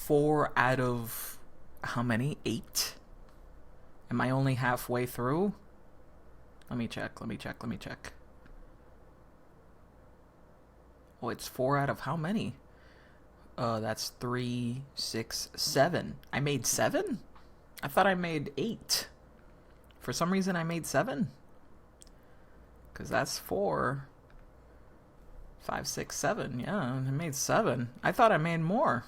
4 out of how many? 8? Am I only halfway through? Let me check. Oh, it's 4 out of how many? That's 3, 6, 7. I made 7? I thought I made 8. For some reason, I made 7. Because that's 4, 5, 6, 7. Yeah, I made 7. I thought I made more.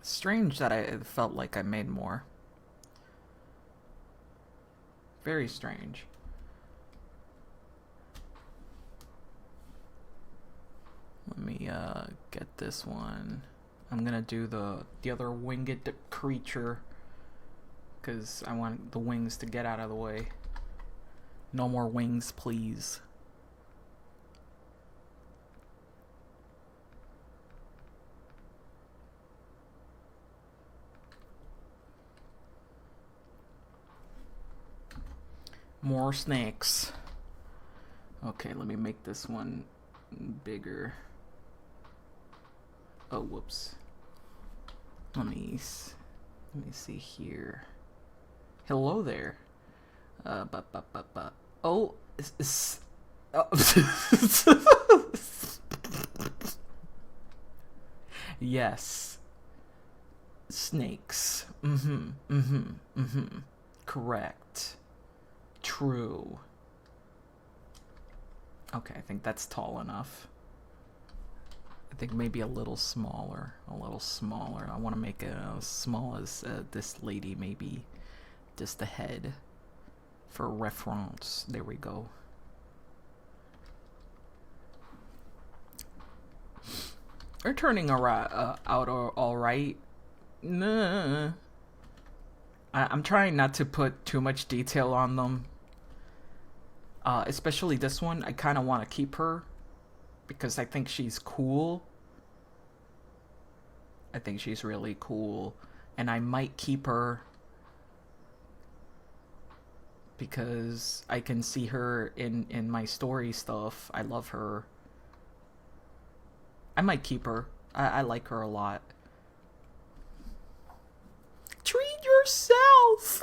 Strange that I felt like I made more. Very strange. Let me get this one. I'm gonna do the other winged creature because I want the wings to get out of the way. No more wings, please. More snakes. Okay, let me make this one bigger. Oh, whoops. Let me see here. Hello there. Oh, oh. Yes. Snakes. Correct. True. Okay, I think that's tall enough. I think maybe a little smaller. I want to make it as small as this lady, maybe just the head for reference. There we go. They're turning out all right. Nah. I'm trying not to put too much detail on them. Especially this one, I kind of want to keep her because I think she's cool. I think she's really cool, and I might keep her because I can see her in my story stuff. I love her. I might keep her. I like her a lot. Treat yourself!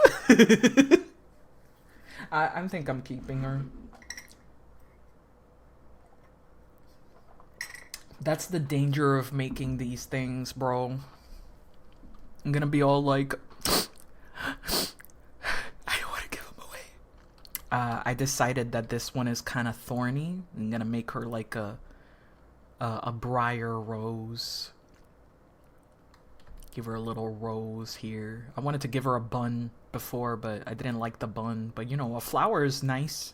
I think I'm keeping her. That's the danger of making these things, bro. I'm gonna be all like, I don't want to give them away. I decided that this one is kind of thorny. I'm gonna make her like a briar rose. Give her a little rose here. I wanted to give her a bun before, but I didn't like the bun. But you know, a flower is nice.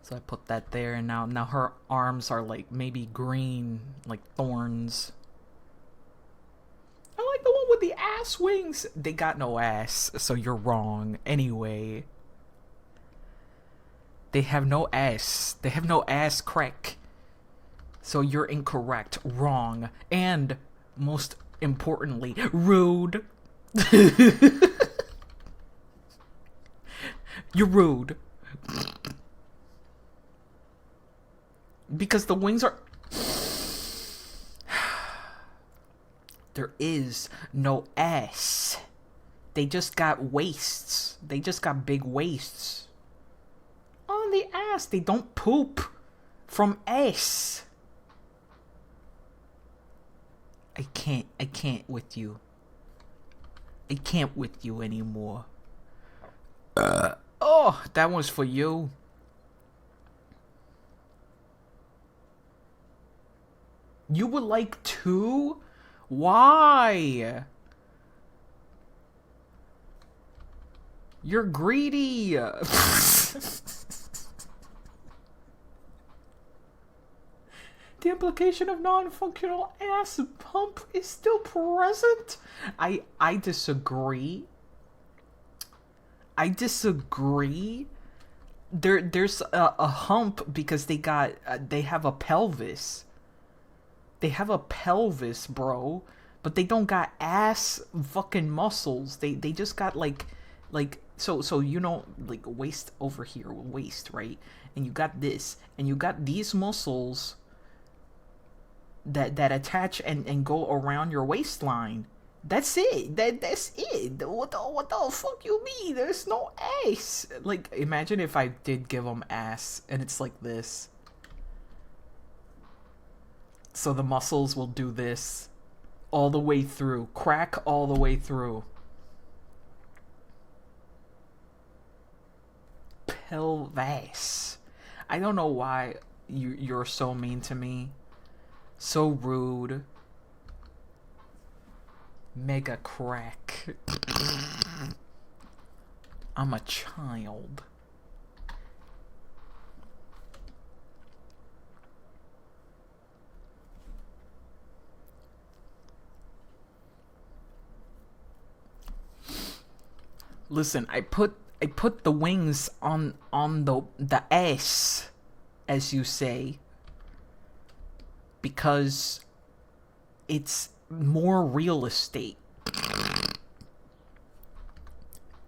So I put that there, and now her arms are like maybe green, like thorns. I like the one with the ass wings. They got no ass, so you're wrong. Anyway. They have no ass. They have no ass crack. So you're incorrect. Wrong. And, most importantly, rude. You're rude. Because the wings are... There is no ass. They just got waists. They just got big waists. On the ass. They don't poop from ass. I can't with you. I can't with you anymore. Oh, that one's for you. You would like 2? Why? You're greedy. The implication of non-functional ass pump is still present. I disagree. I disagree. There's a hump because they have a pelvis. They have a pelvis, bro, but they don't got ass fucking muscles. They just got like so you know, like waist over here, waist, right? And you got this, and you got these muscles that attach and go around your waistline. That's it. That's it. What the fuck you mean? There's no ass. Like, imagine if I did give them ass and it's like this. So the muscles will do this all the way through. Crack all the way through. Pelvis. I don't know why you're so mean to me. So rude. Mega crack. I'm a child. Listen, I put the wings on the S, as you say, because it's more real estate.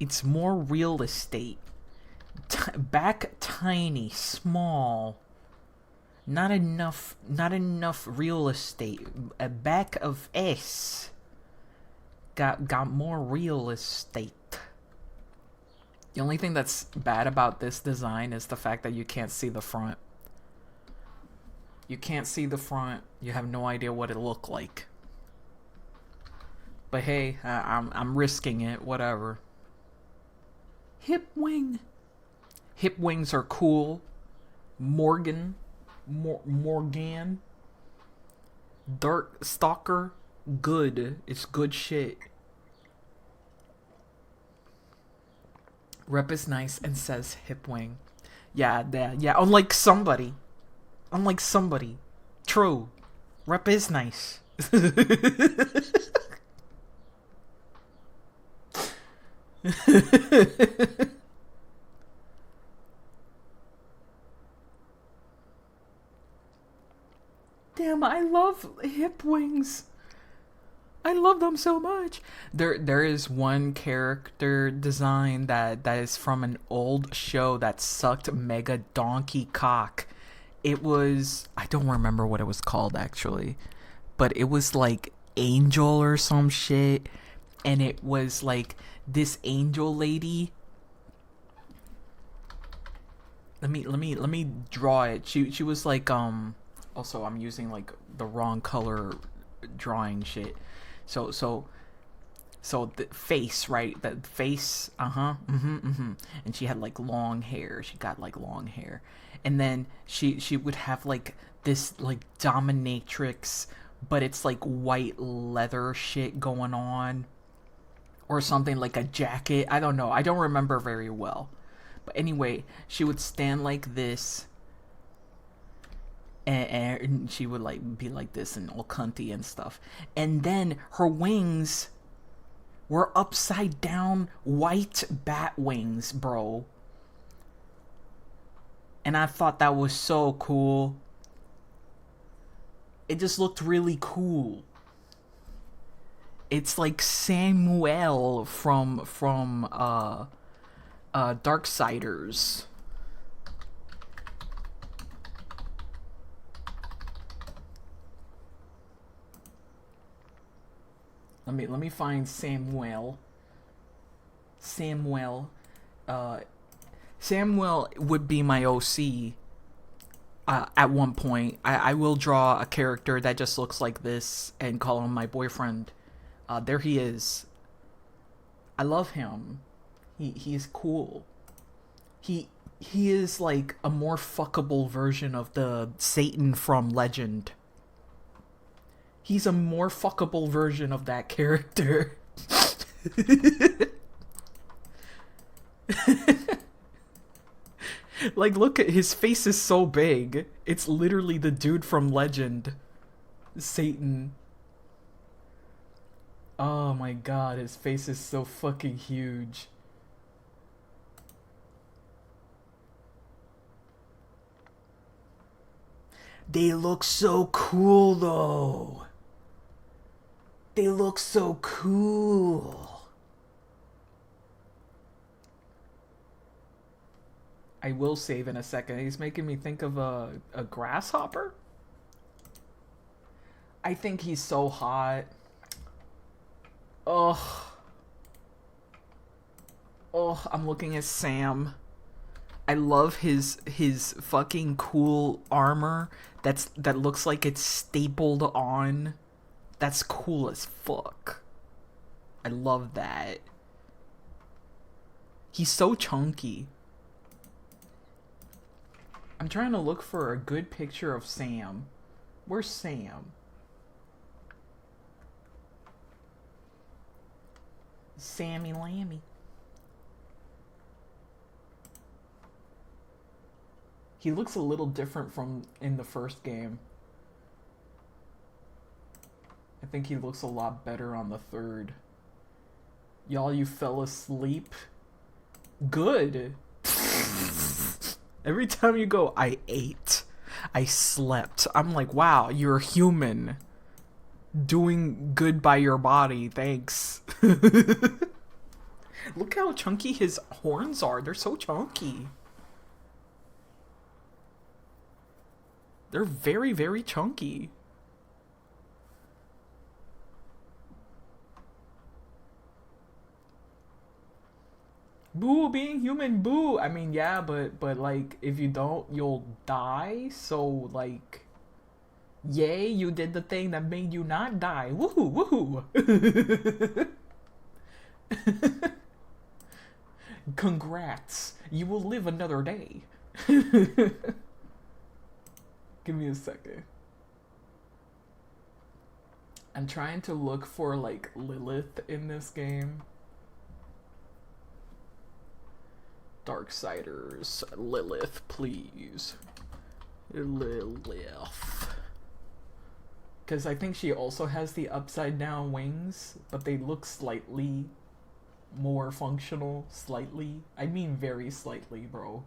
It's more real estate. Back tiny, small. Not enough real estate. A back of S got more real estate. The only thing that's bad about this design is the fact that you can't see the front. You can't see the front. You have no idea what it looked like. But hey, I'm risking it. Whatever. Hip wing. Hip wings are cool. Morgan. Dark Stalker. Good. It's good shit. Rep is nice and says hip wing. Yeah. Unlike somebody. True. Rep is nice. Damn, I love hip wings. I love them so much. There is one character design that is from an old show that sucked mega donkey cock. It was, I don't remember what it was called actually, but it was like Angel or some shit, and it was like this angel lady. Let me draw it. She was like also I'm using like the wrong color drawing shit. So the face, right? The face, and she had like long hair. She got like long hair, and then she would have like this like dominatrix, but it's like white leather shit going on, or something like a jacket. I don't know. I don't remember very well, but anyway, she would stand like this. And she would like be like this and all cunty and stuff, and then her wings were upside down white bat wings, bro. And I thought that was so cool. It just looked really cool. It's like Samuel from Darksiders. Let me find Samuel. Samuel would be my OC. At one point, I will draw a character that just looks like this and call him my boyfriend. There he is. I love him. He is cool. He is like a more fuckable version of the Satan from Legend. He's a more fuckable version of that character. Like, look at his face is so big. It's literally the dude from Legend. Satan. Oh my god, his face is so fucking huge. They look so cool though. They look so cool. I will save in a second. He's making me think of a grasshopper. I think he's so hot. Ugh. Ugh, I'm looking at Sam. I love his fucking cool armor that looks like it's stapled on. That's cool as fuck. I love that. He's so chunky. I'm trying to look for a good picture of Sam. Where's Sam? Sammy Lammy. He looks a little different from in the first game. I think he looks a lot better on the third. Y'all, you fell asleep? Good. Every time you go, I ate. I slept. I'm like, wow, you're human. Doing good by your body, thanks. Look how chunky his horns are. They're so chunky. They're very, very chunky. Boo, being human, boo. I mean, yeah, but like, if you don't, you'll die. So like, yay, you did the thing that made you not die. Woohoo, woohoo. Congrats. You will live another day. Give me a second. I'm trying to look for like Lilith in this game. Darksiders, Lilith, please. Lilith. Because I think she also has the upside down wings, but they look slightly more functional. Slightly. I mean very slightly, bro.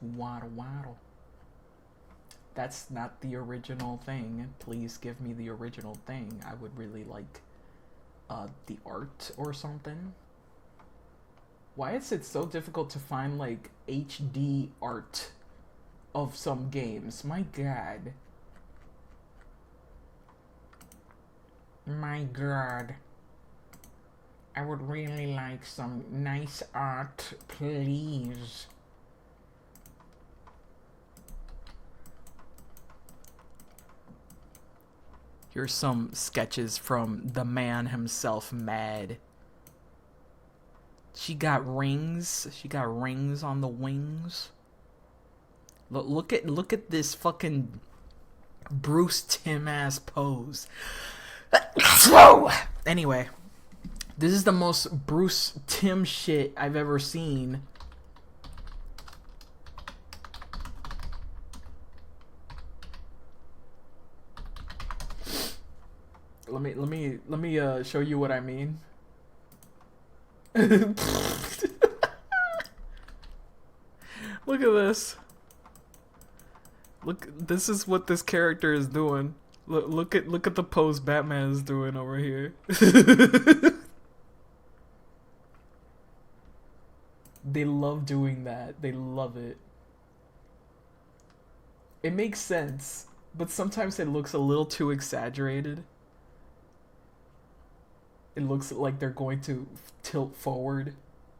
Waddle waddle. That's not the original thing. Please give me the original thing. I would really like the art or something. Why is it so difficult to find like HD art of some games? My god. My god. I would really like some nice art, please. Here's some sketches from the man himself, Mad. She got rings. She got rings on the wings. Look at this fucking Bruce Timm ass pose. Anyway, this is the most Bruce Timm shit I've ever seen. Let me show you what I mean. Look at this. Look, this is what this character is doing. Look at the pose Batman is doing over here. They love doing that. They love it. It makes sense, but sometimes it looks a little too exaggerated. It looks like they're going to tilt forward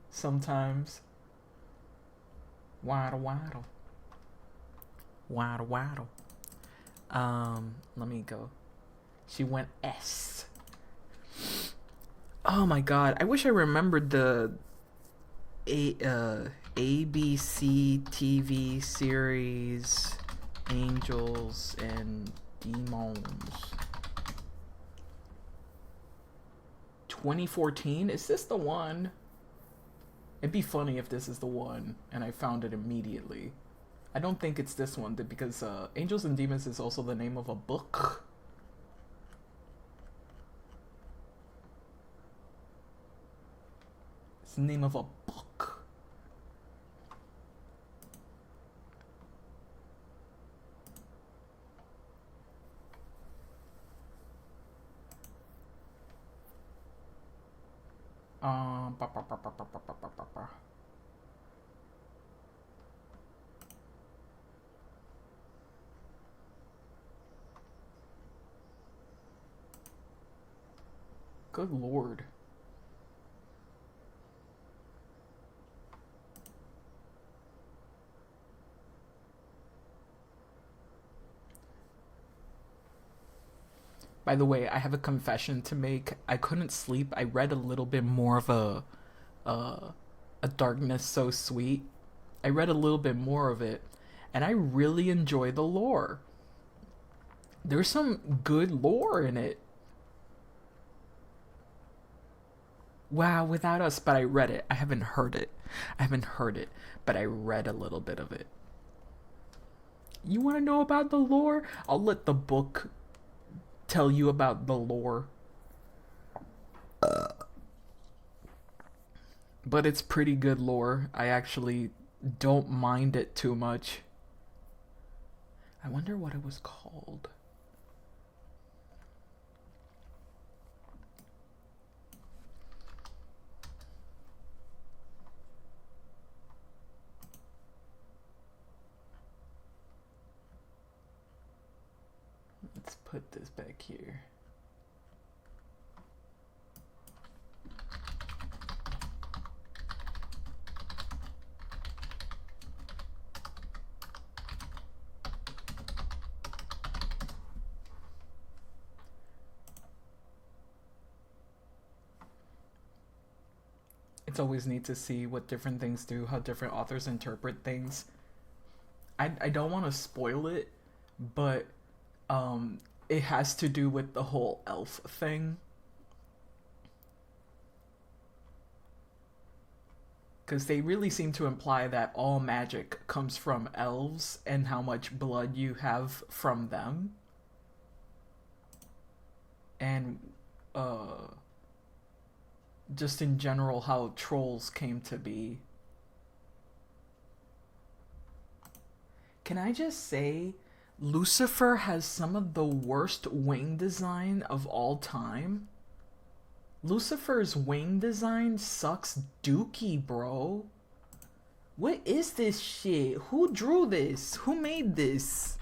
sometimes. Waddle waddle. Waddle waddle. Let me go. She went S. Oh my god, I wish I remembered the ABC TV series Angels and Demons. 2014? Is this the one? It'd be funny if this is the one and I found it immediately. I don't think it's this one because Angels and Demons is also the name of a book. It's the name of a book. Ba, ba, ba, ba, ba, ba, ba, ba, ba. Good lord. By the way, I have a confession to make. I couldn't sleep. I read a little bit more of uh, a Darkness So Sweet. I read a little bit more of it, and I really enjoy the lore. There's some good lore in it. Wow, Without Us, but I read it. I haven't heard it. I haven't heard it, but I read a little bit of it. You want to know about the lore? I'll let the book tell you about the lore. But it's pretty good lore. I actually don't mind it too much. I wonder what it was called. Let's put this back here. It's always neat to see what different things do, how different authors interpret things. I don't want to spoil it, but it has to do with the whole elf thing. Because they really seem to imply that all magic comes from elves and how much blood you have from them. And just in general, how trolls came to be. Can I just say, Lucifer has some of the worst wing design of all time? Lucifer's wing design sucks dookie, bro. What is this shit? Who drew this? Who made this?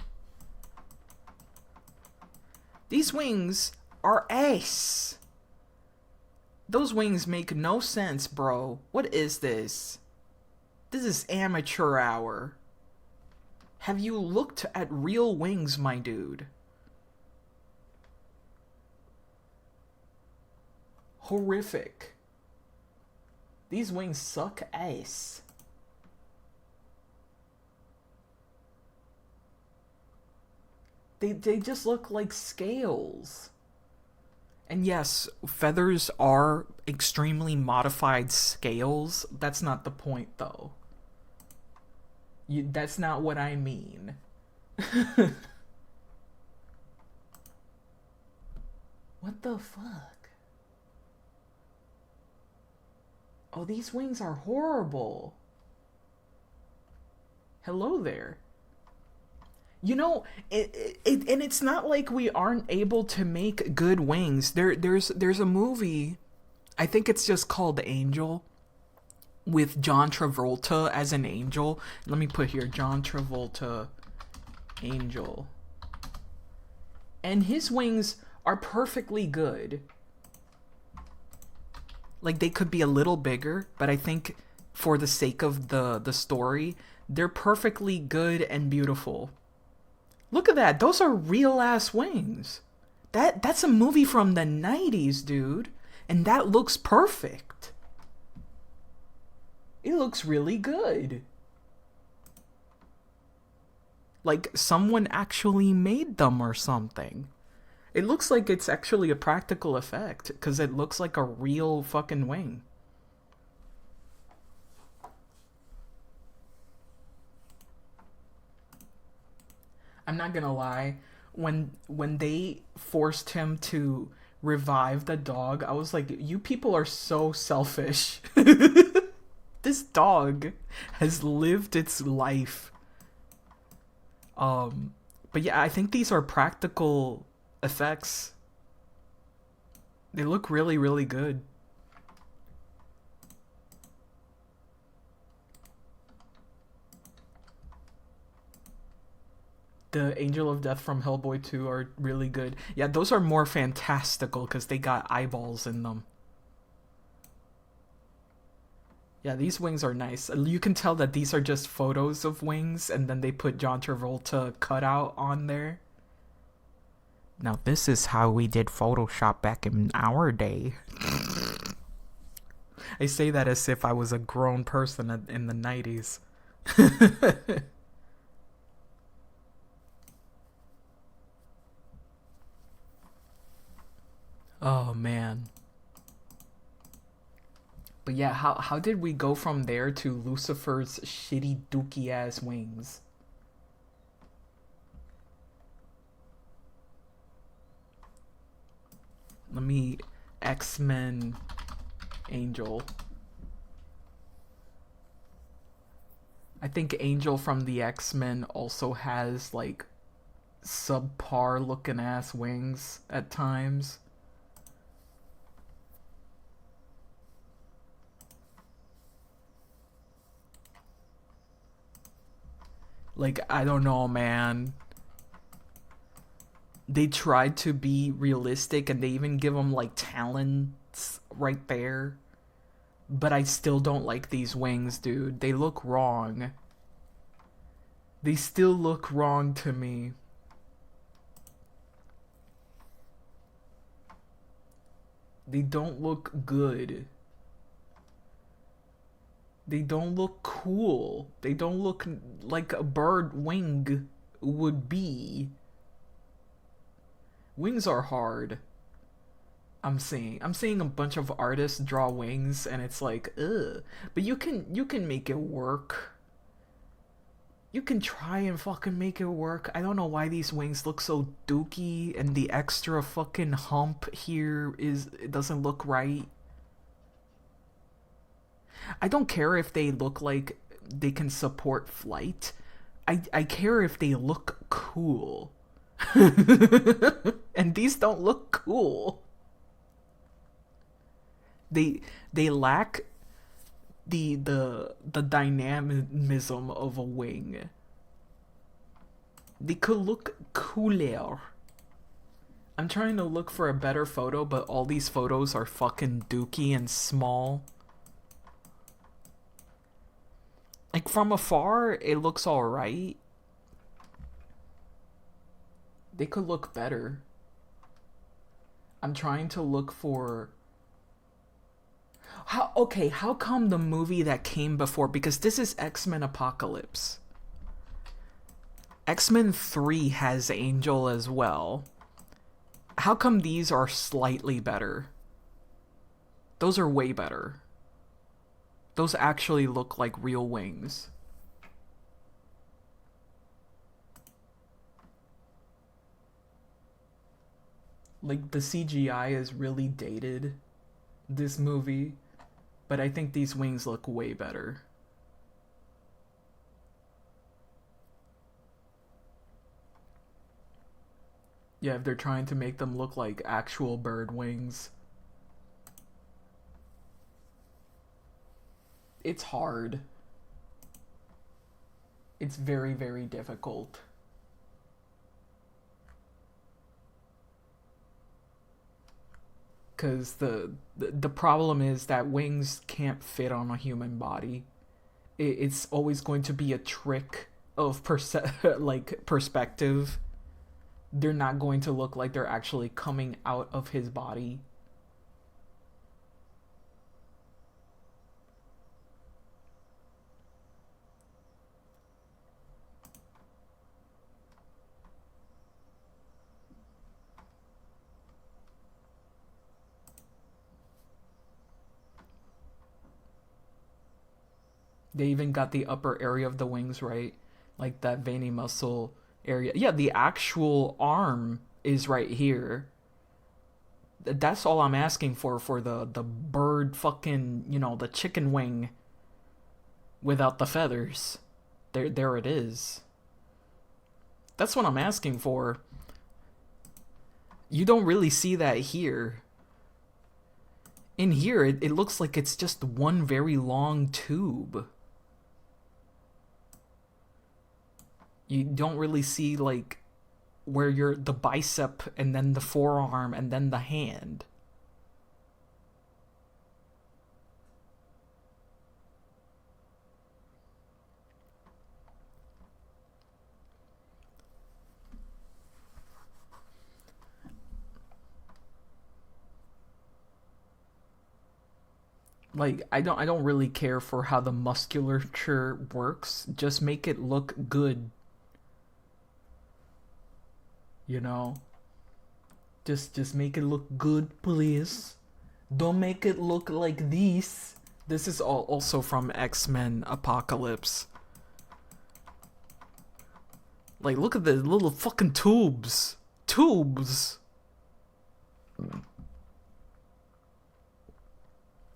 These wings are ass. Those wings make no sense, bro. What is this? This is amateur hour. Have you looked at real wings, my dude? Horrific. These wings suck ass. They just look like scales. And yes, feathers are extremely modified scales. That's not the point, though. That's not what I mean. What the fuck? Oh, these wings are horrible. Hello there. You know, and it's not like we aren't able to make good wings. There's a movie, I think it's just called Angel, with John Travolta as an angel. Let me put here, John Travolta, Angel. And his wings are perfectly good. Like, they could be a little bigger, but I think for the sake of the story, they're perfectly good and beautiful. Look at that. Those are real ass wings. That's a movie from the 90s, dude. And that looks perfect. It looks really good. Like someone actually made them or something. It looks like it's actually a practical effect because it looks like a real fucking wing. I'm not gonna lie, when they forced him to revive the dog, I was like, you people are so selfish. This dog has lived its life. But yeah, I think these are practical effects. They look really, really good. The Angel of Death from Hellboy 2 are really good. Yeah, those are more fantastical because they got eyeballs in them. Yeah, these wings are nice. You can tell that these are just photos of wings, and then they put John Travolta cutout on there. Now, this is how we did Photoshop back in our day. I say that as if I was a grown person in the 90s. Oh, man. But yeah, how did we go from there to Lucifer's shitty dookie ass wings? Let me X-Men Angel. I think Angel from the X-Men also has like subpar looking ass wings at times. Like, I don't know, man. They tried to be realistic and they even give them like talents right there. But I still don't like these wings, dude. They look wrong. They still look wrong to me. They don't look good. They don't look cool. They don't look like a bird wing would be. Wings are hard. I'm seeing a bunch of artists draw wings and it's like, ugh. But you can make it work. You can try and fucking make it work. I don't know why these wings look so dookie and the extra fucking hump here it doesn't look right. I don't care if they look like they can support flight. I care if they look cool. And these don't look cool. They lack the dynamism of a wing. They could look cooler. I'm trying to look for a better photo, but all these photos are fucking dookie and small. Like, from afar, it looks alright. They could look better. I'm trying to look for... how come the movie that came before... Because this is X-Men Apocalypse. X-Men 3 has Angel as well. How come these are slightly better? Those are way better. Those actually look like real wings. Like, the CGI is really dated, this movie, but I think these wings look way better. Yeah, if they're trying to make them look like actual bird wings. It's hard. It's very, very difficult. Because the problem is that wings can't fit on a human body. It's always going to be a trick of like perspective. They're not going to look like they're actually coming out of his body. They even got the upper area of the wings right, like that veiny muscle area. Yeah, the actual arm is right here. That's all I'm asking for the bird fucking, the chicken wing without the feathers. There it is. That's what I'm asking for. You don't really see that here. In here, it looks like it's just one very long tube. You don't really see like where you're the bicep and then the forearm and then the hand. Like I don't really care for how the musculature works. Just make it look good, you know? Just make it look good, please. Don't make it look like this. This is also from X-Men Apocalypse. Like, look at the little fucking tubes. Tubes.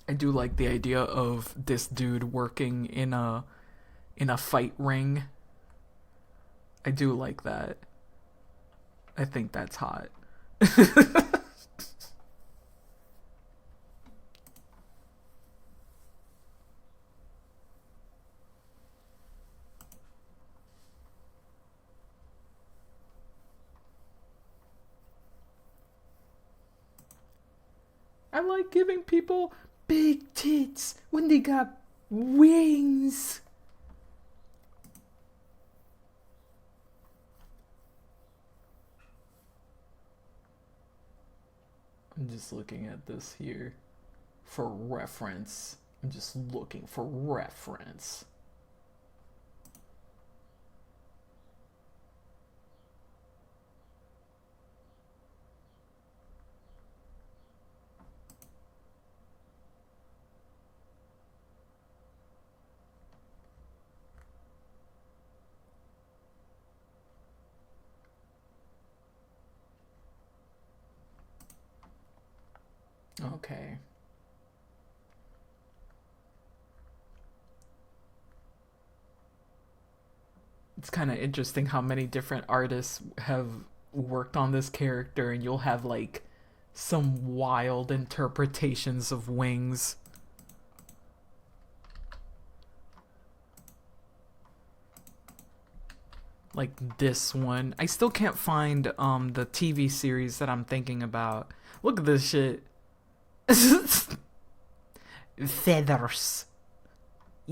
I do like the idea of this dude working in a fight ring. I do like that. I think that's hot. I like giving people big tits when they got wings. I'm just looking at this here for reference. I'm just looking for reference. Okay. It's kind of interesting how many different artists have worked on this character, and you'll have like some wild interpretations of wings. Like this one. I still can't find the TV series that I'm thinking about. Look at this shit. Feathers.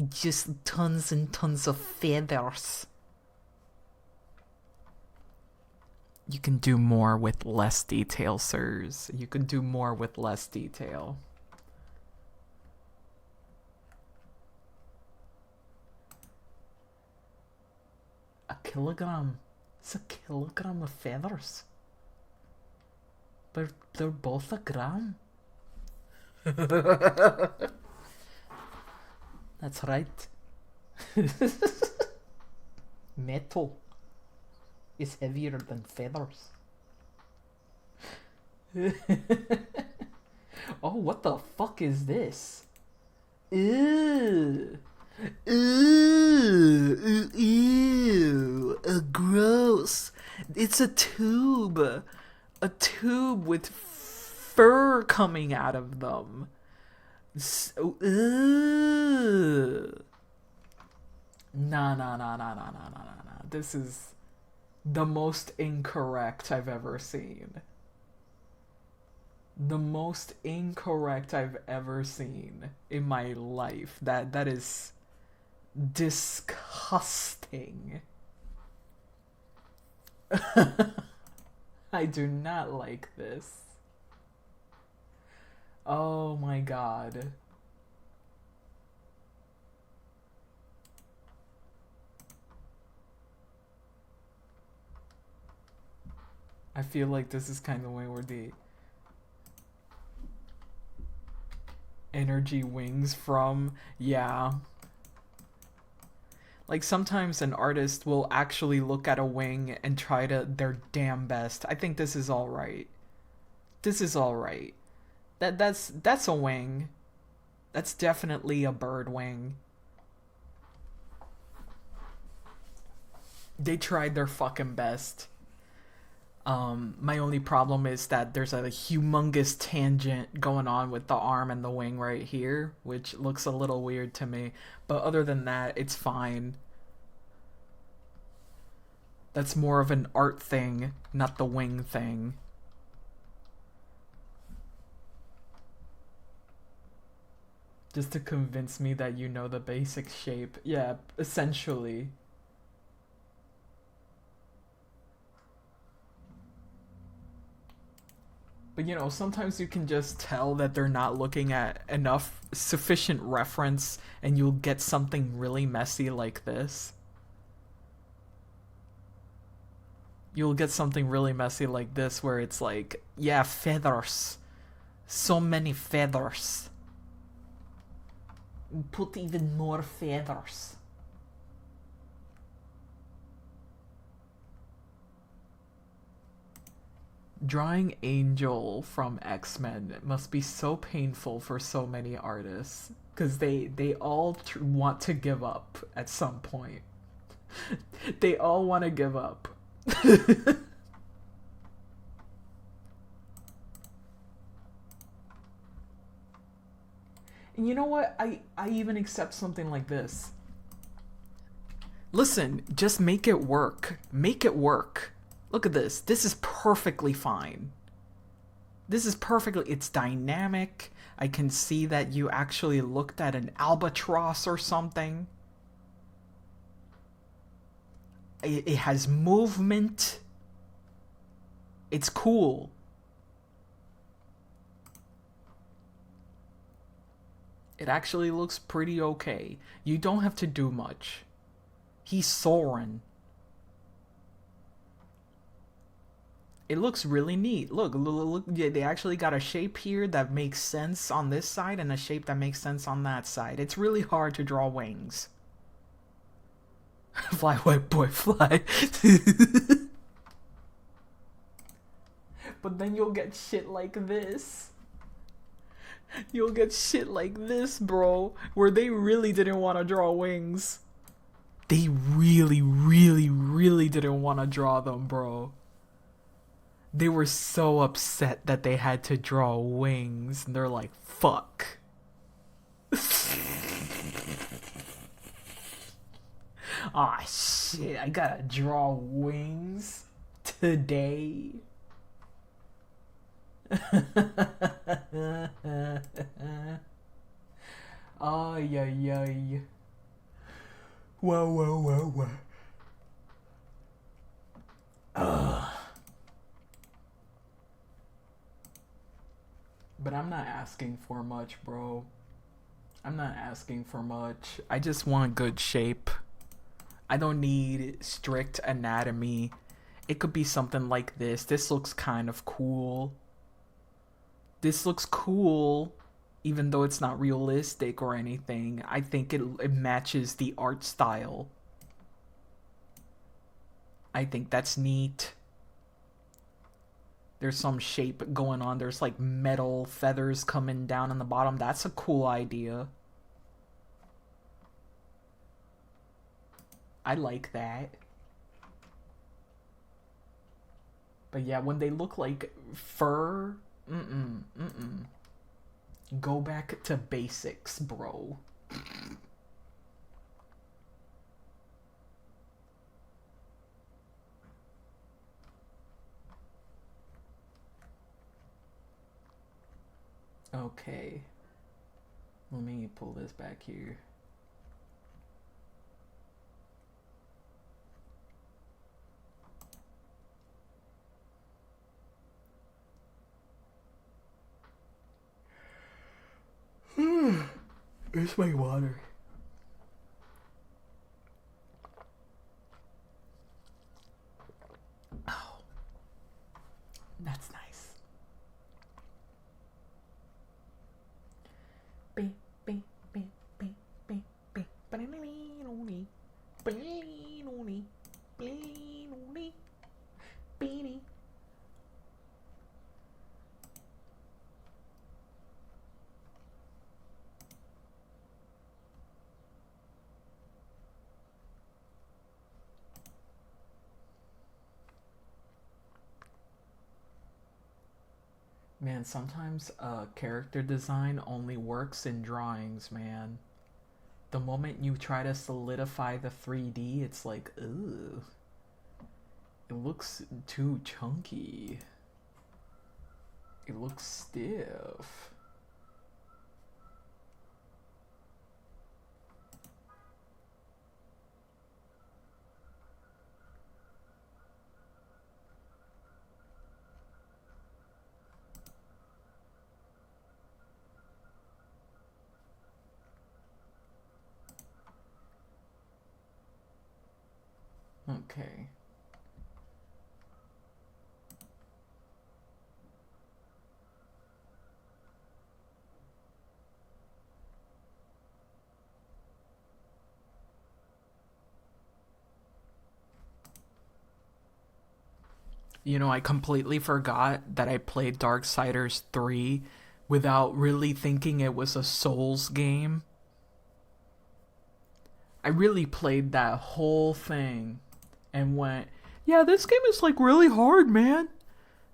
Just tons and tons of feathers. You can do more with less detail, sirs. You can do more with less detail. A kilogram. It's a kilogram of feathers. But they're both a gram. That's right. Metal is heavier than feathers. Oh, what the fuck is this? Ew. Ew. Ew. Gross. It's a tube. A tube with fur coming out of them. So, nah. This is the most incorrect I've ever seen. The most incorrect I've ever seen in my life. That is disgusting. I do not like this. Oh my god. I feel like this is kind of the way where the energy wings from. Yeah. Like sometimes an artist will actually look at a wing and try to their damn best. I think this is all right. This is all right. That's a wing. That's definitely a bird wing. They tried their fucking best. My only problem is that there's a humongous tangent going on with the arm and the wing right here, which looks a little weird to me. But other than that, it's fine. That's more of an art thing, not the wing thing. Just to convince me that you know the basic shape. Yeah, essentially. But you know, sometimes you can just tell that they're not looking at enough sufficient reference and you'll get something really messy like this. You'll get something really messy like this where it's like, yeah, feathers. So many feathers. Put even more feathers. Drawing Angel from X-Men must be so painful for so many artists because they all want to give up at some point. They all want to give up. And you know what? I even accept something like this. Listen, just make it work. Make it work. Look at this. This is perfectly fine. This is perfectly... It's dynamic. I can see that you actually looked at an albatross or something. It has movement. It's cool. It actually looks pretty okay. You don't have to do much. He's Soren. It looks really neat. Look, yeah, they actually got a shape here that makes sense on this side and a shape that makes sense on that side. It's really hard to draw wings. Fly, white boy, fly. But then you'll get shit like this. You'll get shit like this, bro, where they really didn't want to draw wings. They really, really, really didn't want to draw them, bro. They were so upset that they had to draw wings, and they're like, fuck. Aw, shit, I gotta draw wings today. Ay, ay, ay. Whoa, whoa, whoa, whoa. Ugh. But I'm not asking for much, bro. I'm not asking for much. I just want good shape. I don't need strict anatomy. It could be something like this. This looks kind of cool. This looks cool, even though it's not realistic or anything. I think it matches the art style. I think that's neat. There's some shape going on. There's like metal feathers coming down on the bottom. That's a cool idea. I like that. But yeah, when they look like fur, go back to basics, bro. Okay. Let me pull this back here. Where's my water? Oh, that's nice. Man, sometimes character design only works in drawings, man. The moment you try to solidify the 3D, it's like, ooh. It looks too chunky. It looks stiff. Okay. You know, I completely forgot that I played Darksiders 3 without really thinking it was a Souls game. I really played that whole thing and went, yeah, this game is like really hard, man.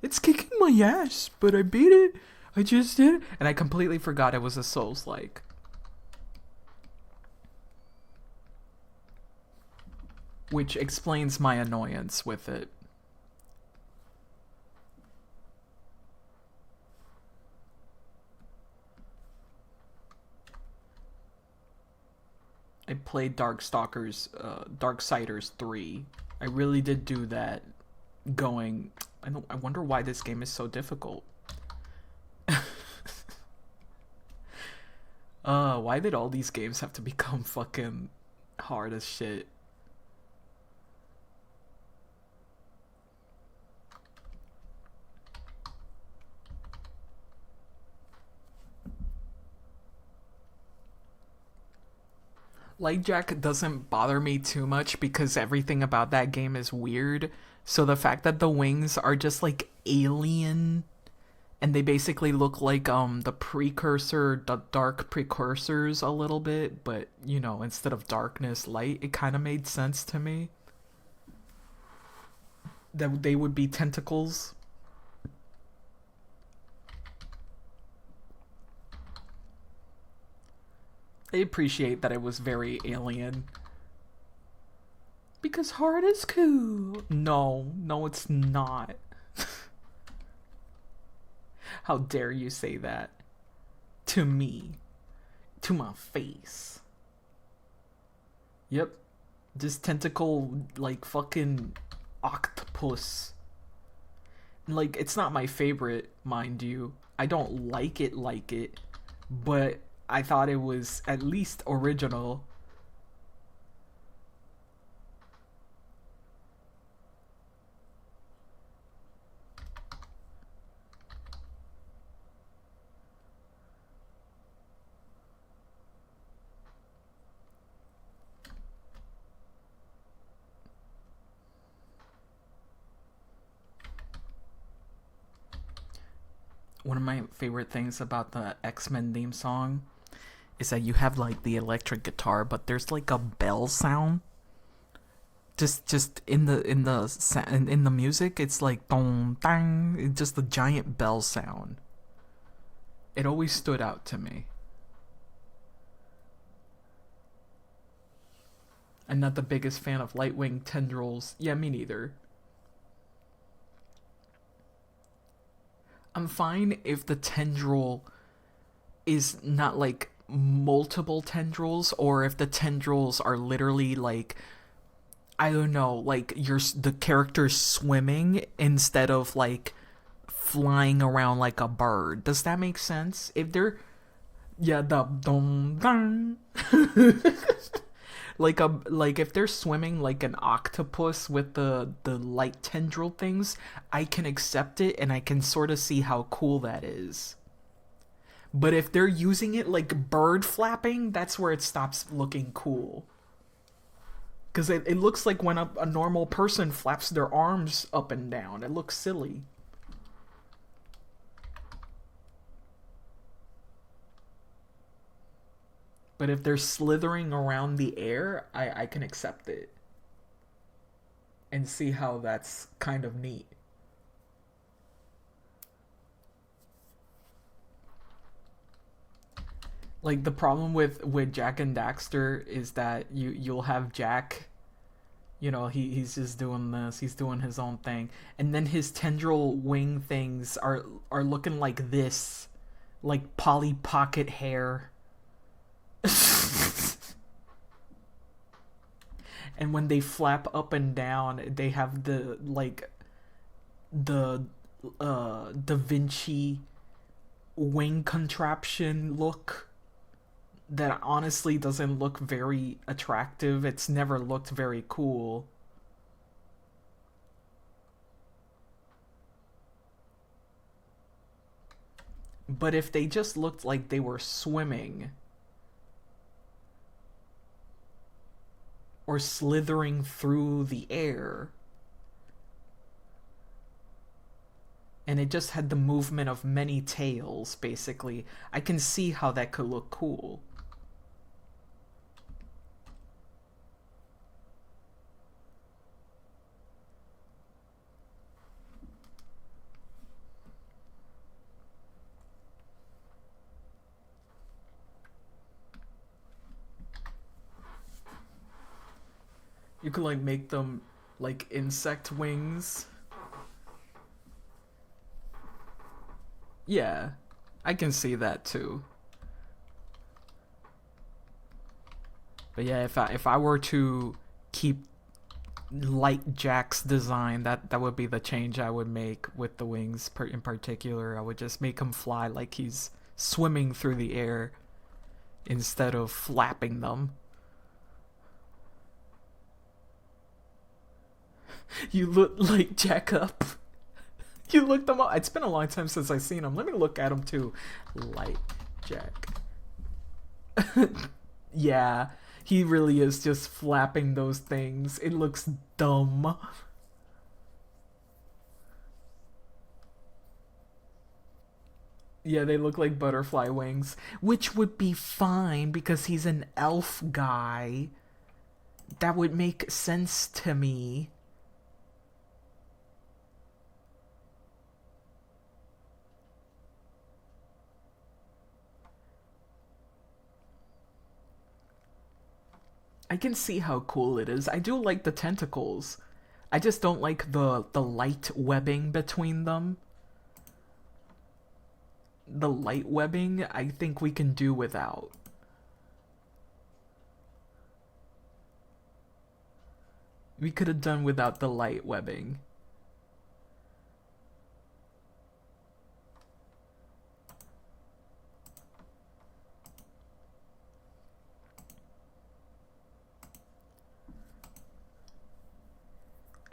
It's kicking my ass, but I beat it. I just did it. And I completely forgot it was a Souls like. Which explains my annoyance with it. I played Darksiders 3. I really did do that. Going, I wonder why this game is so difficult. Why did all these games have to become fucking hard as shit? Light Jack doesn't bother me too much because everything about that game is weird. So the fact that the wings are just like alien and they basically look like the dark precursors a little bit, but you know, instead of darkness, light, it kind of made sense to me that they would be tentacles. I appreciate that it was very alien. Because hard is cool. No, no, it's not. How dare you say that? To me. To my face. Yep. This tentacle, like, fucking octopus. Like, it's not my favorite, mind you. I don't like it, but I thought it was at least original. One of my favorite things about the X-Men theme song is that you have like the electric guitar, but there's like a bell sound. Just in the music, it's like dong dang, it's just a giant bell sound. It always stood out to me. I'm not the biggest fan of Lightwing tendrils. Yeah, me neither. I'm fine if the tendril is not like multiple tendrils, or if the tendrils are literally like, I don't know, like the character's swimming instead of like flying around like a bird. Does that make sense? If they're, yeah, the dong dong. Like if they're swimming like an octopus with the light tendril things, I can accept it and I can sort of see how cool that is. But if they're using it like bird flapping, that's where it stops looking cool. Because it looks like when a normal person flaps their arms up and down. It looks silly. But if they're slithering around the air, I can accept it. And see how that's kind of neat. Like the problem with Jak and Daxter is that you'll have Jak, You know, he's just doing this. He's doing his own thing, and then his tendril wing things are looking like this, like Polly Pocket hair. And when they flap up and down, they have the like the Da Vinci wing contraption look that honestly doesn't look very attractive. It's never looked very cool. But if they just looked like they were swimming or slithering through the air, and it just had the movement of many tails, basically, I can see how that could look cool. You could like make them like insect wings. Yeah, I can see that too. But yeah, if I were to keep Light Jack's design, that would be the change I would make with the wings in particular. I would just make him fly like he's swimming through the air instead of flapping them. You look like Jack up. You looked them up. It's been a long time since I've seen him. Let me look at him too. Light Jack. Yeah, he really is just flapping those things. It looks dumb. Yeah, they look like butterfly wings, which would be fine because he's an elf guy. That would make sense to me. I can see how cool it is. I do like the tentacles. I just don't like the light webbing between them. The light webbing, I think we can do without. We could have done without the light webbing.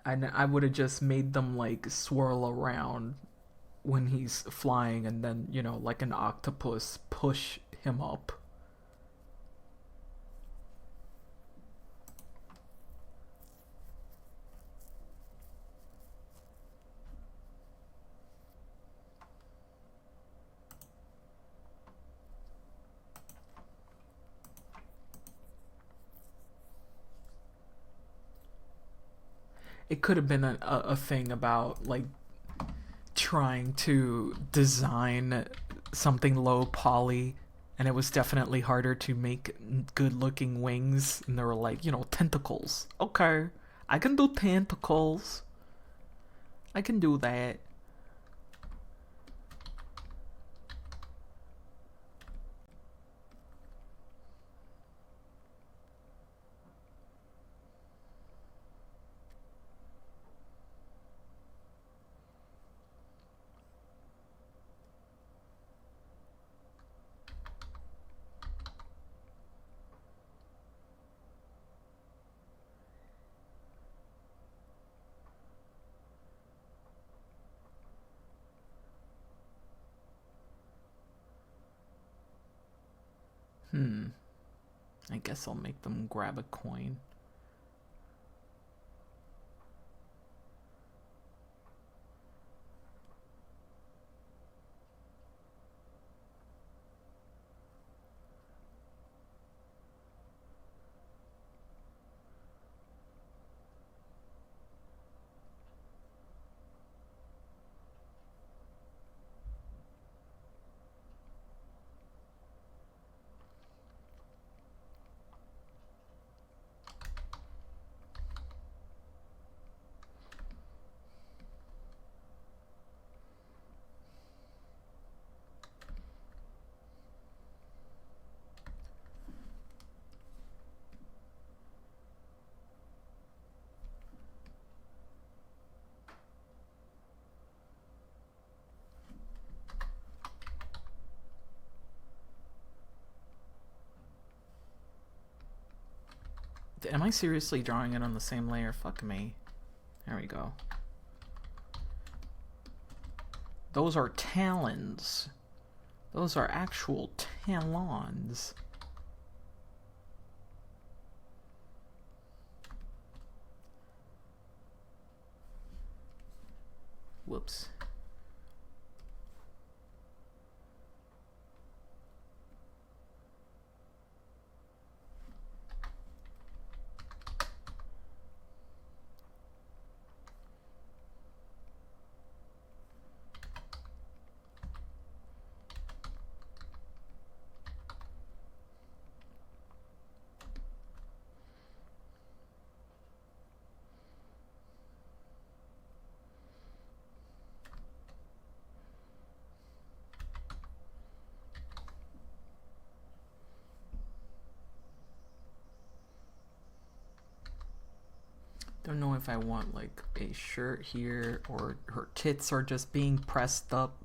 And I would have just made them like swirl around when he's flying and then, you know, like an octopus push him up. It could have been a thing about like trying to design something low poly, and it was definitely harder to make good looking wings, and they were like, you know, tentacles. Okay, I can do tentacles. I can do that. Hmm. I guess I'll make them grab a coin. Am I seriously drawing it on the same layer? Fuck me. There we go. Those are talons. Those are actual talons. Whoops. Don't know if I want like a shirt here or her tits are just being pressed up.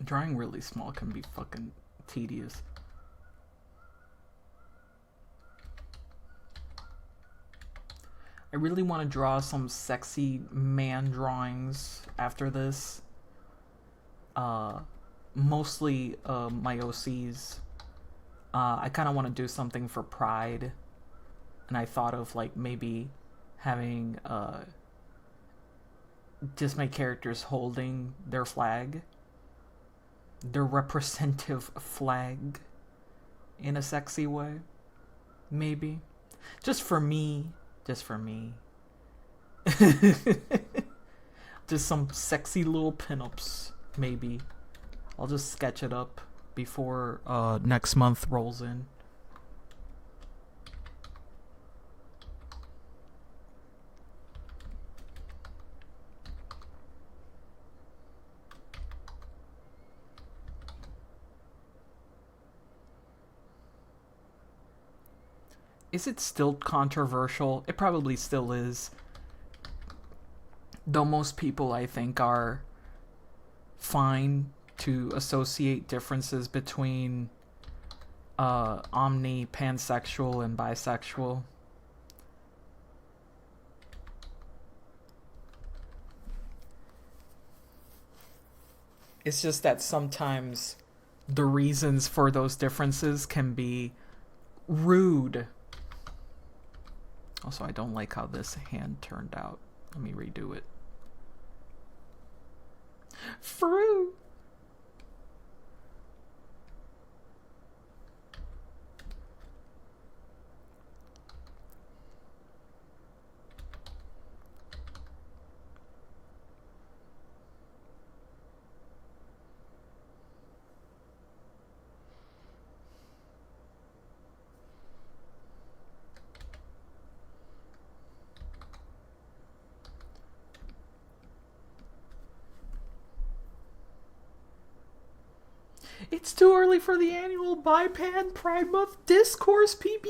Drawing really small can be fucking tedious. I really want to draw some sexy man drawings after this. Mostly my OCs. I kind of want to do something for Pride. And I thought of like maybe having just my characters holding their flag. Their representative flag in a sexy way. Maybe. Just for me. Just for me. Just some sexy little pinups, maybe. I'll just sketch it up before next month rolls in. Is it still controversial? It probably still is. Though most people, I think, are fine to associate differences between omni, pansexual, and bisexual. It's just that sometimes the reasons for those differences can be rude. Also, I don't like how this hand turned out. Let me redo it. Fruit! It's too early for the annual BiPan Pride Month discourse, PB.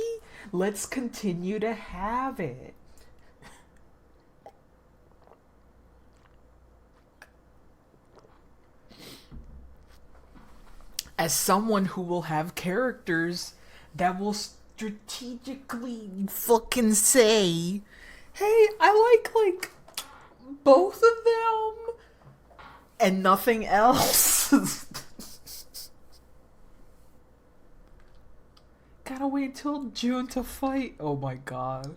Let's continue to have it. As someone who will have characters that will strategically fucking say, hey, I like both of them and nothing else. Gotta wait till June to fight. Oh my god.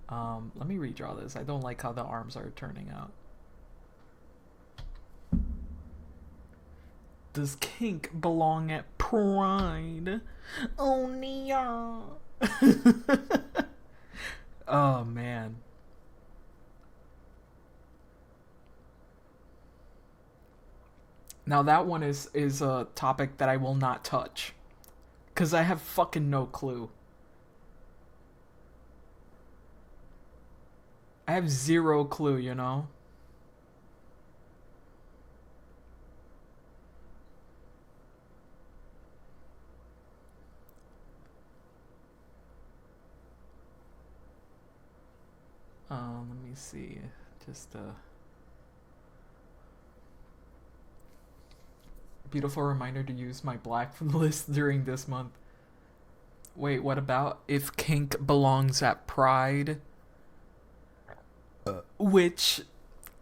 Let me redraw this. I don't like how the arms are turning out. Does kink belong at Pride? Oh, Nia. Oh, man. Now that one is a topic that I will not touch. Because I have fucking no clue. I have zero clue, you know? Let me see. Just beautiful reminder to use my black list during this month. Wait, what about if kink belongs at Pride? Which,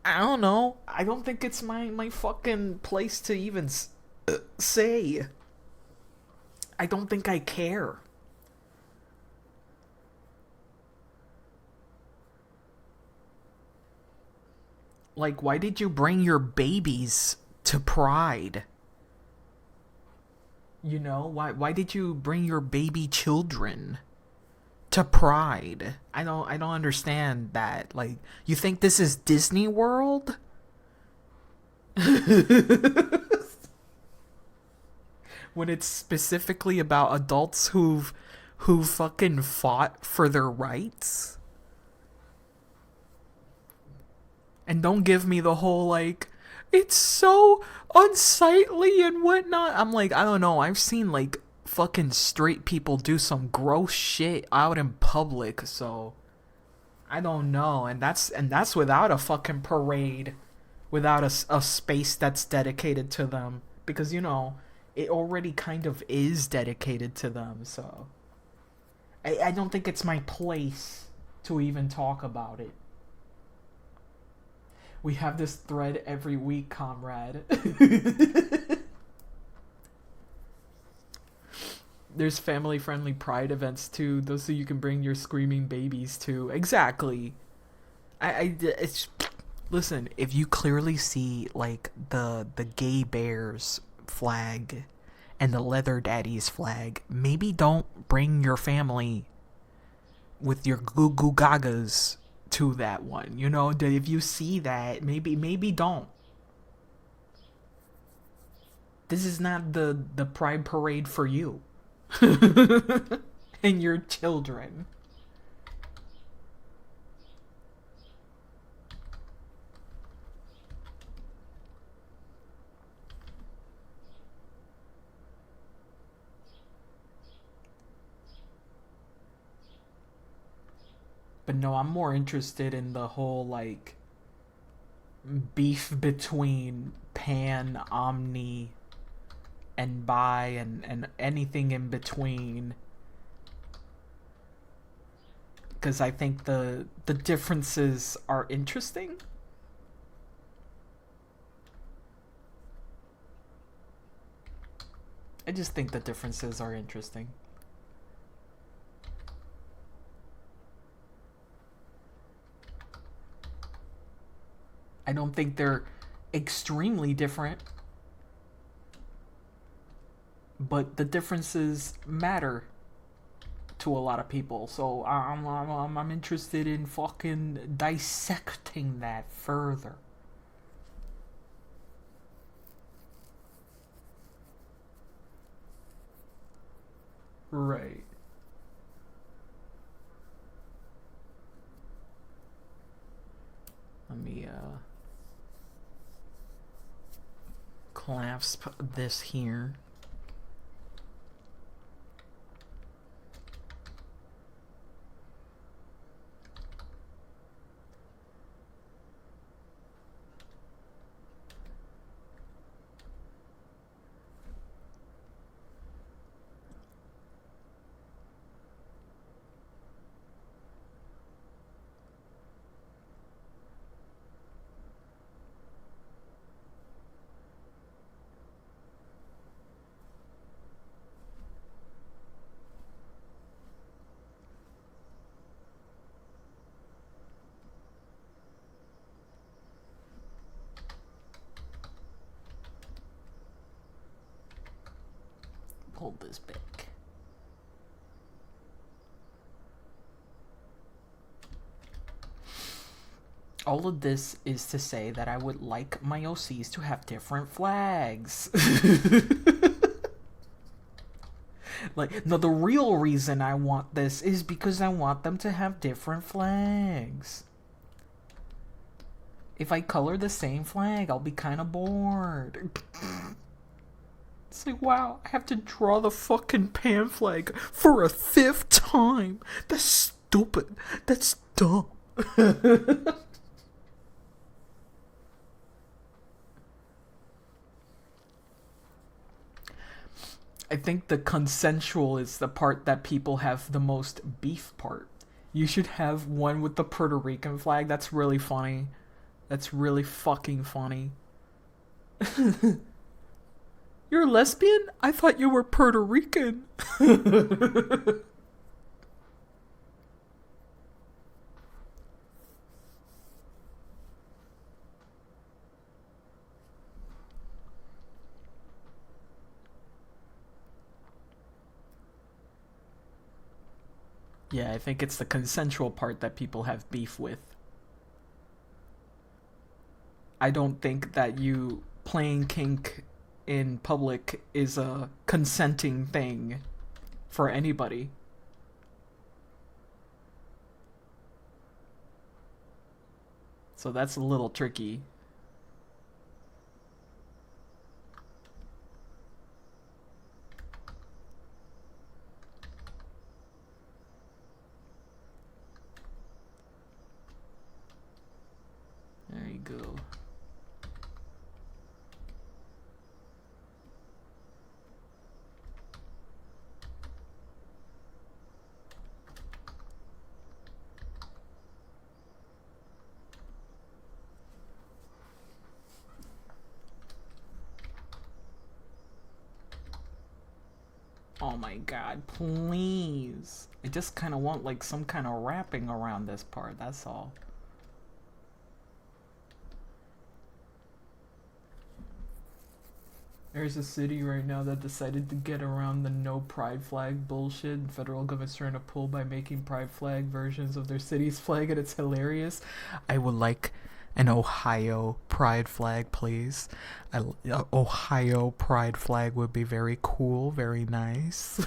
I don't know. I don't think it's my fucking place to even say. I don't think I care. Like, why did you bring your babies to Pride? You know, why did you bring your baby children to Pride? I don't understand that. Like, you think this is Disney World? When it's specifically about adults who fucking fought for their rights? And don't give me the whole, like, it's so unsightly and whatnot. I'm like, I don't know. I've seen, like, fucking straight people do some gross shit out in public, so I don't know. And that's without a fucking parade, without a space that's dedicated to them. Because, you know, it already kind of is dedicated to them, so I don't think it's my place to even talk about it. We have this thread every week, comrade. There's family-friendly Pride events too, those so you can bring your screaming babies to. Exactly. It's listen. If you clearly see like the gay bears flag and the leather daddies flag, maybe don't bring your family with your goo goo gagas to that one. You know, if you see that, maybe don't. This is not the Pride parade for you. And your children. But no, I'm more interested in the whole like beef between pan, omni, and bi, and anything in between. Because I think the differences are interesting. I just think the differences are interesting. I don't think they're extremely different, but the differences matter to a lot of people. So I'm interested in fucking dissecting that further. Right. Let me clasp this here. Hold this back. All of this is to say that I would like my OCs to have different flags. Like, no, the real reason I want this is because I want them to have different flags. If I color the same flag, I'll be kind of bored. It's like, wow, I have to draw the fucking pan flag for a 5th time. That's stupid. That's dumb. I think the consensual is the part that people have the most beef part. You should have one with the Puerto Rican flag. That's really funny. That's really fucking funny. You're a lesbian? I thought you were Puerto Rican. Yeah, I think it's the consensual part that people have beef with. I don't think that you playing kink in public is a consenting thing for anybody. So that's a little tricky. There you go. Oh my god, please. I just kind of want like some kind of wrapping around this part, that's all. There's a city right now that decided to get around the no pride flag bullshit federal government's trying to pull by making pride flag versions of their city's flag, and it's hilarious. I would like an Ohio pride flag, please. Ohio pride flag would be very cool, very nice.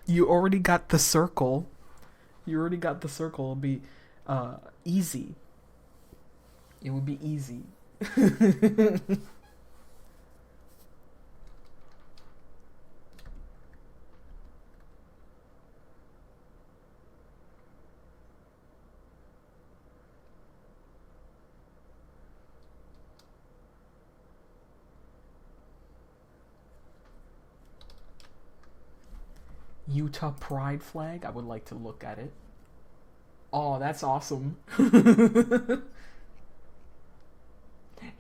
You already got the circle. You already got the circle. It'll be easy. It would be easy. Utah pride flag? I would like to look at it. Oh, that's awesome.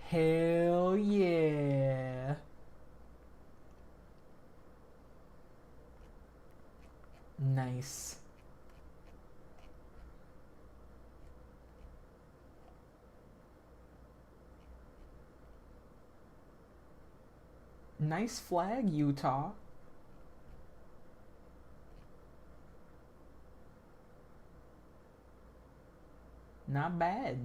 Hell yeah. Nice. Nice flag, Utah. Not bad.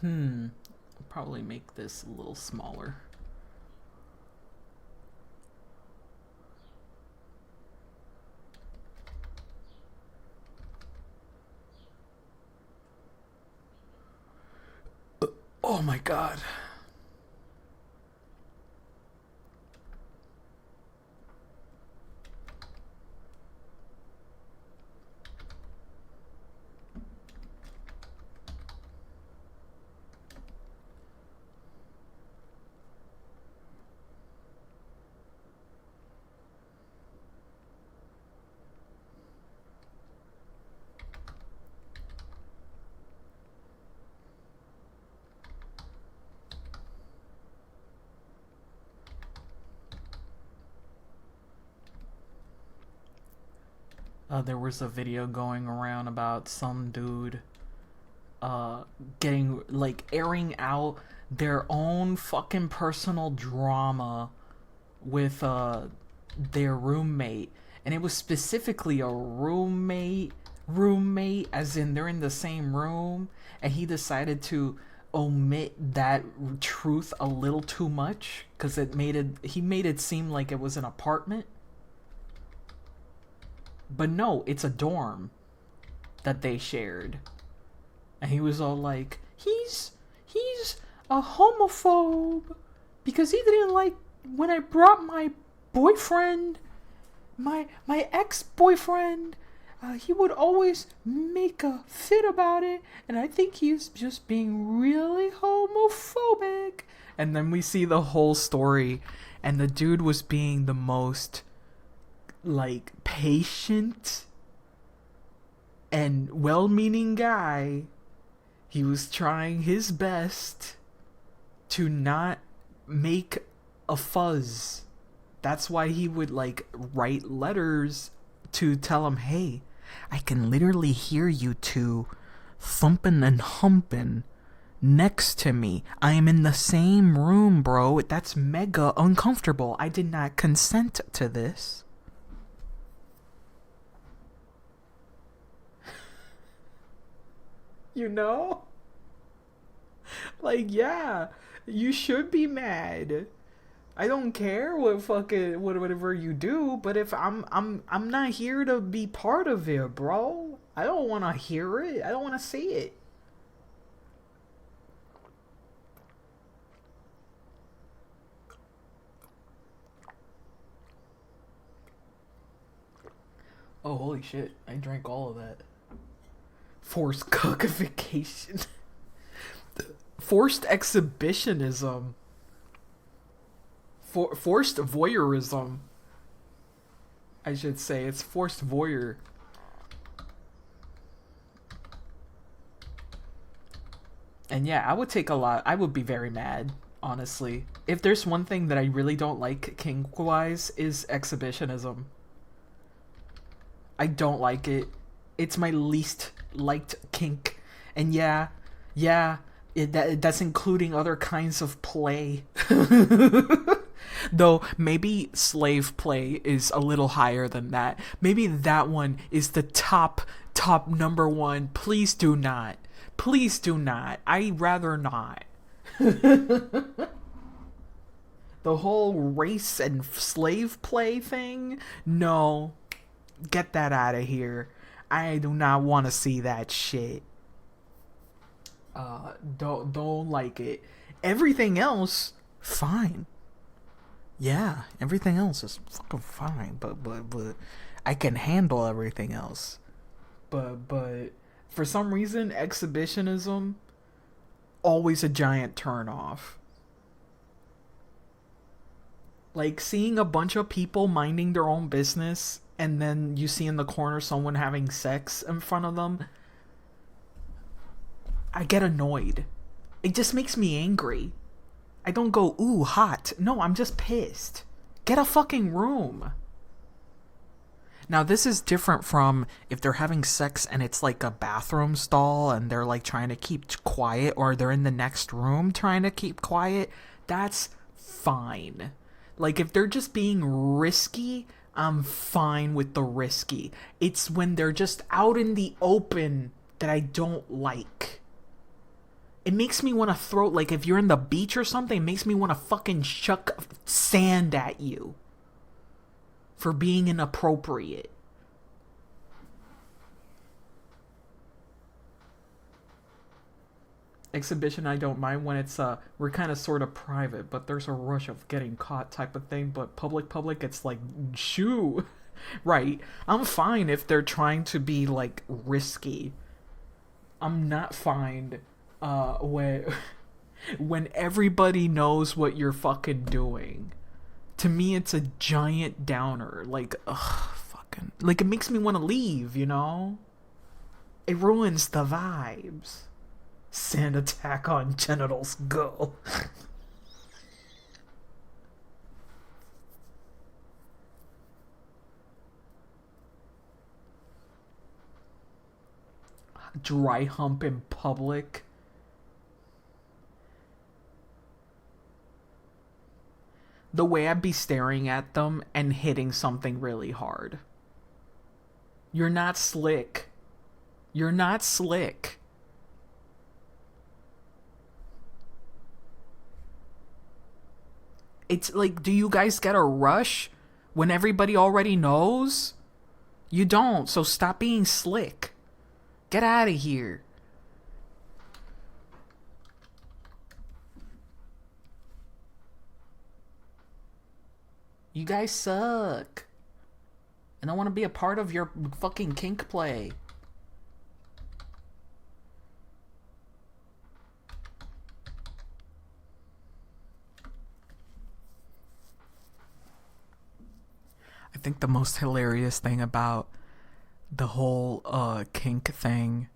I'll probably make this a little smaller. Oh my god. There was a video going around about some dude getting, like, airing out their own fucking personal drama with their roommate, and it was specifically a roommate as in they're in the same room, and he decided to omit that truth a little too much because he made it seem like it was an apartment. But no, it's a dorm that they shared. And he was all like, he's a homophobe because he didn't like when I brought my boyfriend, my ex-boyfriend, he would always make a fit about it, and I think he's just being really homophobic. And then we see the whole story, and the dude was being the most, like, patient and well-meaning guy. He was trying his best to not make a fuzz. That's why he would, like, write letters to tell him, hey, I can literally hear you two thumping and humping next to me. I am in the same room, bro. That's mega uncomfortable. I did not consent to this. You know? Like, yeah, you should be mad. I don't care what fucking whatever you do, but if I'm not here to be part of it, bro. I don't want to hear it. I don't want to see it. Oh, holy shit. I drank all of that. Forced cookification. Forced exhibitionism. Forced voyeurism. I should say. It's forced voyeur. And yeah, I would take a lot. I would be very mad, honestly. If there's one thing that I really don't like kink-wise is exhibitionism. I don't like it. It's my least liked kink. And yeah, that's including other kinds of play. Though maybe slave play is a little higher than that. Maybe that one is the top number one. Please do not. Please do not. I'd rather not. The whole race and slave play thing? No. Get that out of here. I do not want to see that shit. Don't like it. Everything else, fine. Yeah, everything else is fucking fine, but I can handle everything else. But for some reason, exhibitionism always a giant turnoff. Like seeing a bunch of people minding their own business, and then you see in the corner someone having sex in front of them. I get annoyed. It just makes me angry. I don't go, ooh, hot. No, I'm just pissed. Get a fucking room. Now, this is different from if they're having sex and it's like a bathroom stall and they're like trying to keep quiet, or they're in the next room trying to keep quiet. That's fine. Like, if they're just being risky, I'm fine with the risky. It's when they're just out in the open that I don't like. It makes me want to throw, like, if you're in the beach or something, it makes me want to fucking chuck sand at you for being inappropriate. Exhibition, I don't mind when it's we're kind of sort of private, but there's a rush of getting caught type of thing. But public, it's like, shoo. Right, I'm fine if they're trying to be like risky. I'm not fine when when everybody knows what you're fucking doing. To me, it's a giant downer. Like, ugh, fucking, like, it makes me want to leave, you know? It ruins the vibes. Sand attack on genitals, go. Dry hump in public. The way I'd be staring at them and hitting something really hard. You're not slick. You're not slick. It's like, do you guys get a rush when everybody already knows? You don't, so stop being slick. Get out of here. You guys suck. And I want to be a part of your fucking kink play. I think the most hilarious thing about the whole kink thing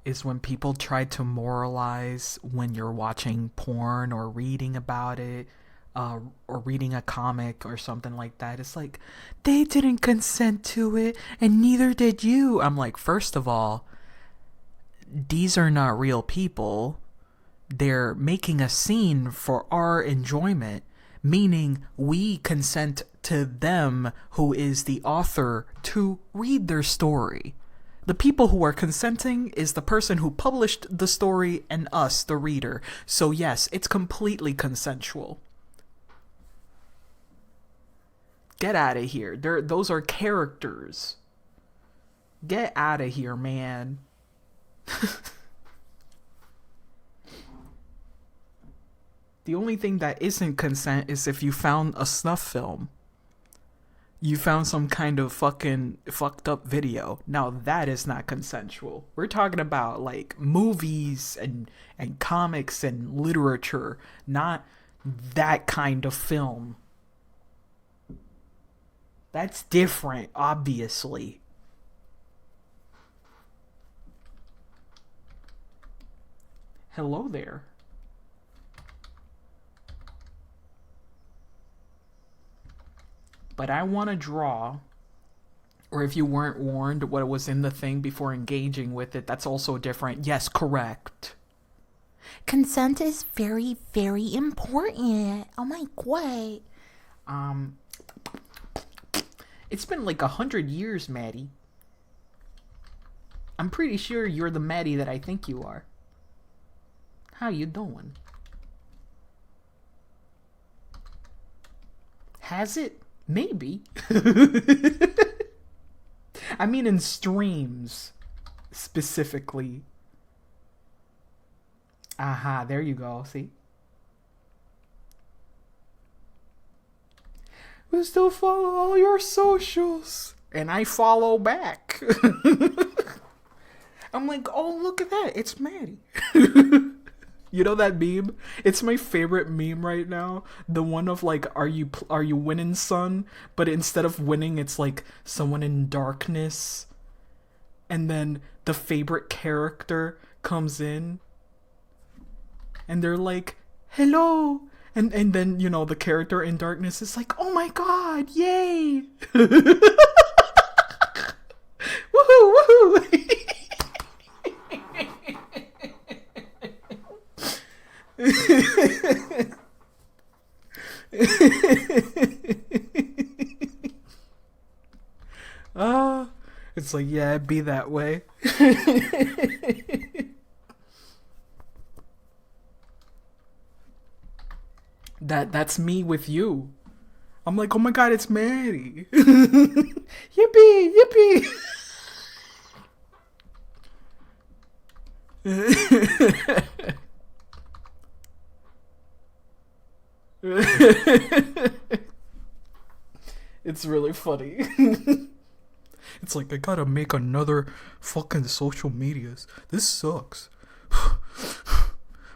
is when people try to moralize when you're watching porn or reading about it, or reading a comic or something like that. It's like, they didn't consent to it and neither did you. I'm like, first of all, these are not real people. They're making a scene for our enjoyment, meaning we consent to them, who is the author, to read their story. The people who are consenting is the person who published the story and us, the reader. So yes, it's completely consensual. Get out of here. Those are characters. Get out of here, man. The only thing that isn't consent is if you found a snuff film. You found some kind of fucking fucked up video. Now that is not consensual. We're talking about like movies and comics and literature, not that kind of film. That's different, obviously. Hello there. But I want to draw, or if you weren't warned what was in the thing before engaging with it, that's also different. Yes, correct. Consent is very, very important. Oh my god. It's been like 100 years, Maddie. I'm pretty sure you're the Maddie that I think you are. How you doing? Has it? Maybe. I mean in streams, specifically. Aha, there you go, see? We still follow all your socials. And I follow back. I'm like, oh, look at that. It's Maddie. You know that meme? It's my favorite meme right now. The one of like, are you winning, son? But instead of winning, it's like someone in darkness. And then the favorite character comes in. And they're like, hello. And then, you know, the character in darkness is like, oh my god, yay! Woohoo, woohoo! It's like, yeah, it'd be that way. That's me with you. I'm like, oh my god, it's Maddie. Yippee, yippee. It's really funny. It's like I gotta make another fucking social medias. This sucks. I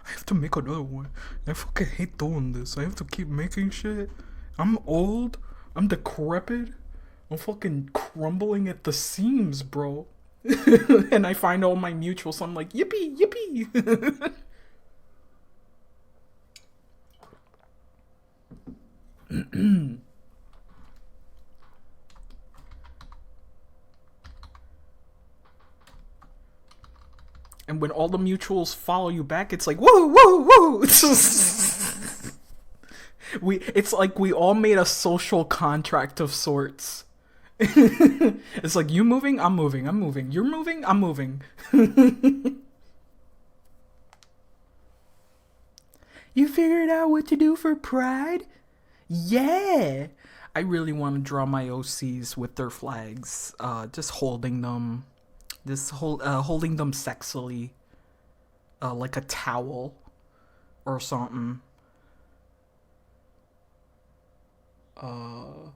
have to make another one. I fucking hate doing this. I have to keep making shit. I'm old. I'm decrepit. I'm fucking crumbling at the seams, bro. And I find all my mutuals. I'm like, yippee, yippee. And when all the mutuals follow you back, it's like, woo, woo, woo. It's like we all made a social contract of sorts. It's like, you moving, I'm moving, I'm moving. You're moving, I'm moving. You figured out what to do for Pride? Yeah. I really want to draw my OCs with their flags, just holding them, holding them sexily, like a towel or something. I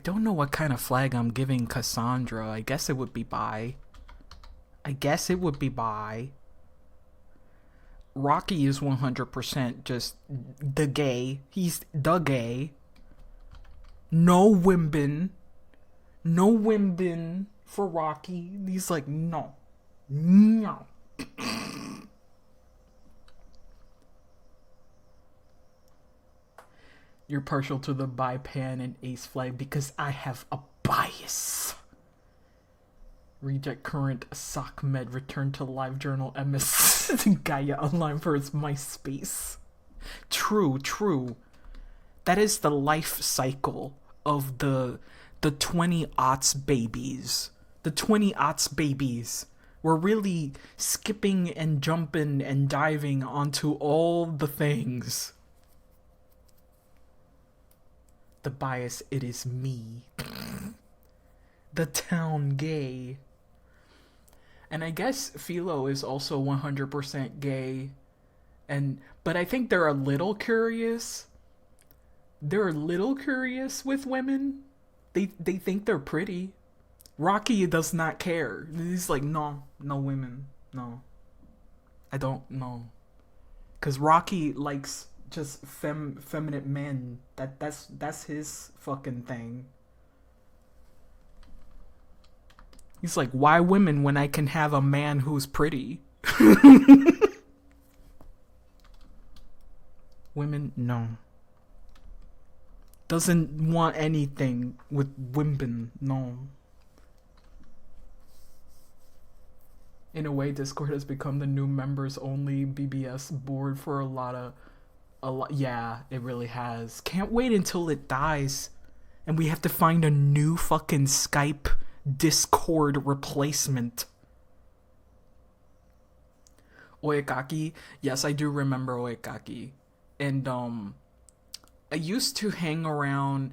don't know what kind of flag I'm giving Cassandra. I guess it would be bi. Rocky is 100% just the gay. He's the gay. No women. No women for Rocky. He's like, no. No. You're partial to the bi-pan and ace flag because I have a bias. Reject current SOCMED, return to LiveJournal MS Gaia Online for its MySpace. True. That is the life cycle of the 20-aughts babies. The 20-aughts babies. We're really skipping and jumping and diving onto all the things. The bias, it is me. The town gay. And I guess Philo is also 100% gay. But I think they're a little curious. They're a little curious with women. They think they're pretty. Rocky does not care. He's like, no women. No. I don't know. Cause Rocky likes just feminine men. That's his fucking thing. He's like, why women when I can have a man who's pretty? Women, no. Doesn't want anything with women, no. In a way, Discord has become the new members only BBS board for a lot. Yeah, it really has. Can't wait until it dies and we have to find a new fucking Skype Discord replacement. Oekaki, yes, I do remember Oekaki. And I used to hang around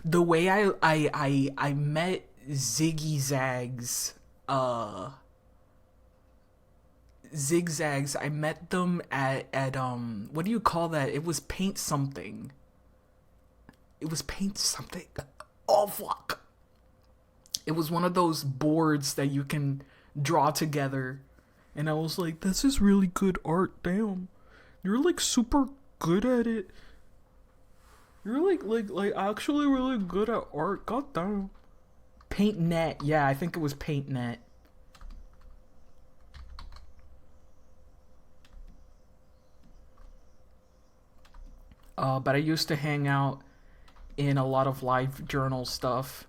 the way I met Ziggy Zags, Zigzags. I met them at what do you call that? It was Paint Something. Oh fuck. It was one of those boards that you can draw together. And I was like, this is really good art, damn. You're like super good at it. You're like actually really good at art, god damn. PaintNet, yeah, I think it was PaintNet. But I used to hang out in a lot of LiveJournal stuff.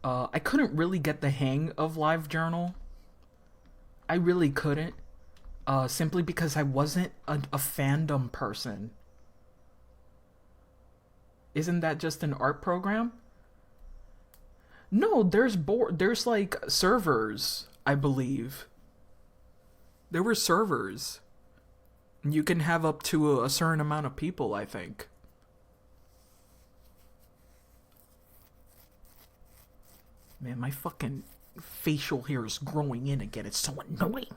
I couldn't really get the hang of LiveJournal. I really couldn't. Simply because I wasn't a fandom person. Isn't that just an art program? No, there's like servers, I believe. There were servers. You can have up to a certain amount of people, I think. Man, my fucking facial hair is growing in again. It's so annoying.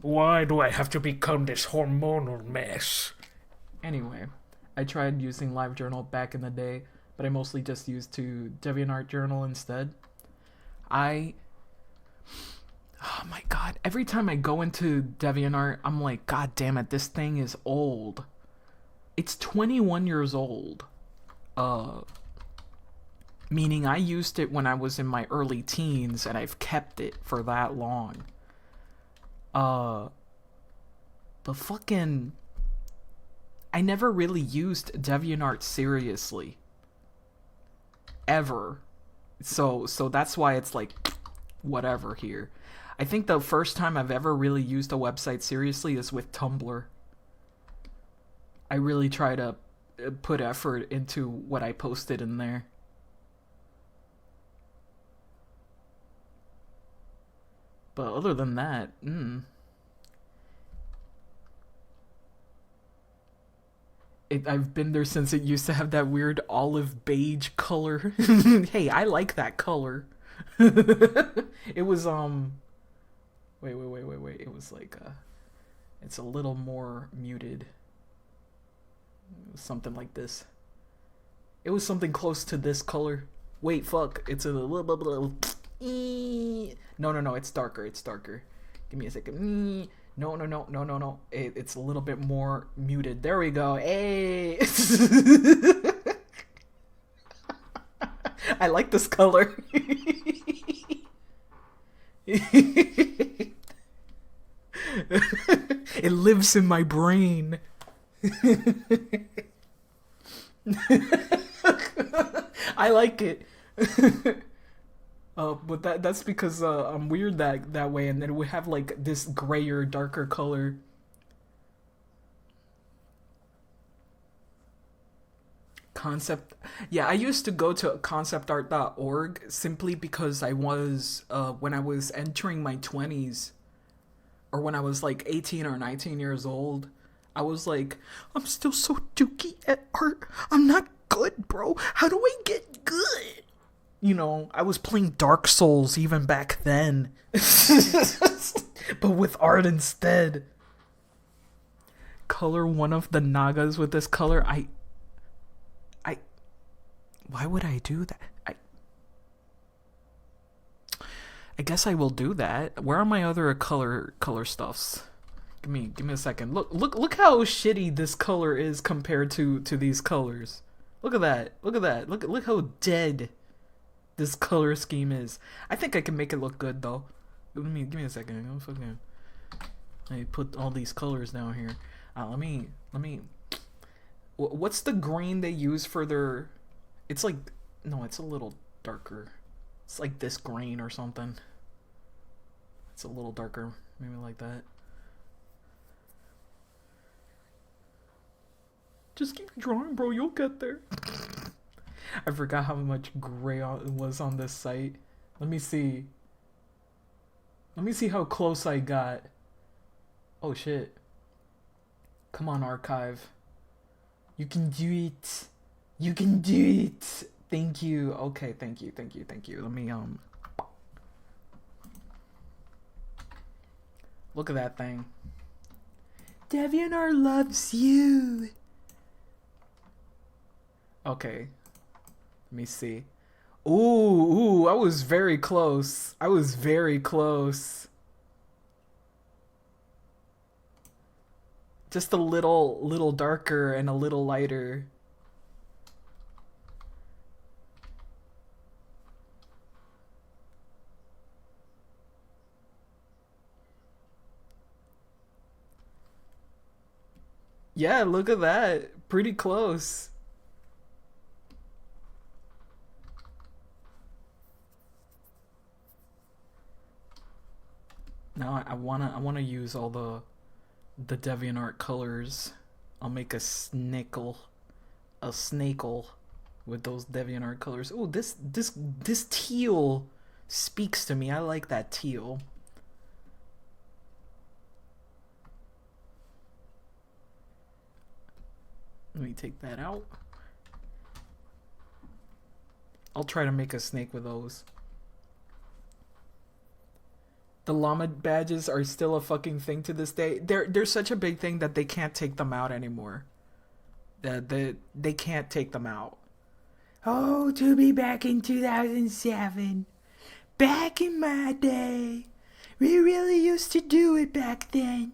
Why do I have to become this hormonal mess? Anyway, I tried using LiveJournal back in the day, but I mostly just used to DeviantArt Journal instead. Oh my god, every time I go into DeviantArt, I'm like, god damn it, this thing is old. It's 21 years old. Meaning I used it when I was in my early teens, and I've kept it for that long. But fucking... I never really used DeviantArt seriously. Ever. So that's why it's like, whatever here. I think the first time I've ever really used a website seriously is with Tumblr. I really try to put effort into what I posted in there. But other than that, I've been there since it used to have that weird olive beige color. Hey, I like that color. It was wait. It was like it's a little more muted. It was something like this. It was something close to this color. Wait, fuck. It's a little No, it's darker. It's darker. Give me a second. No. It's a little bit more muted. There we go. Hey. I like this color. It lives in my brain. I like it. But that's because I'm weird that way, and then we have like this grayer, darker color. Concept, yeah, I used to go to conceptart.org simply because I was when I was entering my 20s, or when I was like 18 or 19 years old, I was like, I'm still so dookie at art. I'm not good, bro. How do I get good? You know, I was playing Dark Souls even back then. But with art instead. Color one of the Nagas with this color. Why would I do that? I guess I will do that. Where are my other color stuffs? Give me a second. Look how shitty this color is compared to these colors. Look at that. Look how dead this color scheme is. I think I can make it look good though. Give me a second. Let me put all these colors down here. Let me. What's the green they use for their? It's like, no, it's a little darker. It's like this green or something. It's a little darker, maybe like that. Just keep drawing, bro. You'll get there. I forgot how much gray it was on this site. Let me see. Let me see how close I got. Oh shit. Come on, archive. You can do it. You can do it. Thank you. Okay, thank you. Let me look at that thing. DeviantArt loves you. Okay. Let me see. Ooh, I was very close. Just a little darker and a little lighter. Yeah, look at that. Pretty close. Now I wanna use all the DeviantArt colors. I'll make a snakel with those DeviantArt colors. Oh, this teal speaks to me. I like that teal. Let me take that out. I'll try to make a snake with those. The llama badges are still a fucking thing to this day. They're such a big thing that they can't take them out anymore. They can't take them out. Oh, to be back in 2007. Back in my day. We really used to do it back then.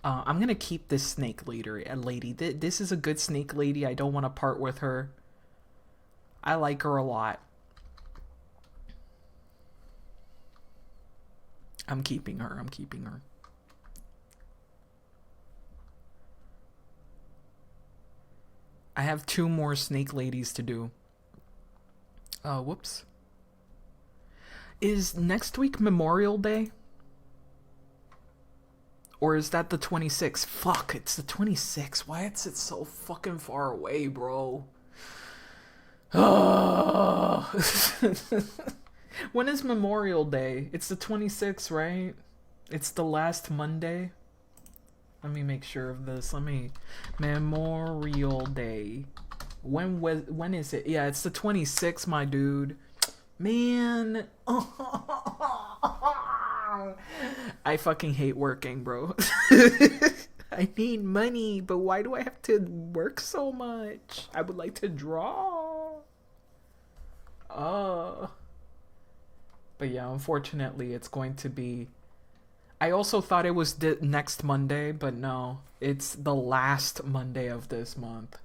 I'm gonna keep this snake lady. This is a good snake lady. I don't want to part with her. I like her a lot. I'm keeping her. I have 2 more snake ladies to do. Whoops. Is next week Memorial Day? Or is that the 26th? Fuck, it's the 26th. Why is it so fucking far away, bro? When is Memorial Day? It's the 26th, right? It's the last Monday. Let me make sure of this. Memorial Day. When is it? Yeah, it's the 26th, my dude. Man. I fucking hate working, bro. I need money, but why do I have to work so much? I would like to draw. But yeah, unfortunately, it's going to be... I also thought it was the next Monday, but no. It's the last Monday of this month.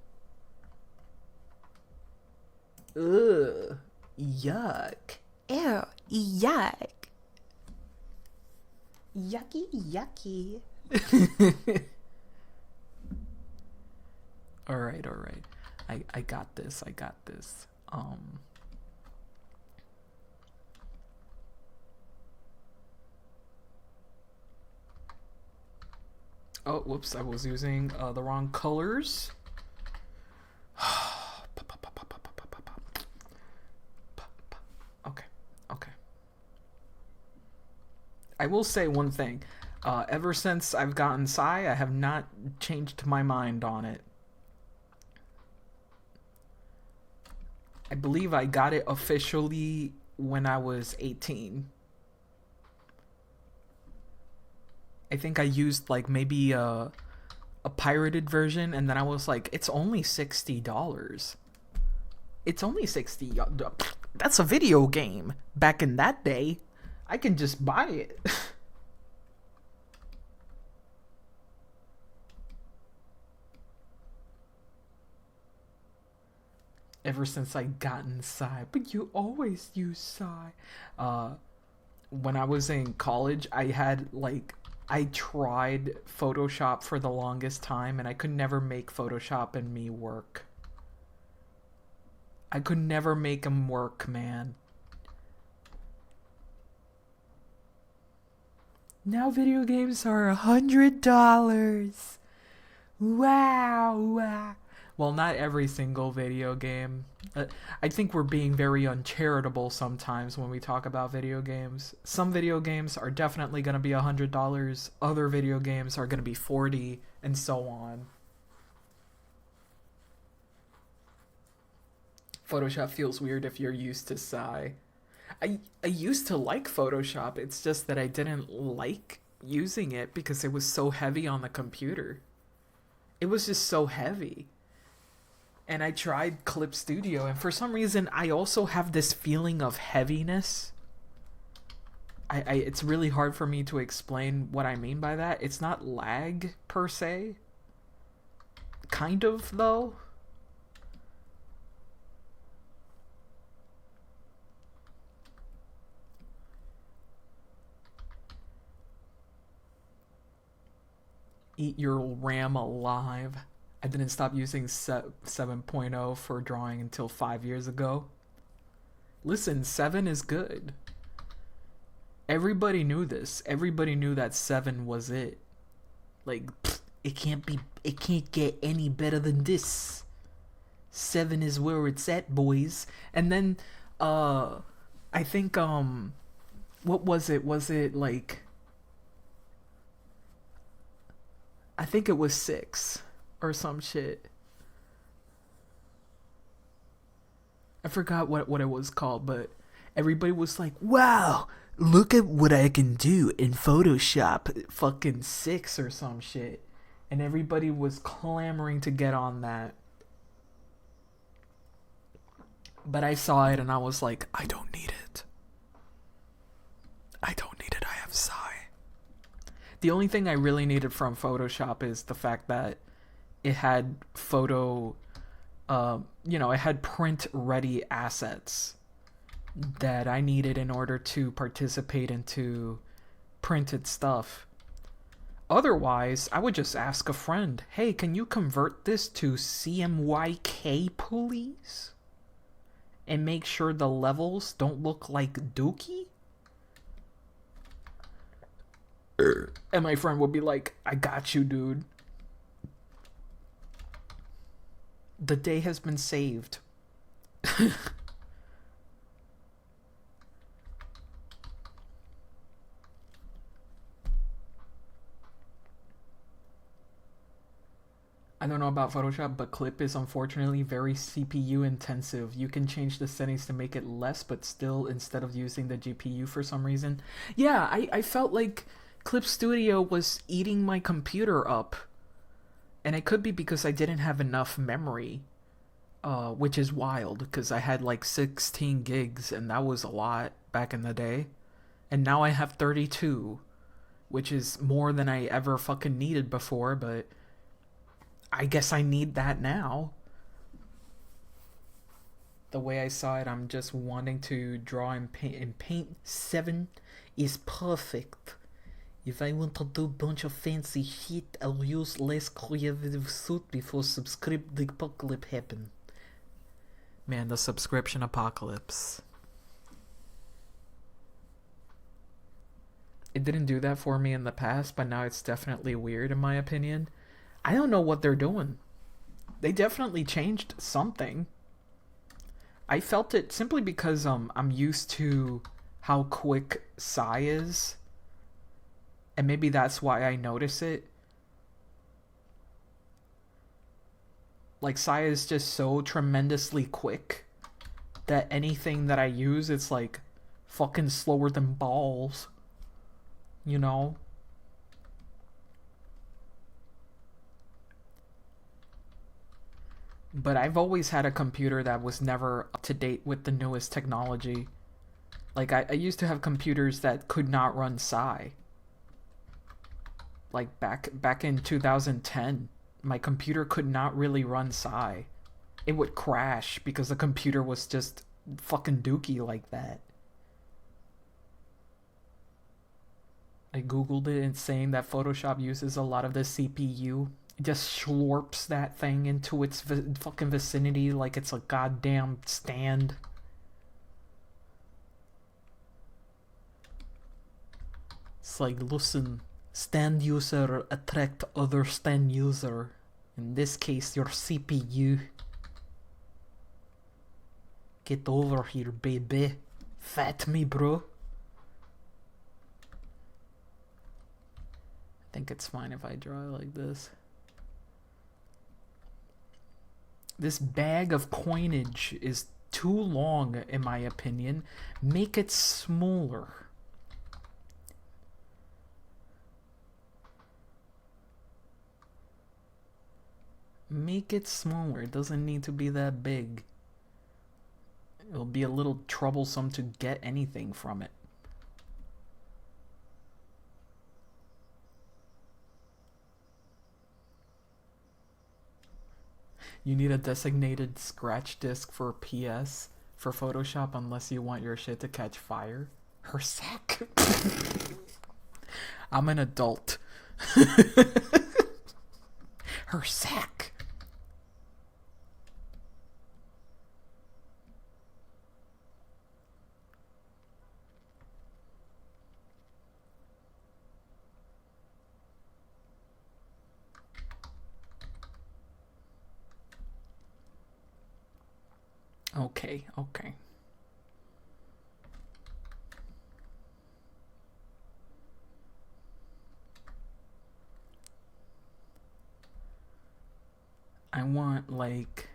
Ugh. Yuck. Ew. Yuck. Yucky. Alright. I got this. Oh, whoops, I was using the wrong colors. Okay. I will say one thing. Ever since I've gotten Psy, I have not changed my mind on it. I believe I got it officially when I was 18. I think I used like maybe a pirated version, and then I was like, it's only $60. It's only $60. That's a video game. Back in that day, I can just buy it. Ever since I gotten Psy, but you always use Psy. When I was in college, I tried Photoshop for the longest time, and I could never make Photoshop and me work. I could never make them work, man. Now video games are $100. Wow. Well, not every single video game. I think we're being very uncharitable sometimes when we talk about video games. Some video games are definitely going to be $100. Other video games are going to be $40, and so on. Photoshop feels weird if you're used to Psy. I used to like Photoshop. It's just that I didn't like using it because it was so heavy on the computer. It was just so heavy. And I tried Clip Studio, and for some reason I also have this feeling of heaviness. It's really hard for me to explain what I mean by that. It's not lag per se. Kind of, though. Eat your RAM alive. I didn't stop using 7.0 for drawing until 5 years ago. Listen, 7 is good. Everybody knew this. Everybody knew that 7 was it. Like, it can't get any better than this. 7 is where it's at, boys. And then, I think, what was it? Was it like... I think it was 6 or some shit. I forgot what it was called, but everybody was like, wow, look at what I can do in Photoshop fucking 6 or some shit. And everybody was clamoring to get on that. But I saw it and I was like, I don't need it. I don't need it. I have Sai. The only thing I really needed from Photoshop is the fact that it had it had print ready assets that I needed in order to participate into printed stuff. Otherwise, I would just ask a friend, hey, can you convert this to CMYK, please? And make sure the levels don't look like Dookie? And my friend would be like, I got you, dude. The day has been saved. I don't know about Photoshop, but Clip is unfortunately very CPU intensive. You can change the settings to make it less, but still, instead of using the GPU for some reason. Yeah, I felt like Clip Studio was eating my computer up. And it could be because I didn't have enough memory, which is wild, because I had like 16 gigs, and that was a lot back in the day. And now I have 32, which is more than I ever fucking needed before, but I guess I need that now. The way I saw it, I'm just wanting to draw in Paint 7 is perfect. If I want to do a bunch of fancy shit, I'll use less creative suit before subscribe the apocalypse happen. Man, the subscription apocalypse. It didn't do that for me in the past, but now it's definitely weird in my opinion. I don't know what they're doing. They definitely changed something. I felt it simply because I'm used to how quick Sai is. And maybe that's why I notice it. Like, Sai is just so tremendously quick that anything that I use, it's like fucking slower than balls. You know? But I've always had a computer that was never up to date with the newest technology. Like, I used to have computers that could not run Sai. Like, back in 2010, my computer could not really run Sai. It would crash because the computer was just fucking dookie like that. I googled it and saying that Photoshop uses a lot of the CPU. It just slurps that thing into its fucking vicinity like it's a goddamn stand. It's like, listen, stand user attract other stand user. In this case, your CPU. Get over here, baby. Fat me, bro. I think it's fine if I draw it like this. This bag of coinage is too long, in my opinion. Make it smaller. Make it smaller. It doesn't need to be that big. It'll be a little troublesome to get anything from it. You need a designated scratch disk for PS for Photoshop unless you want your shit to catch fire. Her sack. I'm an adult. Her sack. Okay, okay. want like...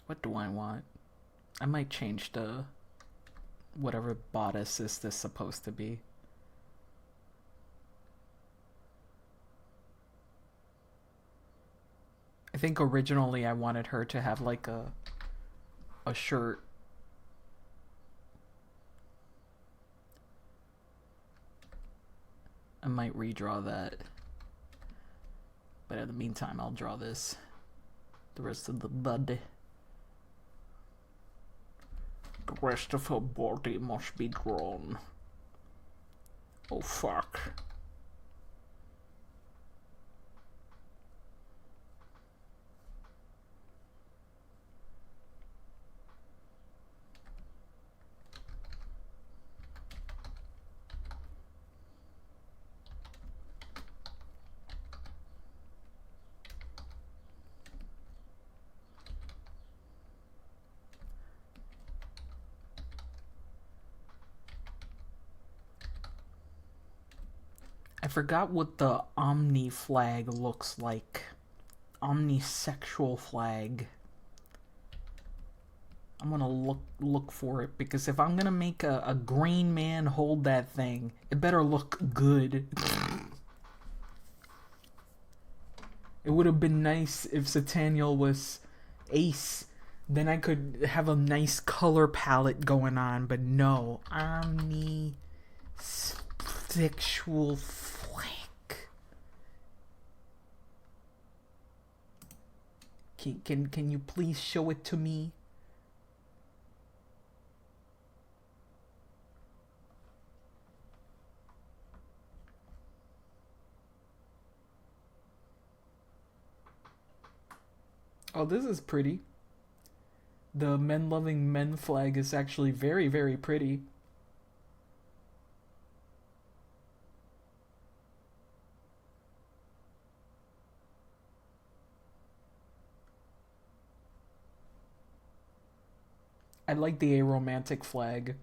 What do I want? I might change the... whatever bodice is this supposed to be. I think originally I wanted her to have like a shirt. I might redraw that. But in the meantime, I'll draw this. The rest of the body. The rest of her body must be drawn. Oh fuck. I forgot what the Omni flag looks like. Omnisexual flag. I'm gonna look for it, because if I'm gonna make a green man hold that thing, it better look good. It would have been nice if Sataniel was Ace. Then I could have a nice color palette going on, but no. Omnisexual flag. Can you please show it to me? Oh, this is pretty. The Men Loving Men flag is actually very, very pretty. I like the aromantic flag.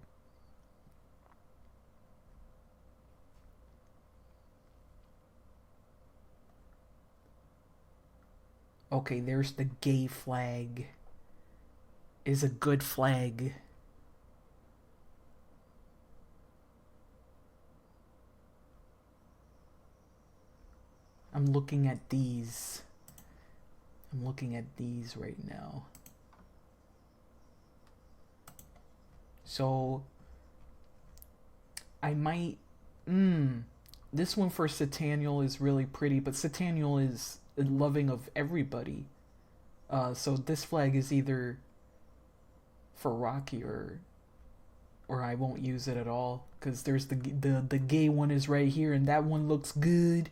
Okay, there's the gay flag. Is a good flag. I'm looking at these. I'm looking at these right now. So I might... This one for Sataniel is really pretty, but Sataniel is loving of everybody. So this flag is either for Rocky or I won't use it at all, because there's the gay one is right here, and that one looks good.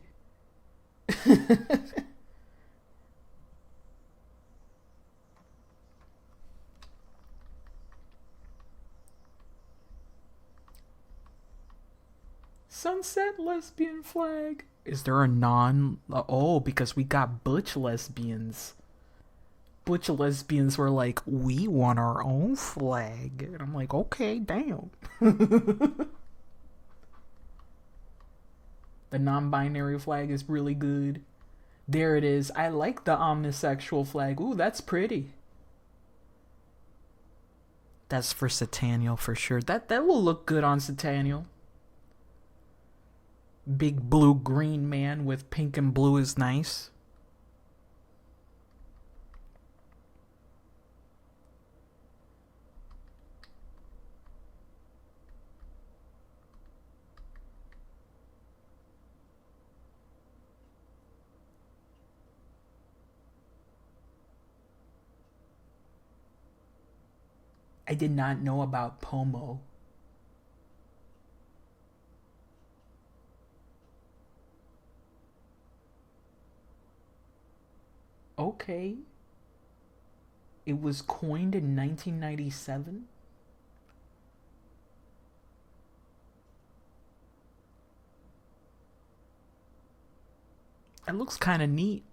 Sunset lesbian flag. Is there a non... Oh, because we got butch lesbians. Butch lesbians were like, we want our own flag. And I'm like, okay, damn. The non-binary flag is really good. There it is. I like the omnisexual flag. Ooh, that's pretty. That's for Sataniel for sure. That will look good on Sataniel. Big blue green man with pink and blue is nice. I did not know about Pomo. Okay. It was coined in 1997. It looks kind of neat.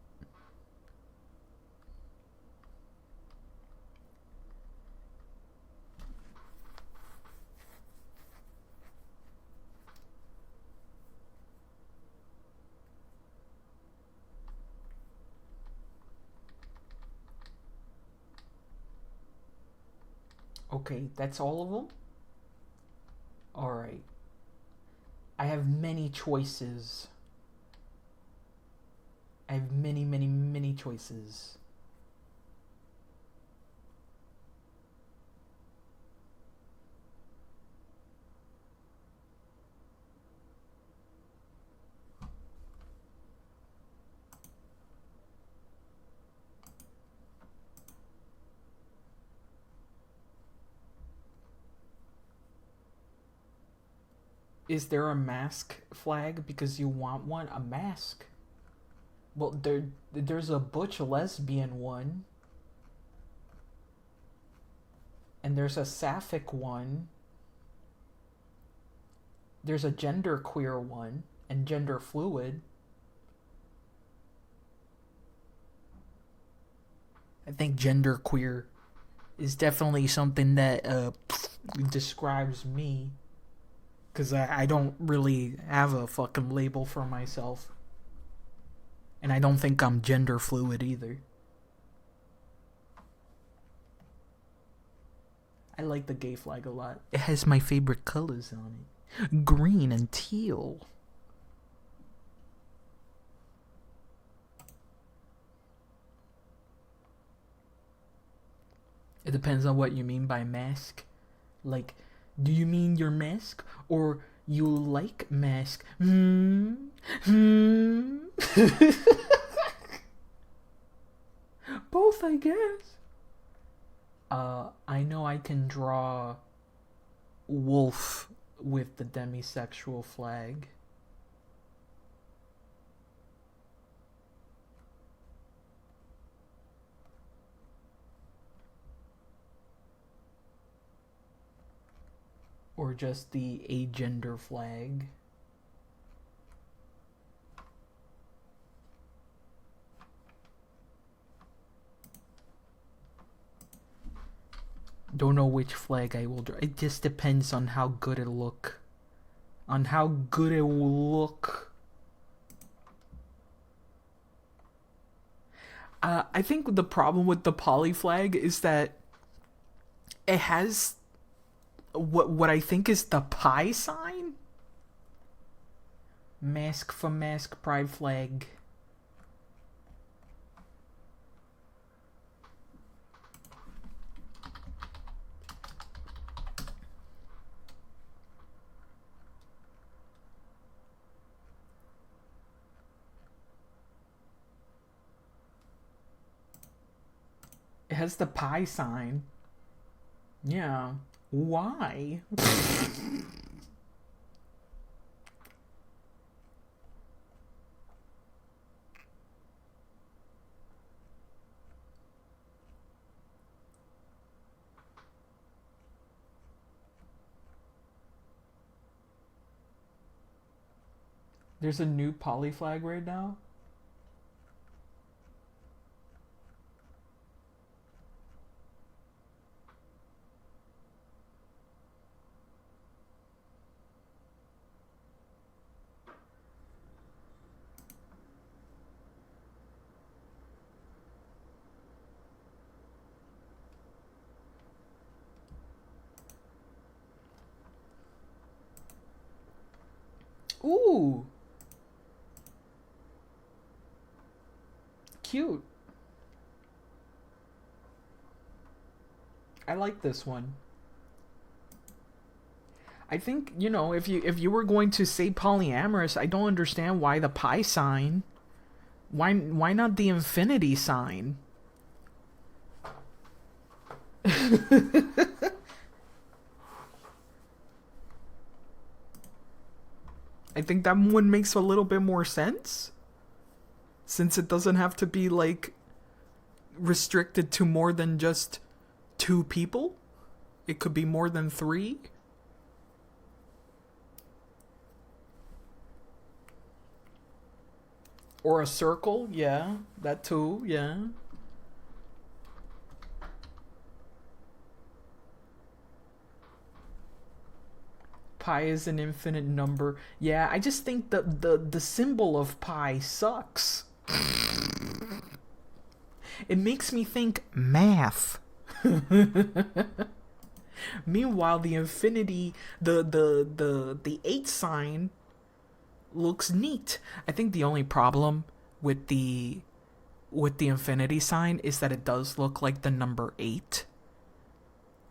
Okay, that's all of them? Alright. I have many choices. I have many, many, many choices. Is there a mask flag because you want one? A mask? Well, there's a butch lesbian one. And there's a sapphic one. There's a genderqueer one. And gender fluid. I think genderqueer is definitely something that describes me. Because I don't really have a fucking label for myself. And I don't think I'm gender fluid either. I like the gay flag a lot. It has my favorite colors on it. Green and teal. It depends on what you mean by mask. Like, do you mean your mask? Or you like mask? Both, I guess. I know I can draw wolf with the demisexual flag. Or just the agender flag. Don't know which flag I will draw. It just depends on how good it'll look. On how good it will look. I think the problem with the poly flag is that it has what I think is the pi sign. Mask for mask, pride flag. It has the pi sign. Yeah. Why? There's a new poly flag right now. Ooh. Cute. I like this one. I think, you know, if you were going to say polyamorous, I don't understand why the pi sign. Why not the infinity sign? I think that one makes a little bit more sense. Since it doesn't have to be, like, restricted to more than just 2 people. It could be more than 3. Or a circle, yeah. That too, yeah. Pi is an infinite number. Yeah, I just think the symbol of pi sucks. It makes me think math. Meanwhile, the infinity, the 8 sign looks neat. I think the only problem with the infinity sign is that it does look like the number 8.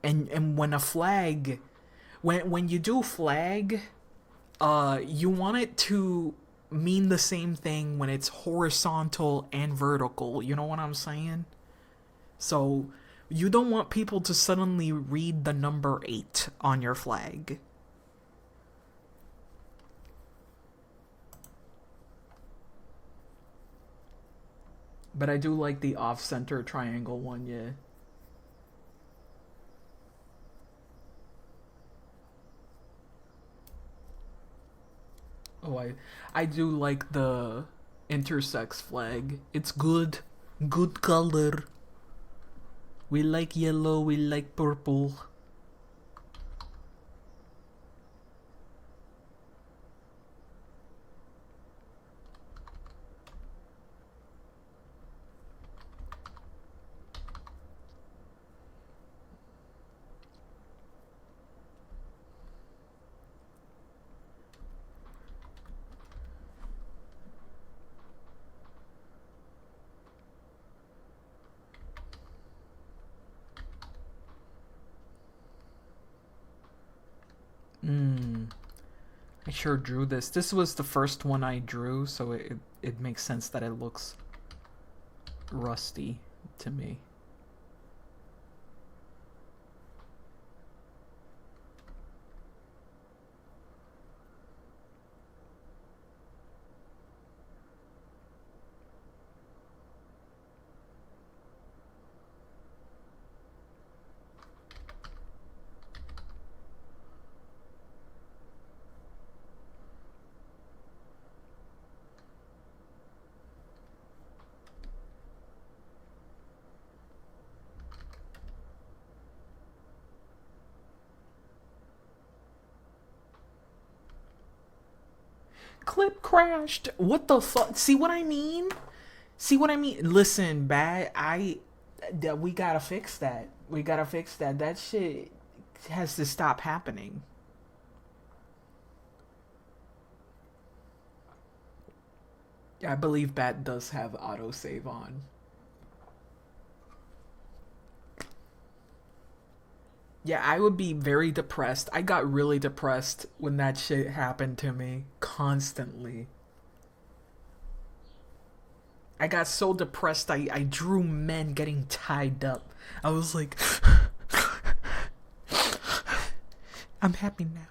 And when a flag, when you do flag, you want it to mean the same thing when it's horizontal and vertical. You know what I'm saying? So you don't want people to suddenly read the number 8 on your flag. But I do like the off-center triangle one, yeah. Oh, I do like the intersex flag. It's good. Good color. We like yellow, we like purple. I sure drew this. This was the first one I drew, so it makes sense that it looks rusty to me. Clip crashed. What the fuck? See what I mean? See what I mean? Listen, bad. We gotta fix that. We gotta fix that. That shit has to stop happening. I believe Bat does have autosave on. Yeah, I would be very depressed. I got really depressed when that shit happened to me constantly. I got so depressed I drew men getting tied up. I was like I'm happy now.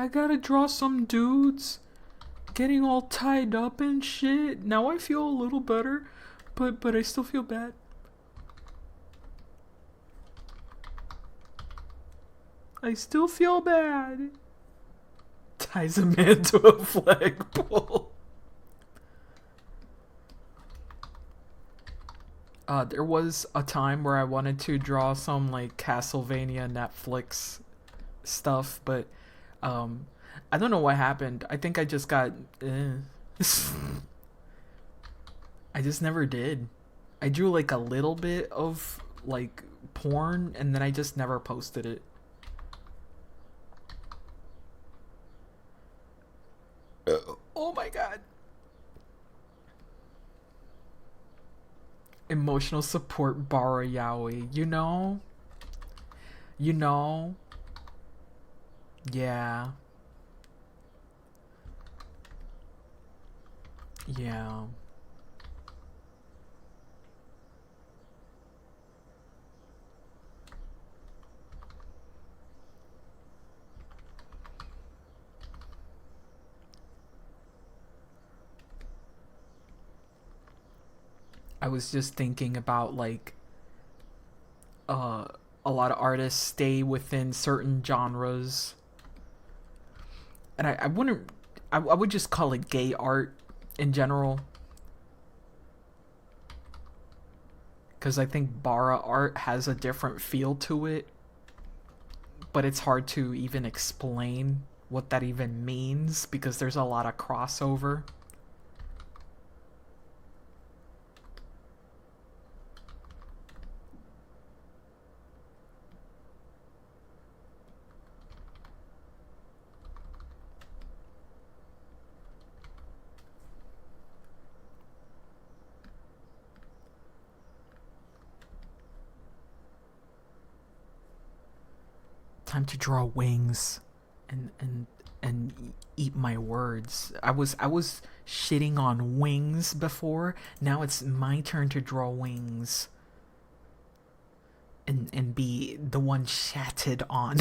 I gotta draw some dudes getting all tied up and shit. Now I feel a little better, but I still feel bad. I still feel bad. Ties a man to a flagpole. There was a time where I wanted to draw some like Castlevania Netflix stuff, but I don't know what happened. I think I just got I just never did. I drew like a little bit of like porn and then I just never posted it. Oh my god. Emotional support Bara Yaoi, you know? You know? Yeah. Yeah. I was just thinking about like a lot of artists stay within certain genres. And I wouldn't I would just call it gay art in general. Because I think Bara art has a different feel to it. But it's hard to even explain. what that even means because there's a lot of crossover. Time to draw wings and eat my words. I was shitting on wings before. Now it's my turn to draw wings and be the one shatted on.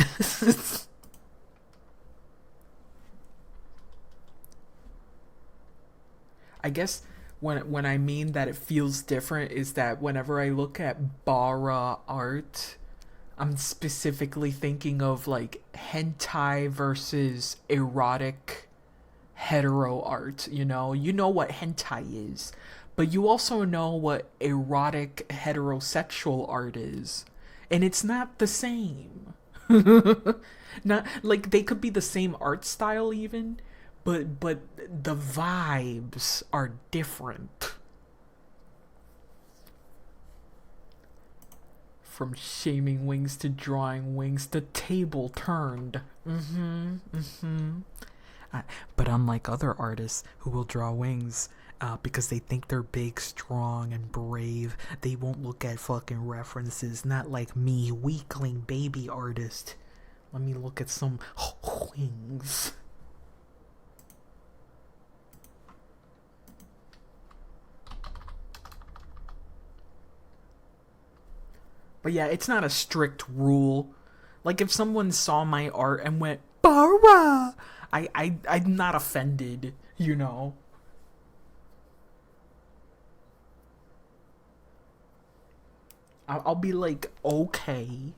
I guess when I mean that it feels different is that whenever I look at bara art, I'm specifically thinking of like hentai versus erotic hetero art, you know? You know what hentai is, but you also know what erotic heterosexual art is. And it's not the same. Not like they could be the same art style even, but the vibes are different. From shaming wings to drawing wings, the table turned. Uh, but unlike other artists who will draw wings because they think they're big, strong, and brave, they won't look at fucking references. Not like me, weakling baby artist. Let me look at some wings. But yeah, it's not a strict rule. Like if someone saw my art and went, Bara, I'm not offended, you know. I'll be like, okay.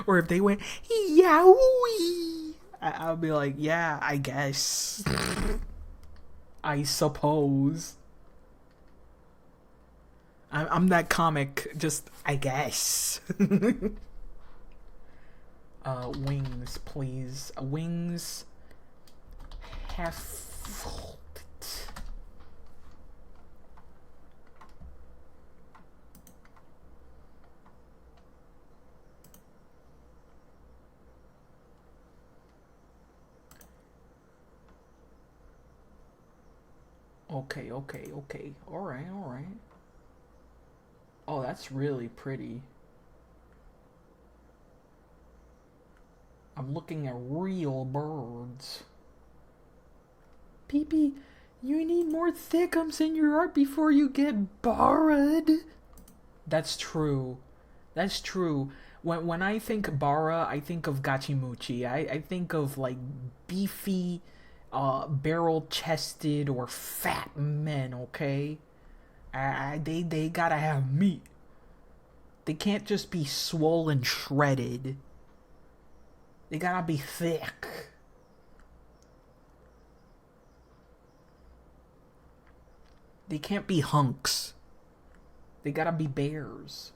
Or if they went, yowie, I'll be like, yeah, I guess. I suppose. I'm that comic, just, I guess. Wings, please. Wings. Have. Okay, okay, okay. Alright, alright. Oh, that's really pretty. I'm looking at real birds. Pee, you need more thickums in your art before you get borrowed. That's true. That's true. When I think bara, I think of gachimuchi. I think of like beefy, barrel chested or fat men, okay? They gotta have meat. They can't just be swollen shredded. They gotta be thick. They can't be hunks. They gotta be bears.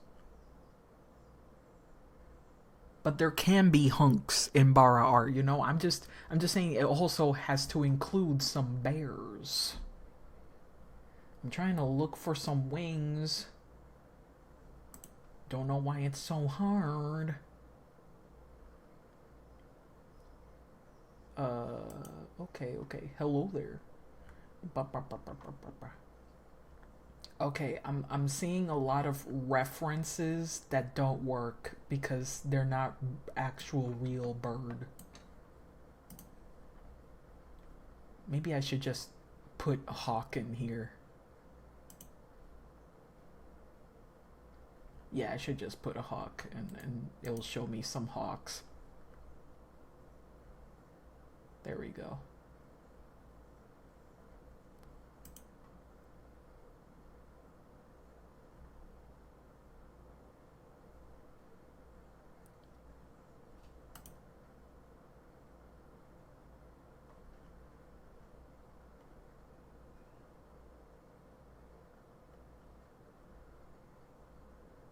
But there can be hunks in bara art, you know? I'm just saying it also has to include some bears. I'm trying to look for some wings. Don't know why it's so hard. Okay. Hello there. Okay, I'm seeing a lot of references that don't work because they're not actual real bird. Maybe I should just put a hawk in here. Yeah, I should just put a hawk and it'll show me some hawks. There we go.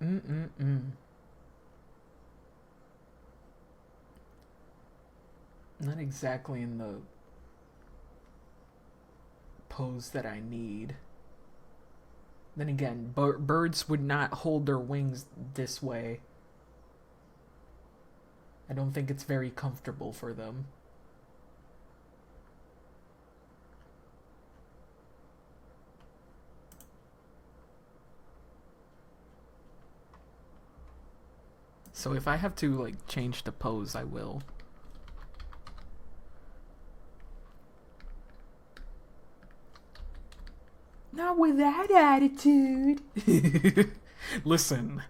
Mm-mm-mm. Not exactly in the pose that I need. Then again, birds would not hold their wings this way. I don't think it's very comfortable for them. So if I have to like change the pose, I will. Not with that attitude. Listen.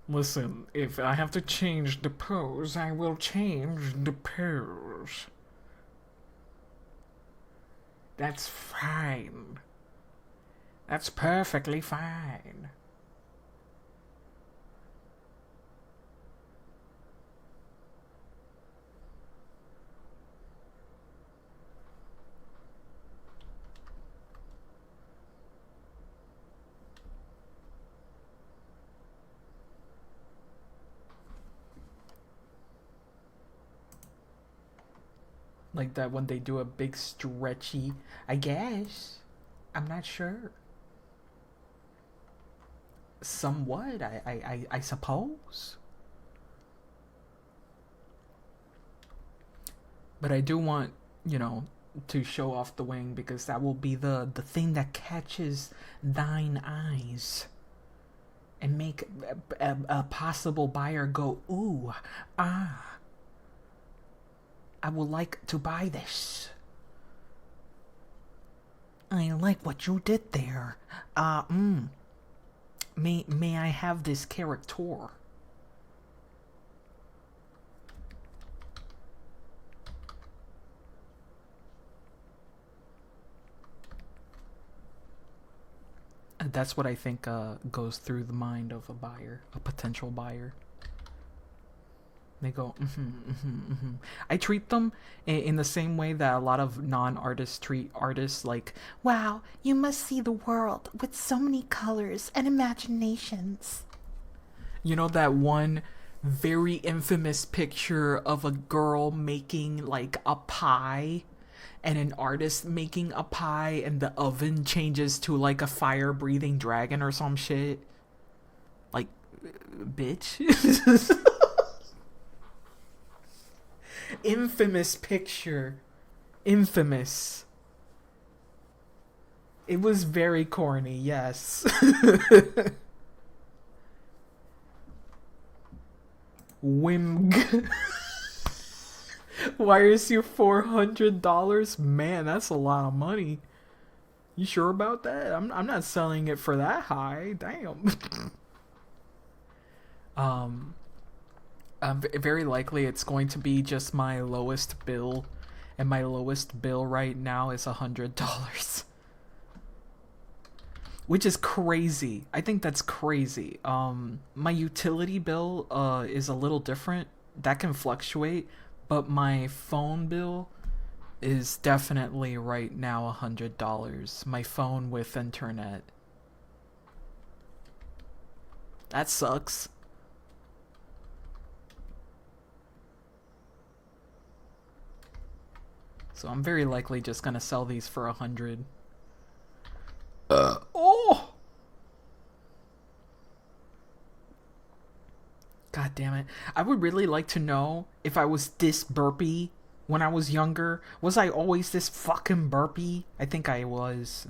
Listen, if I have to change the pose, I will change the pose. That's fine. That's perfectly fine. Like that when they do a big stretchy, I guess. I'm not sure. Somewhat, I suppose. But I do want, you know, to show off the wing because that will be the thing that catches thine eyes and make a possible buyer go, ooh, ah. I would like to buy this. I like what you did there. May I have this character? That's what I think goes through the mind of a buyer, a potential buyer. They go, I treat them in the same way that a lot of non-artists treat artists, like, wow, you must see the world with so many colors and imaginations. You know that one very infamous picture of a girl making like a pie and an artist making a pie and the oven changes to like a fire-breathing dragon or some shit? Like, bitch. Infamous picture. Infamous. It was very corny, yes. Wimg. Wires you $400? Man, that's a lot of money. You sure about that? I'm not selling it for that high. Damn. Very likely it's going to be just my lowest bill, and my lowest bill right now is $100. Which is crazy. I think that's crazy. My utility bill is a little different. That can fluctuate, but my phone bill is definitely right now $100. My phone with internet. That sucks. So I'm very likely just gonna sell these for $100. Oh! God damn it. I would really like to know if I was this burpy when I was younger. Was I always this fucking burpy? I think I was.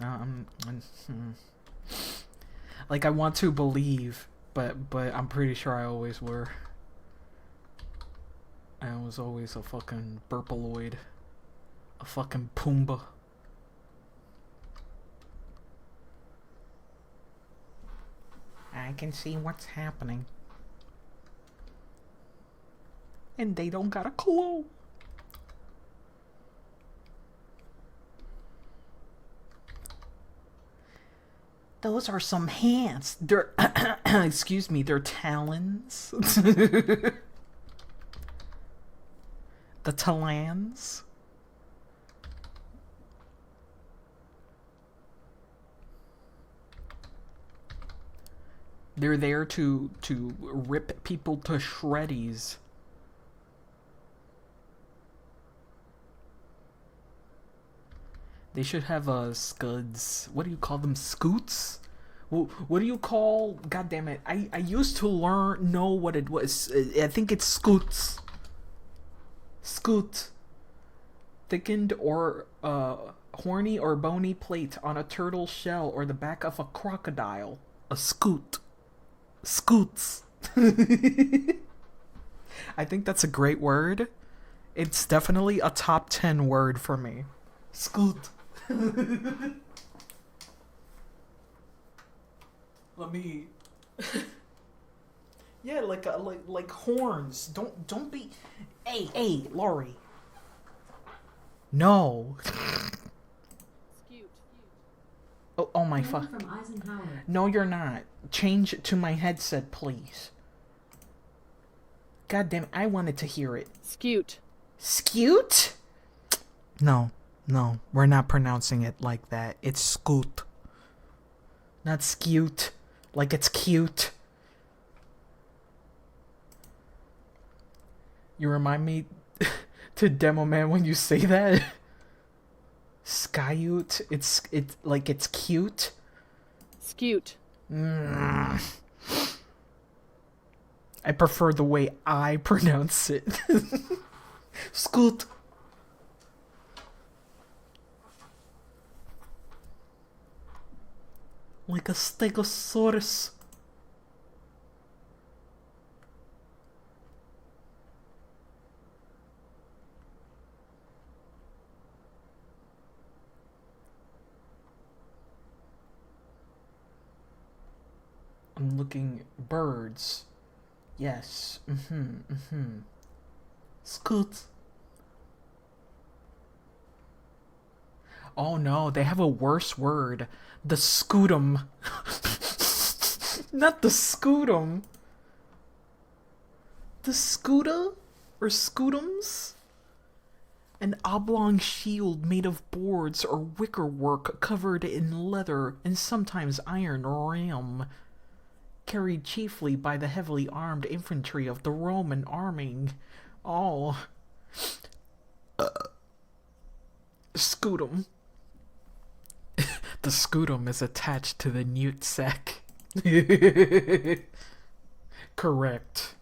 Like, I want to believe, but I'm pretty sure I always were. I was always a fucking burpaloid. A fucking Pumbaa. I can see what's happening. And they don't got a clue. Those are some hands. They're, excuse me, they're talons. The talons. They're there to rip people to shreddies. They should have scuds. What do you call them? Scoots? What do you call? God damn it! I used to know what it was. I think it's scoots. Scoot. Thickened or horny or bony plate on a turtle shell or the back of a crocodile. A scoot. Scoots. I think that's a great word. It's definitely a top 10 word for me. Scoot. Let me. Yeah, like horns. Don't be. Hey, Laurie. No. Oh my fuck. No, you're not. Change it to my headset, please. God damn, I wanted to hear it. Scute. Scute? No, we're not pronouncing it like that. It's scoot. Not scute. Like it's cute. You remind me to Demo Man when you say that. Skyute. It's like it's cute. Scute. I prefer the way I pronounce it. Scoot. Like a stegosaurus. I'm looking birds. Yes. Scoot. Oh no, they have a worse word. The scootum. Not the scootum. The scooter? Or scootums? An oblong shield made of boards or wickerwork covered in leather and sometimes iron ram. Carried chiefly by the heavily armed infantry of the Roman army. Oh. Scutum. The scutum is attached to the newt sac. Correct.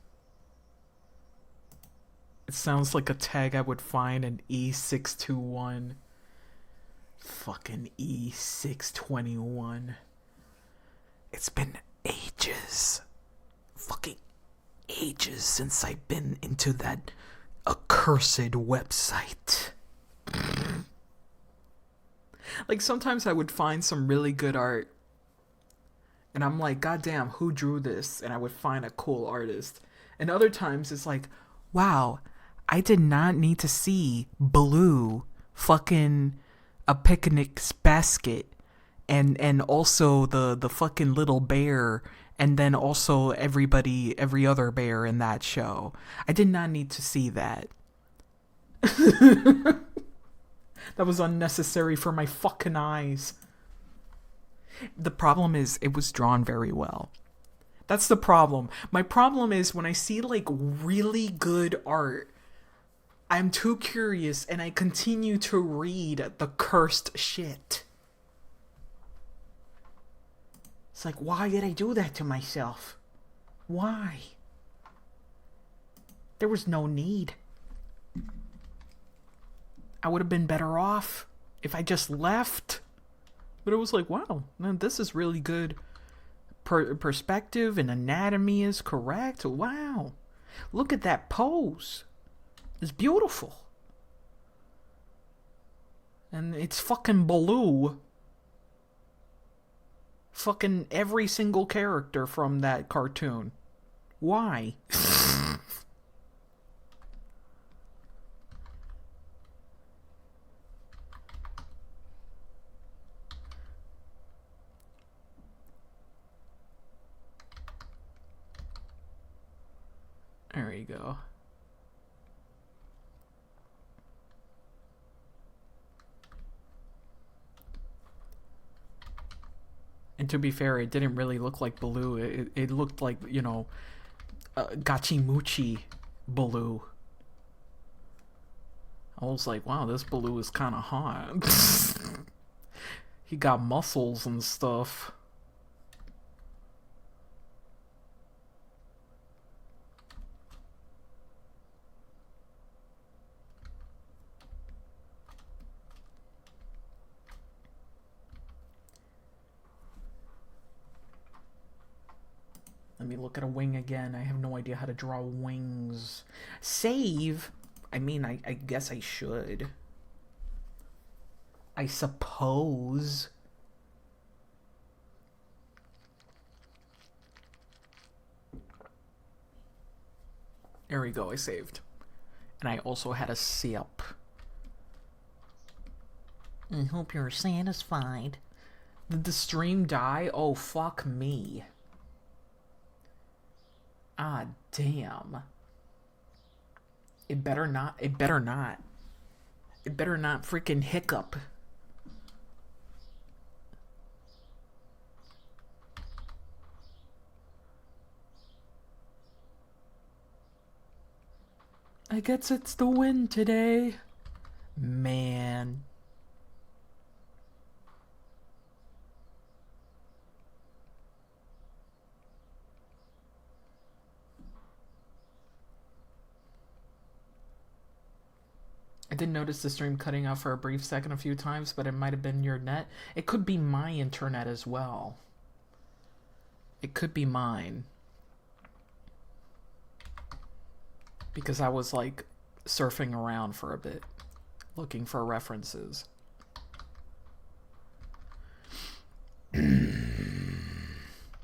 It sounds like a tag I would find in E621. Fucking E621. It's been ages. Fucking ages since I've been into that accursed website. Like, sometimes I would find some really good art, and I'm like, God damn, who drew this? And I would find a cool artist. And other times it's like, wow, I did not need to see Baloo fucking a picnic's basket and also the fucking little bear, and then also every other bear in that show. I did not need to see that. That was unnecessary for my fucking eyes. The problem is, it was drawn very well. That's the problem. My problem is when I see, like, really good art, I'm too curious and I continue to read the cursed shit. It's like, why did I do that to myself? Why? There was no need. I would have been better off if I just left. But it was like, wow, man, this is really good. Perspective and anatomy is correct. Wow. Look at that pose. It's beautiful. And it's fucking Baloo. Fucking every single character from that cartoon. Why? There you go. And to be fair, it didn't really look like Baloo. It looked like, you know, Gachimuchi Baloo. I was like, wow, this Baloo is kind of hot. He got muscles and stuff. Let me look at a wing again. I have no idea how to draw wings. Save? I mean, I guess I should. I suppose. There we go, I saved. And I also had a sip. I hope you're satisfied. Did the stream die? Oh, fuck me. Ah, damn. It better not. It better not. It better not freaking hiccup. I guess it's the win today. Man. I did notice the stream cutting off for a brief second a few times, but it might have been your net. It could be my internet as well. It could be mine. Because I was like surfing around for a bit, looking for references.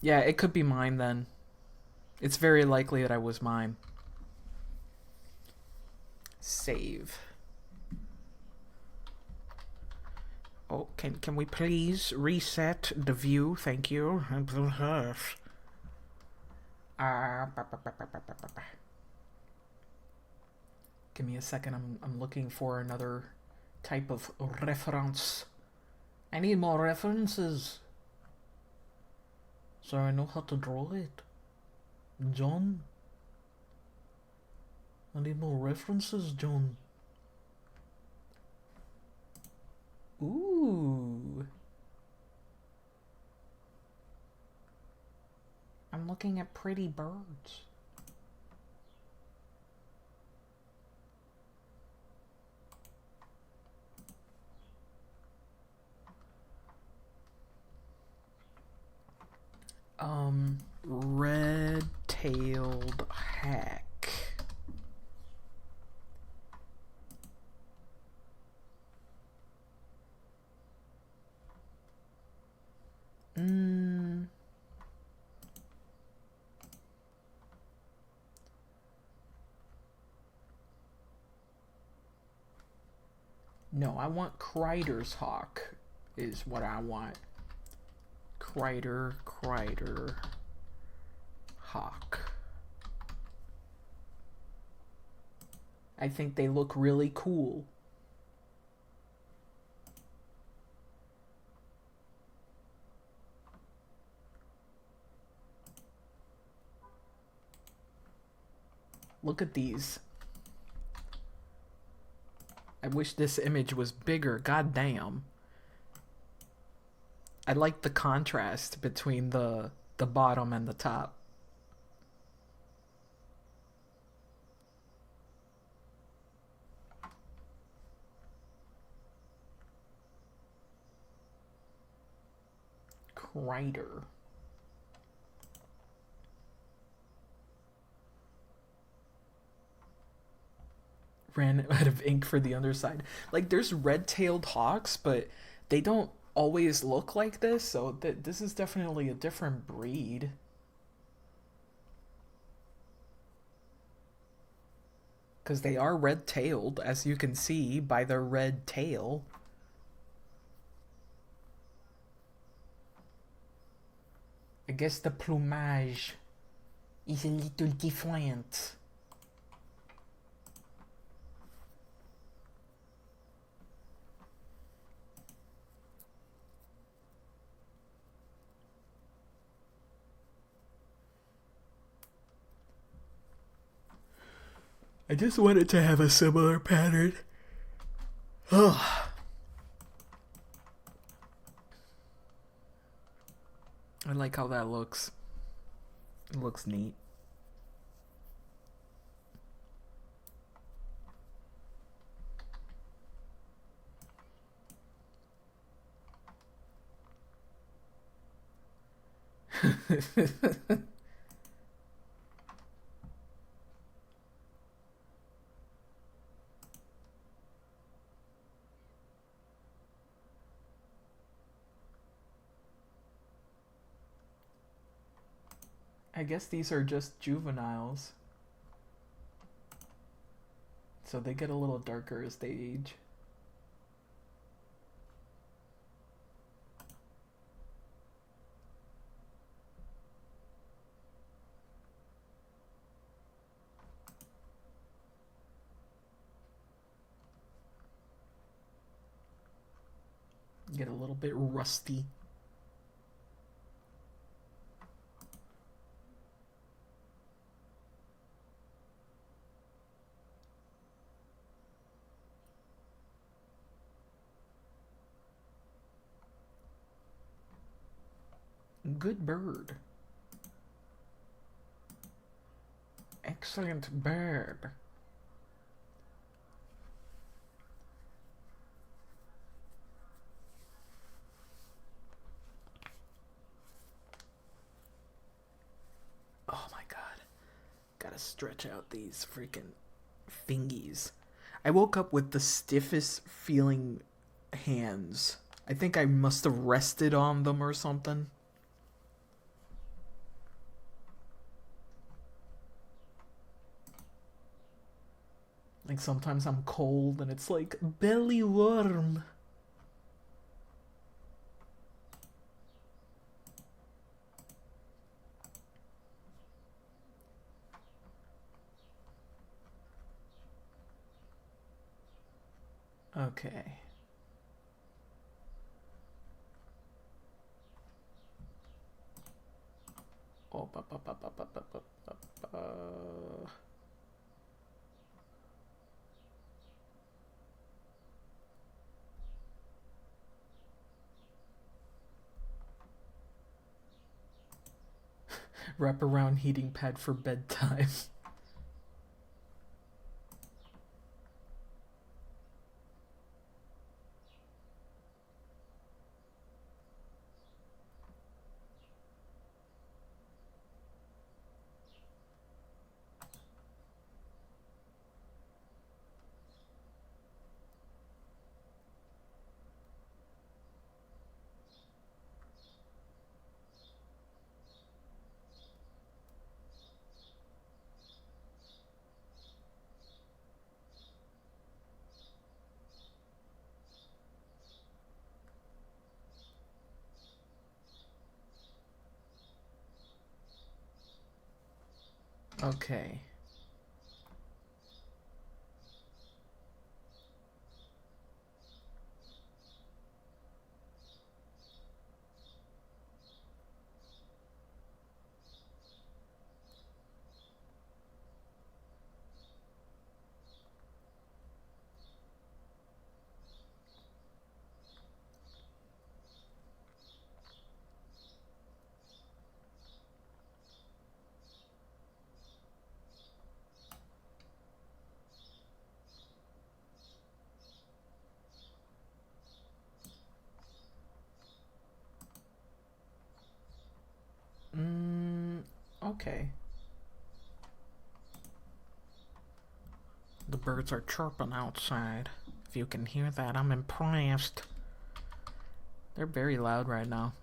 Yeah, it could be mine then. It's very likely that I was mine. Save. Oh, can we please reset the view? Thank you. Give me a second. I'm looking for another type of reference. I need more references, so I know how to draw it. John? I need more references, John. Ooh. I'm looking at pretty birds. Red-tailed hack. No, I want Kreider's hawk is what I want. Kreider, hawk. I think they look really cool. Look at these. I wish this image was bigger. God damn. I like the contrast between the bottom and the top. Kreider. Ran out of ink for the underside. Like, there's red-tailed hawks, but they don't always look like this, so this is definitely a different breed. Because they are red-tailed, as you can see by their red tail. I guess the plumage is a little different. I just wanted to have a similar pattern. Ugh. I like how that looks. It looks neat. I guess these are just juveniles. So they get a little darker as they age. Get a little bit rusty. Good bird. Excellent bird. Oh my god. Gotta stretch out these freaking fingies. I woke up with the stiffest feeling hands. I think I must have rested on them or something. Like sometimes I'm cold and it's like belly warm. Okay. Oh, wrap around heating pad for bedtime. Okay. Okay. The birds are chirping outside. If you can hear that, I'm impressed. They're very loud right now.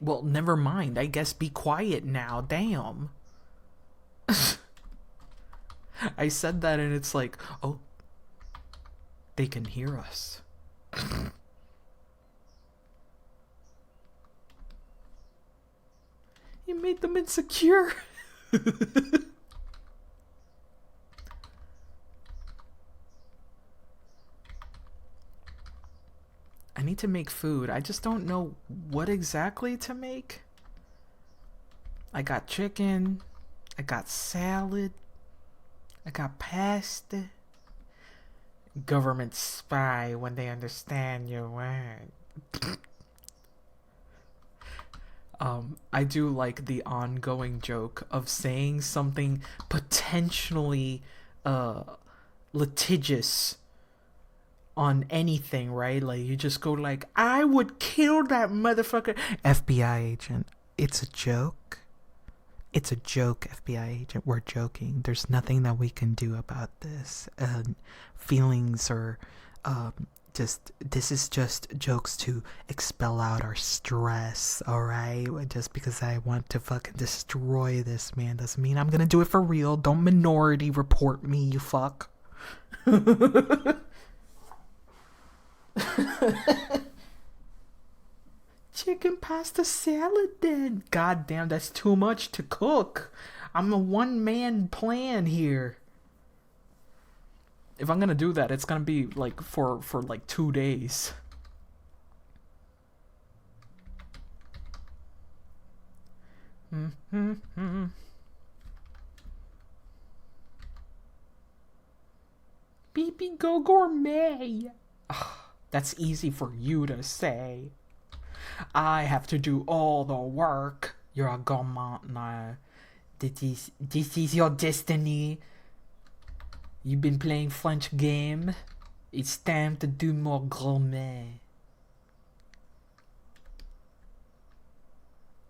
Well, never mind. I guess be quiet now. Damn. I said that and it's like, oh, they can hear us. You made them insecure. I need to make food. I just don't know what exactly to make. I got chicken. I got salad. I got past the government spy when they understand your word. I do like the ongoing joke of saying something potentially litigious on anything, right? Like you just go like, I would kill that motherfucker. FBI agent, it's a joke. It's a joke, FBI agent. We're joking. There's nothing that we can do about this. Feelings are this is just jokes to expel out our stress, alright? Just because I want to fucking destroy this man doesn't mean I'm gonna do it for real. Don't minority report me, you fuck. Chicken pasta salad then. God damn, that's too much to cook. I'm a one-man plan here. If I'm gonna do that, it's gonna be like for like 2 days. BB Go Gourmet. That's easy for you to say. I have to do all the work. You're a gourmand now. This is your destiny. You've been playing French game. It's time to do more gourmet.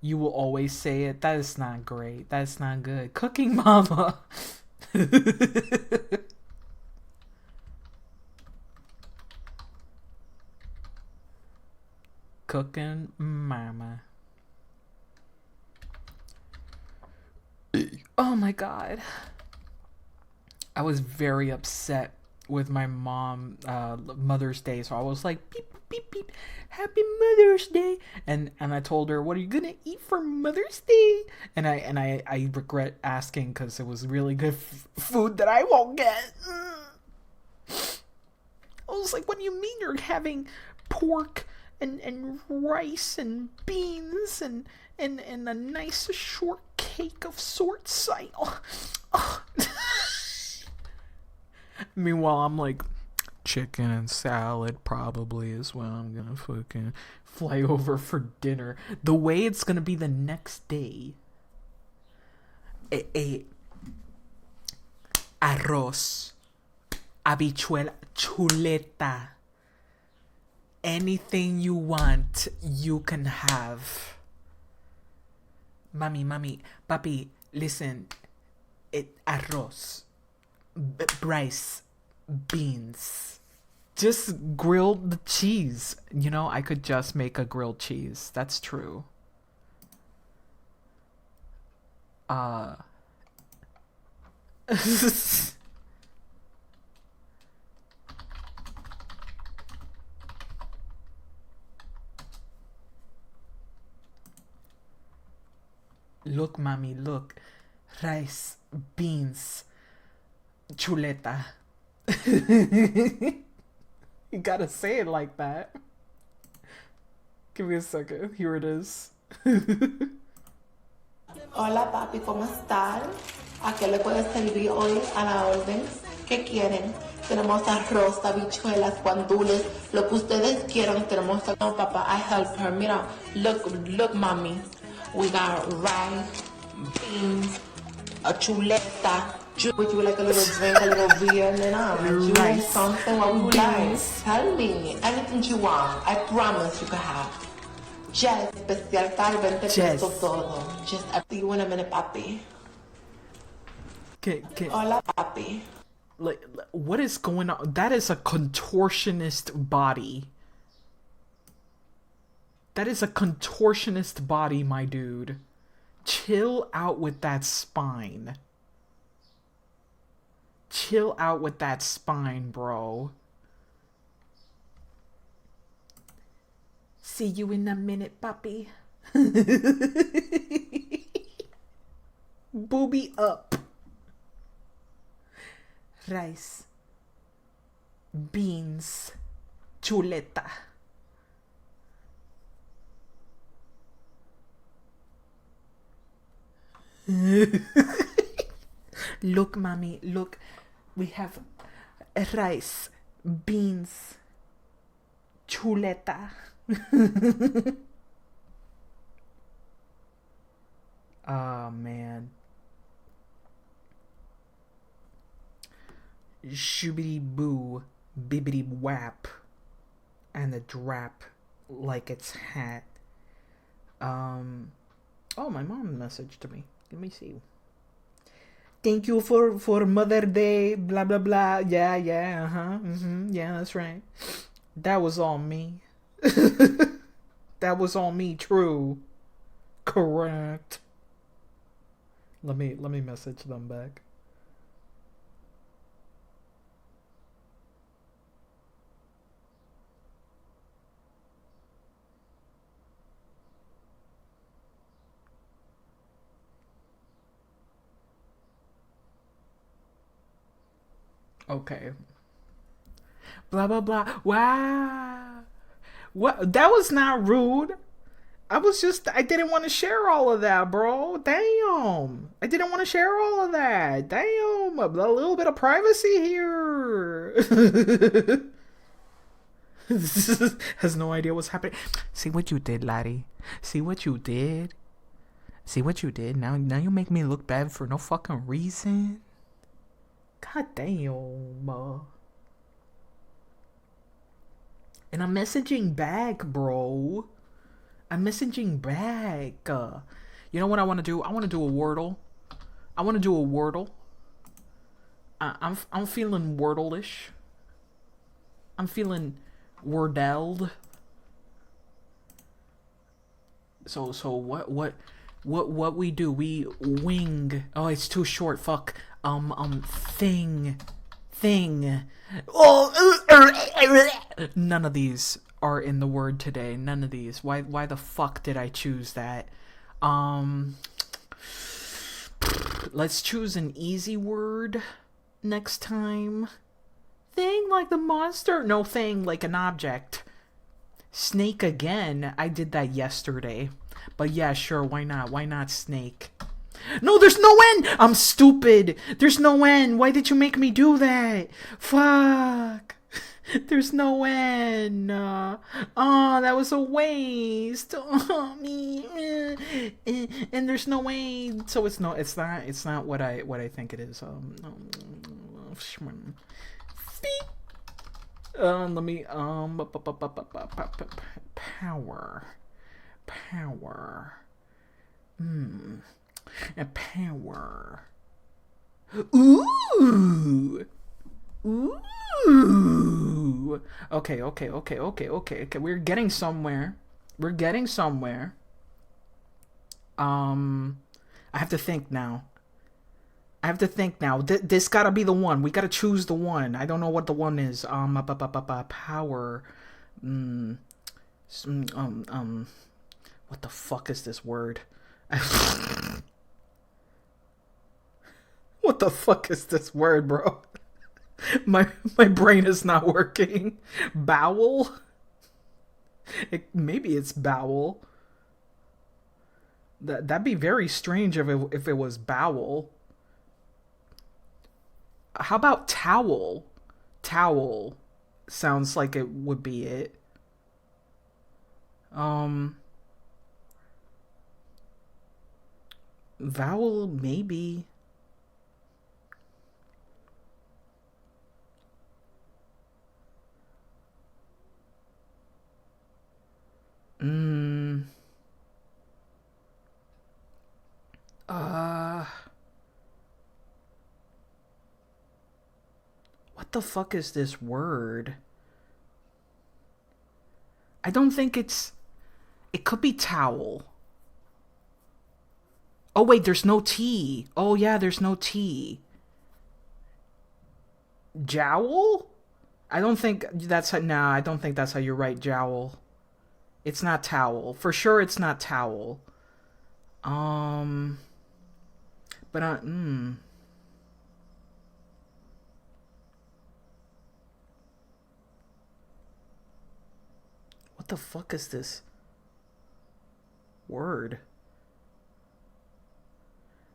You will always say it. That is not great. That's not good. Cooking mama. Cooking mama. Oh my god. I was very upset with my mom Mother's Day, so I was like, beep beep beep, happy Mother's Day, and I told her, what are you gonna eat for Mother's Day? And I regret asking because it was really good food that I won't get. I was like, what do you mean you're having pork and rice and beans and a nice short cake of sorts? Meanwhile, I'm like, chicken and salad probably is what I'm gonna fucking fly over for dinner. The way it's gonna be the next day. Arroz, habichuela, chuleta. Anything you want, you can have. Mami, papi, listen. Arroz, rice, beans. Just grill the cheese. You know, I could just make a grilled cheese. That's true. Look, mommy, look. Rice, beans, chuleta. You gotta say it like that. Give me a second. Here it is. Hola papi, ¿cómo están? ¿A qué le puedo servir hoy? A la orden. ¿Qué quieren? Tenemos arroz, habichuelas, guandules, lo que ustedes quieran. Tenemos. No, papá, I help her. Mira, look, mommy. We got rice, beans, a chuleta. Would you like a little drink, a little beer, and then you like something? What would you like? Tell me anything you want. I promise you can have. Jess, especial tal, 20 pesos todo. Just, I'll see you in a minute, papi. Hola, papi. Like, what is going on? That is a contortionist body. That is a contortionist body, my dude. Chill out with that spine. Chill out with that spine, bro. See you in a minute, papi. Booby up. Rice. Beans. Chuleta. Look, mommy, look. We have rice, beans, chuleta. Oh, man. Shoobity boo, bibbity whap, and the drap like it's hat. Oh, my mom messaged me. Let me see. Thank you for Mother Day, blah blah blah. Yeah, yeah, that's right. That was all me. That was all me. True. Correct. Let me message them back. Okay. Blah blah blah. Wow. What? That was not rude. I didn't want to share all of that, bro. Damn. I didn't want to share all of that. Damn. A little bit of privacy here. Has no idea what's happening. See what you did, laddie. See what you did. See what you did. Now you make me look bad for no fucking reason. God damn. And I'm messaging back, bro. I'm messaging back. You know what I want to do? I want to do a Wordle. I'm feeling Wordle-ish. I'm feeling Wordelled. So what we do? We wing. Oh, it's too short. Fuck. Thing. Oh, none of these are in the word today. None of these. Why the fuck did I choose that? Let's choose an easy word next time. Thing like the monster? No, thing like an object. Snake again. I did that yesterday. But yeah, sure, why not? Why not snake? No, there's no N! I'm stupid! There's no N! Why did you make me do that? Fuck! There's no N! Oh, that was a waste! Oh, me! And there's no A, so it's not what I think it is. Let me, power. A power. Ooh. Okay. We're getting somewhere. I have to think now. This gotta be the one. We gotta choose the one. I don't know what the one is. Power. What the fuck is this word? What the fuck is this word, bro? My brain is not working. Bowel? Maybe it's bowel. That'd be very strange if it was bowel. How about towel? Towel sounds like it would be it. Vowel, maybe. What the fuck is this word? I don't think it's... It could be towel. Oh, wait, there's no T. Oh, yeah, there's no T. Jowl? I don't think that's how... Nah, I don't think that's how you write jowl. It's not towel. For sure, it's not towel. But, What the fuck is this word?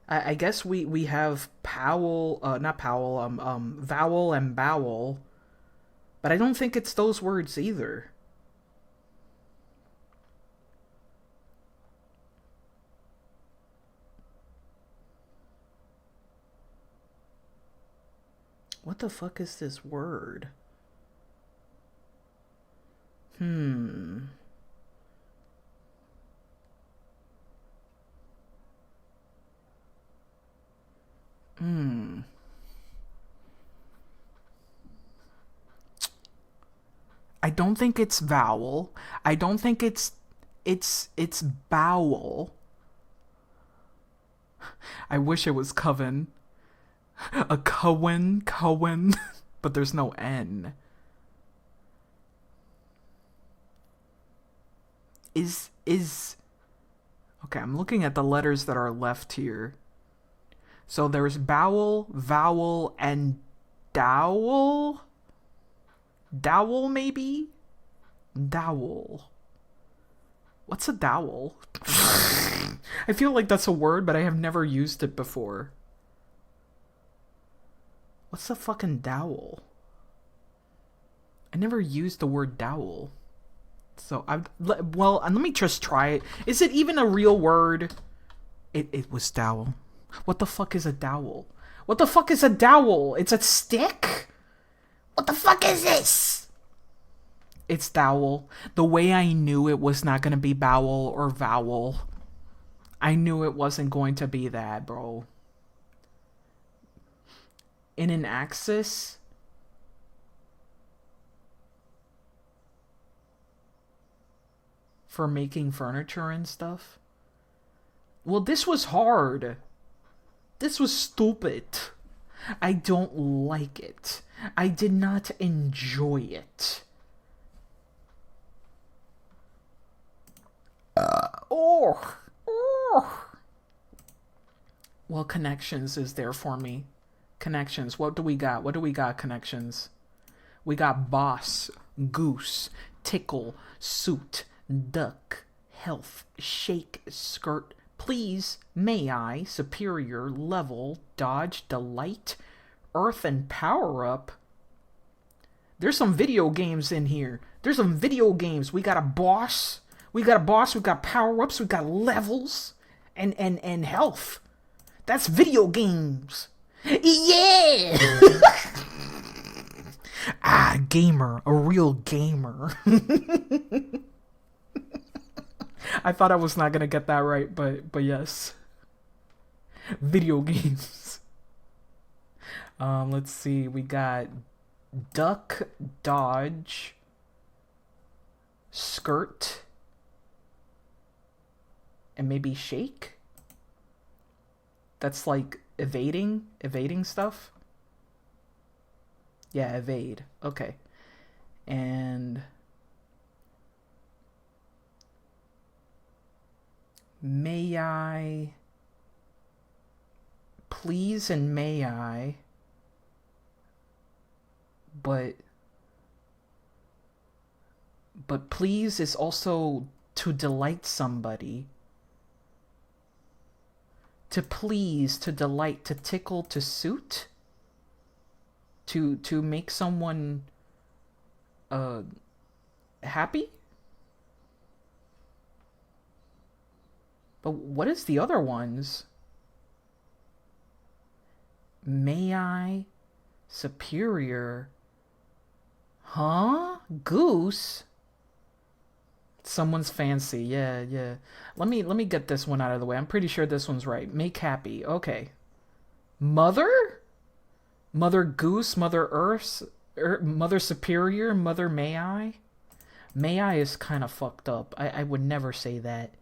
I guess we have Powell, not Powell, vowel and bowel, but I don't think it's those words either. What the fuck is this word? Hmm. I don't think it's vowel. I don't think it's bowel. I wish it was coven. A Cohen, but there's no N. Is okay, I'm looking at the letters that are left here. So there's bowel, vowel, and dowel? Dowel, maybe? Dowel. What's a dowel? I feel like that's a word, but I have never used it before. What's a fucking dowel? I never used the word dowel. So, well, let me just try it. Is it even a real word? It was dowel. What the fuck is a dowel? What the fuck is a dowel? It's a stick? What the fuck is this? It's dowel. The way I knew it was not gonna be bowel or vowel. I knew it wasn't going to be that, bro. In an axis? For making furniture and stuff? Well, this was hard. This was stupid. I don't like it. I did not enjoy it. Well, connections is there for me. Connections. What do we got? What do we got, connections? We got boss, goose, tickle, suit, duck, health, shake, skirt, please, may I, superior, level, dodge, delight, earth, and power up. There's some video games in here. There's some video games. We got a boss. We got power ups. We got levels and health. That's video games. Yeah. Gamer, a real gamer. I thought I was not gonna get that right, but yes. Video games. Let's see. We got duck, dodge, skirt, and maybe shake. That's like evading stuff. Yeah, evade. Okay. And may I, please, and may I, but please is also to delight somebody. To please, to delight, to tickle, to suit, to make someone happy. But what is the other ones? May I, superior, huh? Goose. Someone's fancy, yeah. Let me get this one out of the way. I'm pretty sure this one's right. Make happy, okay. Mother? Mother Goose, Mother Earth, Mother Superior, Mother May I? May I is kind of fucked up. I would never say that.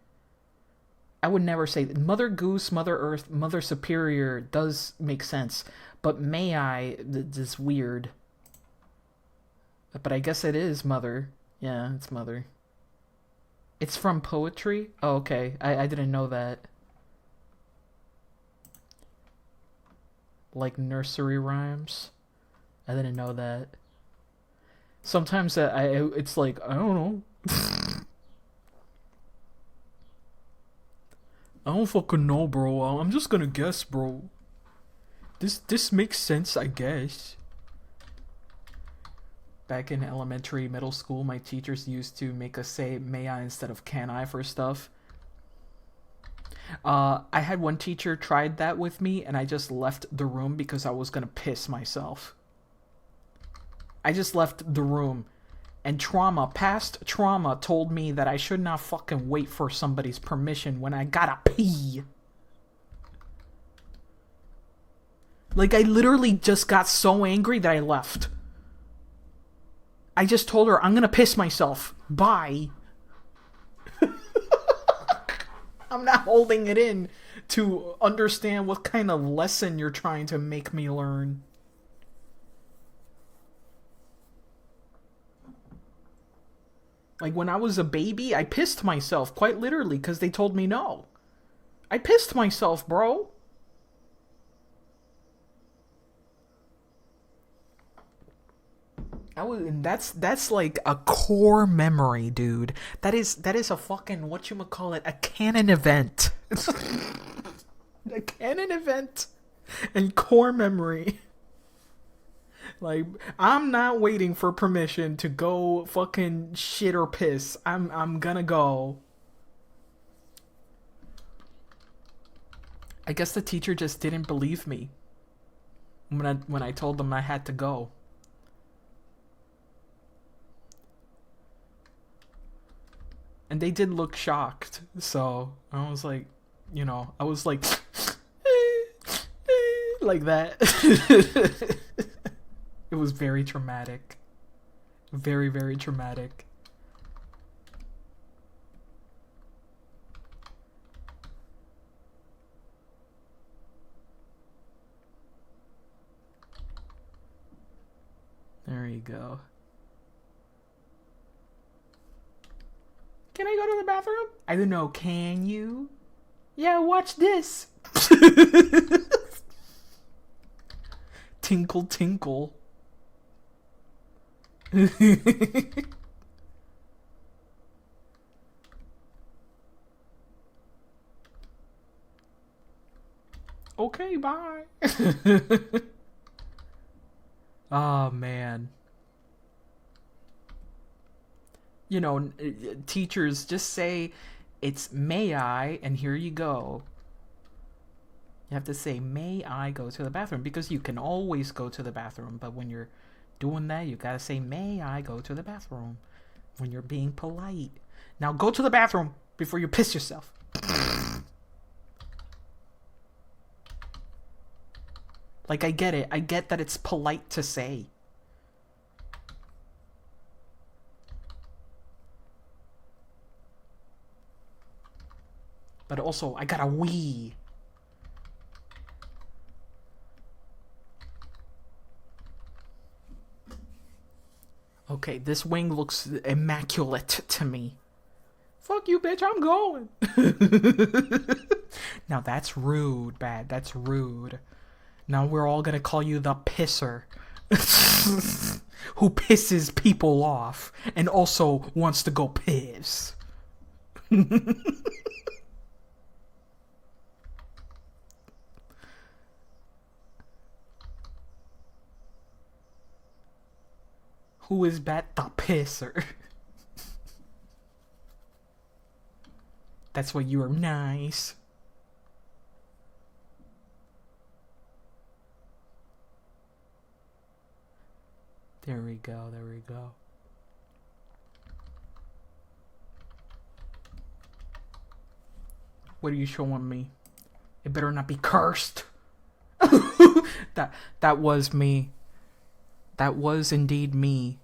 I would never say that. Mother Goose, Mother Earth, Mother Superior does make sense. But May I is weird. But I guess it is Mother. Yeah, it's Mother. It's from poetry? Oh, okay. I didn't know that. Like nursery rhymes? I didn't know that. Sometimes it's like, I don't know. I don't fucking know, bro. I'm just gonna guess, bro. This makes sense, I guess. Back in elementary, middle school, my teachers used to make us say may I instead of can I for stuff. I had one teacher tried that with me, and I just left the room because I was gonna piss myself. I just left the room. And past trauma told me that I should not fucking wait for somebody's permission when I gotta pee. Like, I literally just got so angry that I left. I just told her, I'm gonna piss myself. Bye. I'm not holding it in to understand what kind of lesson you're trying to make me learn. Like, when I was a baby, I pissed myself, quite literally, because they told me no. I pissed myself, bro. And that's like a core memory, dude. That is a fucking, whatchamacallit, a canon event. A canon event and core memory. Like, I'm not waiting for permission to go fucking shit or piss. I'm gonna go. I guess the teacher just didn't believe me when I told them I had to go. And they did look shocked. So I was like, you know, I was like like that. It was very traumatic. Very, very traumatic. There you go. Can I go to the bathroom? I don't know, can you? Yeah, watch this. Tinkle, tinkle. Okay, bye. Oh, man. You know, teachers just say it's may I, and here you go. You have to say, may I go to the bathroom? Because you can always go to the bathroom, but when you're doing that, you gotta say, may I go to the bathroom? When you're being polite. Now go to the bathroom before you piss yourself. Like, I get it. I get that it's polite to say. But also, I gotta wee. Okay, this wing looks immaculate to me. Fuck you, bitch, I'm going. Now that's rude, bad. That's rude. Now we're all gonna call you the pisser. Who pisses people off and also wants to go piss. Who is that? The pisser. That's why you are nice. There we go, there we go. What are you showing me? It better not be cursed. That was me. That was indeed me.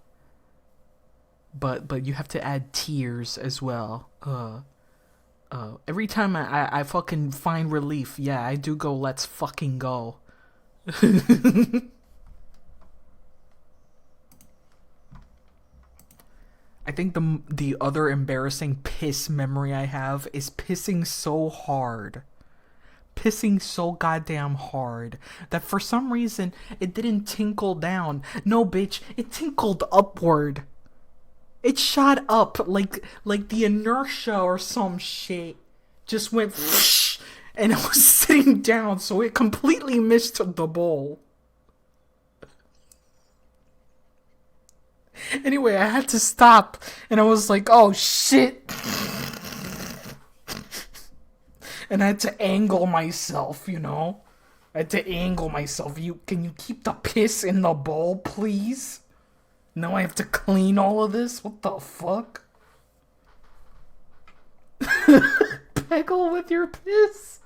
But you have to add tears as well. Every time I fucking find relief, yeah, I do go, let's fucking go. I think the other embarrassing piss memory I have is pissing so hard. Pissing so goddamn hard that for some reason it didn't tinkle down. No, bitch, it tinkled upward. It shot up like the inertia or some shit just went whoosh, and I was sitting down, so it completely missed the bowl. Anyway, I had to stop, and I was like, oh shit. And I had to angle myself, you know? I had to angle myself. Can you keep the piss in the bowl, please? Now I have to clean all of this? What the fuck? Peggle with your piss?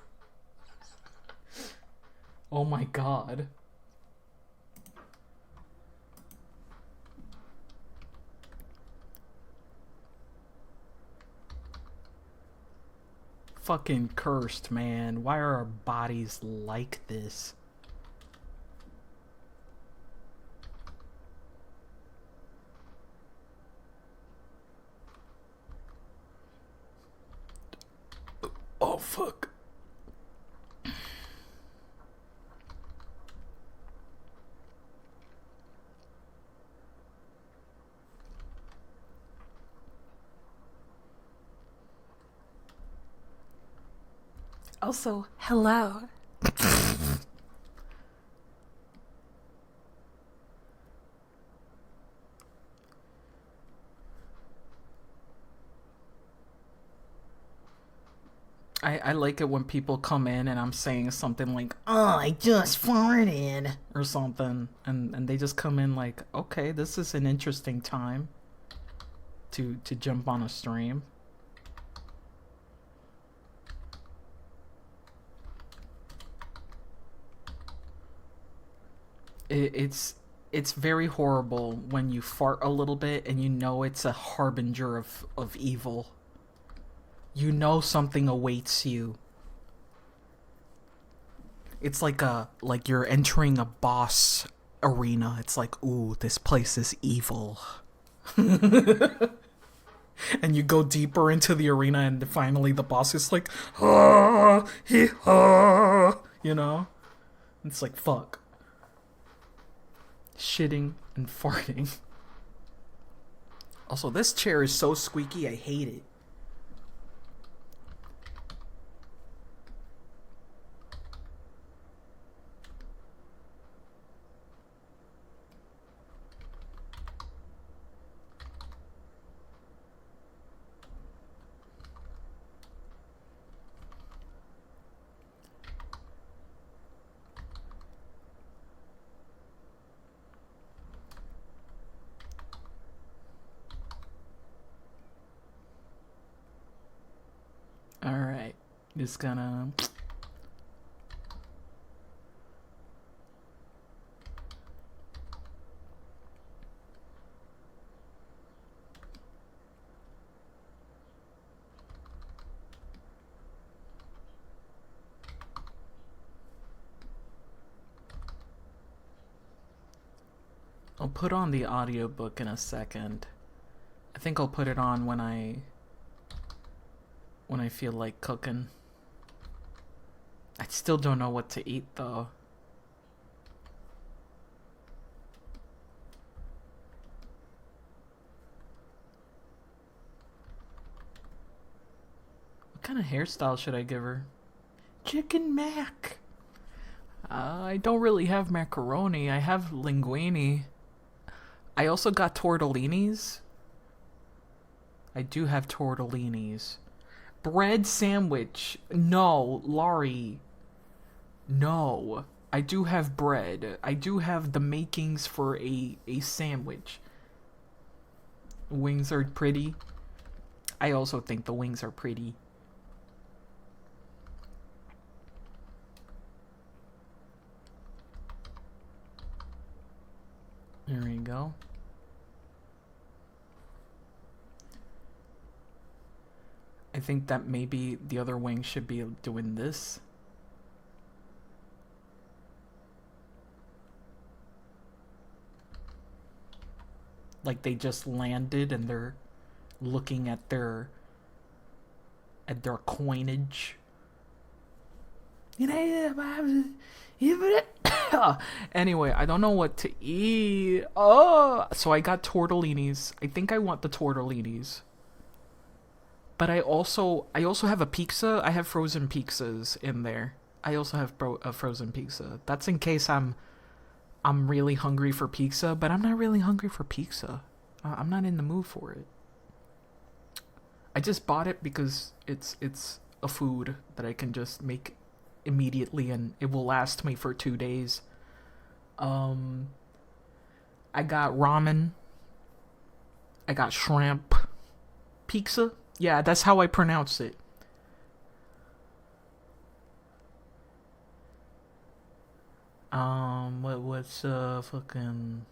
Oh my god. Fucking cursed, man. Why are our bodies like this? Oh, fuck. Also, hello. I like it when people come in and I'm saying something like, oh, I just farted, or something, and they just come in like, okay, this is an interesting time to jump on a stream. It's very horrible when you fart a little bit and you know it's a harbinger of evil. You know something awaits you. It's like you're entering a boss arena. It's like, ooh, this place is evil. And you go deeper into the arena and finally the boss is like, ah, you know? It's like, fuck. Shitting and farting. Also, this chair is so squeaky, I hate it. Alright, just gonna... I'll put on the audiobook in a second. I think I'll put it on when I feel like cooking. I still don't know what to eat though. What kind of hairstyle should I give her? Chicken mac. I don't really have macaroni. I have linguine. I also got tortellinis. I do have tortellinis. Bread sandwich. No, Laurie. No. I do have bread. I do have the makings for a sandwich. Wings are pretty. I also think the wings are pretty. There we go. I think that maybe the other wing should be doing this. Like they just landed and they're looking at their coinage. Anyway, I don't know what to eat. Oh, so I got tortellinis. I think I want the tortellinis. But I also have a pizza. I have frozen pizzas in there. I also have a frozen pizza. That's in case I'm really hungry for pizza, but I'm not really hungry for pizza. I'm not in the mood for it. I just bought it because it's a food that I can just make immediately and it will last me for 2 days. I got ramen. I got shrimp pizza. Yeah, that's how I pronounce it. What's fucking...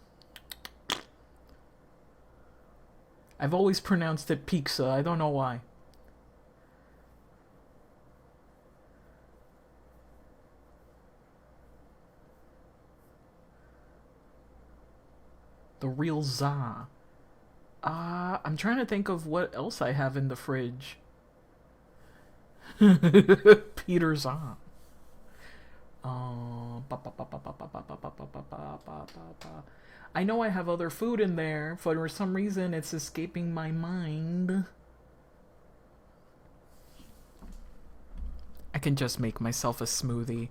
I've always pronounced it pizza. I don't know why. The real za. I'm trying to think of what else I have in the fridge. Peter za. I know I have other food in there. For some reason, it's escaping my mind. I can just make myself a smoothie.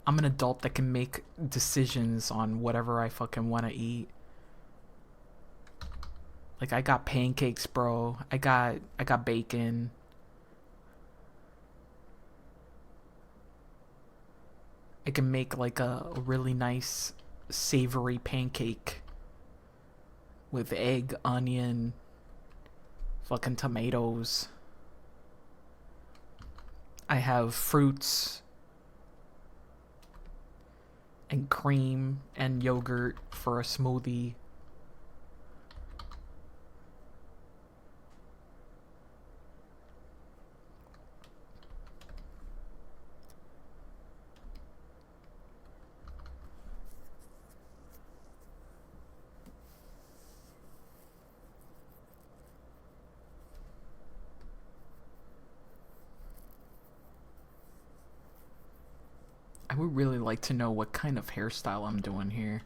I'm an adult that can make decisions on whatever I fucking want to eat. Like, I got pancakes, bro. I got bacon. I can make like a really nice savory pancake with egg, onion, fucking tomatoes. I have fruits and cream and yogurt for a smoothie. I would really like to know what kind of hairstyle I'm doing here.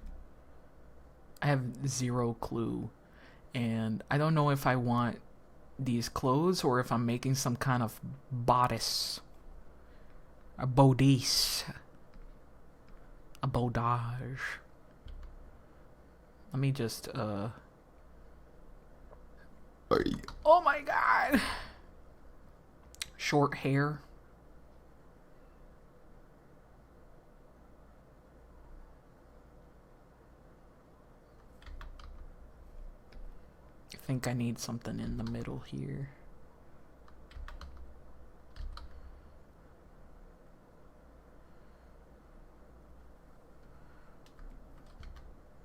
I have zero clue. And I don't know if I want these clothes or if I'm making some kind of bodice. A bodice. A bodage. Let me just, Oh my god! Short hair. I think I need something in the middle here.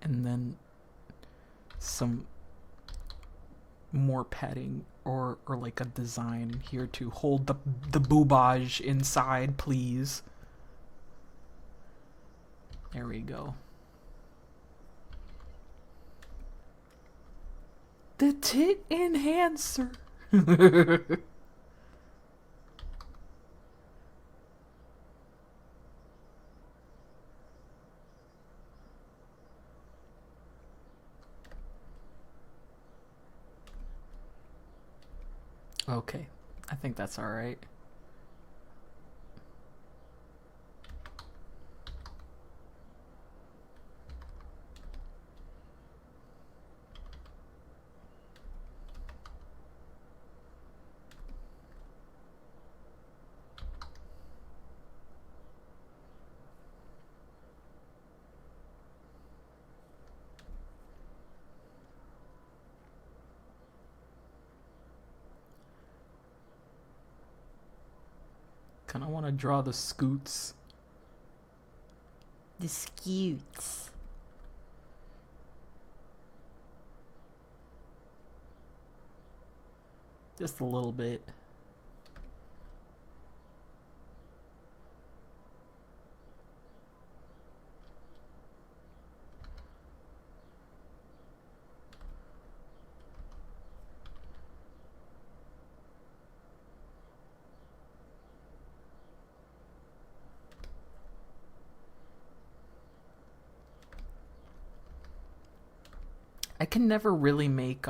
And then some more padding or like a design here to hold the boobage inside, please. There we go. The tit enhancer. Okay, I think that's all right. Kinda wanna draw the scoots. The scoots. Just a little bit. I can never really make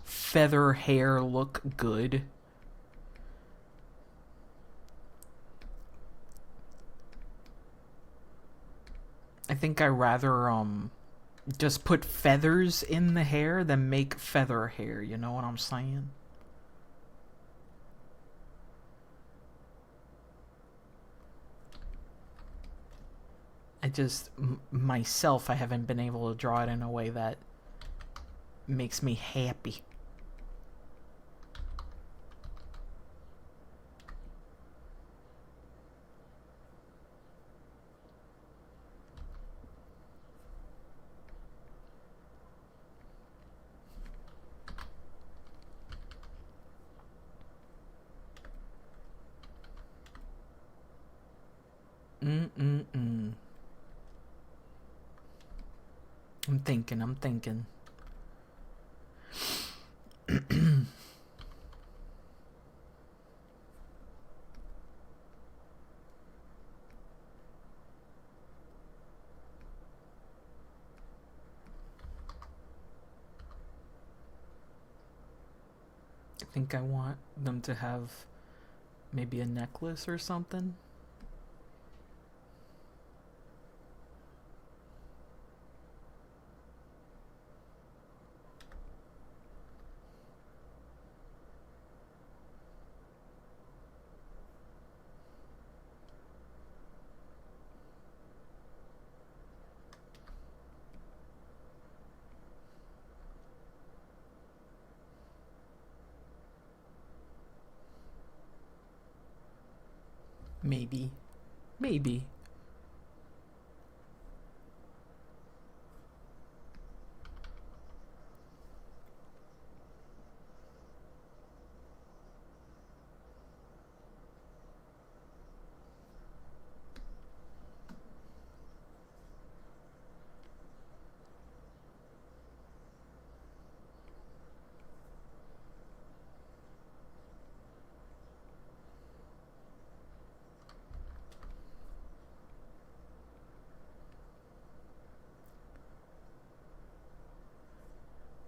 feather hair look good I think I rather just put feathers in the hair than make feather hair, you know what I'm saying? I just myself, I haven't been able to draw it in a way that makes me happy. I'm thinking. I think I want them to have maybe a necklace or something. Maybe. Maybe.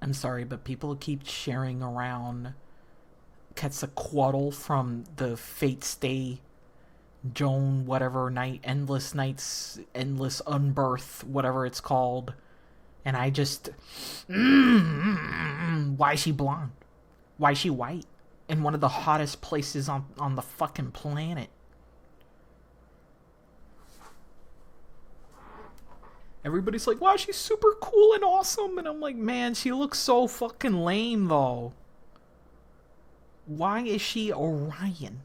I'm sorry, but people keep sharing around Quetzalcoatl from the Fate Stay Joan whatever night, Endless Nights, Endless Unbirth, whatever it's called. And I just... why is she blonde? Why is she white? In one of the hottest places on the fucking planet. Everybody's like, wow, she's super cool and awesome. And I'm like, man, she looks so fucking lame, though. Why is she Orion?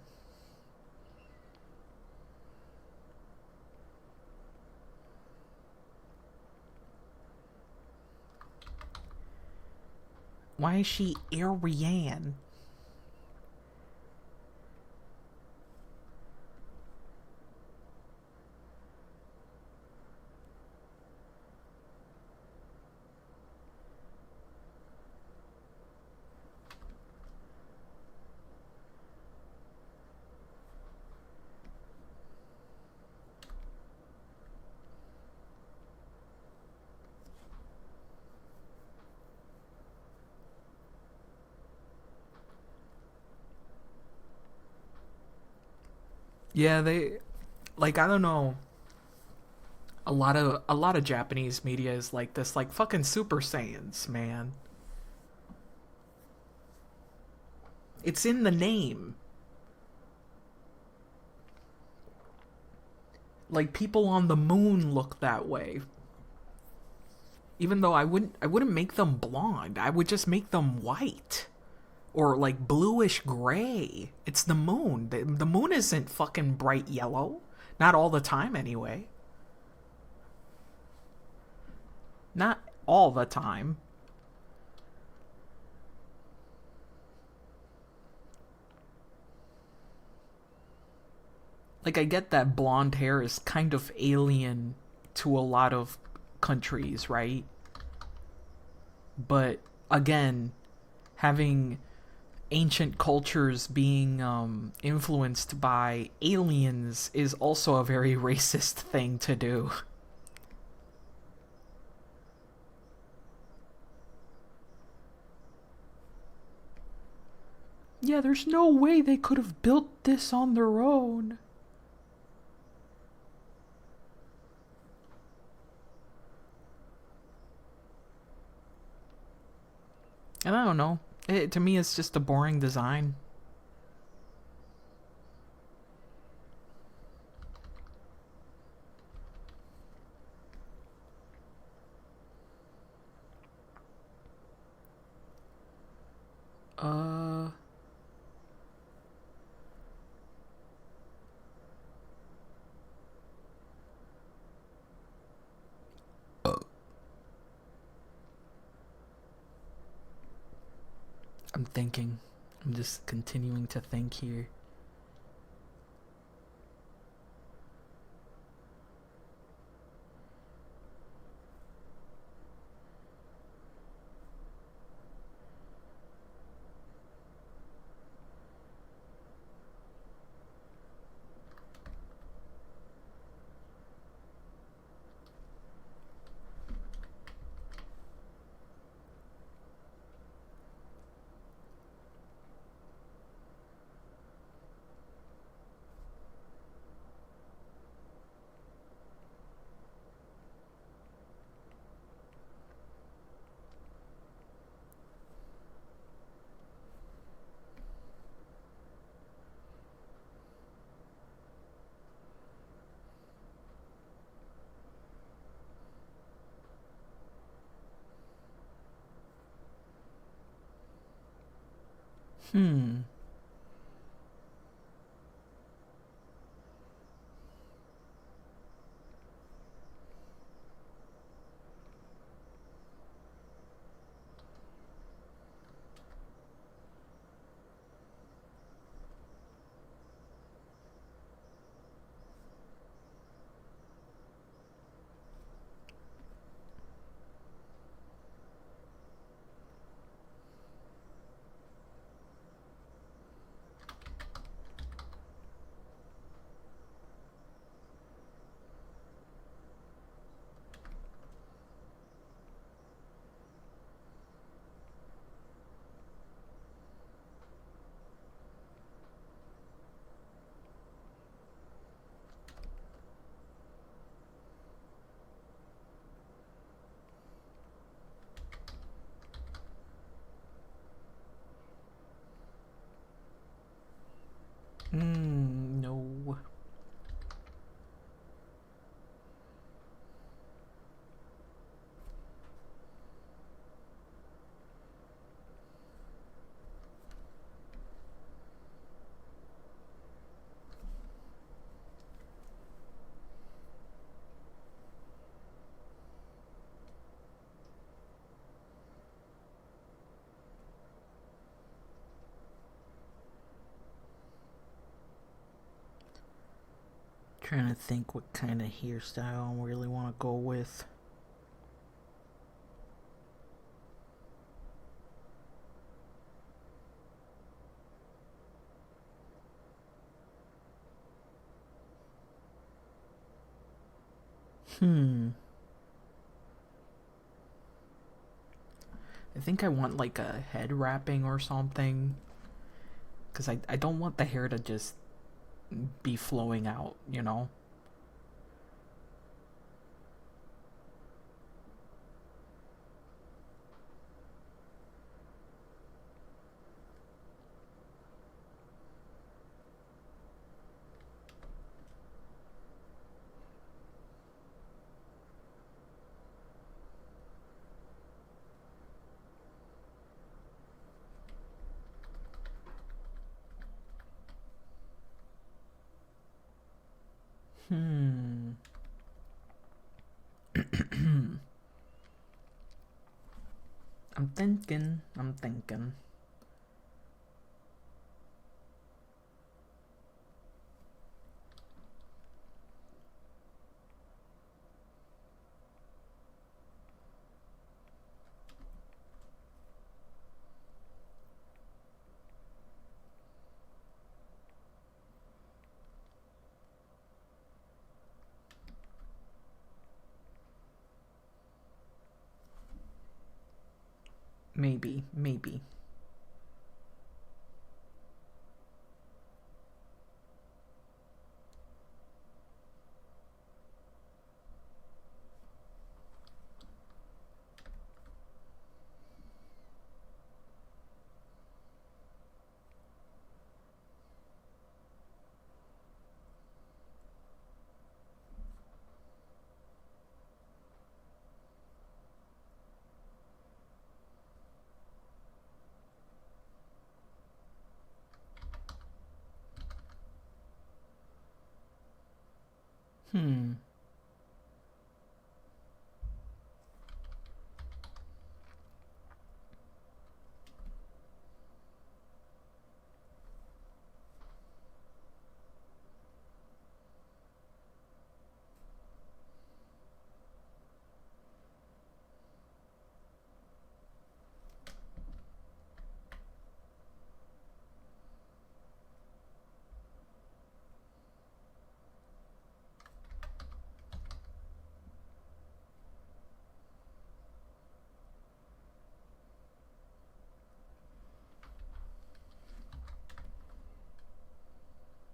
Why is she Ariane? Yeah, they like I don't know. A lot of Japanese media is like this, like fucking Super Saiyans, man. It's in the name. Like people on the moon look that way. Even though I wouldn't make them blonde. I would just make them white. Or like bluish gray. It's the moon. The moon isn't fucking bright yellow. Not all the time, anyway. Not all the time. Like, I get that blonde hair is kind of alien to a lot of countries, right? But, again, having ancient cultures being influenced by aliens is also a very racist thing to do. Yeah, there's no way they could have built this on their own. And I don't know. To me, it's just a boring design. Uh... I'm thinking. I'm just continuing to think here. Hmm. No. Trying to think what kind of hairstyle I really want to go with. I think I want like a head wrapping or something. Because I don't want the hair to just be flowing out, you know? I'm thinking. Maybe. Hmm.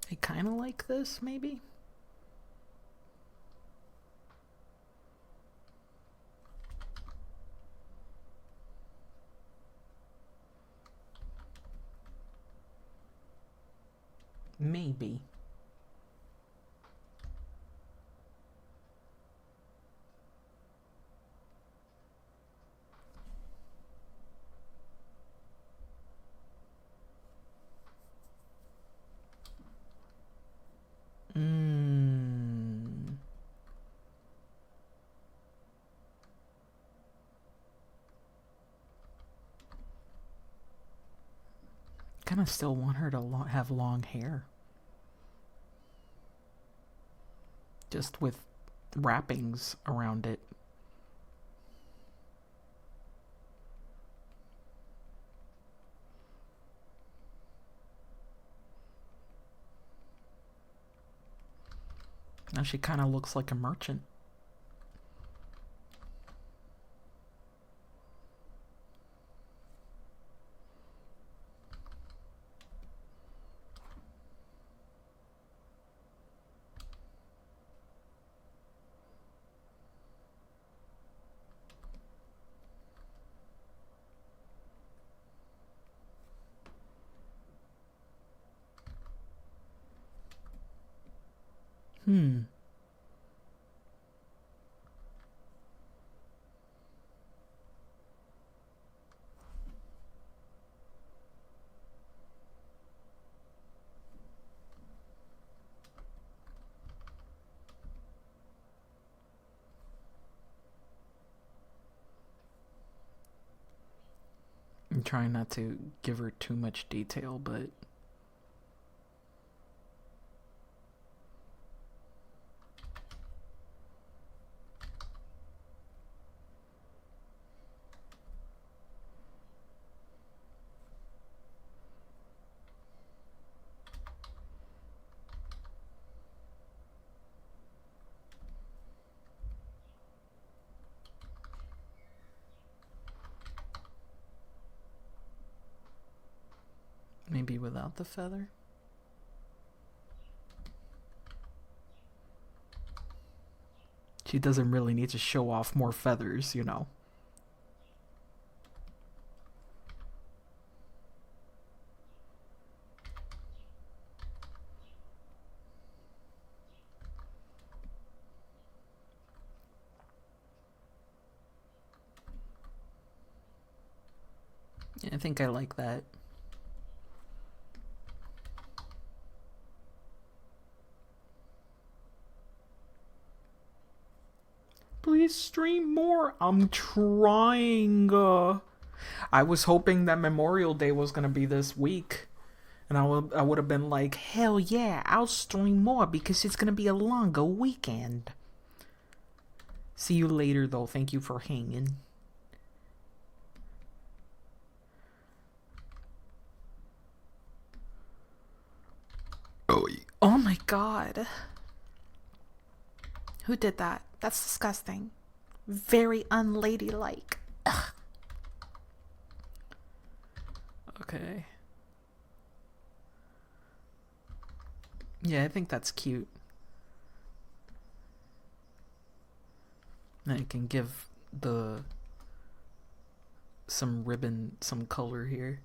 I kind of like this, maybe? Maybe. Kind of still want her to have long hair. Just with wrappings around it. Now she kind of looks like a merchant. Hmm. I'm trying not to give her too much detail, but maybe without the feather. She doesn't really need to show off more feathers, you know. Yeah, I think I like that. Please stream more. I'm trying. I was hoping that Memorial Day was gonna be this week, and I would have been like, hell yeah, I'll stream more because it's gonna be a longer weekend. See you later, though. Thank you for hanging. Oh my god. Who did that? That's disgusting. Very unladylike. Ugh. Okay. Yeah, I think that's cute. I can give the some ribbon some color here.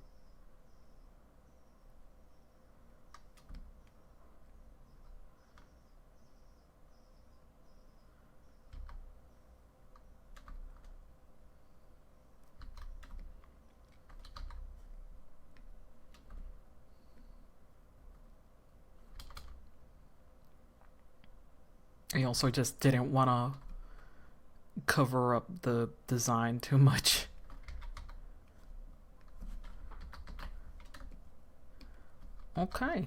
I also just didn't want to cover up the design too much. Okay.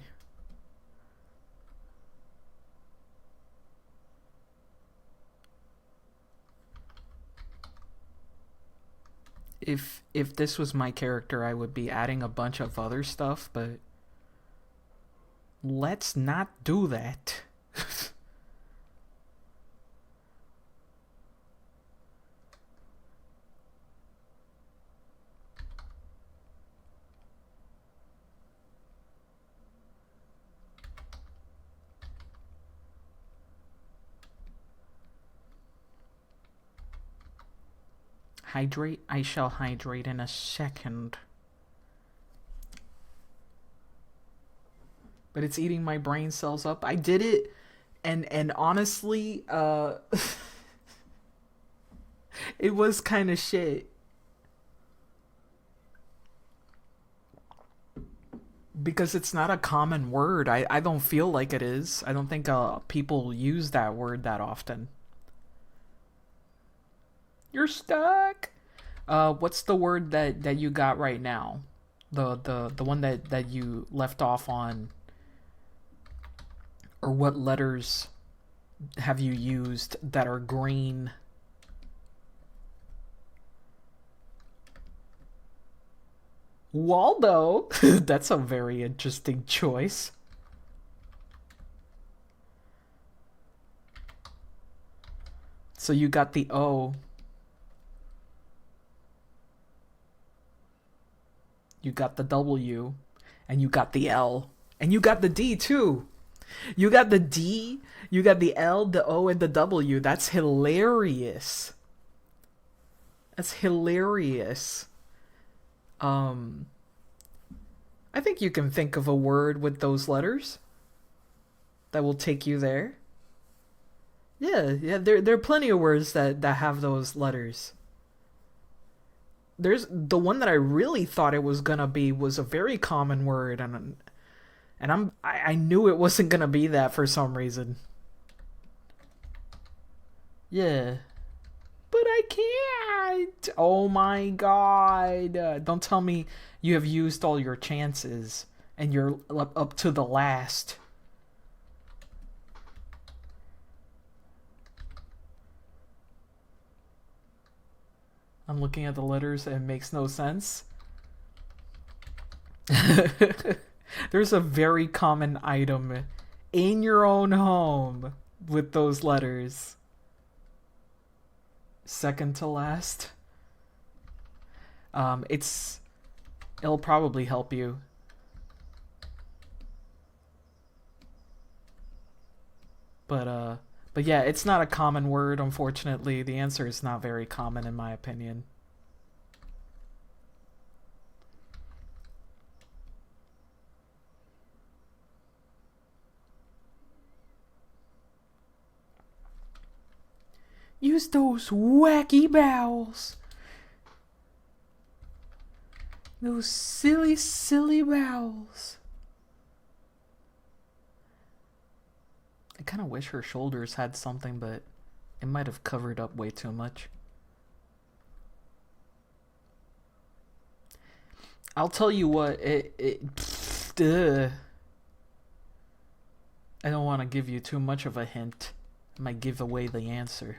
If this was my character, I would be adding a bunch of other stuff, but let's not do that. Hydrate? I shall hydrate in a second. But it's eating my brain cells up. I did it, and honestly, it was kind of shit. Because it's not a common word. I don't feel like it is. I don't think people use that word that often. You're stuck. What's the word that you got right now? The one that you left off on. Or what letters have you used that are green? Waldo. That's a very interesting choice. So you got the O. You got the W, and you got the L, and you got the D too. You got the D, you got the L, the O, and the W. That's hilarious. That's hilarious. I think you can think of a word with those letters that will take you there. Yeah, there are plenty of words that have those letters. There's the one that I really thought it was gonna be was a very common word, and I knew it wasn't gonna be that for some reason. Yeah, but I can't. Oh my god! Don't tell me you have used all your chances and you're up to the last. I'm looking at the letters and it makes no sense. There's a very common item in your own home with those letters. Second to last. It'll probably help you. But yeah, it's not a common word, unfortunately. The answer is not very common in my opinion. Use those wacky vowels. Those silly, silly vowels. I kind of wish her shoulders had something, but it might have covered up way too much. I'll tell you what, I don't want to give you too much of a hint. I might give away the answer.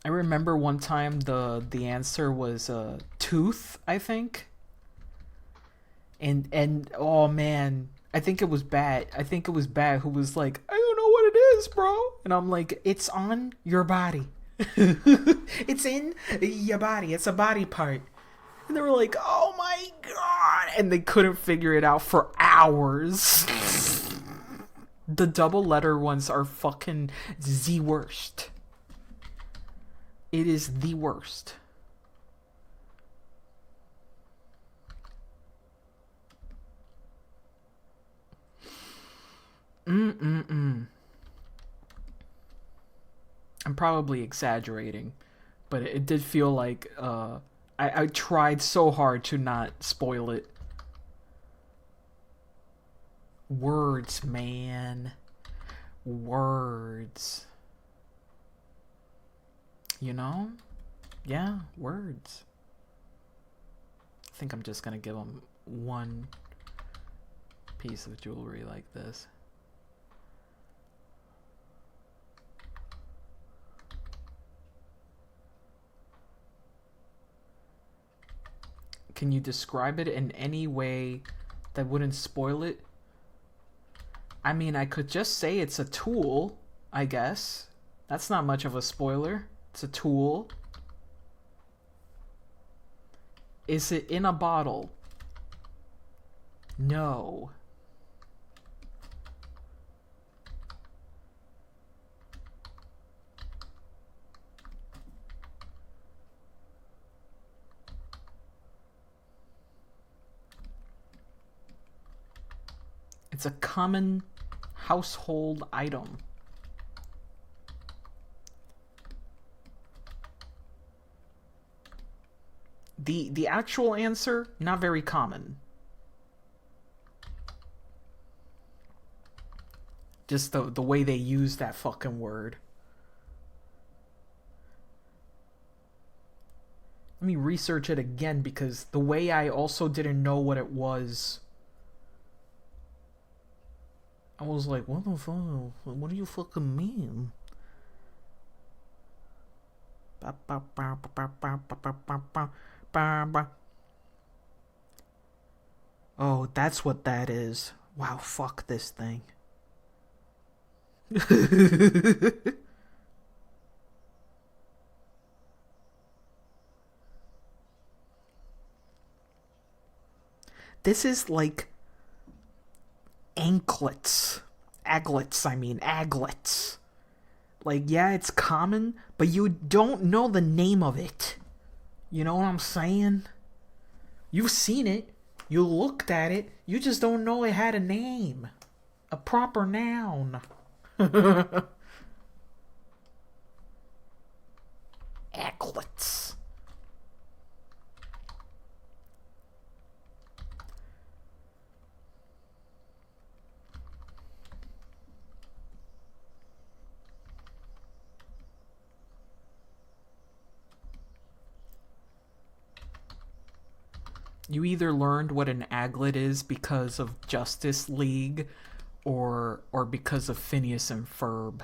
I remember one time the answer was tooth, I think. And oh man, I think it was Bat. I think it was Bat who was like, I don't know what it is, bro. And I'm like, it's on your body. It's in your body. It's a body part. And they were like, oh my god. And they couldn't figure it out for hours. The double letter ones are fucking the worst. It is the worst. I'm probably exaggerating, but it did feel like I tried so hard to not spoil it. Words, man. Words. You know? Yeah, words. I think I'm just gonna give him one piece of jewelry like this. Can you describe it in any way that wouldn't spoil it? I mean, I could just say it's a tool, I guess. That's not much of a spoiler. It's a tool. Is it in a bottle? No. It's a common household item. The actual answer, not very common. Just the way they use that fucking word. Let me research it again because the way I also didn't know what it was. I was like, what the fuck? What do you fucking mean? Oh, that's what that is. Wow, fuck this thing. This is like anklets. Aglets. Like, yeah, it's common, but you don't know the name of it. You know what I'm saying? You've seen it. You looked at it. You just don't know it had a name. A proper noun. Aglets. You either learned what an aglet is because of Justice League or because of Phineas and Ferb.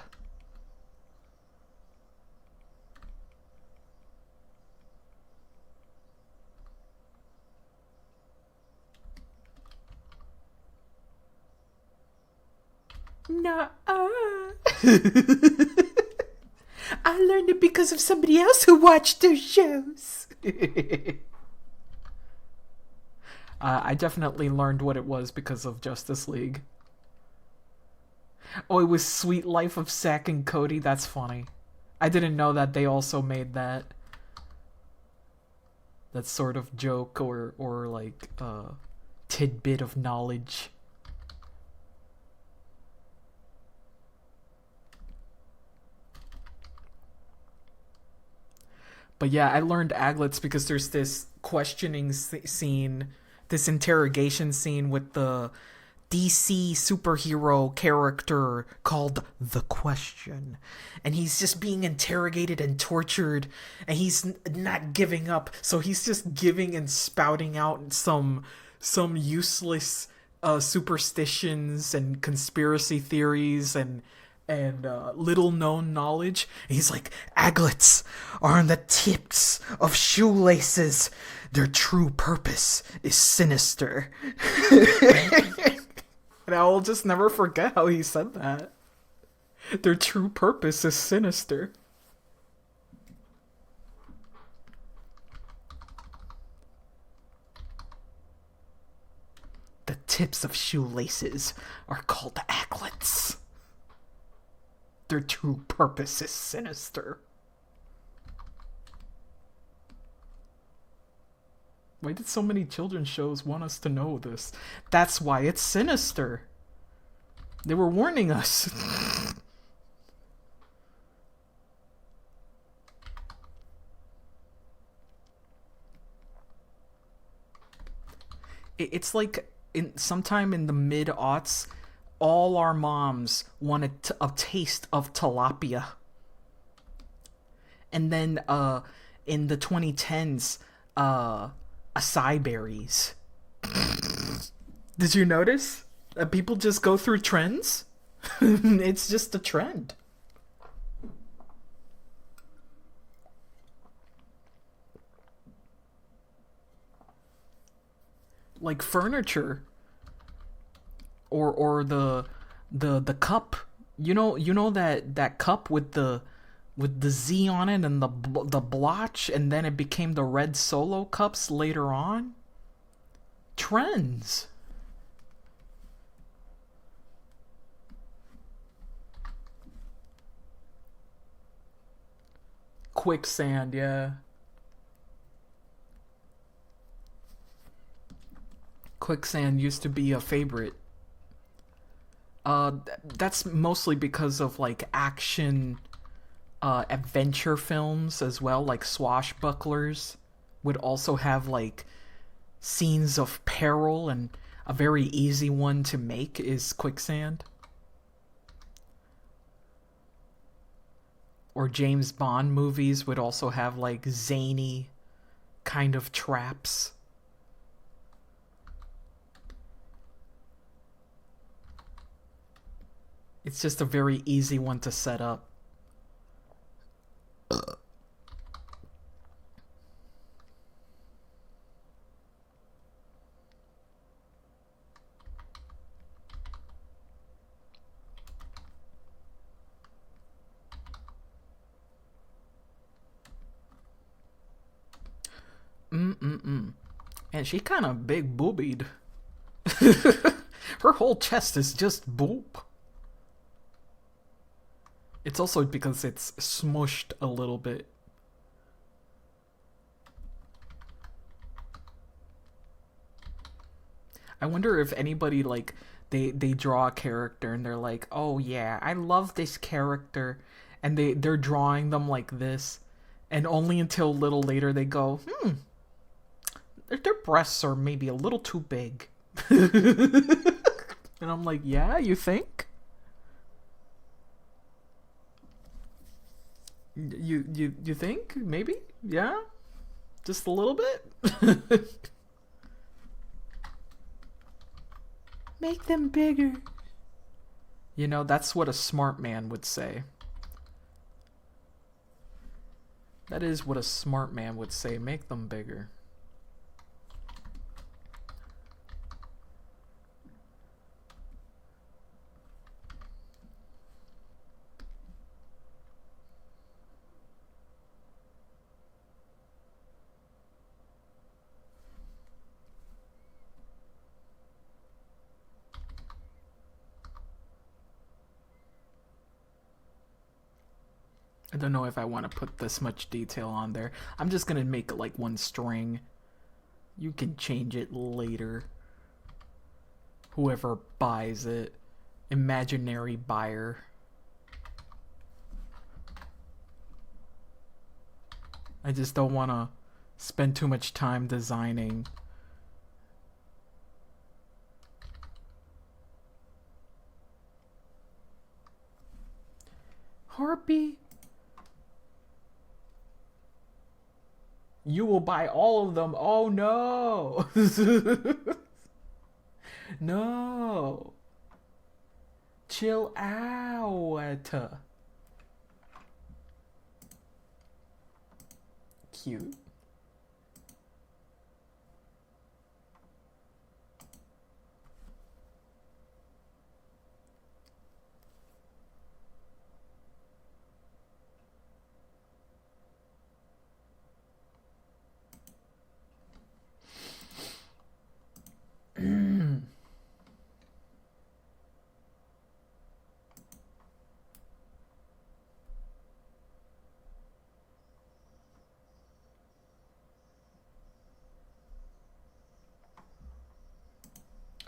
No. I learned it because of somebody else who watched those shows. I definitely learned what it was because of Justice League. Oh, it was Sweet Life of Zack and Cody? That's funny. I didn't know that they also made that. That sort of joke or like, tidbit of knowledge. But yeah, I learned aglets because there's this questioning scene, this interrogation scene with the DC superhero character called The Question. And he's just being interrogated and tortured, and he's not giving up. So he's just giving and spouting out some useless superstitions and conspiracy theories and little known knowledge. And he's like, aglets are on the tips of shoelaces. Their true purpose is sinister. And I'll just never forget how he said that. Their true purpose is sinister. The tips of shoelaces are called aglets. Their true purpose is sinister. Why did so many children's shows want us to know this? That's why it's sinister. They were warning us. It's like in sometime in the mid aughts, all our moms wanted a taste of tilapia, and then in the 2010s, acai berries. Did you notice? People just go through trends. It's just a trend. Like furniture, or the cup. You know that cup with the Z on it and the blotch, and then it became the red Solo cups later on. Trends. Quicksand, yeah. Quicksand used to be a favorite. That's mostly because of like action adventure films as well, like Swashbucklers would also have like scenes of peril, and a very easy one to make is Quicksand. Or James Bond movies would also have like zany kind of traps. It's just a very easy one to set up. And she kind of big boobied. Her whole chest is just boob. It's also because it's smushed a little bit. I wonder if anybody like they draw a character and they're like, "Oh yeah, I love this character." And they're drawing them like this, and only until a little later they go, their breasts are maybe a little too big." And I'm like, "Yeah, you think?" You think? Maybe? Yeah? Just a little bit? Make them bigger. You know, that's what a smart man would say. That is what a smart man would say. Make them bigger. I don't know if I want to put this much detail on there. I'm just gonna make it like one string. You can change it later. Whoever buys it. Imaginary buyer. I just don't want to spend too much time designing. Harpy. You will buy all of them. Oh no. No. Chill out. Cute.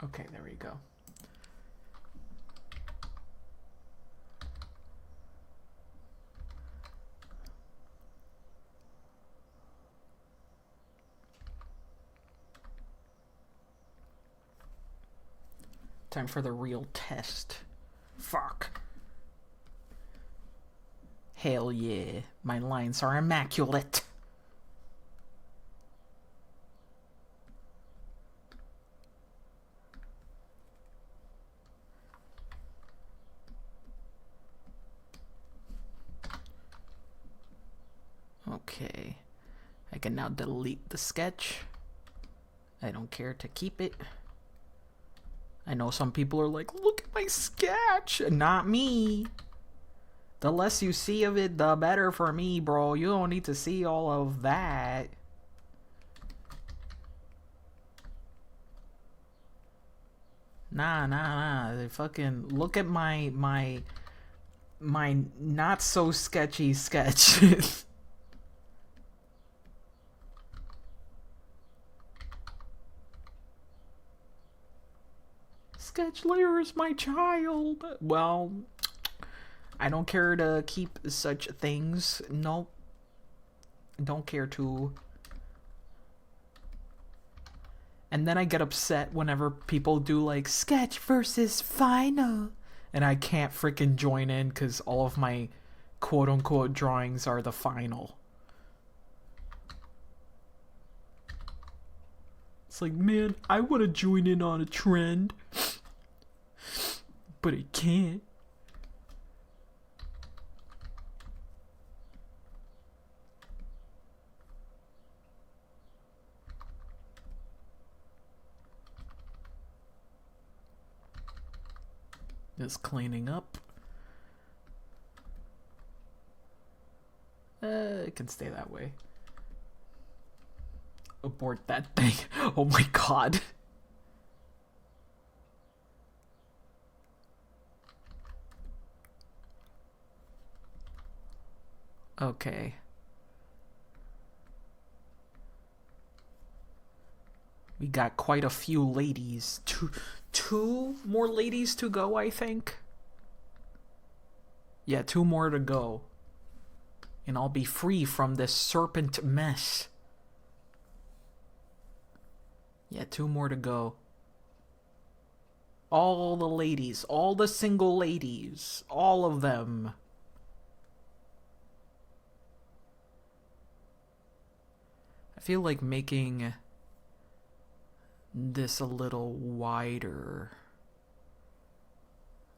Okay, there we go. Time for the real test. Fuck. Hell yeah. My lines are immaculate. Okay. I can now delete the sketch. I don't care to keep it. I know some people are like, look at my sketch. Not me. The less you see of it, the better for me, bro. You don't need to see all of that. Nah. They fucking look at my not so sketchy sketch. Sketch layer is my child. Well, I don't care to keep such things. Nope. Don't care to. And then I get upset whenever people do like sketch versus final. And I can't freaking join in because all of my quote unquote drawings are the final. It's like, man, I want to join in on a trend. But I can't. Just cleaning up. It can stay that way. Abort that thing. Oh my god. Okay. We got quite a few ladies. Two more ladies to go, I think. Yeah, 2 more to go. And I'll be free from this serpent mess. Yeah, 2 more to go. All the ladies, all the single ladies, all of them. I feel like making this a little wider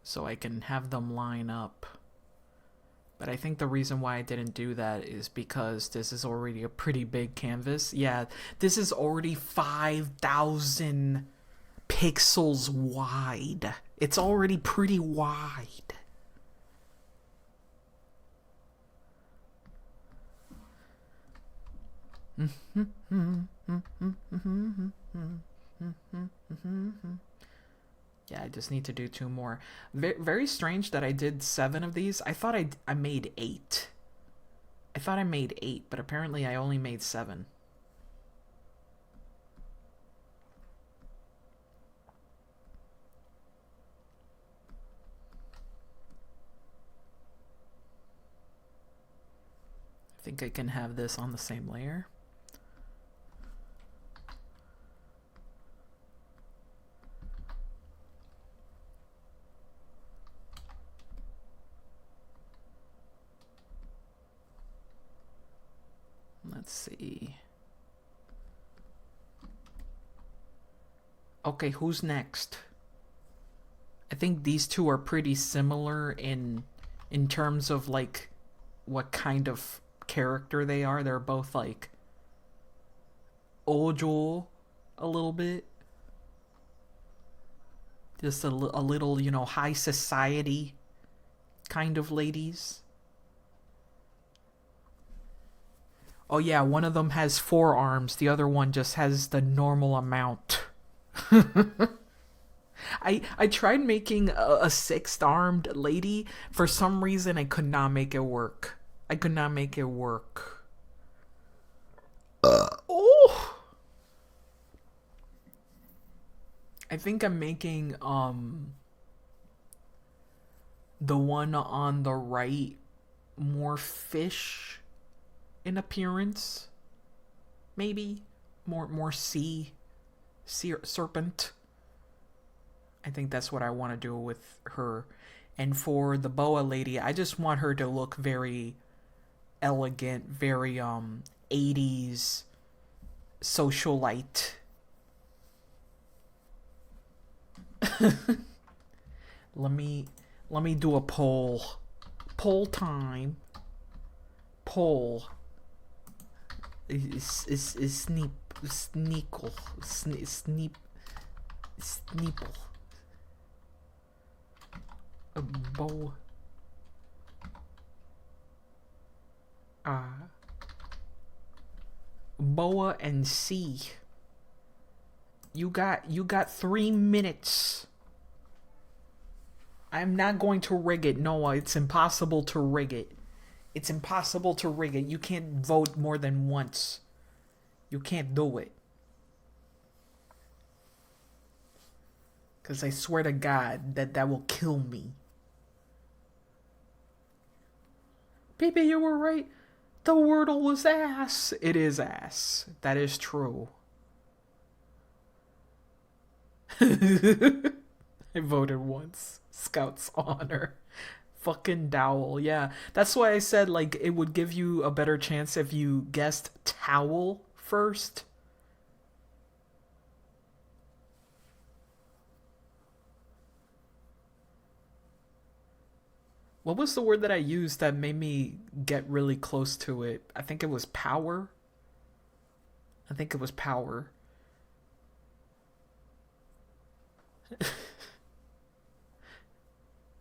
so I can have them line up. But I think the reason why I didn't do that is because this is already a pretty big canvas. Yeah, this is already 5,000 pixels wide. It's already pretty wide. Yeah, I just need to do 2 more. Very strange that I did 7 of these. I thought I made 8. I thought I made 8, but apparently I only made 7. I think I can have this on the same layer. Let's see. Okay, who's next? I think these two are pretty similar in terms of like what kind of character they are. They're both like ojo a little bit. Just a little, you know, high society kind of ladies. Oh yeah, one of them has 4 arms, the other one just has the normal amount. I tried making a 6th-armed lady. For some reason, I could not make it work. I could not make it work. Oh! I think I'm making, the one on the right more fish in appearance, maybe more sea serpent. I think that's what I want to do with her. And for the boa lady, I just want her to look very elegant, very 80s socialite. Let me do a poll. Poll time. Poll. Sneeple. A bow. Boa and C. You got 3 minutes. I'm not going to rig it. No, it's impossible to rig it. It's impossible to rig it. You can't vote more than once. You can't do it. Because I swear to God that will kill me. Baby, you were right. The Wordle was ass. It is ass. That is true. I voted once. Scout's honor. Fucking dowel. Yeah. That's why I said, like, it would give you a better chance if you guessed towel first. What was the word that I used that made me get really close to it? I think it was power. I think it was power.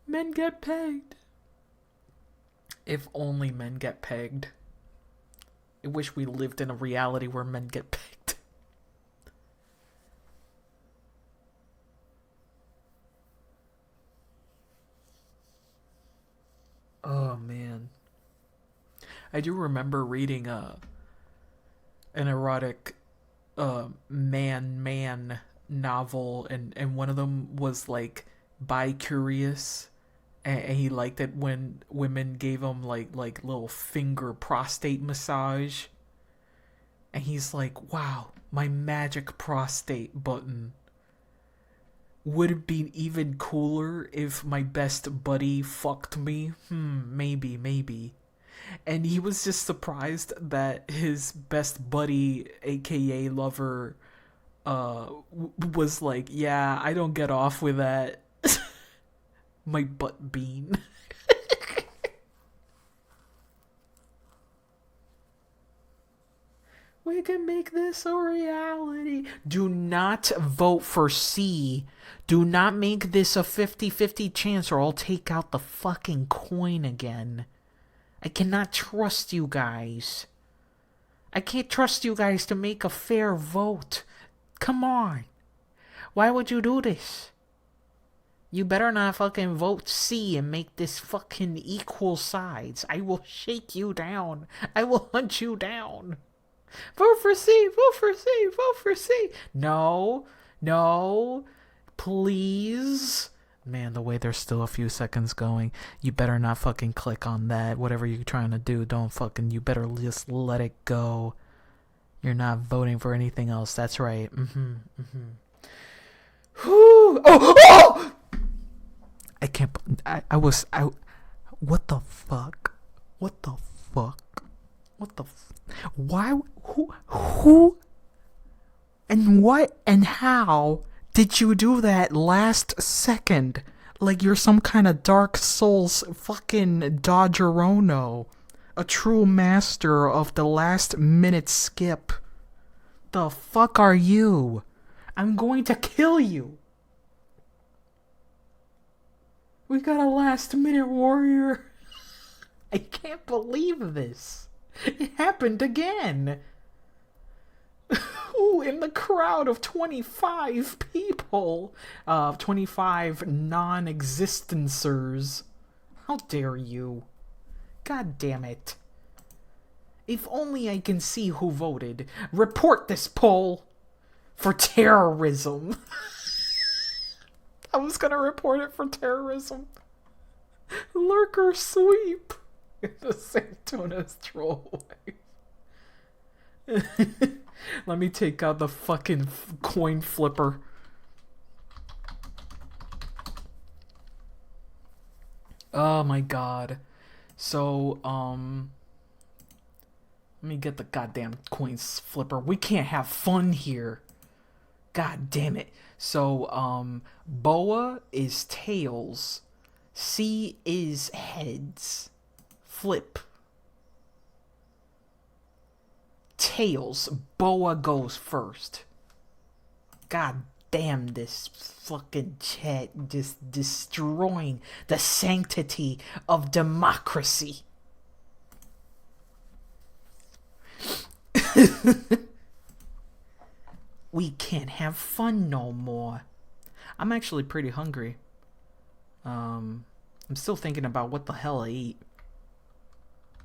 Men get pegged. If only men get pegged. I wish we lived in a reality where men get pegged. Oh man. I do remember reading an erotic man novel, and one of them was like bi-curious, and he liked it when women gave him like little finger prostate massage, and he's like, wow, my magic prostate button. Would it be even cooler if my best buddy fucked me? Maybe. And he was just surprised that his best buddy, aka lover, was like, yeah, I don't get off with that. My butt bean. We can make this a reality. Do not vote for C. Do not make this a 50-50 chance or I'll take out the fucking coin again. I cannot trust you guys. I can't trust you guys to make a fair vote. Come on. Why would you do this? You better not fucking vote C and make this fucking equal sides. I will shake you down. I will hunt you down. Vote for C, vote for C, vote for C. No, please. Man, the way there's still a few seconds going, you better not fucking click on that. Whatever you're trying to do, you better just let it go. You're not voting for anything else. That's right. Whew. Oh! I can't, what the fuck? Why? Who? And what and how did you do that last second? Like you're some kind of Dark Souls fucking Dodgerono. A true master of the last minute skip. The fuck are you? I'm going to kill you. We got a last minute warrior. I can't believe this. It happened again. Ooh, in the crowd of 25 people. 25 non-existencers. How dare you? God damn it. If only I can see who voted. Report this poll for terrorism. I was gonna report it for terrorism. Lurker sweep. The same tone as troll wife. Let me take out the fucking coin flipper. Oh my god. So, let me get the goddamn coin flipper. We can't have fun here. God damn it. So, Boa is tails. C is heads. Flip. Tails. Boa goes first. God damn, this fucking chat just destroying the sanctity of democracy. We can't have fun no more. I'm actually pretty hungry. I'm still thinking about what the hell I eat.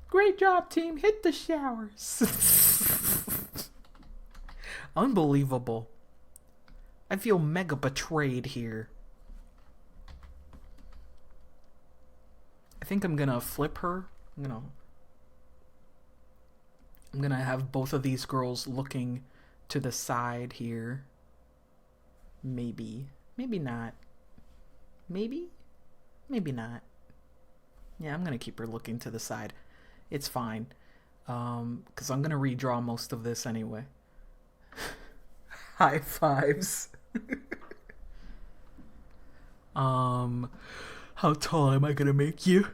Great job, team. Hit the showers. Unbelievable. I feel mega betrayed here. I think I'm gonna flip her. I'm gonna have both of these girls looking to the side here. Maybe. Maybe not. Maybe? Maybe not. Yeah, I'm gonna keep her looking to the side. It's fine. Because I'm gonna redraw most of this anyway. High fives. How tall am I gonna make you?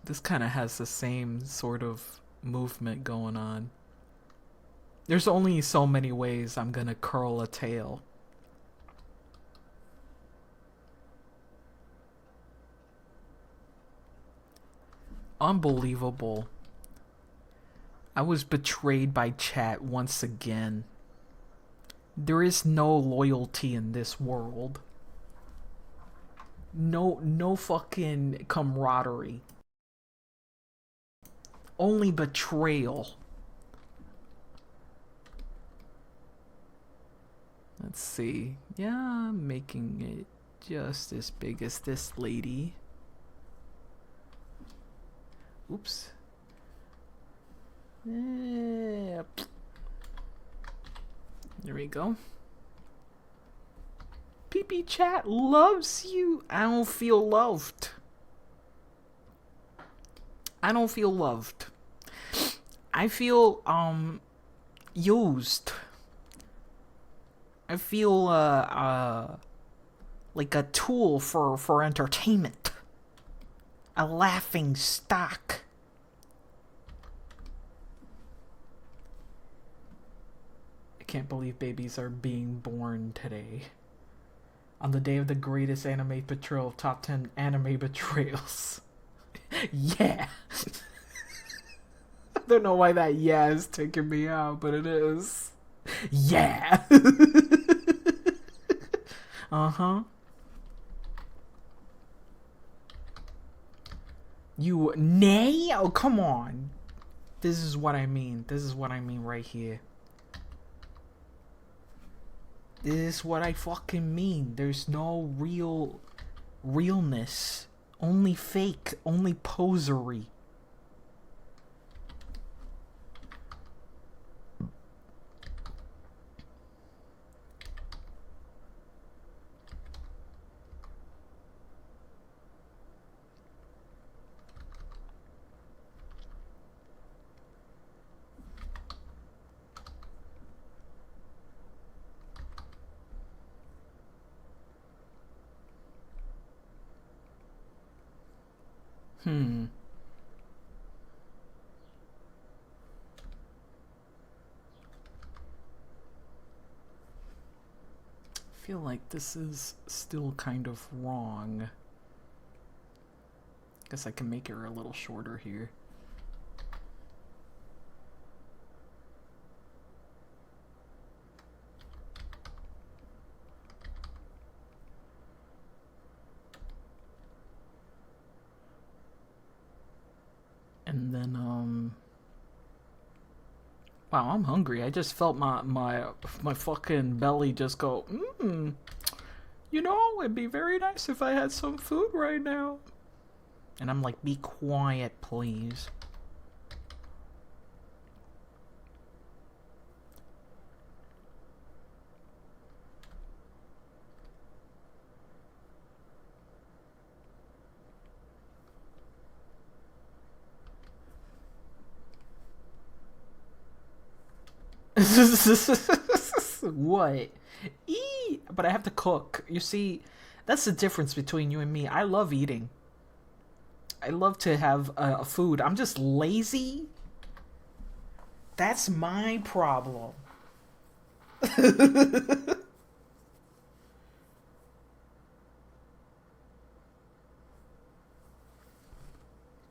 This kind of has the same sort of movement going on. There's only so many ways I'm gonna curl a tail. Unbelievable. I was betrayed by chat once again. There is no loyalty in this world. No fucking camaraderie. Only betrayal. Let's see. Yeah, I'm making it just as big as this lady. Oops. Yep. There we go. PP chat loves you. I don't feel loved. I don't feel loved. I feel used. I feel like a tool for entertainment. A laughing stock. I can't believe babies are being born today. On the day of the greatest anime betrayal of top 10 anime betrayals. Yeah. I don't know why that yeah is taking me out, but it is. Yeah. Uh-huh. You nay? Oh, come on. This is what I mean. This is what I mean right here. This is what I fucking mean. There's no realness. Only fake. Only posery. I feel like this is still kind of wrong. Guess I can make her a little shorter here. And then, wow, I'm hungry. I just felt my fucking belly just go, you know, it'd be very nice if I had some food right now. And I'm like, be quiet, please. What? But I have to cook. You see, that's the difference between you and me. I love eating. I love to have food. I'm just lazy. That's my problem.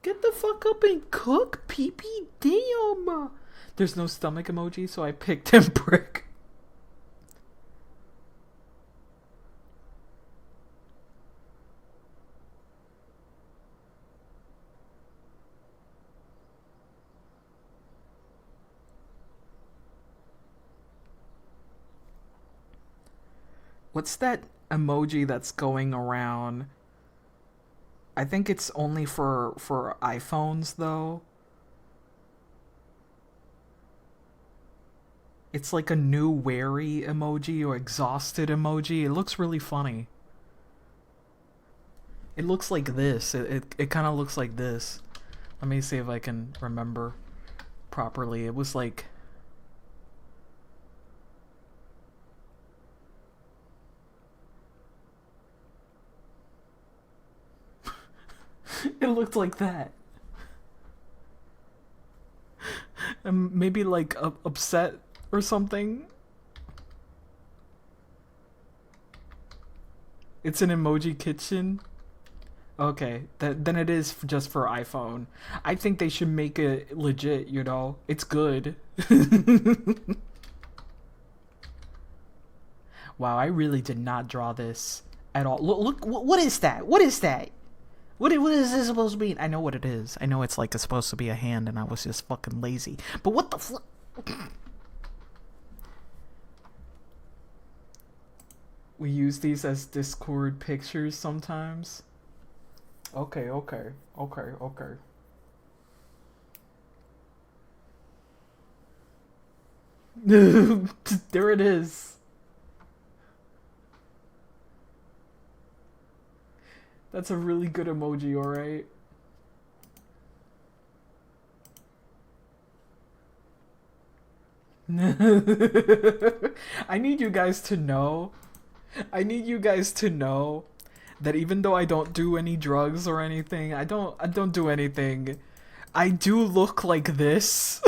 Get the fuck up and cook, pee-pee. Damn. There's no stomach emoji, so I picked him brick. What's that emoji that's going around? I think it's only for iPhones though. It's like a new wary emoji or exhausted emoji. It looks really funny. It looks like this. It kind of looks like this. Let me see if I can remember properly. It was like... It looked like that. Maybe like upset or something. It's an emoji kitchen. Okay, then it is just for iPhone. I think they should make it legit, you know? It's good. Wow, I really did not draw this at all. Look, what is that? What is that? What is this supposed to be? I know what it is. I know it's like it's supposed to be a hand and I was just fucking lazy. But what the fuck? We use these as Discord pictures sometimes. Okay. There it is. That's a really good emoji, alright? I need you guys to know that even though I don't do any drugs or anything, I don't do anything. I do look like this.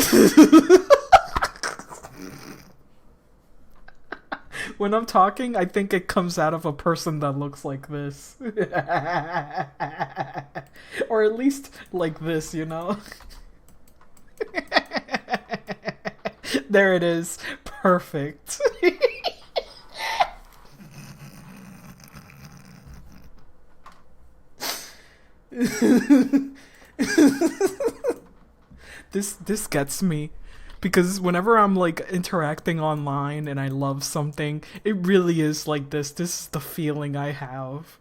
When I'm talking, I think it comes out of a person that looks like this. Or at least like this, you know? There it is. Perfect. This gets me. Because whenever I'm like interacting online and I love something, it really is like this. This is the feeling I have.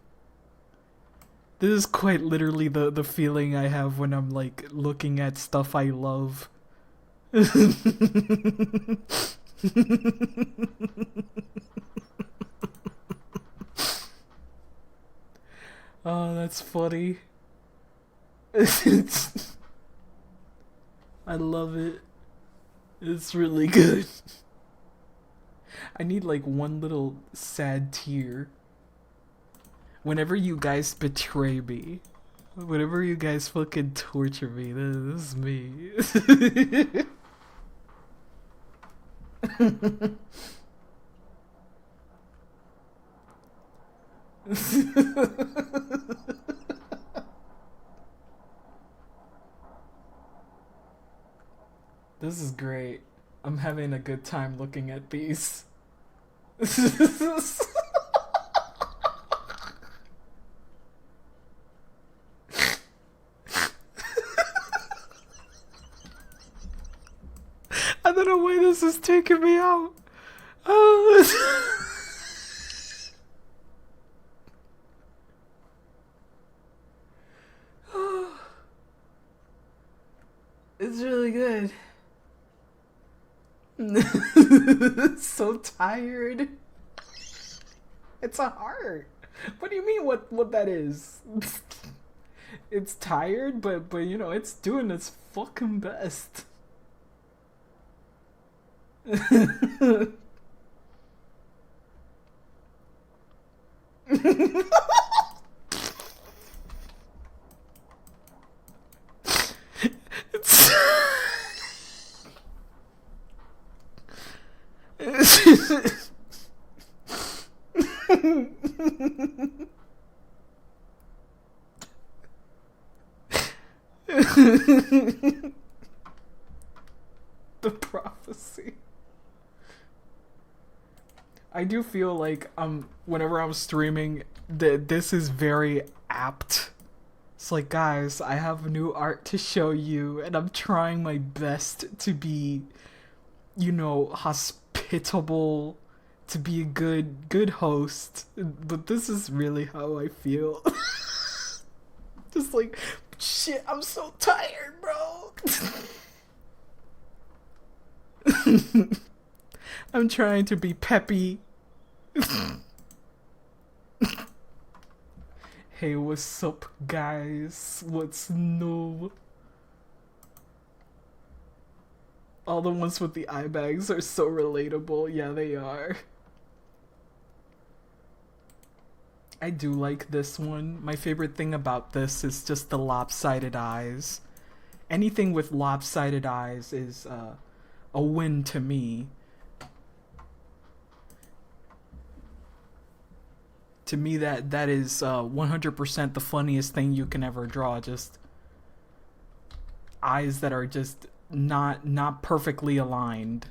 This is quite literally the feeling I have when I'm like looking at stuff I love. Oh, that's funny. I love it. It's really good. I need like one little sad tear. Whenever you guys betray me. Whenever you guys fucking torture me. This is me. This is great. I'm having a good time looking at these. I don't know why this is taking me out. Oh. It's really good. So tired. It's a heart. What do you mean what that is? It's tired, but you know, it's doing its fucking best. The prophecy. I do feel like whenever I'm streaming this is very apt. It's like, guys, I have new art to show you and I'm trying my best to be, you know, hospitable, to be a good host, but this is really how I feel. Just like, shit, I'm so tired, bro. I'm trying to be peppy. Hey, what's up, guys? What's new? All the ones with the eye bags are so relatable. Yeah, they are. I do like this one. My favorite thing about this is just the lopsided eyes. Anything with lopsided eyes is a win to me. To me, that is 100% the funniest thing you can ever draw. Just eyes that are just not perfectly aligned.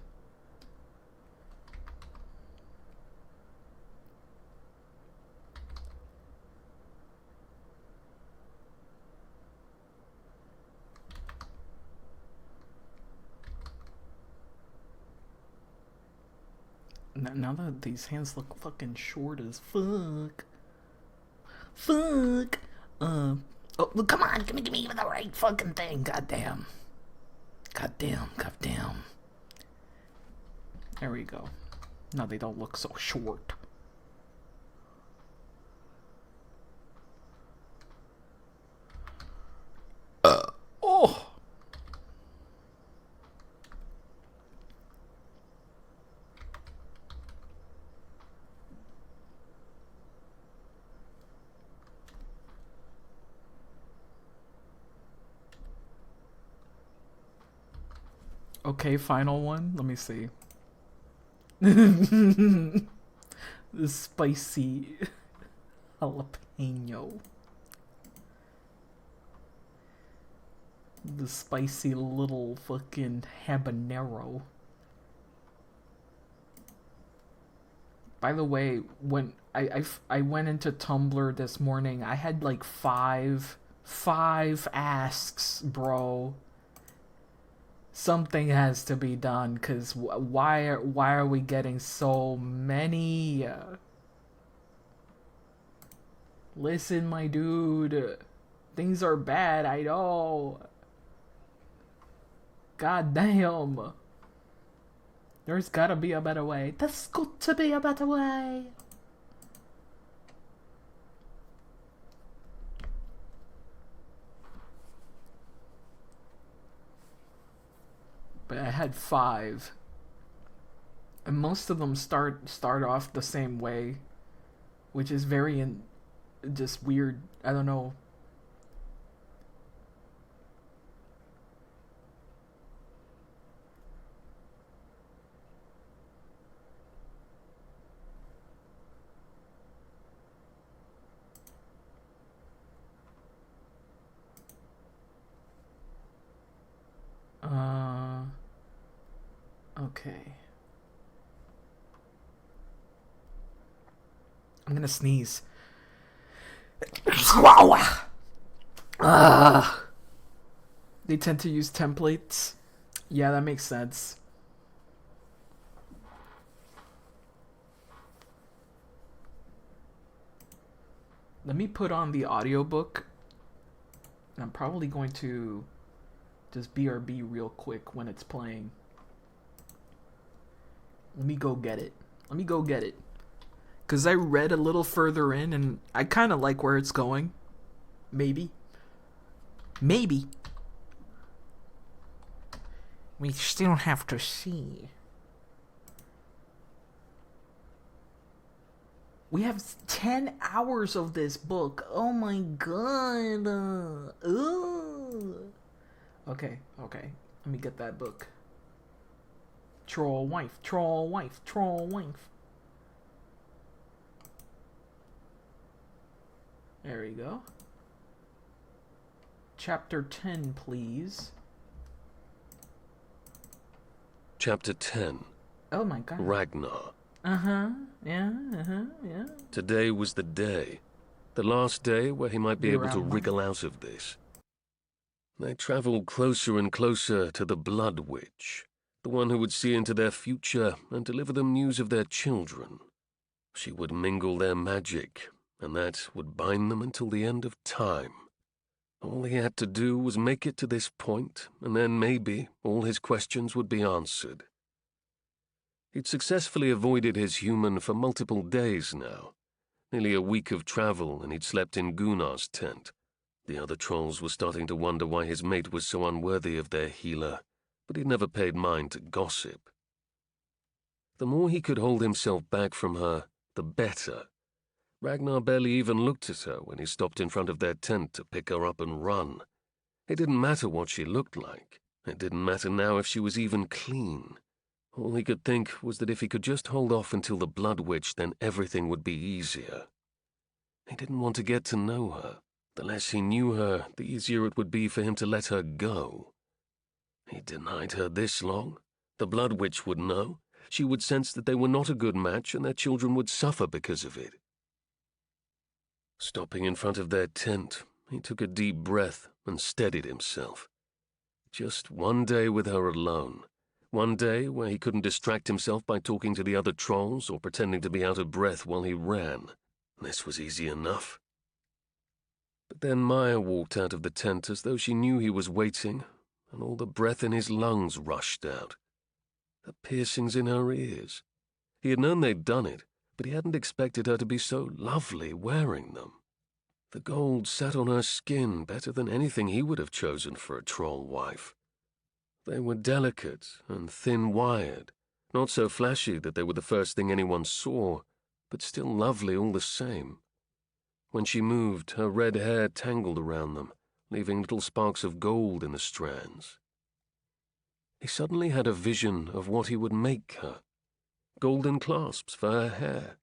Now that these hands look fucking short as fuck. Fuck. Oh, look, come on, give me the right fucking thing. Goddamn. Goddamn. There we go. Now they don't look so short. Oh. Okay, final one. Let me see. The spicy jalapeno. The spicy little fucking habanero. By the way, when I went into Tumblr this morning, I had like five asks, bro. Something has to be done, cause why are we getting so many? Listen, my dude, things are bad. I know. God damn. There's gotta be a better way. There's got to be a better way. But I had 5, and most of them start off the same way, which is very just weird. I don't know. Okay. I'm gonna sneeze. They tend to use templates. Yeah, that makes sense. Let me put on the audiobook. And I'm probably going to just BRB real quick when it's playing. Let me go get it. Because I read a little further in and I kind of like where it's going. Maybe. We still have to see. We have 10 hours of this book. Oh my god. Okay. Let me get that book. Troll wife. There we go. Chapter 10, please. Chapter 10. Oh my god. Ragnar. Yeah. Today was the day. The last day where he might be able to wriggle out of this. They travelled closer and closer to the Blood Witch, the one who would see into their future and deliver them news of their children. She would mingle their magic, and that would bind them until the end of time. All he had to do was make it to this point, and then maybe all his questions would be answered. He'd successfully avoided his human for multiple days now. Nearly a week of travel, and he'd slept in Gunnar's tent. The other trolls were starting to wonder why his mate was so unworthy of their healer, but he never paid mind to gossip. The more he could hold himself back from her, the better. Ragnar barely even looked at her when he stopped in front of their tent to pick her up and run. It didn't matter what she looked like. It didn't matter now if she was even clean. All he could think was that if he could just hold off until the Blood Witch, then everything would be easier. He didn't want to get to know her. The less he knew her, the easier it would be for him to let her go. He denied her this long. The Blood Witch would know. She would sense that they were not a good match, and their children would suffer because of it. Stopping in front of their tent, he took a deep breath and steadied himself. Just one day with her alone. One day where he couldn't distract himself by talking to the other trolls or pretending to be out of breath while he ran. This was easy enough. But then Maya walked out of the tent as though she knew he was waiting, and all the breath in his lungs rushed out. The piercings in her ears. He had known they'd done it, but he hadn't expected her to be so lovely wearing them. The gold sat on her skin better than anything he would have chosen for a troll wife. They were delicate and thin-wired, not so flashy that they were the first thing anyone saw, but still lovely all the same. When she moved, her red hair tangled around them, leaving little sparks of gold in the strands. He suddenly had a vision of what he would make her. Golden clasps for her hair.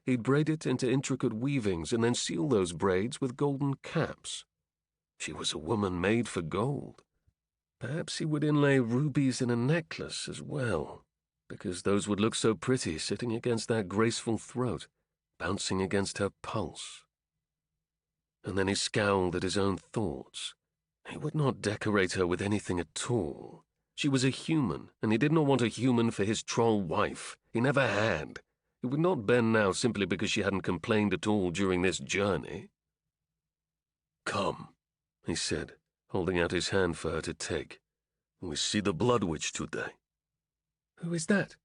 He'd braid it into intricate weavings and then seal those braids with golden caps. She was a woman made for gold. Perhaps he would inlay rubies in a necklace as well, because those would look so pretty sitting against that graceful throat, bouncing against her pulse. And then he scowled at his own thoughts. He would not decorate her with anything at all. She was a human, and he did not want a human for his troll wife. He never had. He would not bend now simply because she hadn't complained at all during this journey. "Come," he said, holding out his hand for her to take. "We see the Blood Witch today." "Who is that?"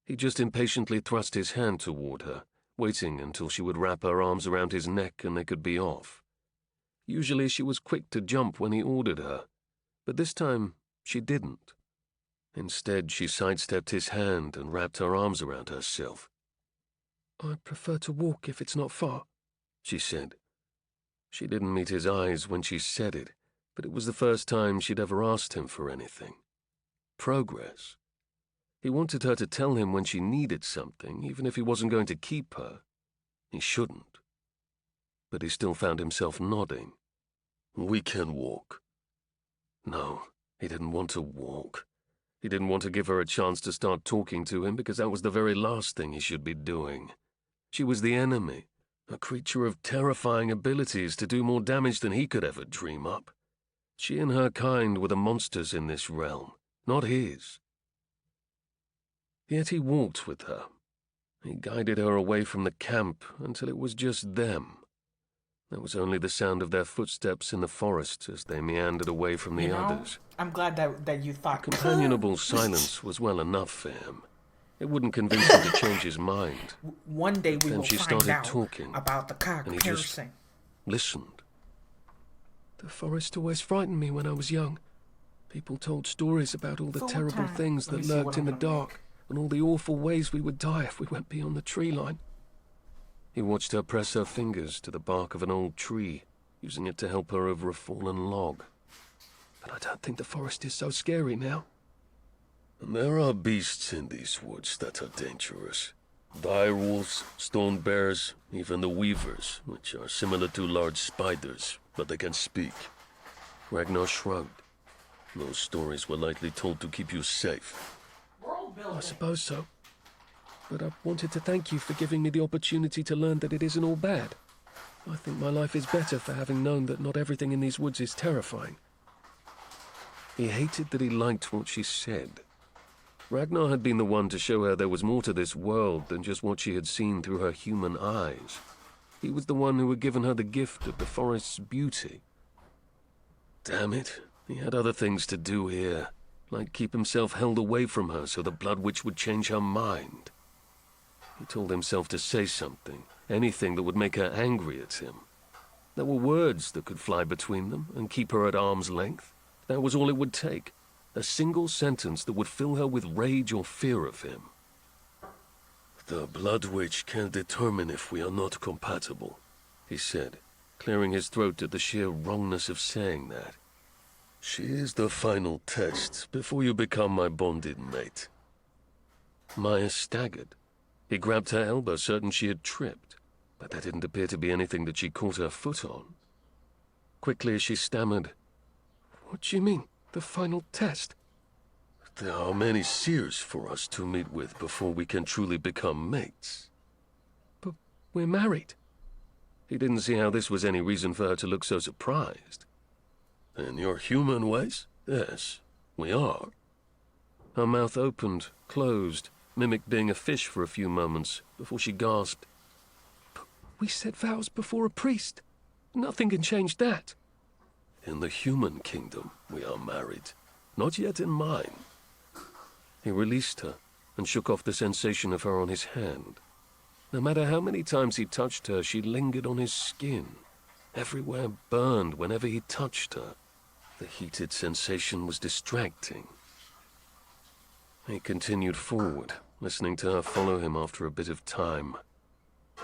He just impatiently thrust his hand toward her, waiting until she would wrap her arms around his neck and they could be off. Usually she was quick to jump when he ordered her, but this time she didn't. Instead, she sidestepped his hand and wrapped her arms around herself. "I'd prefer to walk if it's not far," she said. She didn't meet his eyes when she said it, but it was the first time she'd ever asked him for anything. Progress. He wanted her to tell him when she needed something, even if he wasn't going to keep her. He shouldn't. But he still found himself nodding. "We can walk." No, he didn't want to walk. He didn't want to give her a chance to start talking to him because that was the very last thing he should be doing. She was the enemy, a creature of terrifying abilities to do more damage than he could ever dream up. She and her kind were the monsters in this realm, not his. Yet he walked with her. He guided her away from the camp until it was just them. There was only the sound of their footsteps in the forest as they meandered away from the others. I'm glad that you thought Companionable silence was well enough for him. It wouldn't convince him to change his mind. One day we Then will she find started out talking, about the cock and he just piercing. listened. "The forest always frightened me when I was young. People told stories about all the Full terrible time. things Let me that see what lurked I'm in the gonna dark, and all the awful ways we would die if we went beyond the tree line. He watched her press her fingers to the bark of an old tree, using it to help her over a fallen log. But I don't think the forest is so scary now. There are beasts in these woods that are dangerous. Dire wolves, stone bears, even the weavers, which are similar to large spiders, but they can speak. Ragnar shrugged. Those stories were likely told to keep you safe. I suppose so. But I wanted to thank you for giving me the opportunity to learn that it isn't all bad. I think my life is better for having known that not everything in these woods is terrifying. He hated that he liked what she said. Ragnar had been the one to show her there was more to this world than just what she had seen through her human eyes. He was the one who had given her the gift of the forest's beauty. Damn it, he had other things to do here, like keep himself held away from her so the Blood Witch would change her mind. He told himself to say something, anything that would make her angry at him. There were words that could fly between them and keep her at arm's length. That was all it would take. A single sentence that would fill her with rage or fear of him. The Blood Witch can determine if we are not compatible, he said, clearing his throat at the sheer wrongness of saying that. She is the final test before you become my bonded mate. Maya staggered. He grabbed her elbow, certain she had tripped, but there didn't appear to be anything that she caught her foot on. Quickly she stammered, What do you mean, the final test? There are many seers for us to meet with before we can truly become mates. But we're married. He didn't see how this was any reason for her to look so surprised. In your human ways, yes, we are. Her mouth opened, closed, mimicked being a fish for a few moments, before she gasped. But we said vows before a priest. Nothing can change that. In the human kingdom, we are married. Not yet in mine. He released her and shook off the sensation of her on his hand. No matter how many times he touched her, she lingered on his skin. Everywhere burned whenever he touched her. The heated sensation was distracting. He continued forward, listening to her follow him after a bit of time.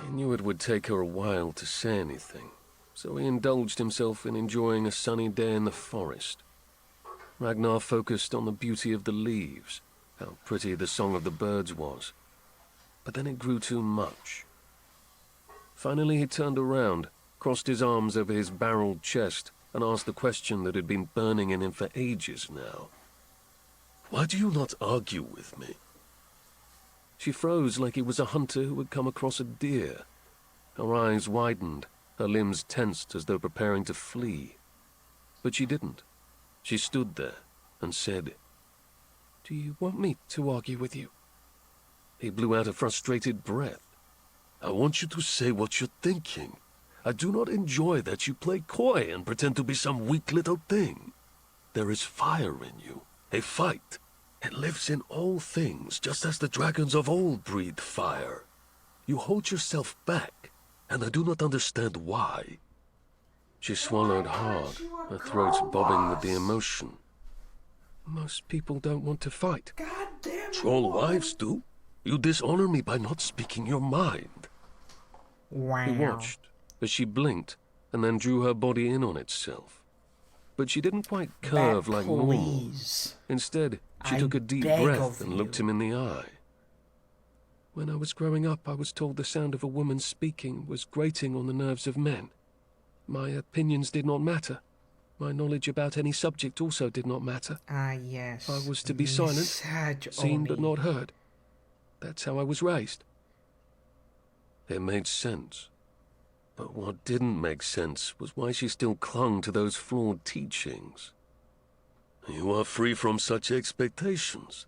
He knew it would take her a while to say anything, so he indulged himself in enjoying a sunny day in the forest. Ragnar focused on the beauty of the leaves, how pretty the song of the birds was. But then it grew too much. Finally he turned around, crossed his arms over his barreled chest, and asked the question that had been burning in him for ages now. Why do you not argue with me? She froze like he was a hunter who had come across a deer. Her eyes widened, her limbs tensed as though preparing to flee. But she didn't. She stood there and said, Do you want me to argue with you? He blew out a frustrated breath. I want you to say what you're thinking. I do not enjoy that you play coy and pretend to be some weak little thing. There is fire in you, a fight. It lives in all things, just as the dragons of old breathed fire. You hold yourself back, and I do not understand why. She swallowed hard, her throat bobbing with the emotion. Most people don't want to fight. Troll wives do. You dishonor me by not speaking your mind. Wow. He watched as she blinked and then drew her body in on itself. But she didn't quite curve like normal. Instead, she took a deep breath and looked him in the eye. When I was growing up, I was told the sound of a woman speaking was grating on the nerves of men. My opinions did not matter. My knowledge about any subject also did not matter. Ah, yes. I was to be silent, seen but not heard. That's how I was raised. It made sense. But what didn't make sense was why she still clung to those flawed teachings. You are free from such expectations.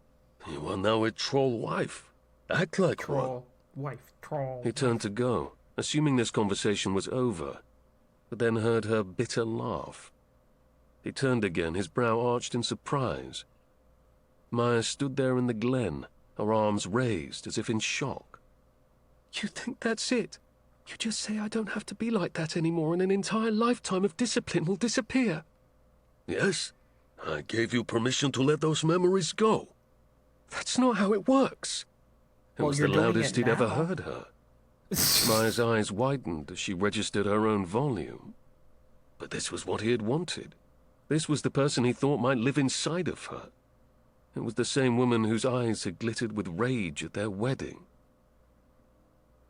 You are now a troll wife. Act like Troll wife, troll. He turned to go, assuming this conversation was over, but then heard her bitter laugh. He turned again, his brow arched in surprise. Maya stood there in the glen, her arms raised as if in shock. You think that's it? You just say I don't have to be like that anymore and an entire lifetime of discipline will disappear. Yes, I gave you permission to let those memories go. That's not how it works. It was the loudest he'd ever heard her. Maya's eyes widened as she registered her own volume. But this was what he had wanted. This was the person he thought might live inside of her. It was the same woman whose eyes had glittered with rage at their wedding.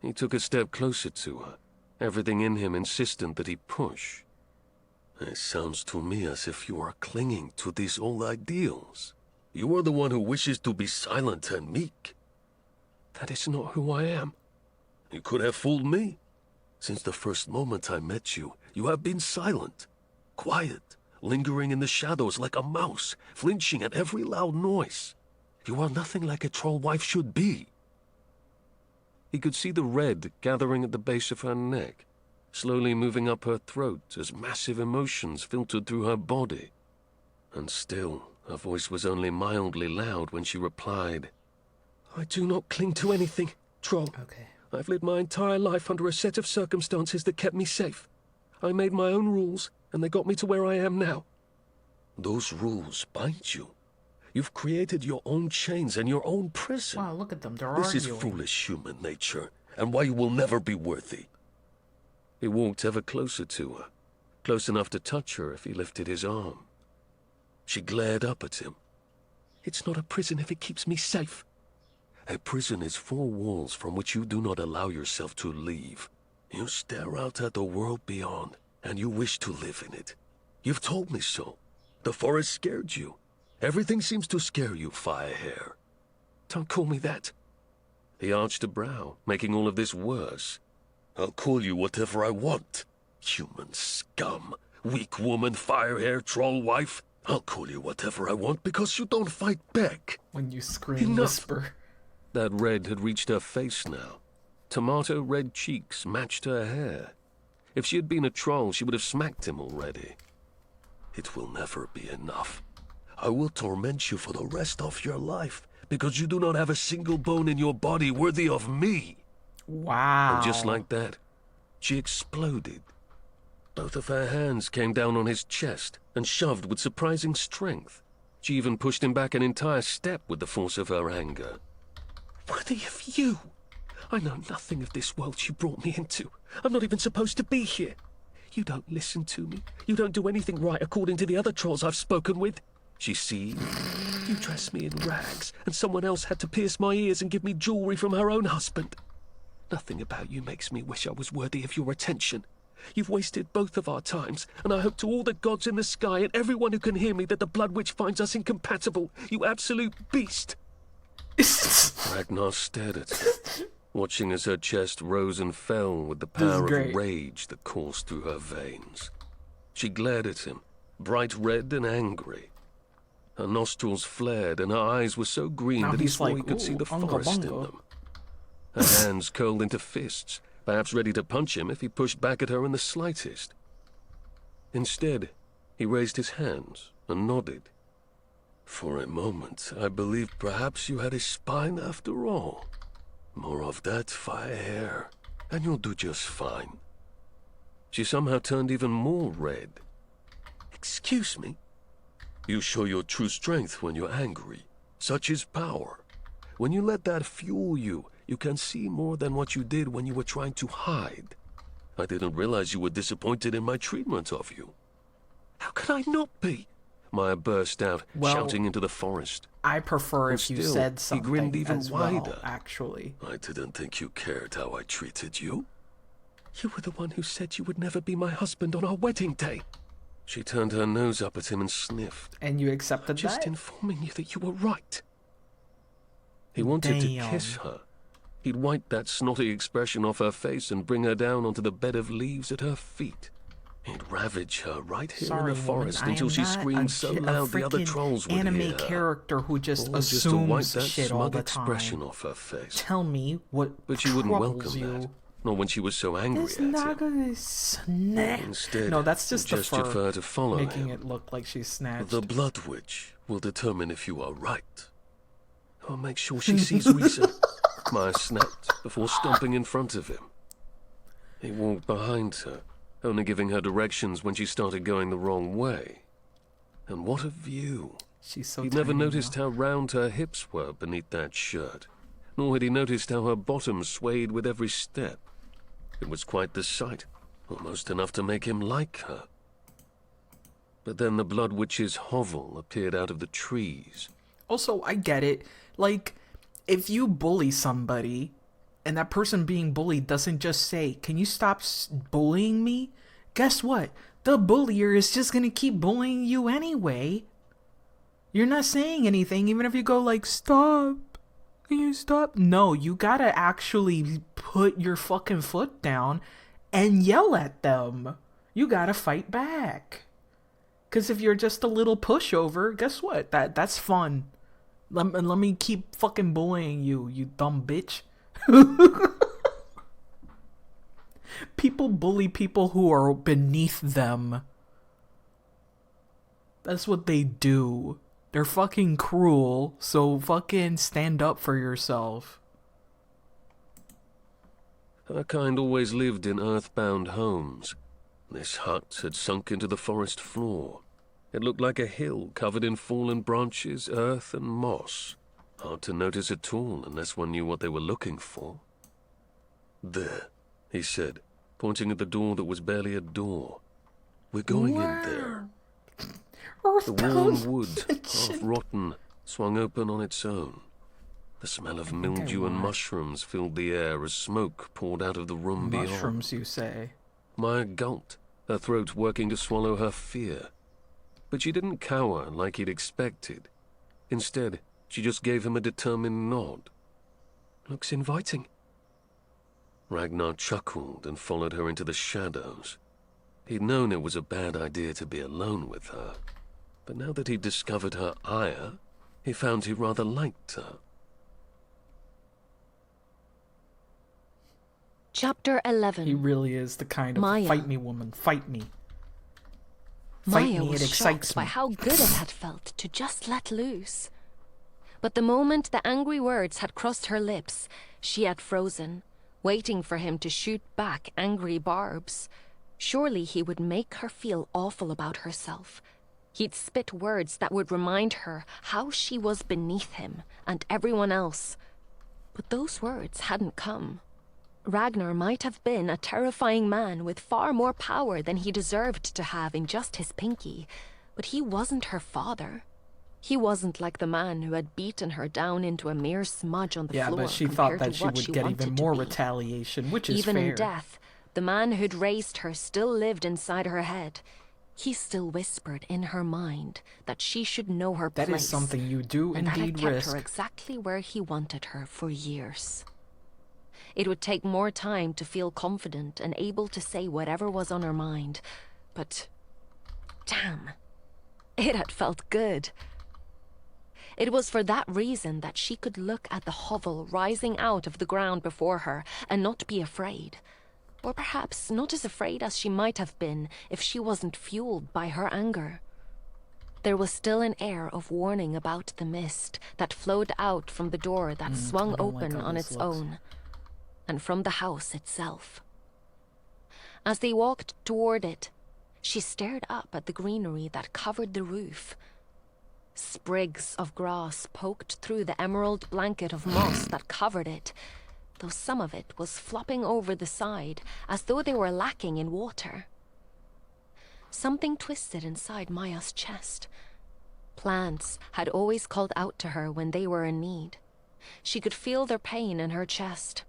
He took a step closer to her, everything in him insistent that he push. It sounds to me as if you are clinging to these old ideals. You are the one who wishes to be silent and meek. That is not who I am. You could have fooled me. Since the first moment I met you, you have been silent, quiet, lingering in the shadows like a mouse, flinching at every loud noise. You are nothing like a troll wife should be. He could see the red gathering at the base of her neck, slowly moving up her throat as massive emotions filtered through her body. And still, her voice was only mildly loud when she replied, I do not cling to anything, troll. Okay. I've lived my entire life under a set of circumstances that kept me safe. I made my own rules, and they got me to where I am now. Those rules bind you. You've created your own chains and your own prison. Wow, look at them. They're This arguing. is foolish human nature, and why you will never be worthy. He walked ever closer to her, close enough to touch her if he lifted his arm. She glared up at him. It's not a prison if it keeps me safe. A prison is four walls from which you do not allow yourself to leave. You stare out at the world beyond, and you wish to live in it. You've told me so. The forest scared you. Everything seems to scare you, Firehair. Don't call me that. He arched a brow, making all of this worse. I'll call you whatever I want. Human scum. Weak woman, Firehair, troll wife. I'll call you whatever I want because you don't fight back. When you scream, Enough. whisper. That red had reached her face now. Tomato red cheeks matched her hair. If she had been a troll, she would have smacked him already. It will never be enough. I will torment you for the rest of your life, because you do not have a single bone in your body worthy of me. Wow. And just like that, she exploded. Both of her hands came down on his chest and shoved with surprising strength. She even pushed him back an entire step with the force of her anger. Worthy of you? I know nothing of this world you brought me into. I'm not even supposed to be here. You don't listen to me. You don't do anything right according to the other trolls I've spoken with. She seethed. You dressed me in rags, and someone else had to pierce my ears and give me jewelry from her own husband. Nothing about you makes me wish I was worthy of your attention. You've wasted both of our times, and I hope to all the gods in the sky and everyone who can hear me that the Blood Witch finds us incompatible, you absolute beast. Ragnar stared at her, watching as her chest rose and fell with the power great. of rage that coursed through her veins. She glared at him, bright red and angry. Her nostrils flared and her eyes were so green Now that he he's swore like, he could see "Ooh, the unga forest in bunga." them. Her hands curled into fists, perhaps ready to punch him if he pushed back at her in the slightest. Instead, he raised his hands and nodded. For a moment, I believed perhaps you had a spine after all. More of that, Firehair, and you'll do just fine. She somehow turned even more red. Excuse me? You show your true strength when you're angry. Such is power. When you let that fuel you, you can see more than what you did when you were trying to hide. I didn't realize you were disappointed in my treatment of you. How could I not be? Maya burst out, Well, shouting into the forest. I prefer And if you still, said he something grinned even as well, wider. actually. I didn't think you cared how I treated you. You were the one who said you would never be my husband on our wedding day. She turned her nose up at him and sniffed. And you accepted Just that? informing you that you were right. He wanted to Damn. kiss her. He'd wipe that snotty expression off her face and bring her down onto the bed of leaves at her feet. He'd ravage her right here Sorry, in the forest woman, until I am she not screamed a so j- a loud the other freaking trolls would anime hear her. character who just Or just to wipe assumes that shit all smug the expression time. off her face. Tell me what But she wouldn't troubles welcome you. that. Not when she was so angry It's at not him. gonna snap. Instead, No, that's he just the gestured fur for her to follow making him. it look like she's snatched. The Blood Witch will determine if you are right. I'll make sure she sees reason. Maya snapped before stomping in front of him. He walked behind her, only giving her directions when she started going the wrong way. And what a view! She's so He'd never tiny noticed now. how round her hips were beneath that shirt, nor had he noticed how her bottom swayed with every step. It was quite the sight, almost enough to make him like her. But then the Blood Witch's hovel appeared out of the trees. Also, I get it. Like, if you bully somebody, and that person being bullied doesn't just say, "Can you stop bullying me?" Guess what? The bullier is just gonna keep bullying you anyway. You're not saying anything, even if you go like, "Stop. Can you stop?" No, you gotta actually put your fucking foot down and yell at them. You gotta fight back. Because if you're just a little pushover, guess what? That's fun. Let me keep fucking bullying you, you dumb bitch. People bully people who are beneath them. That's what they do. They're fucking cruel, so fucking stand up for yourself. Her kind always lived in earthbound homes. This hut had sunk into the forest floor. It looked like a hill covered in fallen branches, earth, and moss. Hard to notice at all unless one knew what they were looking for. "There," he said, pointing at the door that was barely a door. "We're going in there." The worn wood, half rotten, swung open on its own. The smell of mildew and mushrooms filled the air as smoke poured out of the room beyond. Mushrooms, you say? Maya gulped, her throat working to swallow her fear. But she didn't cower like he'd expected. Instead, she just gave him a determined nod. Looks inviting. Ragnar chuckled and followed her into the shadows. He'd known it was a bad idea to be alone with her, but now that he'd discovered her ire, he found he rather liked her. Chapter 11. He really is the kind of Maya. fight me, woman, fight me. Fight Maya me, was it excites shocked me. by how good it had felt to just let loose. But the moment the angry words had crossed her lips, she had frozen, waiting for him to shoot back angry barbs. Surely he would make her feel awful about herself. He'd spit words that would remind her how she was beneath him and everyone else. But those words hadn't come. Ragnar might have been a terrifying man with far more power than he deserved to have in just his pinky, but he wasn't her father. He wasn't like the man who had beaten her down into a mere smudge on the floor. Yeah, but she thought compared that to she what would she get wanted even to more be. retaliation, which is Even fair. in death, the man who'd raised her still lived inside her head. He still whispered in her mind that she should know her place. That is something you do and that indeed had kept risk. her exactly where he wanted her for years. It would take more time to feel confident and able to say whatever was on her mind, but damn, it had felt good. It was for that reason that she could look at the hovel rising out of the ground before her and not be afraid. Or perhaps not as afraid as she might have been if she wasn't fueled by her anger. There was still an air of warning about the mist that flowed out from the door that swung I don't like open how on this its looks. own, and from the house itself. As they walked toward it, she stared up at the greenery that covered the roof. Sprigs of grass poked through the emerald blanket of moss that covered it, though some of it was flopping over the side as though they were lacking in water. Something twisted inside Maya's chest. Plants had always called out to her when they were in need. She could feel their pain in her chest.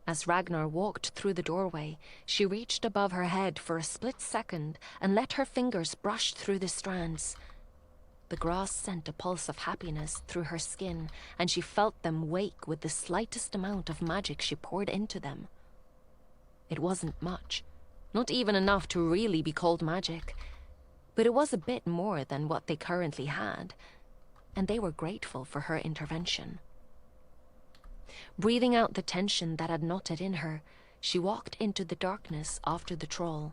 As Ragnar walked through the doorway, she reached above her head for a split second and let her fingers brush through the strands. The grass sent a pulse of happiness through her skin, and she felt them wake with the slightest amount of magic she poured into them. It wasn't much, not even enough to really be called magic, but it was a bit more than what they currently had, and they were grateful for her intervention. Breathing out the tension that had knotted in her, she walked into the darkness after the troll.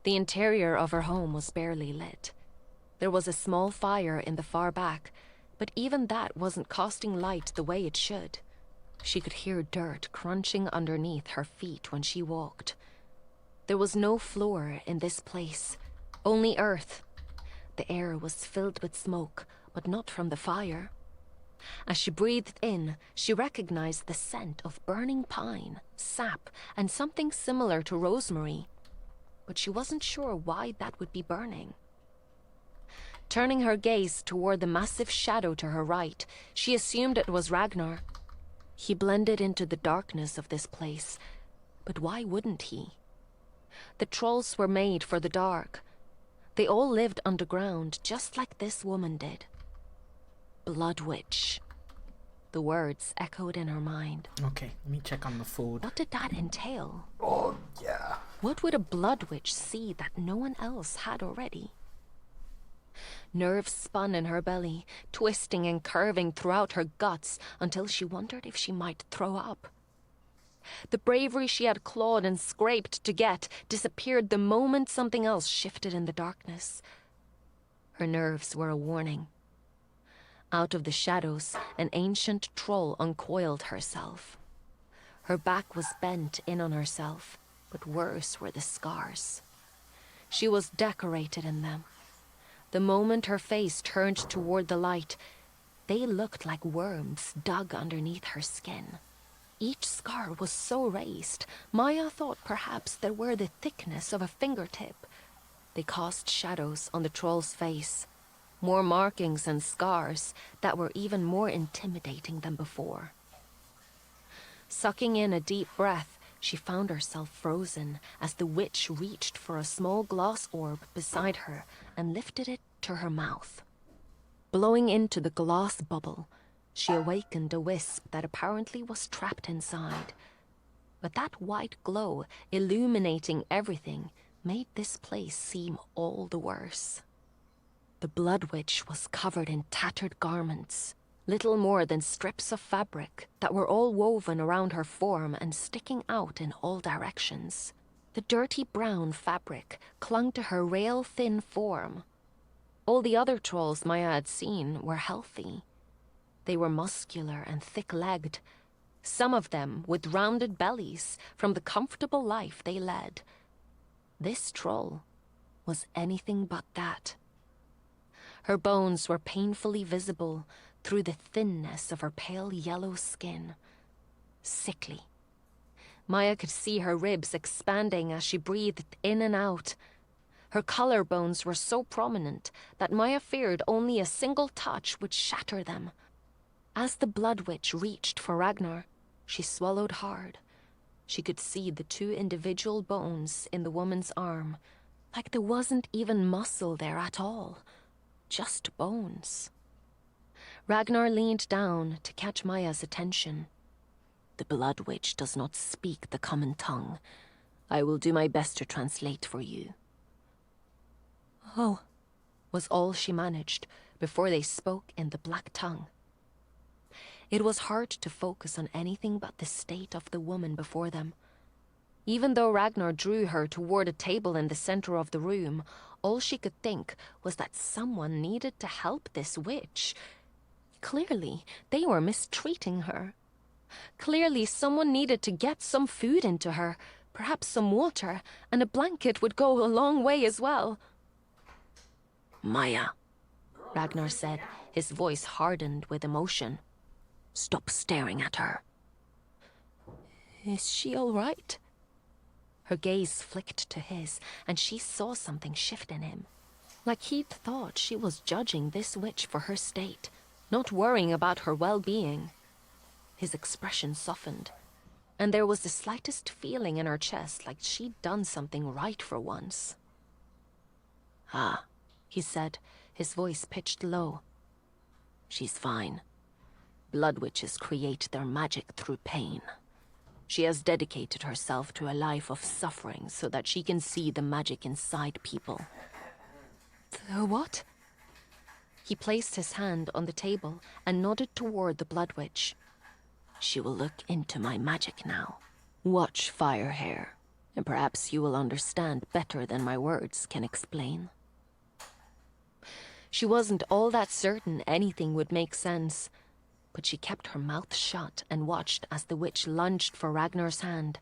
The interior of her home was barely lit. There was a small fire in the far back, but even that wasn't casting light the way it should. She could hear dirt crunching underneath her feet when she walked. There was no floor in this place, only earth. The air was filled with smoke, but not from the fire. As she breathed in, she recognized the scent of burning pine, sap, and something similar to rosemary, but she wasn't sure why that would be burning. Turning her gaze toward the massive shadow to her right, she assumed it was Ragnar. He blended into the darkness of this place, but why wouldn't he? The trolls were made for the dark. They all lived underground, just like this woman did. Blood Witch. The words echoed in her mind. Okay, let me check on the food. What did that entail? Oh, yeah. What would a Blood Witch see that no one else had already? Nerves spun in her belly, twisting and curving throughout her guts until she wondered if she might throw up. The bravery she had clawed and scraped to get disappeared the moment something else shifted in the darkness. Her nerves were a warning. Out of the shadows, an ancient troll uncoiled herself. Her back was bent in on herself, but worse were the scars. She was decorated in them. The moment her face turned toward the light, they looked like worms dug underneath her skin. Each scar was so raised, Maya thought perhaps they were the thickness of a fingertip. They cast shadows on the troll's face, more markings and scars that were even more intimidating than before. Sucking in a deep breath, she found herself frozen as the witch reached for a small glass orb beside her and lifted it to her mouth. Blowing into the glass bubble, she awakened a wisp that apparently was trapped inside. But that white glow, illuminating everything, made this place seem all the worse. The Blood Witch was covered in tattered garments, little more than strips of fabric that were all woven around her form and sticking out in all directions. The dirty brown fabric clung to her rail-thin form. All the other trolls Maya had seen were healthy. They were muscular and thick-legged, some of them with rounded bellies from the comfortable life they led. This troll was anything but that. Her bones were painfully visible through the thinness of her pale yellow skin. Sickly. Maya could see her ribs expanding as she breathed in and out. Her collarbones were so prominent that Maya feared only a single touch would shatter them. As the Blood Witch reached for Ragnar, she swallowed hard. She could see the two individual bones in the woman's arm, like there wasn't even muscle there at all. Just bones. Ragnar leaned down to catch Maya's attention. The Blood Witch does not speak the common tongue. I will do my best to translate for you. Oh, was all she managed before they spoke in the black tongue. It was hard to focus on anything but the state of the woman before them. Even though Ragnar drew her toward a table in the center of the room, all she could think was that someone needed to help this witch. Clearly, they were mistreating her. Clearly, someone needed to get some food into her, perhaps some water, and a blanket would go a long way as well. Maya, Ragnar said, his voice hardened with emotion. Stop staring at her. Is she all right? Her gaze flicked to his, and she saw something shift in him. Like he'd thought she was judging this witch for her state, not worrying about her well-being. His expression softened, and there was the slightest feeling in her chest like she'd done something right for once. Ah, he said, his voice pitched low. She's fine. Blood witches create their magic through pain. She has dedicated herself to a life of suffering so that she can see the magic inside people. The what? He placed his hand on the table and nodded toward the Blood Witch. She will look into my magic now. Watch Firehair, and perhaps you will understand better than my words can explain. She wasn't all that certain anything would make sense, but she kept her mouth shut and watched as the witch lunged for Ragnar's hand.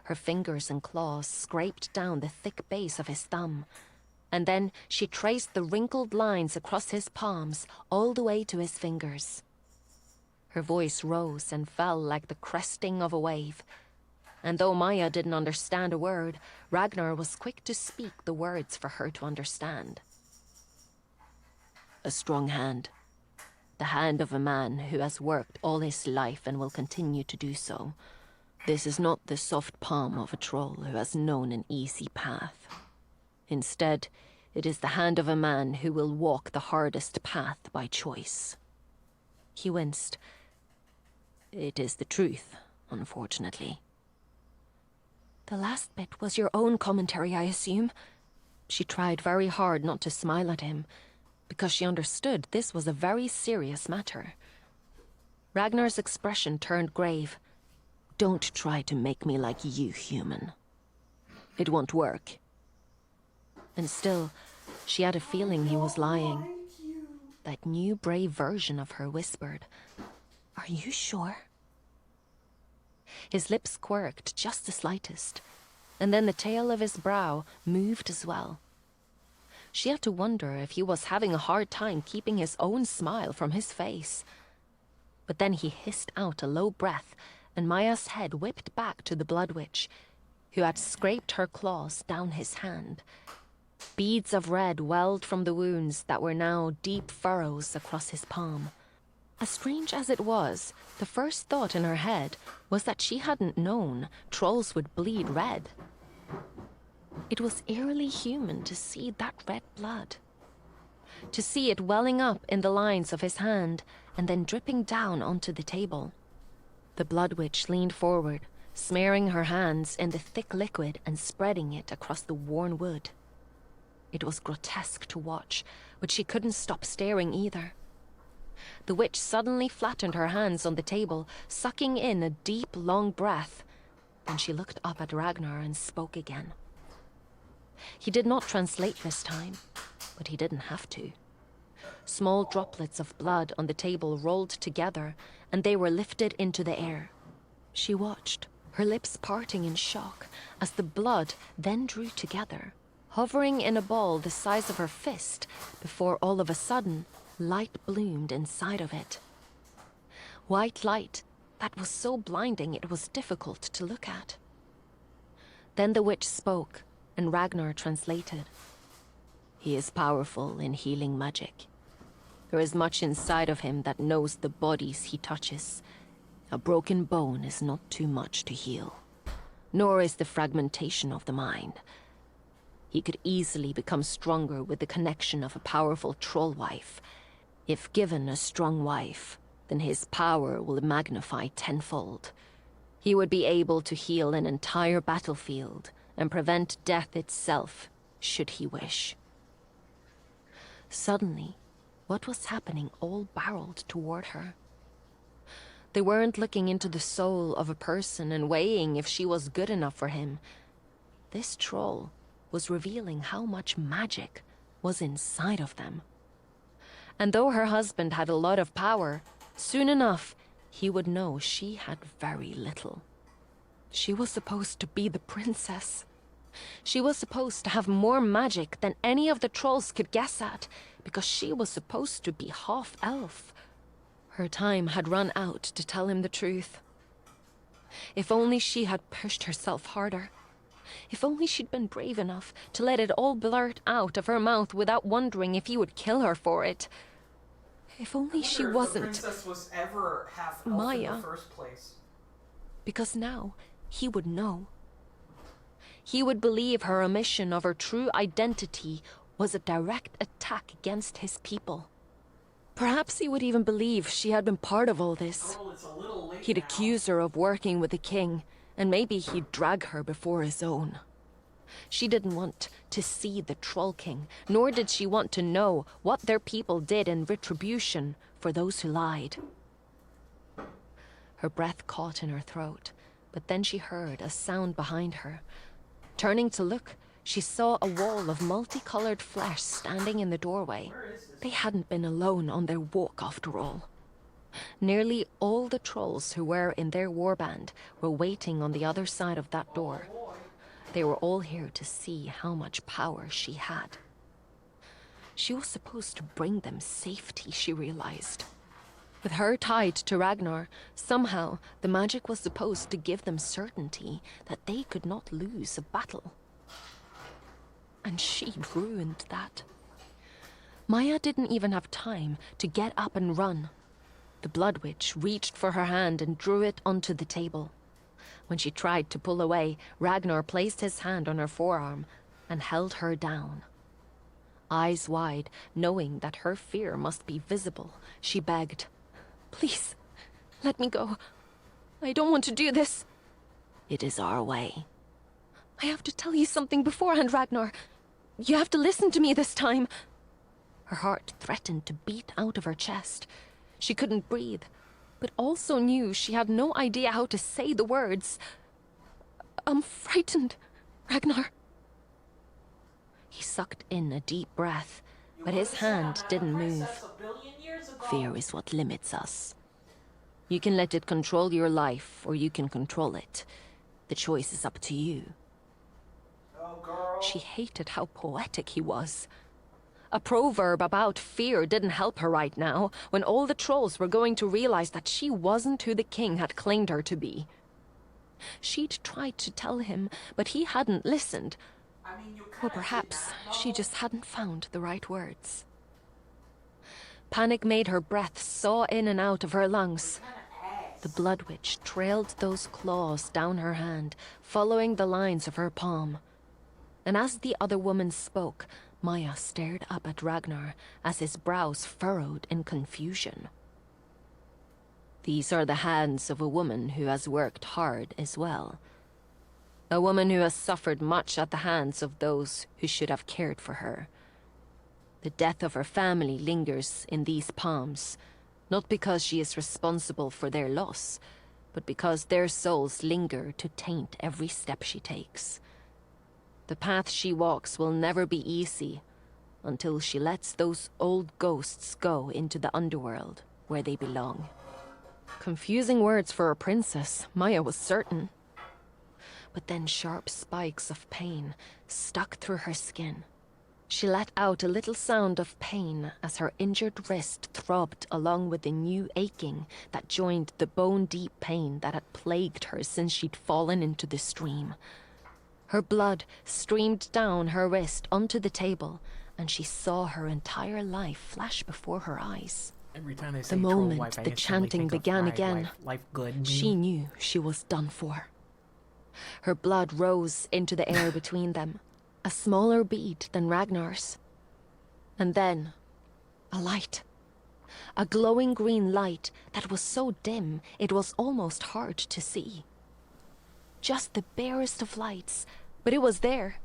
Her fingers and claws scraped down the thick base of his thumb, and then she traced the wrinkled lines across his palms all the way to his fingers. Her voice rose and fell like the cresting of a wave. And though Maya didn't understand a word, Ragnar was quick to speak the words for her to understand. A strong hand. The hand of a man who has worked all his life and will continue to do so. This is not the soft palm of a troll who has known an easy path. Instead, it is the hand of a man who will walk the hardest path by choice. He winced. It is the truth, unfortunately. The last bit was your own commentary, I assume? She tried very hard not to smile at him, because she understood this was a very serious matter. Ragnar's expression turned grave. Don't try to make me like you, human. It won't work. And still, she had a feeling he was lying. That new brave version of her whispered, "Are you sure?" His lips quirked just the slightest, and then the tail of his brow moved as well. She had to wonder if he was having a hard time keeping his own smile from his face. But then he hissed out a low breath, and Maya's head whipped back to the Blood Witch, who had scraped her claws down his hand. Beads of red welled from the wounds that were now deep furrows across his palm. As strange as it was, the first thought in her head was that she hadn't known trolls would bleed red. It was eerily human to see that red blood. To see it welling up in the lines of his hand and then dripping down onto the table. The Blood Witch leaned forward, smearing her hands in the thick liquid and spreading it across the worn wood. It was grotesque to watch, but she couldn't stop staring either. The witch suddenly flattened her hands on the table, sucking in a deep, long breath. Then she looked up at Ragnar and spoke again. He did not translate this time, but he didn't have to. Small droplets of blood on the table rolled together, and they were lifted into the air. She watched, her lips parting in shock, as the blood then drew together, hovering in a ball the size of her fist, before all of a sudden, light bloomed inside of it. White light that was so blinding it was difficult to look at. Then the witch spoke, and Ragnar translated. He is powerful in healing magic. There is much inside of him that knows the bodies he touches. A broken bone is not too much to heal, nor is the fragmentation of the mind. He could easily become stronger with the connection of a powerful troll wife. If given a strong wife, then his power will magnify tenfold. He would be able to heal an entire battlefield and prevent death itself, should he wish. Suddenly, what was happening all barreled toward her. They weren't looking into the soul of a person and weighing if she was good enough for him. This troll was revealing how much magic was inside of them. And though her husband had a lot of power, soon enough he would know she had very little. She was supposed to be the princess. She was supposed to have more magic than any of the trolls could guess at, because she was supposed to be half-elf. Her time had run out to tell him the truth. If only she had pushed herself harder. If only she'd been brave enough to let it all blurt out of her mouth without wondering if he would kill her for it. If only she wasn't the princess was ever half elf Maya. in the first place. Because now he would know. He would believe her omission of her true identity was a direct attack against his people. Perhaps he would even believe she had been part of all this. Girl, it's a little late He'd now. accuse her of working with the king, and maybe he'd drag her before his own. She didn't want to see the Troll King, nor did she want to know what their people did in retribution for those who lied. Her breath caught in her throat, but then she heard a sound behind her. Turning to look, she saw a wall of multicolored flesh standing in the doorway. They hadn't been alone on their walk after all. Nearly all the trolls who were in their warband were waiting on the other side of that door. They were all here to see how much power she had. She was supposed to bring them safety, she realized. With her tied to Ragnar, somehow the magic was supposed to give them certainty that they could not lose a battle. And she'd ruined that. Maya didn't even have time to get up and run. The Blood Witch reached for her hand and drew it onto the table. When she tried to pull away, Ragnar placed his hand on her forearm and held her down. Eyes wide, knowing that her fear must be visible, she begged, "Please, let me go. I don't want to do this." "It is our way." "I have to tell you something beforehand, Ragnar. You have to listen to me this time." Her heart threatened to beat out of her chest. She couldn't breathe, but also knew she had no idea how to say the words. "I'm frightened, Ragnar." He sucked in a deep breath, but his hand didn't move. "Fear is what limits us. You can let it control your life, or you can control it. The choice is up to you." She hated how poetic he was. A proverb about fear didn't help her right now, when all the trolls were going to realize that she wasn't who the king had claimed her to be. She'd tried to tell him, but he hadn't listened. Or perhaps she just hadn't found the right words. Panic made her breath saw in and out of her lungs. The Blood Witch trailed those claws down her hand, following the lines of her palm. And as the other woman spoke, Maya stared up at Ragnar as his brows furrowed in confusion. "These are the hands of a woman who has worked hard as well. A woman who has suffered much at the hands of those who should have cared for her. The death of her family lingers in these palms, not because she is responsible for their loss, but because their souls linger to taint every step she takes. The path she walks will never be easy until she lets those old ghosts go into the underworld where they belong." Confusing words for a princess, Maya was certain. But then sharp spikes of pain stuck through her skin. She let out a little sound of pain as her injured wrist throbbed along with the new aching that joined the bone-deep pain that had plagued her since she'd fallen into the stream. Her blood streamed down her wrist onto the table, and she saw her entire life flash before her eyes. Every time I say The troll moment wife, I the instantly chanting think of began Ride again, Life Good. she knew she was done for. Her blood rose into the air between them, a smaller bead than Ragnar's. And then, a light. A glowing green light that was so dim it was almost hard to see. Just the barest of lights, but it was there.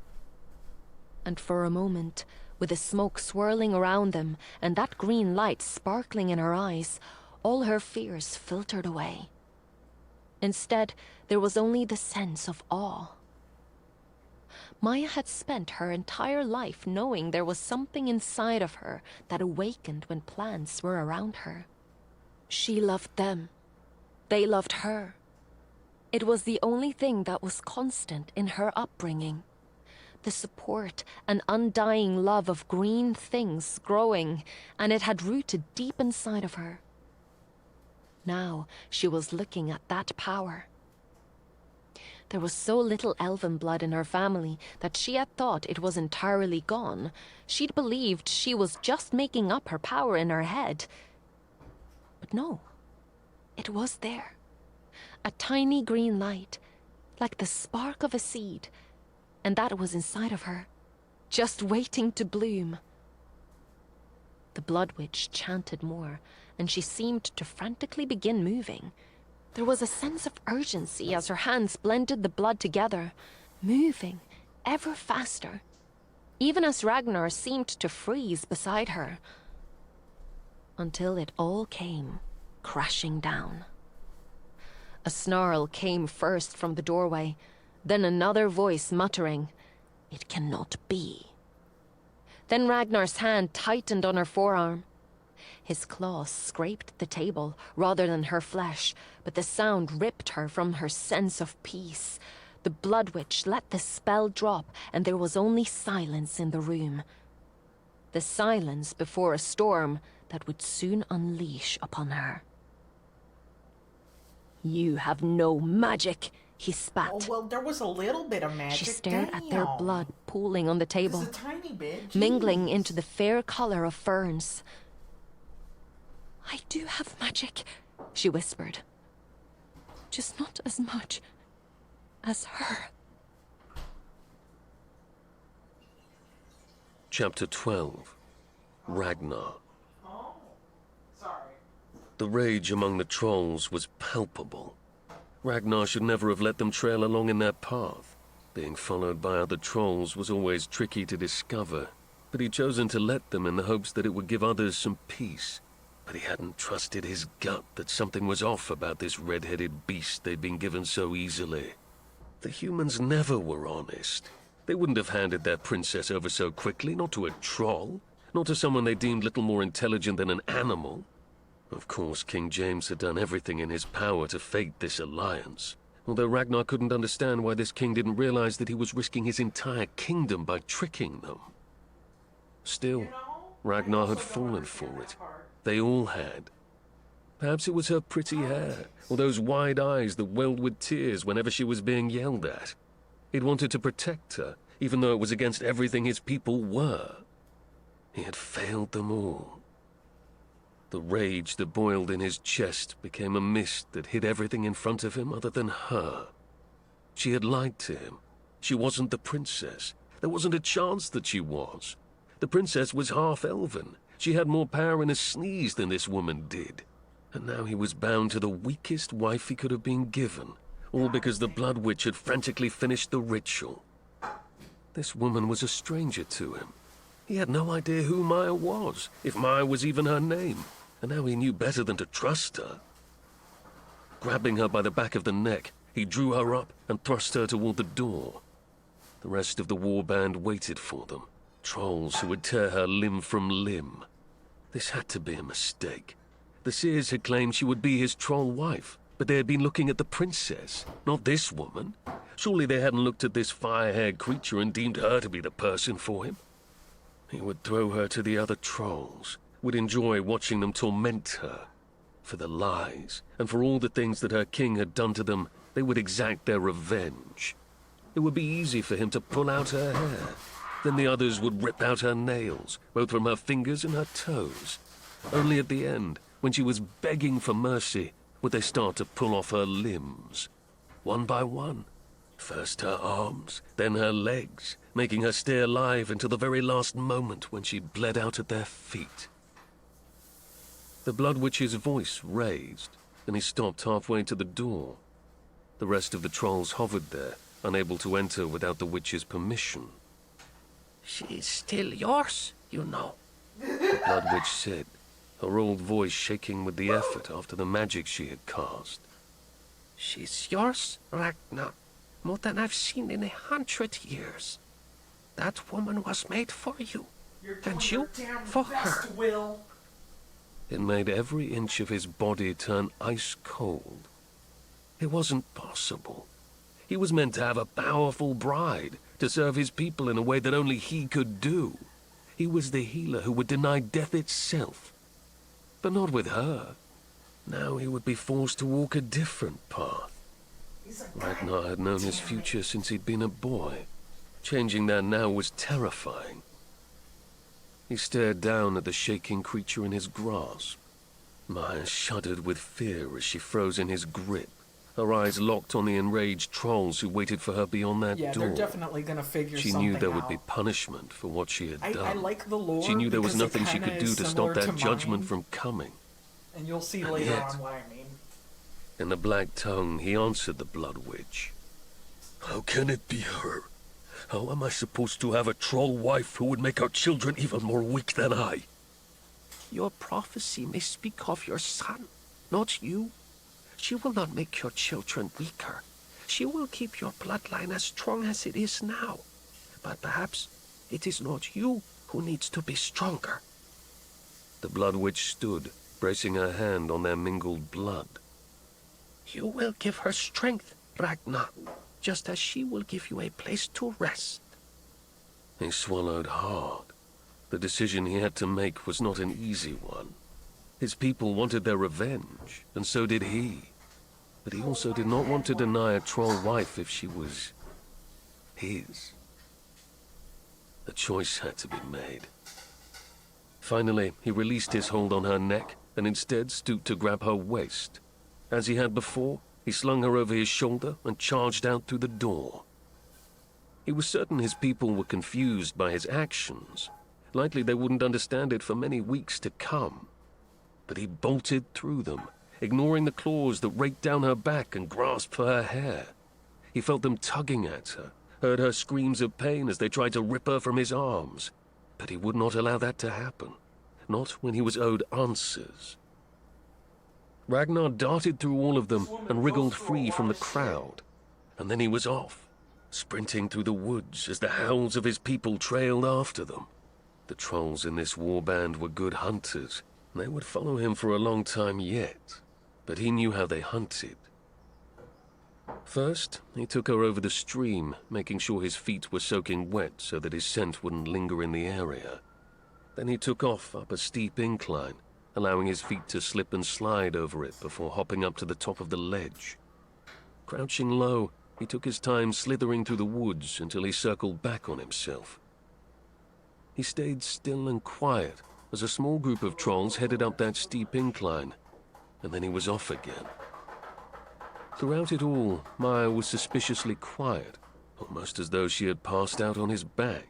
And for a moment, with the smoke swirling around them and that green light sparkling in her eyes, all her fears filtered away. Instead, there was only the sense of awe. Maya had spent her entire life knowing there was something inside of her that awakened when plants were around her. She loved them. They loved her. It was the only thing that was constant in her upbringing. The support and undying love of green things growing, and it had rooted deep inside of her. Now she was looking at that power. There was so little elven blood in her family that she had thought it was entirely gone. She'd believed she was just making up her power in her head. But no, it was there. A tiny green light, like the spark of a seed, and that was inside of her, just waiting to bloom. The Blood Witch chanted more, and she seemed to frantically begin moving. There was a sense of urgency as her hands blended the blood together, moving ever faster, even as Ragnar seemed to freeze beside her, until it all came crashing down. A snarl came first from the doorway, then another voice muttering, "It cannot be." Then Ragnar's hand tightened on her forearm. His claws scraped the table rather than her flesh, but the sound ripped her from her sense of peace. The Blood Witch let the spell drop, and there was only silence in the room. The silence before a storm that would soon unleash upon her. You have no magic, he spat. Oh, well, there was a little bit of magic. She stared at their Damn. blood pooling on the table, Just a tiny bit. mingling Jeez. into the fair color of ferns. I do have magic, she whispered. Just not as much as her. Chapter 12. Ragnar. Oh, sorry. The rage among the trolls was palpable. Ragnar should never have let them trail along in their path. Being followed by other trolls was always tricky to discover, but he'd chosen to let them in the hopes that it would give others some peace. But he hadn't trusted his gut that something was off about this red-headed beast they'd been given so easily. The humans never were honest. They wouldn't have handed their princess over so quickly, not to a troll, not to someone they deemed little more intelligent than an animal. Of course, King James had done everything in his power to fake this alliance, although Ragnar couldn't understand why this king didn't realize that he was risking his entire kingdom by tricking them. Still, Ragnar had fallen for it. They all had. Perhaps it was her pretty hair, or those wide eyes that welled with tears whenever she was being yelled at. He'd wanted to protect her, even though it was against everything his people were. He had failed them all. The rage that boiled in his chest became a mist that hid everything in front of him other than her. She had lied to him. She wasn't the princess. There wasn't a chance that she was. The princess was half-elven. She had more power in a sneeze than this woman did. And now he was bound to the weakest wife he could have been given, all because the Blood Witch had frantically finished the ritual. This woman was a stranger to him. He had no idea who Maya was, if Maya was even her name, and now he knew better than to trust her. Grabbing her by the back of the neck, he drew her up and thrust her toward the door. The rest of the warband waited for them, trolls who would tear her limb from limb. This had to be a mistake. The seers had claimed she would be his troll wife, but they had been looking at the princess, not this woman. Surely they hadn't looked at this fire-haired creature and deemed her to be the person for him. He would throw her to the other trolls, would enjoy watching them torment her. For the lies, and for all the things that her king had done to them, they would exact their revenge. It would be easy for him to pull out her hair. Then the others would rip out her nails, both from her fingers and her toes. Only at the end, when she was begging for mercy, would they start to pull off her limbs. One by one. First her arms, then her legs, making her stay alive until the very last moment when she bled out at their feet. The Blood Witch's voice raised, and he stopped halfway to the door. The rest of the trolls hovered there, unable to enter without the witch's permission. She's still yours, you know. The Blood Witch said, her old voice shaking with the effort after the magic she had cast. She's yours, Ragnar, more than I've seen in 100 years. That woman was made for you, and you for her. Will. It made every inch of his body turn ice cold. It wasn't possible. He was meant to have a powerful bride, to serve his people in a way that only he could do. He was the healer who would deny death itself. But not with her. Now he would be forced to walk a different path. Ragnar had known his future since he'd been a boy. Changing that now was terrifying. He stared down at the shaking creature in his grasp. Maya shuddered with fear as she froze in his grip, her eyes locked on the enraged trolls who waited for her beyond that Yeah, door. they're definitely gonna figure She something knew there out. would be punishment for what she had done. I like the lore. She knew there was because it nothing she kinda could do is to similar stop that to judgment mine, from coming. And you'll see And later yet- on what I mean. In the black tongue, he answered the Blood Witch. How can it be her? How am I supposed to have a troll wife who would make our children even more weak than I? Your prophecy may speak of your son, not you. She will not make your children weaker. She will keep your bloodline as strong as it is now. But perhaps it is not you who needs to be stronger. The Blood Witch stood, bracing her hand on their mingled blood. You will give her strength, Ragnar, just as she will give you a place to rest. He swallowed hard. The decision he had to make was not an easy one. His people wanted their revenge, and so did he. but he also did not want to deny a troll wife if she was his. A choice had to be made. Finally, he released his hold on her neck and instead stooped to grab her waist. As he had before, he slung her over his shoulder and charged out through the door. He was certain his people were confused by his actions. Likely they wouldn't understand it for many weeks to come. But he bolted through them, ignoring the claws that raked down her back and grasped for her hair. He felt them tugging at her, heard her screams of pain as they tried to rip her from his arms. But he would not allow that to happen, not when he was owed answers. Ragnar darted through all of them and wriggled free from the crowd. And then he was off, sprinting through the woods as the howls of his people trailed after them. The trolls in this warband were good hunters. They would follow him for a long time yet, but he knew how they hunted. First, he took her over the stream, making sure his feet were soaking wet so that his scent wouldn't linger in the area. Then he took off up a steep incline, allowing his feet to slip and slide over it before hopping up to the top of the ledge. Crouching low, he took his time slithering through the woods until he circled back on himself. He stayed still and quiet as a small group of trolls headed up that steep incline, and then he was off again. Throughout it all, Maya was suspiciously quiet, almost as though she had passed out on his back.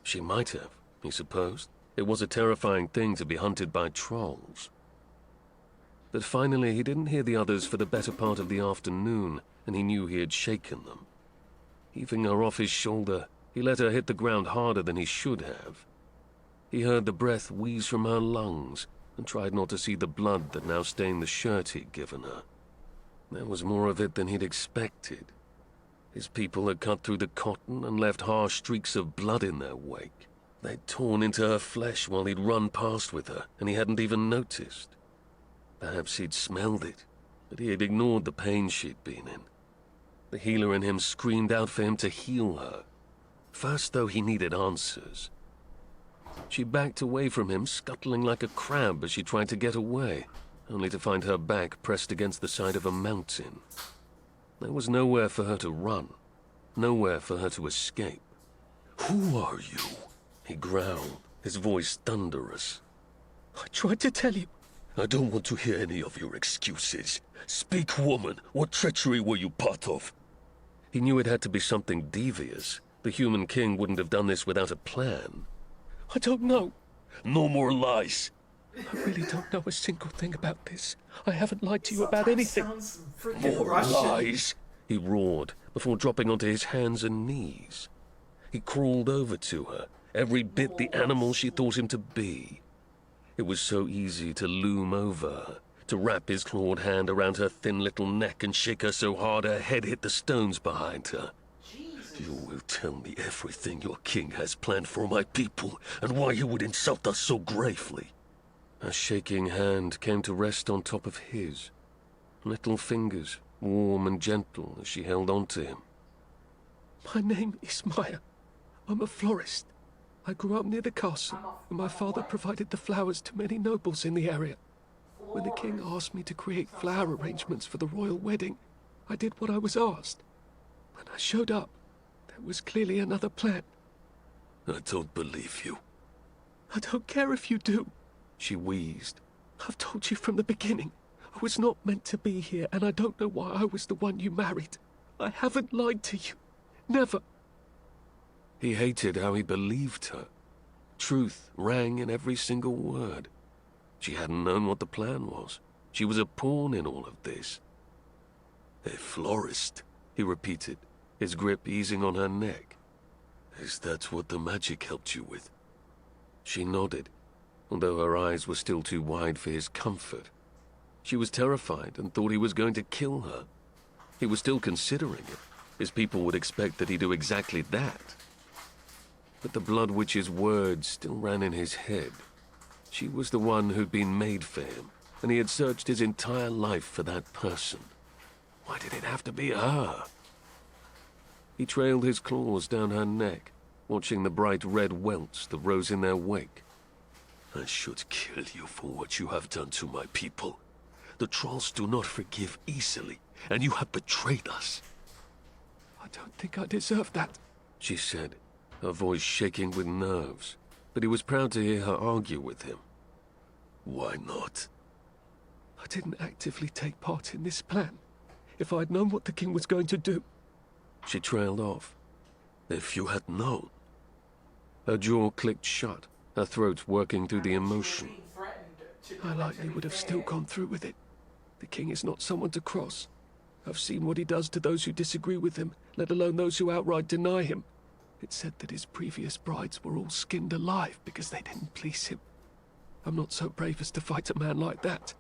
She might have, he supposed. It was a terrifying thing to be hunted by trolls. But finally, he didn't hear the others for the better part of the afternoon, and he knew he had shaken them. Heaving her off his shoulder, he let her hit the ground harder than he should have. He heard the breath wheeze from her lungs, and tried not to see the blood that now stained the shirt he'd given her. There was more of it than he'd expected. His people had cut through the cotton and left harsh streaks of blood in their wake. They'd torn into her flesh while he'd run past with her, and he hadn't even noticed. Perhaps he'd smelled it, but he had ignored the pain she'd been in. The healer in him screamed out for him to heal her. First, though, he needed answers. She backed away from him, scuttling like a crab as she tried to get away, only to find her back pressed against the side of a mountain. There was nowhere for her to run, nowhere for her to escape. "Who are you?" he growled, his voice thunderous. I tried to tell you. "I don't want to hear any of your excuses. Speak, woman. What treachery were you part of?" He knew it had to be something devious. The human king wouldn't have done this without a plan. I don't know. No more lies. I really don't know a single thing about this. I haven't lied to you about anything. Sounds freaking More Russian. lies, he roared, before dropping onto his hands and knees. He crawled over to her, every bit the animal she thought him to be. It was so easy to loom over her, to wrap his clawed hand around her thin little neck and shake her so hard her head hit the stones behind her. "You will tell me everything your king has planned for my people, and why he would insult us so gravely." Her shaking hand came to rest on top of his, little fingers, warm and gentle as she held on to him. My name is Maya. I'm a florist. I grew up near the castle, and my father provided the flowers to many nobles in the area. When the king asked me to create flower arrangements for the royal wedding, I did what I was asked. When I showed up, there was clearly another plan. "I don't believe you," I don't care if you do. she wheezed. I've told you from the beginning. I was not meant to be here, and I don't know why I was the one you married. I haven't lied to you. Never. He hated how he believed her. Truth rang in every single word. She hadn't known what the plan was. She was a pawn in all of this. "A florist," he repeated, his grip easing on her neck. "Is that what the magic helped you with?" She nodded, although her eyes were still too wide for his comfort. She was terrified and thought he was going to kill her. He was still considering it. His people would expect that he do exactly that. But the Blood Witch's words still ran in his head. She was the one who'd been made for him, and he had searched his entire life for that person. Why did it have to be her? He trailed his claws down her neck, watching the bright red welts that rose in their wake. "I should kill you for what you have done to my people. The trolls do not forgive easily. and you have betrayed us. I don't think I deserve that, She said, her voice shaking with nerves, but he was proud to hear her argue with him. Why not? I didn't actively take part in this plan. If I'd known what the king was going to do... She trailed off. If you had known. Her jaw clicked shut, her throat working through the emotion. I likely would have still gone through with it. The king is not someone to cross. I've seen what he does to those who disagree with him, let alone those who outright deny him. It's said that his previous brides were all skinned alive because they didn't please him. I'm not so brave as to fight a man like that.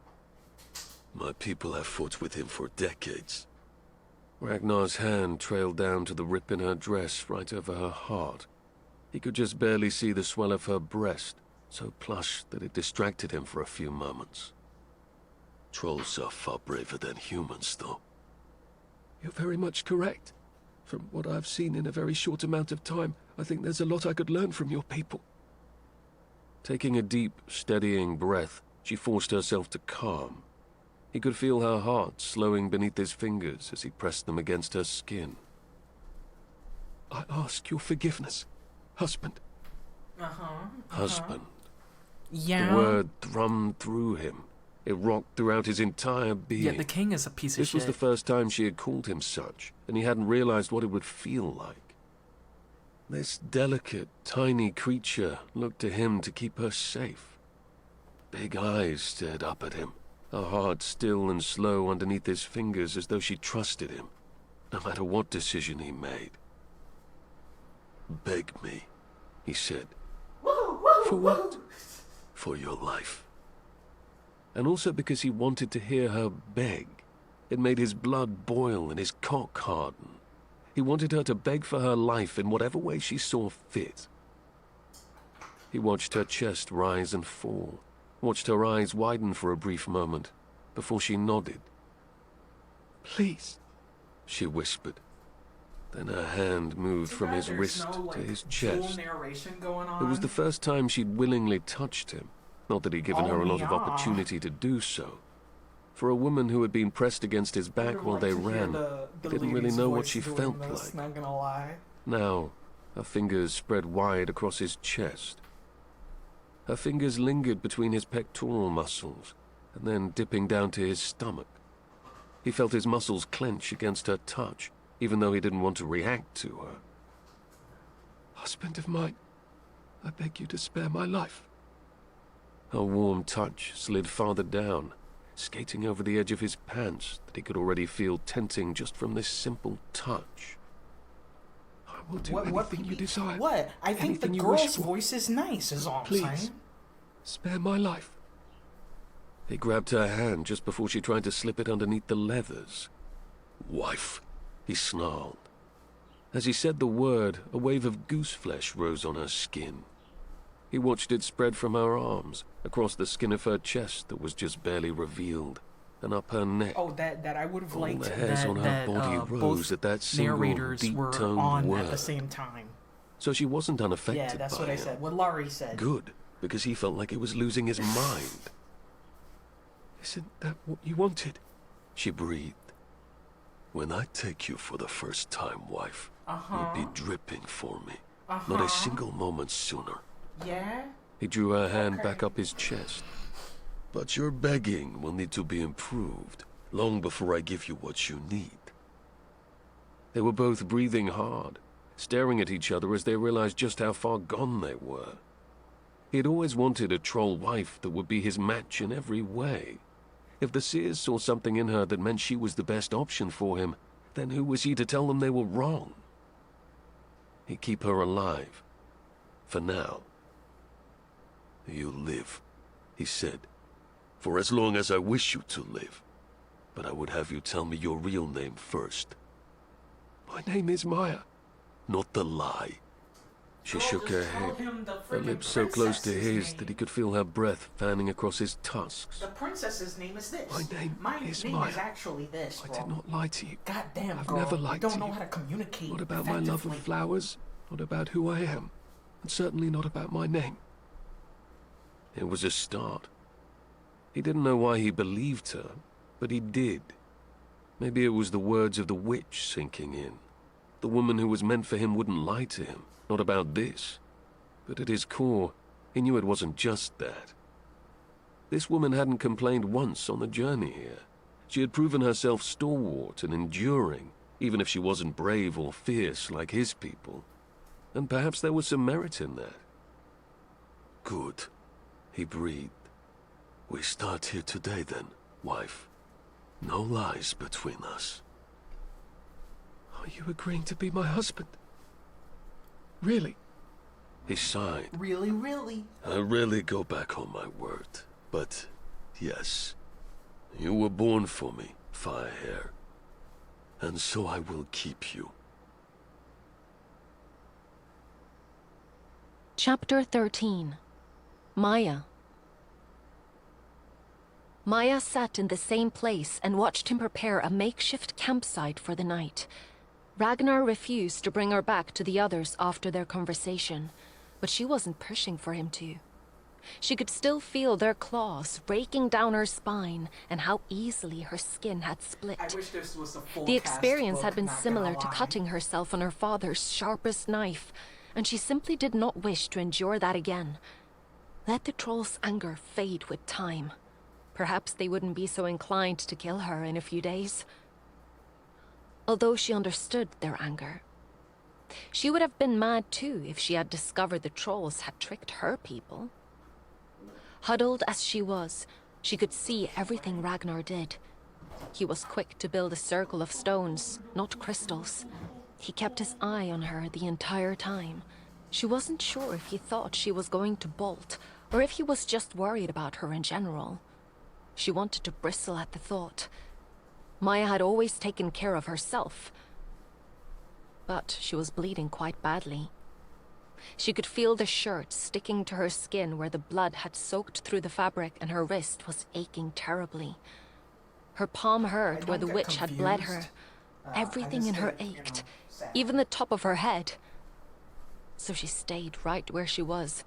My people have fought with him for decades. Ragnar's hand trailed down to the rip in her dress right over her heart. He could just barely see the swell of her breast, so plush that it distracted him for a few moments. Trolls are far braver than humans, though. You're very much correct. From what I've seen in a very short amount of time, I think there's a lot I could learn from your people. Taking a deep, steadying breath, she forced herself to calm. He could feel her heart slowing beneath his fingers as he pressed them against her skin. I ask your forgiveness, husband. Husband. Yeah. The word thrummed through him. It rocked throughout his entire being. Yeah, the king is a piece of This shit. was the first time she had called him such, and he hadn't realized what it would feel like. This delicate, tiny creature looked to him to keep her safe. Big eyes stared up at him, her heart still and slow underneath his fingers as though she trusted him, no matter what decision he made. Beg me, he said. For what? For your life. And also because he wanted to hear her beg. It made his blood boil and his cock harden. He wanted her to beg for her life in whatever way she saw fit. He watched her chest rise and fall, watched her eyes widen for a brief moment, before she nodded. Please. She whispered. Then her hand moved from his wrist to his chest. Narration going on. It was the first time she'd willingly touched him. Not that he'd given her a lot of opportunity to do so. For a woman who had been pressed against his back while they ran, didn't really know what she felt like. Not gonna lie. Now, her fingers spread wide across his chest. Her fingers lingered between his pectoral muscles, and then dipping down to his stomach. He felt his muscles clench against her touch, even though he didn't want to react to her. Husband of mine, I beg you to spare my life. Her warm touch slid farther down, skating over the edge of his pants that he could already feel tenting just from this simple touch. I will do anything you desire. What? I think the Anything you wish girl's for. voice is nice, is all I'm Please. saying. Spare my life. He grabbed her hand just before she tried to slip it underneath the leathers. Wife, he snarled. As he said the word, a wave of goose flesh rose on her skin. He watched it spread from her arms, across the skin of her chest that was just barely revealed, and up her neck. Oh, that I would have All liked the hairs that, on her that body both rose at that single narrators were deep-toned on word. at the same time. So she wasn't unaffected Yeah, that's by what I him. said. What Laurie said. Good, because he felt like he was losing his mind. Isn't that what you wanted? She breathed. When I take you for the first time, wife, you'll be dripping for me. Not a single moment sooner. Yeah? He drew her hand back up his chest. But your begging will need to be improved, long before I give you what you need. They were both breathing hard, staring at each other as they realized just how far gone they were. He had always wanted a troll wife that would be his match in every way. If the seers saw something in her that meant she was the best option for him, then who was he to tell them they were wrong? He'd keep her alive. For now. You live, he said, for as long as I wish you to live. But I would have you tell me your real name first. My name is Maya. Not the lie. She shook her head, her lips so close to his that he could feel her breath fanning across his tusks. The princess's name is this. My name is name Maya. is actually this, I bro. did not lie to you. God damn, I've girl. never lied you don't to know you. how to communicate Not about my love of effectively. flowers, not about who I am, and certainly not about my name. It was a start. He didn't know why he believed her, but he did. Maybe it was the words of the witch sinking in. The woman who was meant for him wouldn't lie to him, not about this. But at his core, he knew it wasn't just that. This woman hadn't complained once on the journey here. She had proven herself stalwart and enduring, even if she wasn't brave or fierce like his people. And perhaps there was some merit in that. Good, he breathed. We start here today then, wife. No lies between us. Are you agreeing to be my husband? Really? He sighed. Really, really? I rarely go back on my word, but yes. You were born for me, Firehair. And so I will keep you. Chapter 13. Maya. Maya sat in the same place and watched him prepare a makeshift campsite for the night. Ragnar refused to bring her back to the others after their conversation, but she wasn't pushing for him to. She could still feel their claws raking down her spine and how easily her skin had split. I wish this was a full The cast experience book, had been not gonna similar to lie. cutting herself on her father's sharpest knife, and she simply did not wish to endure that again. Let the troll's anger fade with time. Perhaps they wouldn't be so inclined to kill her in a few days. Although she understood their anger, she would have been mad too if she had discovered the trolls had tricked her people. Huddled as she was, she could see everything Ragnar did. He was quick to build a circle of stones, not crystals. He kept his eye on her the entire time. She wasn't sure if he thought she was going to bolt, or if he was just worried about her in general. She wanted to bristle at the thought. Maya had always taken care of herself, but she was bleeding quite badly. She could feel the shirt sticking to her skin where the blood had soaked through the fabric, and her wrist was aching terribly. Her palm hurt where the witch had bled her. Everything in her ached, even the top of her head. So she stayed right where she was.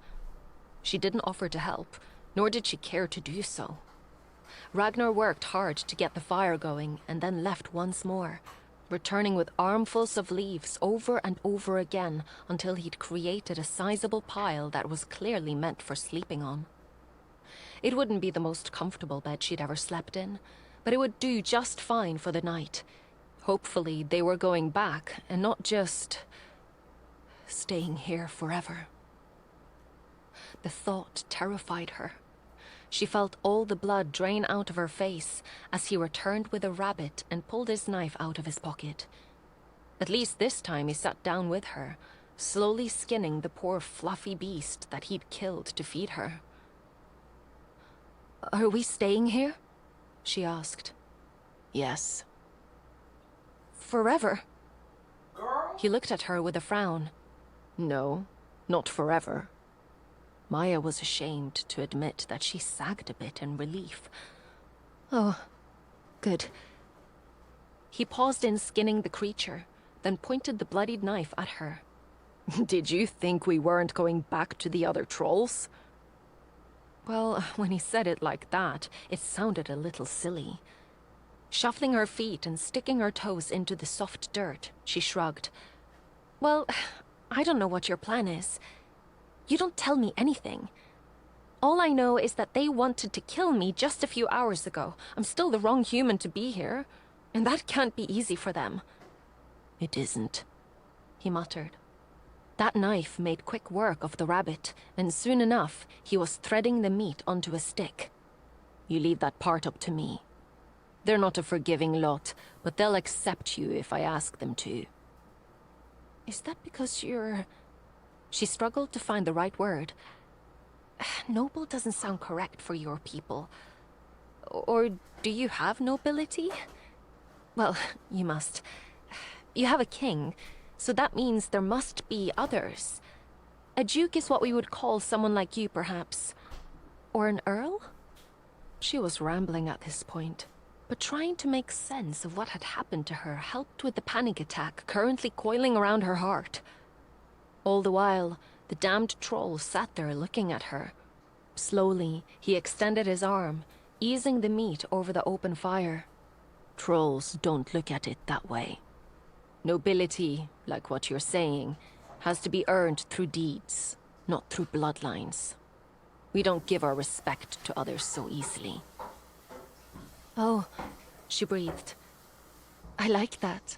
She didn't offer to help, nor did she care to do so. Ragnar worked hard to get the fire going and then left once more, returning with armfuls of leaves over and over again until he'd created a sizable pile that was clearly meant for sleeping on. It wouldn't be the most comfortable bed she'd ever slept in, but it would do just fine for the night. Hopefully they were going back and not just staying here forever. The thought terrified her. She felt all the blood drain out of her face as he returned with a rabbit and pulled his knife out of his pocket. At least this time he sat down with her, slowly skinning the poor fluffy beast that he'd killed to feed her. "Are we staying here?" she asked. "Yes." "Forever?" He looked at her with a frown. "No, not forever." Maya was ashamed to admit that she sagged a bit in relief. "Oh, good." He paused in skinning the creature, then pointed the bloodied knife at her. "Did you think we weren't going back to the other trolls?" Well, when he said it like that, it sounded a little silly. Shuffling her feet and sticking her toes into the soft dirt, she shrugged. "Well, I don't know what your plan is. You don't tell me anything. All I know is that they wanted to kill me just a few hours ago. I'm still the wrong human to be here, and that can't be easy for them." "It isn't," he muttered. That knife made quick work of the rabbit, and soon enough he was threading the meat onto a stick. "You leave that part up to me. They're not a forgiving lot, but they'll accept you if I ask them to." "Is that because you're..." She struggled to find the right word. "Noble doesn't sound correct for your people. Or do you have nobility? Well, you must. You have a king, so that means there must be others. A duke is what we would call someone like you, perhaps. Or an earl?" She was rambling at this point, but trying to make sense of what had happened to her helped with the panic attack currently coiling around her heart. All the while, the damned troll sat there looking at her. Slowly, he extended his arm, easing the meat over the open fire. Trolls don't look at it that way. Nobility, like what you're saying, has to be earned through deeds, not through bloodlines. We don't give our respect to others so easily. Oh, she breathed. I like that.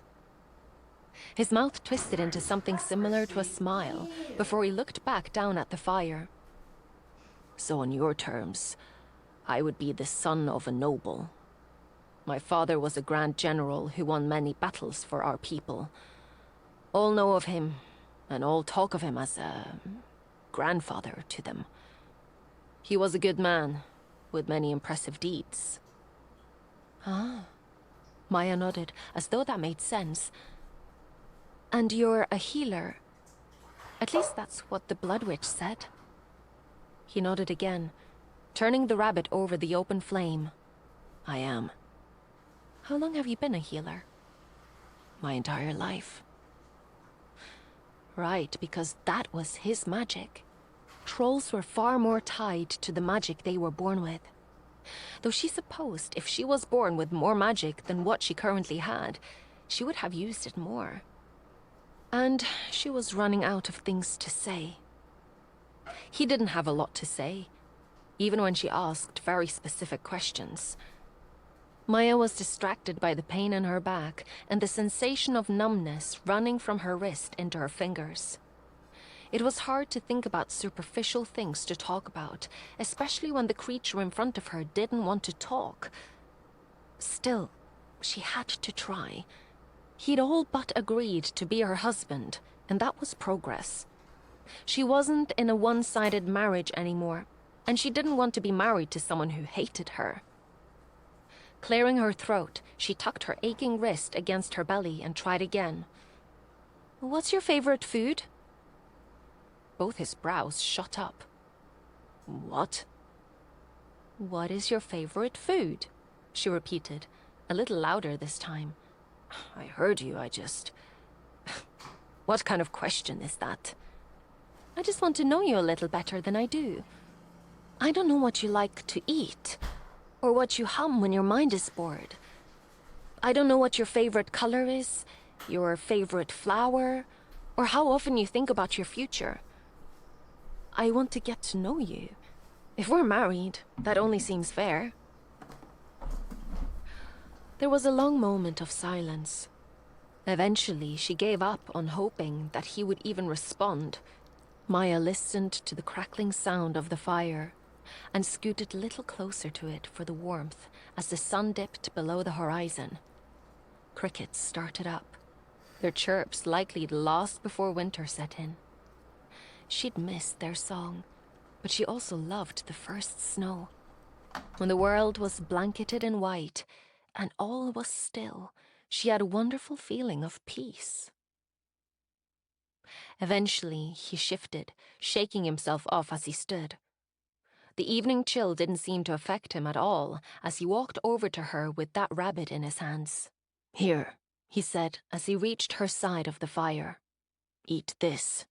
His mouth twisted into something similar to a smile before he looked back down at the fire. So on your terms, I would be the son of a noble. My father was a grand general who won many battles for our people. All know of him, and all talk of him as a grandfather to them. He was a good man, with many impressive deeds. Ah. Maya nodded, as though that made sense. And you're a healer. At least that's what the Blood Witch said. He nodded again, turning the rabbit over the open flame. I am. How long have you been a healer? My entire life. Right, because that was his magic. Trolls were far more tied to the magic they were born with. Though she supposed if she was born with more magic than what she currently had, she would have used it more. And she was running out of things to say. He didn't have a lot to say, even when she asked very specific questions. Maya was distracted by the pain in her back and the sensation of numbness running from her wrist into her fingers. It was hard to think about superficial things to talk about, especially when the creature in front of her didn't want to talk. Still, she had to try. He'd all but agreed to be her husband, and that was progress. She wasn't in a one-sided marriage anymore, and she didn't want to be married to someone who hated her. Clearing her throat, she tucked her aching wrist against her belly and tried again. What's your favorite food? Both his brows shot up. What? What is your favorite food? She repeated, a little louder this time. I heard you, I just... What kind of question is that? I just want to know you a little better than I do. I don't know what you like to eat, or what you hum when your mind is bored. I don't know what your favorite color is, your favorite flower, or how often you think about your future. I want to get to know you. If we're married, that only seems fair. There was a long moment of silence. Eventually, she gave up on hoping that he would even respond. Maya listened to the crackling sound of the fire and scooted a little closer to it for the warmth as the sun dipped below the horizon. Crickets started up, their chirps likely the last before winter set in. She'd missed their song, but she also loved the first snow. When the world was blanketed in white and all was still, she had a wonderful feeling of peace. Eventually, he shifted, shaking himself off as he stood. The evening chill didn't seem to affect him at all as he walked over to her with that rabbit in his hands. Here, he said as he reached her side of the fire. Eat this.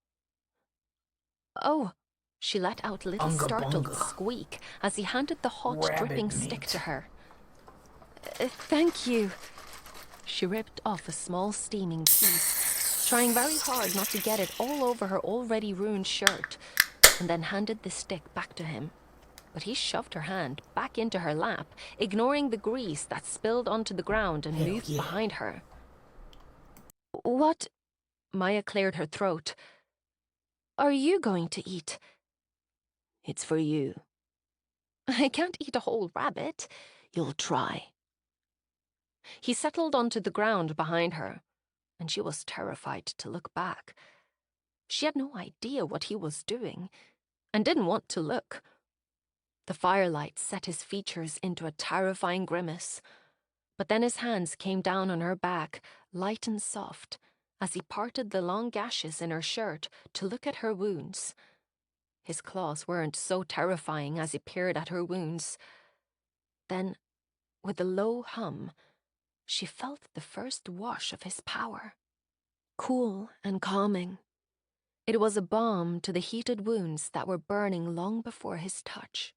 Oh, she let out a little Unga startled bunga. squeak as he handed the hot, Rabbit dripping meat. stick to her. Thank you. She ripped off a small steaming piece, trying very hard not to get it all over her already ruined shirt, and then handed the stick back to him. But he shoved her hand back into her lap, ignoring the grease that spilled onto the ground and moved behind her. What? Maya cleared her throat. Are you going to eat? It's for you. I can't eat a whole rabbit. You'll try. He settled onto the ground behind her, and she was terrified to look back. She had no idea what he was doing, and didn't want to look. The firelight set his features into a terrifying grimace, but then his hands came down on her back, light and soft, as he parted the long gashes in her shirt to look at her wounds. His claws weren't so terrifying as he peered at her wounds. Then, with a low hum, she felt the first wash of his power. Cool and calming. It was a balm to the heated wounds that were burning long before his touch.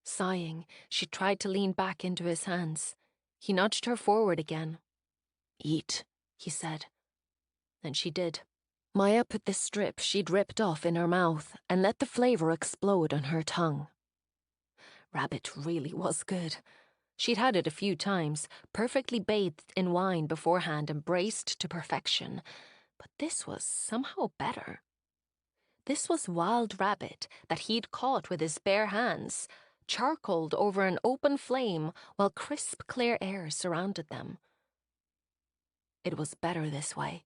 Sighing, she tried to lean back into his hands. He nudged her forward again. "Eat," he said. And she did. Maya put the strip she'd ripped off in her mouth and let the flavor explode on her tongue. Rabbit really was good. She'd had it a few times, perfectly bathed in wine beforehand and braced to perfection. But this was somehow better. This was wild rabbit that he'd caught with his bare hands, charcoaled over an open flame while crisp, clear air surrounded them. It was better this way,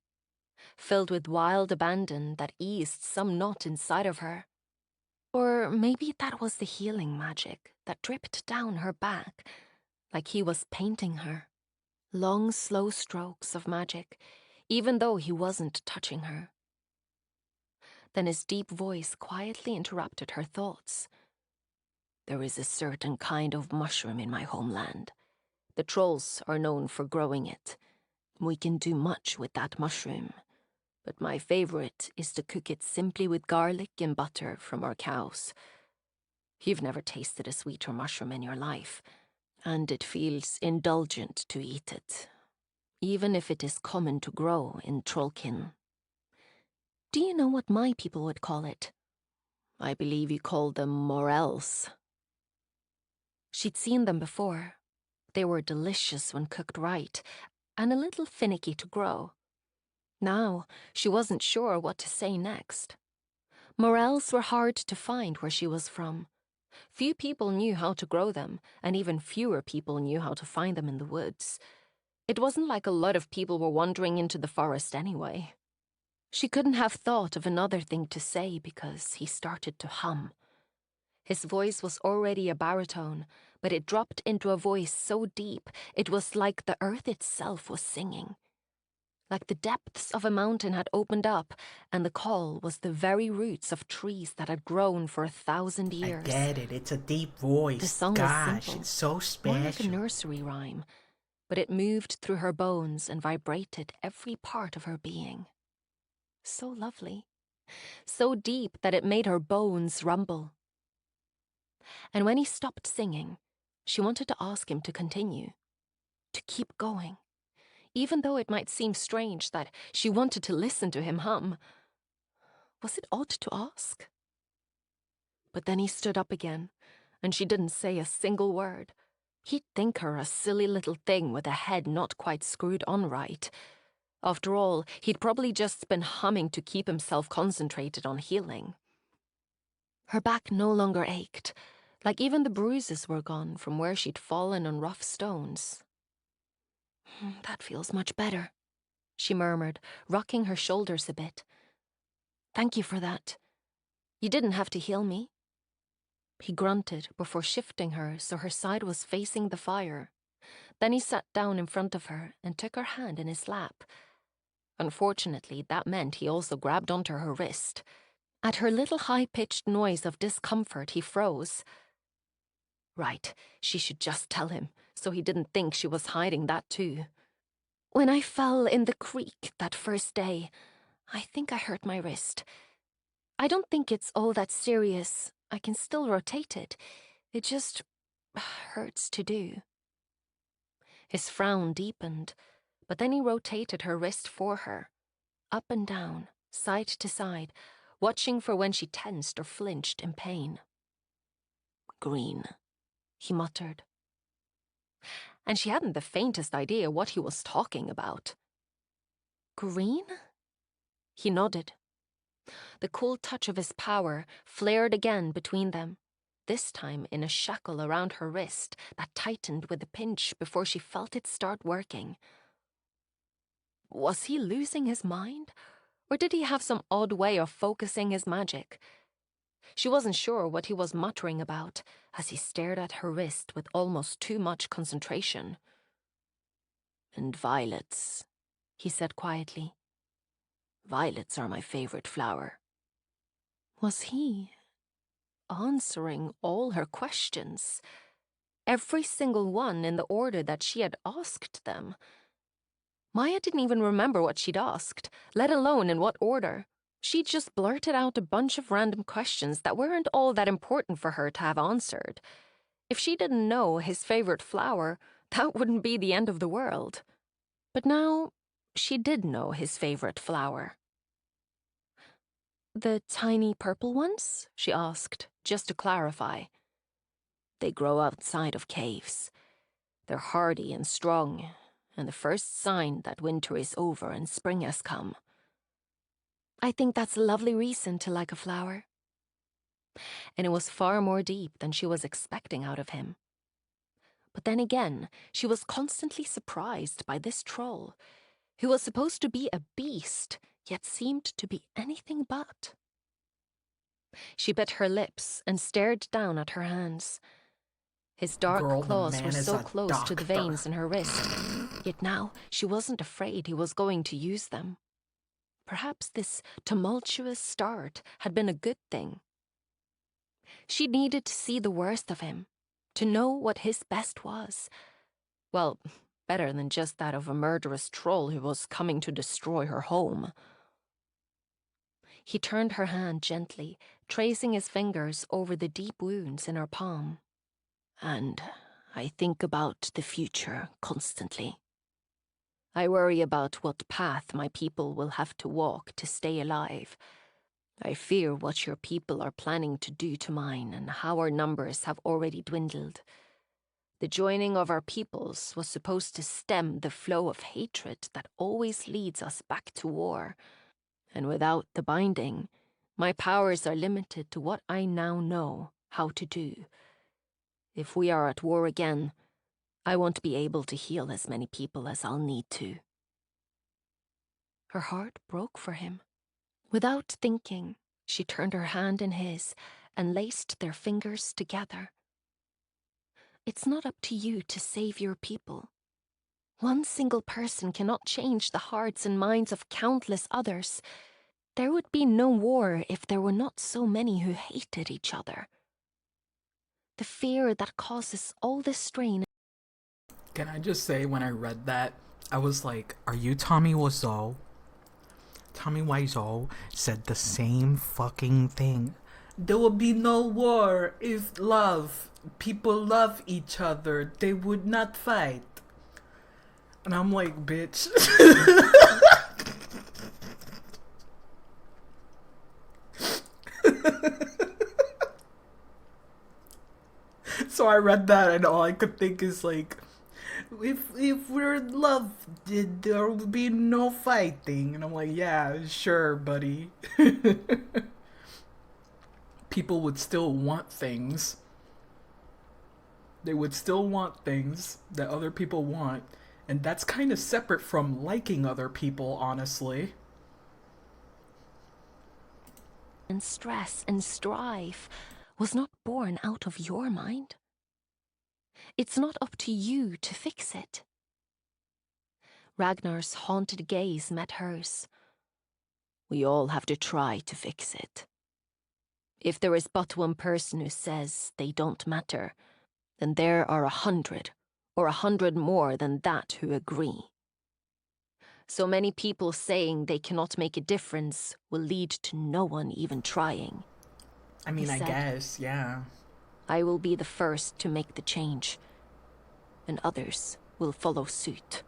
filled with wild abandon that eased some knot inside of her. Or maybe that was the healing magic that dripped down her back, like he was painting her. Long, slow strokes of magic, even though he wasn't touching her. Then his deep voice quietly interrupted her thoughts. "There is a certain kind of mushroom in my homeland. The trolls are known for growing it. We can do much with that mushroom. But my favorite is to cook it simply with garlic and butter from our cows. You've never tasted a sweeter mushroom in your life, and it feels indulgent to eat it, even if it is common to grow in Trollkin. Do you know what my people would call it? I believe you call them morels." She'd seen them before. They were delicious when cooked right, and a little finicky to grow. Now, she wasn't sure what to say next. Morels were hard to find where she was from. Few people knew how to grow them, and even fewer people knew how to find them in the woods. It wasn't like a lot of people were wandering into the forest anyway. She couldn't have thought of another thing to say because he started to hum. His voice was already a baritone, but it dropped into a voice so deep it was like the earth itself was singing. Like the depths of a mountain had opened up, and the call was the very roots of trees that had grown for 1,000 years. I get it. It's a deep voice. The song Gosh, was simple, it's so more special. like a nursery rhyme, but it moved through her bones and vibrated every part of her being. So lovely, so deep that it made her bones rumble. And when he stopped singing, she wanted to ask him to continue, to keep going, even though it might seem strange that she wanted to listen to him hum. Was it odd to ask? But then he stood up again, and she didn't say a single word. He'd think her a silly little thing with a head not quite screwed on right. After all, he'd probably just been humming to keep himself concentrated on healing. Her back no longer ached, like even the bruises were gone from where she'd fallen on rough stones. "That feels much better," she murmured, rocking her shoulders a bit. "Thank you for that. You didn't have to heal me." He grunted before shifting her so her side was facing the fire. Then he sat down in front of her and took her hand in his lap. Unfortunately, that meant he also grabbed onto her wrist. At her little high-pitched noise of discomfort, he froze. Right, she should just tell him, so he didn't think she was hiding that too. "When I fell in the creek that first day, I think I hurt my wrist. I don't think it's all that serious. I can still rotate it. It just hurts to do." His frown deepened, but then he rotated her wrist for her, up and down, side to side, watching for when she tensed or flinched in pain. "Green," he muttered. And she hadn't the faintest idea what he was talking about. "Green?" He nodded. The cool touch of his power flared again between them, this time in a shackle around her wrist that tightened with a pinch before she felt it start working. Was he losing his mind? Or did he have some odd way of focusing his magic? She wasn't sure what he was muttering about as he stared at her wrist with almost too much concentration. "And violets," he said quietly. "Violets are my favorite flower." Was he answering all her questions? Every single one in the order that she had asked them. Maya didn't even remember what she'd asked, let alone in what order. She'd just blurted out a bunch of random questions that weren't all that important for her to have answered. If she didn't know his favorite flower, That wouldn't be the end of the world. But now, she did know his favorite flower. The tiny purple ones? She asked, just to clarify. They grow outside of caves. They're hardy and strong, and the first sign that winter is over and spring has come. I think that's a lovely reason to like a flower. And it was far more deep than she was expecting out of him. But then again, she was constantly surprised by this troll, who was supposed to be a beast, yet seemed to be anything but. She bit her lips and stared down at her hands. His dark Girl, the claws man were is so a close to the doctor. veins in her wrist, yet now she wasn't afraid he was going to use them. Perhaps this tumultuous start had been a good thing. She needed to see the worst of him, to know what his best was. Well, better than just that of a murderous troll who was coming to destroy her home. He turned her hand gently, tracing his fingers over the deep wounds in her palm. And I think about the future constantly. I worry about what path my people will have to walk to stay alive. I fear what your people are planning to do to mine and how our numbers have already dwindled. The joining of our peoples was supposed to stem the flow of hatred that always leads us back to war. And without the binding, my powers are limited to what I now know how to do. If we are at war again, I won't be able to heal as many people as I'll need to. Her heart broke for him. Without thinking, she turned her hand in his and laced their fingers together. It's not up to you to save your people. One single person cannot change the hearts and minds of countless others. There would be no war if there were not so many who hated each other. The fear that causes all this strain. Can I just say, when I read that, I was like, are you Tommy Wiseau? Tommy Wiseau said the same fucking thing. There will be no war if people love each other. They would not fight. And I'm like, bitch. So I read that and all I could think is like, if we're in love, there will be no fighting. And I'm like, yeah, sure, buddy. People would still want things. They would still want things that other people want. And that's kind of separate from liking other people, honestly. And stress and strife was not born out of your mind. It's not up to you to fix it. Ragnar's haunted gaze met hers. We all have to try to fix it. If there is but one person who says they don't matter, then there are 100, or 100 more than that who agree. So many people saying they cannot make a difference will lead to no one even trying. I mean, He I said, guess, yeah. I will be the first to make the change, and others will follow suit.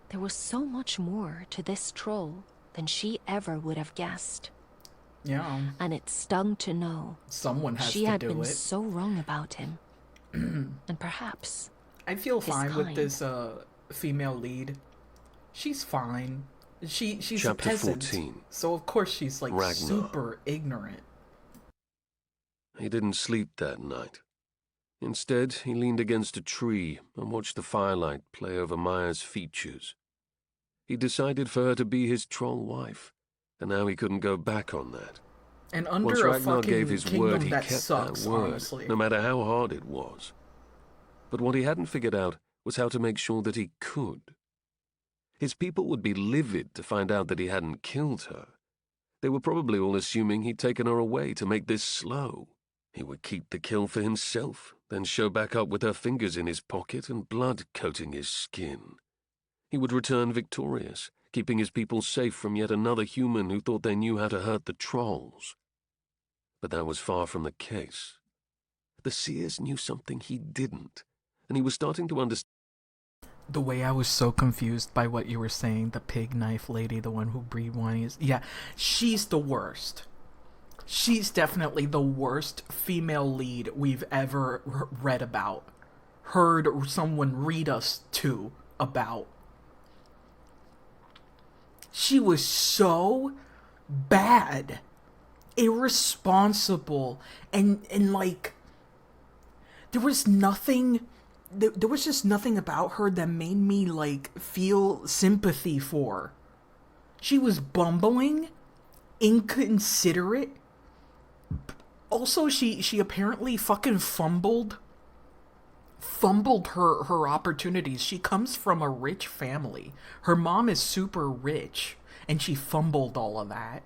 There was so much more to this troll than she ever would have guessed. Yeah. And it stung to know Someone has she to had do been it. so wrong about him. And perhaps I feel his fine with kind. this female lead. She's fine. She's a Chapter peasant. 14. So of course she's like Ragnar. super ignorant. He didn't sleep that night. Instead, he leaned against a tree and watched the firelight play over Maya's features. He decided for her to be his troll wife, and now he couldn't go back on that. And Once under a Ragnar fucking gave his kingdom word, he that kept sucks, that word, honestly. no matter how hard it was. But what he hadn't figured out was how to make sure that he could. His people would be livid to find out that he hadn't killed her. They were probably all assuming he'd taken her away to make this slow. He would keep the kill for himself, then show back up with her fingers in his pocket and blood coating his skin. He would return victorious, keeping his people safe from yet another human who thought they knew how to hurt the trolls. But that was far from the case. The Seers knew something he didn't, and he was starting to understand. The way I was so confused by what you were saying, the pig knife lady, the one who breed wine is, yeah, she's the worst. She's definitely the worst female lead we've ever read about, heard someone read us to about. She was so bad, irresponsible, and like, there was just nothing about her that made me like feel sympathy for. She was bumbling, inconsiderate. Also, she apparently fucking fumbled her opportunities. She comes from a rich family. Her mom is super rich, and she fumbled all of that.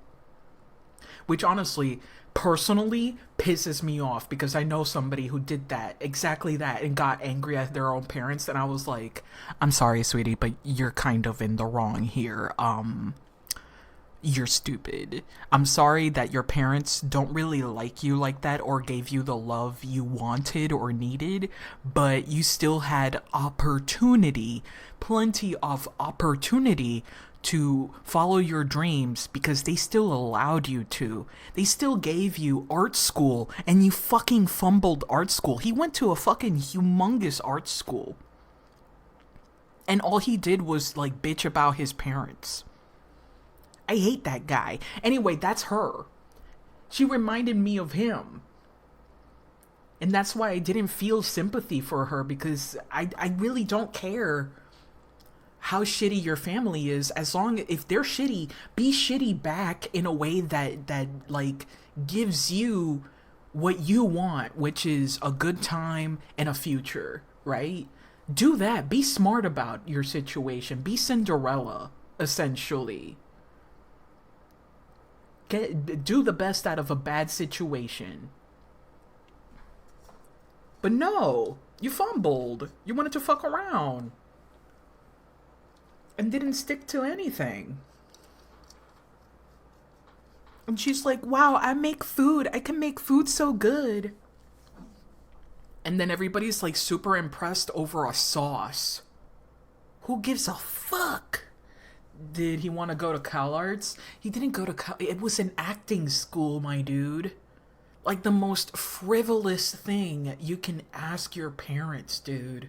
Which honestly, personally, pisses me off, because I know somebody who did that, exactly that, and got angry at their own parents, and I was like, I'm sorry, sweetie, but you're kind of in the wrong here. You're stupid. I'm sorry that your parents don't really like you like that or gave you the love you wanted or needed, but you still had opportunity, plenty of opportunity to follow your dreams, because they still allowed you to. They still gave you art school, and you fucking fumbled art school. He went to a fucking humongous art school, and all he did was like bitch about his parents. I hate that guy. Anyway, that's her. She reminded me of him. And that's why I didn't feel sympathy for her, because I really don't care how shitty your family is. As long as, if they're shitty, be shitty back in a way that like gives you what you want, which is a good time and a future, right? Do that. Be smart about your situation. Be Cinderella, essentially. Do the best out of a bad situation. But no, you fumbled. You wanted to fuck around. And didn't stick to anything. And she's like, wow, I make food. I can make food so good. And then everybody's like super impressed over a sauce. Who gives a fuck? Did he want to go to CalArts? He didn't go to it was an acting school, my dude. Like the most frivolous thing you can ask your parents, dude.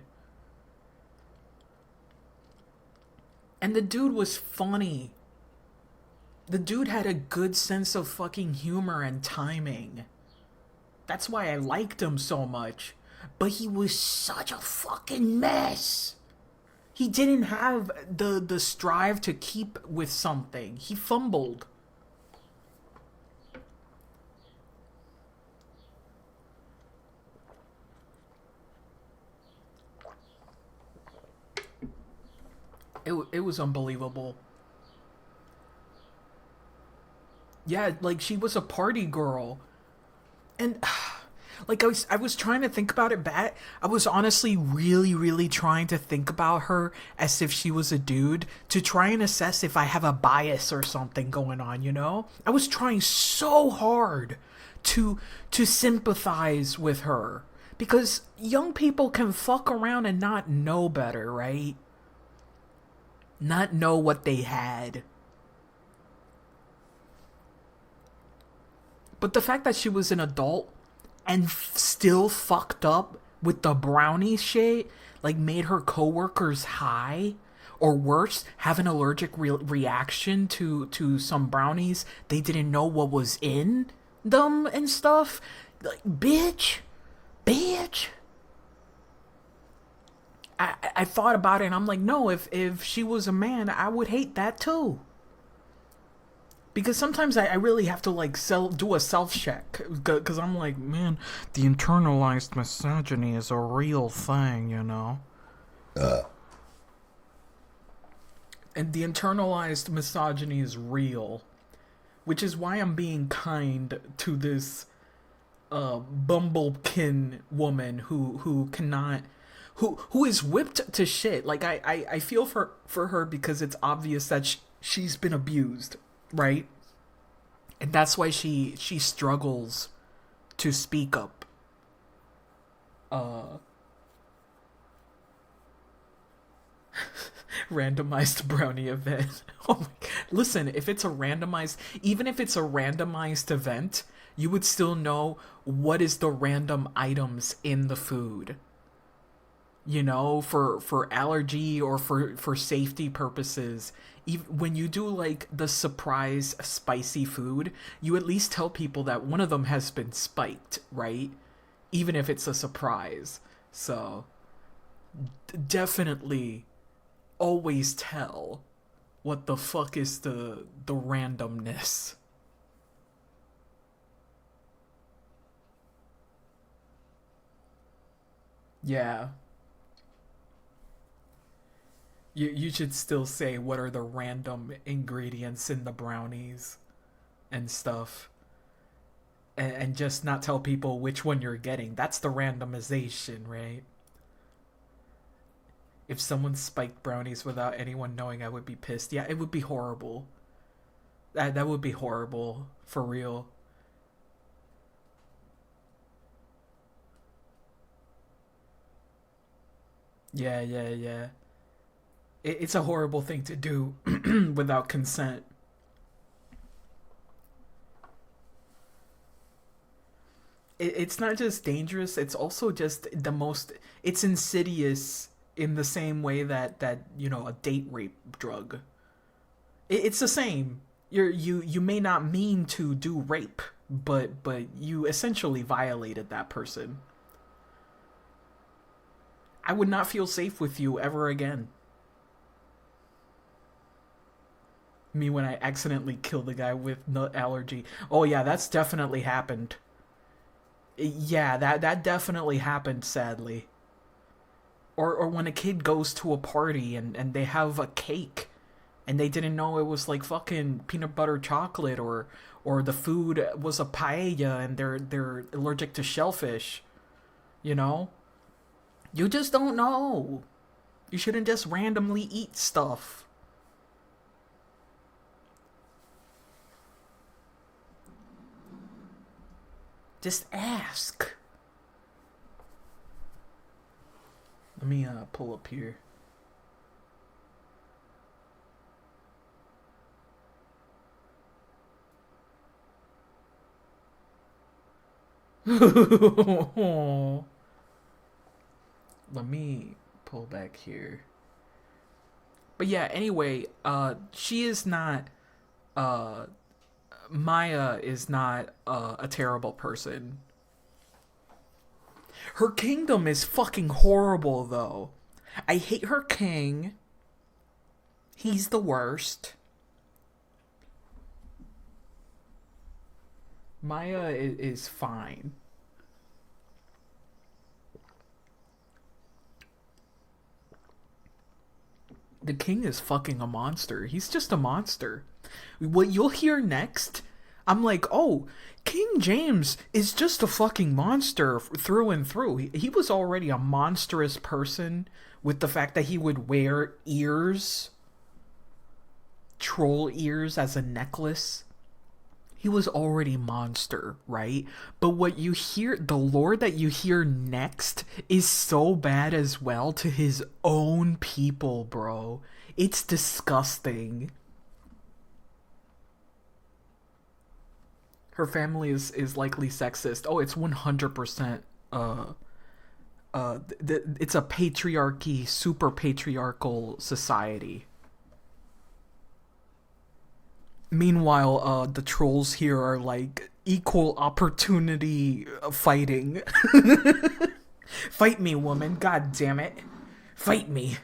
And the dude was funny. The dude had a good sense of fucking humor and timing. That's why I liked him so much. But he was such a fucking mess. He didn't have the strive to keep with something. He fumbled. It was unbelievable. Yeah, like she was a party girl. And like I was trying to think about it back. I was honestly really trying to think about her as if she was a dude, to try and assess if I have a bias or something going on, you know? I was trying so hard to sympathize with her, because young people can fuck around and not know better, right? Not know what they had. But the fact that she was an adult and still fucked up with the brownie shit, like made her coworkers high, or worse, have an allergic reaction to some brownies they didn't know what was in them and stuff. Like, bitch. I thought about it and I'm like, no, if she was a man, I would hate that too. Because sometimes I really have to like do a self-check, because I'm like, man, the internalized misogyny is a real thing, you know? And the internalized misogyny is real, which is why I'm being kind to this bumblekin woman who cannot, who is whipped to shit. Like I feel for her, because it's obvious that she's been abused, right? And that's why she struggles to speak up. randomized brownie event. Oh my, listen, if it's a randomized, even if it's a randomized event, you would still know what is the random items in the food. You know, for allergy or for safety purposes. Even when you do like the surprise spicy food, you at least tell people that one of them has been spiked, right? Even if it's a surprise. So definitely always tell what the fuck is the randomness. Yeah. You should still say what are the random ingredients in the brownies and stuff. And just not tell people which one you're getting. That's the randomization, right? If someone spiked brownies without anyone knowing, I would be pissed. Yeah, it would be horrible. That would be horrible, for real. Yeah. It's a horrible thing to do without consent. It's not just dangerous, it's also just the most, it's insidious in the same way that you know, a date rape drug. It's the same. You may not mean to do rape, but you essentially violated that person. I would not feel safe with you ever again. Me when I accidentally killed the guy with nut allergy. Oh yeah, that's definitely happened. Yeah, that definitely happened, sadly. Or when a kid goes to a party and they have a cake and they didn't know it was like fucking peanut butter chocolate, or the food was a paella and they're allergic to shellfish. You know? You just don't know. You shouldn't just randomly eat stuff. Just ask. Let me pull up here. Let me pull back here. But yeah, anyway, she is not Maya is not a terrible person. Her kingdom is fucking horrible, though. I hate her king. He's the worst. Maya is fine. The king is fucking a monster. He's just a monster. What you'll hear next, I'm like, oh, King James is just a fucking monster through and through. He was already a monstrous person with the fact that he would wear ears, troll ears as a necklace. He was already monster, right? But what you hear, the lore that you hear next is so bad as well to his own people, bro. It's disgusting. Her family is likely sexist. Oh, it's 100%. It's a patriarchy, super patriarchal society. Meanwhile, the trolls here are like equal opportunity fighting. Fight me, woman. God damn it. Fight me.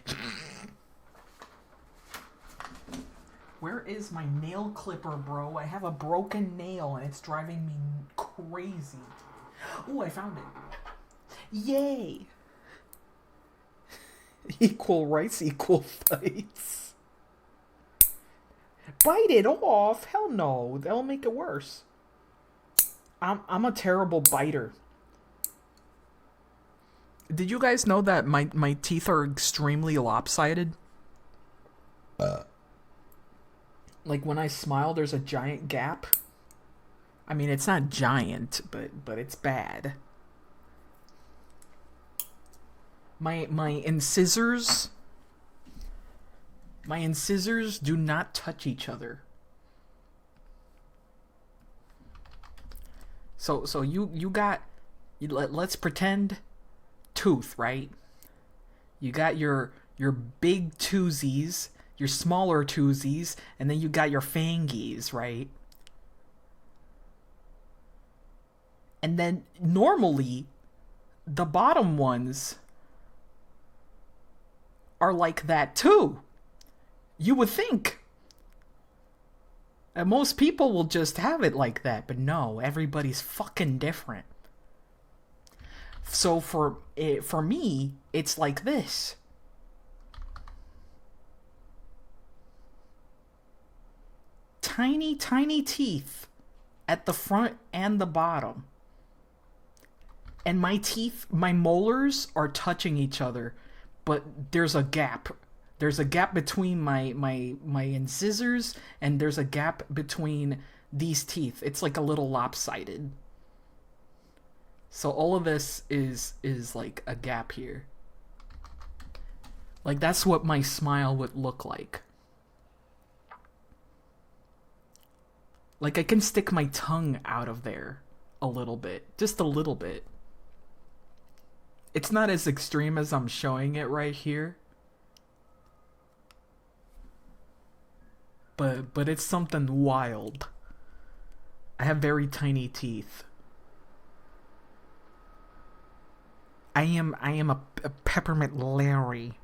Where is my nail clipper, bro? I have a broken nail and it's driving me crazy. Oh, I found it. Yay. Equal rights, equal fights. Bite it off? Hell no. That'll make it worse. I'm a terrible biter. Did you guys know that my teeth are extremely lopsided? Like when I smile, there's a giant gap. I mean, it's not giant, but it's bad. My incisors do not touch each other. So you got, let's pretend tooth, right? You got your big twosies, your smaller twosies, and then you got your fangies, right? And then normally the bottom ones are like that too. You would think. And most people will just have it like that, but no, everybody's fucking different. So for me, it's like this. Tiny, tiny teeth at the front and the bottom. And my teeth, my molars are touching each other, but there's a gap. There's a gap between my incisors, and there's a gap between these teeth. It's like a little lopsided. So all of this is like a gap here. Like that's what my smile would look like. Like I can stick my tongue out of there a little bit, just a little bit. It's not as extreme as I'm showing it right here. But it's something wild. I have very tiny teeth. I am a Peppermint Larry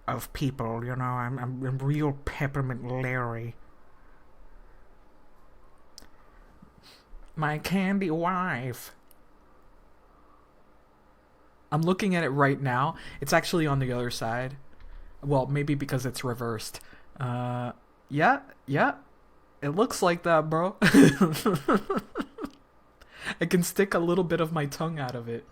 of people, you know. I'm a real Peppermint Larry. My candy wife. I'm looking at it right now. It's actually on the other side. Well, maybe because it's reversed. Yeah. It looks like that, bro. I can stick a little bit of my tongue out of it.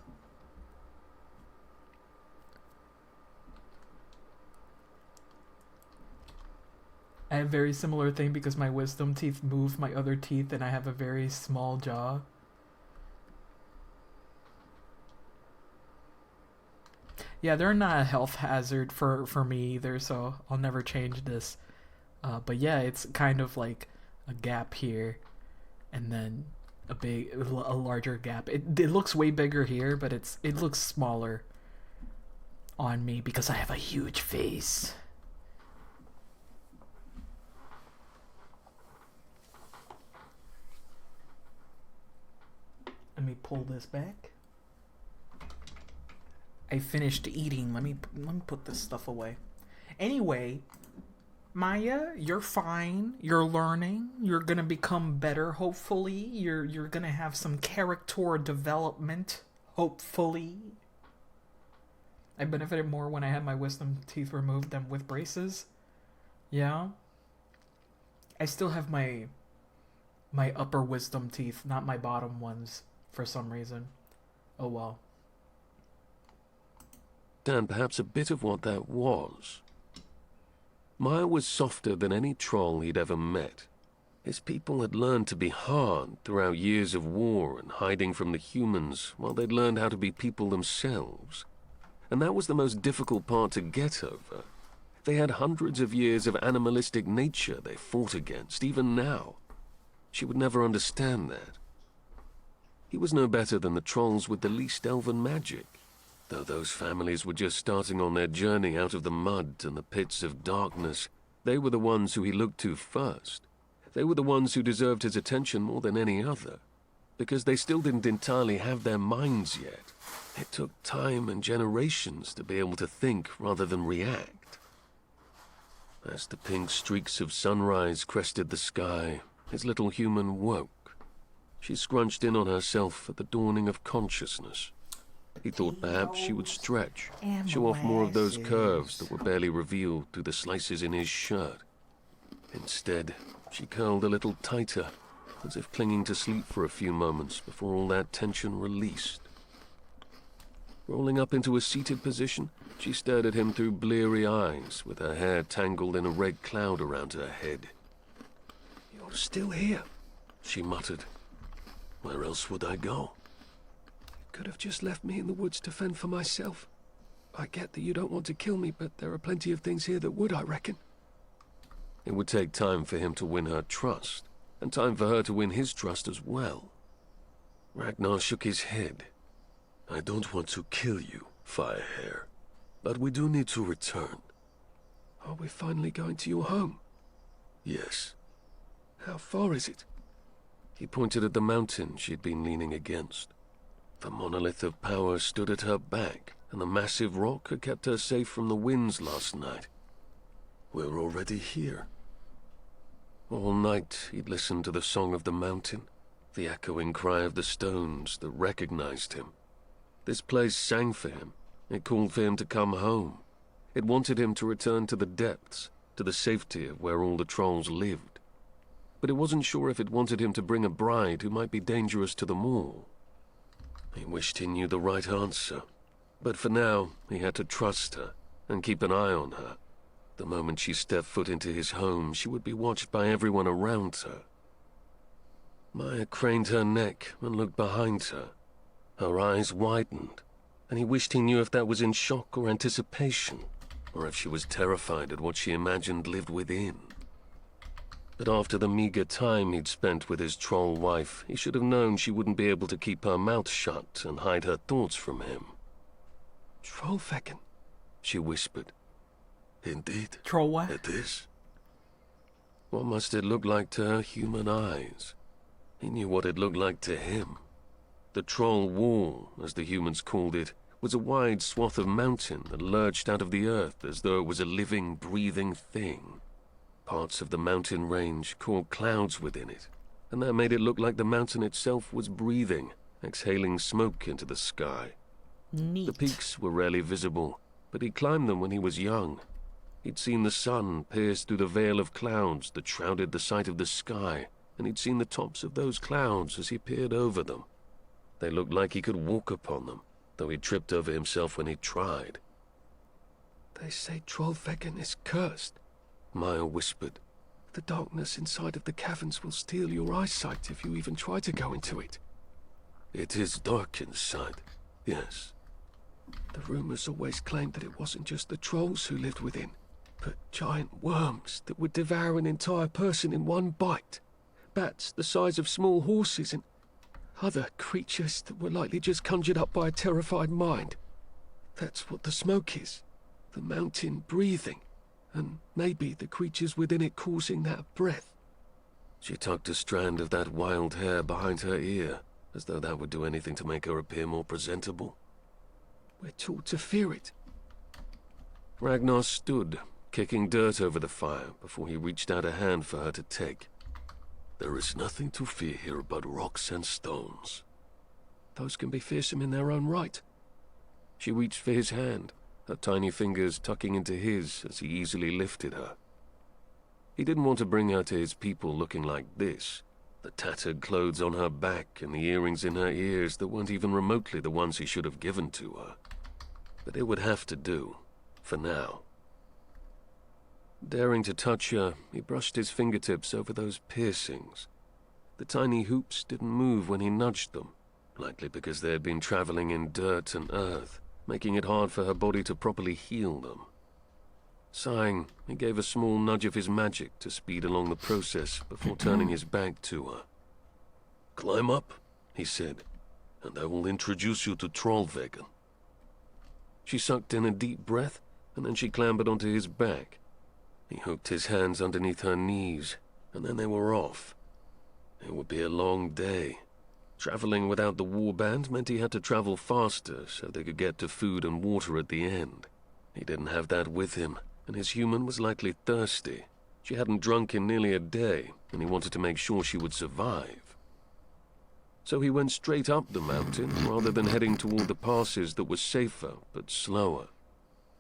I have a very similar thing because my wisdom teeth move my other teeth and I have a very small jaw. Yeah, they're not a health hazard for me either, so I'll never change this. But yeah, it's kind of like a gap here, and then a larger gap. It looks way bigger here, but it looks smaller on me because I have a huge face. Let me pull this back. I finished eating. Let me put this stuff away. Anyway, Maya, you're fine. You're learning. You're gonna become better. Hopefully, you're gonna have some character development. Hopefully, I benefited more when I had my wisdom teeth removed than with braces. Yeah. I still have my upper wisdom teeth, not my bottom ones, for some reason. Oh well. Dan, perhaps a bit of what that was. Maya was softer than any troll he'd ever met. His people had learned to be hard throughout years of war and hiding from the humans, while they'd learned how to be people themselves. And that was the most difficult part to get over. They had hundreds of years of animalistic nature they fought against, even now. She would never understand that. He was no better than the trolls with the least elven magic. Though those families were just starting on their journey out of the mud and the pits of darkness, they were the ones who he looked to first. They were the ones who deserved his attention more than any other, because they still didn't entirely have their minds yet. It took time and generations to be able to think rather than react. As the pink streaks of sunrise crested the sky, his little human woke. She scrunched in on herself at the dawning of consciousness. He thought perhaps she would stretch, show off more of those curves that were barely revealed through the slices in his shirt. Instead, she curled a little tighter, as if clinging to sleep for a few moments before all that tension released. Rolling up into a seated position, she stared at him through bleary eyes, with her hair tangled in a red cloud around her head. "You're still here," she muttered. "Where else would I go? Could have just left me in the woods to fend for myself." I get that you don't want to kill me, but there are plenty of things here that would, I reckon. It would take time for him to win her trust, and time for her to win his trust as well. Ragnar shook his head. I don't want to kill you, Firehair, but we do need to return. Are we finally going to your home? Yes. How far is it? He pointed at the mountain she'd been leaning against. The monolith of power stood at her back, and the massive rock had kept her safe from the winds last night. We're already here. All night he'd listened to the song of the mountain, the echoing cry of the stones that recognized him. This place sang for him. It called for him to come home. It wanted him to return to the depths, to the safety of where all the trolls lived. But it wasn't sure if it wanted him to bring a bride who might be dangerous to them all. He wished he knew the right answer. But for now, he had to trust her and keep an eye on her. The moment she stepped foot into his home, she would be watched by everyone around her. Maya craned her neck and looked behind her. Her eyes widened, and he wished he knew if that was in shock or anticipation, or if she was terrified at what she imagined lived within. But after the meager time he'd spent with his troll wife, he should have known she wouldn't be able to keep her mouth shut and hide her thoughts from him. Trollfecken, she whispered. Indeed. Troll what? It is. What must it look like to her human eyes? He knew what it looked like to him. The troll wall, as the humans called it, was a wide swath of mountain that lurched out of the earth as though it was a living, breathing thing. Parts of the mountain range caught clouds within it, and that made it look like the mountain itself was breathing, exhaling smoke into the sky. Neat. The peaks were rarely visible, but he climbed them when he was young. He'd seen the sun pierce through the veil of clouds that shrouded the sight of the sky, and he'd seen the tops of those clouds as he peered over them. They looked like he could walk upon them, though he'd tripped over himself when he tried. They say Trollfecken is cursed, Maya whispered. The darkness inside of the caverns will steal your eyesight if you even try to go into it. It is dark inside, yes. The rumors always claimed that it wasn't just the trolls who lived within, but giant worms that would devour an entire person in one bite. Bats the size of small horses and other creatures that were likely just conjured up by a terrified mind. That's what the smoke is. The mountain breathing, and maybe the creatures within it causing that breath. She tucked a strand of that wild hair behind her ear, as though that would do anything to make her appear more presentable. We're taught to fear it. Ragnar stood, kicking dirt over the fire before he reached out a hand for her to take. There is nothing to fear here but rocks and stones. Those can be fearsome in their own right. She reached for his hand, her tiny fingers tucking into his as he easily lifted her. He didn't want to bring her to his people looking like this, the tattered clothes on her back and the earrings in her ears that weren't even remotely the ones he should have given to her. But it would have to do, for now. Daring to touch her, he brushed his fingertips over those piercings. The tiny hoops didn't move when he nudged them, likely because they had been traveling in dirt and earth, making it hard for her body to properly heal them. Sighing, he gave a small nudge of his magic to speed along the process before turning his back to her. Climb up, he said, and I will introduce you to Trollveggen. She sucked in a deep breath, and then she clambered onto his back. He hooked his hands underneath her knees, and then they were off. It would be a long day. Traveling without the warband meant he had to travel faster so they could get to food and water at the end. He didn't have that with him, and his human was likely thirsty. She hadn't drunk in nearly a day, and he wanted to make sure she would survive. So he went straight up the mountain rather than heading toward the passes that were safer but slower.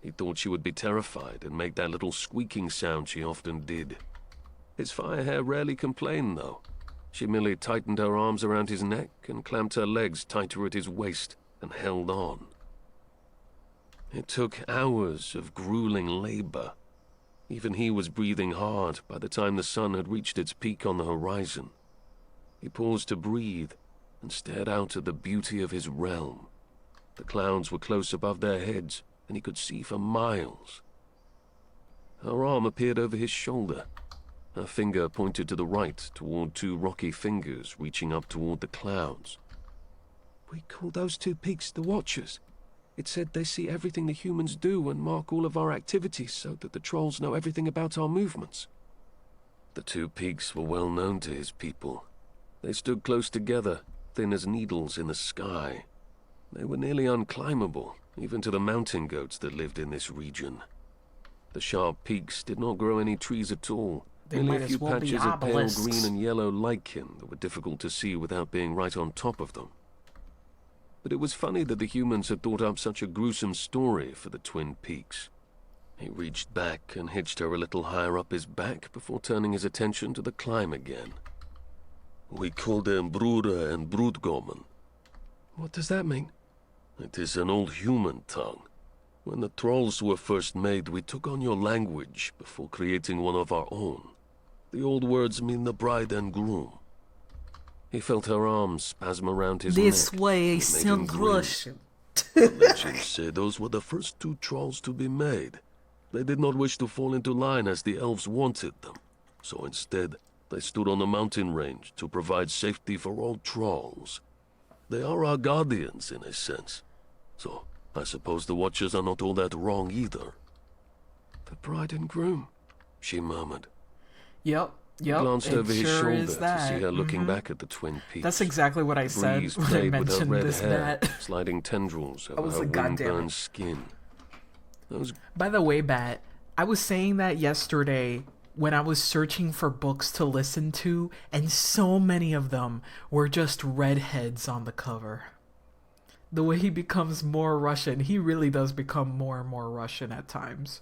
He thought she would be terrified and make that little squeaking sound she often did. His Firehair rarely complained, though. She merely tightened her arms around his neck and clamped her legs tighter at his waist and held on. It took hours of grueling labor. Even he was breathing hard by the time the sun had reached its peak on the horizon. He paused to breathe and stared out at the beauty of his realm. The clouds were close above their heads, and he could see for miles. Her arm appeared over his shoulder. Her finger pointed to the right, toward two rocky fingers reaching up toward the clouds. We call those two peaks the Watchers. It said they see everything the humans do and mark all of our activities so that the trolls know everything about our movements. The two peaks were well known to his people. They stood close together, thin as needles in the sky. They were nearly unclimbable, even to the mountain goats that lived in this region. The sharp peaks did not grow any trees at all. They Only might a as few well be patches of pale obelisks. green and yellow lichen that were difficult to see without being right on top of them. But it was funny that the humans had thought up such a gruesome story for the Twin Peaks. He reached back and hitched her a little higher up his back before turning his attention to the climb again. We call them Bruder and Brudgommen. What does that mean? It is an old human tongue. When the trolls were first made, we took on your language before creating one of our own. The old words mean the bride and groom. He felt her arms spasm around his This neck. way, It made him sound grin. Russian. The legends say those were the first two trolls to be made. They did not wish to fall into line as the elves wanted them. So instead, they stood on the mountain range to provide safety for all trolls. They are our guardians, in a sense. So, I suppose the Watchers are not all that wrong either. The bride and groom. She murmured. Yep. He Yep. glanced it over his sure shoulder is to that. see her looking Mhm. back at the Twin Peaks. That's exactly what I The said breeze when I played with her mentioned red this, hair, Matt. sliding tendrils over was her like, "God damn it." wind-burned skin. Those By the way, Bat, I was saying that yesterday when I was searching for books to listen to, and so many of them were just redheads on the cover. The way he becomes more Russian, he really does become more and more Russian at times.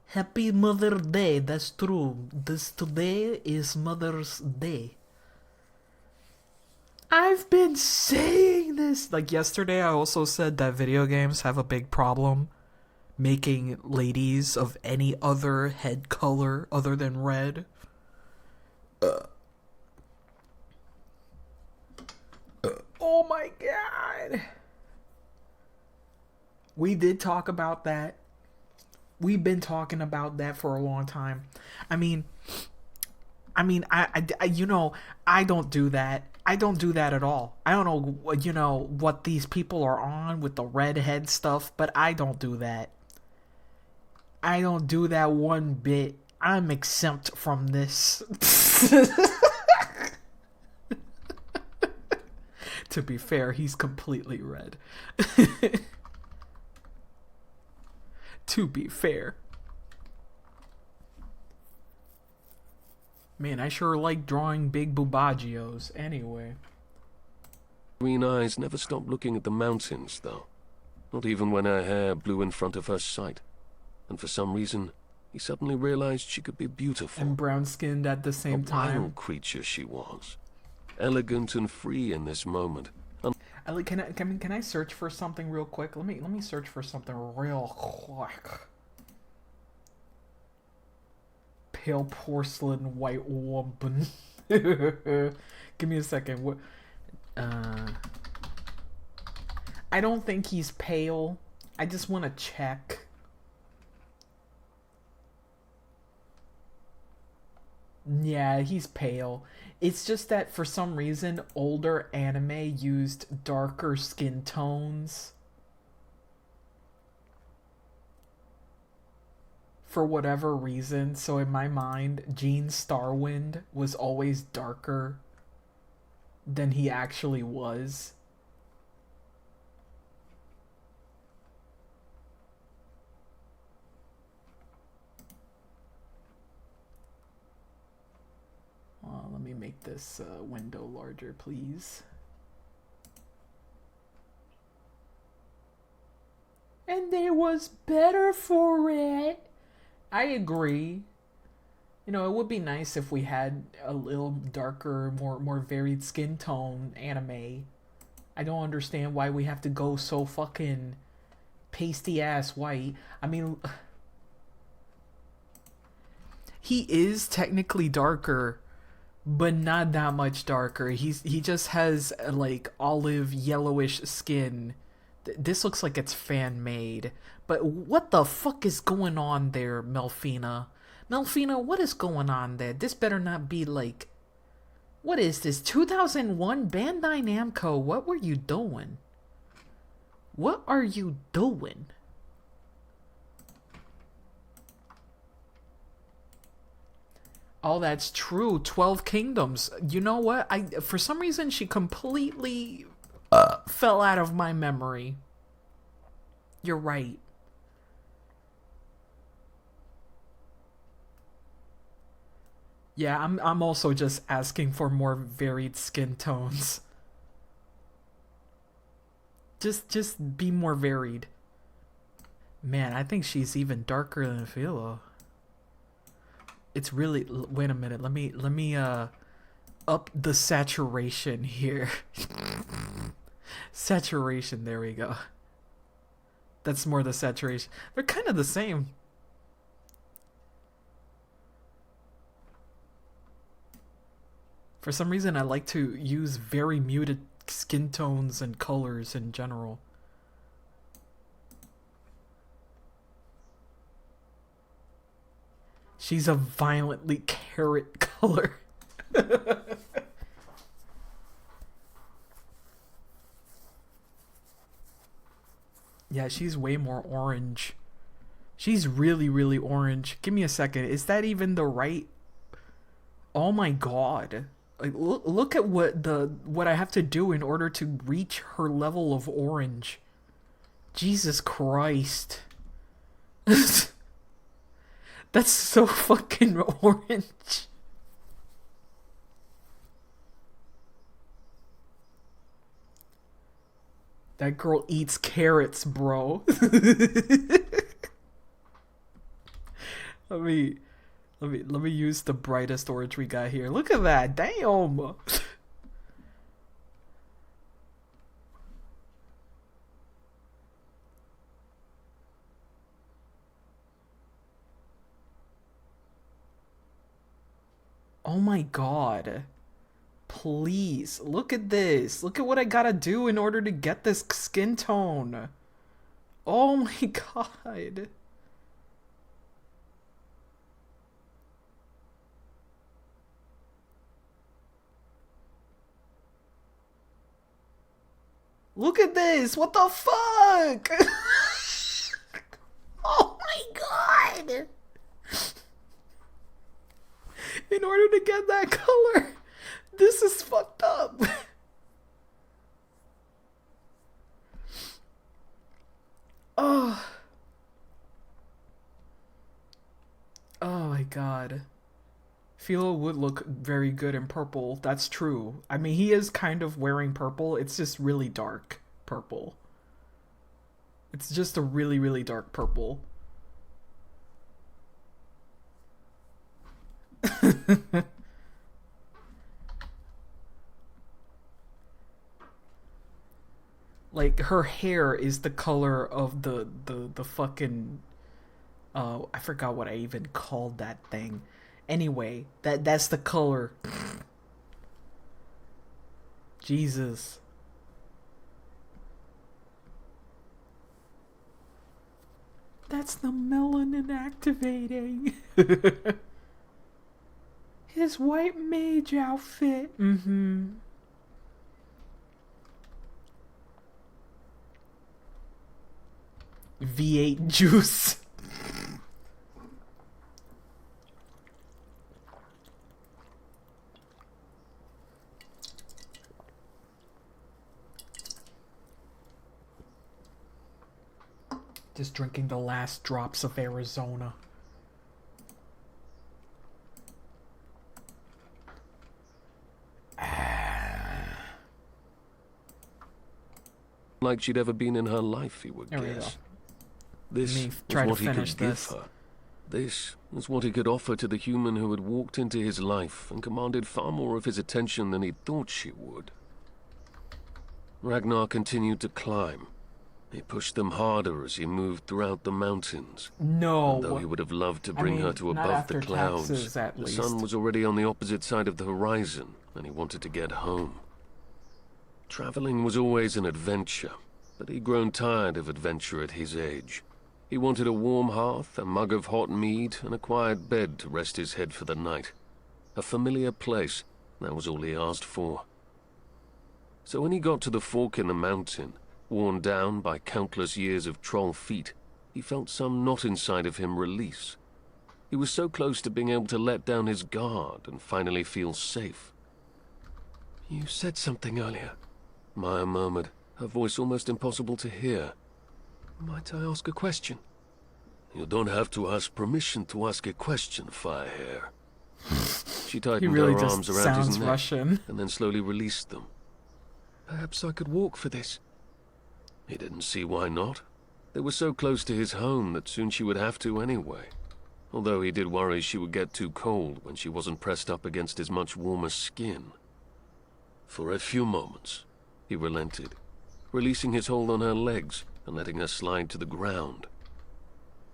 Happy Mother's Day, that's true. Today is Mother's Day. I've been saying this. Like yesterday, I also said that video games have a big problem making ladies of any other head color other than red. Oh my god. We did talk about that. We've been talking about that for a long time. I mean, I you know, I don't do that. I don't do that at all. I don't know, you know, what these people are on with the redhead stuff, but I don't do that. I don't do that one bit. I'm exempt from this. To be fair, he's completely red. To be fair. Man, I sure like drawing big bubagios anyway. green eyes never stopped looking at the mountains, though. Not even when her hair blew in front of her sight. And for some reason, he suddenly realized she could be beautiful. And brown-skinned at the same A time. wild creature she was. Elegant and free in this moment. Can I search for something real quick? Let me search for something real quick. Pale porcelain white woman. Give me a second. What? I don't think he's pale. I just want to check. Yeah, he's pale. It's just that for some reason, older anime used darker skin tones. For whatever reason, so in my mind, Gene Starwind was always darker than he actually was. Let me make this window larger, please. And they was better for it. I agree. You know, it would be nice if we had a little darker, more varied skin tone anime. I don't understand why we have to go so fucking pasty ass white. I mean, he is technically darker, but not that much darker. He just has like olive yellowish skin This looks like it's fan-made. But what the fuck is going on there, Melfina? Melfina, what is going on there? This better not be like... What is this? 2001 Bandai Namco? What were you doing? What are you doing? Oh, that's true. 12 Kingdoms. You know what? For some reason, she completely fell out of my memory. You're right. Yeah, I'm also just asking for more varied skin tones. Just be more varied. Man, I think she's even darker than Philo. It's really... Wait a minute. Let me up the saturation here. Saturation, there we go. That's more the saturation. They're kind of the same. For some reason, I like to use very muted skin tones and colors in general. She's a violently carrot color. Yeah, she's way more orange. She's really, really orange. Give me a second. Is that even the right... Oh my god. Like, look at what I have to do in order to reach her level of orange. Jesus Christ. That's so fucking orange. That girl eats carrots, bro. Let me use the brightest orange we got here. Look at that. Damn. Oh my god. Please, look at this. Look at what I gotta do in order to get this skin tone. Oh my god. Look at this. What the fuck? Oh my god. In order to get that color, this is fucked up. Oh. Oh my god. Philo would look very good in purple. That's true. I mean, he is kind of wearing purple. It's just really dark purple. It's just a really, really dark purple. Like, her hair is the color of the fucking... I forgot what I even called that thing. Anyway, that's the color. Jesus. That's the melanin activating. His white mage outfit. Mm-hmm. V8 juice. Just drinking the last drops of Arizona. Like she'd ever been in her life, he would There we go. guess. This Me was try to what he could finish give this. her. This was what he could offer to the human who had walked into his life and commanded far more of his attention than he'd thought she would. Ragnar continued to climb. He pushed them harder as he moved throughout the mountains. No. And though he would have loved to bring mean, her to not above after the clouds, taxes, at the least. sun was already on the opposite side of the horizon, and he wanted to get home. Traveling was always an adventure, but he'd grown tired of adventure at his age. He wanted a warm hearth, a mug of hot mead, and a quiet bed to rest his head for the night. A familiar place, that was all he asked for. So when he got to the fork in the mountain, worn down by countless years of troll feet, he felt some knot inside of him release. He was so close to being able to let down his guard and finally feel safe. You said something earlier. Maya murmured, her voice almost impossible to hear. Might I ask a question? You don't have to ask permission to ask a question, Firehair. She He tightened really her just arms around sounds his neck Russian. and then slowly released them. Perhaps I could walk for this. He didn't see why not. They were so close to his home that soon she would have to anyway. Although he did worry she would get too cold when she wasn't pressed up against his much warmer skin. For a few moments, he relented, releasing his hold on her legs and letting her slide to the ground.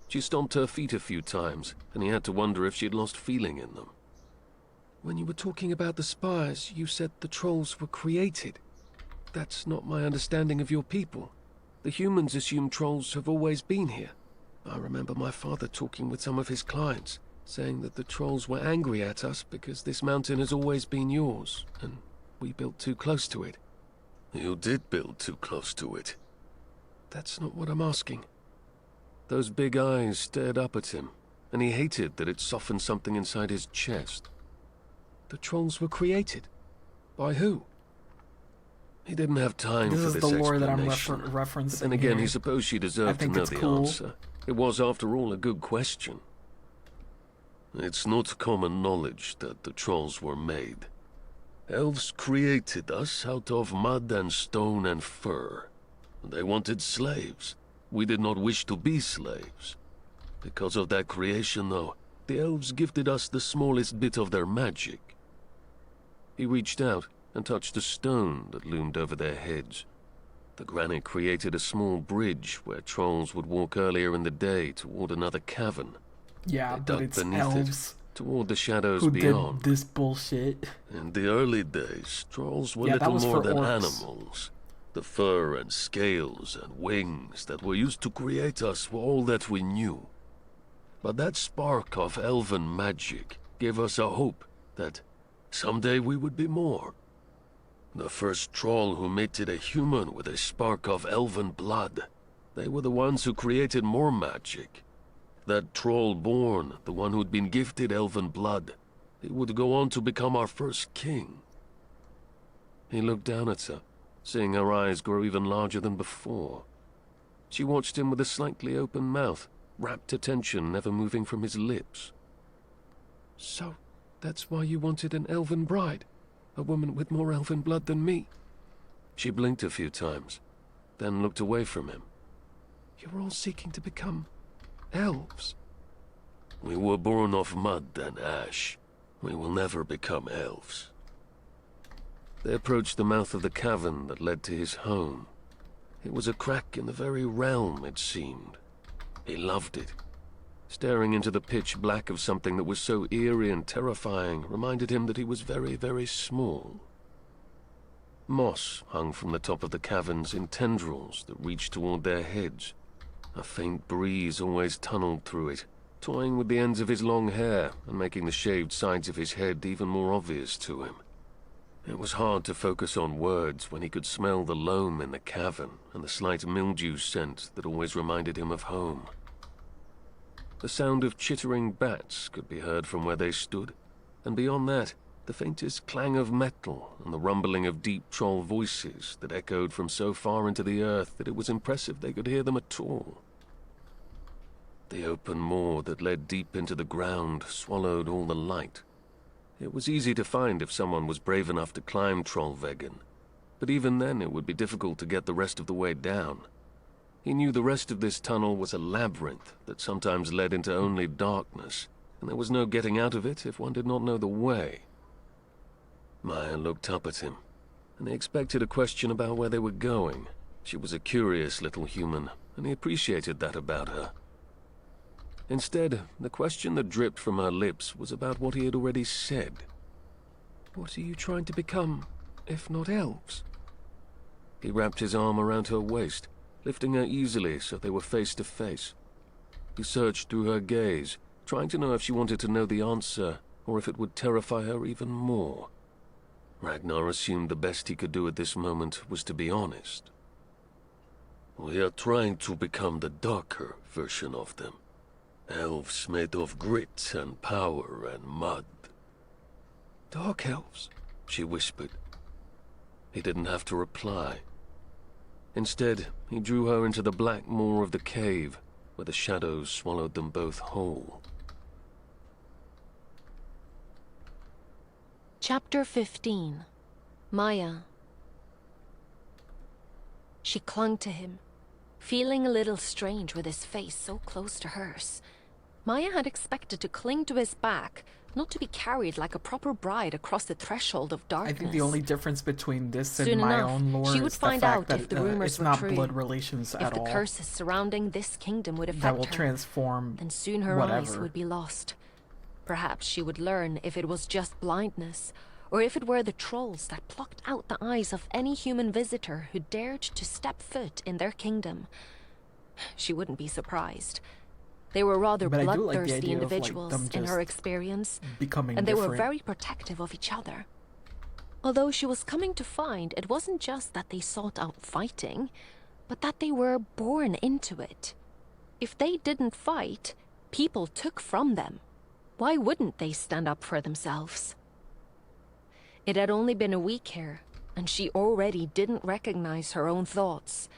She stomped her feet a few times, and he had to wonder if she'd lost feeling in them. When you were talking about the spires, you said the trolls were created. That's not my understanding of your people. The humans assume trolls have always been here. I remember my father talking with some of his clients, saying that the trolls were angry at us because this mountain has always been yours, and we built too close to it. You did build too close to it. That's not what I'm asking. Those big eyes stared up at him, and he hated that it softened something inside his chest. The trolls were created. By who? He didn't have time This for is this the lore that I'm explanation. referencing. But then again, here. he supposed she deserved to think know it's the cool. answer. It was, after all, a good question. It's not common knowledge that the trolls were made. Elves created us out of mud and stone and fur. They wanted slaves. We did not wish to be slaves. Because of that creation, though, the elves gifted us the smallest bit of their magic. He reached out and touched a stone that loomed over their heads. The granite created a small bridge where trolls would walk earlier in the day toward another cavern. Yeah, They but dug it's beneath elves it, toward the shadows who beyond. did this bullshit. In the early days, trolls were Yeah, that little was more for than orcs. animals. The fur and scales and wings that were used to create us were all that we knew. But that spark of elven magic gave us a hope that someday we would be more. The first troll who mated a human with a spark of elven blood, they were the ones who created more magic. That troll born, the one who'd been gifted elven blood, he would go on to become our first king. He looked down at her, seeing her eyes grow even larger than before. She watched him with a slightly open mouth, rapt attention never moving from his lips. So, that's why you wanted an elven bride? A woman with more elven blood than me? She blinked a few times, then looked away from him. You're all seeking to become elves. We were born of mud and ash. We will never become elves. They approached the mouth of the cavern that led to his home. It was a crack in the very realm, it seemed. He loved it. Staring into the pitch black of something that was so eerie and terrifying reminded him that he was very, very small. Moss hung from the top of the caverns in tendrils that reached toward their heads. A faint breeze always tunneled through it, toying with the ends of his long hair and making the shaved sides of his head even more obvious to him. It was hard to focus on words when he could smell the loam in the cavern and the slight mildew scent that always reminded him of home. The sound of chittering bats could be heard from where they stood, and beyond that, the faintest clang of metal and the rumbling of deep troll voices that echoed from so far into the earth that it was impressive they could hear them at all. The open moor that led deep into the ground swallowed all the light. It was easy to find if someone was brave enough to climb Trollveggen, but even then it would be difficult to get the rest of the way down. He knew the rest of this tunnel was a labyrinth that sometimes led into only darkness, and there was no getting out of it if one did not know the way. Maya looked up at him, and he expected a question about where they were going. She was a curious little human, and he appreciated that about her. Instead, the question that dripped from her lips was about what he had already said. What are you trying to become, if not elves? He wrapped his arm around her waist, lifting her easily so they were face to face. He searched through her gaze, trying to know if she wanted to know the answer or if it would terrify her even more. Ragnar assumed the best he could do at this moment was to be honest. We are trying to become the darker version of them. Elves made of grit and power and mud. Dark elves? She whispered. He didn't have to reply. Instead, he drew her into the black maw of the cave, where the shadows swallowed them both whole. Chapter 15. Maya. She clung to him, feeling a little strange with his face so close to hers. Maya had expected to cling to his back, not to be carried like a proper bride across the threshold of darkness. I think the only difference between this and Soon my enough, own lore she would is the find fact out that if the rumors it's were not true. blood relations If at the all. curses surrounding this kingdom would affect That will her, transform then soon her whatever. eyes would be lost. Perhaps she would learn if it was just blindness, or if it were the trolls that plucked out the eyes of any human visitor who dared to step foot in their kingdom. She wouldn't be surprised. They were rather But I do like the bloodthirsty idea of, like, individuals them in her just experience, becoming and they were different. very protective of each other. Although she was coming to find it wasn't just that they sought out fighting, but that they were born into it. If they didn't fight, people took from them. Why wouldn't they stand up for themselves? It had only been a week here, and she already didn't recognize her own thoughts.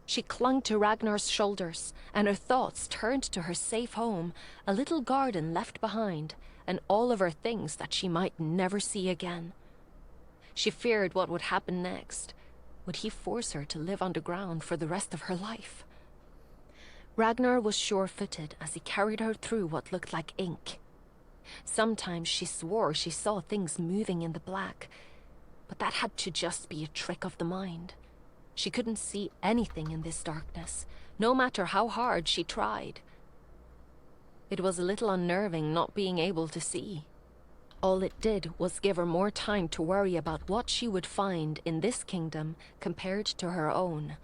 She clung to Ragnar's shoulders, and her thoughts turned to her safe home, a little garden left behind, and all of her things that she might never see again. She feared what would happen next. Would he force her to live underground for the rest of her life? Ragnar was sure-footed as he carried her through what looked like ink. Sometimes she swore she saw things moving in the black, but that had to just be a trick of the mind. She couldn't see anything in this darkness, no matter how hard she tried. It was a little unnerving not being able to see. All it did was give her more time to worry about what she would find in this kingdom compared to her own.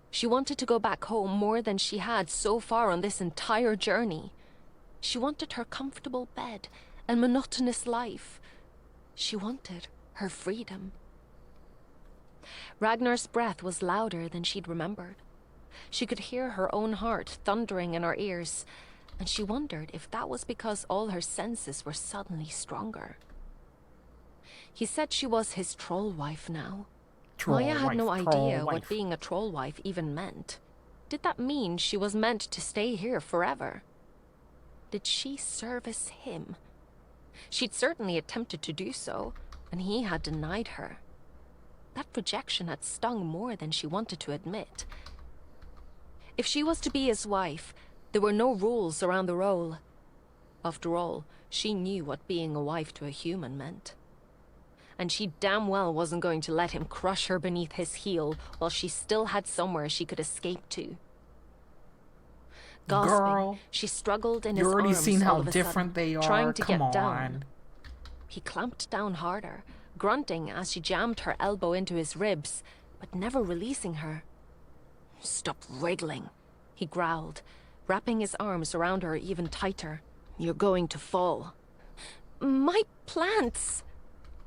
She wanted to go back home more than she had so far on this entire journey. She wanted her comfortable bed and monotonous life. She wanted her freedom. Ragnar's breath was louder than she'd remembered. She could hear her own heart thundering in her ears, and she wondered if that was because all her senses were suddenly stronger. He said she was his troll wife now. Maya had no idea what being a troll wife even meant. Did that mean she was meant to stay here forever? Did she service him? She'd certainly attempted to do so, and he had denied her. That rejection had stung more than she wanted to admit. If she was to be his wife, there were no rules around the role. After all, she knew what being a wife to a human meant. And she damn well wasn't going to let him crush her beneath his heel while she still had somewhere she could escape to. Gasping, Girl, she struggled in you his already arms seen all how of a different sudden, they are. trying to Come get on. down. He clamped down harder, grunting as she jammed her elbow into his ribs, but never releasing her. "Stop wriggling," he growled, wrapping his arms around her even tighter. "You're going to fall." "My plants!"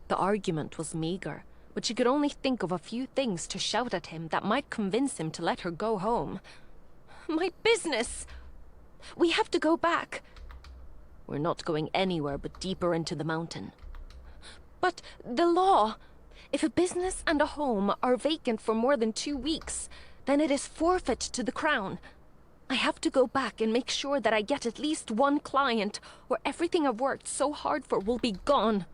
The argument was meager, but she could only think of a few things to shout at him that might convince him to let her go home. "My business! We have to go back." "We're not going anywhere but deeper into the mountain." "But the law! If a business and a home are vacant for more than 2 weeks, then it is forfeit to the crown. I have to go back and make sure that I get at least one client, or everything I've worked so hard for will be gone."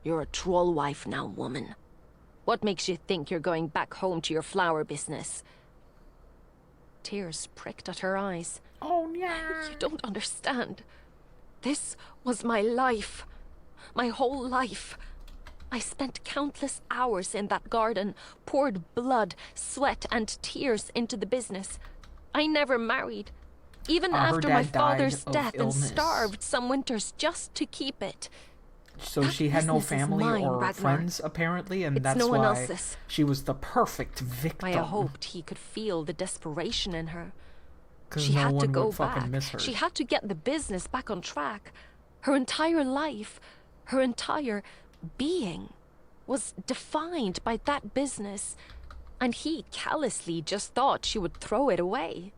"You're a troll wife now, woman. What makes you think you're going back home to your flower business?" Tears pricked at her eyes. Oh, yeah. "You don't understand. This was my life. My whole life. I spent countless hours in that garden, poured blood, sweat, and tears into the business. I never married, even Her after my dad died father's of death, and illness. starved some winters just to keep it. So That she had no business is family mine, or Ragnar. friends, apparently, and It's that's no one why else's. she was the perfect victim. Maya hoped he could feel the desperation in her. Because She no had to one go would fucking back. miss her. She had to get the business back on track. Her entire life, her entire being was defined by that business, and he callously just thought she would throw it away.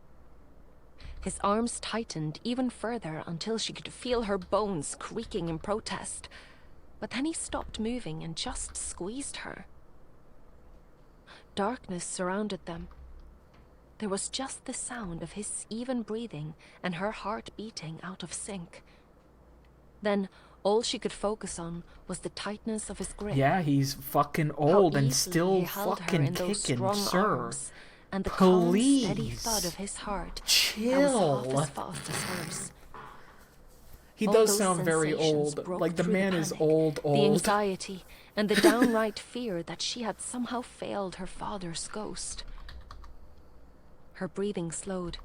His arms tightened even further until she could feel her bones creaking in protest. But then he stopped moving and just squeezed her. Darkness surrounded them. There was just the sound of his even breathing and her heart beating out of sync. Then all she could focus on was the tightness of his grip. Yeah, he's fucking How old and easily still he held her fucking in those kicking, strong sir. arms, and the calm, steady Please. thud of his heart Chill. that was half as fast as hers. He All does those sound very sensations old. broke Like, the through man is panic, old. The anxiety and the downright fear that she had somehow failed her father's ghost. Her breathing slowed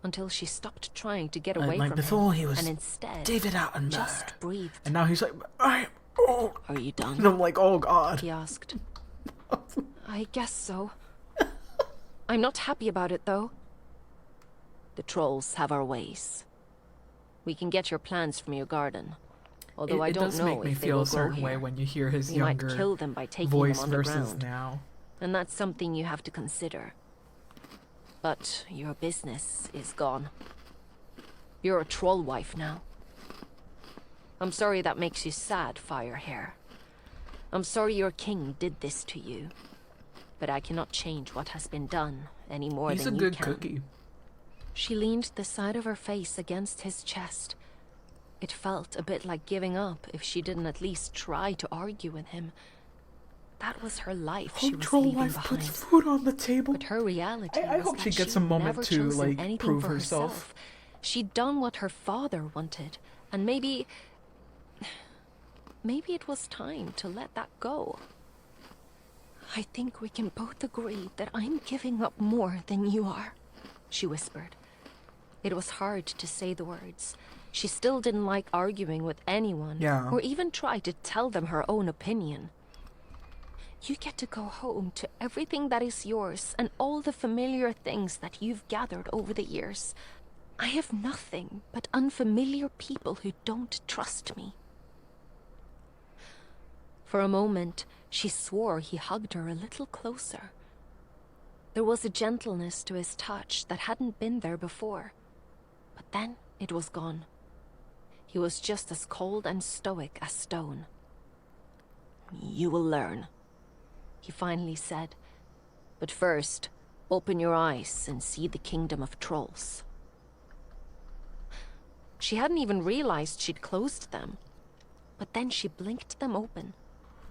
until she stopped trying to get away like from before him he was and instead David Attenborough. just breathed. And now he's like, I'm old. Are you done? And I'm like, oh god. He asked. I guess so. I'm not happy about it, though. The trolls have our ways. We can get your plants from your garden. Although I It don't does know make me if they feel will a grow certain here. way when you hear his We might younger kill them by taking voice them on the versus ground. now. And that's something you have to consider. But your business is gone. You're a troll wife now. I'm sorry that makes you sad, Firehair. I'm sorry your king did this to you. But I cannot change what has been done any more He's a than you good can. cookie. She leaned the side of her face against his chest. It felt a bit like giving up if she didn't at least try to argue with him. That was her life she was Troll leaving wife behind. puts food on the table. But her reality I was hope that she gets she'd a moment never to, chosen like, anything prove for herself. She'd done what her father wanted, and maybe it was time to let that go. I think we can both agree that I'm giving up more than you are, she whispered. It was hard to say the words. She still didn't like arguing with anyone, Yeah. or even try to tell them her own opinion. You get to go home to everything that is yours and all the familiar things that you've gathered over the years. I have nothing but unfamiliar people who don't trust me. For a moment, she swore he hugged her a little closer. There was a gentleness to his touch that hadn't been there before. But then it was gone. He was just as cold and stoic as stone. You will learn, he finally said. But first, open your eyes and see the kingdom of trolls. She hadn't even realized she'd closed them. But then she blinked them open,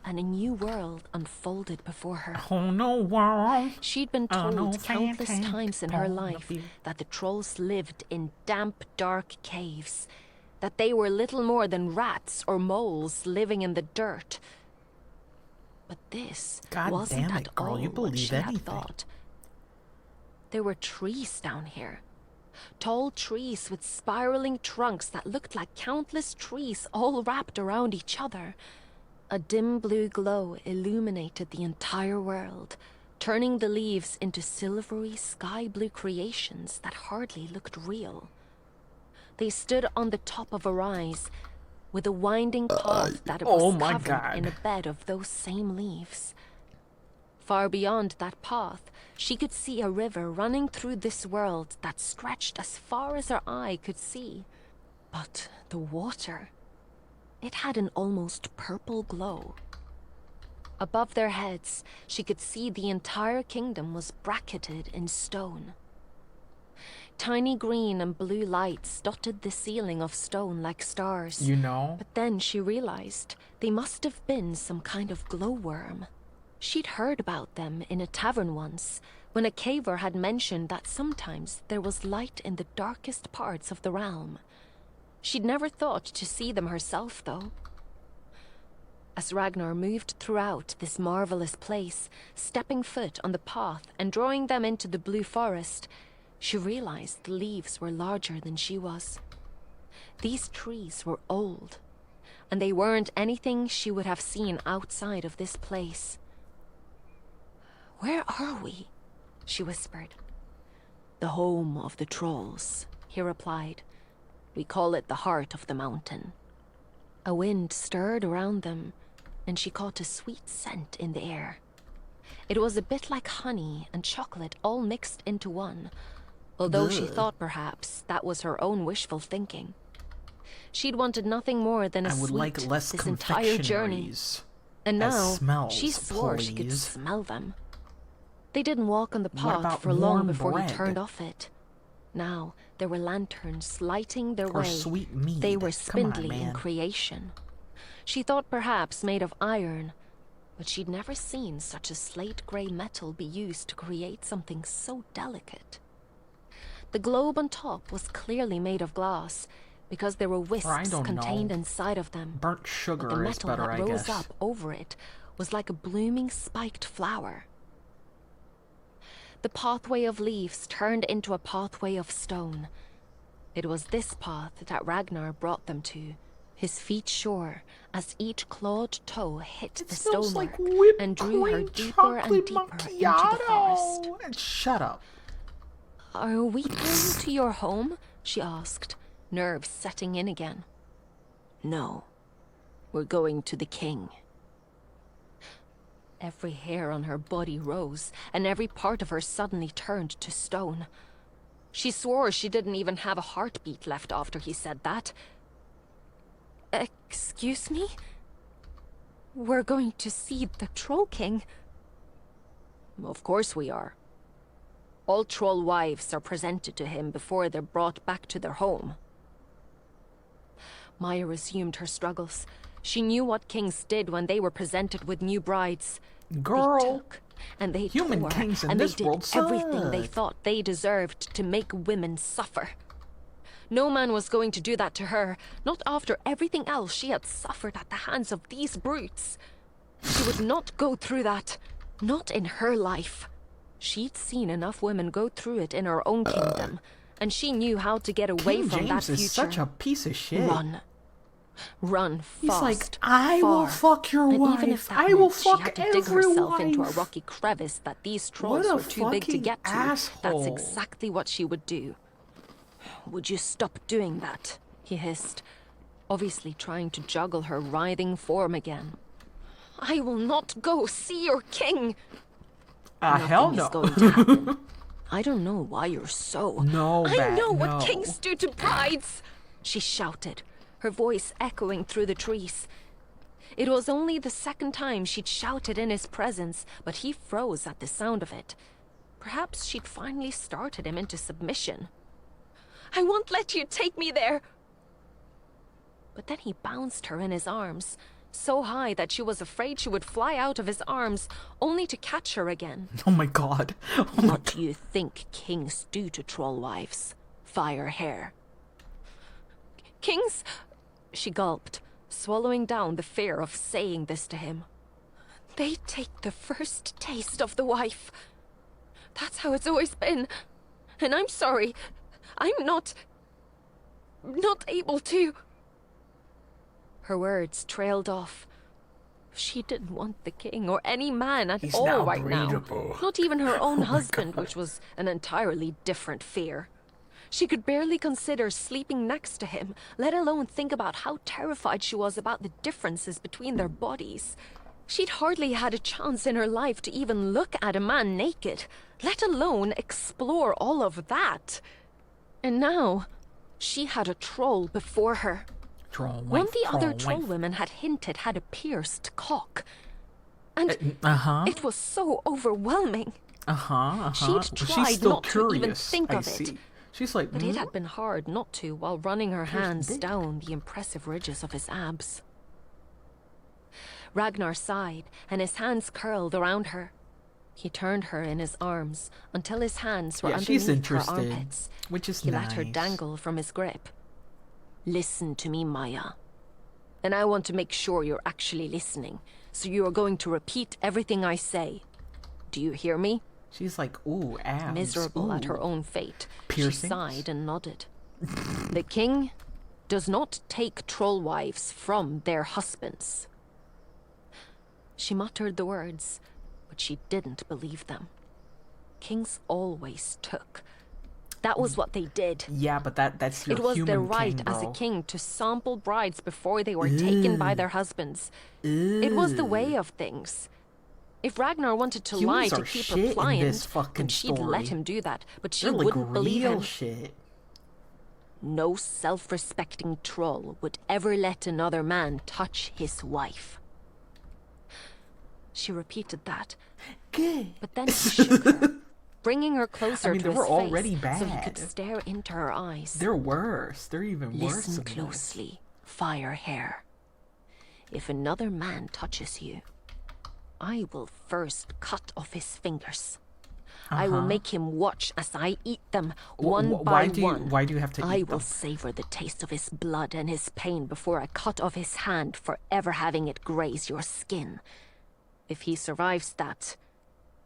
and a new world unfolded before her. Oh no, world. She'd been Oh, no, told countless fantastic times in her point of life view. that the trolls lived in damp, dark caves, that they were little more than rats or moles living in the dirt. But this God wasn't damn at it, girl, all you what believe she had anything. thought. There were trees down here. Tall trees with spiraling trunks that looked like countless trees all wrapped around each other. A dim blue glow illuminated the entire world, turning the leaves into silvery sky-blue creations that hardly looked real. They stood on the top of a rise, with a winding path that oh was my covered God. in a bed of those same leaves. Far beyond that path, she could see a river running through this world that stretched as far as her eye could see. But the water, it had an almost purple glow. Above their heads, she could see the entire kingdom was bracketed in stone. Tiny green and blue lights dotted the ceiling of stone like stars. You know? But then she realized they must have been some kind of glowworm. She'd heard about them in a tavern once, when a caver had mentioned that sometimes there was light in the darkest parts of the realm. She'd never thought to see them herself, though. As Ragnar moved throughout this marvelous place, stepping foot on the path and drawing them into the blue forest, she realized the leaves were larger than she was. These trees were old, and they weren't anything she would have seen outside of this place. "Where are we?" she whispered. "The home of the trolls," he replied. "We call it the heart of the mountain." A wind stirred around them, and she caught a sweet scent in the air. It was a bit like honey and chocolate all mixed into one, although she thought perhaps that was her own wishful thinking. She'd wanted nothing more than a I would sweet like less this entire journey, confectionaries and as now smells, she swore she could please. smell them. They didn't walk on the What path about for long warm before bread? he turned off it. Now there were lanterns lighting their Or way. sweet mead. They were Come on, spindly in man. creation. She thought perhaps made of iron, but she'd never seen such a slate-grey metal be used to create something so delicate. The globe on top was clearly made of glass, because there were wisps don't contained know. inside of them. Burnt But sugar the is metal better, that I rose guess. up over it was like a blooming spiked flower. The pathway of leaves turned into a pathway of stone. It was this path that Ragnar brought them to, his feet sure, as each clawed toe hit It the smells stonework like whipped and drew her cream deeper and chocolate deeper into the forest. macchiato. And shut up. "Are we going to your home?" she asked, nerves setting in again. "No, we're going to the king." Every hair on her body rose, and every part of her suddenly turned to stone. She swore she didn't even have a heartbeat left after he said that. "Excuse me? We're going to see the Troll King." "Of course we are. All troll wives are presented to him before they're brought back to their home." Maya resumed her struggles. She knew what kings did when they were presented with new brides. Girl. They took, and they Human tore, kings in and this they did world everything they suck. thought they deserved to make women suffer. No man was going to do that to her, not after everything else she had suffered at the hands of these brutes. She would not go through that, not in her life. She'd seen enough women go through it in her own kingdom, and she knew how to get away King from that James future. is such a piece of shit. Run. Run fast. He's like, I will far. fuck your And wife. even if that I will meant she fuck had to dig every herself into a wife. rocky crevice that these What trolls a were too big to fucking get to, asshole. that's exactly what she would do. "Would you stop doing that?" he hissed, obviously trying to juggle her writhing form again. "I will not go see your king." Hell Nothing no. is going to happen. "I don't know why you're so..." No, "I Bat, know no. what kings do to brides!" she shouted, her voice echoing through the trees. It was only the second time she'd shouted in his presence, but he froze at the sound of it. Perhaps she'd finally started him into submission. "I won't let you take me there!" But then he bounced her in his arms, so high that she was afraid she would fly out of his arms, only to catch her again. Oh my god. Oh my "What do you think kings do to troll wives? Fire hair." "Kings?" she gulped, swallowing down the fear of saying this to him. "They take the first taste of the wife. That's how it's always been. And I'm sorry. I'm not able to..." Her words trailed off. She didn't want the king or any man at He's all now right now. breedable. Not even her own my husband, which was an entirely different fear. She could barely consider sleeping next to him, let alone think about how terrified she was about the differences between their bodies. She'd hardly had a chance in her life to even look at a man naked, let alone explore all of that. And now, she had a troll before her. Troll wife, One the other troll troll wife. women had hinted had a pierced cock. And Uh-huh. it was so overwhelming. Uh-huh. She'd Well, tried she's still not to even curious, think I of it. see. She's like, But it had been hard not to while running her hands dick. down the impressive ridges of his abs. Ragnar sighed, and his hands curled around her. He turned her in his arms until his hands were Yeah, she's underneath her interested, armpits. which is He nice. let her dangle from his grip. "Listen to me, Maya. And I want to make sure you're actually listening, so you are going to repeat everything I say. Do you hear me?" She's like, ooh, abs. Miserable at her ooh. own fate, Piercings? she sighed and nodded. "The king does not take troll wives from their husbands. She muttered the words, but she didn't believe them. Kings always took. That was what they did. Yeah, but that's your It was human their right king, as a bro. king to sample brides before they were taken by their husbands. It was the way of things. If Ragnar wanted to lie Humans to are keep shit her in pliant, this fucking then she'd story. let him do that, but she They're like wouldn't believe real him. shit. No self-respecting troll would ever let another man touch his wife. She repeated that, Good. but then he shook her, bringing her closer I mean, to they his were face already so he could bad. stare into her eyes. They're worse. They're even worse Listen than this. closely, Firehair. If another man touches you, I will first cut off his fingers. I will make him watch as I eat them, one by one. Why do you have to I eat will them? savor the taste of his blood and his pain before I cut off his hand for ever having it graze your skin. If he survives that,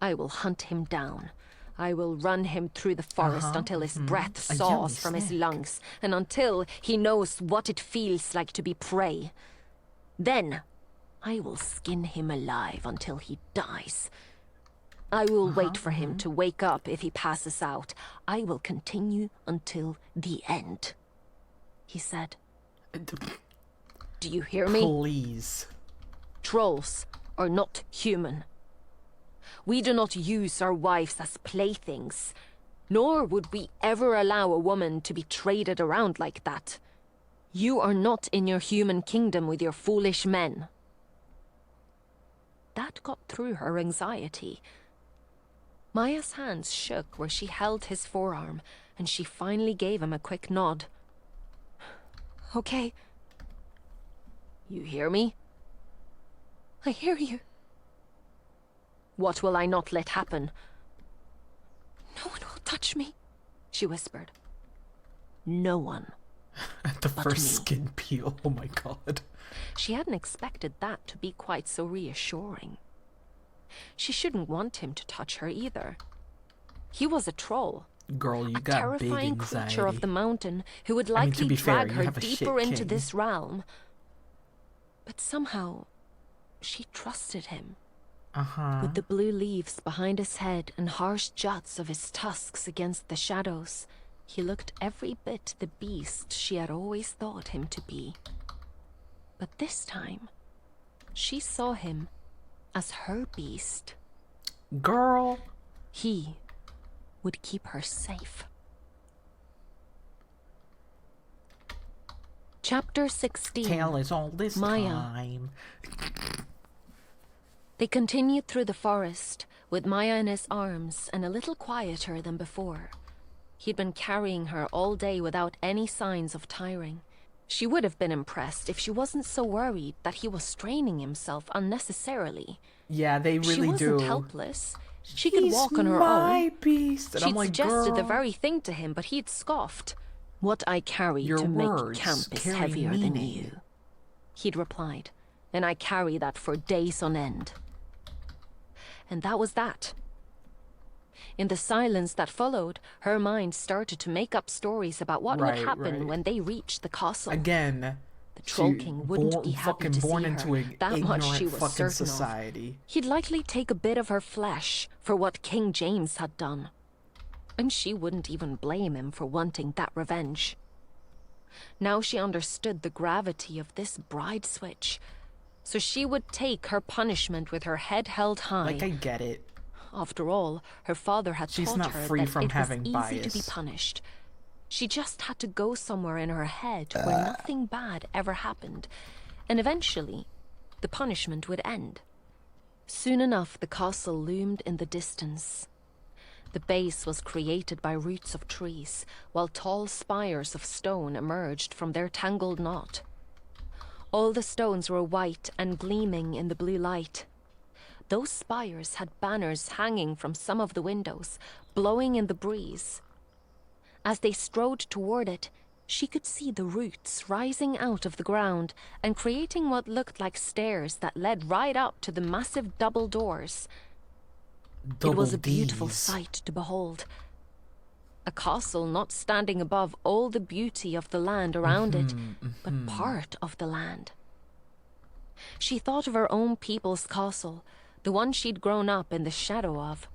I will hunt him down. I will run him through the forest until his breath A saws yellow from his snake. lungs, and until he knows what it feels like to be prey. Then, I will skin him alive until he dies. I will wait for him to wake up if he passes out. I will continue until the end, he said. Do you hear me? Please. Trolls are not human. We do not use our wives as playthings, nor would we ever allow a woman to be traded around like that. You are not in your human kingdom with your foolish men. That got through her anxiety. Maya's hands shook where she held his forearm, and she finally gave him a quick nod. Okay. You hear me? I hear you. What will I not let happen? No one will touch me, she whispered. No one. At the But first me. skin peel. Oh my god. She hadn't expected that to be quite so reassuring. She shouldn't want him to touch her either. He was a troll, Girl, you a got big terrifying anxiety. creature of the mountain who would I mean, to likely be fair, drag you her have a shit deeper into king. this realm. But somehow, she trusted him. With the blue leaves behind his head and harsh juts of his tusks against the shadows, he looked every bit the beast she had always thought him to be. But this time, she saw him as her beast. Girl. He would keep her safe. Chapter 16. Tale is all this Maya. time. They continued through the forest, with Maya in his arms and a little quieter than before. He'd been carrying her all day without any signs of tiring. She would have been impressed if she wasn't so worried that he was straining himself unnecessarily. Yeah, they really She wasn't do. helpless. She could He's walk on her my own. beast. And I'm She'd like, suggested the girl, very thing to him, but he'd scoffed. What I carry Your to make words camp is carry heavier than meaning. you. He'd replied, and I carry that for days on end. And that was that. In the silence that followed, her mind started to make up stories about what Right, would happen right. when they reached the castle. Again, The Troll she King wouldn't be happy fucking to born see into her. an That much she ignorant was fucking certain of. society. He'd likely take a bit of her flesh for what King James had done. And she wouldn't even blame him for wanting that revenge. Now she understood the gravity of this bride switch, so she would take her punishment with her head held high. Like, I get it. After all, her father had She's taught not her free that from it having was easy to be bias. punished. She just had to go somewhere in her head where nothing bad ever happened, and eventually, the punishment would end. Soon enough, the castle loomed in the distance. The base was created by roots of trees, while tall spires of stone emerged from their tangled knot. All the stones were white and gleaming in the blue light. Those spires had banners hanging from some of the windows, blowing in the breeze. As they strode toward it, she could see the roots rising out of the ground and creating what looked like stairs that led right up to the massive double doors. It was a beautiful Ds. sight to behold. A castle not standing above all the beauty of the land around it, but part of the land. She thought of her own people's castle, the one she'd grown up in the shadow of.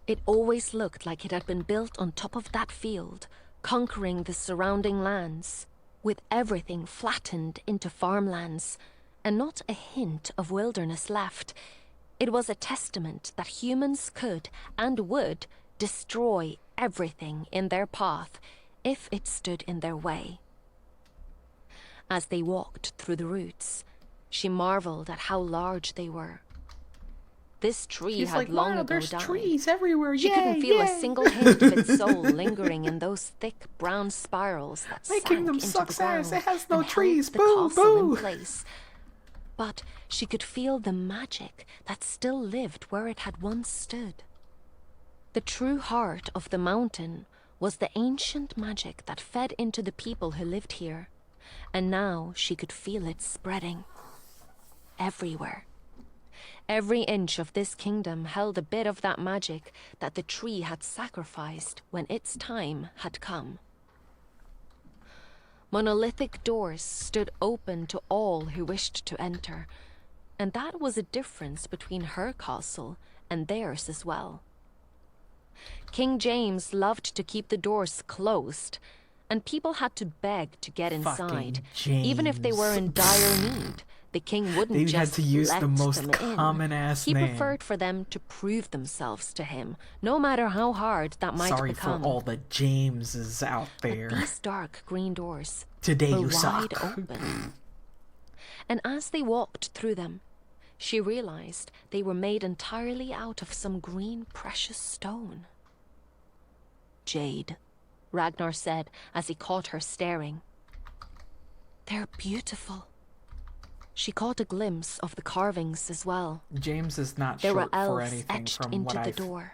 It always looked like it had been built on top of that field, conquering the surrounding lands, with everything flattened into farmlands, and not a hint of wilderness left. It was a testament that humans could and would destroy everything in their path if it stood in their way. As they walked through the roots, she marveled at how large they were. This tree He's had like, long wow, ago there's died. trees everywhere. She Yay, couldn't feel yay. a single hint of its soul lingering in those thick brown spirals that My sank kingdom into sucks the ground ass. It has no and held trees. the Boo, castle boo. in place. But she could feel the magic that still lived where it had once stood. The true heart of the mountain was the ancient magic that fed into the people who lived here, and now she could feel it spreading everywhere. Every inch of this kingdom held a bit of that magic that the tree had sacrificed when its time had come. Monolithic doors stood open to all who wished to enter, and that was a difference between her castle and theirs as well. King James loved to keep the doors closed, and people had to beg to get inside, even if they were in dire need. The king wouldn't They just had to use let the most them in. common-ass He name. preferred for them to prove themselves to him, no matter how hard that might Sorry become. for all the Jameses out there. These dark green doors Today were you wide suck. open. And as they walked through them, she realized they were made entirely out of some green precious stone. Jade, Ragnar said as he caught her staring. They're beautiful. She caught a glimpse of the carvings as well. James is not There were short for elves anything etched from into what the I door.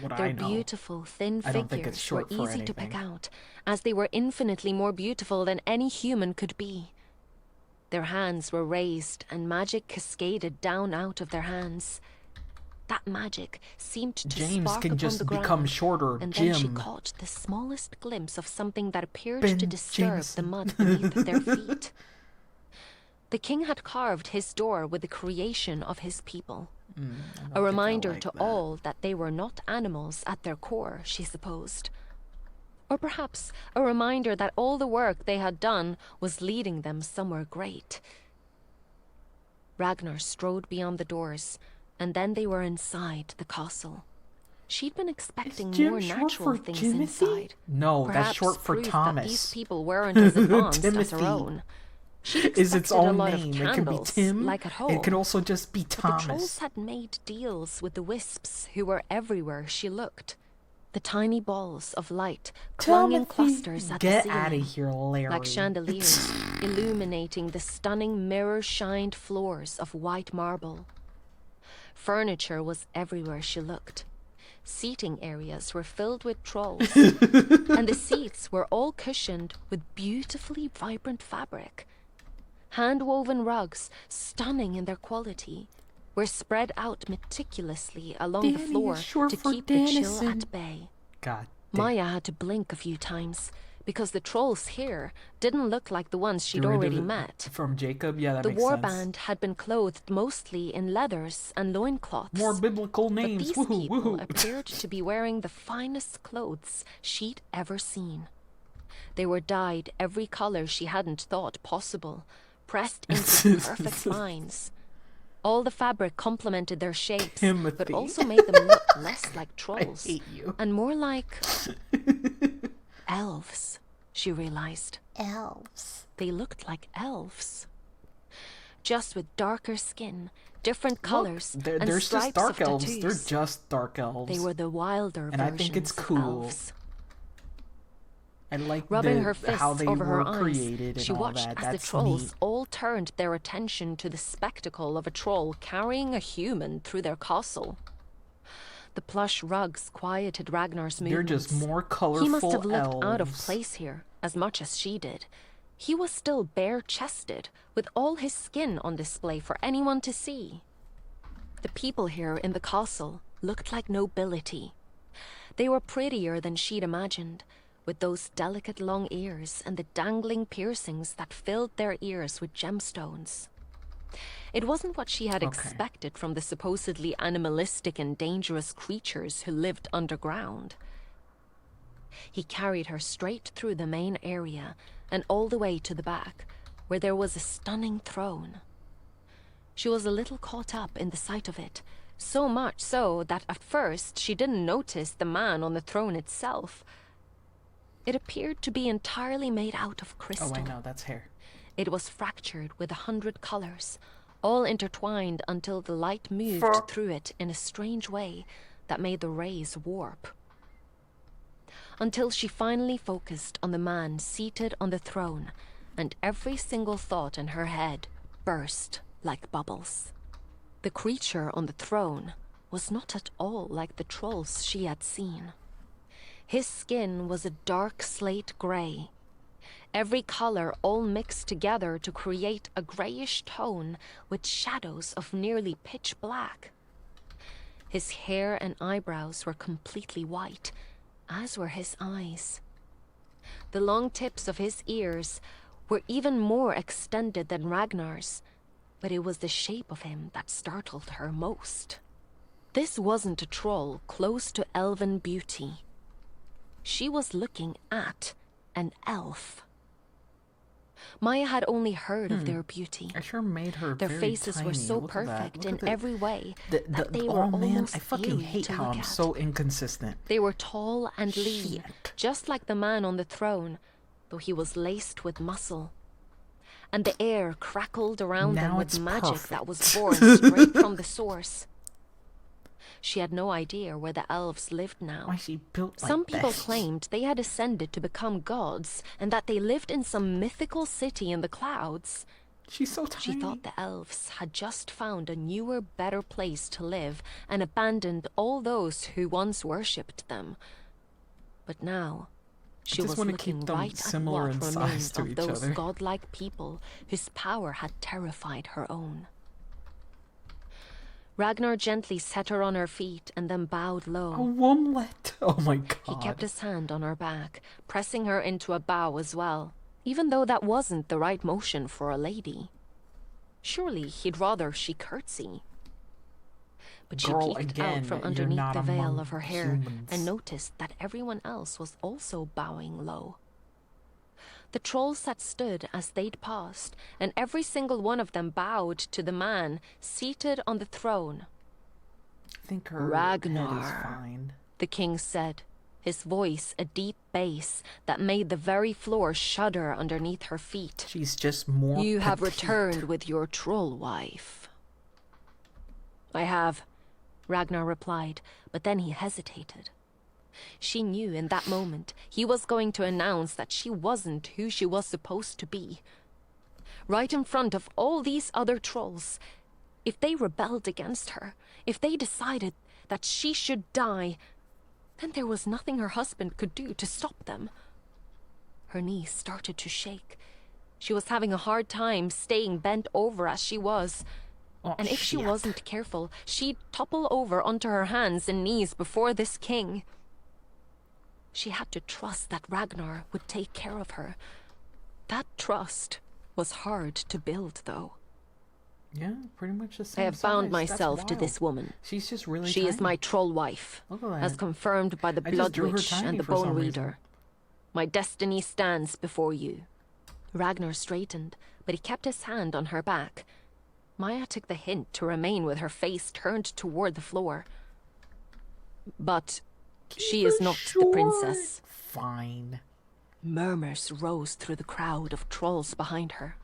what Their I know. beautiful, thin I don't think it's figures were short for easy to pick anything. out, as they were infinitely more beautiful than any human could be. Their hands were raised, and magic cascaded down out of their hands. That magic seemed to James spark can upon just the ground, become shorter. and then she Jim. caught the smallest glimpse of something that appeared Ben to disturb Jameson. the mud beneath their feet. The king had carved his door with the creation of his people. A reminder to all that they were not animals at their core, she supposed. Or perhaps a reminder that all the work they had done was leading them somewhere great. Ragnar strode beyond the doors, and then they were inside the castle. She'd been expecting Jim more short natural for things Jimothy? inside. No, that's Perhaps short for proof that Thomas. these people weren't as advanced as her Timothy own. She'd is its expected a own lot name. of It can be candles, Tim. like at home. It can also just be But the trolls Thomas. had made deals with the wisps who were everywhere she looked. The tiny balls of light clung in clusters at the Get ceiling, out of here, Larry. like chandeliers, illuminating the stunning mirror-shined floors of white marble. Furniture was everywhere she looked. Seating areas were filled with trolls, and the seats were all cushioned with beautifully vibrant fabric. Hand-woven rugs, stunning in their quality, were spread out meticulously along the Danny is floor short to for keep the chill Dennison. at bay. God damn. Maya had to blink a few times, because the trolls here didn't look like the ones she'd Get rid of already it met. From Jacob? Yeah, that The makes sense. warband had been clothed mostly in leathers and loincloths. More biblical But names. these Woohoo, people woohoo. appeared to be wearing the finest clothes she'd ever seen. They were dyed every color she hadn't thought possible, pressed into perfect lines. All the fabric complemented their shapes, Timothy. but also made them look less like I trolls hate you. and more like elves, she realized. Elves. They looked like elves. Just with darker skin, different colors, There's and just stripes dark of elves. tattoos. They're just dark elves. They were the wilder And I versions think it's of cool. elves. I like Rubbing her fists how they over were her eyes, created and she all watched that. as the That's trolls neat. all turned their attention to the spectacle of a troll carrying a human through their castle. The plush rugs quieted Ragnar's They're movements. just more colorful He must have looked out of elves. place here, as much as she did. He was still bare-chested, with all his skin on display for anyone to see. The people here in the castle looked like nobility. They were prettier than she'd imagined, with those delicate long ears and the dangling piercings that filled their ears with gemstones. It wasn't what she had expected from the supposedly animalistic and dangerous creatures who lived underground. He carried her straight through the main area and all the way to the back, where there was a stunning throne. She was a little caught up in the sight of it, so much so that at first she didn't notice the man on the throne itself. It appeared to be entirely made out of crystal. Oh, I know, that's hair. It was fractured with 100 colors, all intertwined until the light moved through it in a strange way that made the rays warp. Until she finally focused on the man seated on the throne, and every single thought in her head burst like bubbles. The creature on the throne was not at all like the trolls she had seen. His skin was a dark slate grey, every color all mixed together to create a greyish tone with shadows of nearly pitch black. His hair and eyebrows were completely white, as were his eyes. The long tips of his ears were even more extended than Ragnar's, but it was the shape of him that startled her most. This wasn't a troll close to elven beauty. She was looking at an elf. Maya had only heard of their beauty. I sure made her Their very faces tiny. were so Look at that. perfect Look in at the- every way the, that they were oh man, almost I fucking eerie hate to how look I'm at. so inconsistent. They were tall and lean, Shit. just like the man on the throne, though he was laced with muscle. And the air crackled around them Now with it's magic that was perfect. born straight from the source. She had no idea where the elves lived now. Why she built like Some people that? claimed they had ascended to become gods and that they lived in some mythical city in the clouds. She's so tiny. She thought the elves had just found a newer, better place to live and abandoned all those who once worshipped them. But now, she just was wanna looking keep them right at similar what in size remained to of each those other. godlike people whose power had terrified her own. Ragnar gently set her on her feet and then bowed low. A womlet. Oh my god. He kept his hand on her back, pressing her into a bow as well, even though that wasn't the right motion for a lady. Surely he'd rather she curtsy. But she Girl, peeked again, out from you're underneath not the veil among of her hair humans. and noticed that everyone else was also bowing low. The trolls had stood as they'd passed, and every single one of them bowed to the man seated on the throne. I think her head Ragnar. is fine. The king said, his voice a deep bass that made the very floor shudder underneath her feet. She's just more You have petite. returned with your troll wife. I have, Ragnar replied, but then he hesitated. She knew in that moment he was going to announce that she wasn't who she was supposed to be. Right in front of all these other trolls. If they rebelled against her, if they decided that she should die, then there was nothing her husband could do to stop them. Her knees started to shake. She was having a hard time staying bent over as she was. Oh, And if she shit. wasn't careful, she'd topple over onto her hands and knees before this king. She had to trust that Ragnar would take care of her. That trust was hard to build, though. Yeah, pretty much the same I have bound size. That's myself to wild. this woman. She's just really She is tiny. my troll wife, Look at as that. confirmed by the I just Blood drew her Witch tiny and the for some Bone reason. Reader. My destiny stands before you. Ragnar straightened, but he kept his hand on her back. Maya took the hint to remain with her face turned toward the floor. But she is not the princess. Fine. Murmurs rose through the crowd of trolls behind her.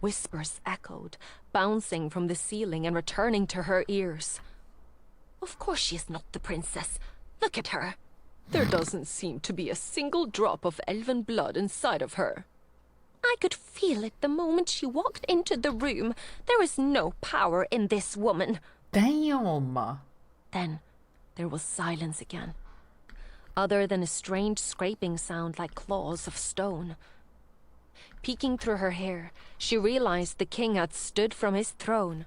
Whispers echoed, bouncing from the ceiling and returning to her ears. Of course she is not the princess. Look at her. There doesn't seem to be a single drop of elven blood inside of her. I could feel it the moment she walked into the room. There is no power in this woman. Damn. Then there was silence again, other than a strange scraping sound like claws of stone. Peeking through her hair, she realized the king had stood from his throne.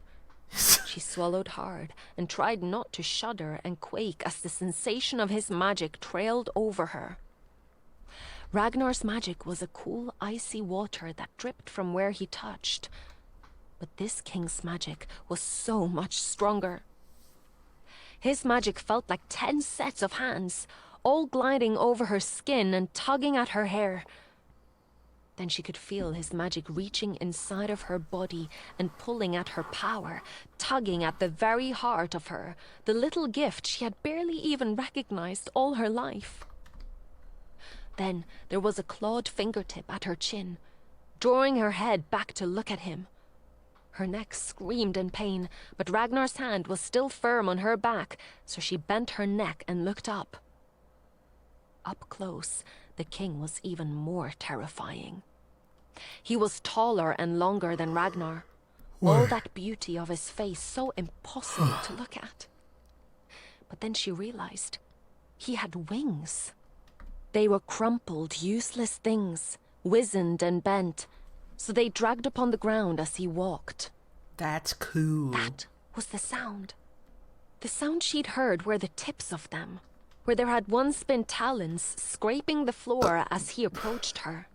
She swallowed hard and tried not to shudder and quake as the sensation of his magic trailed over her. Ragnar's magic was a cool, icy water that dripped from where he touched. But this king's magic was so much stronger. His magic felt like 10 sets of hands, all gliding over her skin and tugging at her hair. Then she could feel his magic reaching inside of her body and pulling at her power, tugging at the very heart of her, the little gift she had barely even recognized all her life. Then there was a clawed fingertip at her chin, drawing her head back to look at him. Her neck screamed in pain, but Ragnar's hand was still firm on her back, so she bent her neck and looked up. Up close, the king was even more terrifying. He was taller and longer than Ragnar. All that beauty of his face so impossible to look at. But then she realized he had wings. They were crumpled, useless things, wizened and bent, so they dragged upon the ground as he walked. That's cool. That was the sound. The sound she'd heard were the tips of them, where there had once been talons scraping the floor as he approached her.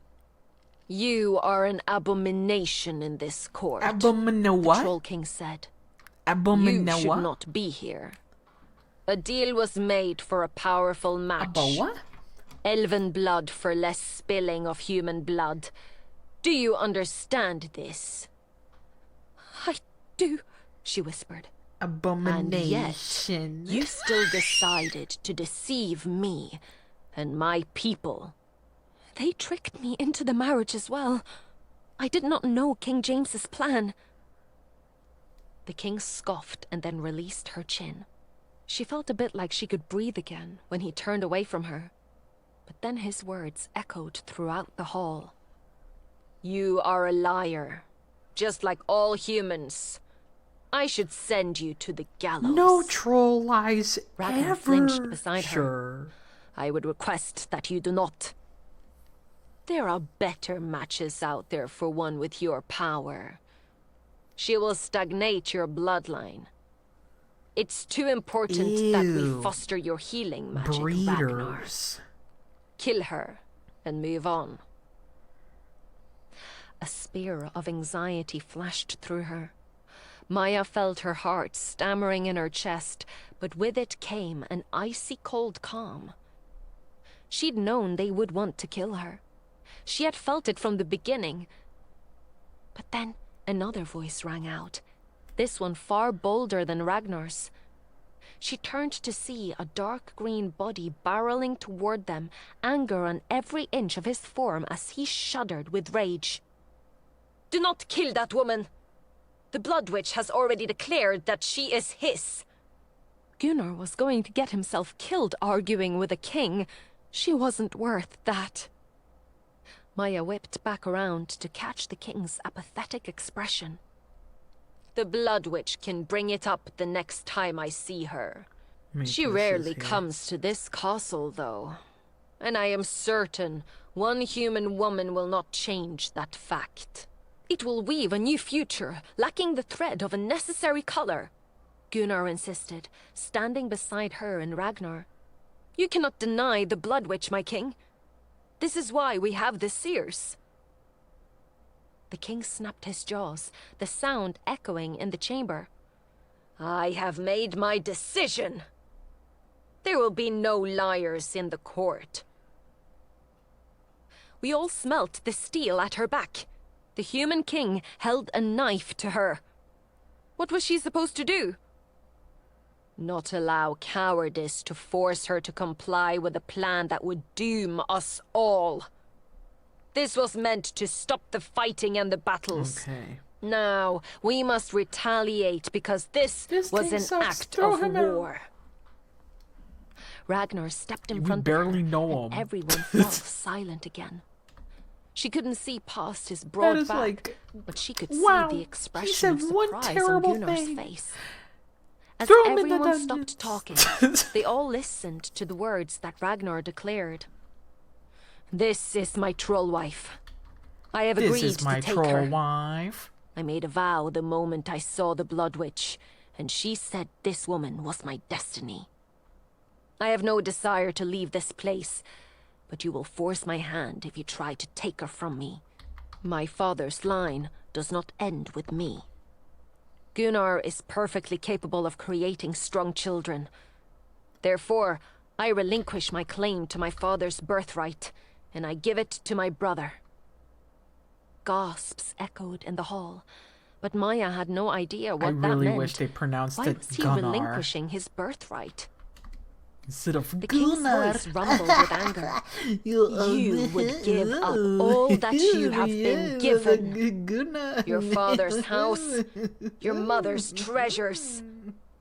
You are an abomination in this court, Abomination the what? Troll King said. Abomination You should what? not be here. A deal was made for a powerful match. About what? Elven blood for less spilling of human blood. Do you understand this? I do, she whispered. Abomination. You still decided to deceive me and my people. They tricked me into the marriage as well. I did not know King James's plan. The king scoffed and then released her chin. She felt a bit like she could breathe again when he turned away from her. But then his words echoed throughout the hall. You are a liar, just like all humans. I should send you to the gallows. No troll lies Ragnar ever. flinched beside her. Sure. I would request that you do not. There are better matches out there for one with your power. She will stagnate your bloodline. It's too important that we Ew. foster your healing magic, Ragnar. Breeders. Kill her and move on. A spear of anxiety flashed through her. Maya felt her heart stammering in her chest, but with it came an icy cold calm. She'd known they would want to kill her. She had felt it from the beginning. But then another voice rang out, this one far bolder than Ragnar's. She turned to see a dark green body barreling toward them, anger on every inch of his form as he shuddered with rage. Do not kill that woman! The Blood Witch has already declared that she is his. Gunnar was going to get himself killed arguing with a king. She wasn't worth that. Maya whipped back around to catch the king's apathetic expression. The Blood Witch can bring it up the next time I see her. She rarely comes to this castle, though. And I am certain one human woman will not change that fact. It will weave a new future, lacking the thread of a necessary color, Gunnar insisted, standing beside her and Ragnar. You cannot deny the Blood Witch, my king. This is why we have the seers. The king snapped his jaws, the sound echoing in the chamber. I have made my decision. There will be no liars in the court. We all smelt the steel at her back. The human king held a knife to her. What was she supposed to do? Not allow cowardice to force her to comply with a plan that would doom us all. This was meant to stop the fighting and the battles. Okay. Now, we must retaliate because this was king an sucks. act Throw of him out. war. Ragnar stepped in We front of barely her, know and him. everyone fell silent again. She couldn't see past his That broad is back, like, but she could wow, see the he expression said of one surprise on terrible Gunnar's thing. face. As Throw him in the everyone dungeons. stopped talking, they all listened to the words that Ragnar declared. This is my troll wife. I have This agreed is my to take troll her. wife. I made a vow the moment I saw the Blood Witch, and she said this woman was my destiny. I have no desire to leave this place, but you will force my hand if you try to take her from me. My father's line does not end with me. Gunnar is perfectly capable of creating strong children. Therefore, I relinquish my claim to my father's birthright, and I give it to my brother. Gasps echoed in the hall, but Maya had no idea what I that really meant. wish they pronounced Why it was he Gunnar relinquishing his birthright? instead of The king's Gunnar. voice rumbled with anger. You would give up all that you have been given. Gunnar. Your father's house, your mother's treasures.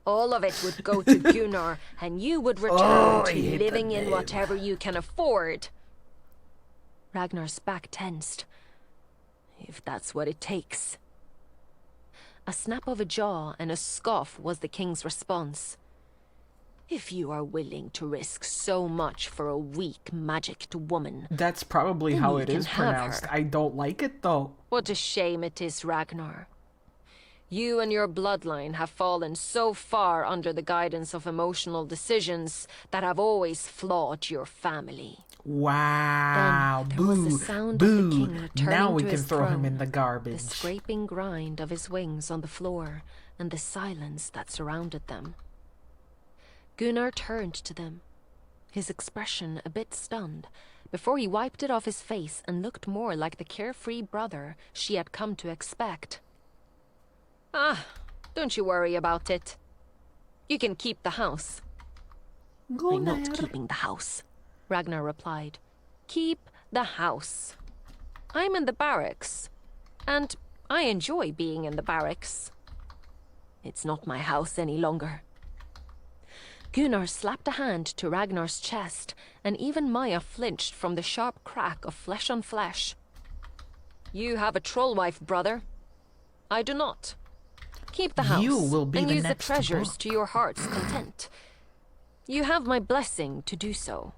All of it would go to Gunnar, and you would return Oh, I to hate living that in name. whatever you can afford. Ragnar's back tensed. If that's what it takes. A snap of a jaw and a scoff was the king's response. If you are willing to risk so much for a weak, magicked woman, That's probably Then how you it can is have pronounced. her. I don't like it though. what a shame it is, Ragnar. You and your bloodline have fallen so far under the guidance of emotional decisions that have always flawed your family. Wow. Then there was Boo. the sound of the Boo. king returning Now we to can his throw him throne, in the The garbage. scraping grind of his wings on the floor, and the silence that surrounded them. Gunnar turned to them, his expression a bit stunned, before he wiped it off his face and looked more like the carefree brother she had come to expect. Ah, don't you worry about it. You can keep the house. I'm not Gunnar. keeping the house, Ragnar replied. Keep the house. I'm in the barracks, and I enjoy being in the barracks. It's not my house any longer. Gunnar slapped a hand to Ragnar's chest, and even Maya flinched from the sharp crack of flesh on flesh. You have a troll wife, brother. I do not. Keep the house You will be and the use the next treasures book. to your heart's content. You have my blessing to do so.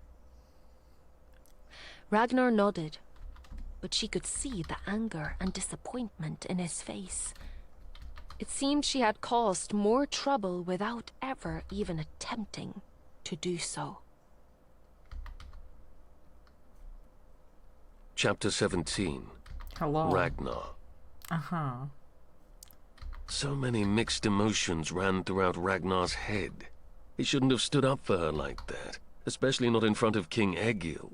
Ragnar nodded, but she could see the anger and disappointment in his face. It seemed she had caused more trouble without ever even attempting to do so. Chapter 17. Hello. Ragnar. Uh-huh. So many mixed emotions ran throughout Ragnar's head. He shouldn't have stood up for her like that, especially not in front of King Egil.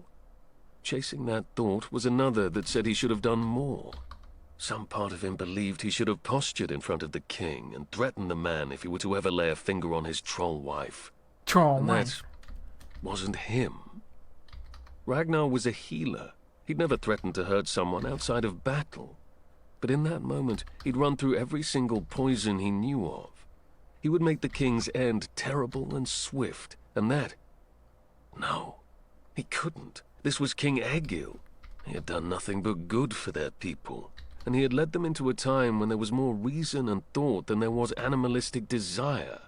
Chasing that thought was another that said he should have done more. Some part of him believed he should have postured in front of the king and threatened the man if he were to ever lay a finger on his troll wife. Troll And wife. that wasn't him. Ragnar was a healer. He'd never threatened to hurt someone outside of battle. But in that moment, he'd run through every single poison he knew of. He would make the king's end terrible and swift, and that... No, he couldn't. This was King Egil. He had done nothing but good for their people, and he had led them into a time when there was more reason and thought than there was animalistic desire.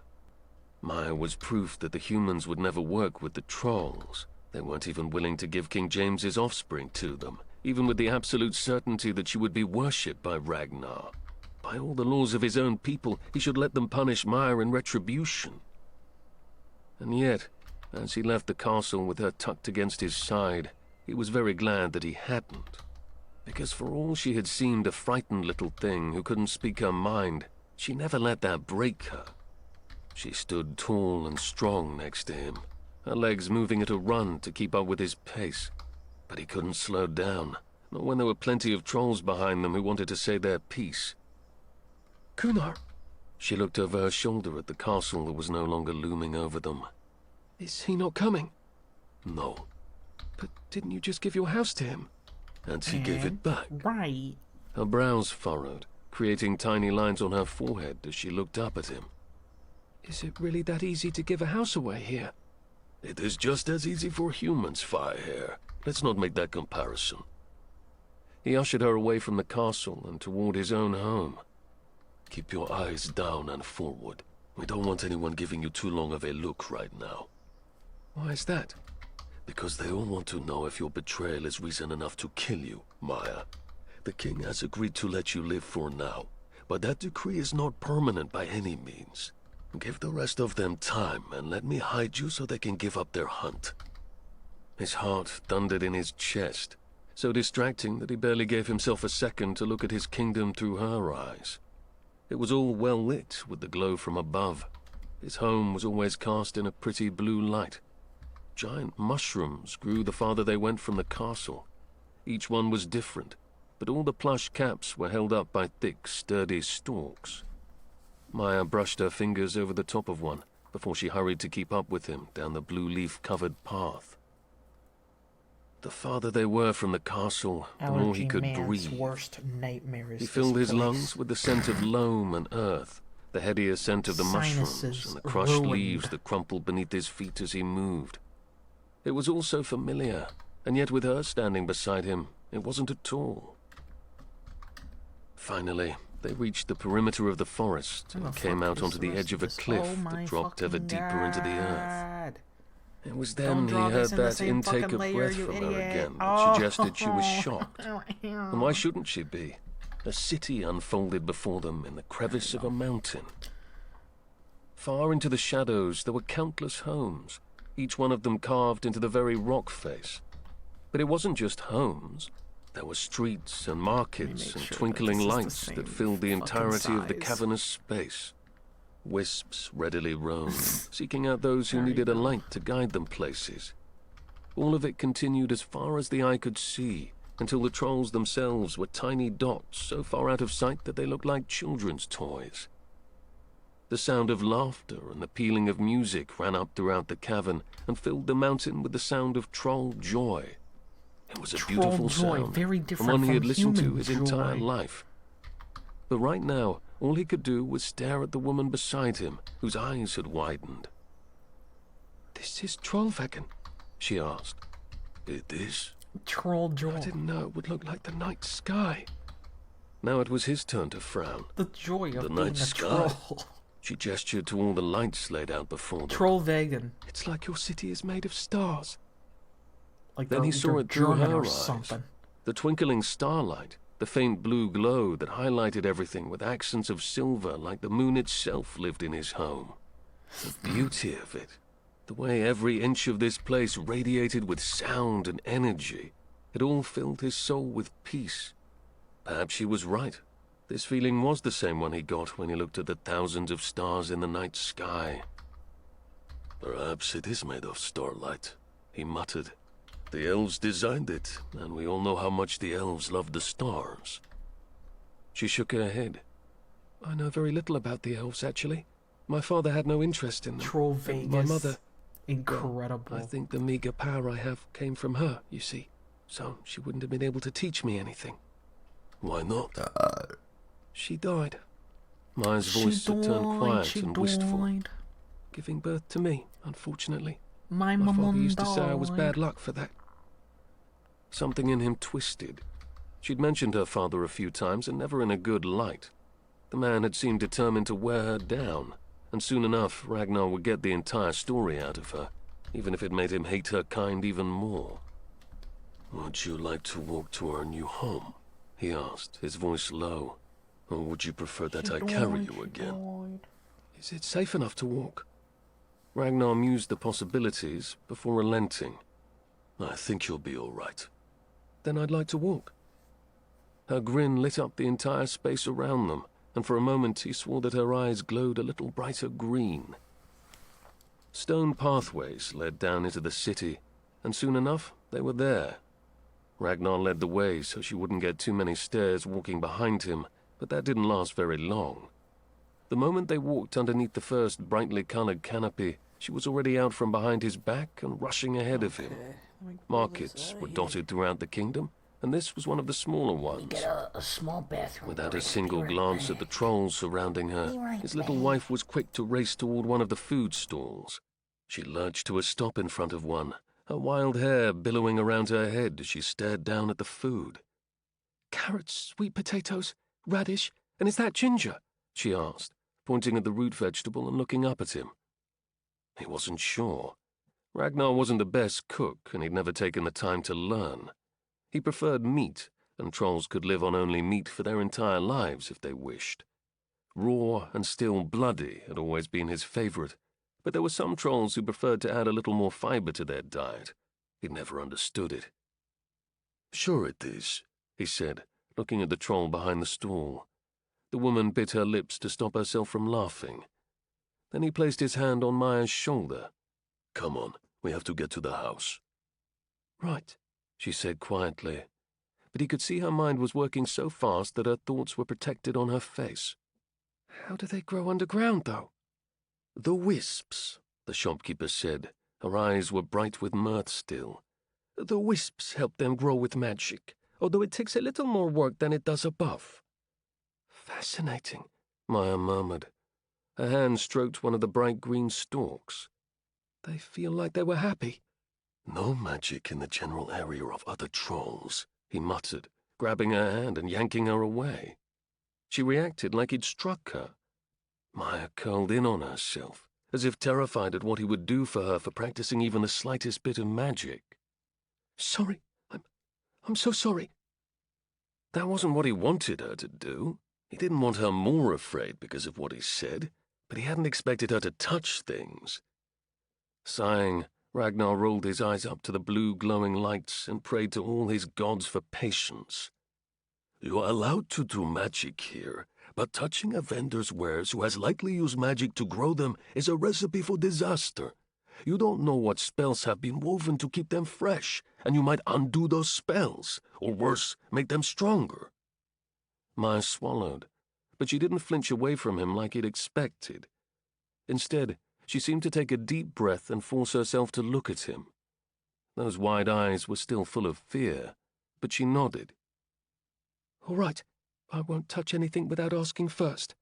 Maya was proof that the humans would never work with the trolls. They weren't even willing to give King James's offspring to them, even with the absolute certainty that she would be worshipped by Ragnar. By all the laws of his own people, he should let them punish Maya in retribution. And yet, as he left the castle with her tucked against his side, he was very glad that he hadn't. Because for all she had seemed a frightened little thing who couldn't speak her mind, she never let that break her. She stood tall and strong next to him, her legs moving at a run to keep up with his pace. But he couldn't slow down, not when there were plenty of trolls behind them who wanted to say their piece. Gunnar, She looked over her shoulder at the castle that was no longer looming over them. is he not coming? No, But didn't you just give your house to him? and she gave it back. Right. Her brows furrowed, creating tiny lines on her forehead as she looked up at him. Is it really that easy to give a house away here? It is just as easy for humans, Firehair. Let's not make that comparison. He ushered her away from the castle and toward his own home. Keep your eyes down and forward. We don't want anyone giving you too long of a look right now. Why is that? Because they all want to know if your betrayal is reason enough to kill you, Maya. The king has agreed to let you live for now, But that decree is not permanent by any means. Give the rest of them time and let me hide you so they can give up their hunt. His heart thundered in his chest, so distracting that he barely gave himself a second to look at his kingdom through her eyes. It was all well lit with the glow from above. His home was always cast in a pretty blue light. Giant mushrooms grew the farther they went from the castle. Each one was different, but all the plush caps were held up by thick, sturdy stalks. Maya brushed her fingers over the top of one before she hurried to keep up with him down the blue leaf-covered path. The farther they were from the castle, the more he could breathe. Worst nightmare is He filled his place. lungs with the scent of loam and earth, the headier scent of the mushrooms and the crushed ruined. leaves that crumpled beneath his feet as he moved. It was all so familiar, and yet with her standing beside him, it wasn't at all. Finally, they reached the perimeter of the forest and came out onto the edge of a cliff that dropped ever deeper into the earth. It was then he heard that intake of breath from her again that suggested she was shocked. And why shouldn't she be? A city unfolded before them in the crevice of a mountain. Far into the shadows there were countless homes, each one of them carved into the very rock face. But it wasn't just homes. There were streets and markets and twinkling lights that filled the entirety of the cavernous space. Wisps readily roamed, seeking out those who needed a light to guide them places. All of it continued as far as the eye could see, until the trolls themselves were tiny dots so far out of sight that they looked like children's toys. The sound of laughter and the pealing of music ran up throughout the cavern and filled the mountain with the sound of troll joy. It was a beautiful sound, very different and one he had from listened to human his entire joy. life. But right now, all he could do was stare at the woman beside him, whose eyes had widened. This is Trollveggen, she asked. It is? Troll joy. I didn't know it would look like the night sky. Now it was his turn to frown. The joy of The being night a sky. troll. She gestured to all the lights laid out before them. Trollveggen. It's like your city is made of stars. Like Then he saw they're it through German her or eyes. something. The twinkling starlight, the faint blue glow that highlighted everything with accents of silver like the moon itself lived in his home. The beauty of it, the way every inch of this place radiated with sound and energy, it all filled his soul with peace. Perhaps she was right. This feeling was the same one he got when he looked at the thousands of stars in the night sky. Perhaps it is made of starlight, he muttered. The elves designed it, and we all know how much the elves love the stars. She shook her head. I know very little about the elves, actually. My father had no interest in them. Trollvegas. My mother, Incredible. I think the meager power I have came from her, you see. So she wouldn't have been able to teach me anything. Why not? She died, Maya's voice had turned quiet and wistful. giving birth to me, unfortunately. My My father mum used to say I was died. bad luck for that. Something in him twisted. She'd mentioned her father a few times, and never in a good light. The man had seemed determined to wear her down, and soon enough Ragnar would get the entire story out of her, even if it made him hate her kind even more. Would you like to walk to our new home? He asked, his voice low. Or would you prefer that I carry you again? Is it safe enough to walk? Ragnar mused the possibilities before relenting. I think you'll be all right. Then I'd like to walk. Her grin lit up the entire space around them, and for a moment he swore that her eyes glowed a little brighter green. Stone pathways led down into the city, and soon enough they were there. Ragnar led the way so she wouldn't get too many stares walking behind him, but that didn't last very long. The moment they walked underneath the first brightly colored canopy, she was already out from behind his back and rushing ahead of him. Markets were dotted throughout the kingdom, and this was one of the smaller ones. A small bathroom. Without a single glance at the trolls surrounding her, his little wife was quick to race toward one of the food stalls. She lurched to a stop in front of one, her wild hair billowing around her head as she stared down at the food. Carrots, sweet potatoes, radish, and is that ginger? She asked, pointing at the root vegetable and looking up at him. He wasn't sure. Ragnar wasn't the best cook, and he'd never taken the time to learn. He preferred meat, and trolls could live on only meat for their entire lives if they wished. Raw and still bloody had always been his favorite, but there were some trolls who preferred to add a little more fiber to their diet. He'd never understood it. Sure it is, he said, looking at the troll behind the stall. The woman bit her lips to stop herself from laughing. Then he placed his hand on Maya's shoulder. Come on, we have to get to the house. Right, she said quietly, but he could see her mind was working so fast that her thoughts were protected on her face. How do they grow underground, though? The wisps, the shopkeeper said. Her eyes were bright with mirth still. The wisps help them grow with magic, although it takes a little more work than it does above. Fascinating, Maya murmured. Her hand stroked one of the bright green stalks. They feel like they were happy. No magic in the general area of other trolls, he muttered, grabbing her hand and yanking her away. She reacted like he'd struck her. Maya curled in on herself, as if terrified at what he would do for her for practicing even the slightest bit of magic. Sorry, I'm so sorry. That wasn't what he wanted her to do. He didn't want her more afraid because of what he said, but he hadn't expected her to touch things. Sighing, Ragnar rolled his eyes up to the blue glowing lights and prayed to all his gods for patience. You are allowed to do magic here, but touching a vendor's wares who has likely used magic to grow them is a recipe for disaster. You don't know what spells have been woven to keep them fresh, and you might undo those spells, or worse, make them stronger. Maya swallowed, but she didn't flinch away from him like he'd expected. Instead, she seemed to take a deep breath and force herself to look at him. Those wide eyes were still full of fear, but she nodded. All right, I won't touch anything without asking first.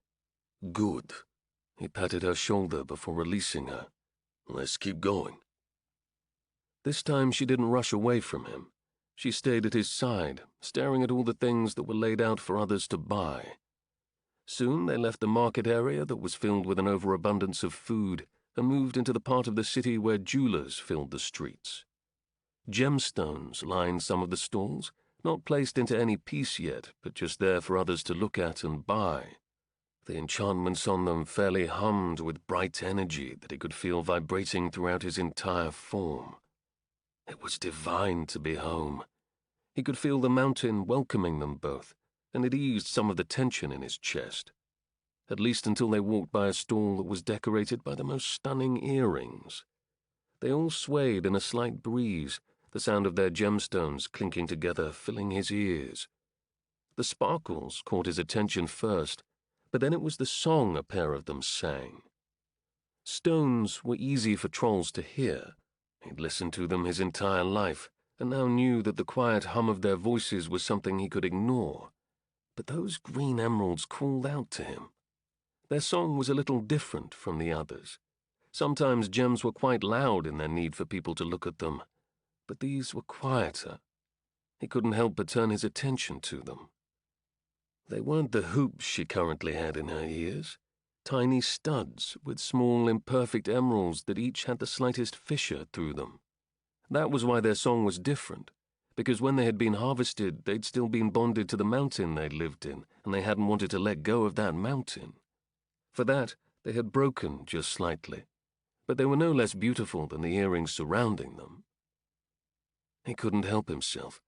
Good. He patted her shoulder before releasing her. Let's keep going. This time she didn't rush away from him. She stayed at his side, staring at all the things that were laid out for others to buy. Soon they left the market area that was filled with an overabundance of food and moved into the part of the city where jewelers filled the streets. Gemstones lined some of the stalls, not placed into any piece yet, but just there for others to look at and buy. The enchantments on them fairly hummed with bright energy that he could feel vibrating throughout his entire form. It was divine to be home. He could feel the mountain welcoming them both, and it eased some of the tension in his chest. At least until they walked by a stall that was decorated by the most stunning earrings. They all swayed in a slight breeze, the sound of their gemstones clinking together filling his ears. The sparkles caught his attention first, but then it was the song a pair of them sang. Stones were easy for trolls to hear. He'd listened to them his entire life, and now knew that the quiet hum of their voices was something he could ignore. But those green emeralds called out to him. Their song was a little different from the others. Sometimes gems were quite loud in their need for people to look at them, but these were quieter. He couldn't help but turn his attention to them. They weren't the hoops she currently had in her ears. Tiny studs with small, imperfect emeralds that each had the slightest fissure through them. That was why their song was different, because when they had been harvested, they'd still been bonded to the mountain they'd lived in, and they hadn't wanted to let go of that mountain. For that, they had broken just slightly, but they were no less beautiful than the earrings surrounding them. He couldn't help himself.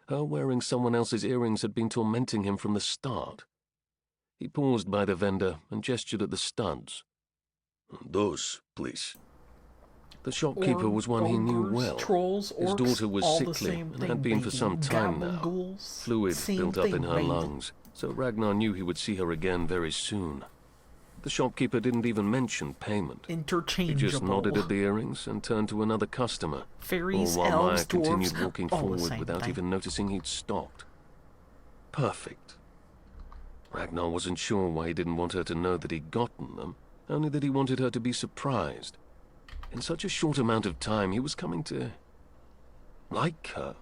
Her wearing someone else's earrings had been tormenting him from the start. He paused by the vendor and gestured at the studs. Those, please. The shopkeeper was one he knew well. Trolls, His orcs, daughter was all the sickly same and thing, had been for baby. some time now. Gabagoles, Fluid same built up in thing, her baby. lungs, so Ragnar knew he would see her again very soon. The shopkeeper didn't even mention payment. He Interchangeable. just nodded at the earrings and turned to another customer, Fairies, all while Maya elves, continued dwarves, walking all the forward same without thing. even noticing he'd stopped. Perfect. Ragnar wasn't sure why he didn't want her to know that he'd gotten them, only that he wanted her to be surprised. In such a short amount of time, he was coming to like her,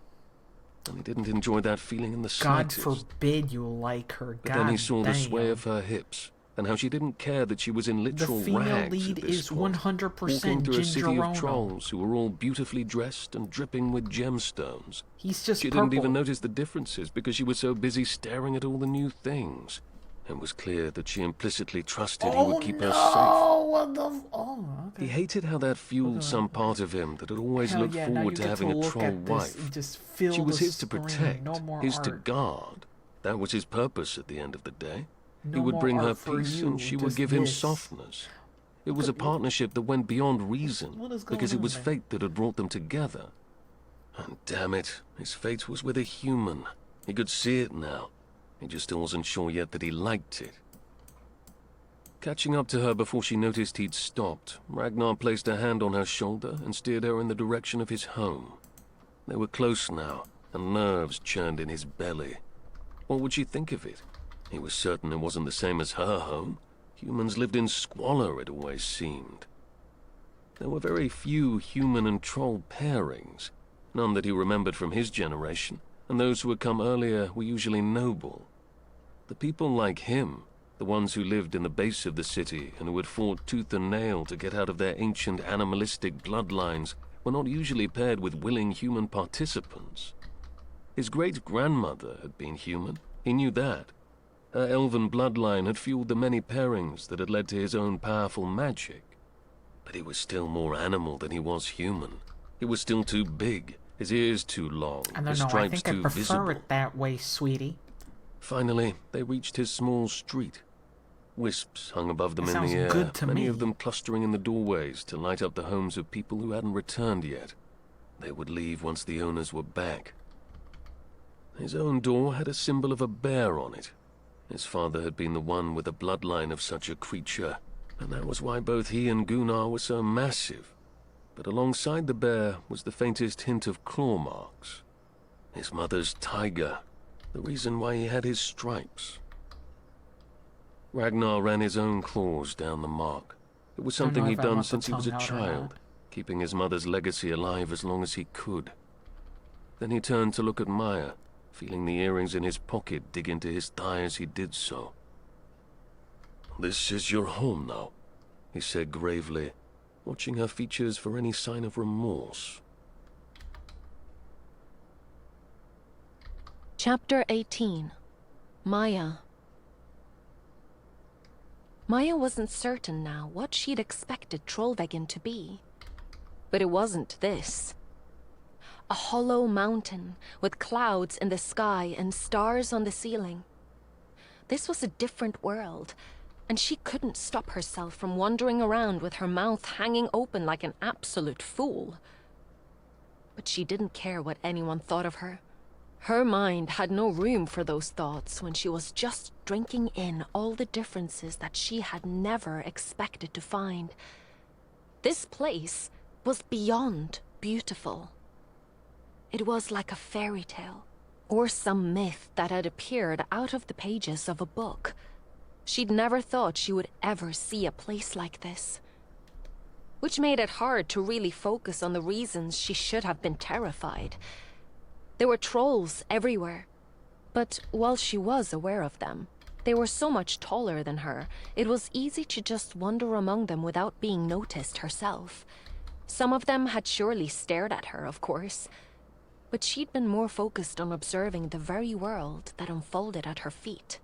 and he didn't enjoy that feeling in the God slightest. forbid you like her. But God then he saw the damn. sway of her hips, and how she didn't care that she was in The literal female rags lead at this is point, 100% walking through a city Ginger of Rono. trolls who were all beautifully dressed and dripping with gemstones. He's just She purple. didn't even notice the differences because she was so busy staring at all the new things. It was clear that she implicitly trusted he would keep her safe. What the? Oh, okay. He hated how that fueled some part of him that had always Hell looked yeah, now forward you to get having to a look troll at this and wife. just fill She was the his to screen. protect, No more his to art. guard. That was his purpose at the end of the day. No He would more bring her art for peace you, and she would just give him this. softness. It was a partnership that went beyond reason, What is because going it was on, man? fate that had brought them together. And damn it, his fate was with a human. He could see it now. He just still wasn't sure yet that he liked it. Catching up to her before she noticed he'd stopped, Ragnar placed a hand on her shoulder and steered her in the direction of his home. They were close now, and nerves churned in his belly. What would she think of it? He was certain it wasn't the same as her home. Humans lived in squalor, it always seemed. There were very few human and troll pairings, none that he remembered from his generation, and those who had come earlier were usually noble. The people like him, the ones who lived in the base of the city and who had fought tooth and nail to get out of their ancient animalistic bloodlines, were not usually paired with willing human participants. His great-grandmother had been human, he knew that. Her elven bloodline had fueled the many pairings that had led to his own powerful magic. But he was still more animal than he was human. He was still too big, his ears too long, I don't his know. I stripes think I too prefer visible. it that way, sweetie. Finally, they reached his small street. Wisps hung above them That in the sounds air, good to many me. of them clustering in the doorways to light up the homes of people who hadn't returned yet. They would leave once the owners were back. His own door had a symbol of a bear on it. His father had been the one with a bloodline of such a creature, and that was why both he and Gunnar were so massive. But alongside the bear was the faintest hint of claw marks. His mother's tiger, the reason why he had his stripes. Ragnar ran his own claws down the mark. It was Don't know something if he'd I done want the since he was a tongue out or child, not. keeping his mother's legacy alive as long as he could. Then he turned to look at Maya, feeling the earrings in his pocket dig into his thigh as he did so. "This is your home now," he said gravely, watching her features for any sign of remorse. Chapter 18. Maya. Maya wasn't certain now what she'd expected Trollveggen to be. But it wasn't this. A hollow mountain with clouds in the sky and stars on the ceiling. This was a different world, and she couldn't stop herself from wandering around with her mouth hanging open like an absolute fool. But she didn't care what anyone thought of her. Her mind had no room for those thoughts when she was just drinking in all the differences that she had never expected to find. This place was beyond beautiful. It was like a fairy tale, or some myth that had appeared out of the pages of a book. She'd never thought she would ever see a place like this, which made it hard to really focus on the reasons she should have been terrified. There were trolls everywhere, but while she was aware of them, they were so much taller than her, it was easy to just wander among them without being noticed herself. Some of them had surely stared at her, of course, but she'd been more focused on observing the very world that unfolded at her feet.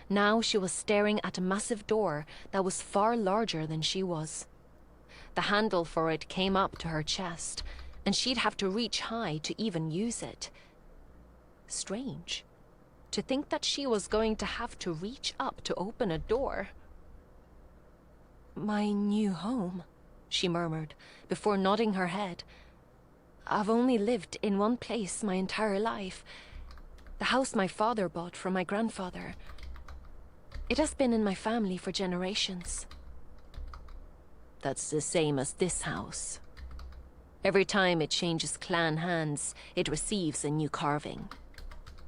Now she was staring at a massive door that was far larger than she was. The handle for it came up to her chest, and she'd have to reach high to even use it. Strange. To think that she was going to have to reach up to open a door. "My new home," she murmured, before nodding her head. "I've only lived in one place my entire life. The house my father bought from my grandfather. It has been in my family for generations." "That's the same as this house. Every time it changes clan hands, it receives a new carving.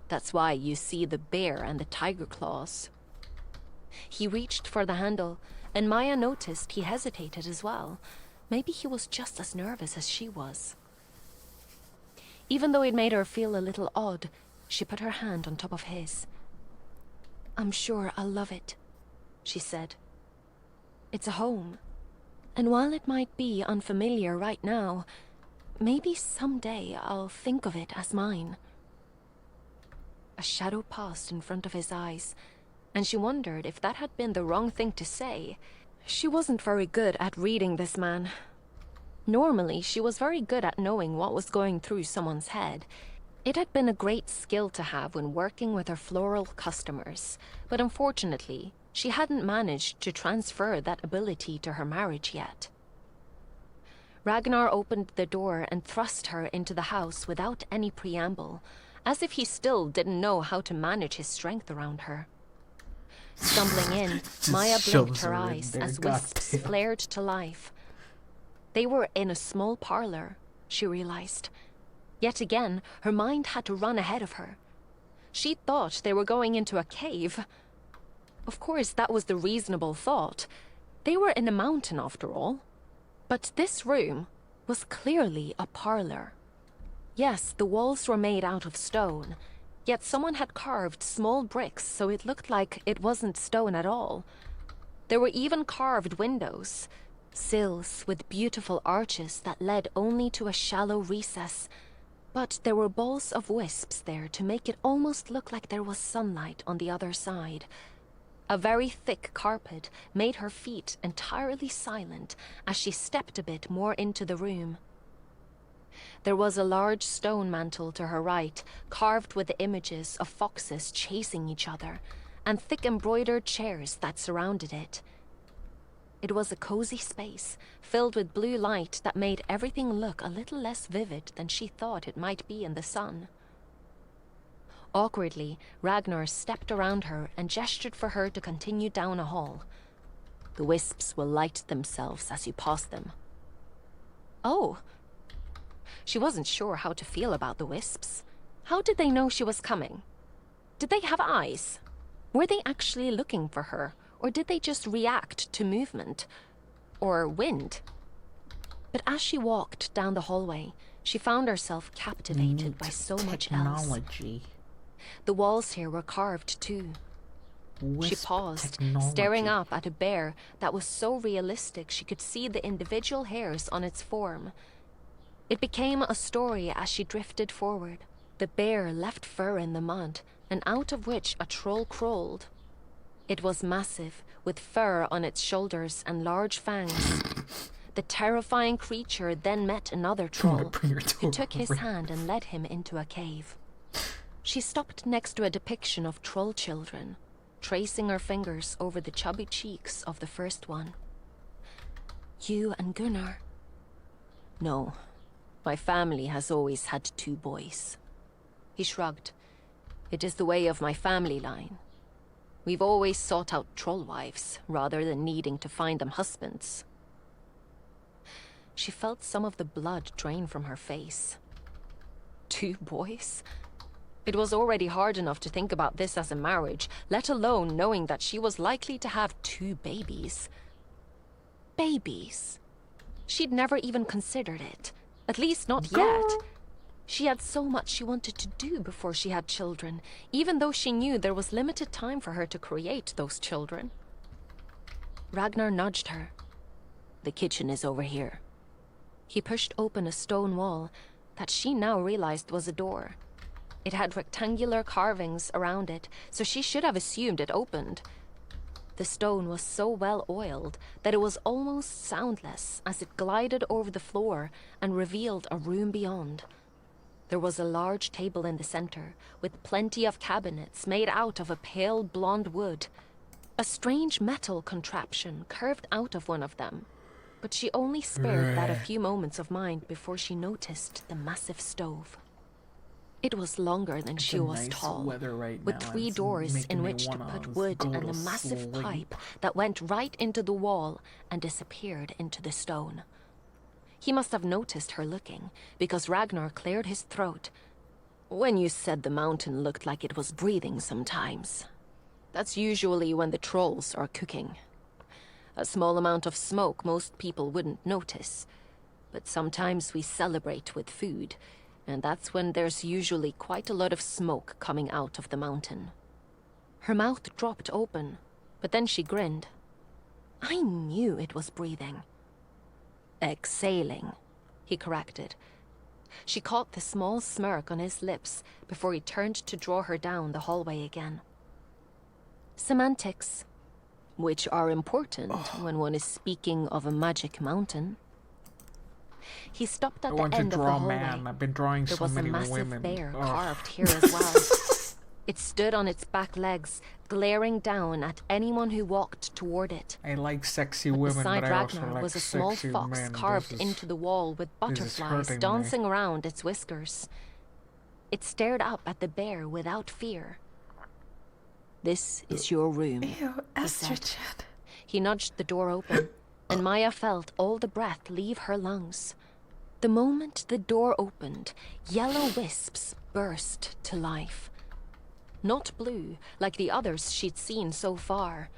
That's why you see the bear and the tiger claws." He reached for the handle, and Maya noticed he hesitated as well. Maybe he was just as nervous as she was. Even though it made her feel a little odd, she put her hand on top of his. "I'm sure I'll love it," she said. "It's a home, and while it might be unfamiliar right now, maybe someday I'll think of it as mine." A shadow passed in front of his eyes, and she wondered if that had been the wrong thing to say. She wasn't very good at reading this man. Normally, she was very good at knowing what was going through someone's head. It had been a great skill to have when working with her floral customers, but unfortunately, she hadn't managed to transfer that ability to her marriage yet. Ragnar opened the door and thrust her into the house without any preamble, as if he still didn't know how to manage his strength around her. Stumbling in, Maya blinked her eyes as wisps flared to life. They were in a small parlor, she realized. Yet again, her mind had to run ahead of her. She thought they were going into a cave. Of course, that was the reasonable thought. They were in a mountain, after all. But this room was clearly a parlor. Yes, the walls were made out of stone, yet someone had carved small bricks so it looked like it wasn't stone at all. There were even carved windows, sills with beautiful arches that led only to a shallow recess. But there were balls of wisps there to make it almost look like there was sunlight on the other side. A very thick carpet made her feet entirely silent as she stepped a bit more into the room. There was a large stone mantel to her right, carved with the images of foxes chasing each other, and thick embroidered chairs that surrounded it. It was a cozy space, filled with blue light that made everything look a little less vivid than she thought it might be in the sun. Awkwardly, Ragnar stepped around her and gestured for her to continue down a hall. The wisps will light themselves as you pass them. Oh. She wasn't sure how to feel about the wisps. How did they know she was coming? Did they have eyes? Were they actually looking for her, or did they just react to movement? Or wind? But as she walked down the hallway, she found herself captivated by so much else. Technology. The walls here were carved too. She paused, staring up at a bear that was so realistic she could see the individual hairs on its form. It became a story as she drifted forward. The bear left fur in the mud, and out of which a troll crawled. It was massive, with fur on its shoulders and large fangs. The terrifying creature then met another troll, who took his hand and led him into a cave. She stopped next to a depiction of troll children, tracing her fingers over the chubby cheeks of the first one. You and Gunnar? No, my family has always had 2 boys. He shrugged. It is the way of my family line. We've always sought out troll wives, rather than needing to find them husbands. She felt some of the blood drain from her face. 2 boys? It was already hard enough to think about this as a marriage, let alone knowing that she was likely to have 2 babies. Babies? She'd never even considered it. At least not yet. She had so much she wanted to do before she had children, even though she knew there was limited time for her to create those children. Ragnar nudged her. The kitchen is over here. He pushed open a stone wall that she now realized was a door. It had rectangular carvings around it, so she should have assumed it opened. The stone was so well oiled that it was almost soundless as it glided over the floor and revealed a room beyond. There was a large table in the center, with plenty of cabinets made out of a pale blonde wood. A strange metal contraption curved out of one of them, but she only spared that a few moments of mind before she noticed the massive stove. It was longer than she was tall, with 3 doors in which to put wood and a massive pipe that went right into the wall and disappeared into the stone. He must have noticed her looking, because Ragnar cleared his throat. When you said the mountain looked like it was breathing sometimes, that's usually when the trolls are cooking. A small amount of smoke most people wouldn't notice, but sometimes we celebrate with food, and that's when there's usually quite a lot of smoke coming out of the mountain. Her mouth dropped open, but then she grinned. I knew it was breathing. Exhaling, he corrected. She caught the small smirk on his lips before he turned to draw her down the hallway again. Semantics, which are important when one is speaking of a magic mountain. He stopped I at the want to end of the draw a hallway. man. I've been drawing There so was a many massive women. bear Ugh. carved here as well. It stood on its back legs, glaring down at anyone who walked toward it. I like sexy But women, beside but I also Ragnar like was a small sexy fox men. carved This is- into the wall with this is butterflies hurting me. dancing around its whiskers. It stared up at the bear without fear. "This is your room," Ew, he said. estrogen. He nudged the door open, and Maya felt all the breath leave her lungs. The moment the door opened, yellow wisps burst to life. Not blue, like the others she'd seen so far,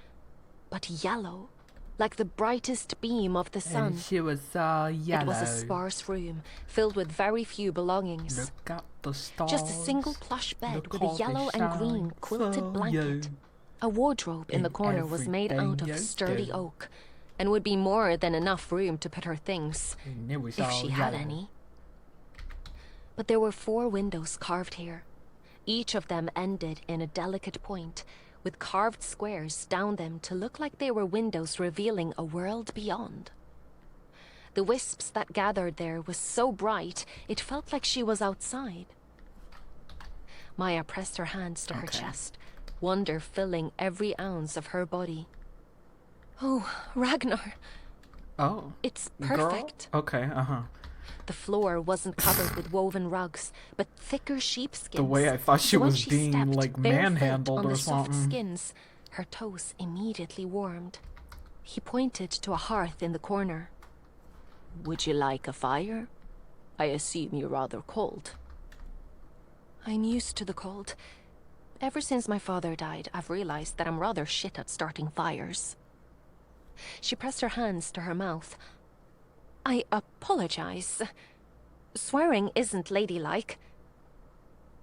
but yellow, like the brightest beam of the sun. And she was yellow. It was a sparse room, filled with very few belongings. Look at the stars. Just a single plush bed Look with how a they yellow and green shine quilted for blanket. you. A wardrobe in the In corner was made out everything of you sturdy do. oak, and would be more than enough room to put her things, And it was if all she had yellow. any. But there were 4 windows carved here. Each of them ended in a delicate point, with carved squares down them to look like they were windows revealing a world beyond. The wisps that gathered there was so bright, it felt like she was outside. Maya pressed her hands to her Okay. chest, wonder filling every ounce of her body. "Oh, Ragnar, Oh. it's girl? perfect." Okay, uh-huh. The floor wasn't covered with woven rugs, but thicker sheepskins. The way I thought she So when was being, stepped like, barefoot manhandled on or the soft something. skins, her toes immediately warmed. He pointed to a hearth in the corner. "Would you like a fire? I assume you're rather cold." "I'm used to the cold. Ever since my father died, I've realized that I'm rather shit at starting fires." She pressed her hands to her mouth. "I apologize. Swearing isn't ladylike."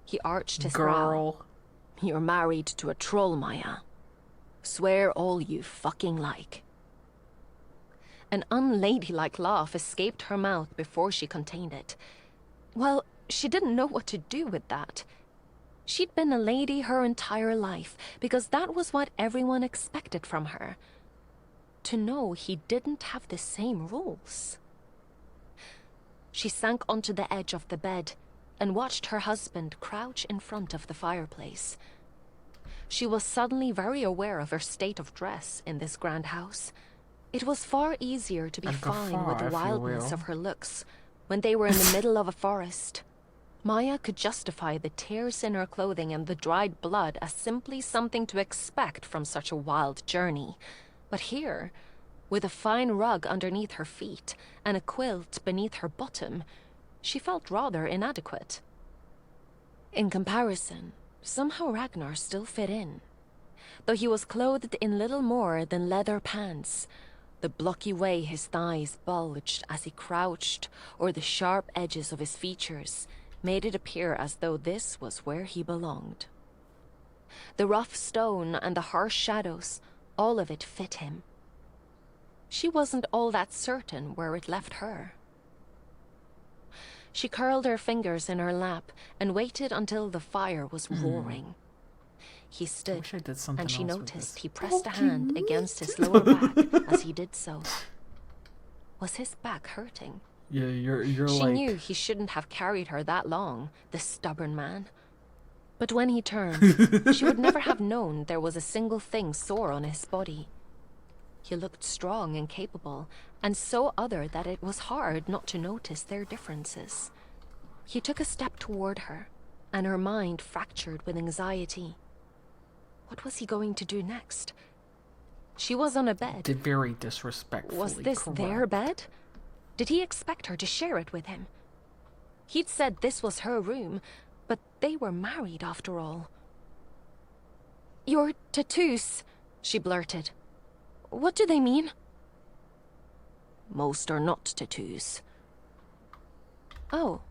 He arched his brow. Girl. "You're married to a troll, Maya. Swear all you fucking like." An unladylike laugh escaped her mouth before she contained it. Well, she didn't know what to do with that. She'd been a lady her entire life, because that was what everyone expected from her. To know he didn't have the same rules. She sank onto the edge of the bed and watched her husband crouch in front of the fireplace. She was suddenly very aware of her state of dress in this grand house. It was far easier to be A fine with guffaw, the if you wildness will. of her looks when they were in the middle of a forest. Maya could justify the tears in her clothing and the dried blood as simply something to expect from such a wild journey. But here, with a fine rug underneath her feet and a quilt beneath her bottom, she felt rather inadequate. In comparison, somehow Ragnar still fit in. Though he was clothed in little more than leather pants, the blocky way his thighs bulged as he crouched, or the sharp edges of his features, made it appear as though this was where he belonged. The rough stone and the harsh shadows, all of it fit him. She wasn't all that certain where it left her. She curled her fingers in her lap and waited until the fire was roaring. He I stood, wish I did something and she else with noticed this. he pressed a hand against his lower back as he did so. Was his back hurting? Yeah, you're She like... knew he shouldn't have carried her that long, the stubborn man. But when he turned, she would never have known there was a single thing sore on his body. He looked strong and capable, and so other that it was hard not to notice their differences. He took a step toward her, and her mind fractured with anxiety. What was he going to do next? She was on a bed. Very disrespectfully Was this correct. their bed? Did he expect her to share it with him? He'd said this was her room, but they were married after all. "Your tattoos," she blurted. "What do they mean?" "Most are not tattoos." "Oh."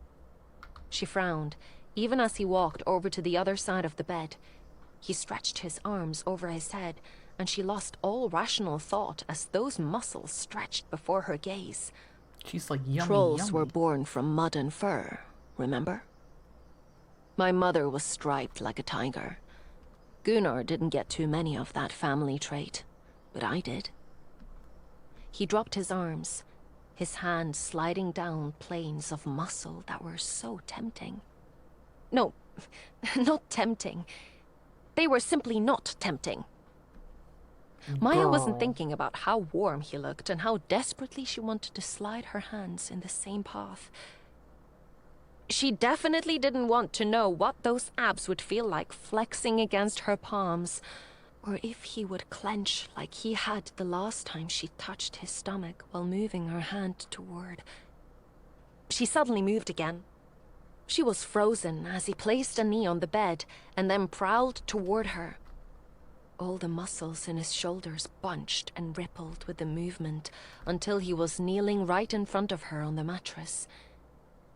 She frowned, even as he walked over to the other side of the bed. He stretched his arms over his head, and she lost all rational thought as those muscles stretched before her gaze. She's like, yummy, Trolls yummy. were born from mud and fur, remember? My mother was striped like a tiger. Gunnar didn't get too many of that family trait, but I did. He dropped his arms, his hand sliding down planes of muscle that were so tempting. No, not tempting. They were simply not tempting. Maya wasn't thinking about how warm he looked and how desperately she wanted to slide her hands in the same path. She definitely didn't want to know what those abs would feel like flexing against her palms, or if he would clench like he had the last time she touched his stomach while moving her hand toward. She suddenly moved again. She was frozen as he placed a knee on the bed and then prowled toward her. All the muscles in his shoulders bunched and rippled with the movement until he was kneeling right in front of her on the mattress.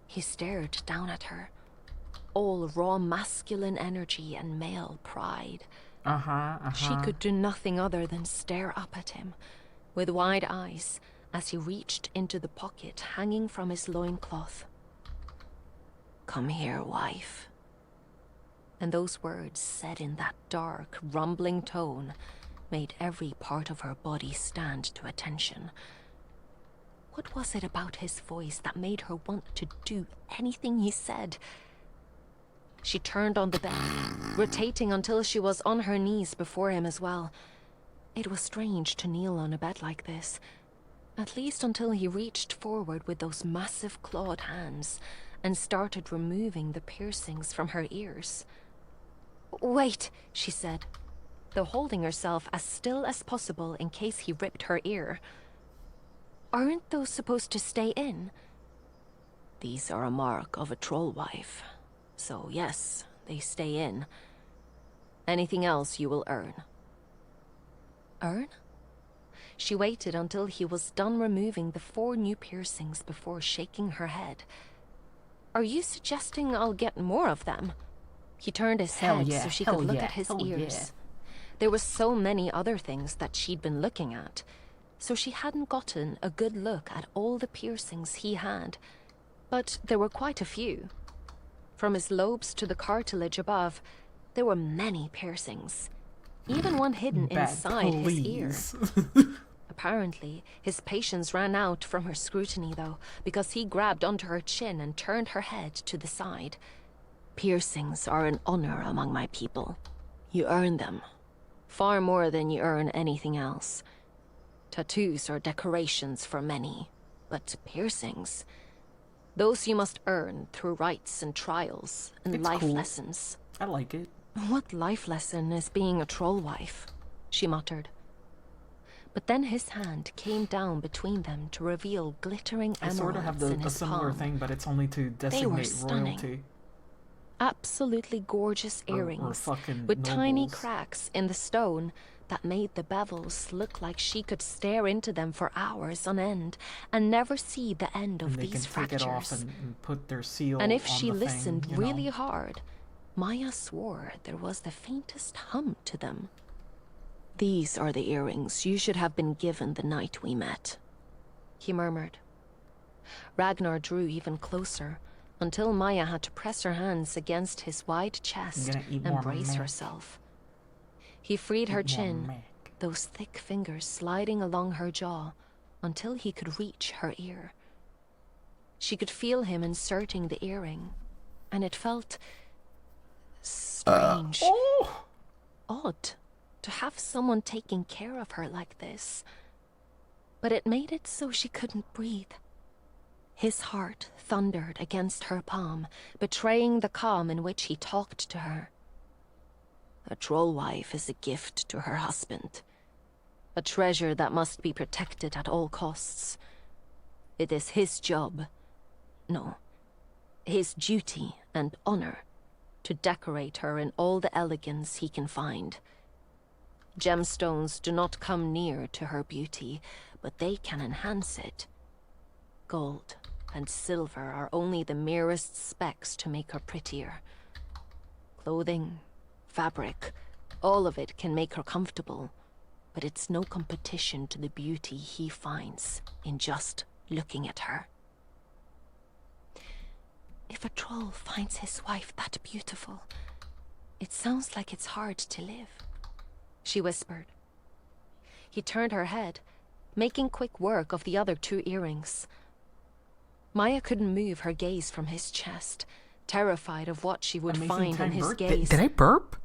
He stared down at her, all raw masculine energy and male pride. She could do nothing other than stare up at him, with wide eyes, as he reached into the pocket hanging from his loincloth. "Come here, wife." And those words, said in that dark, rumbling tone, made every part of her body stand to attention. What was it about his voice that made her want to do anything he said? She turned on the bed, rotating until she was on her knees before him as well. It was strange to kneel on a bed like this, at least until he reached forward with those massive clawed hands and started removing the piercings from her ears. "Wait," she said, though holding herself as still as possible in case he ripped her ear. "Aren't those supposed to stay in?" "These are a mark of a troll wife. So yes, they stay in. Anything else you will earn." Earn? She waited until he was done removing the 4 new piercings before shaking her head. "Are you suggesting I'll get more of them?" He turned his head so she could look at his ears. There were so many other things that she'd been looking at, so she hadn't gotten a good look at all the piercings he had. But there were quite a few. From his lobes to the cartilage above, there were many piercings, even one hidden inside his ear. Apparently, his patience ran out from her scrutiny, though, because he grabbed onto her chin and turned her head to the side. "Piercings are an honor among my people. You earn them, far more than you earn anything else. Tattoos are decorations for many, but piercings, those you must earn through rites and trials and It's life cool. lessons." I like it. "What life lesson is being a troll wife?" she muttered. But then his hand came down between them to reveal glittering I sort of have emeralds in a his similar palm. thing, but it's only to They were designate stunning. royalty. Absolutely gorgeous Or earrings fucking with tiny nobles. cracks in the stone that made the bevels look like she could stare into them for hours on end and never see the end of And they can these take it off fractures. and put their seal And if on she the listened thing, you really know? hard, Maya swore there was the faintest hum to them. "These are the earrings you should have been given the night we met," he murmured. Ragnar drew even closer, until Maya had to press her hands against his wide chest gonna eat and more brace mac. herself. He freed her Eat more chin, mac. those thick fingers sliding along her jaw, until he could reach her ear. She could feel him inserting the earring, and it felt strange, Oh! odd, to have someone taking care of her like this. But it made it so she couldn't breathe. His heart thundered against her palm, betraying the calm in which he talked to her. "A troll wife is a gift to her husband, a treasure that must be protected at all costs. It is his job, no, his duty and honor, to decorate her in all the elegance he can find. Gemstones do not come near to her beauty, but they can enhance it. Gold and silver are only the merest specks to make her prettier. Clothing, fabric, all of it can make her comfortable, but it's no competition to the beauty he finds in just looking at her." If a troll finds his wife that beautiful, It sounds like it's hard to live, she whispered. He turned her head, making quick work of the other 2 earrings. Maya couldn't move her gaze from his chest, terrified of what she would find in his gaze. Did I burp?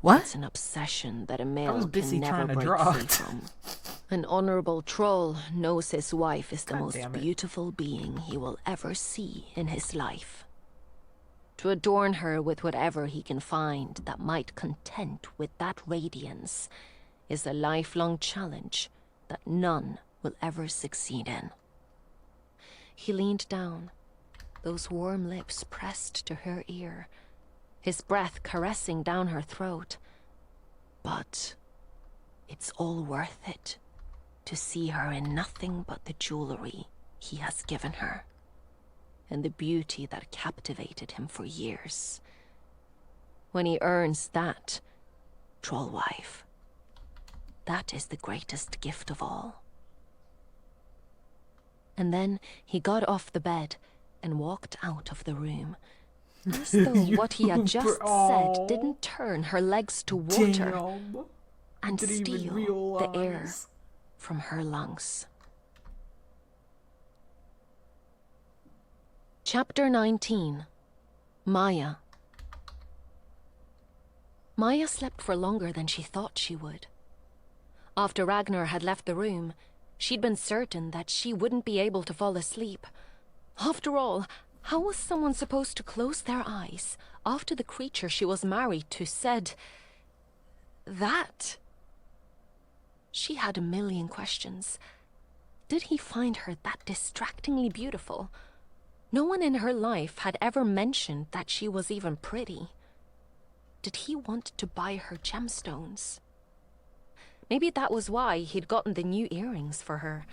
What? It's an obsession that a male busy can never trying to break draw free it. from. An honorable troll knows his wife is the God most damn it. beautiful being he will ever see in his life. To adorn her with whatever he can find that might content with that radiance is a lifelong challenge that none will ever succeed in. He leaned down, those warm lips pressed to her ear, his breath caressing down her throat. But it's all worth it to see her in nothing but the jewelry he has given her, and the beauty that captivated him for years. When he earns that, troll wife, that is the greatest gift of all. And then he got off the bed and walked out of the room, as though what he had just said didn't turn her legs to water Damn. and Didn't even steal the air realize. from her lungs. Chapter 19. Maya. Maya slept for longer than she thought she would. After Ragnar had left the room, she'd been certain that she wouldn't be able to fall asleep. After all, how was someone supposed to close their eyes after the creature she was married to said that? She had a million questions. Did he find her that distractingly beautiful? No one in her life had ever mentioned that she was even pretty. Did he want to buy her gemstones? Maybe that was why he'd gotten the new earrings for her,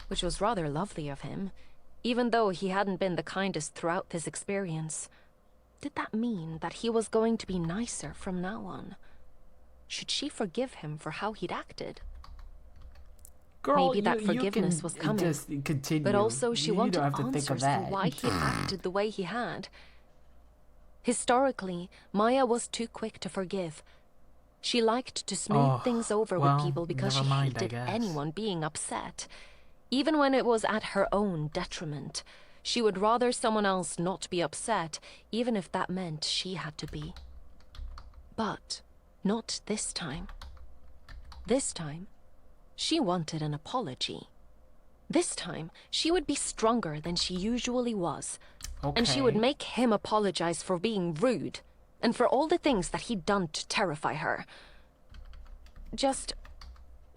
which was rather lovely of him, even though he hadn't been the kindest throughout this experience. Did that mean that he was going to be nicer from now on? Should she forgive him for how he'd acted? Girl, Maybe that you forgiveness can was coming, just continue. but also she you wanted don't have to think of answers to that. why he acted the way he had. Historically, Maya was too quick to forgive. She liked to smooth things over well, with people because never she mind, I hated guess. anyone being upset. Even when it was at her own detriment, she would rather someone else not be upset, even if that meant she had to be. But not this time. This time, she wanted an apology. This time, she would be stronger than she usually was, and she would Okay. make him apologize for being rude and for all the things that he'd done to terrify her.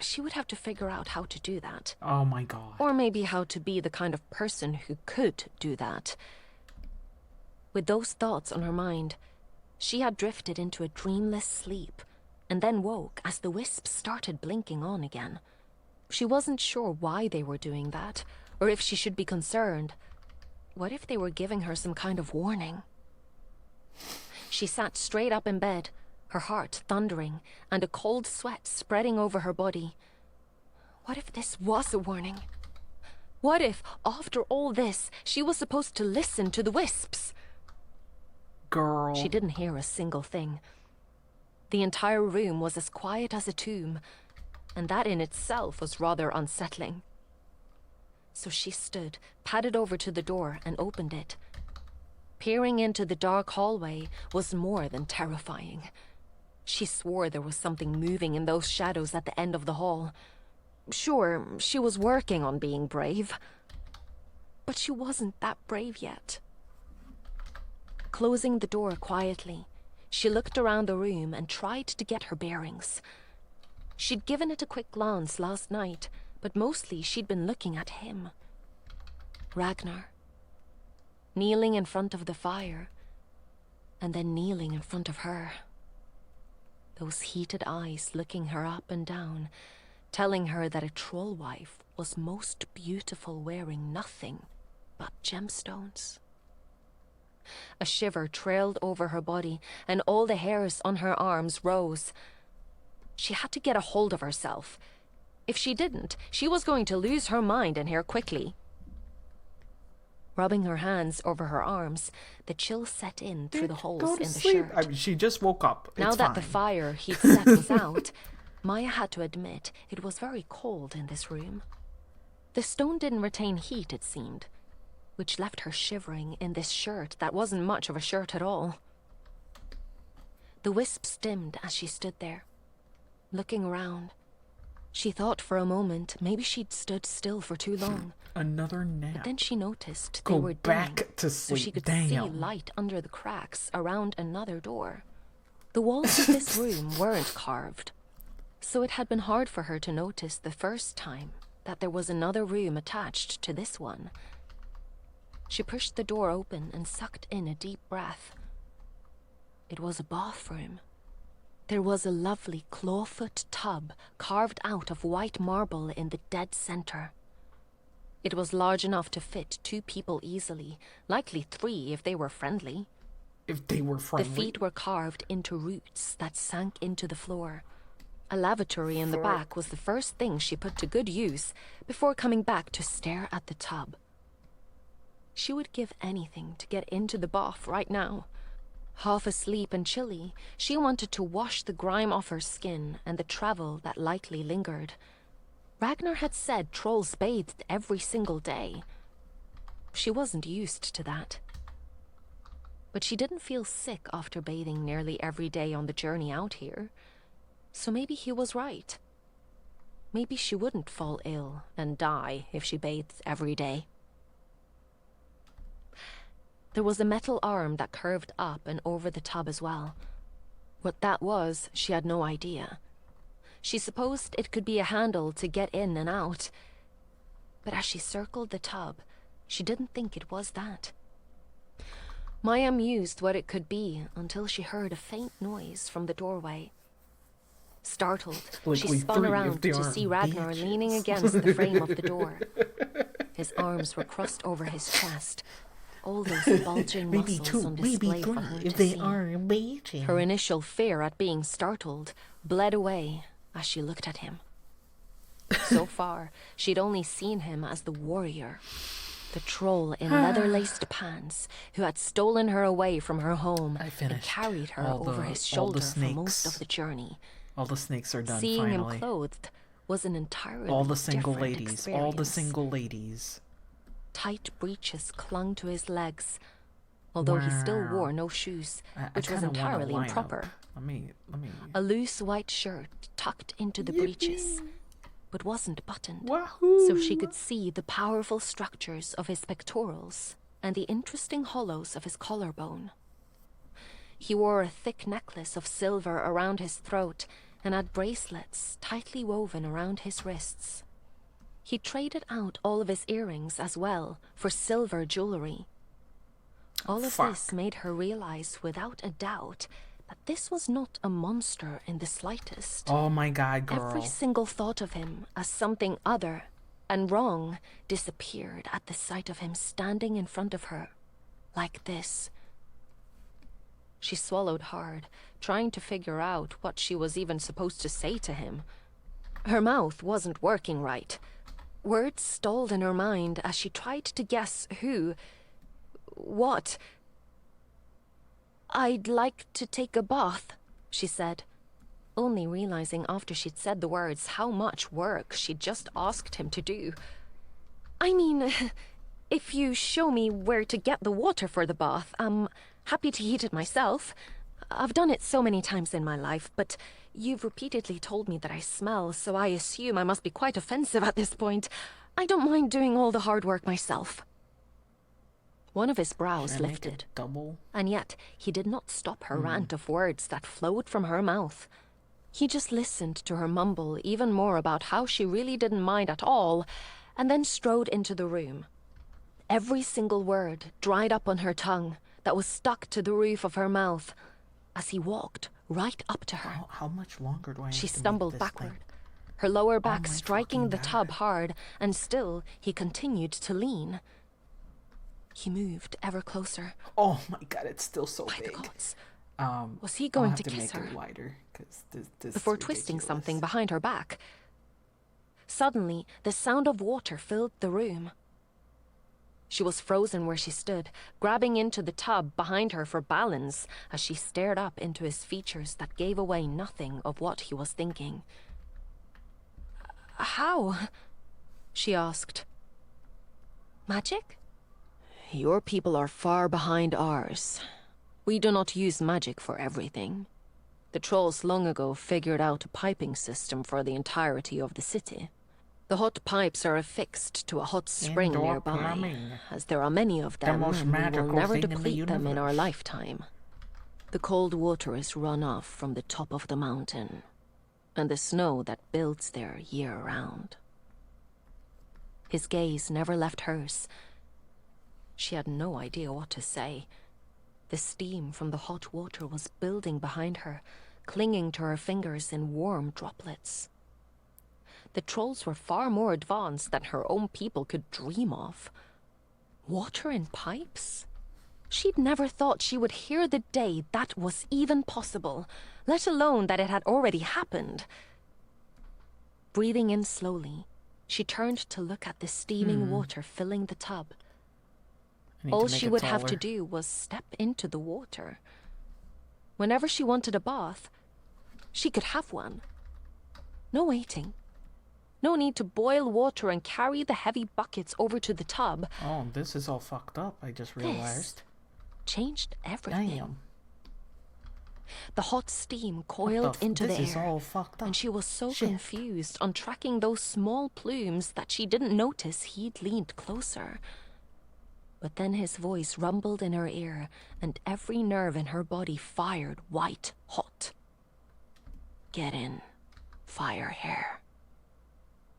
She would have to figure out how to do that. Oh my god. Or maybe how to be the kind of person who could do that. With those thoughts on her mind, she had drifted into a dreamless sleep, and then woke as the wisps started blinking on again. She wasn't sure why they were doing that, or if she should be concerned. What if they were giving her some kind of warning? She sat straight up in bed, her heart thundering, and a cold sweat spreading over her body. What if this was a warning? What if, after all this, she was supposed to listen to the wisps? Girl. She didn't hear a single thing. The entire room was as quiet as a tomb, and that in itself was rather unsettling. So she stood, padded over to the door, and opened it. Peering into the dark hallway was more than terrifying. She swore there was something moving in those shadows at the end of the hall. Sure, she was working on being brave, but she wasn't that brave yet. Closing the door quietly, she looked around the room and tried to get her bearings. She'd given it a quick glance last night, but mostly she'd been looking at him. Ragnar. Kneeling in front of the fire, and then kneeling in front of her. Those heated eyes looking her up and down, telling her that a troll wife was most beautiful wearing nothing but gemstones. A shiver trailed over her body, and all the hairs on her arms rose. She had to get a hold of herself. If she didn't, she was going to lose her mind in here quickly. Rubbing her hands over her arms, the chill set in through the holes Go to in the sleep. shirt. I mean, she just woke up. Now It's that the fine. fire he'd set was out, Maya had to admit it was very cold in this room. The stone didn't retain heat, it seemed, which left her shivering in this shirt that wasn't much of a shirt at all. The wisps dimmed as she stood there, looking around. She thought for a moment maybe she'd stood still for too long. Another nap. But then she noticed Go they were back dim, to so she sleep. could see Damn. light under the cracks around another door. The walls of this room weren't carved, so it had been hard for her to notice the first time that there was another room attached to this one. She pushed the door open and sucked in a deep breath. It was a bathroom. There was a lovely clawfoot tub carved out of white marble in the dead center. It was large enough to fit 2 people easily, likely 3 if they were friendly. If they were The friendly. feet were carved into roots that sank into the floor. A lavatory in the back was the first thing she put to good use before coming back to stare at the tub. She would give anything to get into the bath right now. Half asleep and chilly, she wanted to wash the grime off her skin and the travel that likely lingered. Ragnar had said trolls bathed every single day. She wasn't used to that. But she didn't feel sick after bathing nearly every day on the journey out here. So maybe he was right. Maybe she wouldn't fall ill and die if she bathed every day. There was a metal arm that curved up and over the tub as well. What that was, she had no idea. She supposed it could be a handle to get in and out. But as she circled the tub, she didn't think it was that. Maya mused what it could be until she heard a faint noise from the doorway. Startled, she Likely spun 3 if around they to aren't see Ragnar bitches. leaning against the frame of the door. His arms were crossed over his chest, all those bulging Maybe muscles 2, on maybe display 3 for her if to they see. are bitches. Her initial fear at being startled bled away as she looked at him. So far, she'd only seen him as the warrior, the troll in leather-laced pants who had stolen her away from her home I and finished carried her all over the- his all the shoulder for most snakes. of the journey. All the snakes are done Seeing finally. him clothed was an entirely All the single different ladies. All the experience. single ladies. Tight breeches clung to his legs, although he still Wow. wore no shoes, I which was kinda wanna entirely line up. improper. Let me. A loose white shirt tucked into the breeches, but wasn't buttoned, Wahoo! so she could see the powerful structures of his pectorals and the interesting hollows of his collarbone. He wore a thick necklace of silver around his throat and had bracelets tightly woven around his wrists. He traded out all of his earrings as well for silver jewelry. All of Fuck. this made her realize without a doubt that this was not a monster in the slightest. Oh my god, girl. Every single thought of him as something other and wrong disappeared at the sight of him standing in front of her, like this. She swallowed hard, trying to figure out what she was even supposed to say to him. Her mouth wasn't working right. Words stalled in her mind as she tried to guess who, what. "I'd like to take a bath," she said, only realizing after she'd said the words how much work she'd just asked him to do. "I mean, if you show me where to get the water for the bath, I'm happy to heat it myself. I've done it so many times in my life, but you've repeatedly told me that I smell, so I assume I must be quite offensive at this point. I don't mind doing all the hard work myself." One of his brows Should I make lifted, it double? and yet he did not stop her rant of words that flowed from her mouth. He just listened to her mumble even more about how she really didn't mind at all, and then strode into the room. Every single word dried up on her tongue that was stuck to the roof of her mouth as he walked right up to her. How much longer do I have She to make stumbled this backward, thing? her lower back my striking fucking the tub God. hard, and still he continued to lean. He moved ever closer. Oh my god, it's still so By the big. gods. Was he I'll going have to to kiss make her? it wider, 'cause this Before is twisting ridiculous. something behind her back. Suddenly, the sound of water filled the room. She was frozen where she stood, grabbing into the tub behind her for balance as she stared up into his features that gave away nothing of what he was thinking. How? She asked. Magic? Your people are far behind ours. We do not use magic for everything. The trolls long ago figured out a piping system for the entirety of the city. The hot pipes are affixed to a hot spring Indoor nearby, plumbing. as there are many of them, most and we magical will never thing in the deplete them in our universe. lifetime. The cold water is run off from the top of the mountain, and the snow that builds there year-round. His gaze never left hers. She had no idea what to say. The steam from the hot water was building behind her, clinging to her fingers in warm droplets. The trolls were far more advanced than her own people could dream of. Water in pipes? She'd never thought she would hear the day that was even possible, let alone that it had already happened. Breathing in slowly, she turned to look at the steaming water filling the tub. I need to All make she it would have to taller. do was step into the water. Whenever she wanted a bath, she could have one. No waiting. No need to boil water and carry the heavy buckets over to the tub. Oh, this is all fucked up, I just realized. Changed everything. Damn. The hot steam What coiled the into this the is air, all fucked up. and she was so Shit. confused on tracking those small plumes that she didn't notice he'd leaned closer. But then his voice rumbled in her ear, and every nerve in her body fired white hot. Get in, fire hair.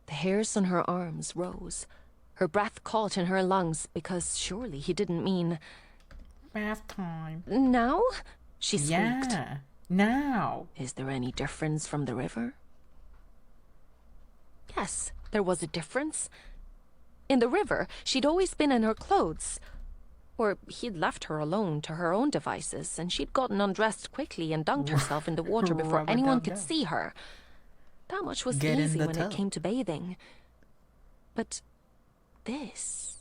The hairs on her arms rose. Her breath caught in her lungs because surely he didn't mean, Bath time. now? She squeaked. Yeah. Now. Is there any difference from the river? Yes, there was a difference. In the river, she'd always been in her clothes. Or he'd left her alone to her own devices, and she'd gotten undressed quickly and dunked herself in the water before anyone could Rub-a-dub-dub. see her. That much was Get in easy the when tub. it came to bathing. But this...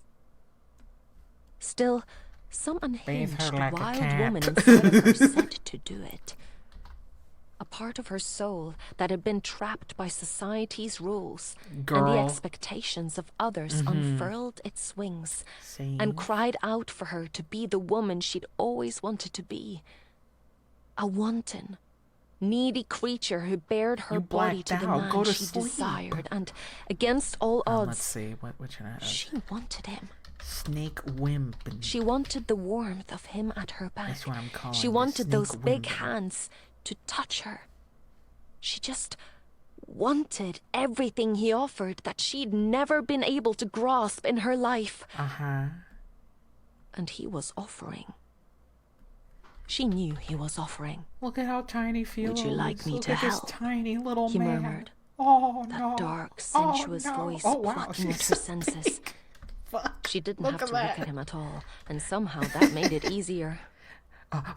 Still, some unhinged, like a wild cat. woman inside of her said to do it. A part of her soul that had been trapped by society's rules and the Girl. expectations of others unfurled its wings See? and cried out for her to be the woman she'd always wanted to be. A wanton, needy creature who bared her You body blacked to the out. man Go to she sleep. desired, and against all Let's odds, see. What should I have? she wanted him. Snake Wimpin. She wanted the warmth of him at her back. That's what I'm calling She the wanted those snake big wimpin. hands to touch her. She just wanted everything he offered that she'd never been able to grasp in her life. Uh-huh. And he was offering. She knew he was offering. Look at how tiny he feels. Would you like me Look to at help? this tiny little He man. murmured. Oh, That no. dark, Oh, sensuous no. voice Oh, wow. plucking at She's her so senses. big. Fuck. She didn't Look have at to look that. at him at all, and somehow that made it easier.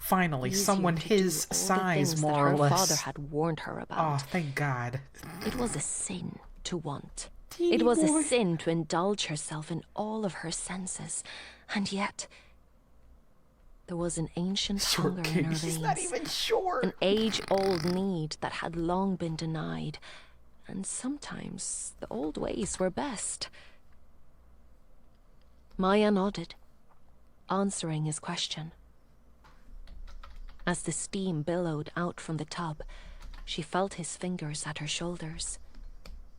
Finally, Easier someone to do his all the size, things more that or her less. father had warned her Oh, about. thank God. It was a sin to want. Teeny It was boy. a sin to indulge herself in all of her senses, and yet there was an ancient Short hunger in her king. She's veins, not even short. an age-old need that had long been denied, and sometimes the old ways were best. Maya nodded, answering his question. As the steam billowed out from the tub, she felt his fingers at her shoulders.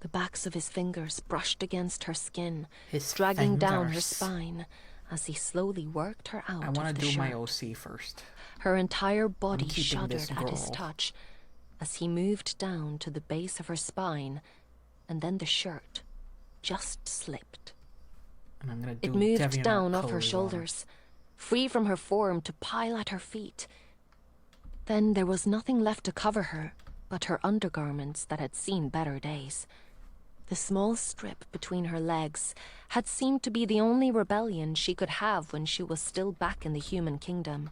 The backs of his fingers brushed against her skin, His dragging down her fingers. spine as he slowly worked her out I of want the to do my shirt. OC first. Her entire body keeping shuddered this at his girl. touch as he moved down to the base of her spine, and then the shirt just slipped. And I'm gonna do It moved DeviantArt down off her colors on shoulders, free from her form to pile at her feet. Then there was nothing left to cover her but her undergarments that had seen better days. The small strip between her legs had seemed to be the only rebellion she could have when she was still back in the human kingdom.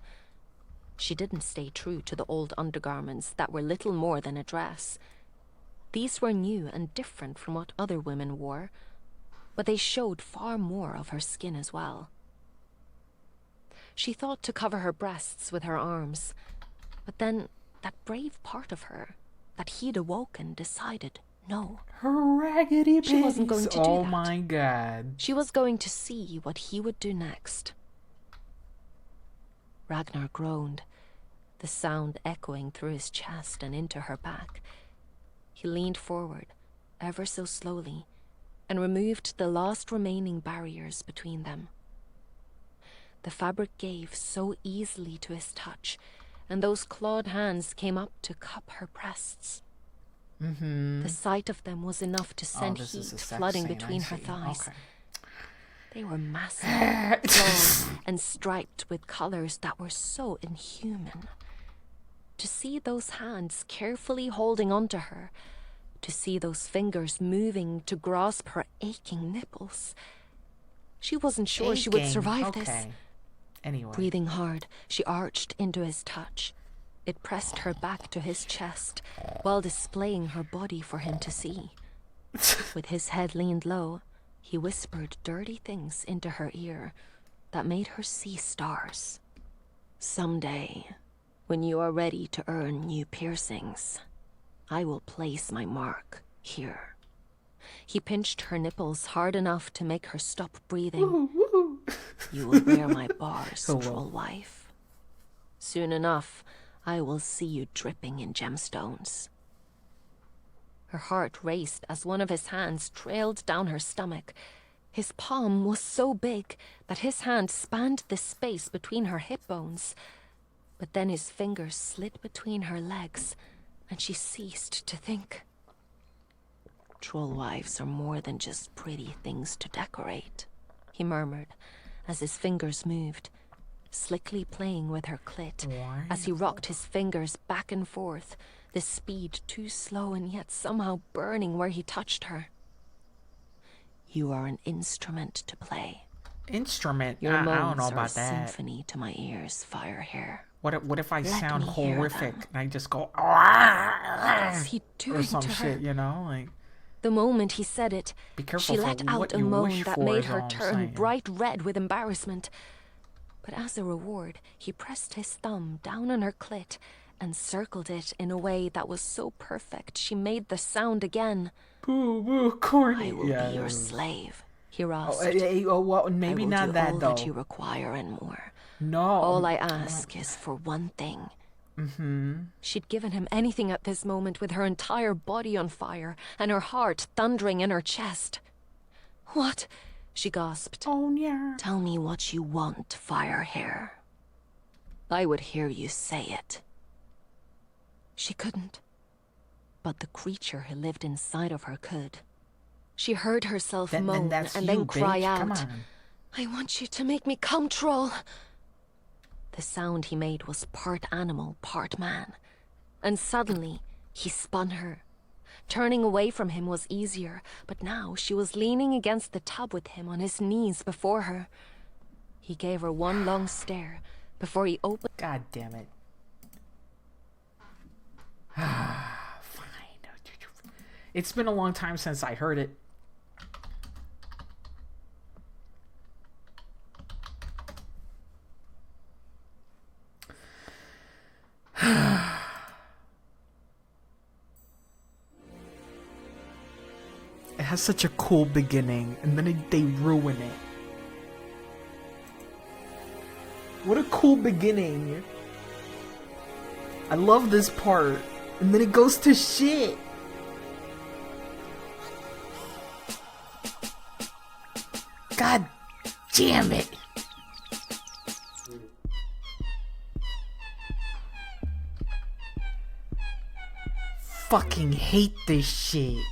She didn't stay true to the old undergarments that were little more than a dress. These were new and different from what other women wore, but they showed far more of her skin as well. She thought to cover her breasts with her arms. But then that brave part of her that he'd awoken decided no. Her raggedy She wasn't going panties. to do Oh that. my god. She was going to see what he would do next. Ragnar groaned, the sound echoing through his chest and into her back. He leaned forward, ever so slowly, and removed the last remaining barriers between them. The fabric gave so easily to his touch, and those clawed hands came up to cup her breasts. The sight of them was enough to send this is heat a sex flooding scene, I between her see. thighs. Okay. They were massive, long, and striped with colors that were so inhuman. To see those hands carefully holding onto her, to see those fingers moving to grasp her aching nipples. She wasn't sure she would Aching. survive this. Okay. Anyway. Breathing hard, she arched into his touch. It pressed her back to his chest while displaying her body for him to see. With his head leaned low, he whispered dirty things into her ear that made her see stars. Someday, when you are ready to earn new piercings, I will place my mark here. He pinched her nipples hard enough to make her stop breathing. You will wear my bars, troll wife. Soon enough, I will see you dripping in gemstones. Her heart raced as one of his hands trailed down her stomach. His palm was so big that his hand spanned the space between her hip bones. But then his fingers slid between her legs, and she ceased to think. Troll wives are more than just pretty things to decorate, he murmured as his fingers moved, slickly playing with her clit as he rocked his fingers back and forth, the speed too slow and yet somehow burning where he touched her. You are an instrument to play. Instrument? Your I don't moans know are a about that. symphony to my ears, Firehair. What if I Let sound me hear horrific them. and I just go What's he doing or some to shit, her? you know? Like, The moment he said it, be careful she for let out what a you moan wish that for, made is her all I'm turn saying. bright red with embarrassment. But as a reward, he pressed his thumb down on her clit and circled it in a way that was so perfect she made the sound again. Boo, boo, corny. I will be your slave, he rasped. Well, I maybe will not do that all though. that you require and more. No. All I ask is for one thing. She'd given him anything at this moment with her entire body on fire and her heart thundering in her chest. What? She gasped. Oh, yeah. Tell me what you want, Firehair. I would hear you say it. She couldn't. But the creature who lived inside of her could. She heard herself moan that's and you, then cry bitch. out. Come on. I want you to make me come, troll. The sound he made was part animal, part man. And suddenly, he spun her. Turning away from him was easier, but now she was leaning against the tub with him on his knees before her. He gave her one long stare before he opened. God damn it. Fine. It's been a long time since I heard it. It has such a cool beginning, and then they ruin it. What a cool beginning. I love this part, and then it goes to shit. God damn it. Fucking hate this shit.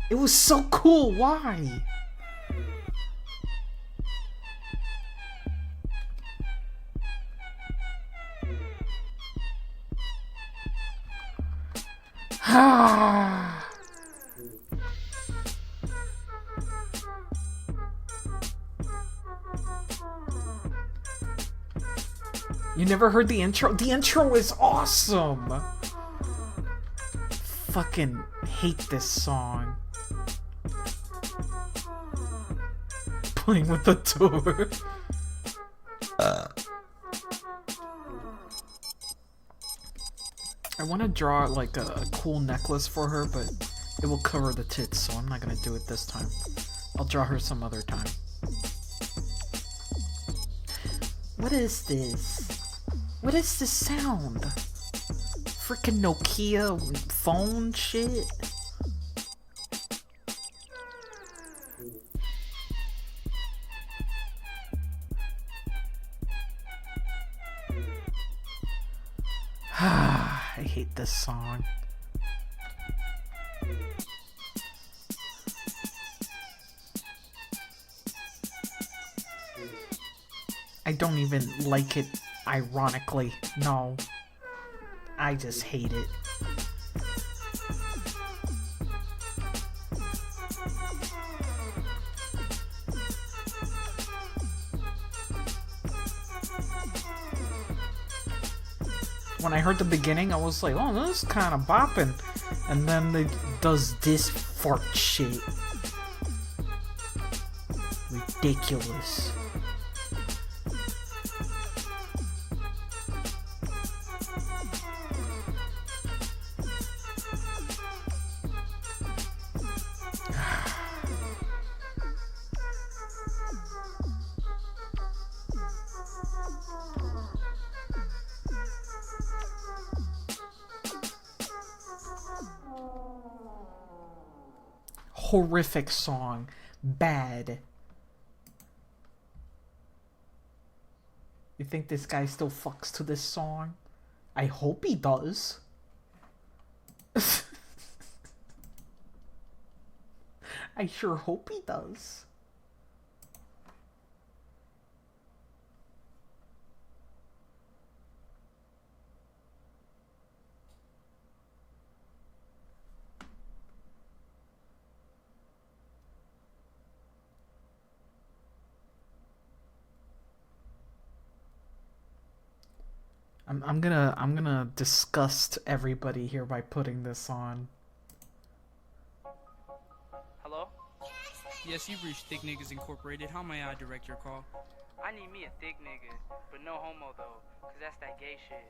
It was so cool. Why? You never heard the intro? The intro is awesome. Fucking hate this song. Playing with the door. I want to draw like a cool necklace for her, but it will cover the tits, so I'm not gonna do it this time. I'll draw her some other time. What is this? What is this sound? Freaking Nokia phone shit? I hate this song. I don't even like it ironically. No. I just hate it. When I heard the beginning, I was like, oh, this is kind of bopping. And then it does this fart shit. Ridiculous. Horrific song. Bad. You think this guy still fucks to this song? I hope he does. I sure hope he does. I'm gonna disgust everybody here by putting this on. Hello? Yes, you've reached Thick Niggas Incorporated. How may I direct your call? I need me a thick nigga, but no homo though, cause that's that gay shit.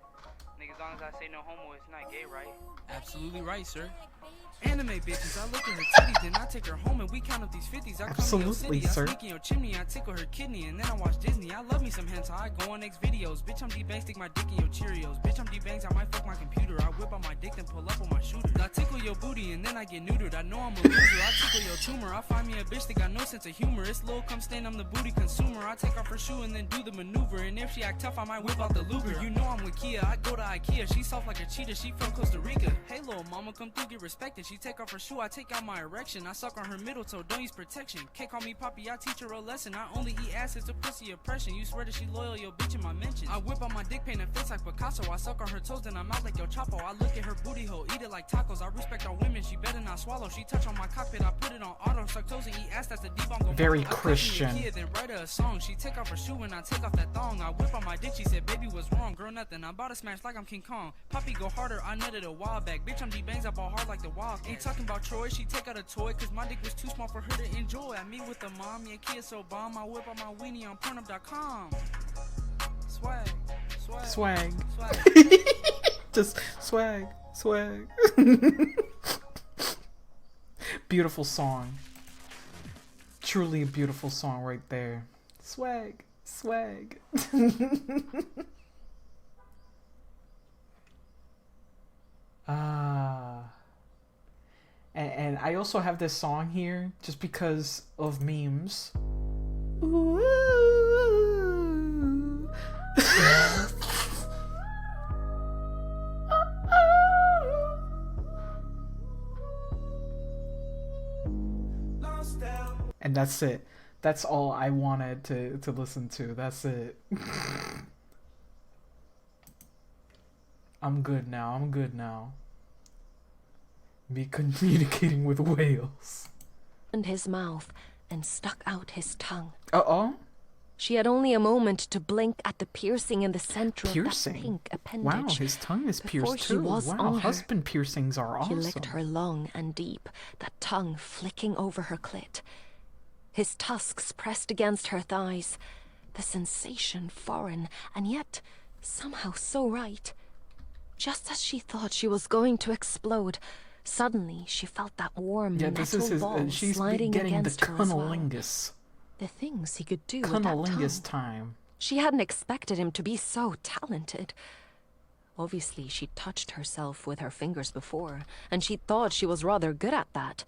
Nigga, as long as I say no homo, it's not gay, right? Absolutely right, sir. Anime bitches, I look at her titties, then I take her home and we count up these 50s. I come to your city, I sneak in your chimney, I tickle her kidney, and then I watch Disney. I love me some hentai, I go on X videos. Bitch, I'm D-Bang, stick my dick in your Cheerios. Bitch, I'm D-Bangs, I might fuck my computer. I whip out my dick and pull up on my shooter. I tickle your booty and then I get neutered. I know I'm a loser, I tickle your tumor. I find me a bitch that got no sense of humor. It's Lil come stand, I'm the booty consumer. I take off her shoe and then do the maneuver, and if she act tough, I might whip out the Luger. You know I'm with Kia, I go to Ikea. She soft like a cheetah, she from Costa Rica. Hey little mama, come through, get respected. She take off her shoe, I take out my erection. I suck on her middle toe, don't use protection. Can't call me poppy, I teach her a lesson. I only eat ass, it's a pussy oppression. You swear that she loyal, yo bitch in my mention. I whip out my dick paint and fits like Picasso. I suck on her toes, then I'm out like yo Chapo. I look at her booty hole, eat it like tacos. I respect all women, she better not swallow. She touch on my cockpit, I put it on auto. Suck toes and eat ass, that's the debunk. Very Christian. Then write her a song. She take off her shoe and I take off that thong. I whip on my dick, she said baby was wrong. Girl nothing, I'm about to smash like I'm King Kong. Poppy go harder, I nutted a while back. Bitch, I'm D-Bangs, I ball hard like the wild. Ain't talking about Troy, she take out a toy, cause my dick was too small for her to enjoy. I meet with the mom, yeah kid so bomb. I whip on my weenie on Pornhub.com. Swag, swag, Swag. swag. Just swag, swag. Beautiful song. Truly a beautiful song right there. Swag, swag. And I also have this song here just because of memes. Ooh. And that's it. That's all I wanted to listen to. That's it. I'm good now. I'm good now. Be communicating with whales. And his mouth and stuck out his tongue. Uh-oh. She had only a moment to blink at the piercing in the center of that pink appendage. Wow, his tongue is pierced too. Wow, husband piercings are awesome. He licked her long and deep, that tongue flicking over her clit. His tusks pressed against her thighs, The sensation foreign, and yet somehow so right. Just as she thought she was going to explode, suddenly she felt that warm metal ball she's sliding getting the against her as well. cunnilingus. The things he could do with that Cunnilingus tongue. time. She hadn't expected him to be so talented. Obviously, she'd touched herself with her fingers before, and she thought she was rather good at that.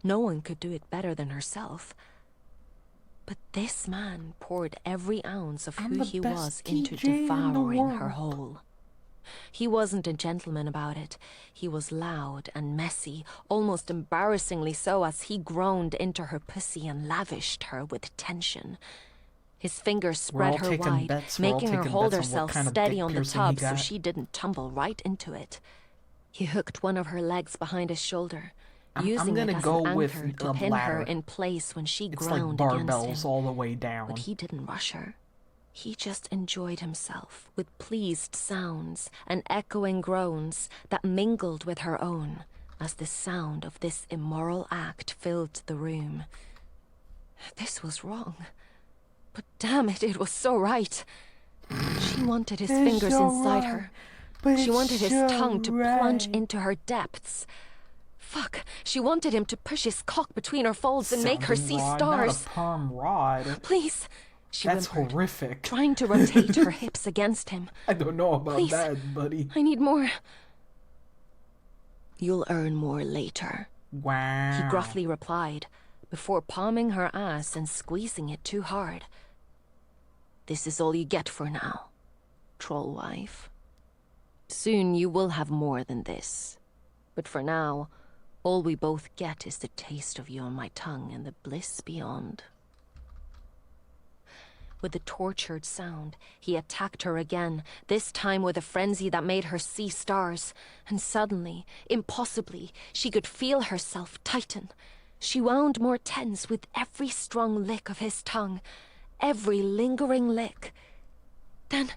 No one could do it better than herself. But this man poured every ounce of who he was into devouring her whole. He wasn't a gentleman about it. He was loud and messy, almost embarrassingly so, as he groaned into her pussy and lavished her with tension. His fingers spread her wide, making her hold herself steady on the tub so she didn't tumble right into it. He hooked one of her legs behind his shoulder, using it as an anchor to pin her in place when she ground against him. It's like barbells all the way down. But he didn't rush her. He just enjoyed himself with pleased sounds and echoing groans that mingled with her own as the sound of this immoral act filled the room. This was wrong. But damn it, it was so right. She wanted his fingers inside her. She wanted his tongue to plunge into her depths. Fuck, she wanted him to push his cock between her folds and make her see stars. Not a perm rod. Please, she That's whimpered, horrific. trying to rotate her hips against him. I don't know about Please, that, buddy. I need more. You'll earn more later. Wow. He gruffly replied, before palming her ass and squeezing it too hard. This is all you get for now, troll wife. Soon you will have more than this. But for now, all we both get is the taste of you on my tongue and the bliss beyond. With a tortured sound, he attacked her again, this time with a frenzy that made her see stars. And suddenly, impossibly, she could feel herself tighten. She wound more tense with every strong lick of his tongue, every lingering lick. Then,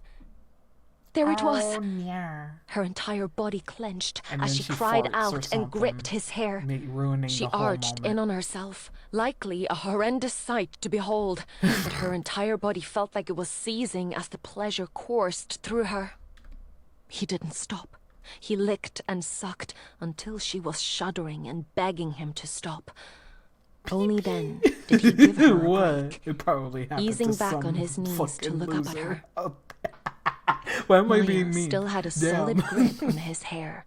there it was. Yeah. Her entire body clenched And as then she she cried farts or out and something, gripped his hair. Ruining She the whole arched in moment. on herself, likely a horrendous sight to behold, but her entire body felt like it was seizing as the pleasure coursed through her. He didn't stop. He licked and sucked until she was shuddering and begging him to stop. Only then did he give her a break, It probably happened easing to back some on his knees to fucking look up at loser her. out there. Why am I Maya being mean? still had a Damn. solid grip on his hair.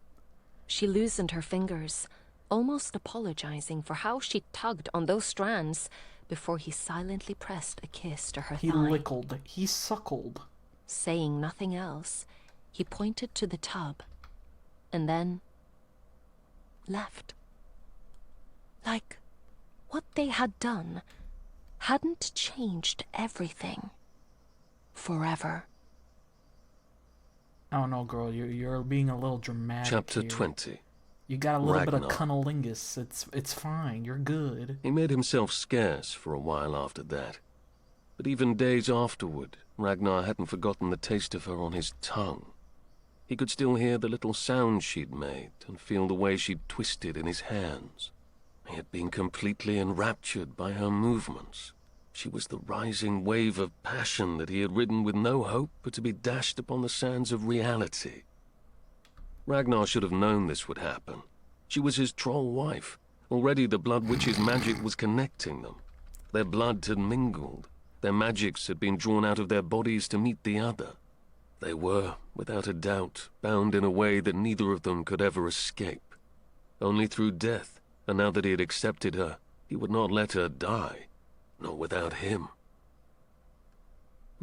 She loosened her fingers, almost apologizing for how she tugged on those strands before he silently pressed a kiss to her He thigh. lickled. He suckled. Saying nothing else, he pointed to the tub, and then left. Like what they had done hadn't changed everything. Forever. I don't know, girl. You're being a little dramatic. Chapter here. 20. You got a little bit of Ragnar. cunnilingus. It's fine. You're good. He made himself scarce for a while after that. But even days afterward, Ragnar hadn't forgotten the taste of her on his tongue. He could still hear the little sounds she'd made and feel the way she'd twisted in his hands. He had been completely enraptured by her movements. She was the rising wave of passion that he had ridden with no hope but to be dashed upon the sands of reality. Ragnar should have known this would happen. She was his troll wife. Already the Blood Witch's magic was connecting them. Their blood had mingled. Their magics had been drawn out of their bodies to meet the other. They were, without a doubt, bound in a way that neither of them could ever escape. Only through death, and now that he had accepted her, he would not let her die. Nor without him.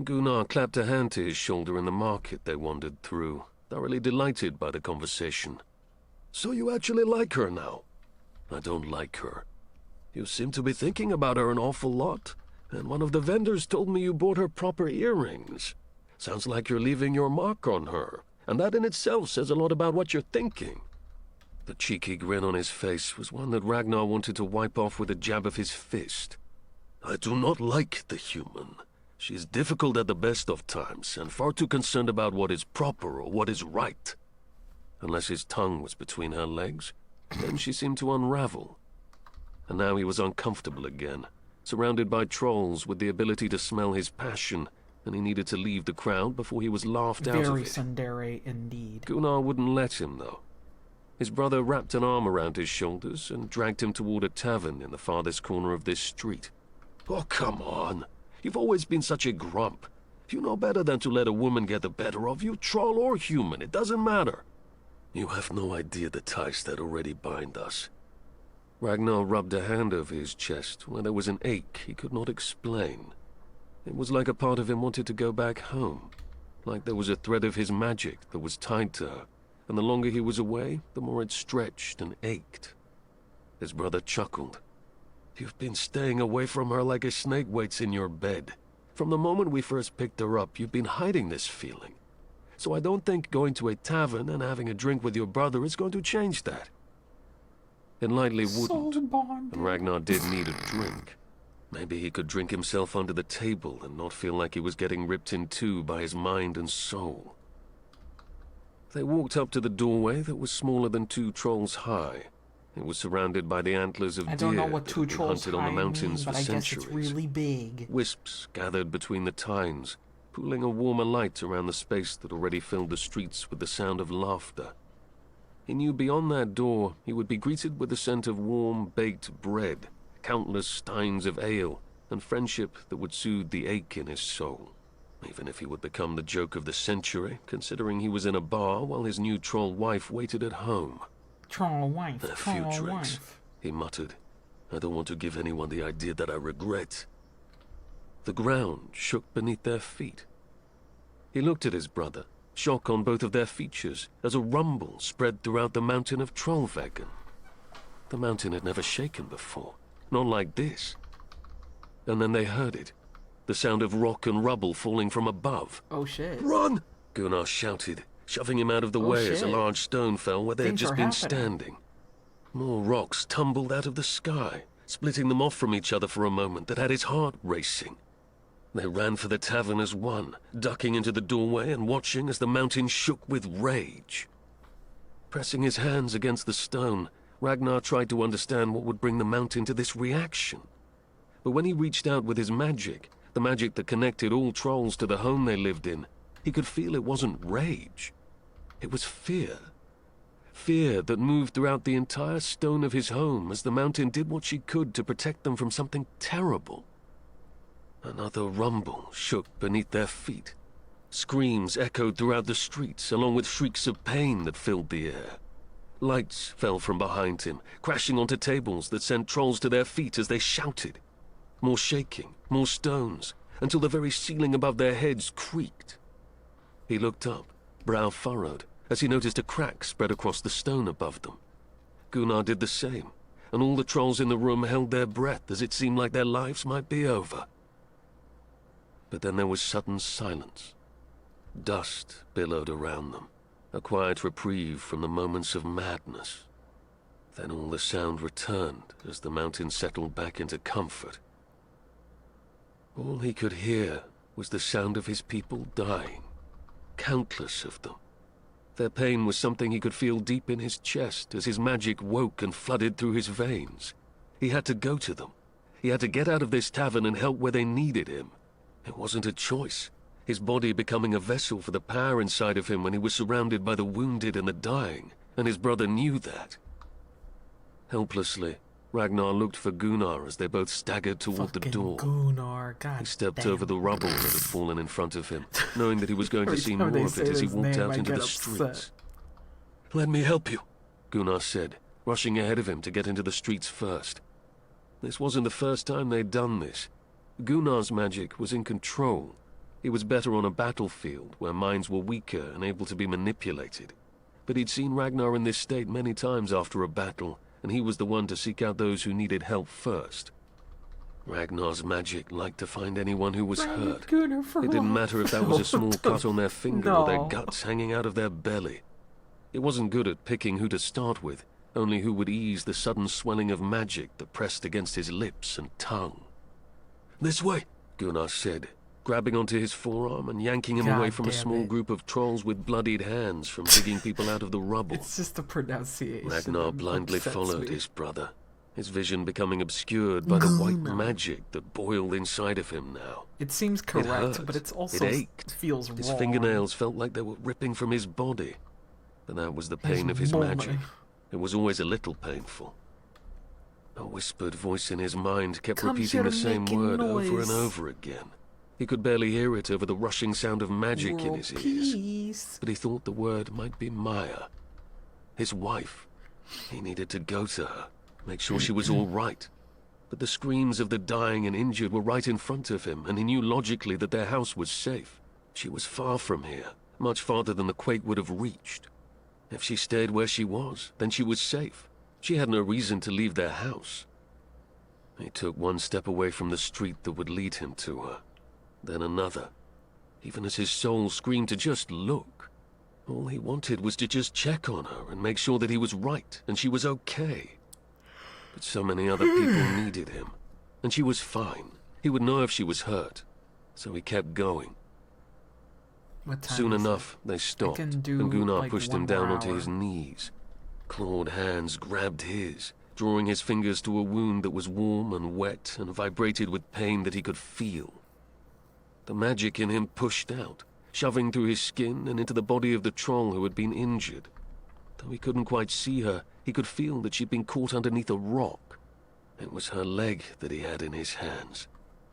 Gunnar clapped a hand to his shoulder in the market they wandered through, thoroughly delighted by the conversation. So you actually like her now? I don't like her. You seem to be thinking about her an awful lot, and one of the vendors told me you bought her proper earrings. Sounds like you're leaving your mark on her, and that in itself says a lot about what you're thinking. The cheeky grin on his face was one that Ragnar wanted to wipe off with a jab of his fist. I do not like the human. She is difficult at the best of times, and far too concerned about what is proper or what is right. Unless his tongue was between her legs, then she seemed to unravel. And now he was uncomfortable again, surrounded by trolls with the ability to smell his passion, and he needed to leave the crowd before he was laughed out of Very it. tsundere indeed. Gunnar wouldn't let him, though. His brother wrapped an arm around his shoulders and dragged him toward a tavern in the farthest corner of this street. Oh, come on. You've always been such a grump. You know better than to let a woman get the better of you, troll or human, it doesn't matter. You have no idea the ties that already bind us. Ragnar rubbed a hand over his chest where there was an ache he could not explain. It was like a part of him wanted to go back home, like there was a thread of his magic that was tied to her, and the longer he was away, the more it stretched and ached. His brother chuckled. You've been staying away from her like a snake waits in your bed. From the moment we first picked her up, you've been hiding this feeling. So I don't think going to a tavern and having a drink with your brother is going to change that. It likely wouldn't, and Ragnar did need a drink. Maybe he could drink himself under the table and not feel like he was getting ripped in two by his mind and soul. They walked up to the doorway that was smaller than 2 trolls high. It was surrounded by the antlers of deer I don't know what that 2 had been trolls hunted on the high mountains mean, for but I guess centuries. it's really big. Wisps gathered between the tines, pooling a warmer light around the space that already filled the streets with the sound of laughter. He knew beyond that door he would be greeted with the scent of warm, baked bread, countless steins of ale, and friendship that would soothe the ache in his soul. Even if he would become the joke of the century, considering he was in a bar while his new troll wife waited at home. Troll wife, A few troll drinks, wife. he muttered. I don't want to give anyone the idea that I regret. The ground shook beneath their feet. He looked at his brother, shock on both of their features, as a rumble spread throughout the mountain of Trollveggen. The mountain had never shaken before, not like this. And then they heard it, the sound of rock and rubble falling from above. Oh shit. Run! Gunnar shouted, shoving him out of the Oh, way as a shit. large stone fell where they had Things just are been happening. standing. More rocks tumbled out of the sky, splitting them off from each other for a moment that had his heart racing. They ran for the tavern as one, ducking into the doorway and watching as the mountain shook with rage. Pressing his hands against the stone, Ragnar tried to understand what would bring the mountain to this reaction. But when he reached out with his magic, the magic that connected all trolls to the home they lived in, he could feel it wasn't rage. It was fear. Fear that moved throughout the entire stone of his home as the mountain did what she could to protect them from something terrible. Another rumble shook beneath their feet. Screams echoed throughout the streets, along with shrieks of pain that filled the air. Lights fell from behind him, crashing onto tables that sent trolls to their feet as they shouted. More shaking, more stones, until the very ceiling above their heads creaked. He looked up, brow furrowed, as he noticed a crack spread across the stone above them. Gunnar did the same, and all the trolls in the room held their breath as it seemed like their lives might be over. But then there was sudden silence. Dust billowed around them, a quiet reprieve from the moments of madness. Then all the sound returned as the mountain settled back into comfort. All he could hear was the sound of his people dying, countless of them. Their pain was something he could feel deep in his chest as his magic woke and flooded through his veins. He had to go to them. He had to get out of this tavern and help where they needed him. It wasn't a choice, his body becoming a vessel for the power inside of him when he was surrounded by the wounded and the dying, and his brother knew that. Helplessly, Ragnar looked for Gunnar as they both staggered toward the Fucking door. Gunnar, god He stepped damn. over the rubble that had fallen in front of him, knowing that he was going to Every see time more they of it say as he his walked name, out I into get the upset. streets. "Let me help you," Gunnar said, rushing ahead of him to get into the streets first. This wasn't the first time they'd done this. Gunnar's magic was in control. He was better on a battlefield where minds were weaker and able to be manipulated. But he'd seen Ragnar in this state many times after a battle, and he was the one to seek out those who needed help first. Ragnar's magic liked to find anyone who was hurt. Gunnar for It didn't life. matter if that was a small cut on their finger or their No. guts hanging out of their belly. It wasn't good at picking who to start with, only who would ease the sudden swelling of magic that pressed against his lips and tongue. "This way," Gunnar said, grabbing onto his forearm and yanking him away God from a damn small it. group of trolls with bloodied hands from digging people out of the rubble. It's just the pronunciation. Ragnar that blindly upsets followed me. his brother. his vision becoming obscured by the white magic that boiled inside of him now. It seems correct, hurt. but it's also It ached. feels His wrong. fingernails felt like they were ripping from his body. But that was the pain of his money. magic. It was always a little painful. A whispered voice in his mind kept Come repeating here the same making word over noise. and over again. He could barely hear it over the rushing sound of magic in World his ears. peace. But he thought the word might be Maya, his wife. He needed to go to her, make sure she was all right. But the screams of the dying and injured were right in front of him, and he knew logically that their house was safe. She was far from here, much farther than the quake would have reached. If she stayed where she was, then she was safe. She had no reason to leave their house. He took one step away from the street that would lead him to her, then another, even as his soul screamed to just look. All he wanted was to just check on her and make sure that he was right and she was okay. But so many other people needed him, and she was fine. He would know if she was hurt, so he kept going. What time Soon is enough, they stopped, can do, and Gunnar like, pushed one him down more onto hour. his knees. Clawed hands grabbed his, drawing his fingers to a wound that was warm and wet and vibrated with pain that he could feel. The magic in him pushed out, shoving through his skin and into the body of the troll who had been injured. Though he couldn't quite see her, he could feel that she'd been caught underneath a rock. It was her leg that he had in his hands.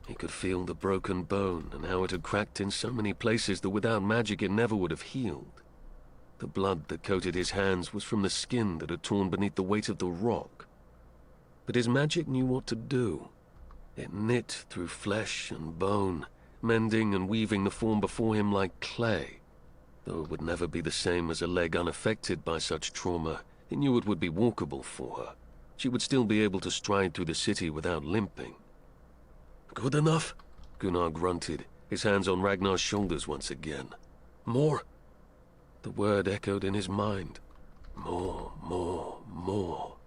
He could feel the broken bone and how it had cracked in so many places that without magic it never would have healed. The blood that coated his hands was from the skin that had torn beneath the weight of the rock. But his magic knew what to do. It knit through flesh and bone, mending and weaving the form before him like clay. Though it would never be the same as a leg unaffected by such trauma, he knew it would be walkable for her. She would still be able to stride through the city without limping. "Good enough?" Gunnar grunted, his hands on Ragnar's shoulders once again. "More?" The word echoed in his mind. More, more, more.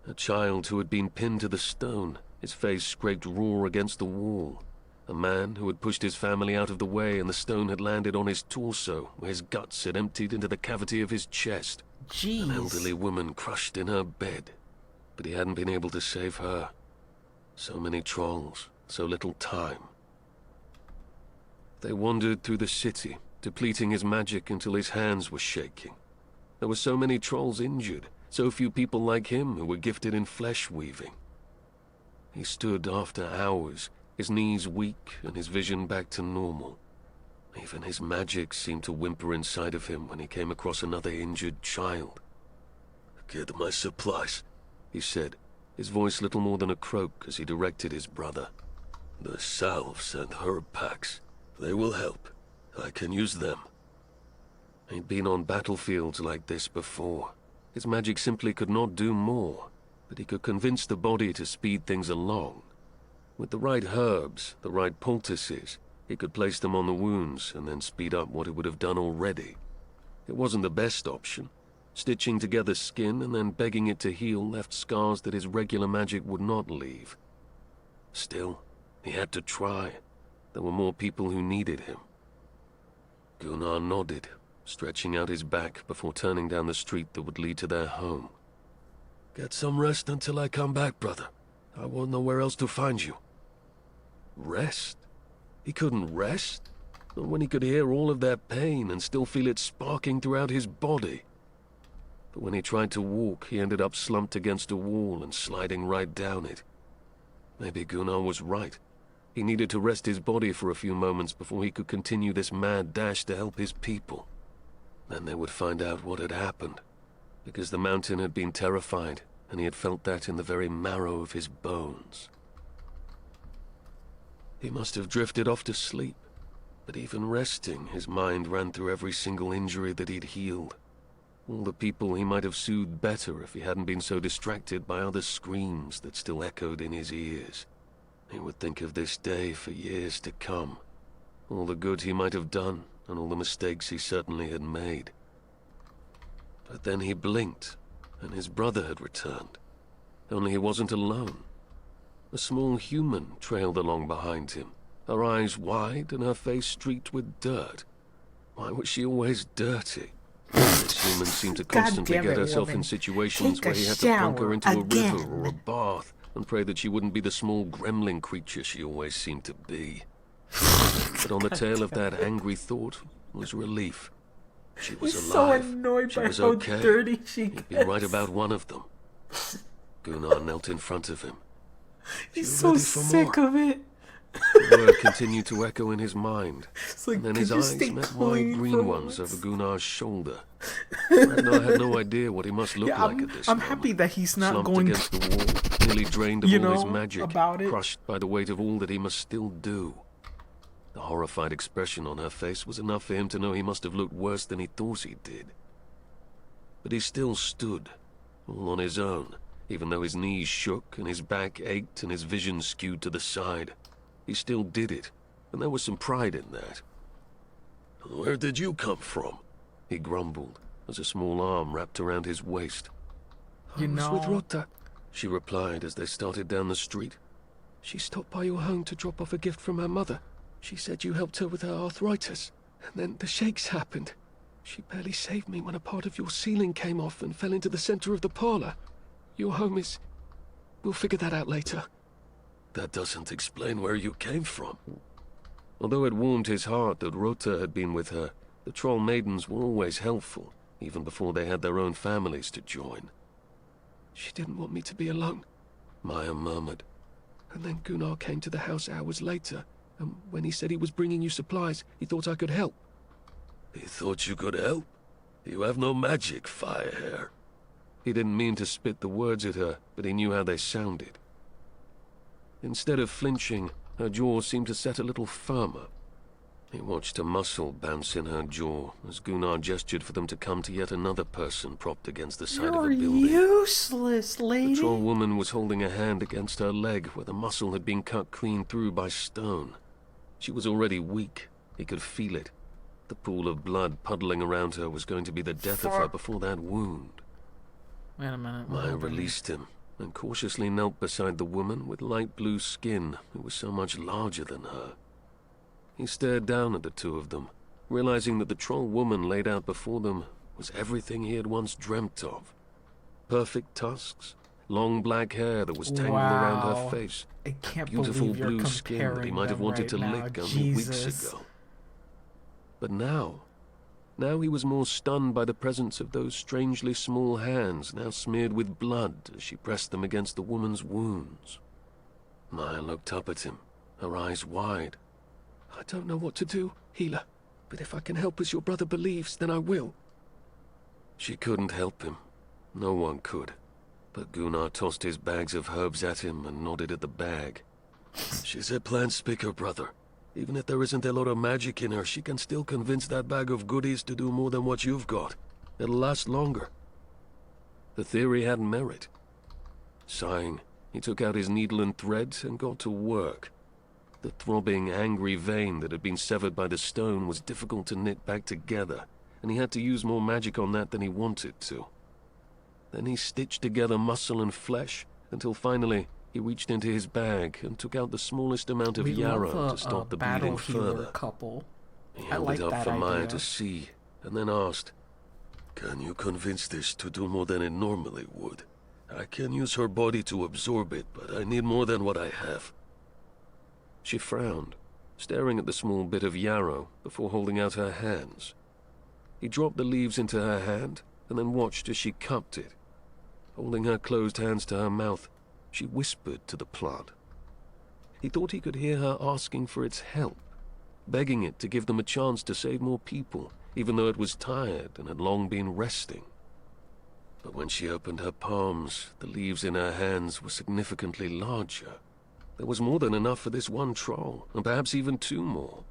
A child who had been pinned to the stone, his face scraped raw against the wall. A man who had pushed his family out of the way and the stone had landed on his torso, where his guts had emptied into the cavity of his chest. Jeez. An elderly woman crushed in her bed, but he hadn't been able to save her. So many trolls, so little time. They wandered through the city, depleting his magic until his hands were shaking. There were so many trolls injured, so few people like him who were gifted in flesh weaving. He stood after hours, his knees weak and his vision back to normal. Even his magic seemed to whimper inside of him when he came across another injured child. "Get my supplies," he said, his voice little more than a croak as he directed his brother. "The salves and herb packs, they will help. I can use them." He'd been on battlefields like this before. His magic simply could not do more, but he could convince the body to speed things along. With the right herbs, the right poultices, he could place them on the wounds and then speed up what it would have done already. It wasn't the best option. Stitching together skin and then begging it to heal left scars that his regular magic would not leave. Still, he had to try. There were more people who needed him. Gunnar nodded, stretching out his back before turning down the street that would lead to their home. "Get some rest until I come back, brother. I won't know where else to find you." Rest? He couldn't rest? Not when he could hear all of their pain and still feel it sparking throughout his body. But when he tried to walk, he ended up slumped against a wall and sliding right down it. Maybe Gunnar was right. He needed to rest his body for a few moments before he could continue this mad dash to help his people. Then they would find out what had happened, because the mountain had been terrified, and he had felt that in the very marrow of his bones. He must have drifted off to sleep, but even resting, his mind ran through every single injury that he'd healed. All the people he might have soothed better if he hadn't been so distracted by other screams that still echoed in his ears. He would think of this day for years to come. All the good he might have done, and all the mistakes he certainly had made. But then he blinked, and his brother had returned. Only he wasn't alone. A small human trailed along behind him, her eyes wide and her face streaked with dirt. Why was she always dirty? This human seemed to constantly damn get it, herself woman. in situations Take where a he had to plunk her shower into a river again. or a bath and pray that she wouldn't be the small gremlin creature she always seemed to be. But on the tail of that angry thought was relief. She was He's so alive. annoyed She by was how okay. dirty she He'd been gets. right about one of them. Gunnar knelt in front of him. He's "You're so ready for sick more?" of it. The word continued to echo in his mind, It's like, and then could his you eyes stay met clean wide for green ones once? over Gunnar's shoulder. Ragnar had no idea what he must look Yeah, like at this I'm moment. happy that he's not Slumped going against the wall, nearly drained of you all his know, magic, about it. crushed by the weight of all that he must still do. The horrified expression on her face was enough for him to know he must have looked worse than he thought he did. But he still stood, all on his own, even though his knees shook and his back ached and his vision skewed to the side. He still did it, and there was some pride in that. "Where did you come from?" he grumbled, as a small arm wrapped around his waist. You I was with know- Rota. She replied as they started down the street. She stopped by your home to drop off a gift from her mother. She said you helped her with her arthritis. And then the shakes happened. She barely saved me when a part of your ceiling came off and fell into the center of the parlor. Your home is... We'll figure that out later. That doesn't explain where you came from. Although it warmed his heart that Rota had been with her, the troll maidens were always helpful, even before they had their own families to join. She didn't want me to be alone. Maya murmured. And then Gunnar came to the house hours later, and when he said he was bringing you supplies, he thought I could help. He thought you could help? You have no magic, Firehair. He didn't mean to spit the words at her, but he knew how they sounded. Instead of flinching, her jaw seemed to set a little firmer. He watched a muscle bounce in her jaw as Gunnar gestured for them to come to yet another person propped against the side You're of a building. useless, lady. The troll woman was holding a hand against her leg where the muscle had been cut clean through by stone. She was already weak. He could feel it. The pool of blood puddling around her was going to be the death of her before that wound. Wait a minute. Maya released him and cautiously knelt beside the woman with light blue skin who was so much larger than her. He stared down at the two of them, realizing that the troll woman laid out before them was everything he had once dreamt of. Perfect tusks, long black hair that was tangled around her Wow. face, I can't beautiful believe you're blue skin that he comparing might have them wanted right to now. lick only Jesus. weeks ago. But now he was more stunned by the presence of those strangely small hands now smeared with blood as she pressed them against the woman's wounds. Maya looked up at him, her eyes wide. I don't know what to do, healer, but if I can help as your brother believes, then I will. She couldn't help him. No one could. But Gunnar tossed his bags of herbs at him and nodded at the bag. She's a plant speaker, brother. Even if there isn't a lot of magic in her, she can still convince that bag of goodies to do more than what you've got. It'll last longer. The theory had merit. Sighing, he took out his needle and thread and got to work. The throbbing, angry vein that had been severed by the stone was difficult to knit back together, and he had to use more magic on that than he wanted to. Then he stitched together muscle and flesh, until finally he reached into his bag and took out the smallest amount of We yarrow love to stop the battle bleeding healer further. couple. He I held like it up that for Maya idea. to see, and then asked, "Can you convince this to do more than it normally would? I can use her body to absorb it, but I need more than what I have." She frowned, staring at the small bit of yarrow before holding out her hands. He dropped the leaves into her hand and then watched as she cupped it. Holding her closed hands to her mouth, she whispered to the plant. He thought he could hear her asking for its help, begging it to give them a chance to save more people, even though it was tired and had long been resting. But when she opened her palms, the leaves in her hands were significantly larger. There was more than enough for this one troll, and perhaps even two more.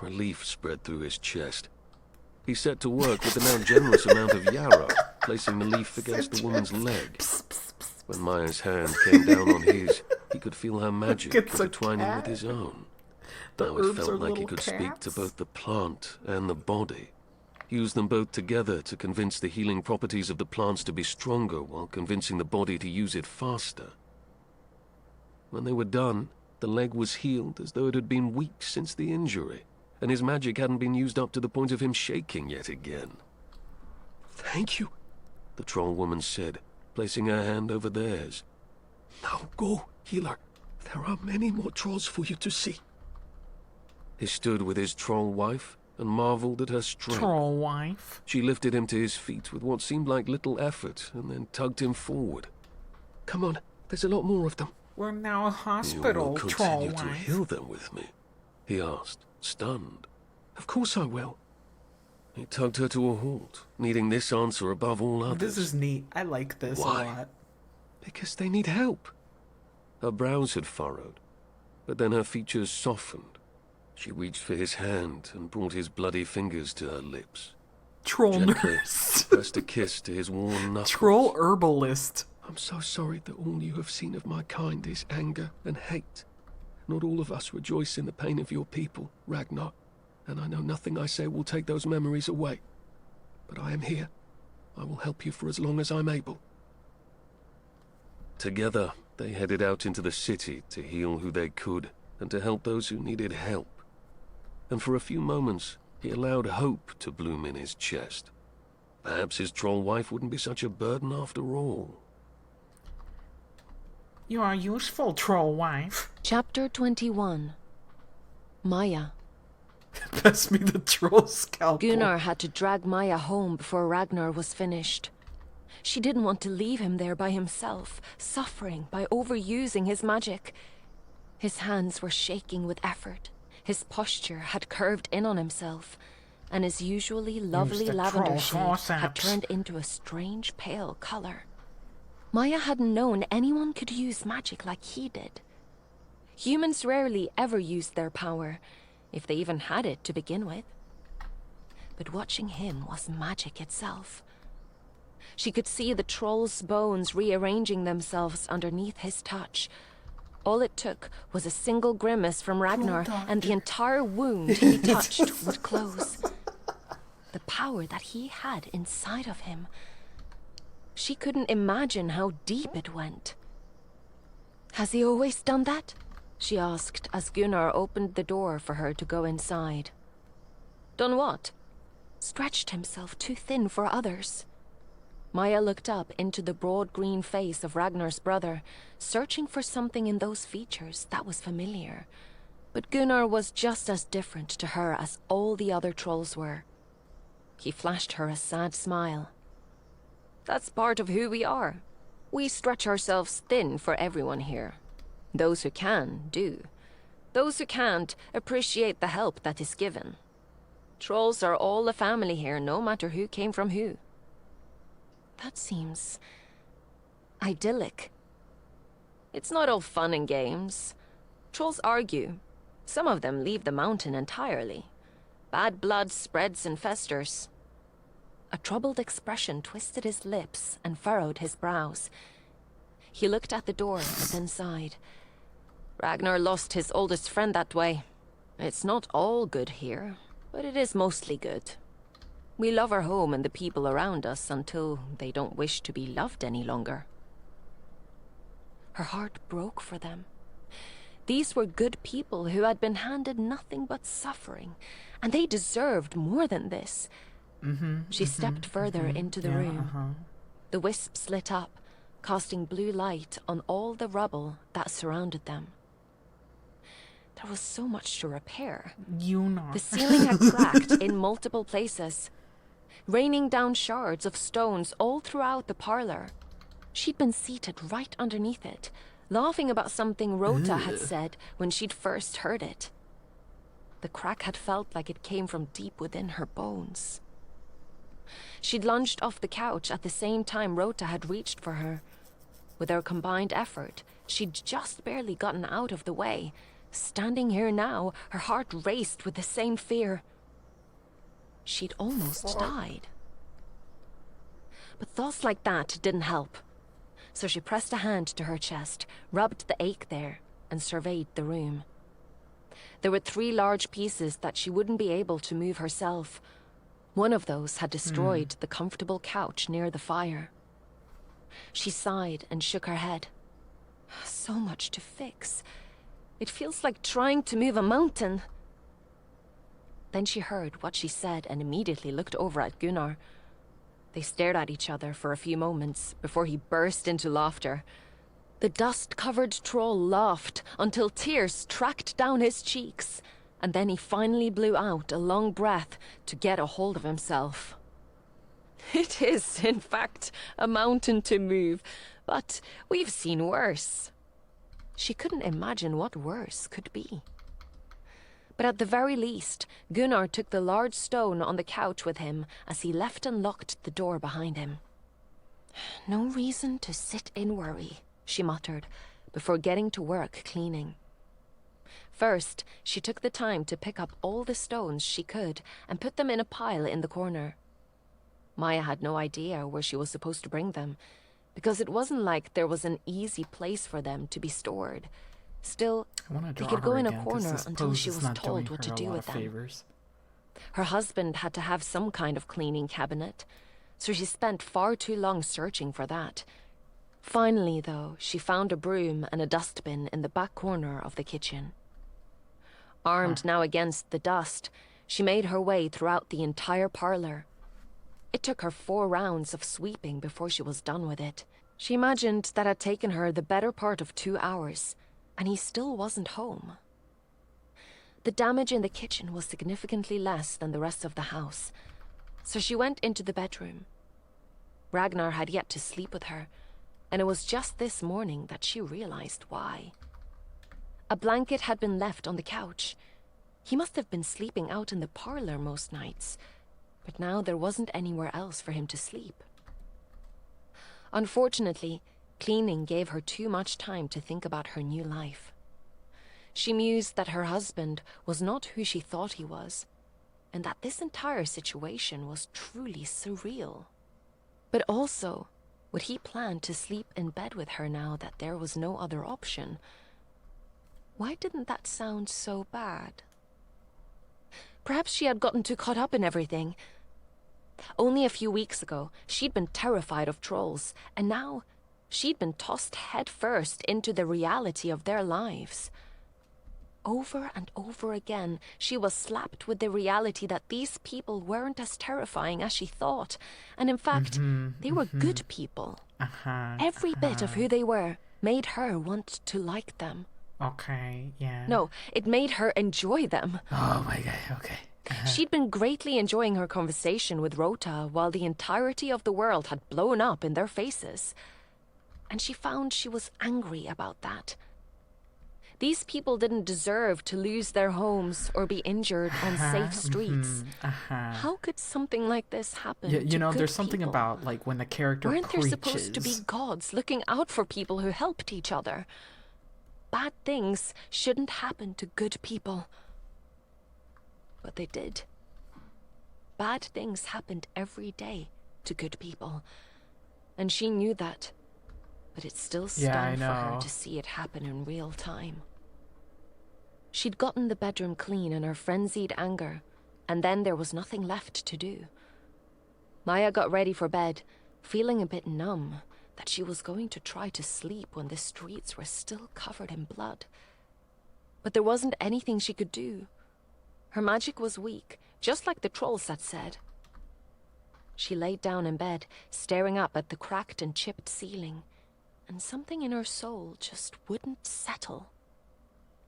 Relief spread through his chest. He set to work with a now generous amount of yarrow, placing the leaf against the woman's leg. When Maya's hand came down on his, he could feel her magic It's a intertwining with cat. his own. The Now herbs it are felt like he little could speak to cats. both the plant and the body. Use them both together to convince the healing properties of the plants to be stronger while convincing the body to use it faster. When they were done, the leg was healed as though it had been weeks since the injury, and his magic hadn't been used up to the point of him shaking yet again. Thank you. the troll woman said, placing her hand over theirs. Now go, healer. There are many more trolls for you to see. He stood with his troll wife and marveled at her strength. Troll wife. She lifted him to his feet with what seemed like little effort and then tugged him forward. Come on, there's a lot more of them. We're now a You hospital, will troll continue to wife. heal them with me? He asked, stunned. Of course I will. He tugged her to a halt, needing this answer above all others. This is neat. I like this Why? a lot. Because they need help. Her brows had furrowed, but then her features softened. She reached for his hand and brought his bloody fingers to her lips. Troll Gently nurse. pressed a kiss to his worn knuckles. Troll herbalist. I'm so sorry that all you have seen of my kind is anger and hate. Not all of us rejoice in the pain of your people, Ragnar, and I know nothing I say will take those memories away. But I am here. I will help you for as long as I'm able. Together, they headed out into the city to heal who they could and to help those who needed help. And for a few moments, he allowed hope to bloom in his chest. Perhaps his troll wife wouldn't be such a burden after all. You are useful, troll wife. Chapter 21. Maya. Pass me the troll scalpel. Gunnar had to drag Maya home before Ragnar was finished. She didn't want to leave him there by himself, suffering by overusing his magic. His hands were shaking with effort. His posture had curved in on himself, and his usually lovely the lavender troll shade had forceps. turned into a strange pale color. Maya hadn't known anyone could use magic like he did. Humans rarely ever used their power, if they even had it to begin with. But watching him was magic itself. She could see the troll's bones rearranging themselves underneath his touch. All it took was a single grimace from Ragnar, and the entire wound he touched would close. The power that he had inside of him. She couldn't imagine how deep it went. Has he always done that? She asked as Gunnar opened the door for her to go inside. Done what? Stretched himself too thin for others. Maya looked up into the broad green face of Ragnar's brother, searching for something in those features that was familiar. But Gunnar was just as different to her as all the other trolls were. He flashed her a sad smile. That's part of who we are. We stretch ourselves thin for everyone here. Those who can, do. Those who can't, appreciate the help that is given. Trolls are all a family here, no matter who came from who. That seems idyllic. It's not all fun and games. Trolls argue. Some of them leave the mountain entirely. Bad blood spreads and festers. A troubled expression twisted his lips and furrowed his brows. He looked at the door, but then sighed. Ragnar lost his oldest friend that way. It's not all good here, but it is mostly good. We love our home and the people around us until they don't wish to be loved any longer. Her heart broke for them. These were good people who had been handed nothing but suffering, and they deserved more than this. She stepped further into the room. The wisps lit up, casting blue light on all the rubble that surrounded them. There was so much to repair. The ceiling had cracked in multiple places, raining down shards of stones all throughout the parlor. She'd been seated right underneath it, laughing about something Rota had said when she'd first heard it. The crack had felt like it came from deep within her bones. She'd lunged off the couch at the same time Rota had reached for her. With their combined effort, she'd just barely gotten out of the way. Standing here now, her heart raced with the same fear. She'd almost died. But thoughts like that didn't help. So she pressed a hand to her chest, rubbed the ache there, and surveyed the room. There were 3 large pieces that she wouldn't be able to move herself. One of those had destroyed the comfortable couch near the fire. She sighed and shook her head. So much to fix. It feels like trying to move a mountain. Then she heard what she said and immediately looked over at Gunnar. They stared at each other for a few moments before he burst into laughter. The dust-covered troll laughed until tears tracked down his cheeks, and then he finally blew out a long breath to get a hold of himself. It is, in fact, a mountain to move, but we've seen worse. She couldn't imagine what worse could be. But at the very least, Gunnar took the large stone on the couch with him as he left and locked the door behind him. No reason to sit in worry, she muttered, before getting to work cleaning. First, she took the time to pick up all the stones she could and put them in a pile in the corner. Maya had no idea where she was supposed to bring them, because it wasn't like there was an easy place for them to be stored. Still, they could go in a corner until she was told what to do with them. Her husband had to have some kind of cleaning cabinet, so she spent far too long searching for that. Finally, though, she found a broom and a dustbin in the back corner of the kitchen. Armed now against the dust, she made her way throughout the entire parlor. It took her 4 rounds of sweeping before she was done with it. She imagined that had taken her the better part of 2 hours, and he still wasn't home. The damage in the kitchen was significantly less than the rest of the house, so she went into the bedroom. Ragnar had yet to sleep with her, and it was just this morning that she realized why. A blanket had been left on the couch. He must have been sleeping out in the parlor most nights, but now there wasn't anywhere else for him to sleep. Unfortunately, cleaning gave her too much time to think about her new life. She mused that her husband was not who she thought he was, and that this entire situation was truly surreal. But also, would he plan to sleep in bed with her now that there was no other option? Why didn't that sound so bad? Perhaps she had gotten too caught up in everything. Only a few weeks ago, she'd been terrified of trolls, and now she'd been tossed headfirst into the reality of their lives. Over and over again, she was slapped with the reality that these people weren't as terrifying as she thought, and in fact, they were good people. Every bit of who they were made her want to like them. Okay, yeah. No, it made her enjoy them. Oh my god, okay. She'd been greatly enjoying her conversation with Rota while the entirety of the world had blown up in their faces. And she found she was angry about that. These people didn't deserve to lose their homes or be injured on safe streets. How could something like this happen? Yeah, you know, to there's good something people? about, like, when the character Weren't preaches... there supposed to be gods looking out for people who helped each other? Bad things shouldn't happen to good people. But they did. Bad things happened every day to good people. And she knew that. But it still stung for her to see it happen in real time. She'd gotten the bedroom clean in her frenzied anger, and then there was nothing left to do. Maya got ready for bed, feeling a bit numb that she was going to try to sleep when the streets were still covered in blood. But there wasn't anything she could do. Her magic was weak, just like the trolls had said. She laid down in bed, staring up at the cracked and chipped ceiling, and something in her soul just wouldn't settle.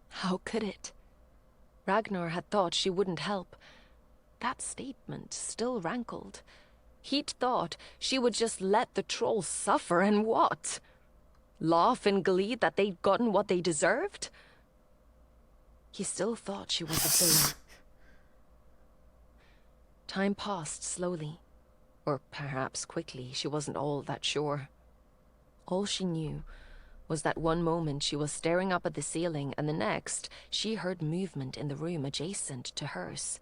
How could it? Ragnar had thought she wouldn't help. That statement still rankled. He'd thought she would just let the trolls suffer, and what? Laugh in glee that they'd gotten what they deserved? He still thought she was a villain. Time passed slowly. Or perhaps quickly, she wasn't all that sure. All she knew was that one moment she was staring up at the ceiling, and the next she heard movement in the room adjacent to hers.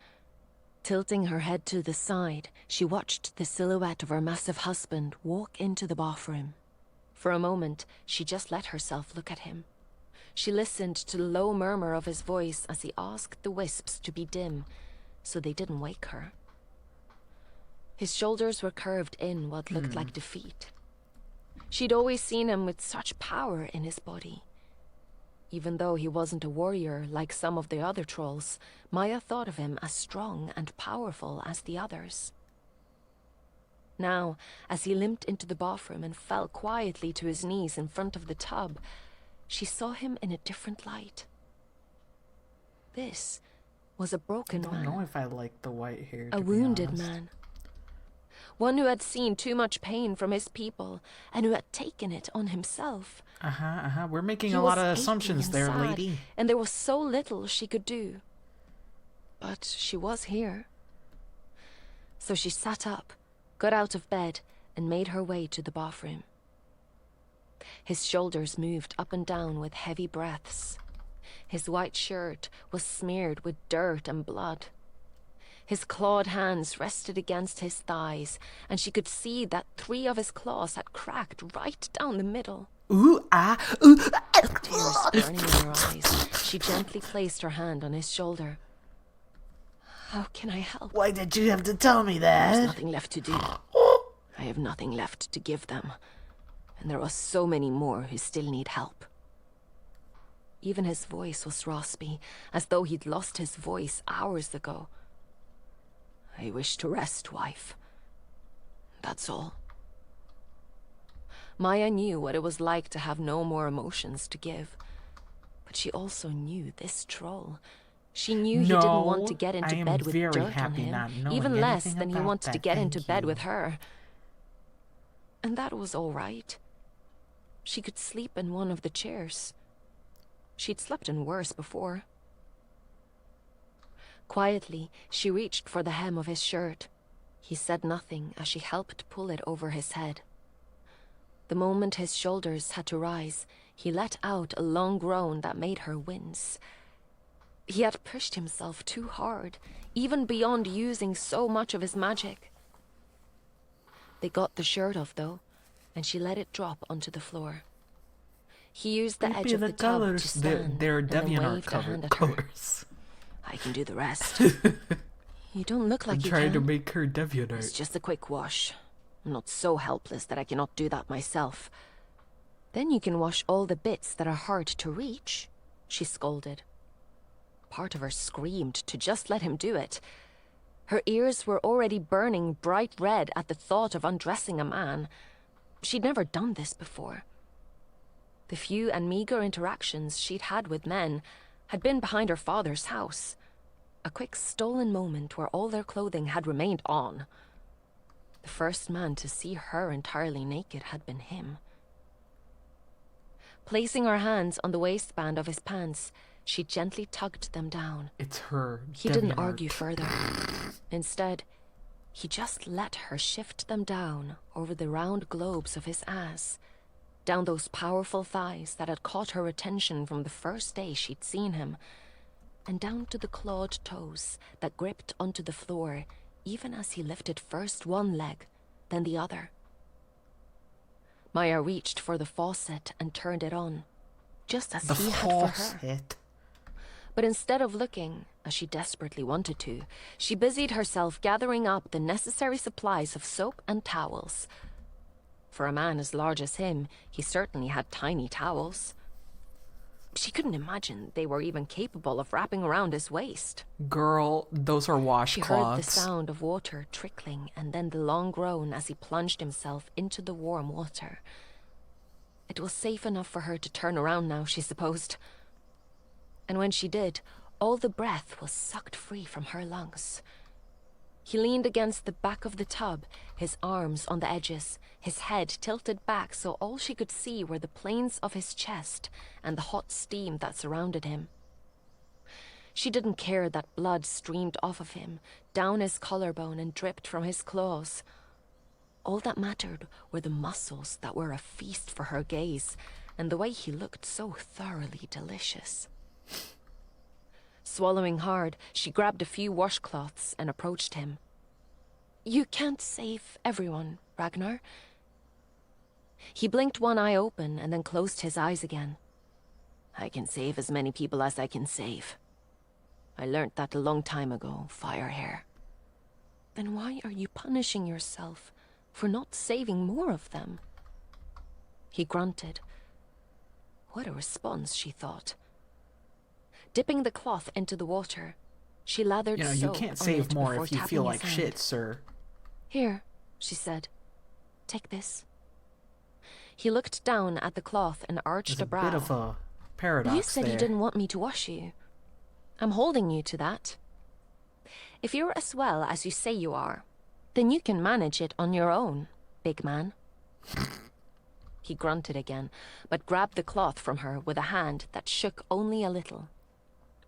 Tilting her head to the side, she watched the silhouette of her massive husband walk into the bathroom. For a moment, she just let herself look at him. She listened to the low murmur of his voice as he asked the wisps to be dim, so they didn't wake her. His shoulders were curved in what looked like defeat. She'd always seen him with such power in his body. Even though he wasn't a warrior like some of the other trolls, Maya thought of him as strong and powerful as the others. Now, as he limped into the bathroom and fell quietly to his knees in front of the tub, she saw him in a different light. This was a broken I don't know man, if I like the white hair, a to be wounded honest. man. One who had seen too much pain from his people and who had taken it on himself. We're making He a lot was of aching assumptions and there, sad, lady. and there was so little she could do. But she was here. So she sat up, got out of bed, and made her way to the bathroom. His shoulders moved up and down with heavy breaths. His white shirt was smeared with dirt and blood. His clawed hands rested against his thighs, and she could see that 3 of his claws had cracked right down the middle. Ooh. Tears burning in her eyes, she gently placed her hand on his shoulder. How can I help? Why did you have to tell me There's that? nothing left to do. I have nothing left to give them. And there are so many more who still need help. Even his voice was raspy, as though he'd lost his voice hours ago. I wish to rest, wife. That's all. Maya knew what it was like to have no more emotions to give. But she also knew this troll. She knew he didn't want to get into bed with dirt on him, even less than he wanted to get into bed with her. And that was all right. She could sleep in one of the chairs. She'd slept in worse before. Quietly, she reached for the hem of his shirt. He said nothing as she helped pull it over his head. The moment his shoulders had to rise, he let out a long groan that made her wince. He had pushed himself too hard, even beyond using so much of his magic. They got the shirt off, though, and she let it drop onto the floor. He used the edge of the tub to stand they're and then DeviantArt waved a hand cover at her. colors. I can do the rest. You don't look like I'm you trying to can. make her It's DeviantArt. just a quick wash. I'm not so helpless that I cannot do that myself. Then you can wash all the bits that are hard to reach, she scolded. Part of her screamed to just let him do it. Her ears were already burning bright red at the thought of undressing a man. She'd never done this before. The few and meager interactions she'd had with men had been behind her father's house. A quick stolen moment where all their clothing had remained on. The first man to see her entirely naked had been him. Placing her hands on the waistband of his pants, she gently tugged them down. It's her. He didn't DeviantArt. argue further. Instead, he just let her shift them down over the round globes of his ass, down those powerful thighs that had caught her attention from the first day she'd seen him, and down to the clawed toes that gripped onto the floor even as he lifted first one leg, then the other. Maya reached for the faucet and turned it on, just as The he had for her. faucet. But instead of looking, as she desperately wanted to, she busied herself gathering up the necessary supplies of soap and towels. For a man as large as him, he certainly had tiny towels. She couldn't imagine they were even capable of wrapping around his waist. Girl, those are She washcloths. heard the sound of water trickling and then the long groan as he plunged himself into the warm water. It was safe enough for her to turn around now, she supposed. And when she did, all the breath was sucked free from her lungs. He leaned against the back of the tub, his arms on the edges, his head tilted back so all she could see were the planes of his chest and the hot steam that surrounded him. She didn't care that blood streamed off of him, down his collarbone and dripped from his claws. All that mattered were the muscles that were a feast for her gaze, and the way he looked so thoroughly delicious. Swallowing hard, she grabbed a few washcloths and approached him. You can't save everyone, Ragnar. He blinked one eye open and then closed his eyes again. I can save as many people as I can save. I learnt that a long time ago, Firehair. Then why are you punishing yourself for not saving more of them? He grunted. What a response, she thought. Dipping the cloth into the water, she lathered You know, you soap can't on save it more before if you tapping feel his like hand. shit, sir. Here, she said. Take this. He looked down at the cloth and arched There's a brow. bit of a paradox You said there. you didn't want me to wash you. I'm holding you to that. If you're as well as you say you are, then you can manage it on your own, big man. He grunted again, but grabbed the cloth from her with a hand that shook only a little.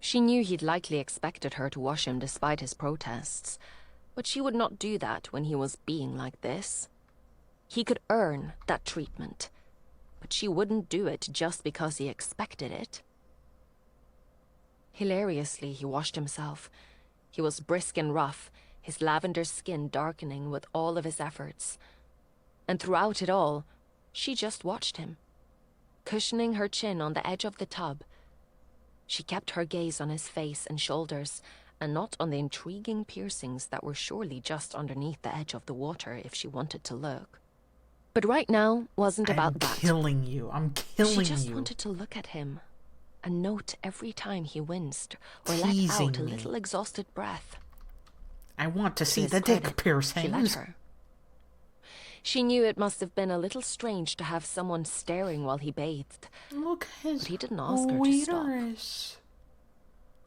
She knew he'd likely expected her to wash him despite his protests, but she would not do that when he was being like this. He could earn that treatment, but she wouldn't do it just because he expected it. Hilariously, he washed himself. He was brisk and rough, his lavender skin darkening with all of his efforts. And throughout it all, she just watched him, cushioning her chin on the edge of the tub. She kept her gaze on his face and shoulders, and not on the intriguing piercings that were surely just underneath the edge of the water if she wanted to look. But right now wasn't about that. I'm killing you. I'm killing you. She just wanted to look at him and note every time he winced or Teasing let out a me. little exhausted breath. I want to see his the dick credit, piercings. She let her. She knew it must have been a little strange to have someone staring while he bathed, Look at his but he didn't ask her to stop. waiters.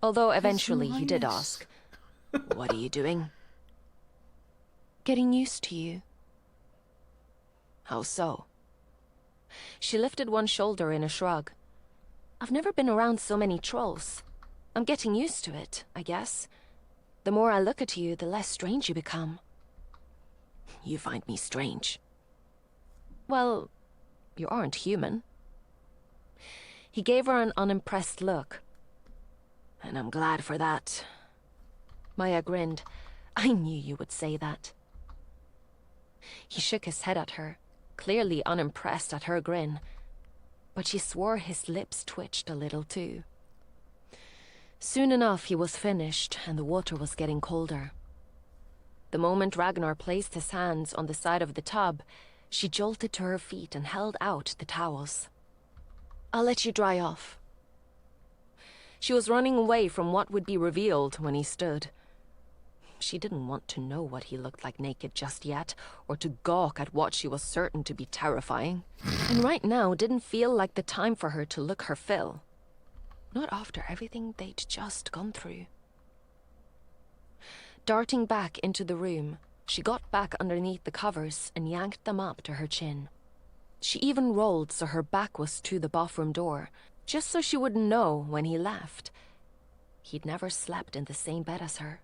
Although eventually he did nice. ask, "What are you doing?" "Getting used to you." "How so?" She lifted one shoulder in a shrug. "I've never been around so many trolls. I'm getting used to it, I guess. The more I look at you, the less strange you become." "You find me strange?" "Well, you aren't human." He gave her an unimpressed look. "And I'm glad for that." Maya grinned. "I knew you would say that." He shook his head at her, clearly unimpressed at her grin, but she swore his lips twitched a little too. Soon enough he was finished, and the water was getting colder. The moment Ragnar placed his hands on the side of the tub, she jolted to her feet and held out the towels. "I'll let you dry off." She was running away from what would be revealed when he stood. She didn't want to know what he looked like naked just yet, or to gawk at what she was certain to be terrifying. And right now didn't feel like the time for her to look her fill. Not after everything they'd just gone through. Darting back into the room, she got back underneath the covers and yanked them up to her chin. She even rolled so her back was to the bathroom door, just so she wouldn't know when he left. He'd never slept in the same bed as her.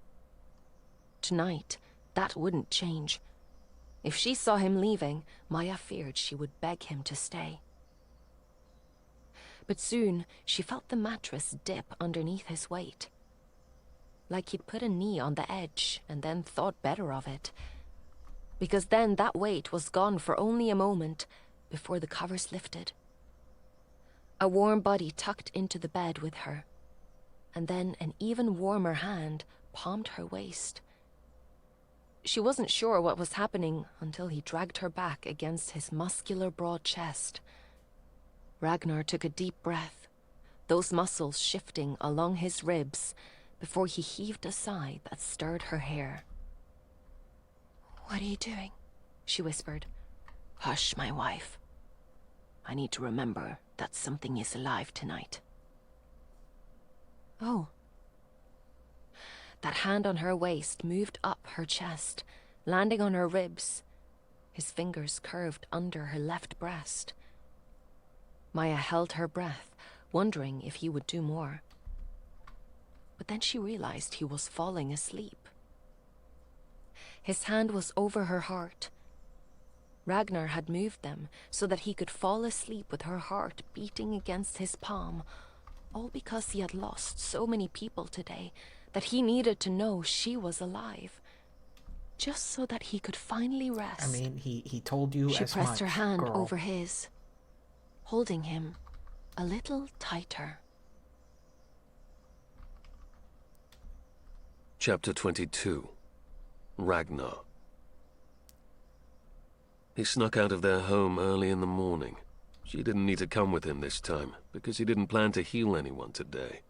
Tonight, that wouldn't change. If she saw him leaving, Maya feared she would beg him to stay. But soon, she felt the mattress dip underneath his weight. Like he'd put a knee on the edge and then thought better of it. Because then that weight was gone for only a moment before the covers lifted. A warm body tucked into the bed with her, and then an even warmer hand palmed her waist. She wasn't sure what was happening until he dragged her back against his muscular broad chest. Ragnar took a deep breath, those muscles shifting along his ribs before he heaved a sigh that stirred her hair. "What are you doing?" she whispered. "Hush, my wife. I need to remember that something is alive tonight." "Oh." That hand on her waist moved up her chest, landing on her ribs. His fingers curved under her left breast. Maya held her breath, wondering if he would do more. But then she realized he was falling asleep. His hand was over her heart. Ragnar had moved them so that he could fall asleep with her heart beating against his palm, all because he had lost so many people today that he needed to know she was alive, just so that he could finally rest. I mean, he told you She as pressed much, her hand girl. over his, holding him a little tighter. Chapter 22. Ragnar. He snuck out of their home early in the morning. She didn't need to come with him this time, because he didn't plan to heal anyone today.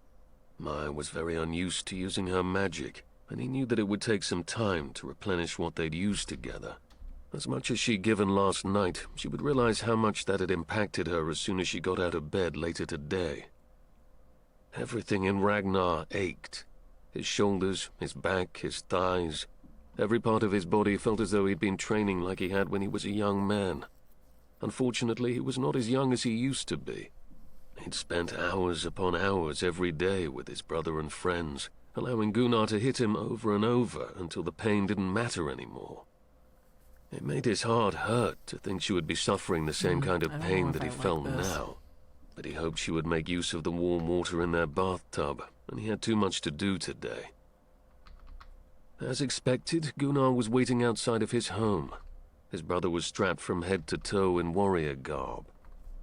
Maya was very unused to using her magic, and he knew that it would take some time to replenish what they'd used together. As much as she'd given last night, she would realize how much that had impacted her as soon as she got out of bed later today. Everything in Ragnar ached. His shoulders, his back, his thighs. Every part of his body felt as though he'd been training like he had when he was a young man. Unfortunately, he was not as young as he used to be. He'd spent hours upon hours every day with his brother and friends, allowing Gunnar to hit him over and over until the pain didn't matter anymore. It made his heart hurt to think she would be suffering the same kind of pain that he felt now. But he hoped she would make use of the warm water in their bathtub, and he had too much to do today. As expected, Gunnar was waiting outside of his home. His brother was strapped from head to toe in warrior garb.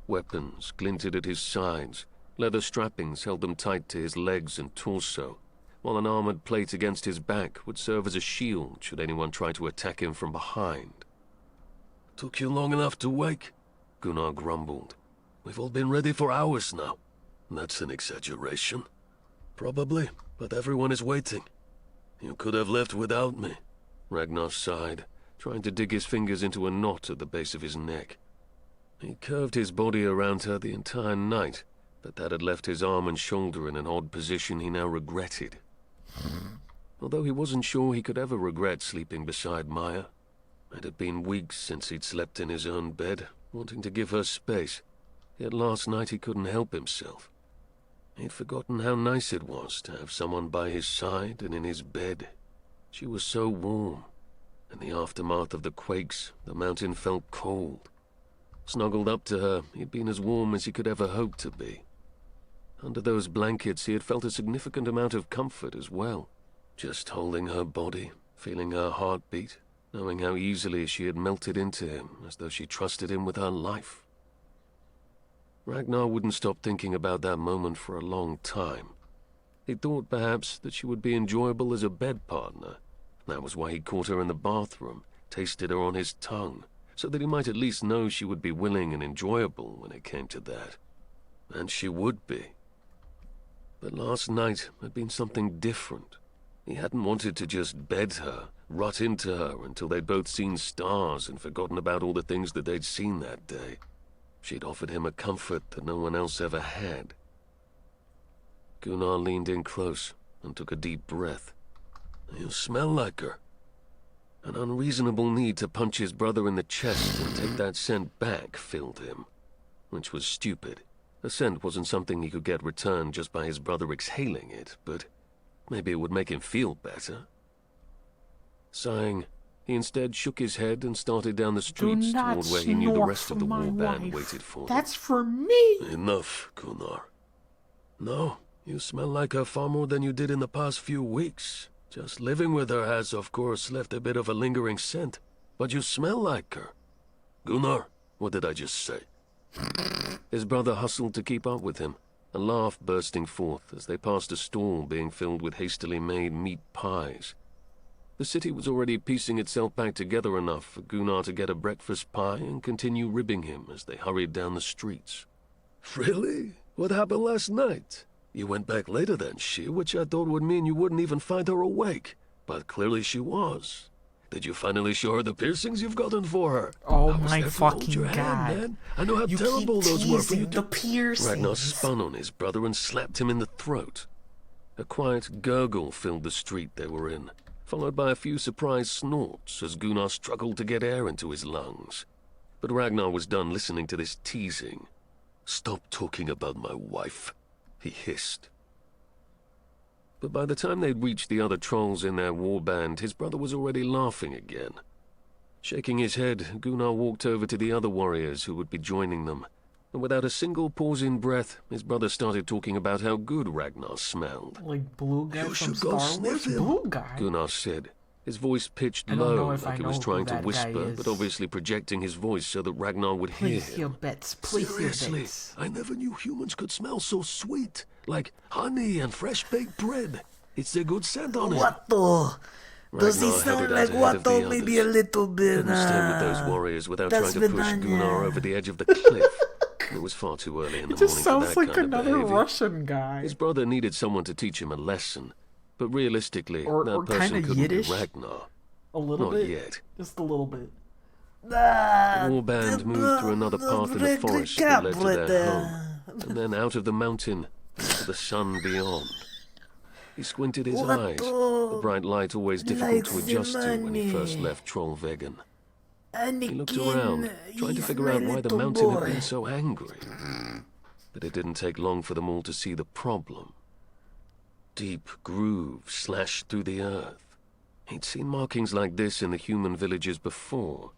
Weapons glinted at his sides, leather strappings held them tight to his legs and torso, while an armored plate against his back would serve as a shield should anyone try to attack him from behind. Took you long enough to wake? Gunnar grumbled. We've all been ready for hours now. That's an exaggeration. Probably, but everyone is waiting. You could have left without me. Ragnar sighed, trying to dig his fingers into a knot at the base of his neck. He curved his body around her the entire night, but that had left his arm and shoulder in an odd position he now regretted. Although he wasn't sure he could ever regret sleeping beside Maya. It had been weeks since he'd slept in his own bed, wanting to give her space, yet last night he couldn't help himself. He'd forgotten how nice it was to have someone by his side and in his bed. She was so warm. In the aftermath of the quakes, the mountain felt cold. Snuggled up to her, he'd been as warm as he could ever hope to be. Under those blankets, he had felt a significant amount of comfort as well. Just holding her body, feeling her heartbeat, knowing how easily she had melted into him, as though she trusted him with her life. Ragnar wouldn't stop thinking about that moment for a long time. He thought perhaps that she would be enjoyable as a bed partner. That was why he caught her in the bathroom, tasted her on his tongue, so that he might at least know she would be willing and enjoyable when it came to that. And she would be. But last night had been something different. He hadn't wanted to just bed her, rot into her until they'd both seen stars and forgotten about all the things that they'd seen that day. She'd offered him a comfort that no one else ever had. Gunnar leaned in close and took a deep breath. You smell like her. An unreasonable need to punch his brother in the chest and take that scent back filled him. Which was stupid. A scent wasn't something he could get returned just by his brother exhaling it, but maybe it would make him feel better. Sighing, he instead shook his head and started down the streets toward where he knew the rest of the war band waited for him. That's for me! Enough, Gunnar. No, you smell like her far more than you did in the past few weeks. Just living with her has, of course, left a bit of a lingering scent, but you smell like her. Gunnar, what did I just say? His brother hustled to keep up with him, a laugh bursting forth as they passed a stall being filled with hastily made meat pies. The city was already piecing itself back together enough for Gunnar to get a breakfast pie and continue ribbing him as they hurried down the streets. Really? What happened last night? You went back later than she, which I thought would mean you wouldn't even find her awake. But clearly she was. Did you finally show her the piercings you've gotten for her? Oh my fucking god. Hand, man. I know how you terrible keep those were for you the piercings. Ragnar spun on his brother and slapped him in the throat. A quiet gurgle filled the street they were in, followed by a few surprised snorts as Gunnar struggled to get air into his lungs. But Ragnar was done listening to this teasing. Stop talking about my wife, he hissed. But by the time they'd reached the other trolls in their war band, his brother was already laughing again. Shaking his head, Gunnar walked over to the other warriors who would be joining them, and without a single pause in breath, his brother started talking about how good Ragnar smelled. Like Blue Guy You from should go Star Wars? sniff him. Blue Guy? Gunnar said, his voice pitched I don't low, know if like I he was know trying who to that whisper, guy but is. obviously projecting his voice so that Ragnar would hear Place your him. bets. Place your Seriously, bets. I never knew humans could smell so sweet. Like honey and fresh baked bread. It's a good scent on it. What the? Does he Ragnar sound headed like out ahead what of the though? Maybe a others. little bit, Couldn't stay with those warriors without that's trying to push banana. Gunnar over the edge of the cliff. It was far too early in the It just morning for sounds that like kind another of behavior. Russian guy. His brother needed someone to teach him a lesson, but realistically, Or that person kinda couldn't Yiddish. be Ragnar. A little Not bit. yet. Just a little bit. The warband moved through another path in the forest that led to their home, and then out of the mountain into the sun beyond. He squinted his eyes, the bright light always difficult to adjust to when he first left Trollveggen. He looked around, trying to figure out why the mountain had been so angry. But it didn't take long for them all to see the problem. Deep grooves slashed through the earth. He'd seen markings like this in the human villages before.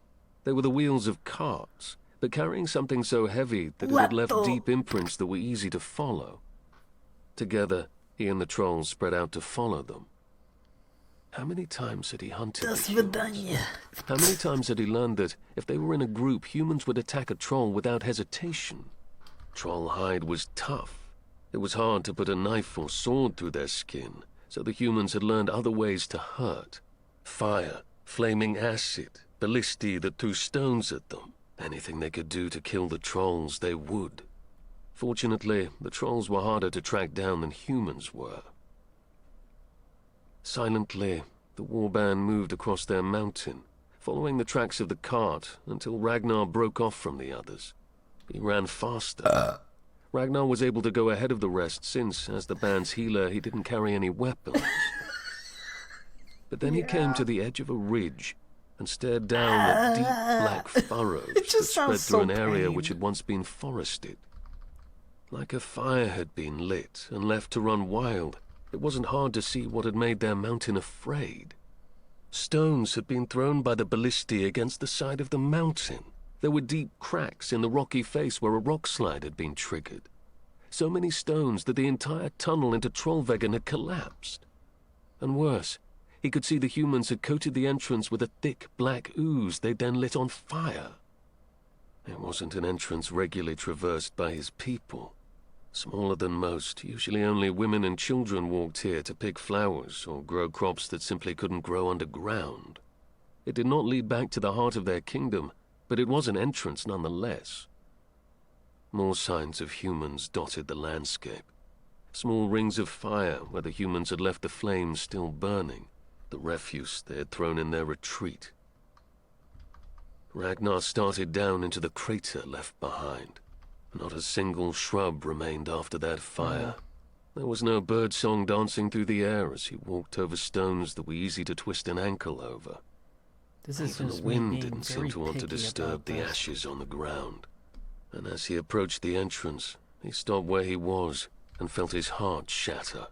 They were the wheels of carts, but carrying something so heavy that it had left deep imprints that were easy to follow. Together, he and the trolls spread out to follow them. How many times had he hunted the humans? How many times had he learned that if they were in a group, humans would attack a troll without hesitation? Troll hide was tough. It was hard to put a knife or sword through their skin, so the humans had learned other ways to hurt. Fire, flaming acid, ballistae that threw stones at them. Anything they could do to kill the trolls, they would. Fortunately, the trolls were harder to track down than humans were. Silently, the warband moved across their mountain, following the tracks of the cart until Ragnar broke off from the others. He ran faster. Ragnar was able to go ahead of the rest since, as the band's healer, he didn't carry any weapons. But then he came to the edge of a ridge and stared down at deep black furrows that spread through an area which had once been forested. Like a fire had been lit and left to run wild, it wasn't hard to see what had made their mountain afraid. Stones had been thrown by the ballistae against the side of the mountain. There were deep cracks in the rocky face where a rock slide had been triggered. So many stones that the entire tunnel into Trollveggen had collapsed. And worse, he could see the humans had coated the entrance with a thick black ooze they'd then lit on fire. It wasn't an entrance regularly traversed by his people. Smaller than most, usually only women and children walked here to pick flowers or grow crops that simply couldn't grow underground. It did not lead back to the heart of their kingdom, but it was an entrance nonetheless. More signs of humans dotted the landscape. Small rings of fire where the humans had left the flames still burning, the refuse they had thrown in their retreat. Ragnar started down into the crater left behind. Not a single shrub remained after that fire. There was no birdsong dancing through the air as he walked over stones that were easy to twist an ankle over. Even the wind didn't seem to want to disturb the ashes on the ground. And as he approached the entrance, he stopped where he was and felt his heart shatter.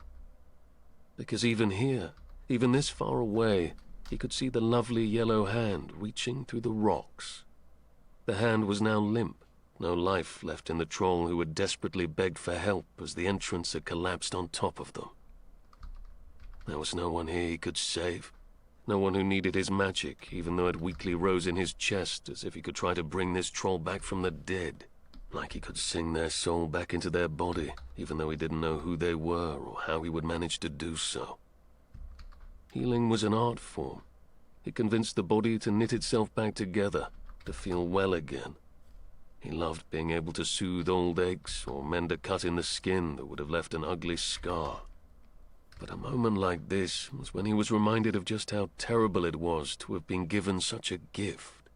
Because even here, even this far away, he could see the lovely yellow hand reaching through the rocks. The hand was now limp, no life left in the troll who had desperately begged for help as the entrance had collapsed on top of them. There was no one here he could save. No one who needed his magic, even though it weakly rose in his chest as if he could try to bring this troll back from the dead. Like he could sing their soul back into their body, even though he didn't know who they were or how he would manage to do so. Healing was an art form. It convinced the body to knit itself back together, to feel well again. He loved being able to soothe old aches or mend a cut in the skin that would have left an ugly scar. But a moment like this was when he was reminded of just how terrible it was to have been given such a gift.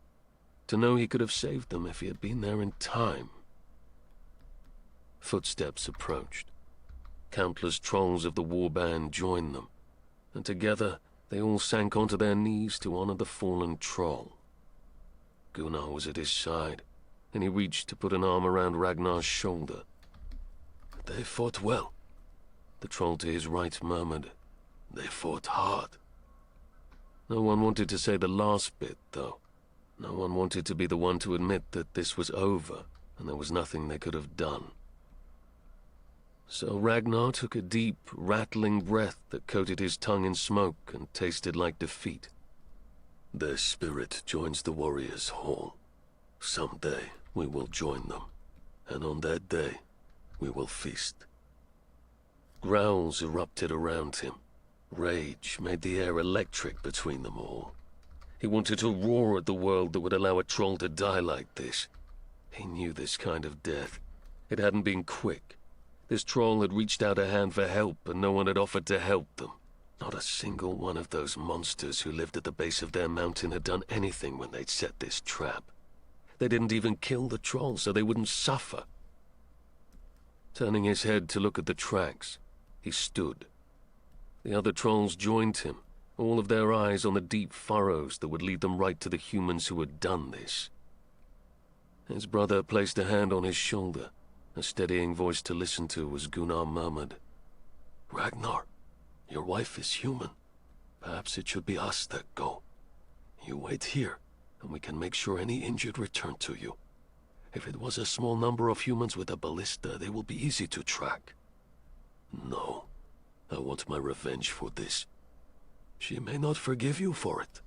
To know he could have saved them if he had been there in time. Footsteps approached. Countless trolls of the warband joined them, and together they all sank onto their knees to honor the fallen troll. Gunnar was at his side, and he reached to put an arm around Ragnar's shoulder. They fought well. The troll to his right murmured, "They fought hard." No one wanted to say the last bit, though. No one wanted to be the one to admit that this was over, and there was nothing they could have done. So Ragnar took a deep, rattling breath that coated his tongue in smoke and tasted like defeat. Their spirit joins the warriors' hall. Someday we will join them, and on that day we will feast. Growls erupted around him. Rage made the air electric between them all. He wanted to roar at the world that would allow a troll to die like this. He knew this kind of death. It hadn't been quick. This troll had reached out a hand for help, and no one had offered to help them. Not a single one of those monsters who lived at the base of their mountain had done anything when they'd set this trap. They didn't even kill the troll so they wouldn't suffer. Turning his head to look at the tracks, he stood. The other trolls joined him, all of their eyes on the deep furrows that would lead them right to the humans who had done this. His brother placed a hand on his shoulder. A steadying voice to listen to as Gunnar murmured, "Ragnar, your wife is human. Perhaps it should be us that go. You wait here, and we can make sure any injured return to you. If it was a small number of humans with a ballista, they will be easy to track. No, I want my revenge for this. She may not forgive you for it."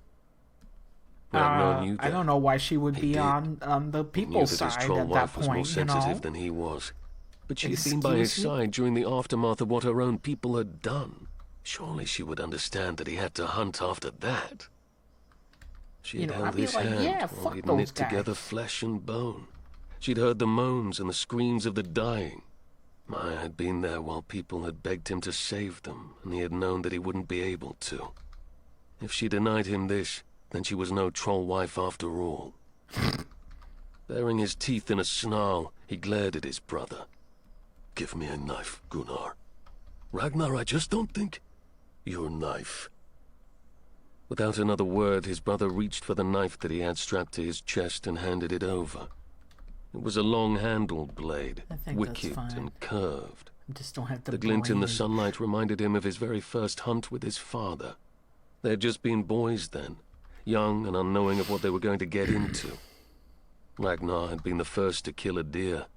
Ragnar knew that. I don't know why she would be did. on the people's He knew that side his troll at that wife was more point, you sensitive know? than he was. But she'd been by his Excuse me? side during the aftermath of what her own people had done. Surely she would understand that he had to hunt after that. She had You know, held I'd be his like, hand yeah, while fuck he'd those knit guys. together flesh and bone. She'd heard the moans and the screams of the dying. Maya had been there while people had begged him to save them, and he had known that he wouldn't be able to. If she denied him this, then she was no troll wife after all. Baring his teeth in a snarl, he glared at his brother. "Give me a knife, Gunnar. Ragnar, I just don't think... Your knife." Without another word, his brother reached for the knife that he had strapped to his chest and handed it over. It was a long-handled blade, I think that's wicked fine. and curved. I just don't have The glint in the brain. sunlight reminded him of his very first hunt with his father. They had just been boys then, young and unknowing of what they were going to get into. Ragnar had been the first to kill a deer,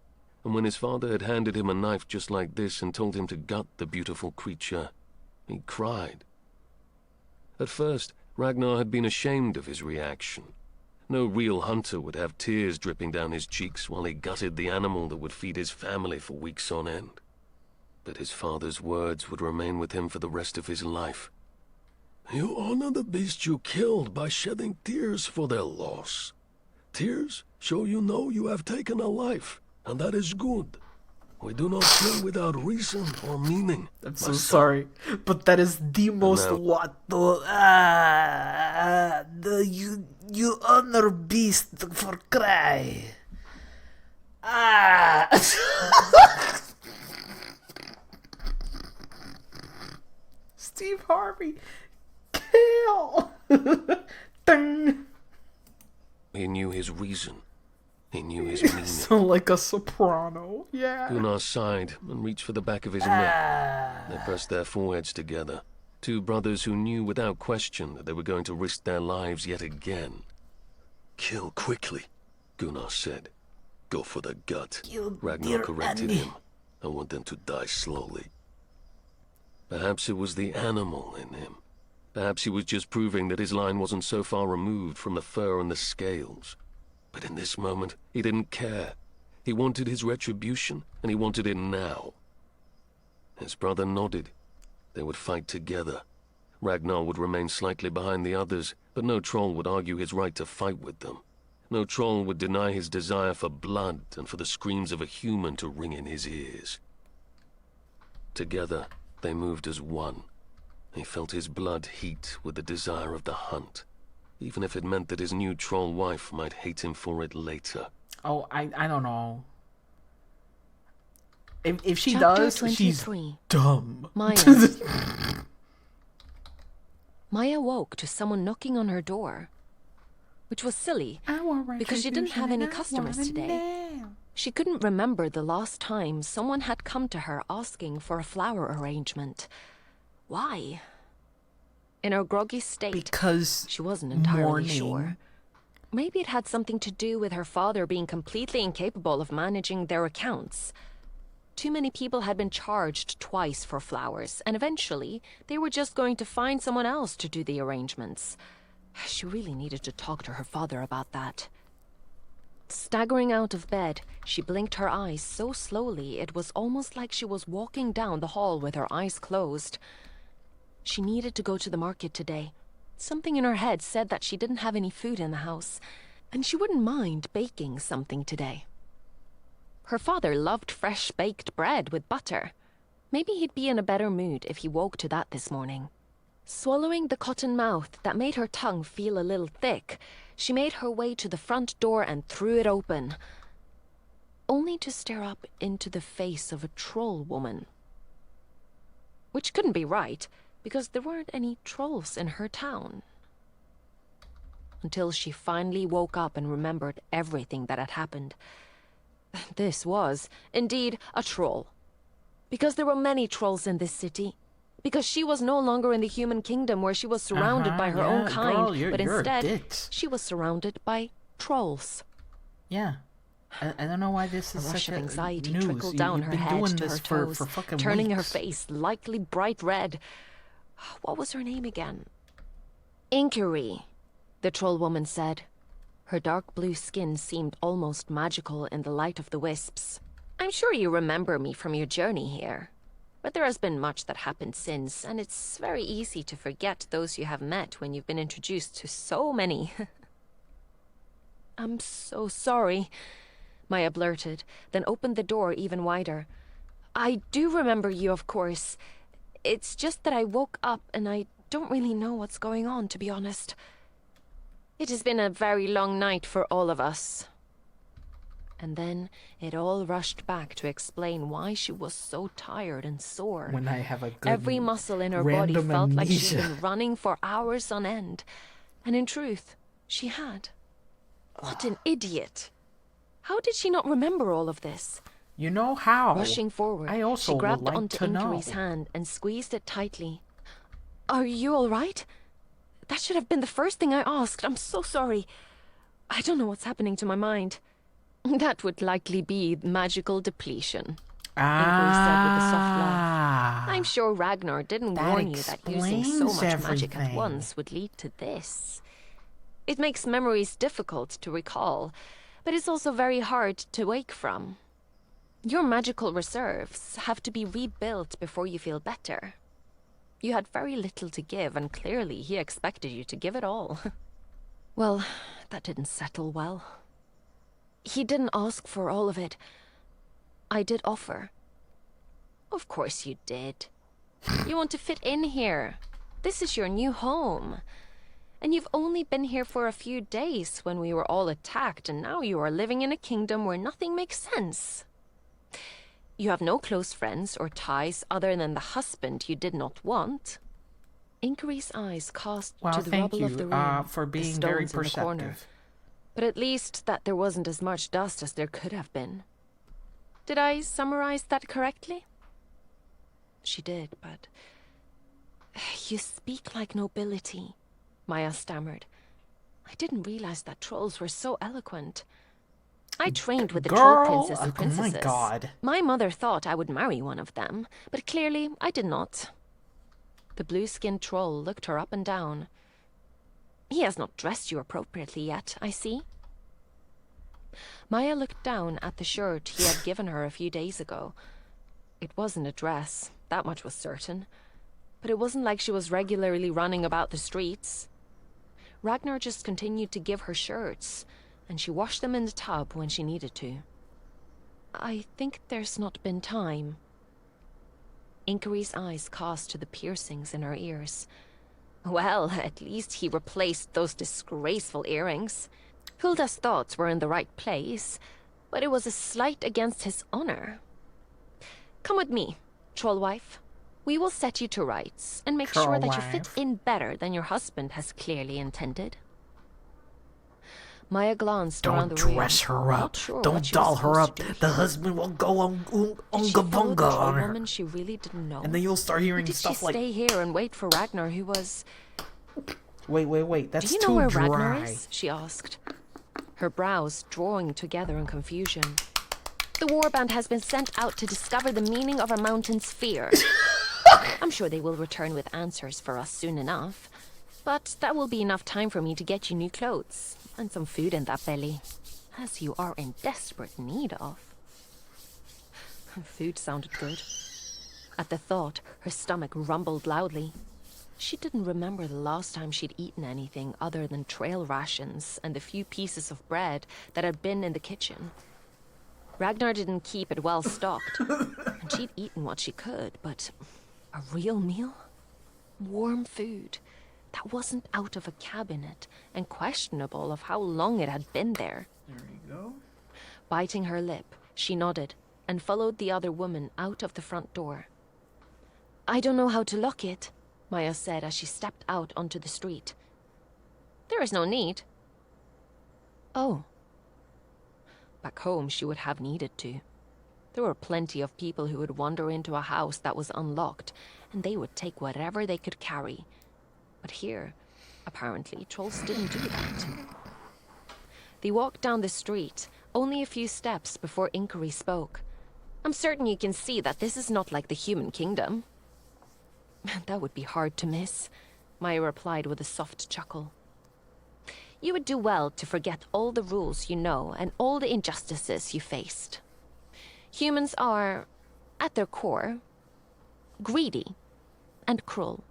and when his father had handed him a knife just like this and told him to gut the beautiful creature, he cried. At first, Ragnar had been ashamed of his reaction. No real hunter would have tears dripping down his cheeks while he gutted the animal that would feed his family for weeks on end. But his father's words would remain with him for the rest of his life. "You honor the beast you killed by shedding tears for their loss. Tears show you know you have taken a life, and that is good. We do not kill without reason or meaning." I'm my so son. sorry, but that is the most now- what the you honor beast for cry. Steve Harvey, kill. Ding. He knew his reason. He knew his meaning. Sound like a soprano. Yeah. Gunnar sighed and reached for the back of his neck. They pressed their foreheads together. Two brothers who knew without question that they were going to risk their lives yet again. "Kill quickly," Gunnar said. "Go for the gut." You Ragnar dear corrected Annie. him. "I want them to die slowly." Perhaps it was the animal in him. Perhaps he was just proving that his line wasn't so far removed from the fur and the scales. But in this moment, he didn't care. He wanted his retribution, and he wanted it now. His brother nodded. They would fight together. Ragnar would remain slightly behind the others, but no troll would argue his right to fight with them. No troll would deny his desire for blood and for the screams of a human to ring in his ears. Together, they moved as one. He felt his blood heat with the desire of the hunt, even if it meant that his new troll wife might hate him for it later. Oh, I don't know. If she Chapter does, she's 23. dumb. Maya. Maya woke to someone knocking on her door, which was silly because she didn't have any customers today. She couldn't remember the last time someone had come to her asking for a flower arrangement. Why? In her groggy state, Because she wasn't entirely morning. sure. Maybe it had something to do with her father being completely incapable of managing their accounts. Too many people had been charged twice for flowers, and eventually they were just going to find someone else to do the arrangements. She really needed to talk to her father about that. Staggering out of bed, she blinked her eyes so slowly it was almost like she was walking down the hall with her eyes closed. She needed to go to the market today. Something in her head said that she didn't have any food in the house, and she wouldn't mind baking something today. Her father loved fresh baked bread with butter. Maybe he'd be in a better mood if he woke to that this morning. Swallowing the cotton mouth that made her tongue feel a little thick, she made her way to the front door and threw it open, only to stare up into the face of a troll woman. Which couldn't be right, because there weren't any trolls in her town. Until she finally woke up and remembered everything that had happened. This was, indeed, a troll. Because there were many trolls in this city. Because she was no longer in the human kingdom where she was surrounded by her own kind, girl, but you're a instead, ditz. she was surrounded by trolls. Yeah. I don't know why this A is rush such of a anxiety news. trickled down You've her been head doing to this her toes, for fucking turning her weeks. face lightly bright red. What was her name again? Inkery, the troll woman said. Her dark blue skin seemed almost magical in the light of the wisps. I'm sure you remember me from your journey here. But there has been much that happened since, and it's very easy to forget those you have met when you've been introduced to so many. I'm so sorry, Maya blurted, then opened the door even wider. I do remember you, of course. It's just that I woke up and I don't really know what's going on, to be honest. It has been a very long night for all of us. And then it all rushed back to explain why she was so tired and sore. When I have a good Every muscle in her body random felt like she'd amnesia. been running for hours on end. And in truth, she had. What an idiot. How did she not remember all of this? You know how. Rushing forward, I also she grabbed would like onto to know. Inkery's hand and squeezed it tightly. Are you all right? That should have been the first thing I asked. I'm so sorry. I don't know what's happening to my mind. That would likely be magical depletion, Inkery said with a soft laugh. I'm sure Ragnar didn't That warn you that using so explains much magic at everything. once would lead to this. It makes memories difficult to recall, but it's also very hard to wake from. Your magical reserves have to be rebuilt before you feel better. You had very little to give, and clearly he expected you to give it all. Well, that didn't settle well. He didn't ask for all of it. I did offer. Of course you did. You want to fit in here. This is your new home. And you've only been here for a few days when we were all attacked, and now you are living in a kingdom where nothing makes sense. You have no close friends or ties other than the husband you did not want. Inkery's eyes cast Well, to the thank rubble of the you room, for the being very stones in the corner. perceptive. But at least that there wasn't as much dust as there could have been. Did I summarize that correctly? She did, but... You speak like nobility, Maya stammered. I didn't realize that trolls were so eloquent. I trained with the troll princes and princesses. Oh my god. My mother thought I would marry one of them, but clearly I did not. The blue-skinned troll looked her up and down. He has not dressed you appropriately yet, I see. Maya looked down at the shirt he had given her a few days ago. It wasn't a dress, that much was certain. But it wasn't like she was regularly running about the streets. Ragnar just continued to give her shirts, and she washed them in the tub when she needed to. I think there's not been time. Inkery's eyes cast to the piercings in her ears. Well, at least he replaced those disgraceful earrings. Hilda's thoughts were in the right place, but it was a slight against his honor. Come with me, Trollwife. We will set you to rights and make sure that you fit Trollwife. in better than your husband has clearly intended. Maya glanced around Don't the room. dress her not up. sure what Don't she was doll her supposed up. to do The here. husband will go on Did she follow the bunga troll on her. woman she really didn't know? And then you'll start Or hearing did stuff she like, stay here and wait for Ragnar, who was... wait, that's Do you know too where dry. Ragnar is? She asked, her brows drawing together in confusion. The warband has been sent out to discover the meaning of our mountain's fear. I'm sure they will return with answers for us soon enough. But that will be enough time for me to get you new clothes and some food in that belly, as you are in desperate need of. Food sounded good. At the thought, her stomach rumbled loudly. She didn't remember the last time she'd eaten anything other than trail rations and the few pieces of bread that had been in the kitchen. Ragnar didn't keep it well stocked, and she'd eaten what she could, but a real meal? warm food that wasn't out of a cabinet and questionable of how long it had been there. There you go. Biting her lip, she nodded and followed the other woman out of the front door. I don't know how to lock it, Maya said as she stepped out onto the street. There is no need. Oh. Back home, she would have needed to. There were plenty of people who would wander into a house that was unlocked, and they would take whatever they could carry. But here, apparently, trolls didn't do that. They walked down the street, only a few steps before Inquiry spoke. I'm certain you can see that this is not like the human kingdom. That would be hard to miss, Maya replied with a soft chuckle. You would do well to forget all the rules you know and all the injustices you faced. Humans are, at their core, greedy and cruel.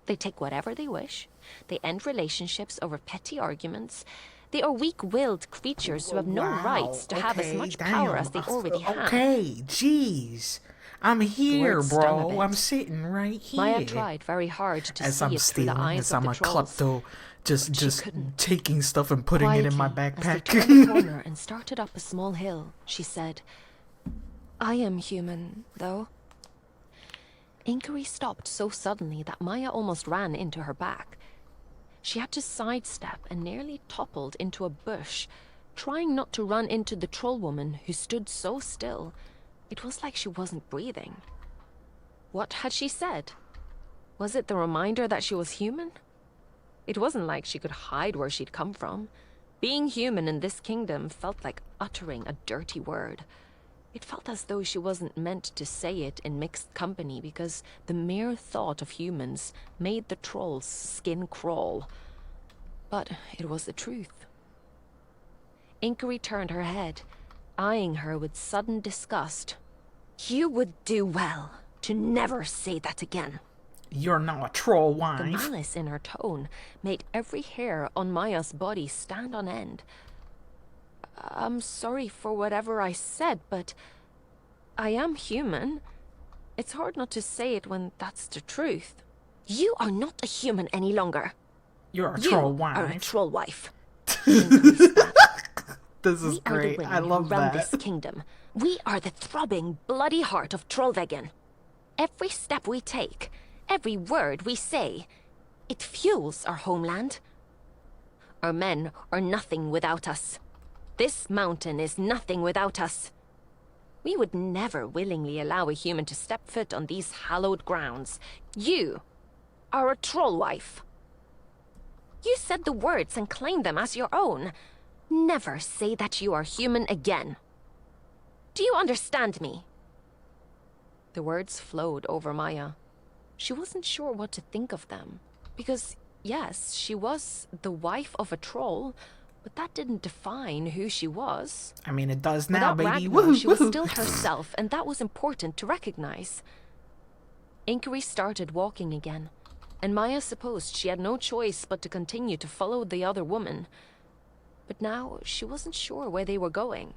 They take whatever they wish. They end relationships over petty arguments. They are weak-willed creatures who have no rights to have as much power as they already have. Okay, jeez. I'm here, words stung a bro. bit. I'm sitting right here. Maya tried very hard to as see I'm it through the stealing, eyes as of I'm the a trolls. klepto, just couldn't. taking stuff and putting it in my Quietly, backpack. as they turned the corner and started up a small hill, she said, I am human, though. Inquiry stopped so suddenly that Maya almost ran into her back. She had to sidestep and nearly toppled into a bush, trying not to run into the troll woman who stood so still. It was like she wasn't breathing. What had she said? Was it the reminder that she was human? It wasn't like she could hide where she'd come from. Being human in this kingdom felt like uttering a dirty word. It felt as though she wasn't meant to say it in mixed company because the mere thought of humans made the troll's skin crawl. But it was the truth. Inquiry turned her head, eyeing her with sudden disgust. You would do well to never say that again. You're not a troll The wife. malice in her tone made every hair on Maya's body stand on end. I'm sorry for whatever I said, but I am human. It's hard not to say it when that's the truth. You are not a human any longer. You're a You troll are a wife. troll wife. Inquiry spat. This is We are the great. women I love who run that. this kingdom. We are the throbbing, bloody heart of Trollveggen. Every step we take, every word we say, it fuels our homeland. Our men are nothing without us. This mountain is nothing without us. We would never willingly allow a human to step foot on these hallowed grounds. You are a troll wife. You said the words and claimed them as your own. Never say that you are human again. Do you understand me? The words flowed over Maya. She wasn't sure what to think of them. Because, yes, she was the wife of a troll, but that didn't define who she was. I mean, it does now, Without baby. Ragnar, Woohoo, she was woohoo. still herself, and that was important to recognize. Inquiry started walking again, and Maya supposed she had no choice but to continue to follow the other woman. But now she wasn't sure where they were going.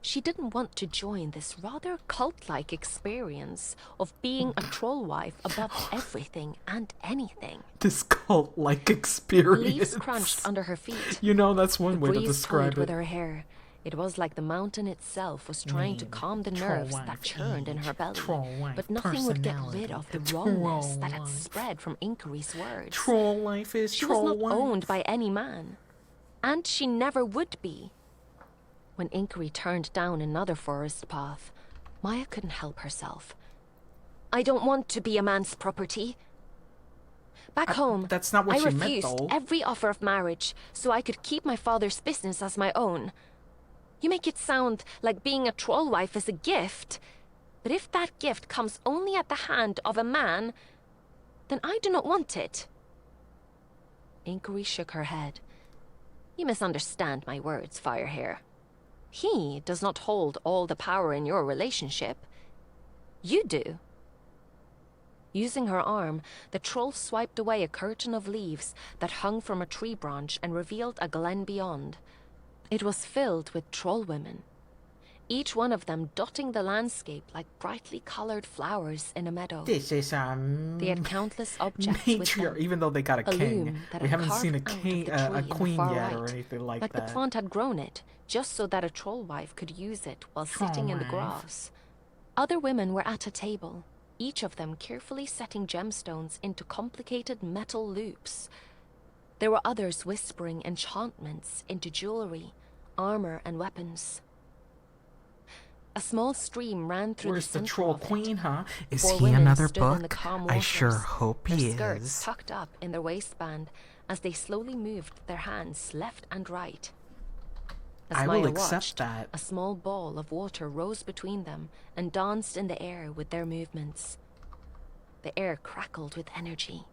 She didn't want to join this rather cult-like experience of being a troll wife above everything and anything. This cult-like experience. Leaves crunched under her feet. You know, that's one The way to breeze describe toyed with it. her hair. It was like the mountain itself was trying to Name, calm the troll nerves that wife, churned in her belly. troll wife, But nothing would get rid personality, of the troll wrongness that had wife. spread from Inquiry's words. Troll life is She troll was not wife. owned by any man. And she never would be. When Inquiry turned down another forest path, Maya couldn't help herself. I don't want to be a man's property. Back home, that's not what I she meant, refused though. every offer of marriage so I could keep my father's business as my own. You make it sound like being a troll wife is a gift. But if that gift comes only at the hand of a man, then I do not want it. Inquiry shook her head. You misunderstand my words, Firehair. He does not hold all the power in your relationship. You do. Using her arm, the troll swiped away a curtain of leaves that hung from a tree branch and revealed a glen beyond. It was filled with troll women. each one of them dotting the landscape like brightly colored flowers in a meadow. This is They had countless objects with matriarch. them. Even though they got a king, loom that we had haven't seen a carved out of king, the a tree in the queen far yet or right, anything like the that. plant had grown it just so that a troll wife could use it while sitting in the wife. grass. Other women were at a table, each of them carefully setting gemstones into complicated metal loops. There were others whispering enchantments into jewelry, armor, and weapons. A small stream ran through Where's the the center troll of it. queen, huh? Is Four he women another stood in the book? calm I sure waters, hope their he skirts is. tucked up in their waistband as they slowly moved their hands left and right. As I will Maya accept watched, that. a small ball of water rose between them and danced in the air with their movements. The air crackled with energy.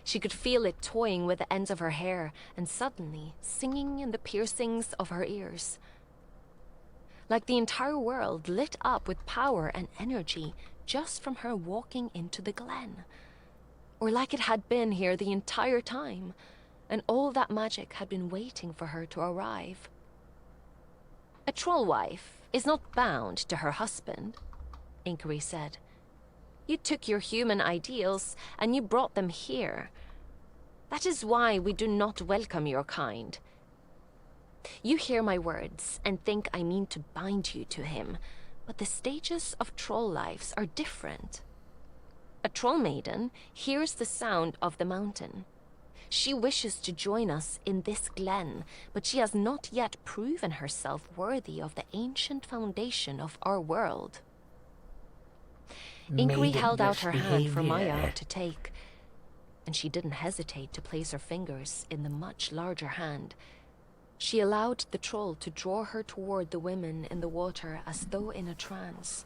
She could feel it toying with the ends of her hair and suddenly singing in the piercings of her ears. Like the entire world lit up with power and energy just from her walking into the glen. Or like it had been here the entire time, and all that magic had been waiting for her to arrive. A troll wife is not bound to her husband, Inquiry said. You took your human ideals and you brought them here. That is why we do not welcome your kind. You hear my words and think I mean to bind you to him, but the stages of troll lives are different. A troll maiden hears the sound of the mountain. She wishes to join us in this glen, but she has not yet proven herself worthy of the ancient foundation of our world. Inquiry held out her hand for Maya to take, and she didn't hesitate to place her fingers in the much larger hand. She allowed the troll to draw her toward the women in the water as though in a trance.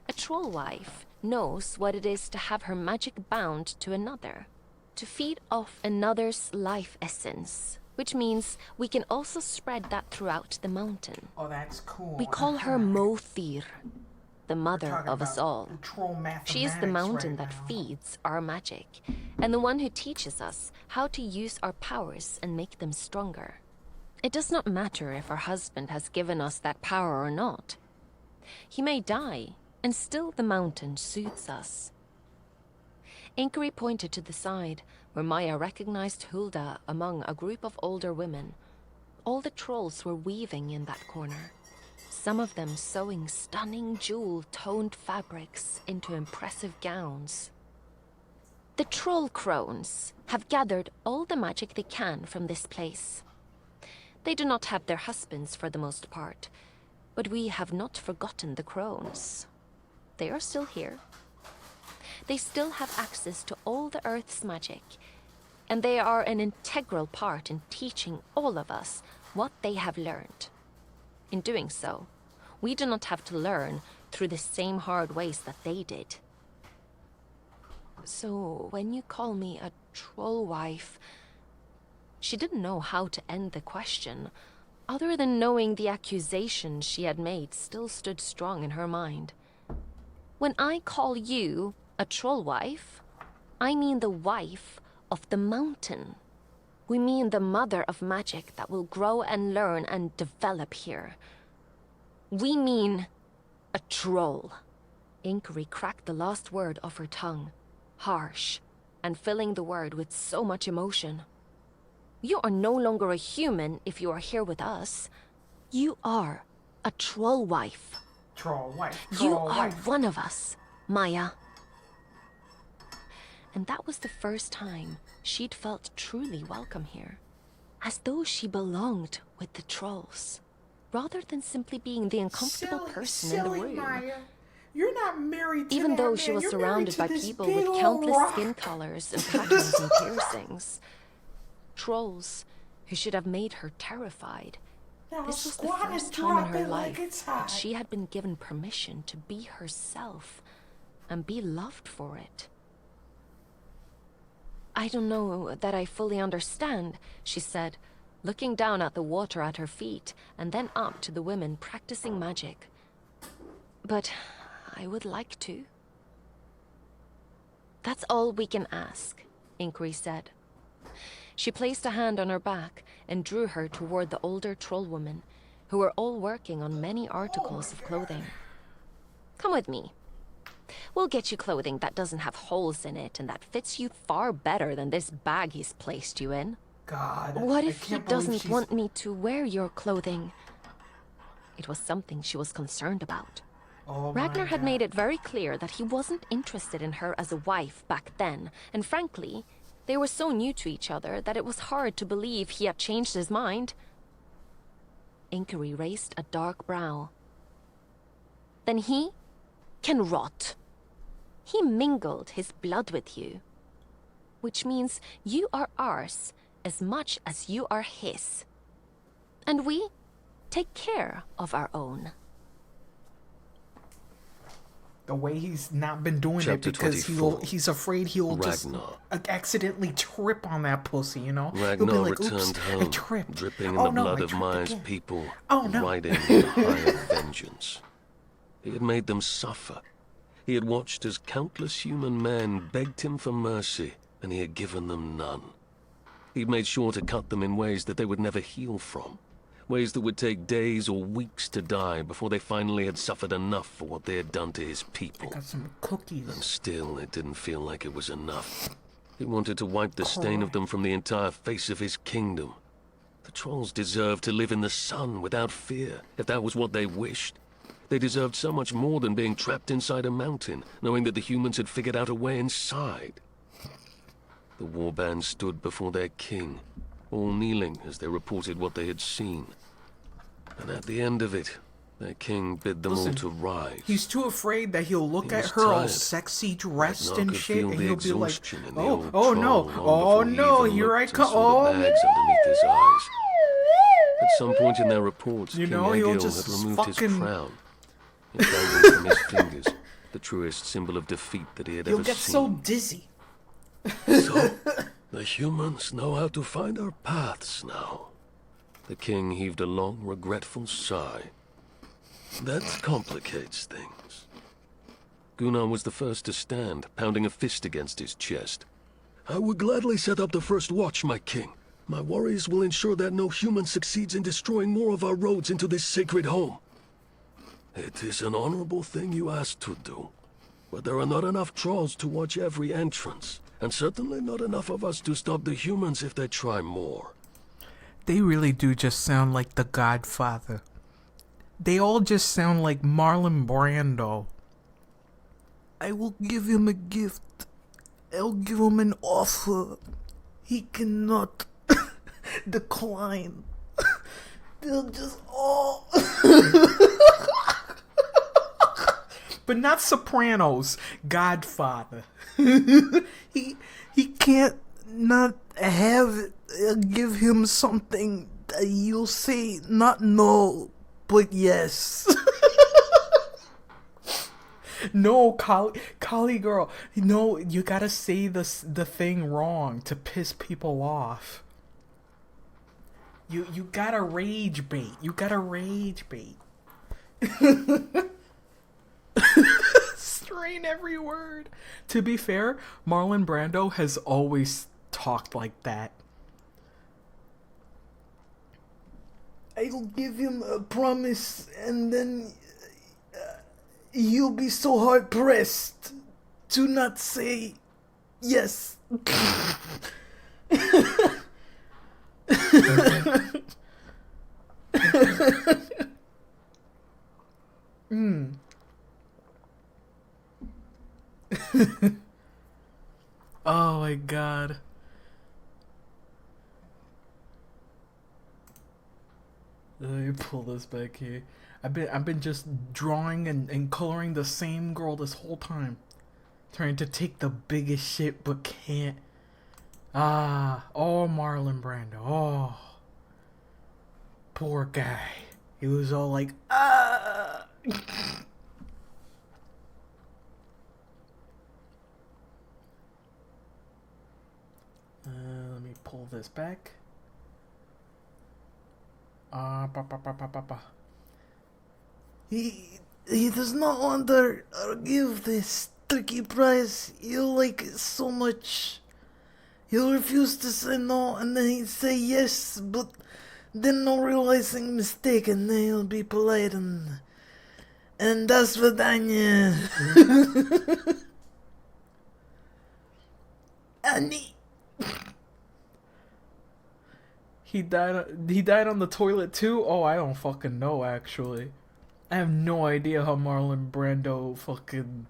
A troll wife knows what it is to have her magic bound to another, to feed off another's life essence, which means we can also spread that throughout the mountain. Oh, that's cool. We call her Mothir, the mother Talking of us about all. troll She is the mathematics mountain right that now. feeds our magic, and the one who teaches us how to use our powers and make them stronger. It does not matter if our husband has given us that power or not. He may die, and still the mountain soothes us. Inquiry pointed to the side, where Maya recognized Hulda among a group of older women. All the trolls were weaving in that corner, some of them sewing stunning jewel-toned fabrics into impressive gowns. The troll crones have gathered all the magic they can from this place. They do not have their husbands for the most part, but we have not forgotten the crones. They are still here. They still have access to all the Earth's magic, and they are an integral part in teaching all of us what they have learned. In doing so, we do not have to learn through the same hard ways that they did. So, when you call me a troll wife, she didn't know how to end the question, other than knowing the accusation she had made still stood strong in her mind. When I call you a troll wife, I mean the wife of the mountain. We mean the mother of magic that will grow and learn and develop here. We mean a troll. Inquiry cracked the last word off her tongue, harsh, and filling the word with so much emotion. You are no longer a human if you are here with us. You are a troll wife. Troll wife. You Troll are wife. one of us, Maya. And that was the first time she'd felt truly welcome here, as though she belonged with the trolls, rather than simply being the uncomfortable person in the room. Maya. You're not married to Even that though man. she was You're surrounded by married to this people big with old countless rock. skin colors and patterns and piercings. Trolls who should have made her terrified. Now This was the squat and first time in drop her it life like it's that hot. she had been given permission to be herself and be loved for it. I don't know that I fully understand, she said, looking down at the water at her feet and then up to the women practicing magic. But I would like to. That's all we can ask, Inquiry said. She placed a hand on her back and drew her toward the older troll woman. who were all working on many articles of clothing. Come with me. We'll get you clothing that doesn't have holes in it and that fits you far better than this bag he's placed you in. God. What I if he can't believe doesn't she's- want me to wear your clothing? It was something she was concerned about. Oh my Ragnar had God. made it very clear that he wasn't interested in her as a wife back then, and frankly, they were so new to each other that it was hard to believe he had changed his mind. Inkery raised a dark brow. Then he can rot. He mingled his blood with you, which means you are ours as much as you are his. And we take care of our own. The way he's not been doing Chapter it because 24. he's afraid he'll just Ragnar. accidentally trip on that pussy, you know? He'll be Ragnar like, "Oops, returned I home, tripped. dripping in Oh, the no, blood I of tripped Maya's again. people, Oh, no." riding in higher vengeance. He had made them suffer. He had watched as countless human men begged him for mercy, and he had given them none. He'd made sure to cut them in ways that they would never heal from, ways that would take days or weeks to die before they finally had suffered enough for what they had done to his people. Got some cookies. And still, it didn't feel like it was enough. He wanted to wipe the stain of them from the entire face of his kingdom. The trolls deserved to live in the sun without fear, if that was what they wished. They deserved so much more than being trapped inside a mountain, knowing that the humans had figured out a way inside. The warband stood before their king, all kneeling as they reported what they had seen. And at the end of it, their king bid them all Listen, to rise. He's too afraid that he'll look He at was her all tired. sexy dressed Ragnar and could shit, feel and the he'll be like, exhaustion in the "Oh, old oh troll no, long oh before he no, even here I looked and come, saw the oh bags underneath his eyes. At some point in their reports, You King know, he'll Egil just had removed his fucking- crown. It dangled from his fingers, the truest symbol of defeat that he had he'll ever get seen. so dizzy." So, the humans know how to find our paths now. The king heaved a long, regretful sigh. That complicates things. Gunnar was the first to stand, pounding a fist against his chest. I would gladly set up the first watch, my king. My warriors will ensure that no human succeeds in destroying more of our roads into this sacred home. It is an honorable thing you asked to do, but there are not enough trolls to watch every entrance, and certainly not enough of us to stop the humans if they try more. They really do just sound like the Godfather. They all just sound like Marlon Brando. I will give him a gift. I'll give him an offer. He cannot decline. They'll just all... But not Sopranos. Godfather. he can't not have it. Give him something that you'll say not no, but yes. No, Kali girl. No, you gotta say the thing wrong to piss people off. You gotta rage bait. You gotta rage bait. Strain every word. To be fair, Marlon Brando has always talked like that. I'll give him a promise, and then you'll be so hard pressed to not say yes. Oh my god. Let me pull this back here. I've been just drawing and coloring the same girl this whole time. Trying to take the biggest shit but can't. Oh Marlon Brando. Oh. Poor guy. He was all like, let me pull this back. He does not want to give this tricky prize. He'll like it so much. He'll refuse to say no, and then he'd say yes, but then not realizing mistake, and they'll be polite and das vidanya. Annie. He died on the toilet too? Oh, I don't fucking know, actually. I have no idea how Marlon Brando fucking...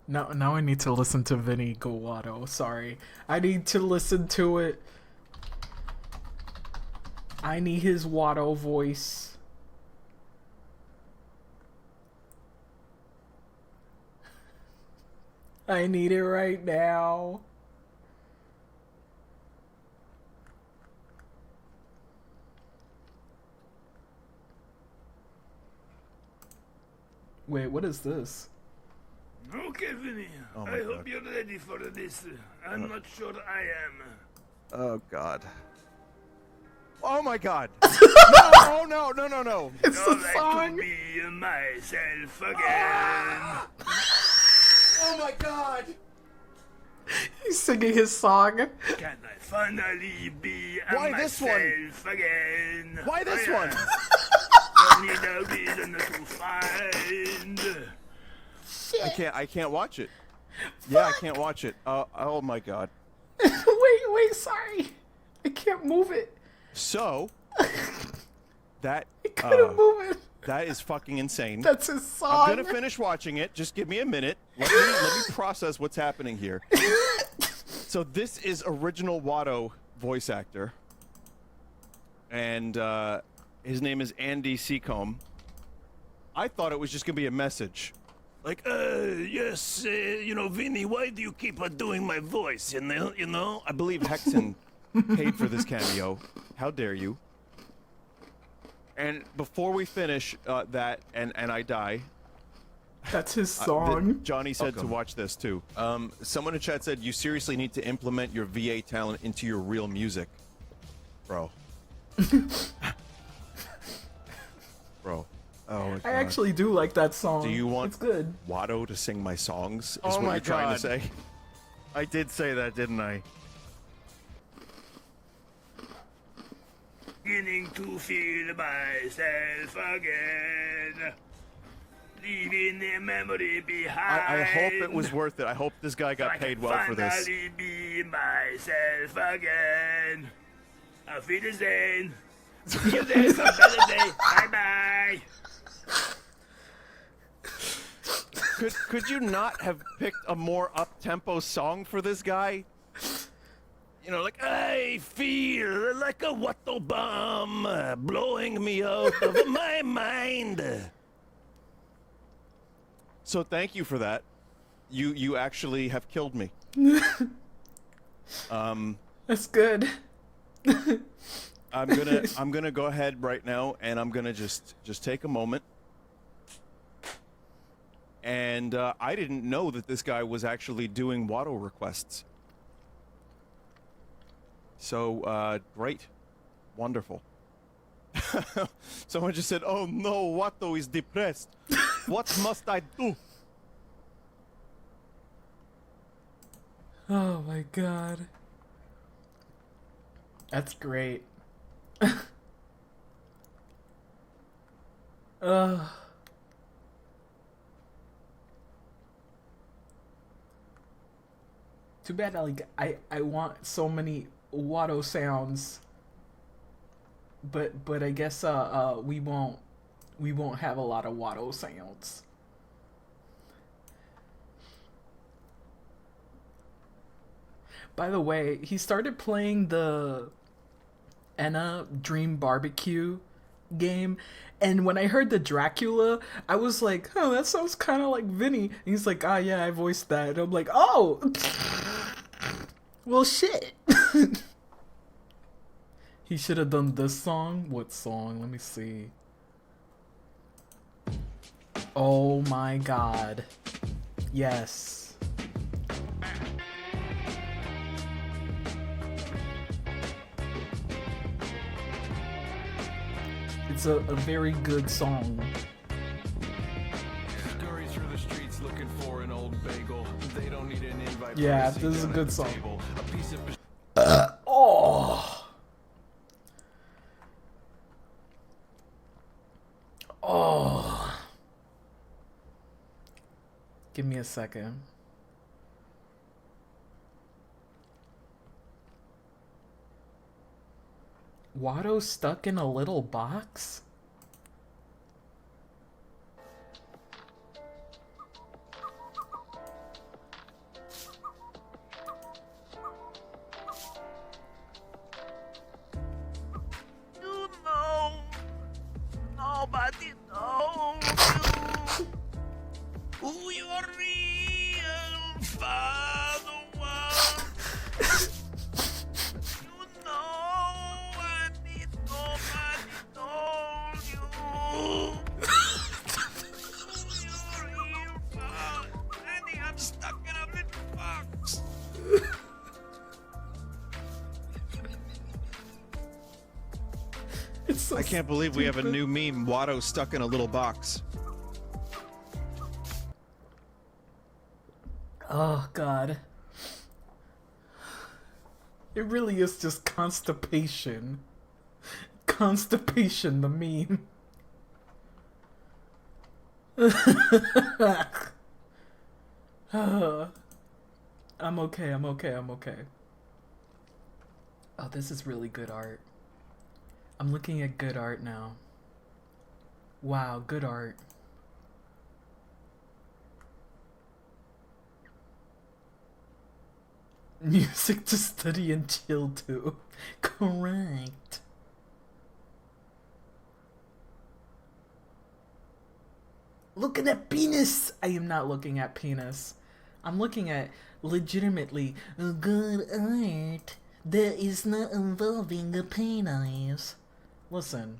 Now I need to listen to Vinny Guato. Sorry. I need to listen to it. I need his Watto voice. I need it right now. Wait, what is this? Okay, Vinny. Oh my I God. hope you're ready for this. I'm not sure I am. Oh God. Oh my God. No, no, no, no, no. It's I'd the like song. to be myself again. Oh my God. He's singing his song. Can I finally be Why this one? myself again? Why this Oh, one? yeah. Don't need a reason to find. I can't watch it. Yeah, I can't watch it. Oh my God. wait, sorry. I can't move it. So that I couldn't move it. that is fucking insane. That's his song. I'm gonna finish watching it. Just give me a minute. Let me process what's happening here. So this is original Watto voice actor, and his name is Andy Seacombe. I thought it was just gonna be a message. Like, yes, you know, Vinny, why do you keep doing my voice, you know? I believe Hexen paid for this cameo. How dare you? And before we finish that, and I die. That's his song. Johnny said to watch this too. Someone in chat said you seriously need to implement your VA talent into your real music, bro. Bro. Oh my God. I actually do like that song. Do you want It's good. Watto to sing my songs? Is Oh what my you're trying God. to say? I did say that, didn't I? Beginning to feel myself again. Leaving the memory behind. I hope it was worth it. I hope this guy got paid well for this. Finally be myself again. Auf Wiedersehen. See you there some better day. Bye bye. Could you not have picked a more up-tempo song for this guy? You know, like, I feel like a Watto bomb blowing me out of my mind. So thank you for that. You actually have killed me. That's good. I'm gonna go ahead right now, and I'm gonna just take a moment. And I didn't know that this guy was actually doing Watto requests. So great, wonderful. Someone just said, "Oh no, Watto is depressed. What must I do?" Oh my God. That's great. Too bad. Like I want so many Watto sounds, but I guess we won't have a lot of Watto sounds. By the way, he started playing the Enna Dream Barbecue game, and when I heard the Dracula, I was like, oh, that sounds kind of like Vinny. And he's like, ah, yeah, I voiced that. And I'm like, oh, well, shit. He should have done this song. What song? Let me see. Oh my God. Yes. It's a very good song. Scurry through the streets looking for an old bagel. They don't need an invite. Yeah, this is a good song. Oh. Oh. Give me a second. Watto stuck in a little box? You know, nobody knows you. Who your real father was. You know, and nobody told you. Who your real father. Andy, I'm stuck in a little box. It's so I can't believe we have a stupid. new meme, Watto stuck in a little box. Oh, God. It really is just constipation. Constipation, the meme. I'm okay, I'm okay, I'm okay. Oh, this is really good art. I'm looking at good art now. Wow, good art. Music to study and chill to. Correct. Look at that penis! I am not looking at penis. I'm looking at legitimately good art that is not involving a penis. Listen.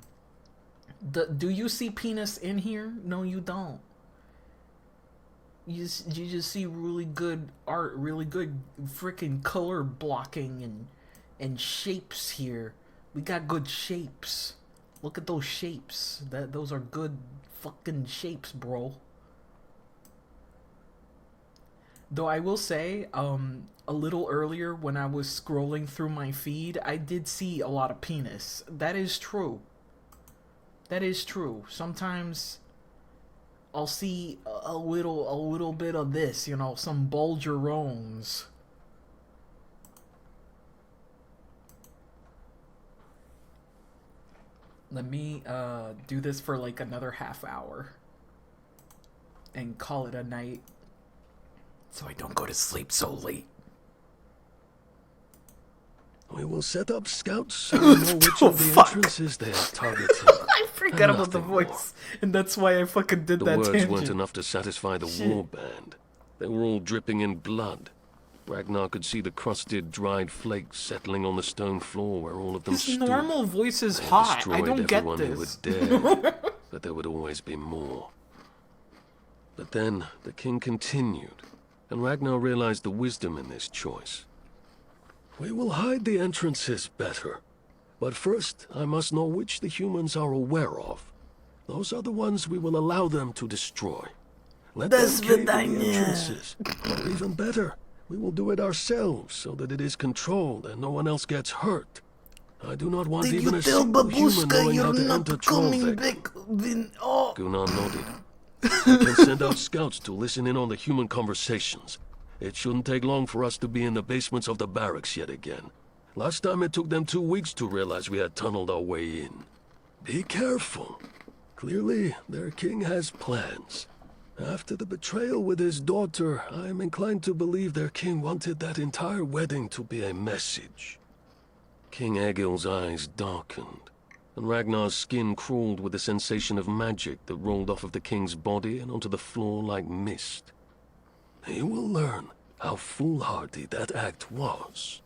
Do you see penis in here? No, you don't. You just see really good art, really good freaking color blocking and shapes here. We got good shapes. Look at those shapes. Those are good fucking shapes, bro. Though I will say, a little earlier when I was scrolling through my feed, I did see a lot of penis. That is true. That is true. Sometimes I'll see a little bit of this, you know, some bulgerones. Let me do this for like another half hour and call it a night so I don't go to sleep so late. We will set up scouts so we know which of the entrances they are targeting. I forgot about the voice, and that's why I fucking did The that words tangent. weren't enough to satisfy the Shit. war band. They were all dripping in blood. Ragnar could see the crusted, dried flakes settling on the stone floor where all of them His stood. normal voice is They had hot. I destroyed don't get everyone who this. had dared, but there would always be more. But then the king continued, and Ragnar realized the wisdom in this choice. We will hide the entrances better. But first, I must know which the humans are aware of. Those are the ones we will allow them to destroy. Let them cave in the entrances. Or even better, we will do it ourselves so that it is controlled and no one else gets hurt. I do not want Did even you a tell single human Babushka knowing how you're to not enter coming Trollvik. back? Oh. Gunnar nodded. I can send out scouts to listen in on the human conversations. It shouldn't take long for us to be in the basements of the barracks yet again. Last time it took them 2 weeks to realize we had tunneled our way in. Be careful. Clearly, their king has plans. After the betrayal with his daughter, I am inclined to believe their king wanted that entire wedding to be a message. King Egil's eyes darkened, and Ragnar's skin crawled with a sensation of magic that rolled off of the king's body and onto the floor like mist. He will learn how foolhardy that act was.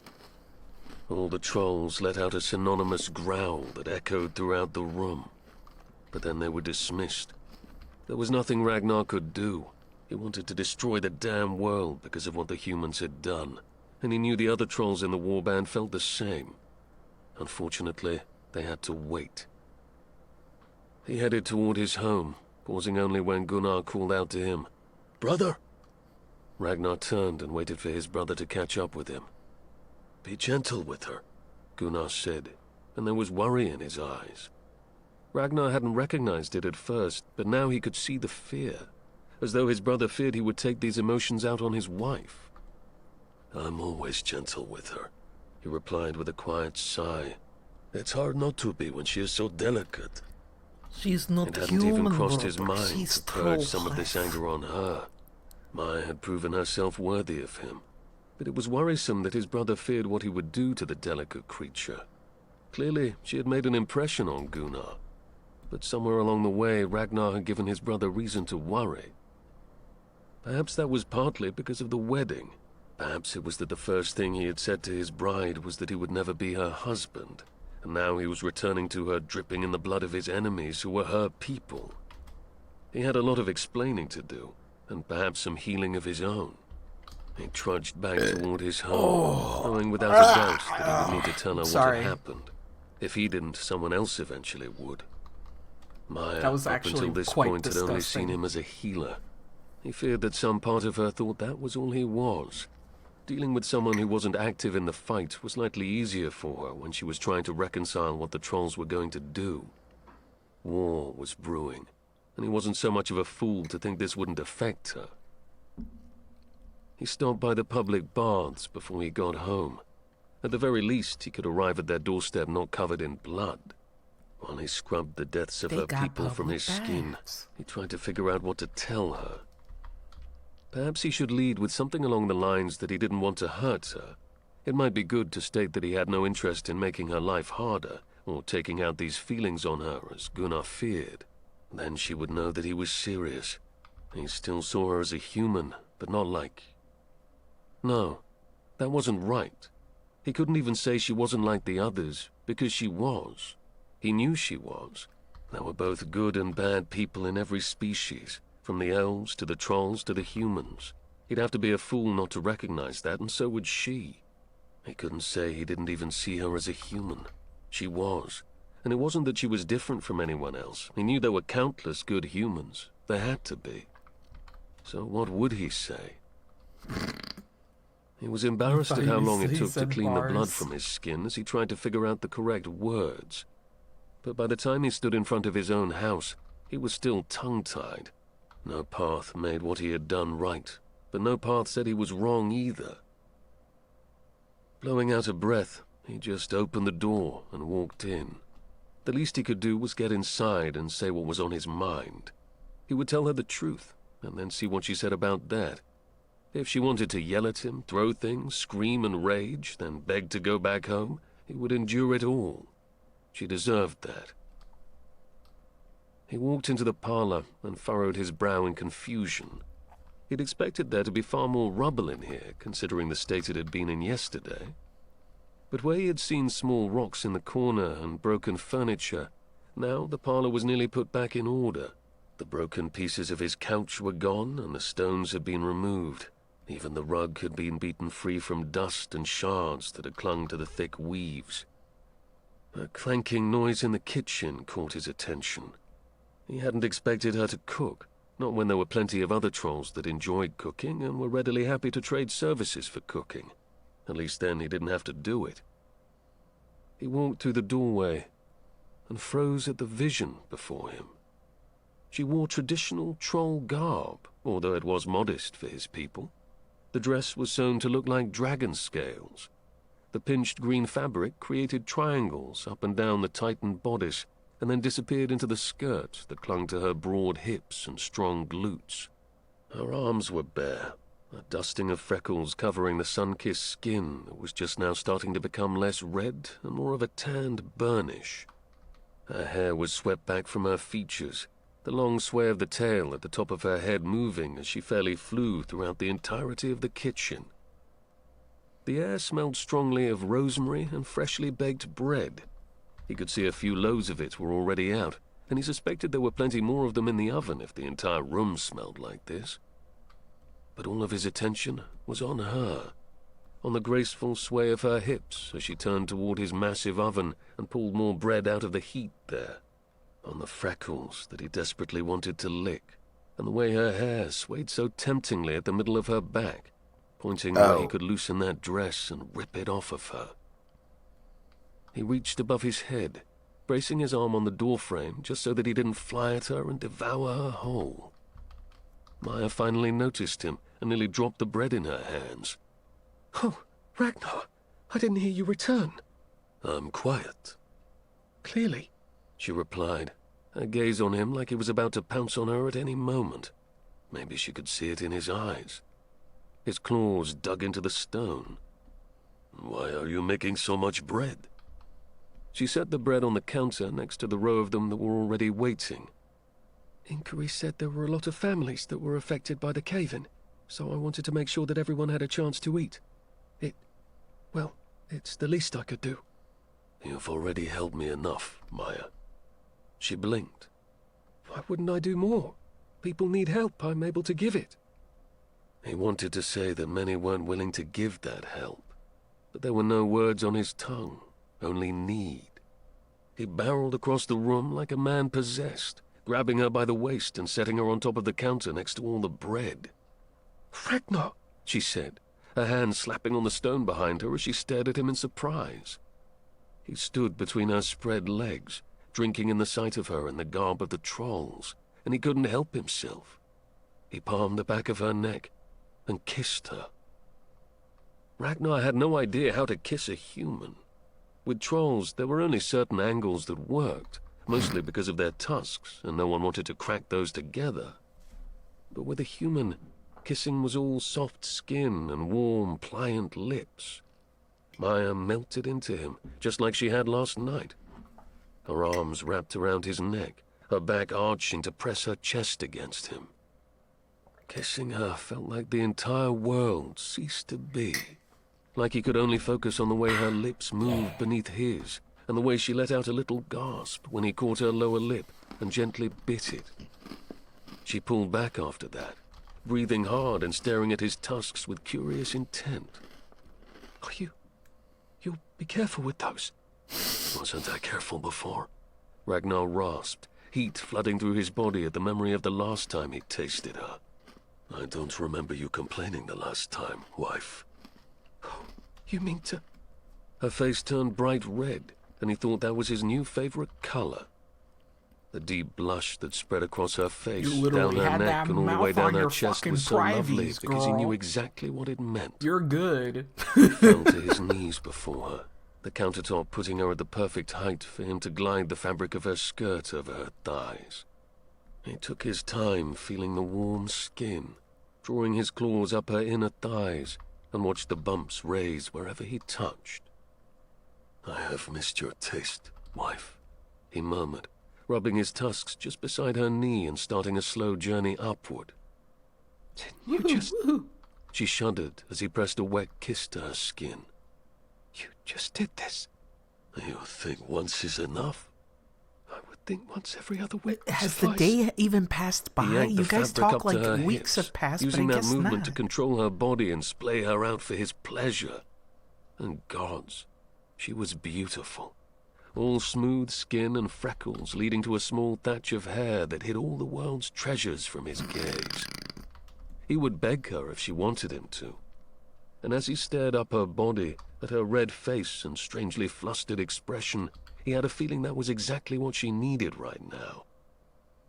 All the trolls let out a synonymous growl that echoed throughout the room. But then they were dismissed. There was nothing Ragnar could do. He wanted to destroy the damn world because of what the humans had done. And he knew the other trolls in the warband felt the same. Unfortunately, they had to wait. He headed toward his home, pausing only when Gunnar called out to him. Brother? Ragnar turned and waited for his brother to catch up with him. "Be gentle with her," Gunnar said, and there was worry in his eyes. Ragnar hadn't recognized it at first, but now he could see the fear, as though his brother feared he would take these emotions out on his wife. "I'm always gentle with her," he replied with a quiet sigh. "It's hard not to be when she is so delicate." She's not It hadn't human, even crossed his Robert. mind She's to purge some of troll this life. anger on her. Maya had proven herself worthy of him, but it was worrisome that his brother feared what he would do to the delicate creature. Clearly, she had made an impression on Gunnar, but somewhere along the way, Ragnar had given his brother reason to worry. Perhaps that was partly because of the wedding. Perhaps it was that the first thing he had said to his bride was that he would never be her husband, and now he was returning to her dripping in the blood of his enemies who were her people. He had a lot of explaining to do, and perhaps some healing of his own. He trudged back toward his home, knowing without a doubt that he would need to tell her what Sorry. had happened. If he didn't, someone else eventually would. Maya, That was up actually until this quite point, had only disgusting. seen him as a healer. He feared that some part of her thought that was all he was. Dealing with someone who wasn't active in the fight was likely easier for her when she was trying to reconcile what the trolls were going to do. War was brewing, and he wasn't so much of a fool to think this wouldn't affect her. He stopped by the public baths before he got home. At the very least, he could arrive at their doorstep not covered in blood. While he scrubbed the deaths of They her got people from public his skin, baths. he tried to figure out what to tell her. Perhaps he should lead with something along the lines that he didn't want to hurt her. It might be good to state that he had no interest in making her life harder, or taking out these feelings on her as Gunnar feared. Then she would know that he was serious. He still saw her as a human, but not like... No, that wasn't right. He couldn't even say she wasn't like the others, because she was. He knew she was. There were both good and bad people in every species, from the elves to the trolls to the humans. He'd have to be a fool not to recognize that, and so would she. He couldn't say he didn't even see her as a human. She was. And it wasn't that she was different from anyone else. He knew there were countless good humans. There had to be. So what would he say? He was embarrassed at how long it took to clean the blood from his skin as he tried to figure out the correct words. But by the time he stood in front of his own house, he was still tongue-tied. No path made what he had done right, but no path said he was wrong either. Blowing out a breath, he just opened the door and walked in. The least he could do was get inside and say what was on his mind. He would tell her the truth, and then see what she said about that. If she wanted to yell at him, throw things, scream and rage, then beg to go back home, he would endure it all. She deserved that. He walked into the parlor and furrowed his brow in confusion. He'd expected there to be far more rubble in here, considering the state it had been in yesterday. But where he had seen small rocks in the corner and broken furniture, now the parlor was nearly put back in order. The broken pieces of his couch were gone, and the stones had been removed. Even the rug had been beaten free from dust and shards that had clung to the thick weaves. A clanking noise in the kitchen caught his attention. He hadn't expected her to cook, not when there were plenty of other trolls that enjoyed cooking and were readily happy to trade services for cooking. At least then he didn't have to do it. He walked through the doorway and froze at the vision before him. She wore traditional troll garb, although it was modest for his people. The dress was sewn to look like dragon scales. The pinched green fabric created triangles up and down the tightened bodice, and then disappeared into the skirt that clung to her broad hips and strong glutes. Her arms were bare, a dusting of freckles covering the sun-kissed skin that was just now starting to become less red and more of a tanned burnish. Her hair was swept back from her features, the long sway of the tail at the top of her head moving as she fairly flew throughout the entirety of the kitchen. The air smelled strongly of rosemary and freshly baked bread. He could see a few loaves of it were already out, and he suspected there were plenty more of them in the oven if the entire room smelled like this. But all of his attention was on her, on the graceful sway of her hips as she turned toward his massive oven and pulled more bread out of the heat there, on the freckles that he desperately wanted to lick. and the way her hair swayed so temptingly at the middle of her back, pointing where he could loosen that dress and rip it off of her. He reached above his head, bracing his arm on the doorframe just so that he didn't fly at her and devour her whole. Maya finally noticed him and nearly dropped the bread in her hands. Oh, Ragnar, I didn't hear you return. I'm quiet. Clearly, she replied, her gaze on him like he was about to pounce on her at any moment. Maybe she could see it in his eyes. His claws dug into the stone. Why are you making so much bread? She set the bread on the counter next to the row of them that were already waiting. Inquiry said there were a lot of families that were affected by the cave-in, so I wanted to make sure that everyone had a chance to eat. Well, it's the least I could do. You've already helped me enough, Maya. She blinked. Why wouldn't I do more? People need help, I'm able to give it. He wanted to say that many weren't willing to give that help, but there were no words on his tongue, only need. He barreled across the room like a man possessed, grabbing her by the waist and setting her on top of the counter next to all the bread. Ragnar, she said, her hand slapping on the stone behind her as she stared at him in surprise. He stood between her spread legs, drinking in the sight of her in the garb of the trolls, and he couldn't help himself. He palmed the back of her neck and kissed her. Ragnar had no idea how to kiss a human. With trolls, there were only certain angles that worked, mostly because of their tusks, and no one wanted to crack those together. But with a human, kissing was all soft skin and warm, pliant lips. Maya melted into him, just like she had last night. Her arms wrapped around his neck, her back arching to press her chest against him. Kissing her felt like the entire world ceased to be, like he could only focus on the way her lips moved beneath his, and the way she let out a little gasp when he caught her lower lip and gently bit it. She pulled back after that, breathing hard and staring at his tusks with curious intent. You'll be careful with those. Wasn't I careful before? Ragnar rasped, heat flooding through his body at the memory of the last time he tasted her. I don't remember you complaining the last time, wife. Oh, you mean to... Her face turned bright red, and he thought that was his new favorite color. The deep blush that spread across her face, down her neck, and all the way down her chest was so lovely because he knew exactly what it meant. You're good. He fell to his knees before her, the countertop putting her at the perfect height for him to glide the fabric of her skirt over her thighs. He took his time feeling the warm skin, drawing his claws up her inner thighs, and watched the bumps raise wherever he touched. I have missed your taste, wife, he murmured, rubbing his tusks just beside her knee and starting a slow journey upward. You just... She shuddered as he pressed a wet kiss to her skin. You just did this. You think once is enough? I would think once every other week. Has the day even passed by? You guys talk like weeks have passed, but I using that guess movement not. to control her body and splay her out for his pleasure. And gods, she was beautiful. All smooth skin and freckles leading to a small thatch of hair that hid all the world's treasures from his gaze. He would beg her if she wanted him to. And as he stared up her body, at her red face and strangely flustered expression, he had a feeling that was exactly what she needed right now.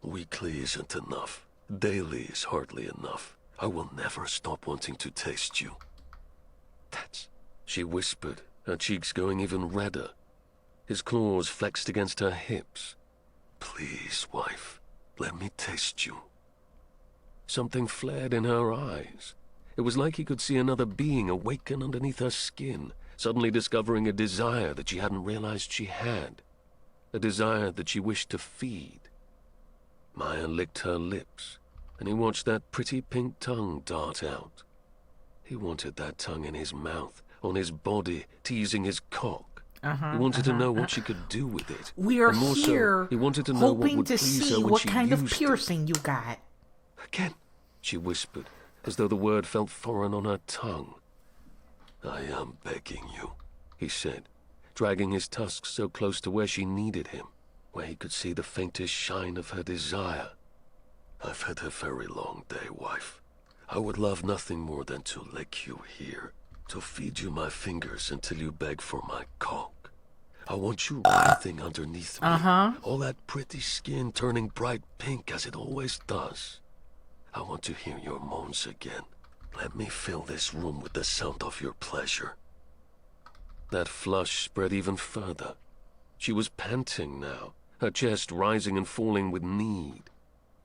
Weekly isn't enough. Daily is hardly enough. I will never stop wanting to taste you. That's... She whispered, her cheeks going even redder. His claws flexed against her hips. Please, wife, let me taste you. Something flared in her eyes. It was like he could see another being awaken underneath her skin, suddenly discovering a desire that she hadn't realized she had. A desire that she wished to feed. Maya licked her lips, and he watched that pretty pink tongue dart out. He wanted that tongue in his mouth, on his body, teasing his cock. He wanted to know what she could do with it. We are and more here, so, he wanted to know what hoping would to please see her when what she kind of used it. piercing you got. Again, she whispered, as though the word felt foreign on her tongue. I am begging you, he said, dragging his tusks so close to where she needed him, where he could see the faintest shine of her desire. I've had a very long day, wife. I would love nothing more than to lick you here, to feed you my fingers until you beg for my cock. I want you writhing underneath me, all that pretty skin turning bright pink as it always does. I want to hear your moans again. Let me fill this room with the sound of your pleasure. That flush spread even further. She was panting now, her chest rising and falling with need.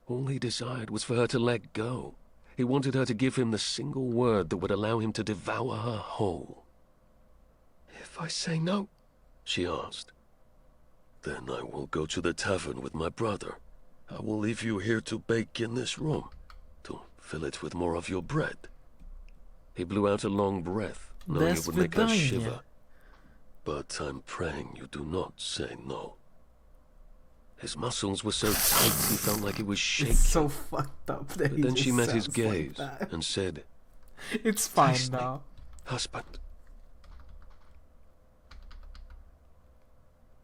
All he desired was for her to let go. He wanted her to give him the single word that would allow him to devour her whole. If I say no? She asked. Then I will go to the tavern with my brother. I will leave you here to bake in this room, to fill it with more of your bread. He blew out a long breath, knowing it would make her shiver. But I'm praying you do not say no. His muscles were so tight he felt like he was shaking. It's so fucked up that but then she met his like gaze that. and said, It's fine now. Husband.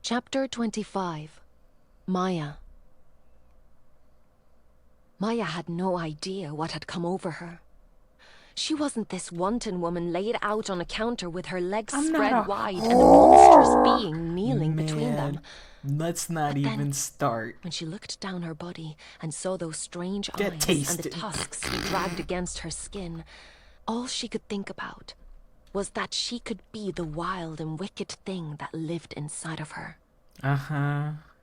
Chapter 25. Maya. Maya had no idea what had come over her. She wasn't this wanton woman laid out on a counter with her legs spread wide and a monstrous being kneeling between them. Let's not even start. When she looked down her body and saw those strange Get eyes tasted. and the tusks dragged against her skin, all she could think about was that she could be the wild and wicked thing that lived inside of her.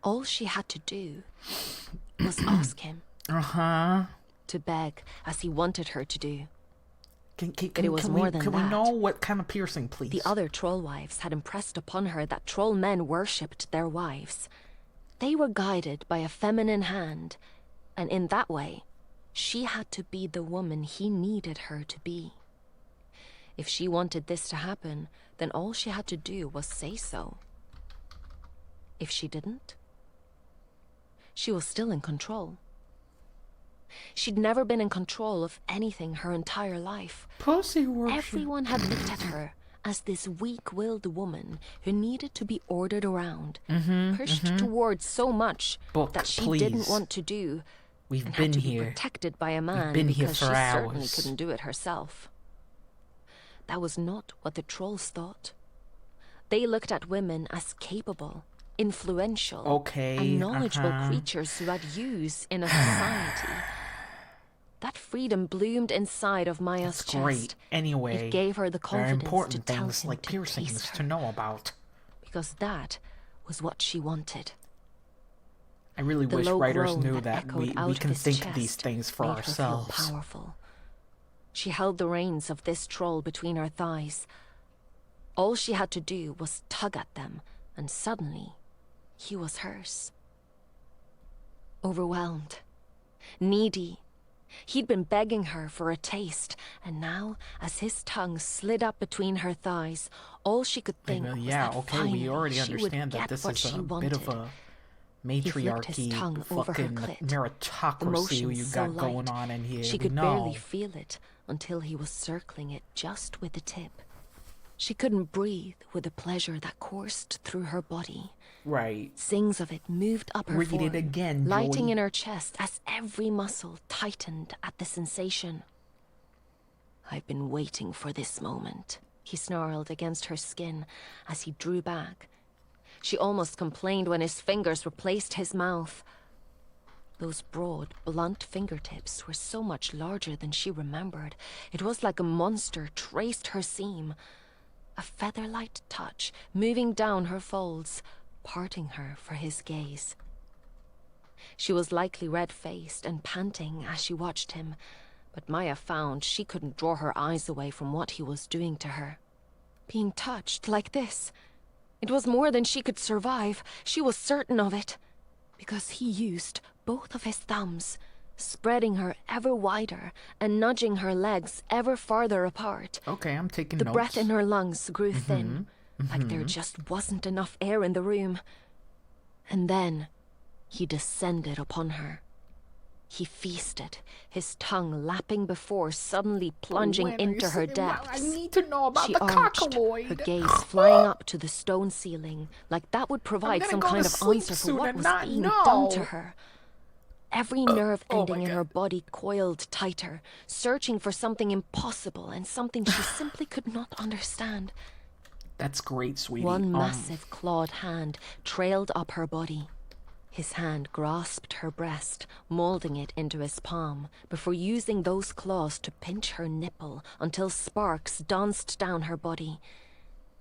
All she had to do was ask him. To beg, as he wanted her to do. But it was more than that. Can we know what kind of piercing, please? The other troll wives had impressed upon her that troll men worshipped their wives. They were guided by a feminine hand, and in that way, she had to be the woman he needed her to be. If she wanted this to happen, then all she had to do was say so. If she didn't, she was still in control. She'd never been in control of anything her entire life. Pussy worship. Everyone had looked at her as this weak-willed woman who needed to be ordered around, pushed towards so much that she didn't want to do, We've and been had to here. be protected by a man been here because for she certainly hours. couldn't do it herself. That was not what the trolls thought. They looked at women as capable, influential, and knowledgeable creatures who had use in a society. That freedom bloomed inside of Maya's chest. Great. Anyway, it gave her the there are confidence important to tell things him like to piercings taste her, to know about. because that was what she wanted. I really The wish low writers groan knew that that echoed we out of can his think chest these things for made her feel ourselves. powerful. She held the reins of this troll between her thighs. All she had to do was tug at them, and suddenly, he was hers. Overwhelmed, needy, he'd been begging her for a taste, and now, as his tongue slid up between her thighs, all she could think was yeah, that okay, finally we already she would understand that get this what is she a wanted. bit of a He flicked his matriarchy, tongue over her fucking clit. meritocracy Emotions you so got going light, on in here. she We could know. barely feel it until he was circling it just with the tip. She couldn't breathe with the pleasure that coursed through her body. Right. Sings of it moved up her Read it form, again, lighting Joey. in her chest as every muscle tightened at the sensation. I've been waiting for this moment, he snarled against her skin as he drew back. She almost complained when his fingers replaced his mouth. Those broad, blunt fingertips were so much larger than she remembered. It was like a monster traced her seam. A feather-light touch moving down her folds, parting her for his gaze. She was likely red-faced and panting as she watched him, but Maya found she couldn't draw her eyes away from what he was doing to her. Being touched like this, it was more than she could survive. She was certain of it, because he used both of his thumbs, spreading her ever wider and nudging her legs ever farther apart. Okay, I'm taking The notes. breath in her lungs grew thin, like there just wasn't enough air in the room. And then he descended upon her. He feasted, his tongue lapping before suddenly plunging When are you into her saying- depths. I need to know about She the arched, cockaloid. her gaze flying up to the stone ceiling, like that would provide gonna some go kind to of sleep answer for soon what and was not being know. done to her. every nerve oh ending my in God. her body coiled tighter, searching for something impossible and something she simply could not understand. That's great, sweetie. One massive clawed hand trailed up her body. His hand grasped her breast, molding it into his palm, before using those claws to pinch her nipple until sparks danced down her body.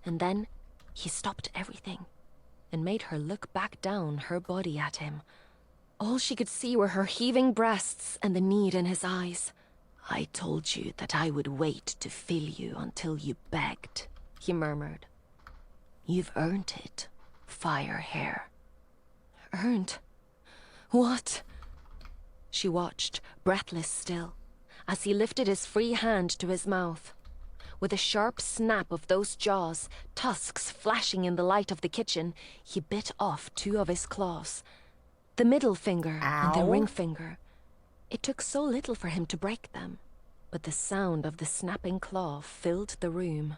And then he stopped everything and made her look back down her body at him. All she could see were her heaving breasts and the need in his eyes. "I told you that I would wait to fill you until you begged," he murmured. "You've earned it, fire hair." Earned? What? She watched, breathless still, as he lifted his free hand to his mouth. With a sharp snap of those jaws, tusks flashing in the light of the kitchen, he bit off 2 of his claws. The middle finger and the Ow. ring finger. It took so little for him to break them, but the sound of the snapping claw filled the room.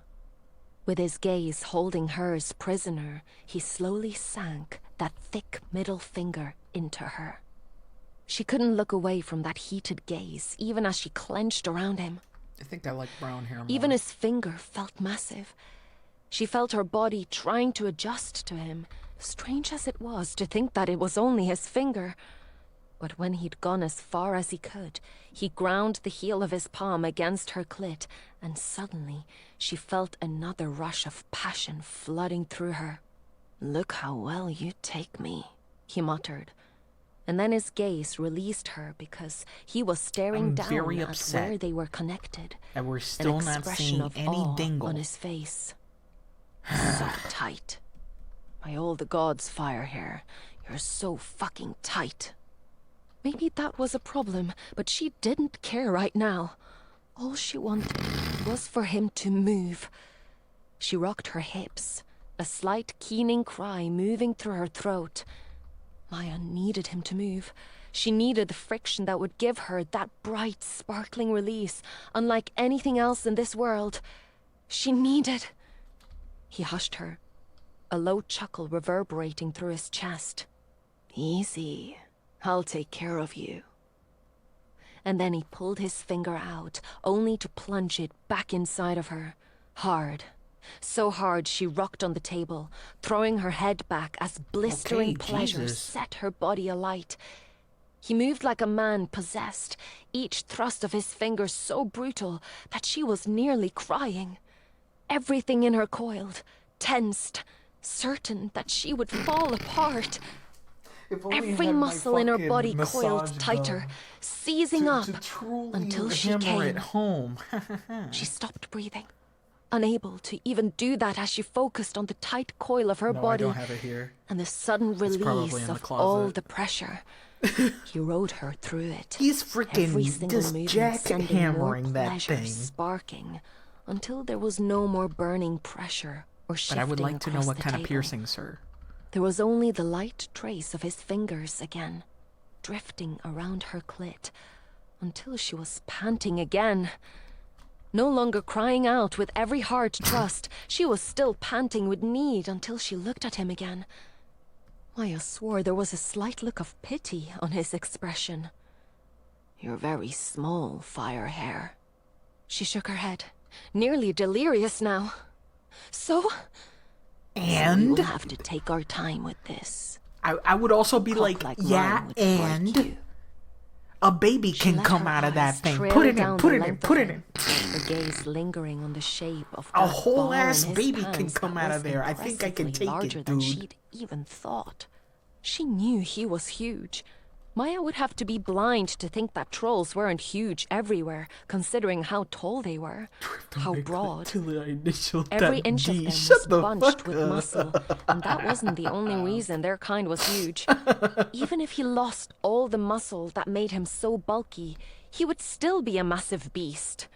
With his gaze holding hers prisoner, he slowly sank that thick middle finger into her. She couldn't look away from that heated gaze, even as she clenched around him. I think I like brown hair more. Even his finger felt massive. She felt her body trying to adjust to him, strange as it was to think that it was only his finger. But when he'd gone as far as he could, he ground the heel of his palm against her clit, and suddenly she felt another rush of passion flooding through her. "Look how well you take me," he muttered. And then his gaze released her because he was staring I'm down very at upset where they were connected. and we're still An not expression seeing of any awe dingle. on his face. So tight. By all the gods, fire hair, you're so fucking tight. Maybe that was a problem, but she didn't care right now. All she wanted was for him to move. She rocked her hips, a slight keening cry moving through her throat. Maya needed him to move. She needed the friction that would give her that bright, sparkling release, unlike anything else in this world. She needed... He hushed her, a low chuckle reverberating through his chest. "Easy. I'll take care of you." And then he pulled his finger out, only to plunge it back inside of her. Hard. So hard she rocked on the table, throwing her head back as blistering Okay, pleasure Jesus. set her body alight. He moved like a man possessed, each thrust of his fingers so brutal that she was nearly crying. Everything in her coiled, tensed, certain that she would fall apart. Every muscle in her body coiled tighter, seizing up until she hammer it came. home. She stopped breathing, unable to even do that as she focused on the tight coil of her No, I body don't have it here. and the sudden It's probably release in the of all closet. the pressure. He rode her through it. He's Every freaking single just movement sending more jackhammering that pleasure thing. sparking until there was no more burning pressure or But shifting I would like to know across what the kind of table. piercings, sir. There was only the light trace of his fingers again, drifting around her clit, until she was panting again. No longer crying out with every heart trust, she was still panting with need until she looked at him again. Maya swore there was a slight look of pity on his expression. "You're very small, fire hair." She shook her head, nearly delirious now. So And we'll have to take our time with this. I would also be Cock like, mine yeah, would break and you." a baby She can let come her out of that eyes thing. trail Put it in, down put the it in, length of put it her, in. her gaze lingering on the shape of A that whole bar ass in his baby can pants come that out was of there. I think I can impressively take larger it, than dude. she'd even thought. She knew he was huge. Maya would have to be blind to think that trolls weren't huge everywhere, considering how tall they were, how broad. Every inch of them was bunched with muscle, and that wasn't the only reason their kind was huge. Even if he lost all the muscle that made him so bulky, he would still be a massive beast.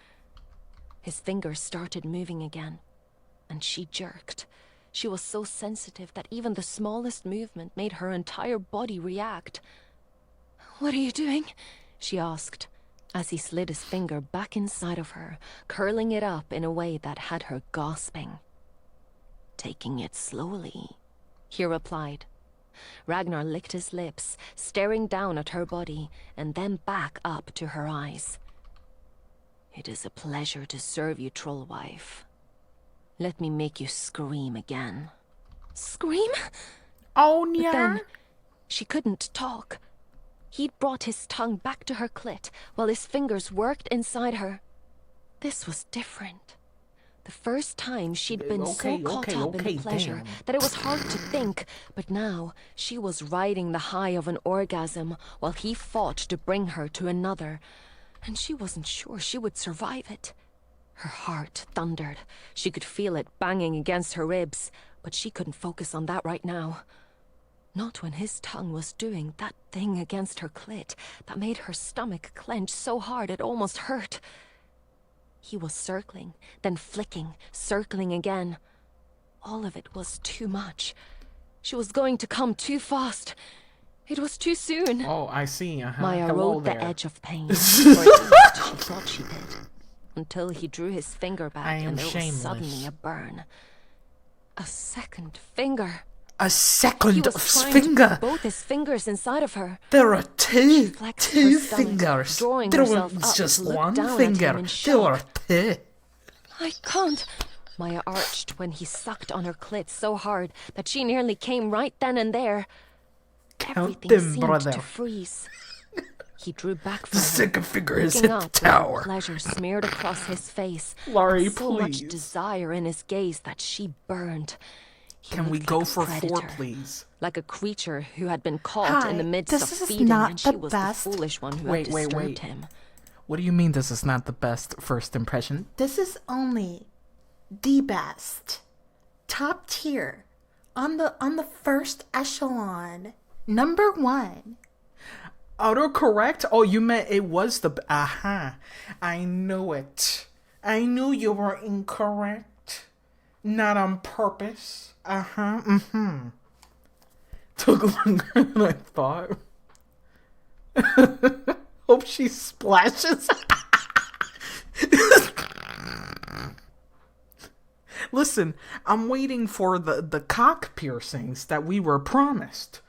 His fingers started moving again, and she jerked. She was so sensitive that even the smallest movement made her entire body react. "What are you doing?" she asked, as he slid his finger back inside of her, curling it up in a way that had her gasping. "Taking it slowly," he replied, Ragnar licked his lips, staring down at her body, and then back up to her eyes. It is a pleasure to serve you, troll wife. Let me make you scream again. Scream? Oh, But yeah. then she couldn't talk. He'd brought his tongue back to her clit while his fingers worked inside her. This was different. The first time she'd been so caught up in the pleasure that it was hard to think, but now she was riding the high of an orgasm while he fought to bring her to another, and she wasn't sure she would survive it. Her heart thundered. She could feel it banging against her ribs, but she couldn't focus on that right now. Not when his tongue was doing that thing against her clit that made her stomach clench so hard it almost hurt. He was circling, then flicking, circling again. All of it was too much. She was going to come too fast. It was too soon. Oh, I see. Maya Hello rode there. the edge of pain. Or at least she thought she did. Until he drew his finger back I am and there shameless. was suddenly a burn. A second finger. A He second was trying to finger. put both his fingers inside of her. There are two flexed two her stomach, fingers. drawing There herself was up just to look one down at him finger. in There shock. are two. I can't. Maya arched when he sucked on her clit so hard that she nearly came right then and there. Count Everything them, seemed brother. to freeze. He drew back The from her, second finger is looking at up the with tower. pleasure smeared across his face. Laurie, so much please. desire in his gaze that she burned. He Can we looked go like a for predator, 4, please? like a creature who had been caught in the Hi, midst this of is feeding, not and she the was best. the foolish one who Wait, had wait, disturbed wait. him. What do you mean this is not the best first impression? This is only the best. Top tier. On the first echelon. Number 1. Autocorrect? Oh, you meant it was the... Aha. I knew it. I knew you were incorrect. Not on purpose. Uh-huh. Mm-hmm. Took longer than I thought. Hope she splashes. Listen, I'm waiting for the cock piercings that we were promised.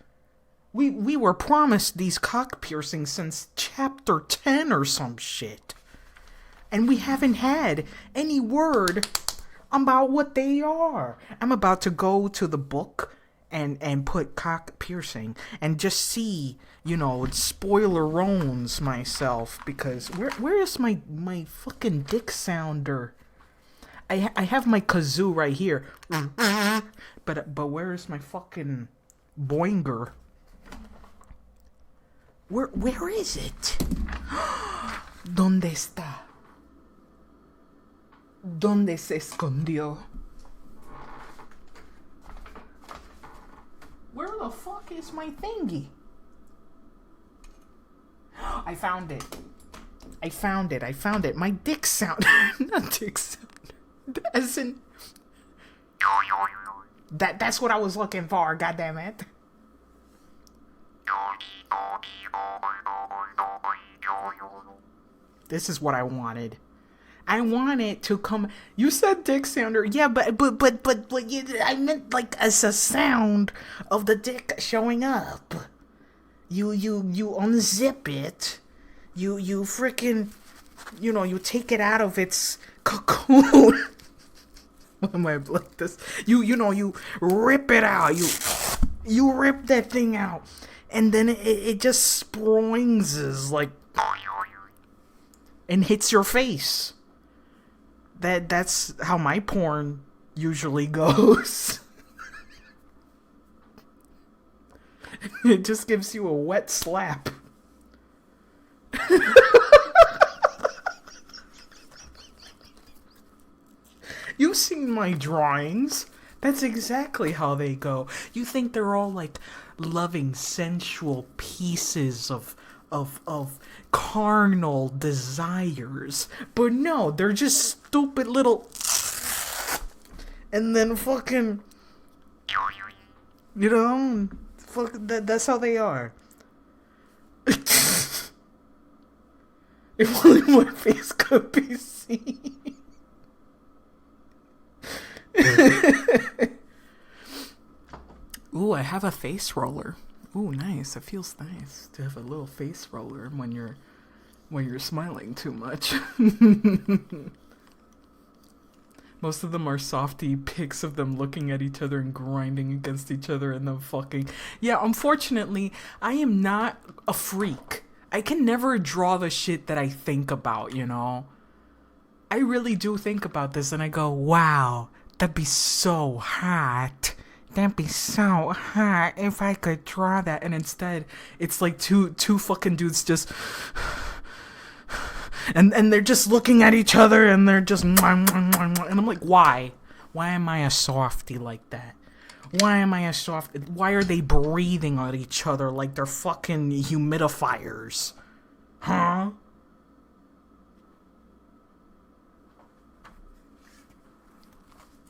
We were promised these cock piercings since chapter 10 or some shit. And we haven't had any word about what they are. I'm about to go to the book and put cock piercing and just see, you know, spoiler-owns myself, because where is my fucking dick sounder? I have my kazoo right here. But where is my fucking boinger? Where is it? ¿Dónde está? ¿Dónde se escondió? Where the fuck is my thingy? I found it. I found it. My dick sound. Not dick sound. As in... That's what I was looking for, goddammit. This is what I wanted. I want it to come. You said dick sounder, yeah, but I meant like as a sound of the dick showing up. You unzip it. You freaking, you know, you take it out of its cocoon. What am I like this? You know, you rip it out. You rip that thing out, and then it just springs like, and hits your face. That's how my porn usually goes. It just gives you a wet slap. You've seen my drawings. That's exactly how they go. You think they're all like loving, sensual pieces of carnal desires. But no, they're just stupid little... And then fucking... You know? That's how they are. If only my face could be seen. Ooh, I have a face roller. Ooh, nice. It feels nice to have a little face roller when you're smiling too much. Most of them are softy pics of them looking at each other and grinding against each other and then fucking. Yeah, unfortunately, I am not a freak. I can never draw the shit that I think about, you know? I really do think about this and I go, wow, that'd be so hot. That'd be so hot if I could draw that. And instead, it's like two fucking dudes just... And they're just looking at each other and they're just... And I'm like, why? Why am I a softie like that? Why am I a softie? Why are they breathing on each other like they're fucking humidifiers? Huh?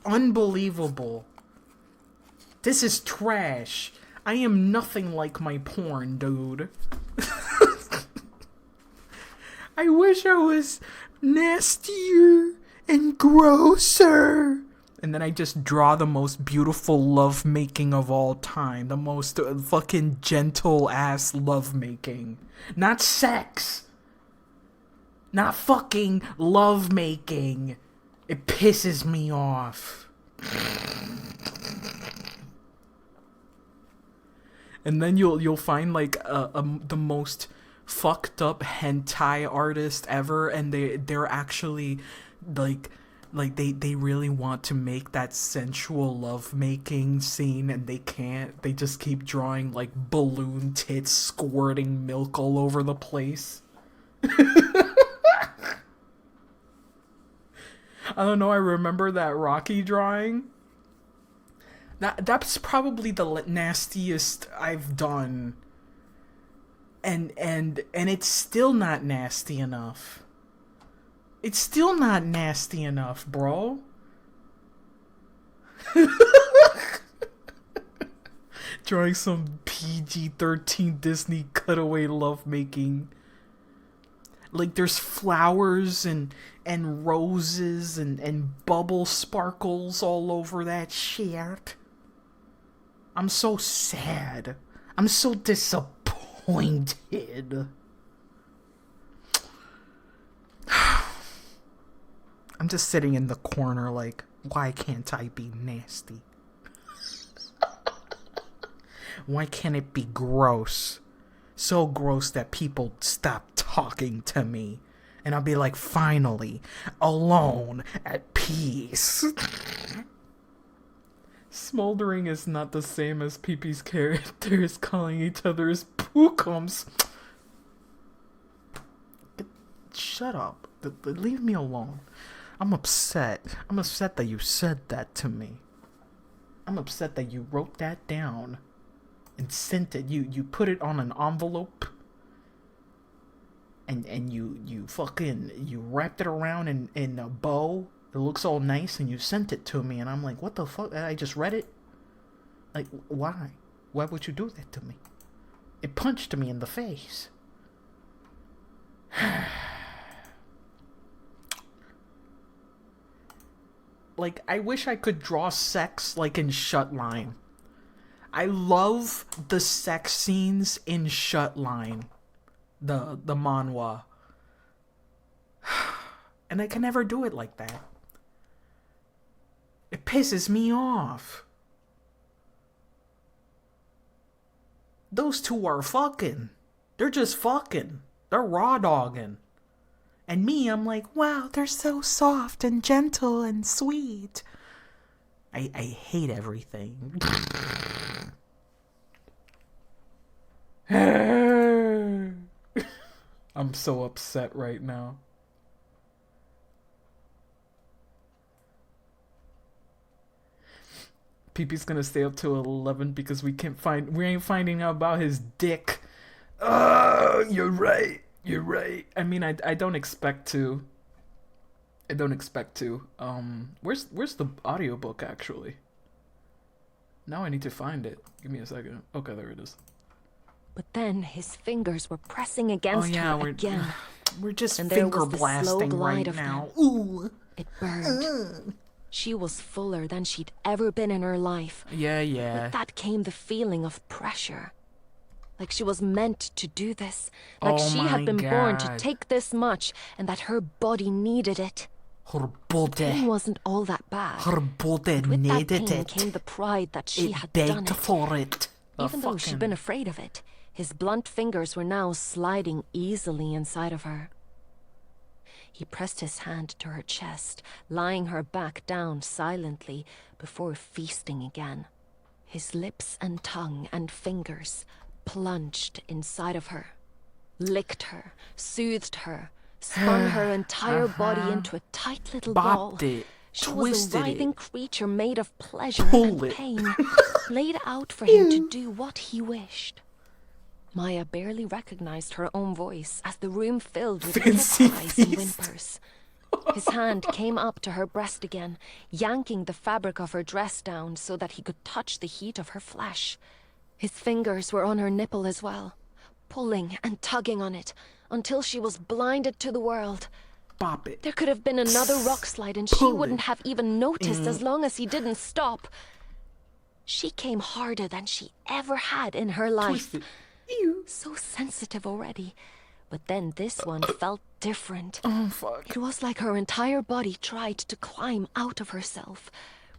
Unbelievable. This is trash. I am nothing like my porn, dude. I wish I was nastier and grosser. And then I just draw the most beautiful lovemaking of all time. The most fucking gentle ass lovemaking. Not sex. Not fucking lovemaking. It pisses me off. And then you'll find like the most fucked up hentai artist ever, and they're actually like they really want to make that sensual lovemaking scene, and they can't. They just keep drawing like balloon tits squirting milk all over the place. I don't know, I remember that Rocky drawing. That's probably the nastiest I've done. And it's still not nasty enough. It's still not nasty enough, bro. Drawing some PG-13 Disney cutaway lovemaking. Like there's flowers and roses and bubble sparkles all over that shit. I'm so sad. I'm so disappointed. I'm just sitting in the corner like, why can't I be nasty? Why can't it be gross? So gross that people stop talking to me. And I'll be like, finally, alone, at peace. Smoldering is not the same as Pee-Pee's characters calling each other's pookums. Shut up. Leave me alone. I'm upset. I'm upset that you said that to me. I'm upset that you wrote that down and sent it. You put it on an envelope and you wrapped it around in a bow. It looks all nice and you sent it to me and I'm like, what the fuck? I just read it? Like, why? Why would you do that to me? It punched me in the face. Like, I wish I could draw sex like in Shutline. I love the sex scenes in Shutline. The manhwa. And I can never do it like that. It pisses me off. Those two are fucking. They're just fucking. They're raw dogging. And me, I'm like, wow, they're so soft and gentle and sweet. I hate everything. I'm so upset right now. Pee-Pee's gonna stay up till 11 because we ain't finding out about his dick. Oh, you're right. You're right. I mean, I don't expect to. I don't expect to. Where's the audiobook actually? Now I need to find it. Give me a second. Okay, there it is. But then his fingers were pressing against her again. We're just and finger there was the slow blasting glide right of now. them. Ooh. It burned. She was fuller than she'd ever been in her life. Yeah. With that came the feeling of pressure. Like she was meant to do this. Like Oh she my had been born to God. take this much, and that her body needed it. Her Pain body. wasn't all that bad. Her body With that needed pain it. came the pride that she It had done begged it. for it. Even though she'd been afraid of it, his blunt fingers were now sliding easily inside of her. He pressed his hand to her chest, lying her back down silently before feasting again. His lips and tongue and fingers plunged inside of her, licked her, soothed her, spun her entire body into a tight little ball. Bopped it. She was a Twisted writhing it. creature made of pleasure Pull and it. pain, laid out for him to do what he wished. Maya barely recognized her own voice as the room filled with Fancy little cries and feast. whimpers. His hand came up to her breast again, yanking the fabric of her dress down so that he could touch the heat of her flesh. His fingers were on her nipple as well, pulling and tugging on it until she was blinded to the world. Bop it. There could have been another rock slide and she Pull wouldn't it. have even noticed as long as he didn't stop. She came harder than she ever had in her life. Twisted. Ew. So sensitive already. But then this one felt different. Oh, fuck. It was like her entire body tried to climb out of herself,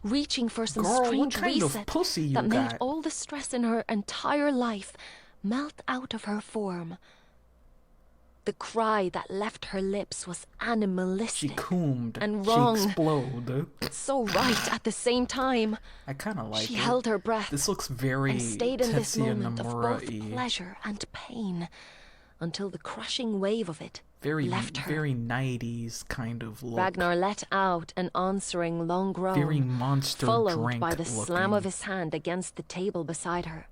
reaching for some Girl, what strange kind of reset pussy you that made got? all the stress in her entire life melt out of her form. The cry that left her lips was She animalistic coomed. and wrong. She exploded. So right at the same time. I kind of like She it. held her breath This looks very and stayed in this Tetsuya moment of both Nomura-y. pleasure and pain until the crushing wave of it Very, left her. very 90s kind of look. Ragnar let out an answering long groan, Very Monster followed Drink by the slam looking. of his hand against the table beside her.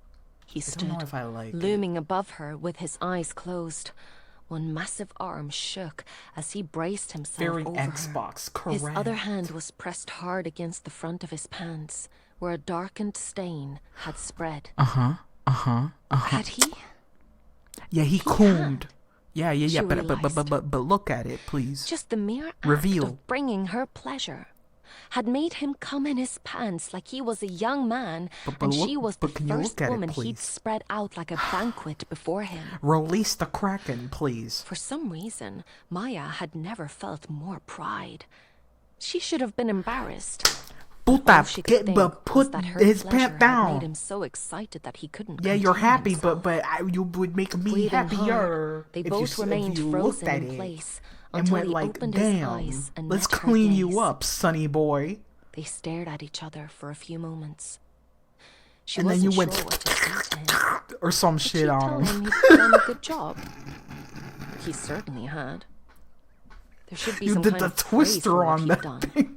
He I don't know stood, if I like it. looming above her with his eyes closed. One massive arm shook as he braced himself Very over Xbox, her. His other correct. hand was pressed hard against the front of his pants, where a darkened stain had spread. Had he? Yeah, he coomed. Yeah, She but realized. look at it, please. Just the mere act Reveal. of bringing her pleasure had made him come in his pants like he was a young man, But and look- she was but the can you first look at it, woman he'd please? spread out like a banquet before him. Release the Kraken, please. For some reason, Maya had never felt more pride. She should have been embarrassed. Puta, All she could think was put that her his pleasure pant had down. made him so excited that he couldn't Yeah, you're contain happy, himself. but you would make me Breathing happier. hard, they if both you, remained if you frozen looked at in it place and until went he like, opened his damn, eyes and let's met her clean you gaze. up, sonny boy. They stared at each other for a few moments. She And then wasn't you went sure what to say to him. or some Did she shit tell on him him. he'd done a good job? He certainly had. There should be You some did kind the of praise for twister what on he'd that done. thing.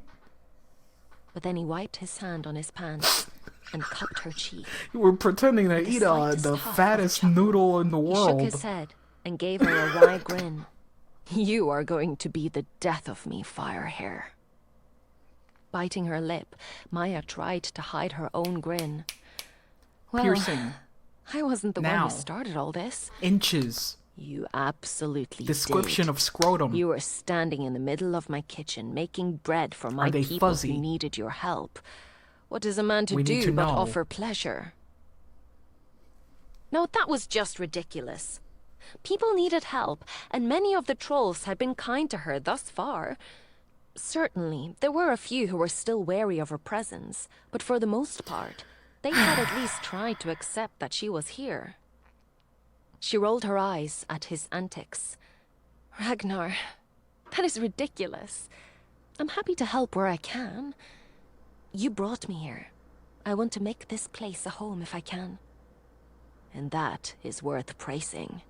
But then he wiped his hand on his pants and cupped her cheek. You were pretending to The eat slightest the huff of a fattest chuckle. noodle in the He shook world. his head and gave her a wry grin. You are going to be the death of me, Firehair. Biting her lip, Maya tried to hide her own grin. Well, Piercing. I wasn't the one Now. who started all this. Inches. You absolutely Description did. of scrotum. You were standing in the middle of my kitchen making bread for my they people fuzzy? who needed your help. What is a man to We need do to but know. offer pleasure? No, that was just ridiculous. People needed help, and many of the trolls had been kind to her thus far. Certainly, there were a few who were still wary of her presence, but for the most part, they had at least tried to accept that she was here. She rolled her eyes at his antics. Ragnar, that is ridiculous. I'm happy to help where I can. You brought me here. I want to make this place a home if I can. And that is worth praising.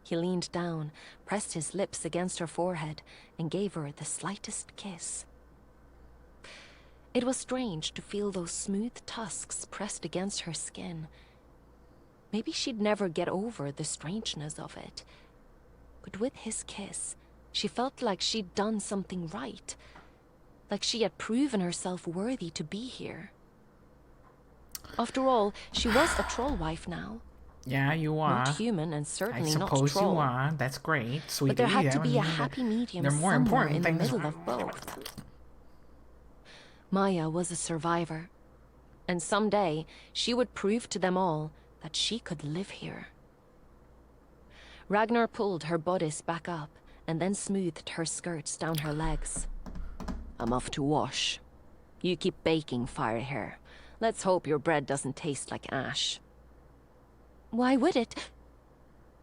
He leaned down, pressed his lips against her forehead, and gave her the slightest kiss. It was strange to feel those smooth tusks pressed against her skin. Maybe she'd never get over the strangeness of it. But with his kiss, she felt like she'd done something right. Like she had proven herself worthy to be here. After all, she was a troll wife now. Yeah, you are. Not human and I certainly not suppose troll. you are. That's great, sweetie. But there had Yeah, to be a I mean, happy medium there are more somewhere important in the things. middle of both. Maya was a survivor, and someday she would prove to them all that she could live here. Ragnar pulled her bodice back up and then smoothed her skirts down her legs. I'm off to wash. You keep baking, Firehair. Let's hope your bread doesn't taste like ash. Why would it?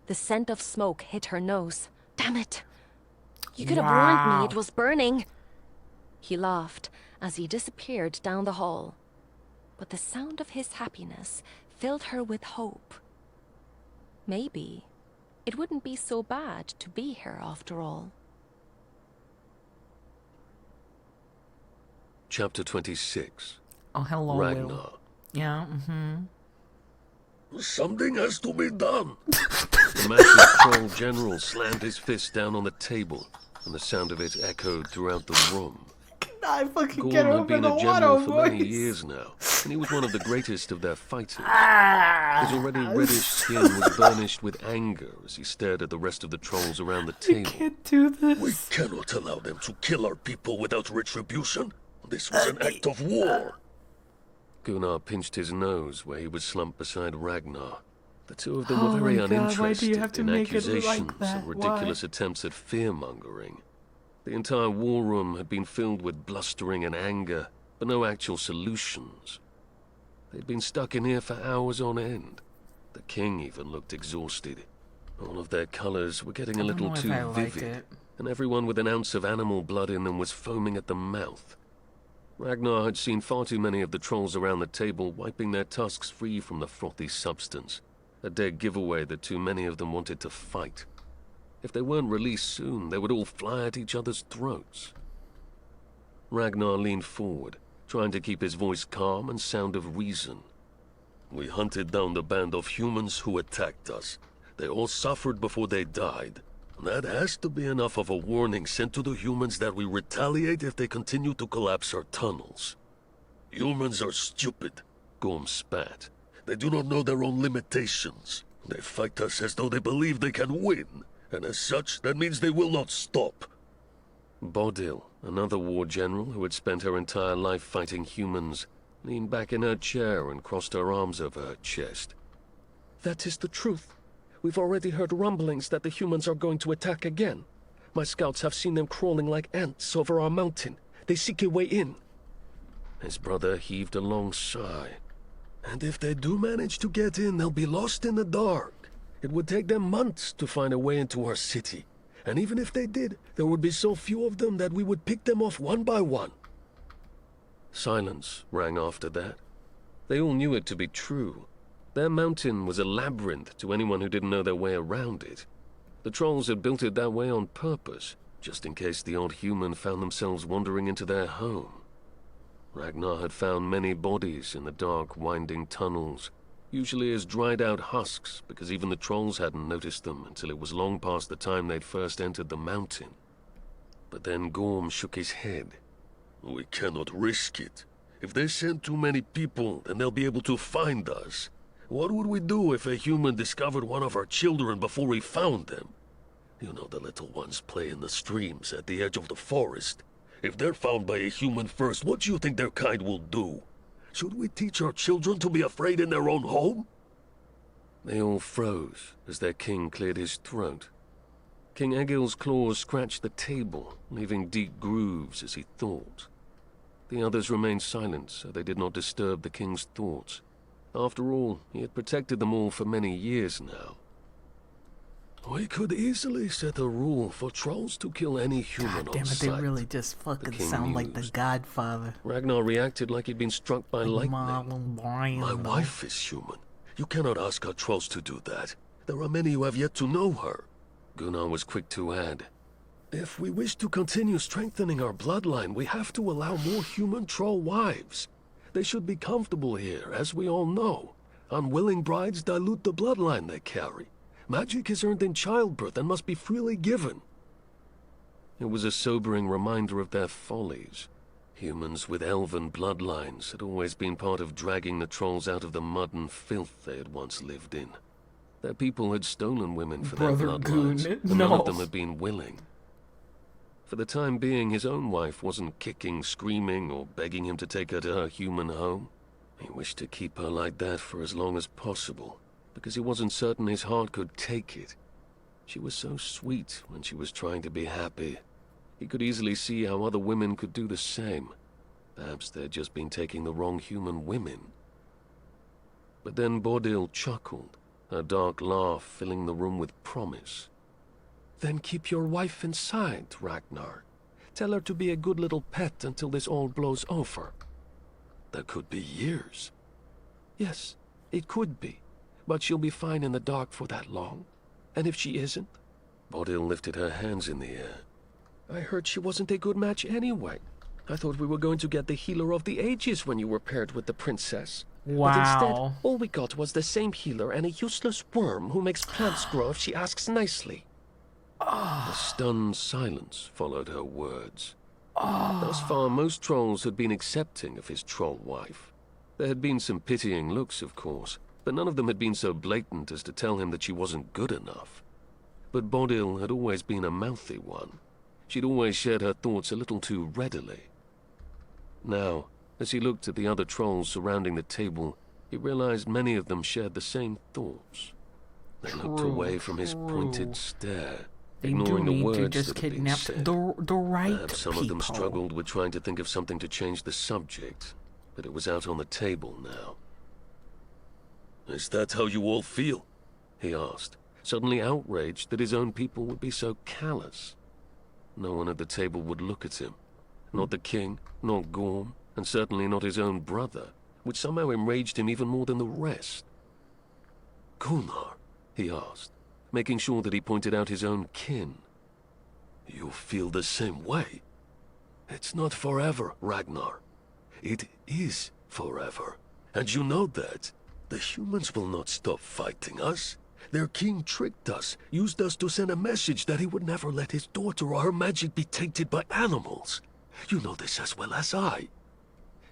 The scent of smoke hit her nose. Damn it! You could have warned me it was burning. He laughed as he disappeared down the hall. But the sound of his happiness filled her with hope. Maybe it wouldn't be so bad to be here after all. Chapter 26. Oh, hello, Ragnar. Will. Yeah, Something has to be done. The massive troll general slammed his fist down on the table, and the sound of it echoed throughout the room. I fucking Gorm get had over been the a general water for many voice. years now, and he was one of the greatest of their fighters. His already reddish skin was burnished with anger as he stared at the rest of the trolls around the table. You can't do this. We cannot allow them to kill our people without retribution. This was an act of war. Gunnar pinched his nose where he was slumped beside Ragnar. The two of them were very my God, uninterested why do you have to in make it accusations like that? and ridiculous attempts at fear-mongering. The entire war room had been filled with blustering and anger, but no actual solutions. They'd been stuck in here for hours on end. The king even looked exhausted. All of their colors were getting a little too vivid, and everyone with an ounce of animal blood in them was foaming at the mouth. Ragnar had seen far too many of the trolls around the table wiping their tusks free from the frothy substance, a dead giveaway that too many of them wanted to fight. If they weren't released soon, they would all fly at each other's throats. Ragnar leaned forward, trying to keep his voice calm and sound of reason. We hunted down the band of humans who attacked us. They all suffered before they died. That has to be enough of a warning sent to the humans that we retaliate if they continue to collapse our tunnels. Humans are stupid, Gorm spat. They do not know their own limitations. They fight us as though they believe they can win, and as such, that means they will not stop. Bodil, another war general who had spent her entire life fighting humans, leaned back in her chair and crossed her arms over her chest. That is the truth. We've already heard rumblings that the humans are going to attack again. My scouts have seen them crawling like ants over our mountain. They seek a way in. His brother heaved a long sigh. And if they do manage to get in, they'll be lost in the dark. It would take them months to find a way into our city. And even if they did, there would be so few of them that we would pick them off one by one. Silence rang after that. They all knew it to be true. Their mountain was a labyrinth to anyone who didn't know their way around it. The trolls had built it that way on purpose, just in case the odd human found themselves wandering into their home. Ragnar had found many bodies in the dark, winding tunnels, usually as dried-out husks, because even the trolls hadn't noticed them until it was long past the time they'd first entered the mountain. But then Gorm shook his head. We cannot risk it. If they send too many people, then they'll be able to find us. What would we do if a human discovered one of our children before we found them? You know the little ones play in the streams at the edge of the forest. If they're found by a human first, what do you think their kind will do? Should we teach our children to be afraid in their own home? They all froze as their king cleared his throat. King Egil's claws scratched the table, leaving deep grooves as he thought. The others remained silent so they did not disturb the king's thoughts. After all, he had protected them all for many years now. We could easily set a rule for trolls to kill any human God damn on it, sight. they really just fucking king sound like the mused. Godfather. Ragnar reacted like he'd been struck by lightning. Marlon Brando. My wife is human. You cannot ask our trolls to do that. There are many who have yet to know her. Gunnar was quick to add, if we wish to continue strengthening our bloodline, we have to allow more human troll wives. They should be comfortable here, as we all know. Unwilling brides dilute the bloodline they carry. Magic is earned in childbirth and must be freely given. It was a sobering reminder of their follies. Humans with elven bloodlines had always been part of dragging the trolls out of the mud and filth they had once lived in. Their people had stolen women for Brother their bloodlines, Goon, and none no. of them had been willing. For the time being, his own wife wasn't kicking, screaming, or begging him to take her to her human home. He wished to keep her like that for as long as possible, because he wasn't certain his heart could take it. She was so sweet when she was trying to be happy. He could easily see how other women could do the same. Perhaps they'd just been taking the wrong human women. But then Bodil chuckled, her dark laugh filling the room with promise. Then keep your wife inside, Ragnar. Tell her to be a good little pet until this all blows over. That could be years. Yes, it could be. But she'll be fine in the dark for that long. And if she isn't? Bodil lifted her hands in the air. I heard she wasn't a good match anyway. I thought we were going to get the healer of the ages when you were paired with the princess. Wow. But instead, all we got was the same healer and a useless worm who makes plants grow if she asks nicely. A stunned silence followed her words. Thus far, most trolls had been accepting of his troll wife. There had been some pitying looks, of course, but none of them had been so blatant as to tell him that she wasn't good enough. But Bodil had always been a mouthy one. She'd always shared her thoughts a little too readily. Now, as he looked at the other trolls surrounding the table, he realized many of them shared the same thoughts. They looked away from his pointed stare, ignoring the words that had been said. The right Perhaps some of them struggled with trying to think of something to change the subject, but it was out on the table now. "Is that how you all feel?" he asked, suddenly outraged that his own people would be so callous. No one at the table would look at him. Not the king, not Gorm, and certainly not his own brother, which somehow enraged him even more than the rest. "Gunnar," he asked, making sure that he pointed out his own kin. "You feel the same way? It's not forever, Ragnar. It is forever. And you know that. The humans will not stop fighting us. Their king tricked us, used us to send a message that he would never let his daughter or her magic be tainted by animals. You know this as well as I."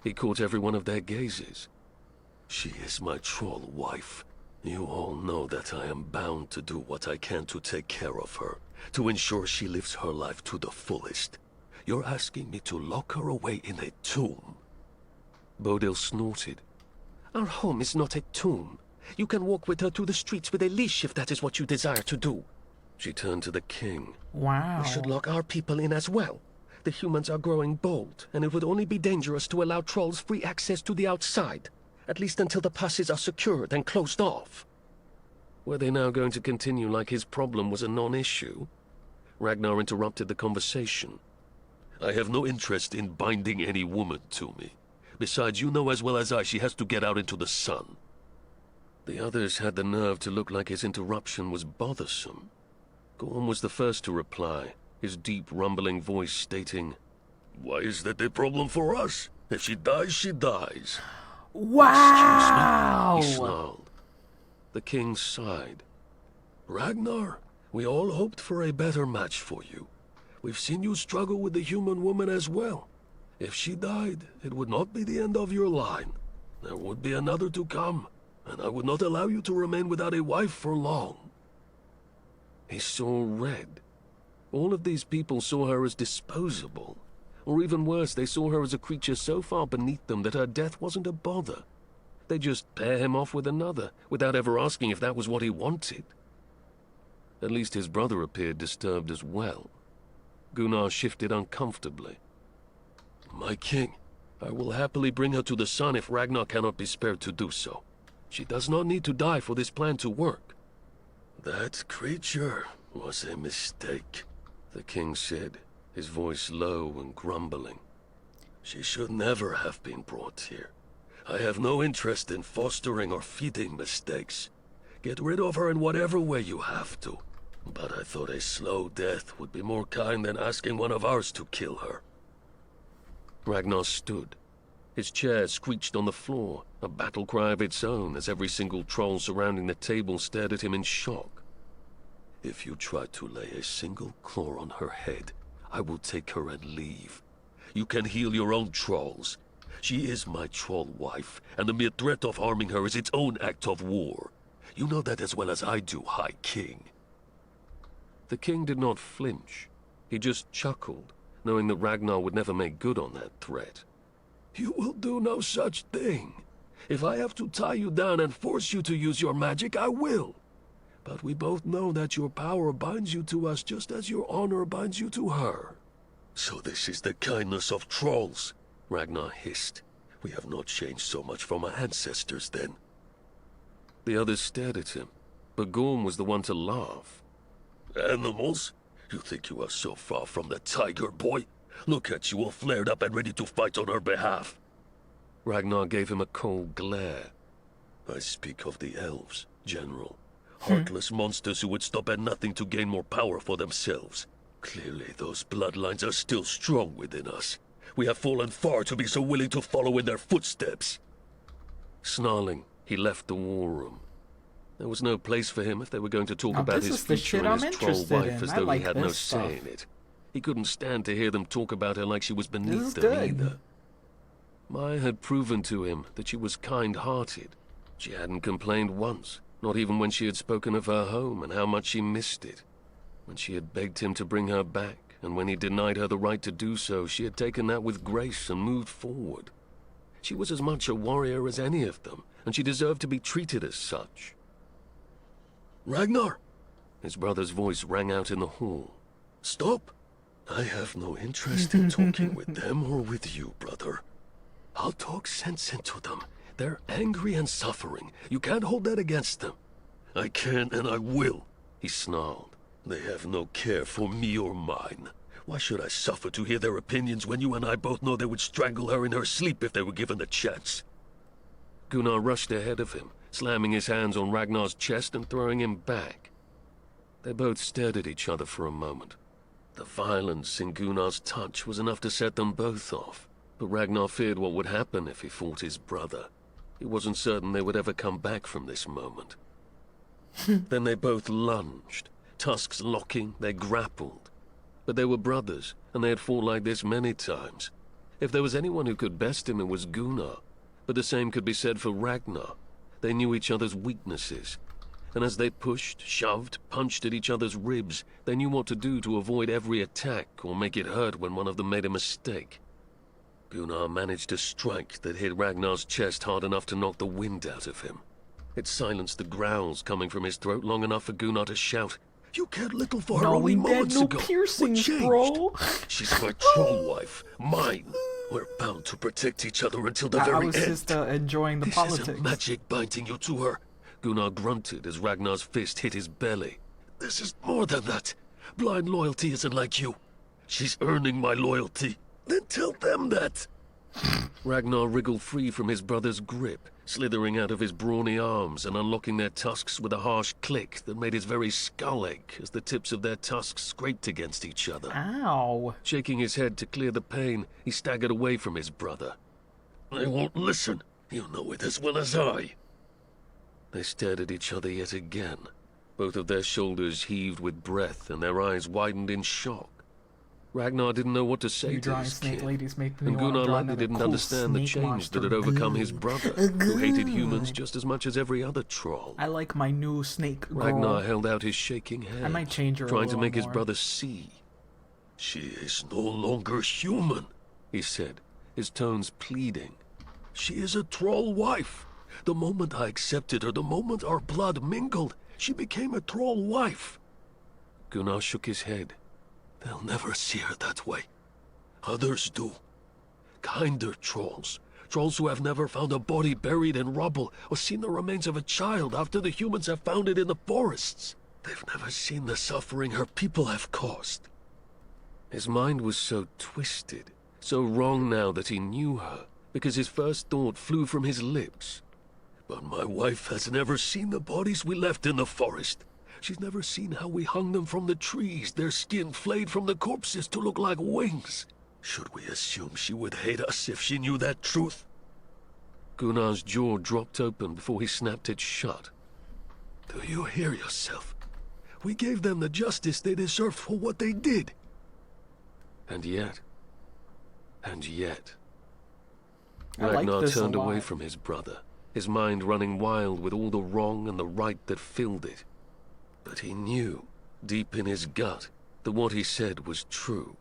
He caught every one of their gazes. "She is my troll wife. You all know that I am bound to do what I can to take care of her, to ensure she lives her life to the fullest. You're asking me to lock her away in a tomb?" Bodil snorted. Our home is not a tomb. You can walk with her to the streets with a leash if that is what you desire to do. She turned to the king. Wow. We should lock our people in as well. The humans are growing bold, and it would only be dangerous to allow trolls free access to the outside, at least until the passes are secured and closed off. Were they now going to continue like his problem was a non-issue? Ragnar interrupted the conversation. "I have no interest in binding any woman to me. Besides, you know as well as I she has to get out into the sun." The others had the nerve to look like his interruption was bothersome. Gorm was the first to reply, his deep rumbling voice stating, "Why is that a problem for us? If she dies, she dies." Wow! Excuse me, he snarled. The king sighed. "Ragnar, we all hoped for a better match for you. We've seen you struggle with the human woman as well. If she died, it would not be the end of your line. There would be another to come, and I would not allow you to remain without a wife for long." He saw red. All of these people saw her as disposable. Or even worse, they saw her as a creature so far beneath them that her death wasn't a bother. They just pair him off with another, without ever asking if that was what he wanted. At least his brother appeared disturbed as well. Gunnar shifted uncomfortably. "My king, I will happily bring her to the sun if Ragnar cannot be spared to do so. She does not need to die for this plan to work." "That creature was a mistake," the king said, his voice low and grumbling. "She should never have been brought here. I have no interest in fostering or feeding mistakes. Get rid of her in whatever way you have to. But I thought a slow death would be more kind than asking one of ours to kill her." Ragnar stood. His chair screeched on the floor, a battle cry of its own as every single troll surrounding the table stared at him in shock. "If you try to lay a single claw on her head, I will take her and leave. You can heal your own trolls. She is my troll wife, and the mere threat of harming her is its own act of war. You know that as well as I do, High King." The king did not flinch. He just chuckled, knowing that Ragnar would never make good on that threat. You will do no such thing. If I have to tie you down and force you to use your magic, I will. But we both know that your power binds you to us just as your honor binds you to her. So this is the kindness of trolls, Ragnar hissed. We have not changed so much from our ancestors, then. The others stared at him, but Gorm was the one to laugh. Animals? You think you are so far from the tiger, boy? Look at you all flared up and ready to fight on her behalf. Ragnar gave him a cold glare. I speak of the elves, General. Heartless monsters who would stop at nothing to gain more power for themselves. Clearly, those bloodlines are still strong within us. We have fallen far to be so willing to follow in their footsteps. Snarling, he left the war room. There was no place for him if they were going to talk about his future and his troll wife as though he had no say in it. He couldn't stand to hear them talk about her like she was beneath them either. Maya had proven to him that she was kind-hearted. She hadn't complained once, not even when she had spoken of her home and how much she missed it. When she had begged him to bring her back, and when he denied her the right to do so, she had taken that with grace and moved forward. She was as much a warrior as any of them, and she deserved to be treated as such. Ragnar! His brother's voice rang out in the hall. Stop! I have no interest in talking with them or with you, brother. I'll talk sense into them. They're angry and suffering. You can't hold that against them. I can and I will, he snarled. They have no care for me or mine. Why should I suffer to hear their opinions when you and I both know they would strangle her in her sleep if they were given the chance? Gunnar rushed ahead of him, slamming his hands on Ragnar's chest and throwing him back. They both stared at each other for a moment. The violence in Gunnar's touch was enough to set them both off, but Ragnar feared what would happen if he fought his brother. He wasn't certain they would ever come back from this moment. Then they both lunged. Tusks locking, they grappled. But they were brothers, and they had fought like this many times. If there was anyone who could best him, it was Gunnar. But the same could be said for Ragnar. They knew each other's weaknesses. And as they pushed, shoved, punched at each other's ribs, they knew what to do to avoid every attack or make it hurt when one of them made a mistake. Gunnar managed a strike that hit Ragnar's chest hard enough to knock the wind out of him. It silenced the growls coming from his throat long enough for Gunnar to shout, "You cared little for her only moments ago. Piercings, what changed? bro? She's my troll wife, mine. We're bound to protect each other until the very end. I was just enjoying the politics. This is magic binding you to her." Gunnar grunted as Ragnar's fist hit his belly. "This is more than that. Blind loyalty isn't like you. She's earning my loyalty. Then tell them that." Ragnar wriggled free from his brother's grip, slithering out of his brawny arms and unlocking their tusks with a harsh click that made his very skull ache as the tips of their tusks scraped against each other. Ow! Shaking his head to clear the pain, he staggered away from his brother. "They won't listen. You know it as well as I." They stared at each other yet again. Both of their shoulders heaved with breath and their eyes widened in shock. Ragnar didn't know what to say to his kid, and Gunnar likely didn't understand the change that had overcome his brother, who hated humans just as much as every other troll. I like my new snake girl. Ragnar held out his shaking hand, I might change her trying to make more. his brother see. "She is no longer human," he said, his tones pleading. "She is a troll wife. The moment I accepted her, the moment our blood mingled, she became a troll wife." Gunnar shook his head. "They'll never see her that way. Others do. Kinder trolls. Trolls who have never found a body buried in rubble or seen the remains of a child after the humans have found it in the forests. They've never seen the suffering her people have caused." His mind was so twisted, so wrong now that he knew her, because his first thought flew from his lips. "But my wife has never seen the bodies we left in the forest. She's never seen how we hung them from the trees, their skin flayed from the corpses to look like wings. Should we assume she would hate us if she knew that truth?" Gunnar's jaw dropped open before he snapped it shut. "Do you hear yourself? We gave them the justice they deserved for what they did." And yet... I like Ragnar this a turned lot. away from his brother, his mind running wild with all the wrong and the right that filled it. But he knew, deep in his gut, that what he said was true.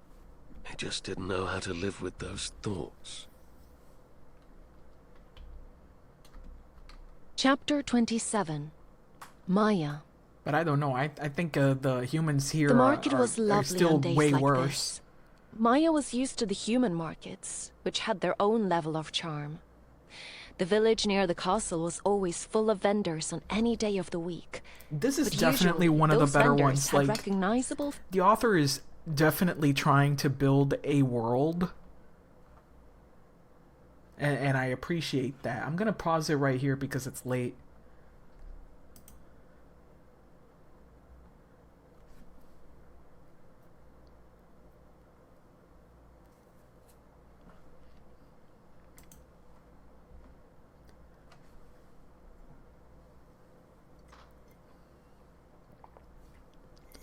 He just didn't know how to live with those thoughts. Chapter 27. Maya. But I don't know. I think the humans here The market are, was are lovely still on days way like worse. this. Maya was used to the human markets, which had their own level of charm. The village near the castle was always full of vendors on any day of the week. This is But definitely usually, one of the those better vendors ones. had Like, recognizable. the author is definitely trying to build a world. And I appreciate that. I'm going to pause it right here because it's late.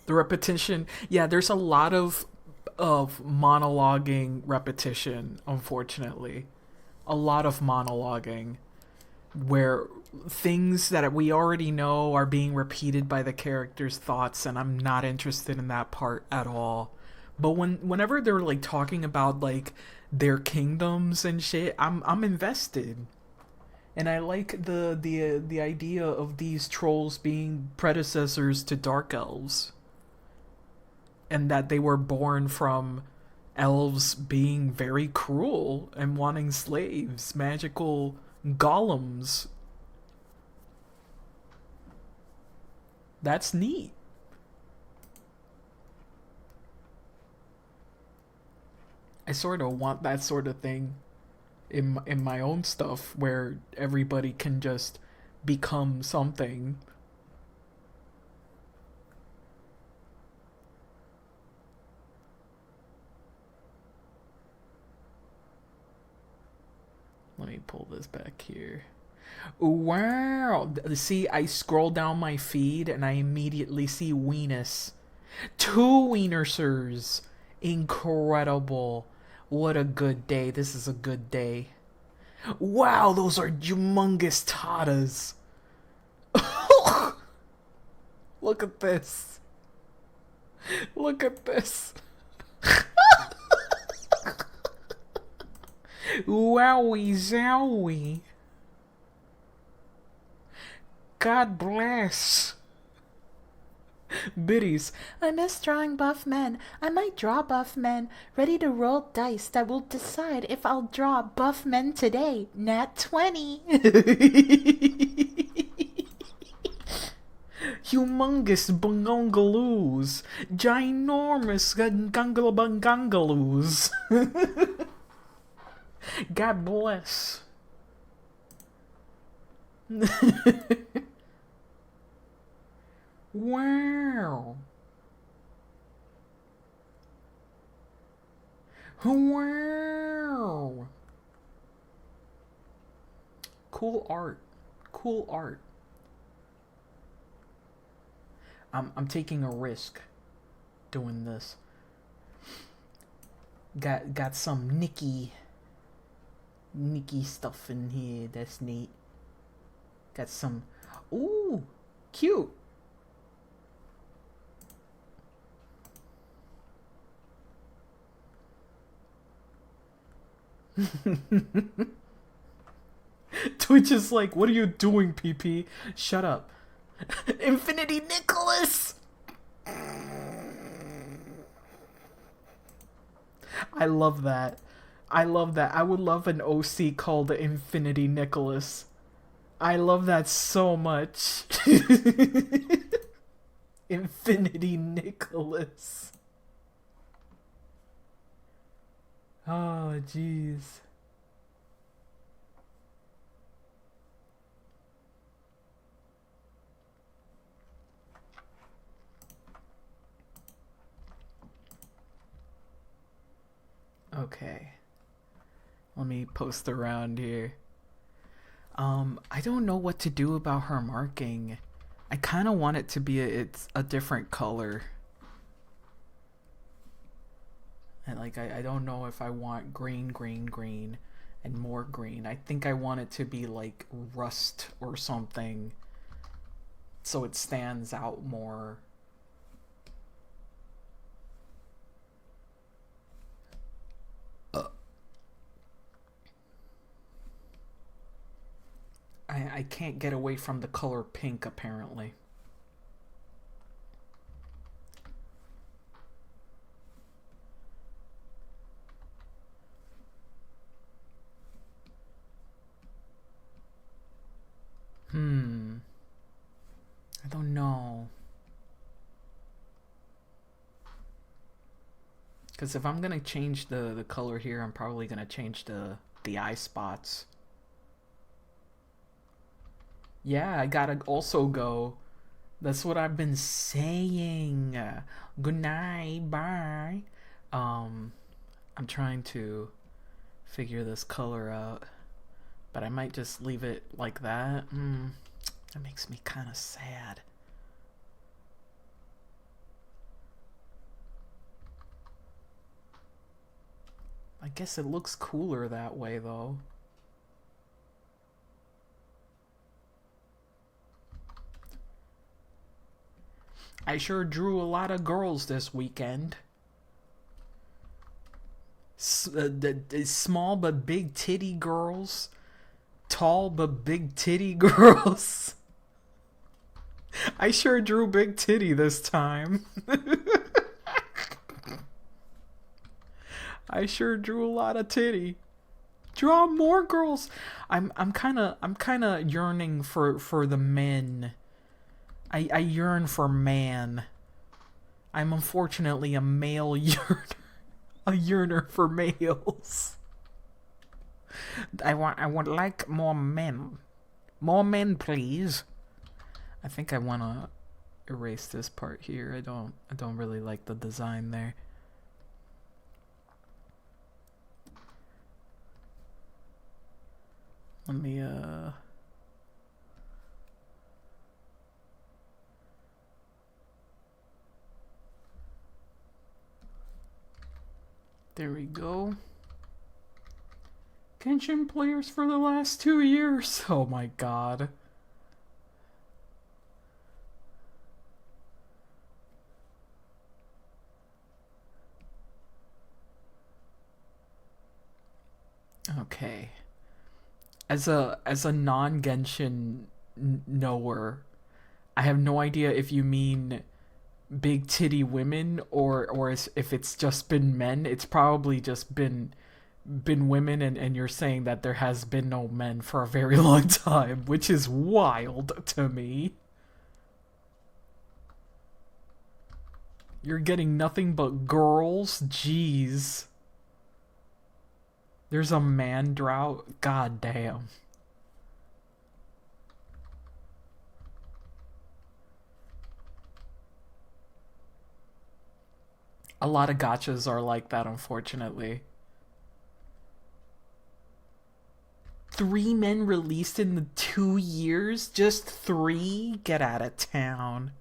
The repetition, yeah, there's a lot of monologuing repetition, unfortunately. A lot of monologuing where things that we already know are being repeated by the characters' thoughts, and I'm not interested in that part at all. But whenever they're like talking about like their kingdoms and shit, I'm invested. And I like the idea of these trolls being predecessors to dark elves. And that they were born from elves being very cruel and wanting slaves, magical golems. That's neat. I sort of want that sort of thing in my own stuff where everybody can just become something. Let me pull this back here. Wow. See, I scroll down my feed and I immediately see Weenus. 2 Weenursers. Incredible. What a good day. This is a good day. Wow, those are humongous tatas. Look at this. Look at this. Wowie zowie. God bless. Biddies. I miss drawing buff men. I might draw buff men. Ready to roll dice that will decide if I'll draw buff men today. Nat 20. Humongous bungongaloos. Ginormous gangalabangangalos. God bless. Wow. Wow. Cool art. Cool art. I'm taking a risk doing this. Got some Nikki stuff in here. That's neat. Got some. Ooh, cute. Twitch is like, what are you doing, PP? Shut up. Infinity Nicholas! I love that. I love that. I would love an OC called Infinity Nicholas. I love that so much. Infinity Nicholas. Oh, jeez. Okay. Let me post around here. I don't know what to do about her marking. I kind of want it to be it's a different color. And like, I don't know if I want green, and more green. I think I want it to be like rust or something, so it stands out more. I can't get away from the color pink, apparently. I don't know. Because if I'm gonna change the color here, I'm probably gonna change the eye spots. Yeah, I gotta also go. That's what I've been saying. Good night, bye. I'm trying to figure this color out, but I might just leave it like that. That makes me kind of sad. I guess it looks cooler that way, though. I sure drew a lot of girls this weekend. Small but big titty girls. Tall but big titty girls. I sure drew big titty this time. I sure drew a lot of titty. Draw more girls. I'm kind of yearning for the men. I yearn for man. I'm unfortunately a male yearner. A yearner for males. I would like more men. More men, please. I think I want to erase this part here. I don't really like the design there. Let me there we go. Genshin players for the last 2 years. Oh my god. Okay. As a non-Genshin knower, I have no idea if you mean big titty women or if it's just been men. It's probably just been women, and you're saying that there has been no men for a very long time, which is wild to me. You're getting nothing but girls? Jeez. There's a man drought? God damn. A lot of gachas are like that, unfortunately. 3 men released in the 2 years? Just 3? Get out of town.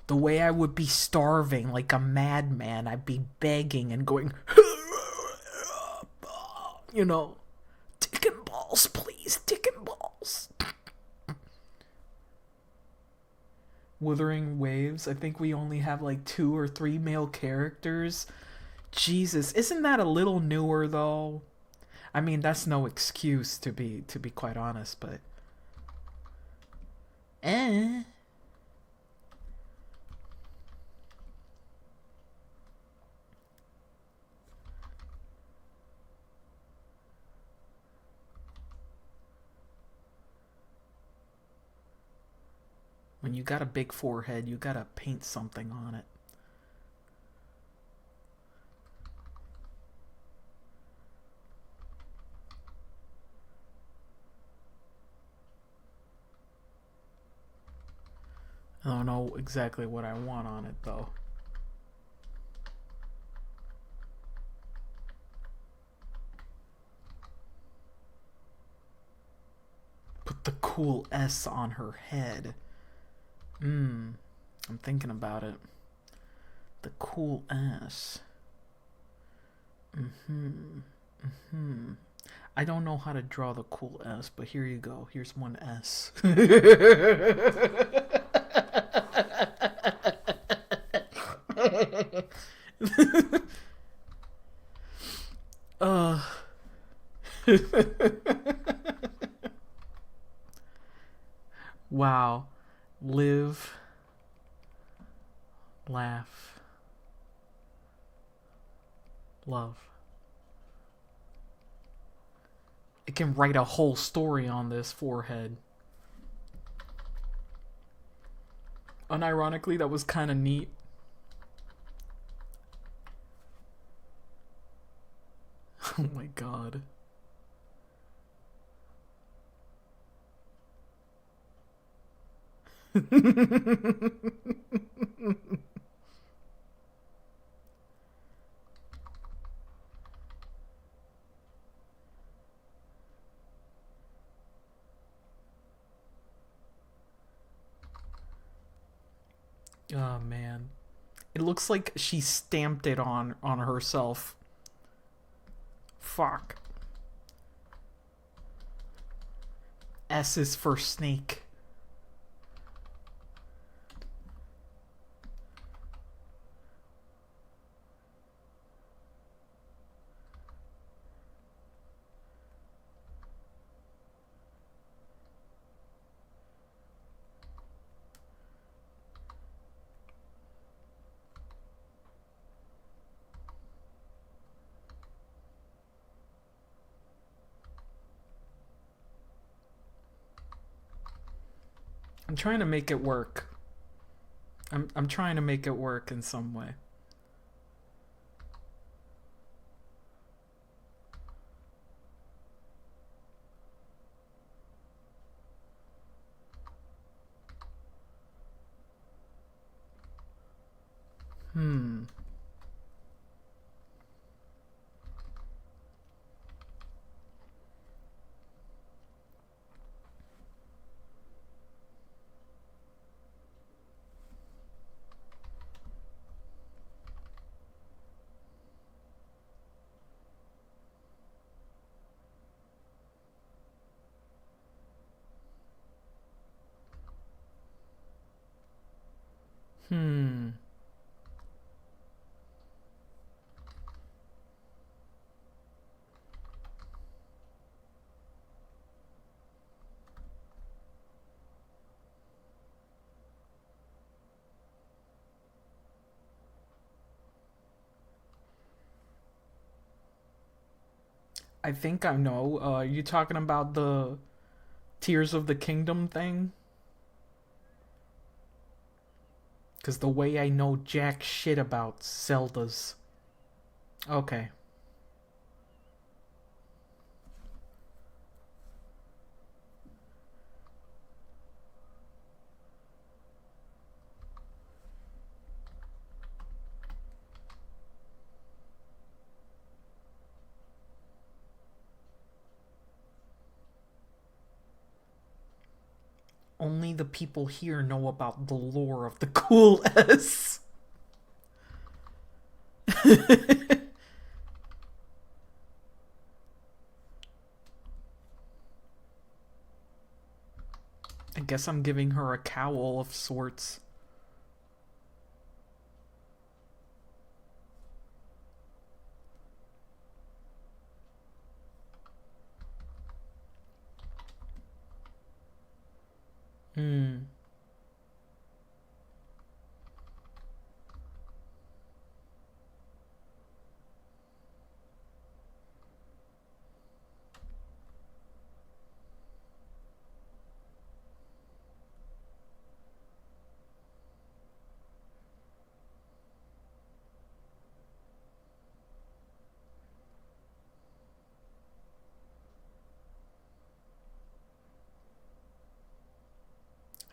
The way I would be starving like a madman, I'd be begging and going, you know, dick and balls, please, dick and balls. Wuthering Waves, I think we only have like 2 or 3 male characters. Jesus, isn't that a little newer though? I mean, that's no excuse to be quite honest, but when you got a big forehead, you gotta paint something on it. I don't know exactly what I want on it, though. Put the cool S on her head. I'm thinking about it. The cool S. I don't know how to draw the cool S, but here you go. Here's one S. Laugh. Love. It can write a whole story on this forehead. Unironically, that was kind of neat. Oh my god. Oh man. It looks like she stamped it on herself. Fuck. S is for snake. I'm trying to make it work. I'm trying to make it work in some way. Hmm. Hmm. I think I know. You talking about the Tears of the Kingdom thing? Because the way I know jack shit about Zeldas. Okay. Only the people here know about the lore of the Cool S. I guess I'm giving her a cowl of sorts. Hmm.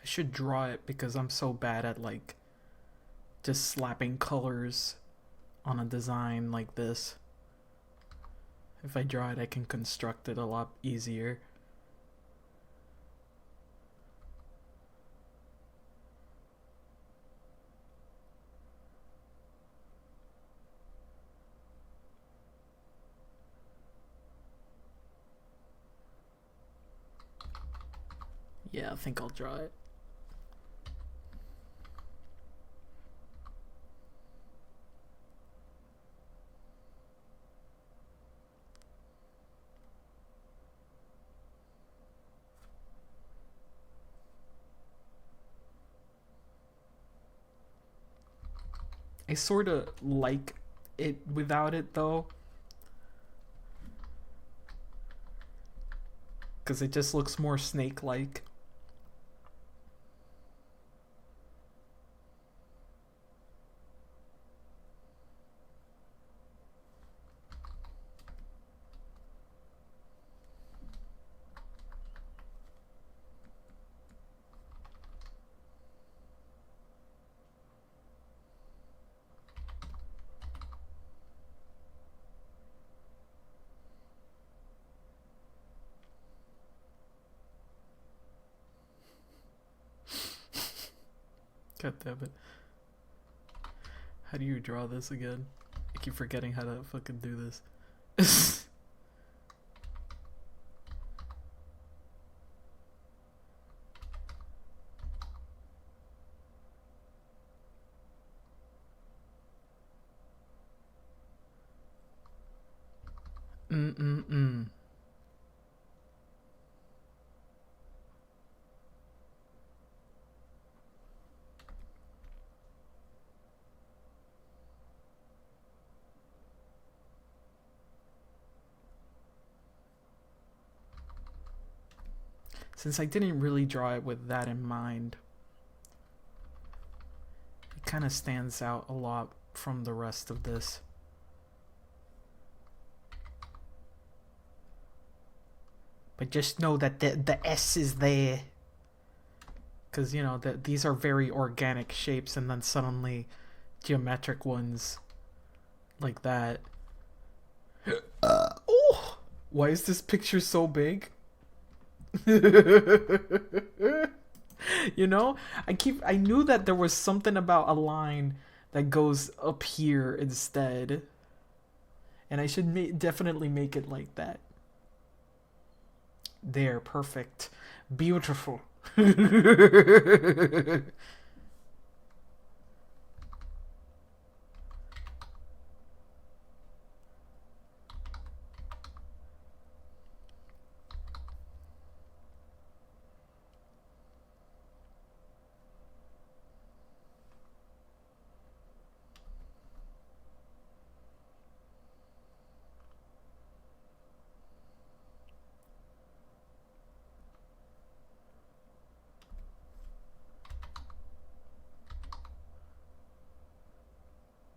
I should draw it because I'm so bad at like just slapping colors on a design like this. If I draw it, I can construct it a lot easier. Yeah, I think I'll draw it. I sort of like it without it though. Because it just looks more snake-like. God damn it. How do you draw this again? I keep forgetting how to fucking do this. Mm-mm-mm. Since I didn't really draw it with that in mind, it kind of stands out a lot from the rest of this. But just know that the S is there. Because, you know, these are very organic shapes, and then suddenly geometric ones like that. Oh! Why is this picture so big? You know, I knew that there was something about a line that goes up here instead, and I should definitely make it like that. There, perfect, beautiful.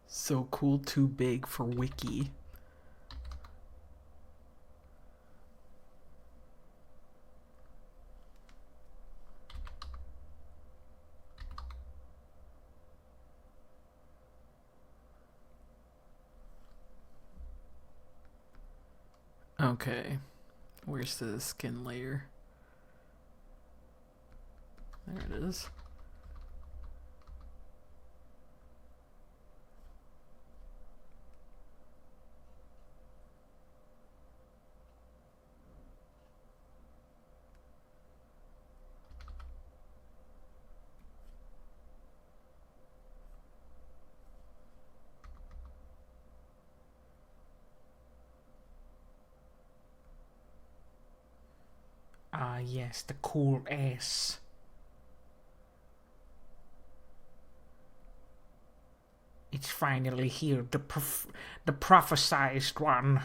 So cool, too big for Wiki. Okay, where's the skin layer? There it is. Ah, yes, the cool S. It's finally here, the prophesized one.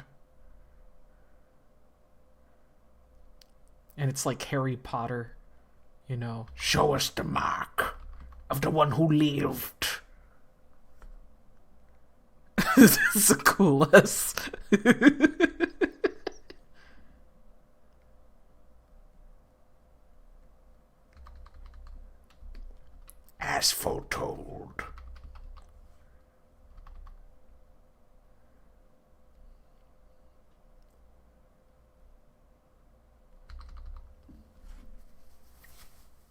And it's like Harry Potter, you know. Show us the mark of the one who lived. It's a cool S. As foretold.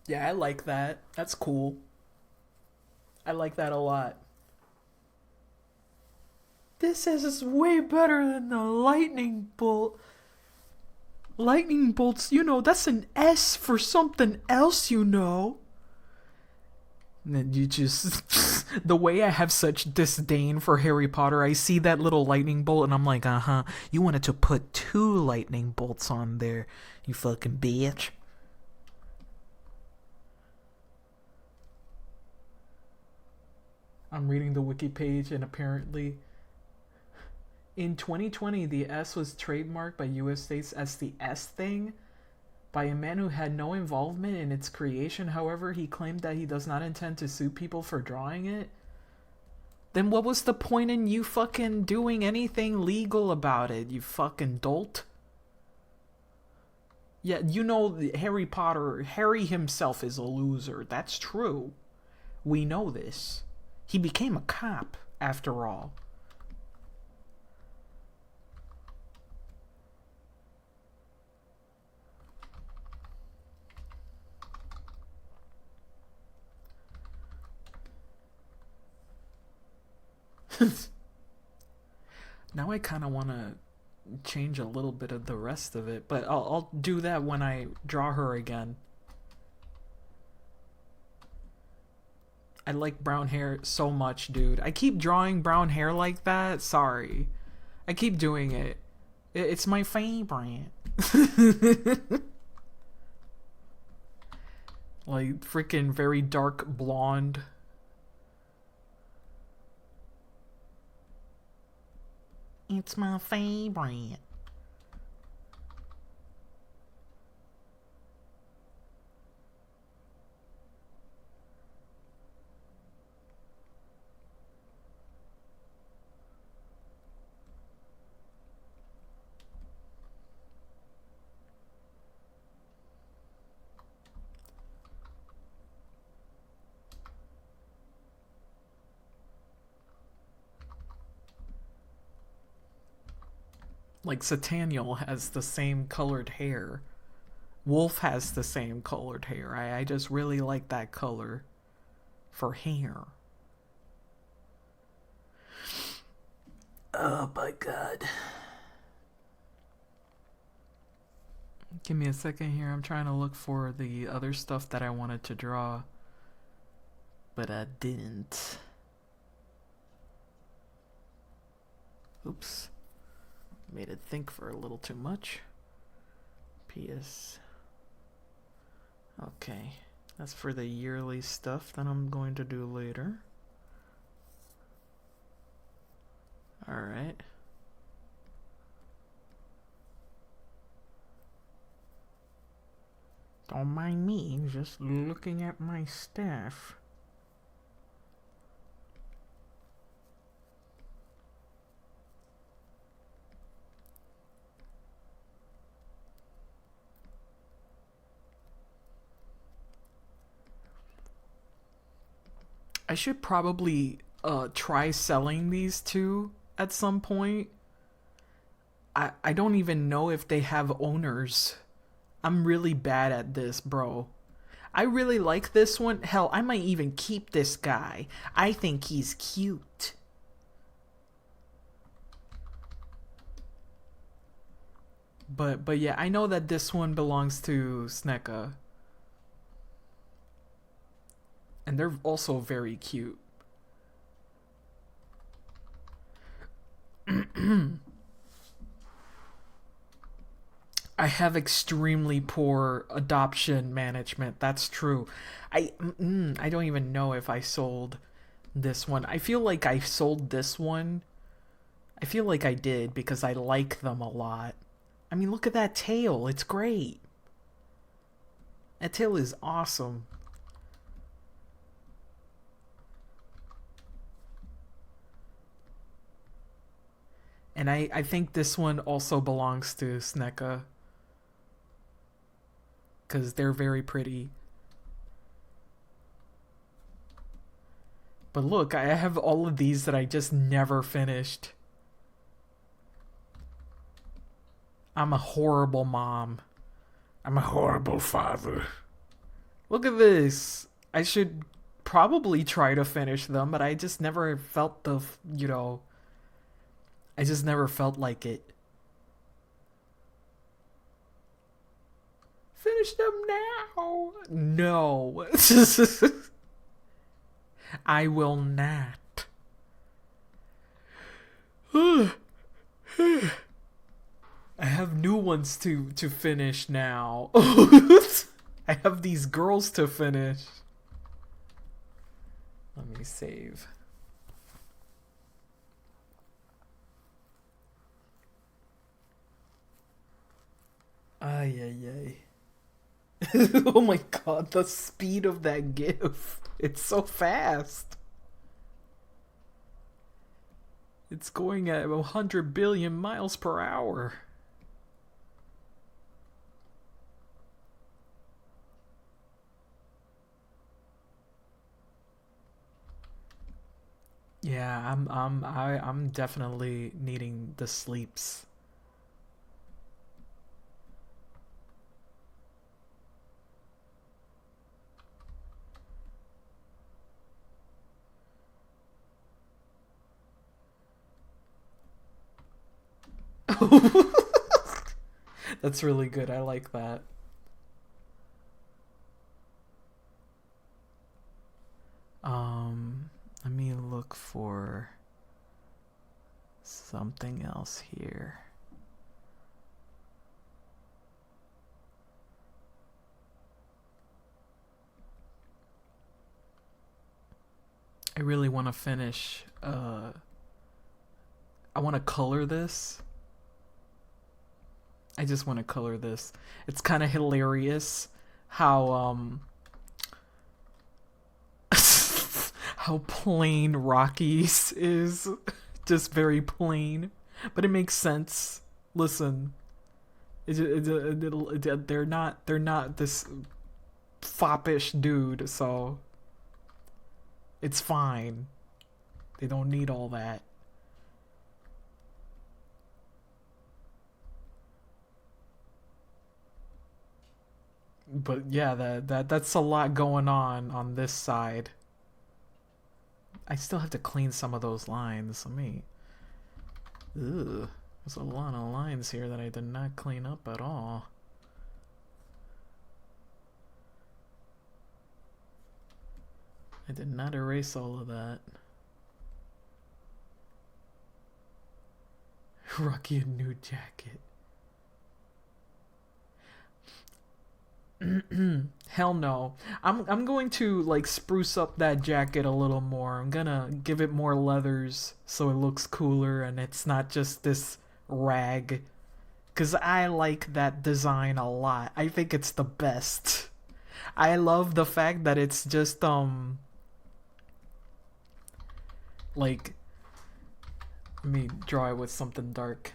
Yeah, I like that. That's cool. I like that a lot. This is way better than the lightning bolt. Lightning bolts, you know, that's an S for something else, you know. And then you just... the way I have such disdain for Harry Potter, I see that little lightning bolt and I'm like, uh-huh, you wanted to put 2 lightning bolts on there, you fucking bitch. I'm reading the wiki page, and apparently in 2020 the S was trademarked by US states as the S thing by a man who had no involvement in its creation. However, he claimed that he does not intend to sue people for drawing it. Then what was the point in you fucking doing anything legal about it, you fucking dolt? Yeah, you know Harry Potter, Harry himself is a loser. That's true. We know this. He became a cop, after all. Now I kind of want to change a little bit of the rest of it, but I'll do that when I draw her again. I like brown hair so much, dude. I keep drawing brown hair like that. Sorry. I keep doing it. It's my favorite. Like freaking very dark blonde. It's my favorite. Like Sataniel has the same colored hair. Wolf has the same colored hair. I just really like that color for hair. Oh my god. Give me a second here. I'm trying to look for the other stuff that I wanted to draw, but I didn't. Oops. Made it think for a little too much. PS. Okay. That's for the yearly stuff that I'm going to do later. Alright. Don't mind me, just looking at my staff. I should probably try selling these two at some point. I don't even know if they have owners. I'm really bad at this, bro. I really like this one. Hell, I might even keep this guy. I think he's cute. But yeah, I know that this one belongs to Snecka. And they're also very cute. I have extremely poor adoption management. That's true. I don't even know if I sold this one. I feel like I sold this one. I feel like I did because I like them a lot. I mean, look at that tail. It's great. That tail is awesome. And I think this one also belongs to Snecka. Because they're very pretty. But look, I have all of these that I just never finished. I'm a horrible mom. I'm a horrible father. Look at this. I should probably try to finish them, but I just never felt the, you know... I just never felt like it. Finish them now. No. I will not. I have new ones to finish now. I have these girls to finish. Let me save. Ay, ay, ay. Oh my god, the speed of that GIF. It's so fast. It's going at 100 billion miles per hour. Yeah, I'm definitely needing the sleeps. That's really good. I like that. Let me look for something else here. I really want to finish, I want to color this. I just want to color this. It's kind of hilarious how, how plain Rocky's is. Just very plain. But it makes sense. Listen. They're not this foppish dude, so it's fine. They don't need all that. But yeah, that's a lot going on this side. I still have to clean some of those lines. Let me... Ugh. There's a lot of lines here that I did not clean up at all. I did not erase all of that. Rocky a new jacket. Hell no. I'm going to like spruce up that jacket a little more. I'm gonna give it more leathers so it looks cooler and it's not just this rag. 'Cause I like that design a lot. I think it's the best. I love the fact that it's just like, let me draw it with something dark.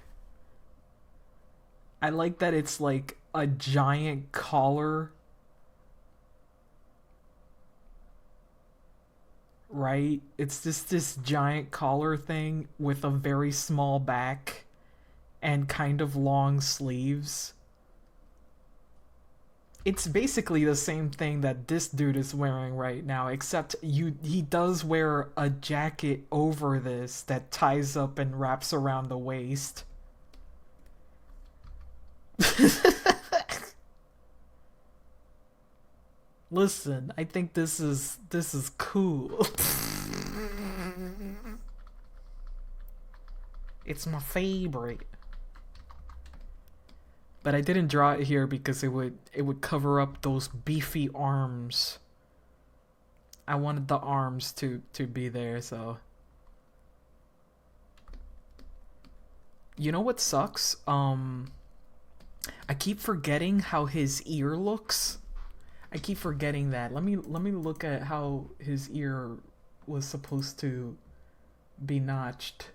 I like that it's like a giant collar, right? It's just this giant collar thing with a very small back and kind of long sleeves. It's basically the same thing that this dude is wearing right now, except he does wear a jacket over this that ties up and wraps around the waist. Listen, I think this is cool. It's my favorite. But I didn't draw it here because it would cover up those beefy arms. I wanted the arms to be there, so. You know what sucks? I keep forgetting how his ear looks. I keep forgetting that. Let me look at how his ear was supposed to be notched.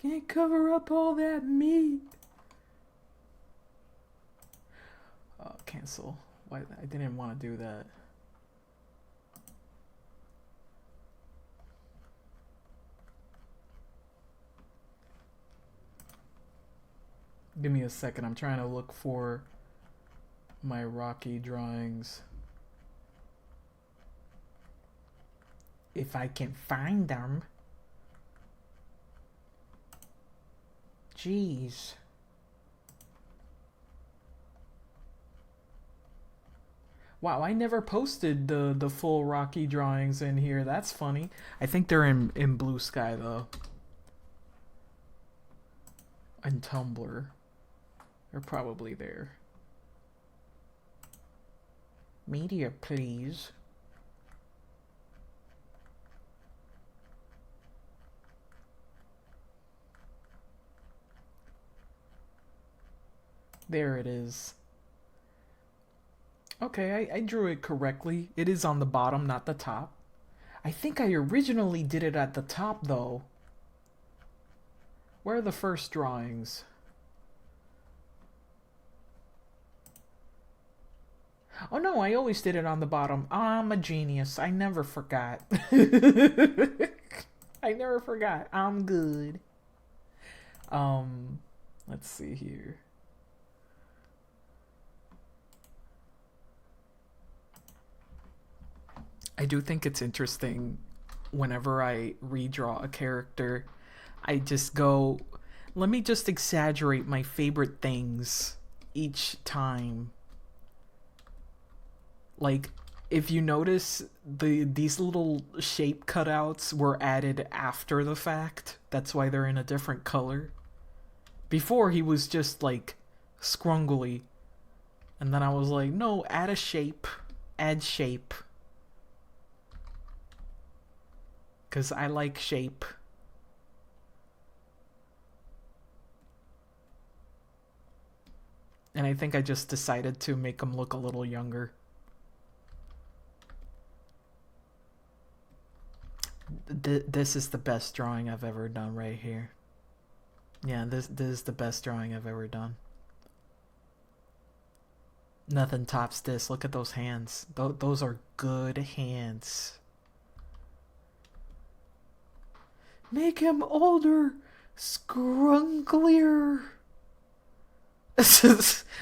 Can't cover up all that meat. Oh, cancel. Why? I didn't want to do that. Give me a second. I'm trying to look for my Rocky drawings. If I can find them. Jeez. Wow, I never posted the full Rocky drawings in here. That's funny. I think they're in Blue Sky though. And Tumblr. They're probably there. Media, please. There it is. Okay, I drew it correctly. It is on the bottom, not the top. I think I originally did it at the top, though. Where are the first drawings? Oh no, I always did it on the bottom. I'm a genius. I never forgot. I never forgot. I'm good. Let's see here. I do think it's interesting whenever I redraw a character, I just go, let me just exaggerate my favorite things each time. Like, if you notice, these little shape cutouts were added after the fact. That's why they're in a different color. Before, he was just, like, scrungly. And then I was like, no, add a shape. Add shape. Because I like shape. And I think I just decided to make him look a little younger. This is the best drawing I've ever done right here. Yeah, this is the best drawing I've ever done. Nothing tops this. Look at those hands. Those are good hands. Make him older, scrunglier.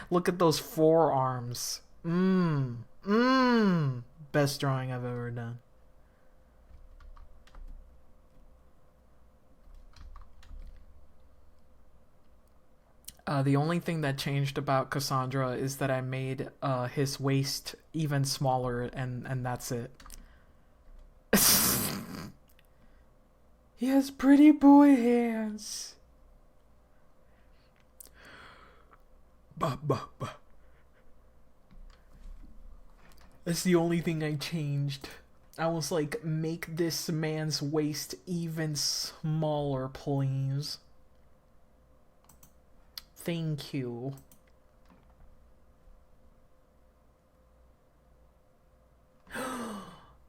Look at those forearms. Best drawing I've ever done. The only thing that changed about Cassandra is that I made his waist even smaller, and that's it. He has pretty boy hands. That's the only thing I changed. I was like, make this man's waist even smaller, please. Thank you.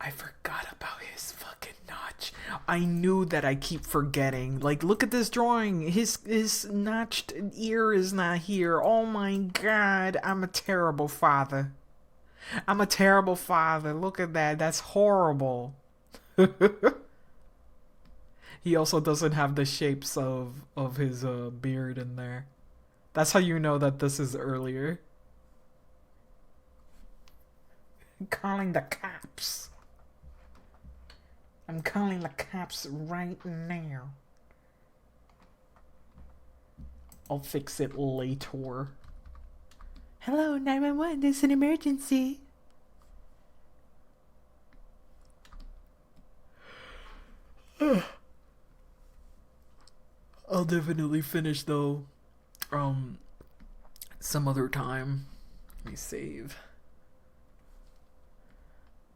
I forgot about his fucking notch. I knew that. I keep forgetting. Like, look at this drawing. His notched ear is not here. Oh my god. I'm a terrible father. I'm a terrible father. Look at that. That's horrible. He also doesn't have the shapes of his beard in there. That's how you know that this is earlier. I'm calling the cops. I'm calling the cops right now. I'll fix it later. Hello, 911. There's an emergency. I'll definitely finish though. Some other time. Let me save.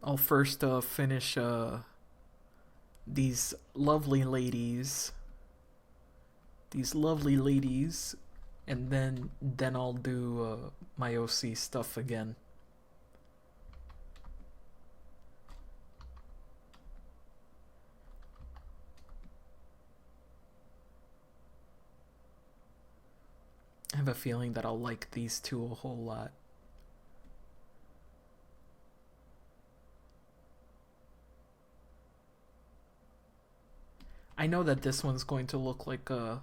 I'll first finish these lovely ladies. And then I'll do my OC stuff again. I have a feeling that I'll like these two a whole lot. I know that this one's going to look like a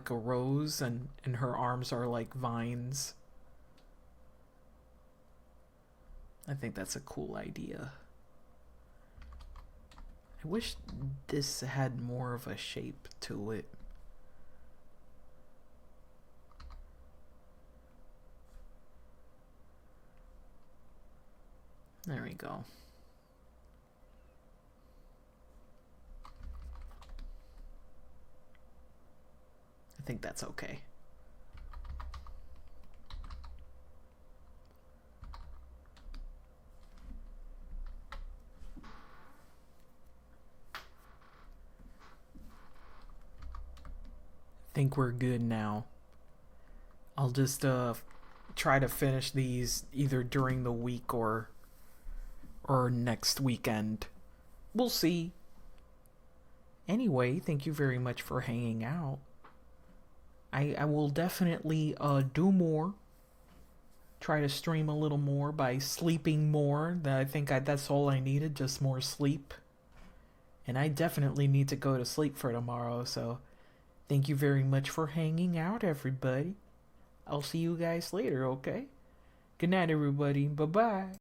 rose, and her arms are like vines. I think that's a cool idea. I wish this had more of a shape to it. There we go. I think that's okay. I think we're good now. I'll just try to finish these either during the week or next weekend. We'll see. Anyway, thank you very much for hanging out. I will definitely do more. Try to stream a little more by sleeping more. I think that's all I needed, just more sleep. And I definitely need to go to sleep for tomorrow, so thank you very much for hanging out, everybody. I'll see you guys later, okay? Good night, everybody. Bye-bye.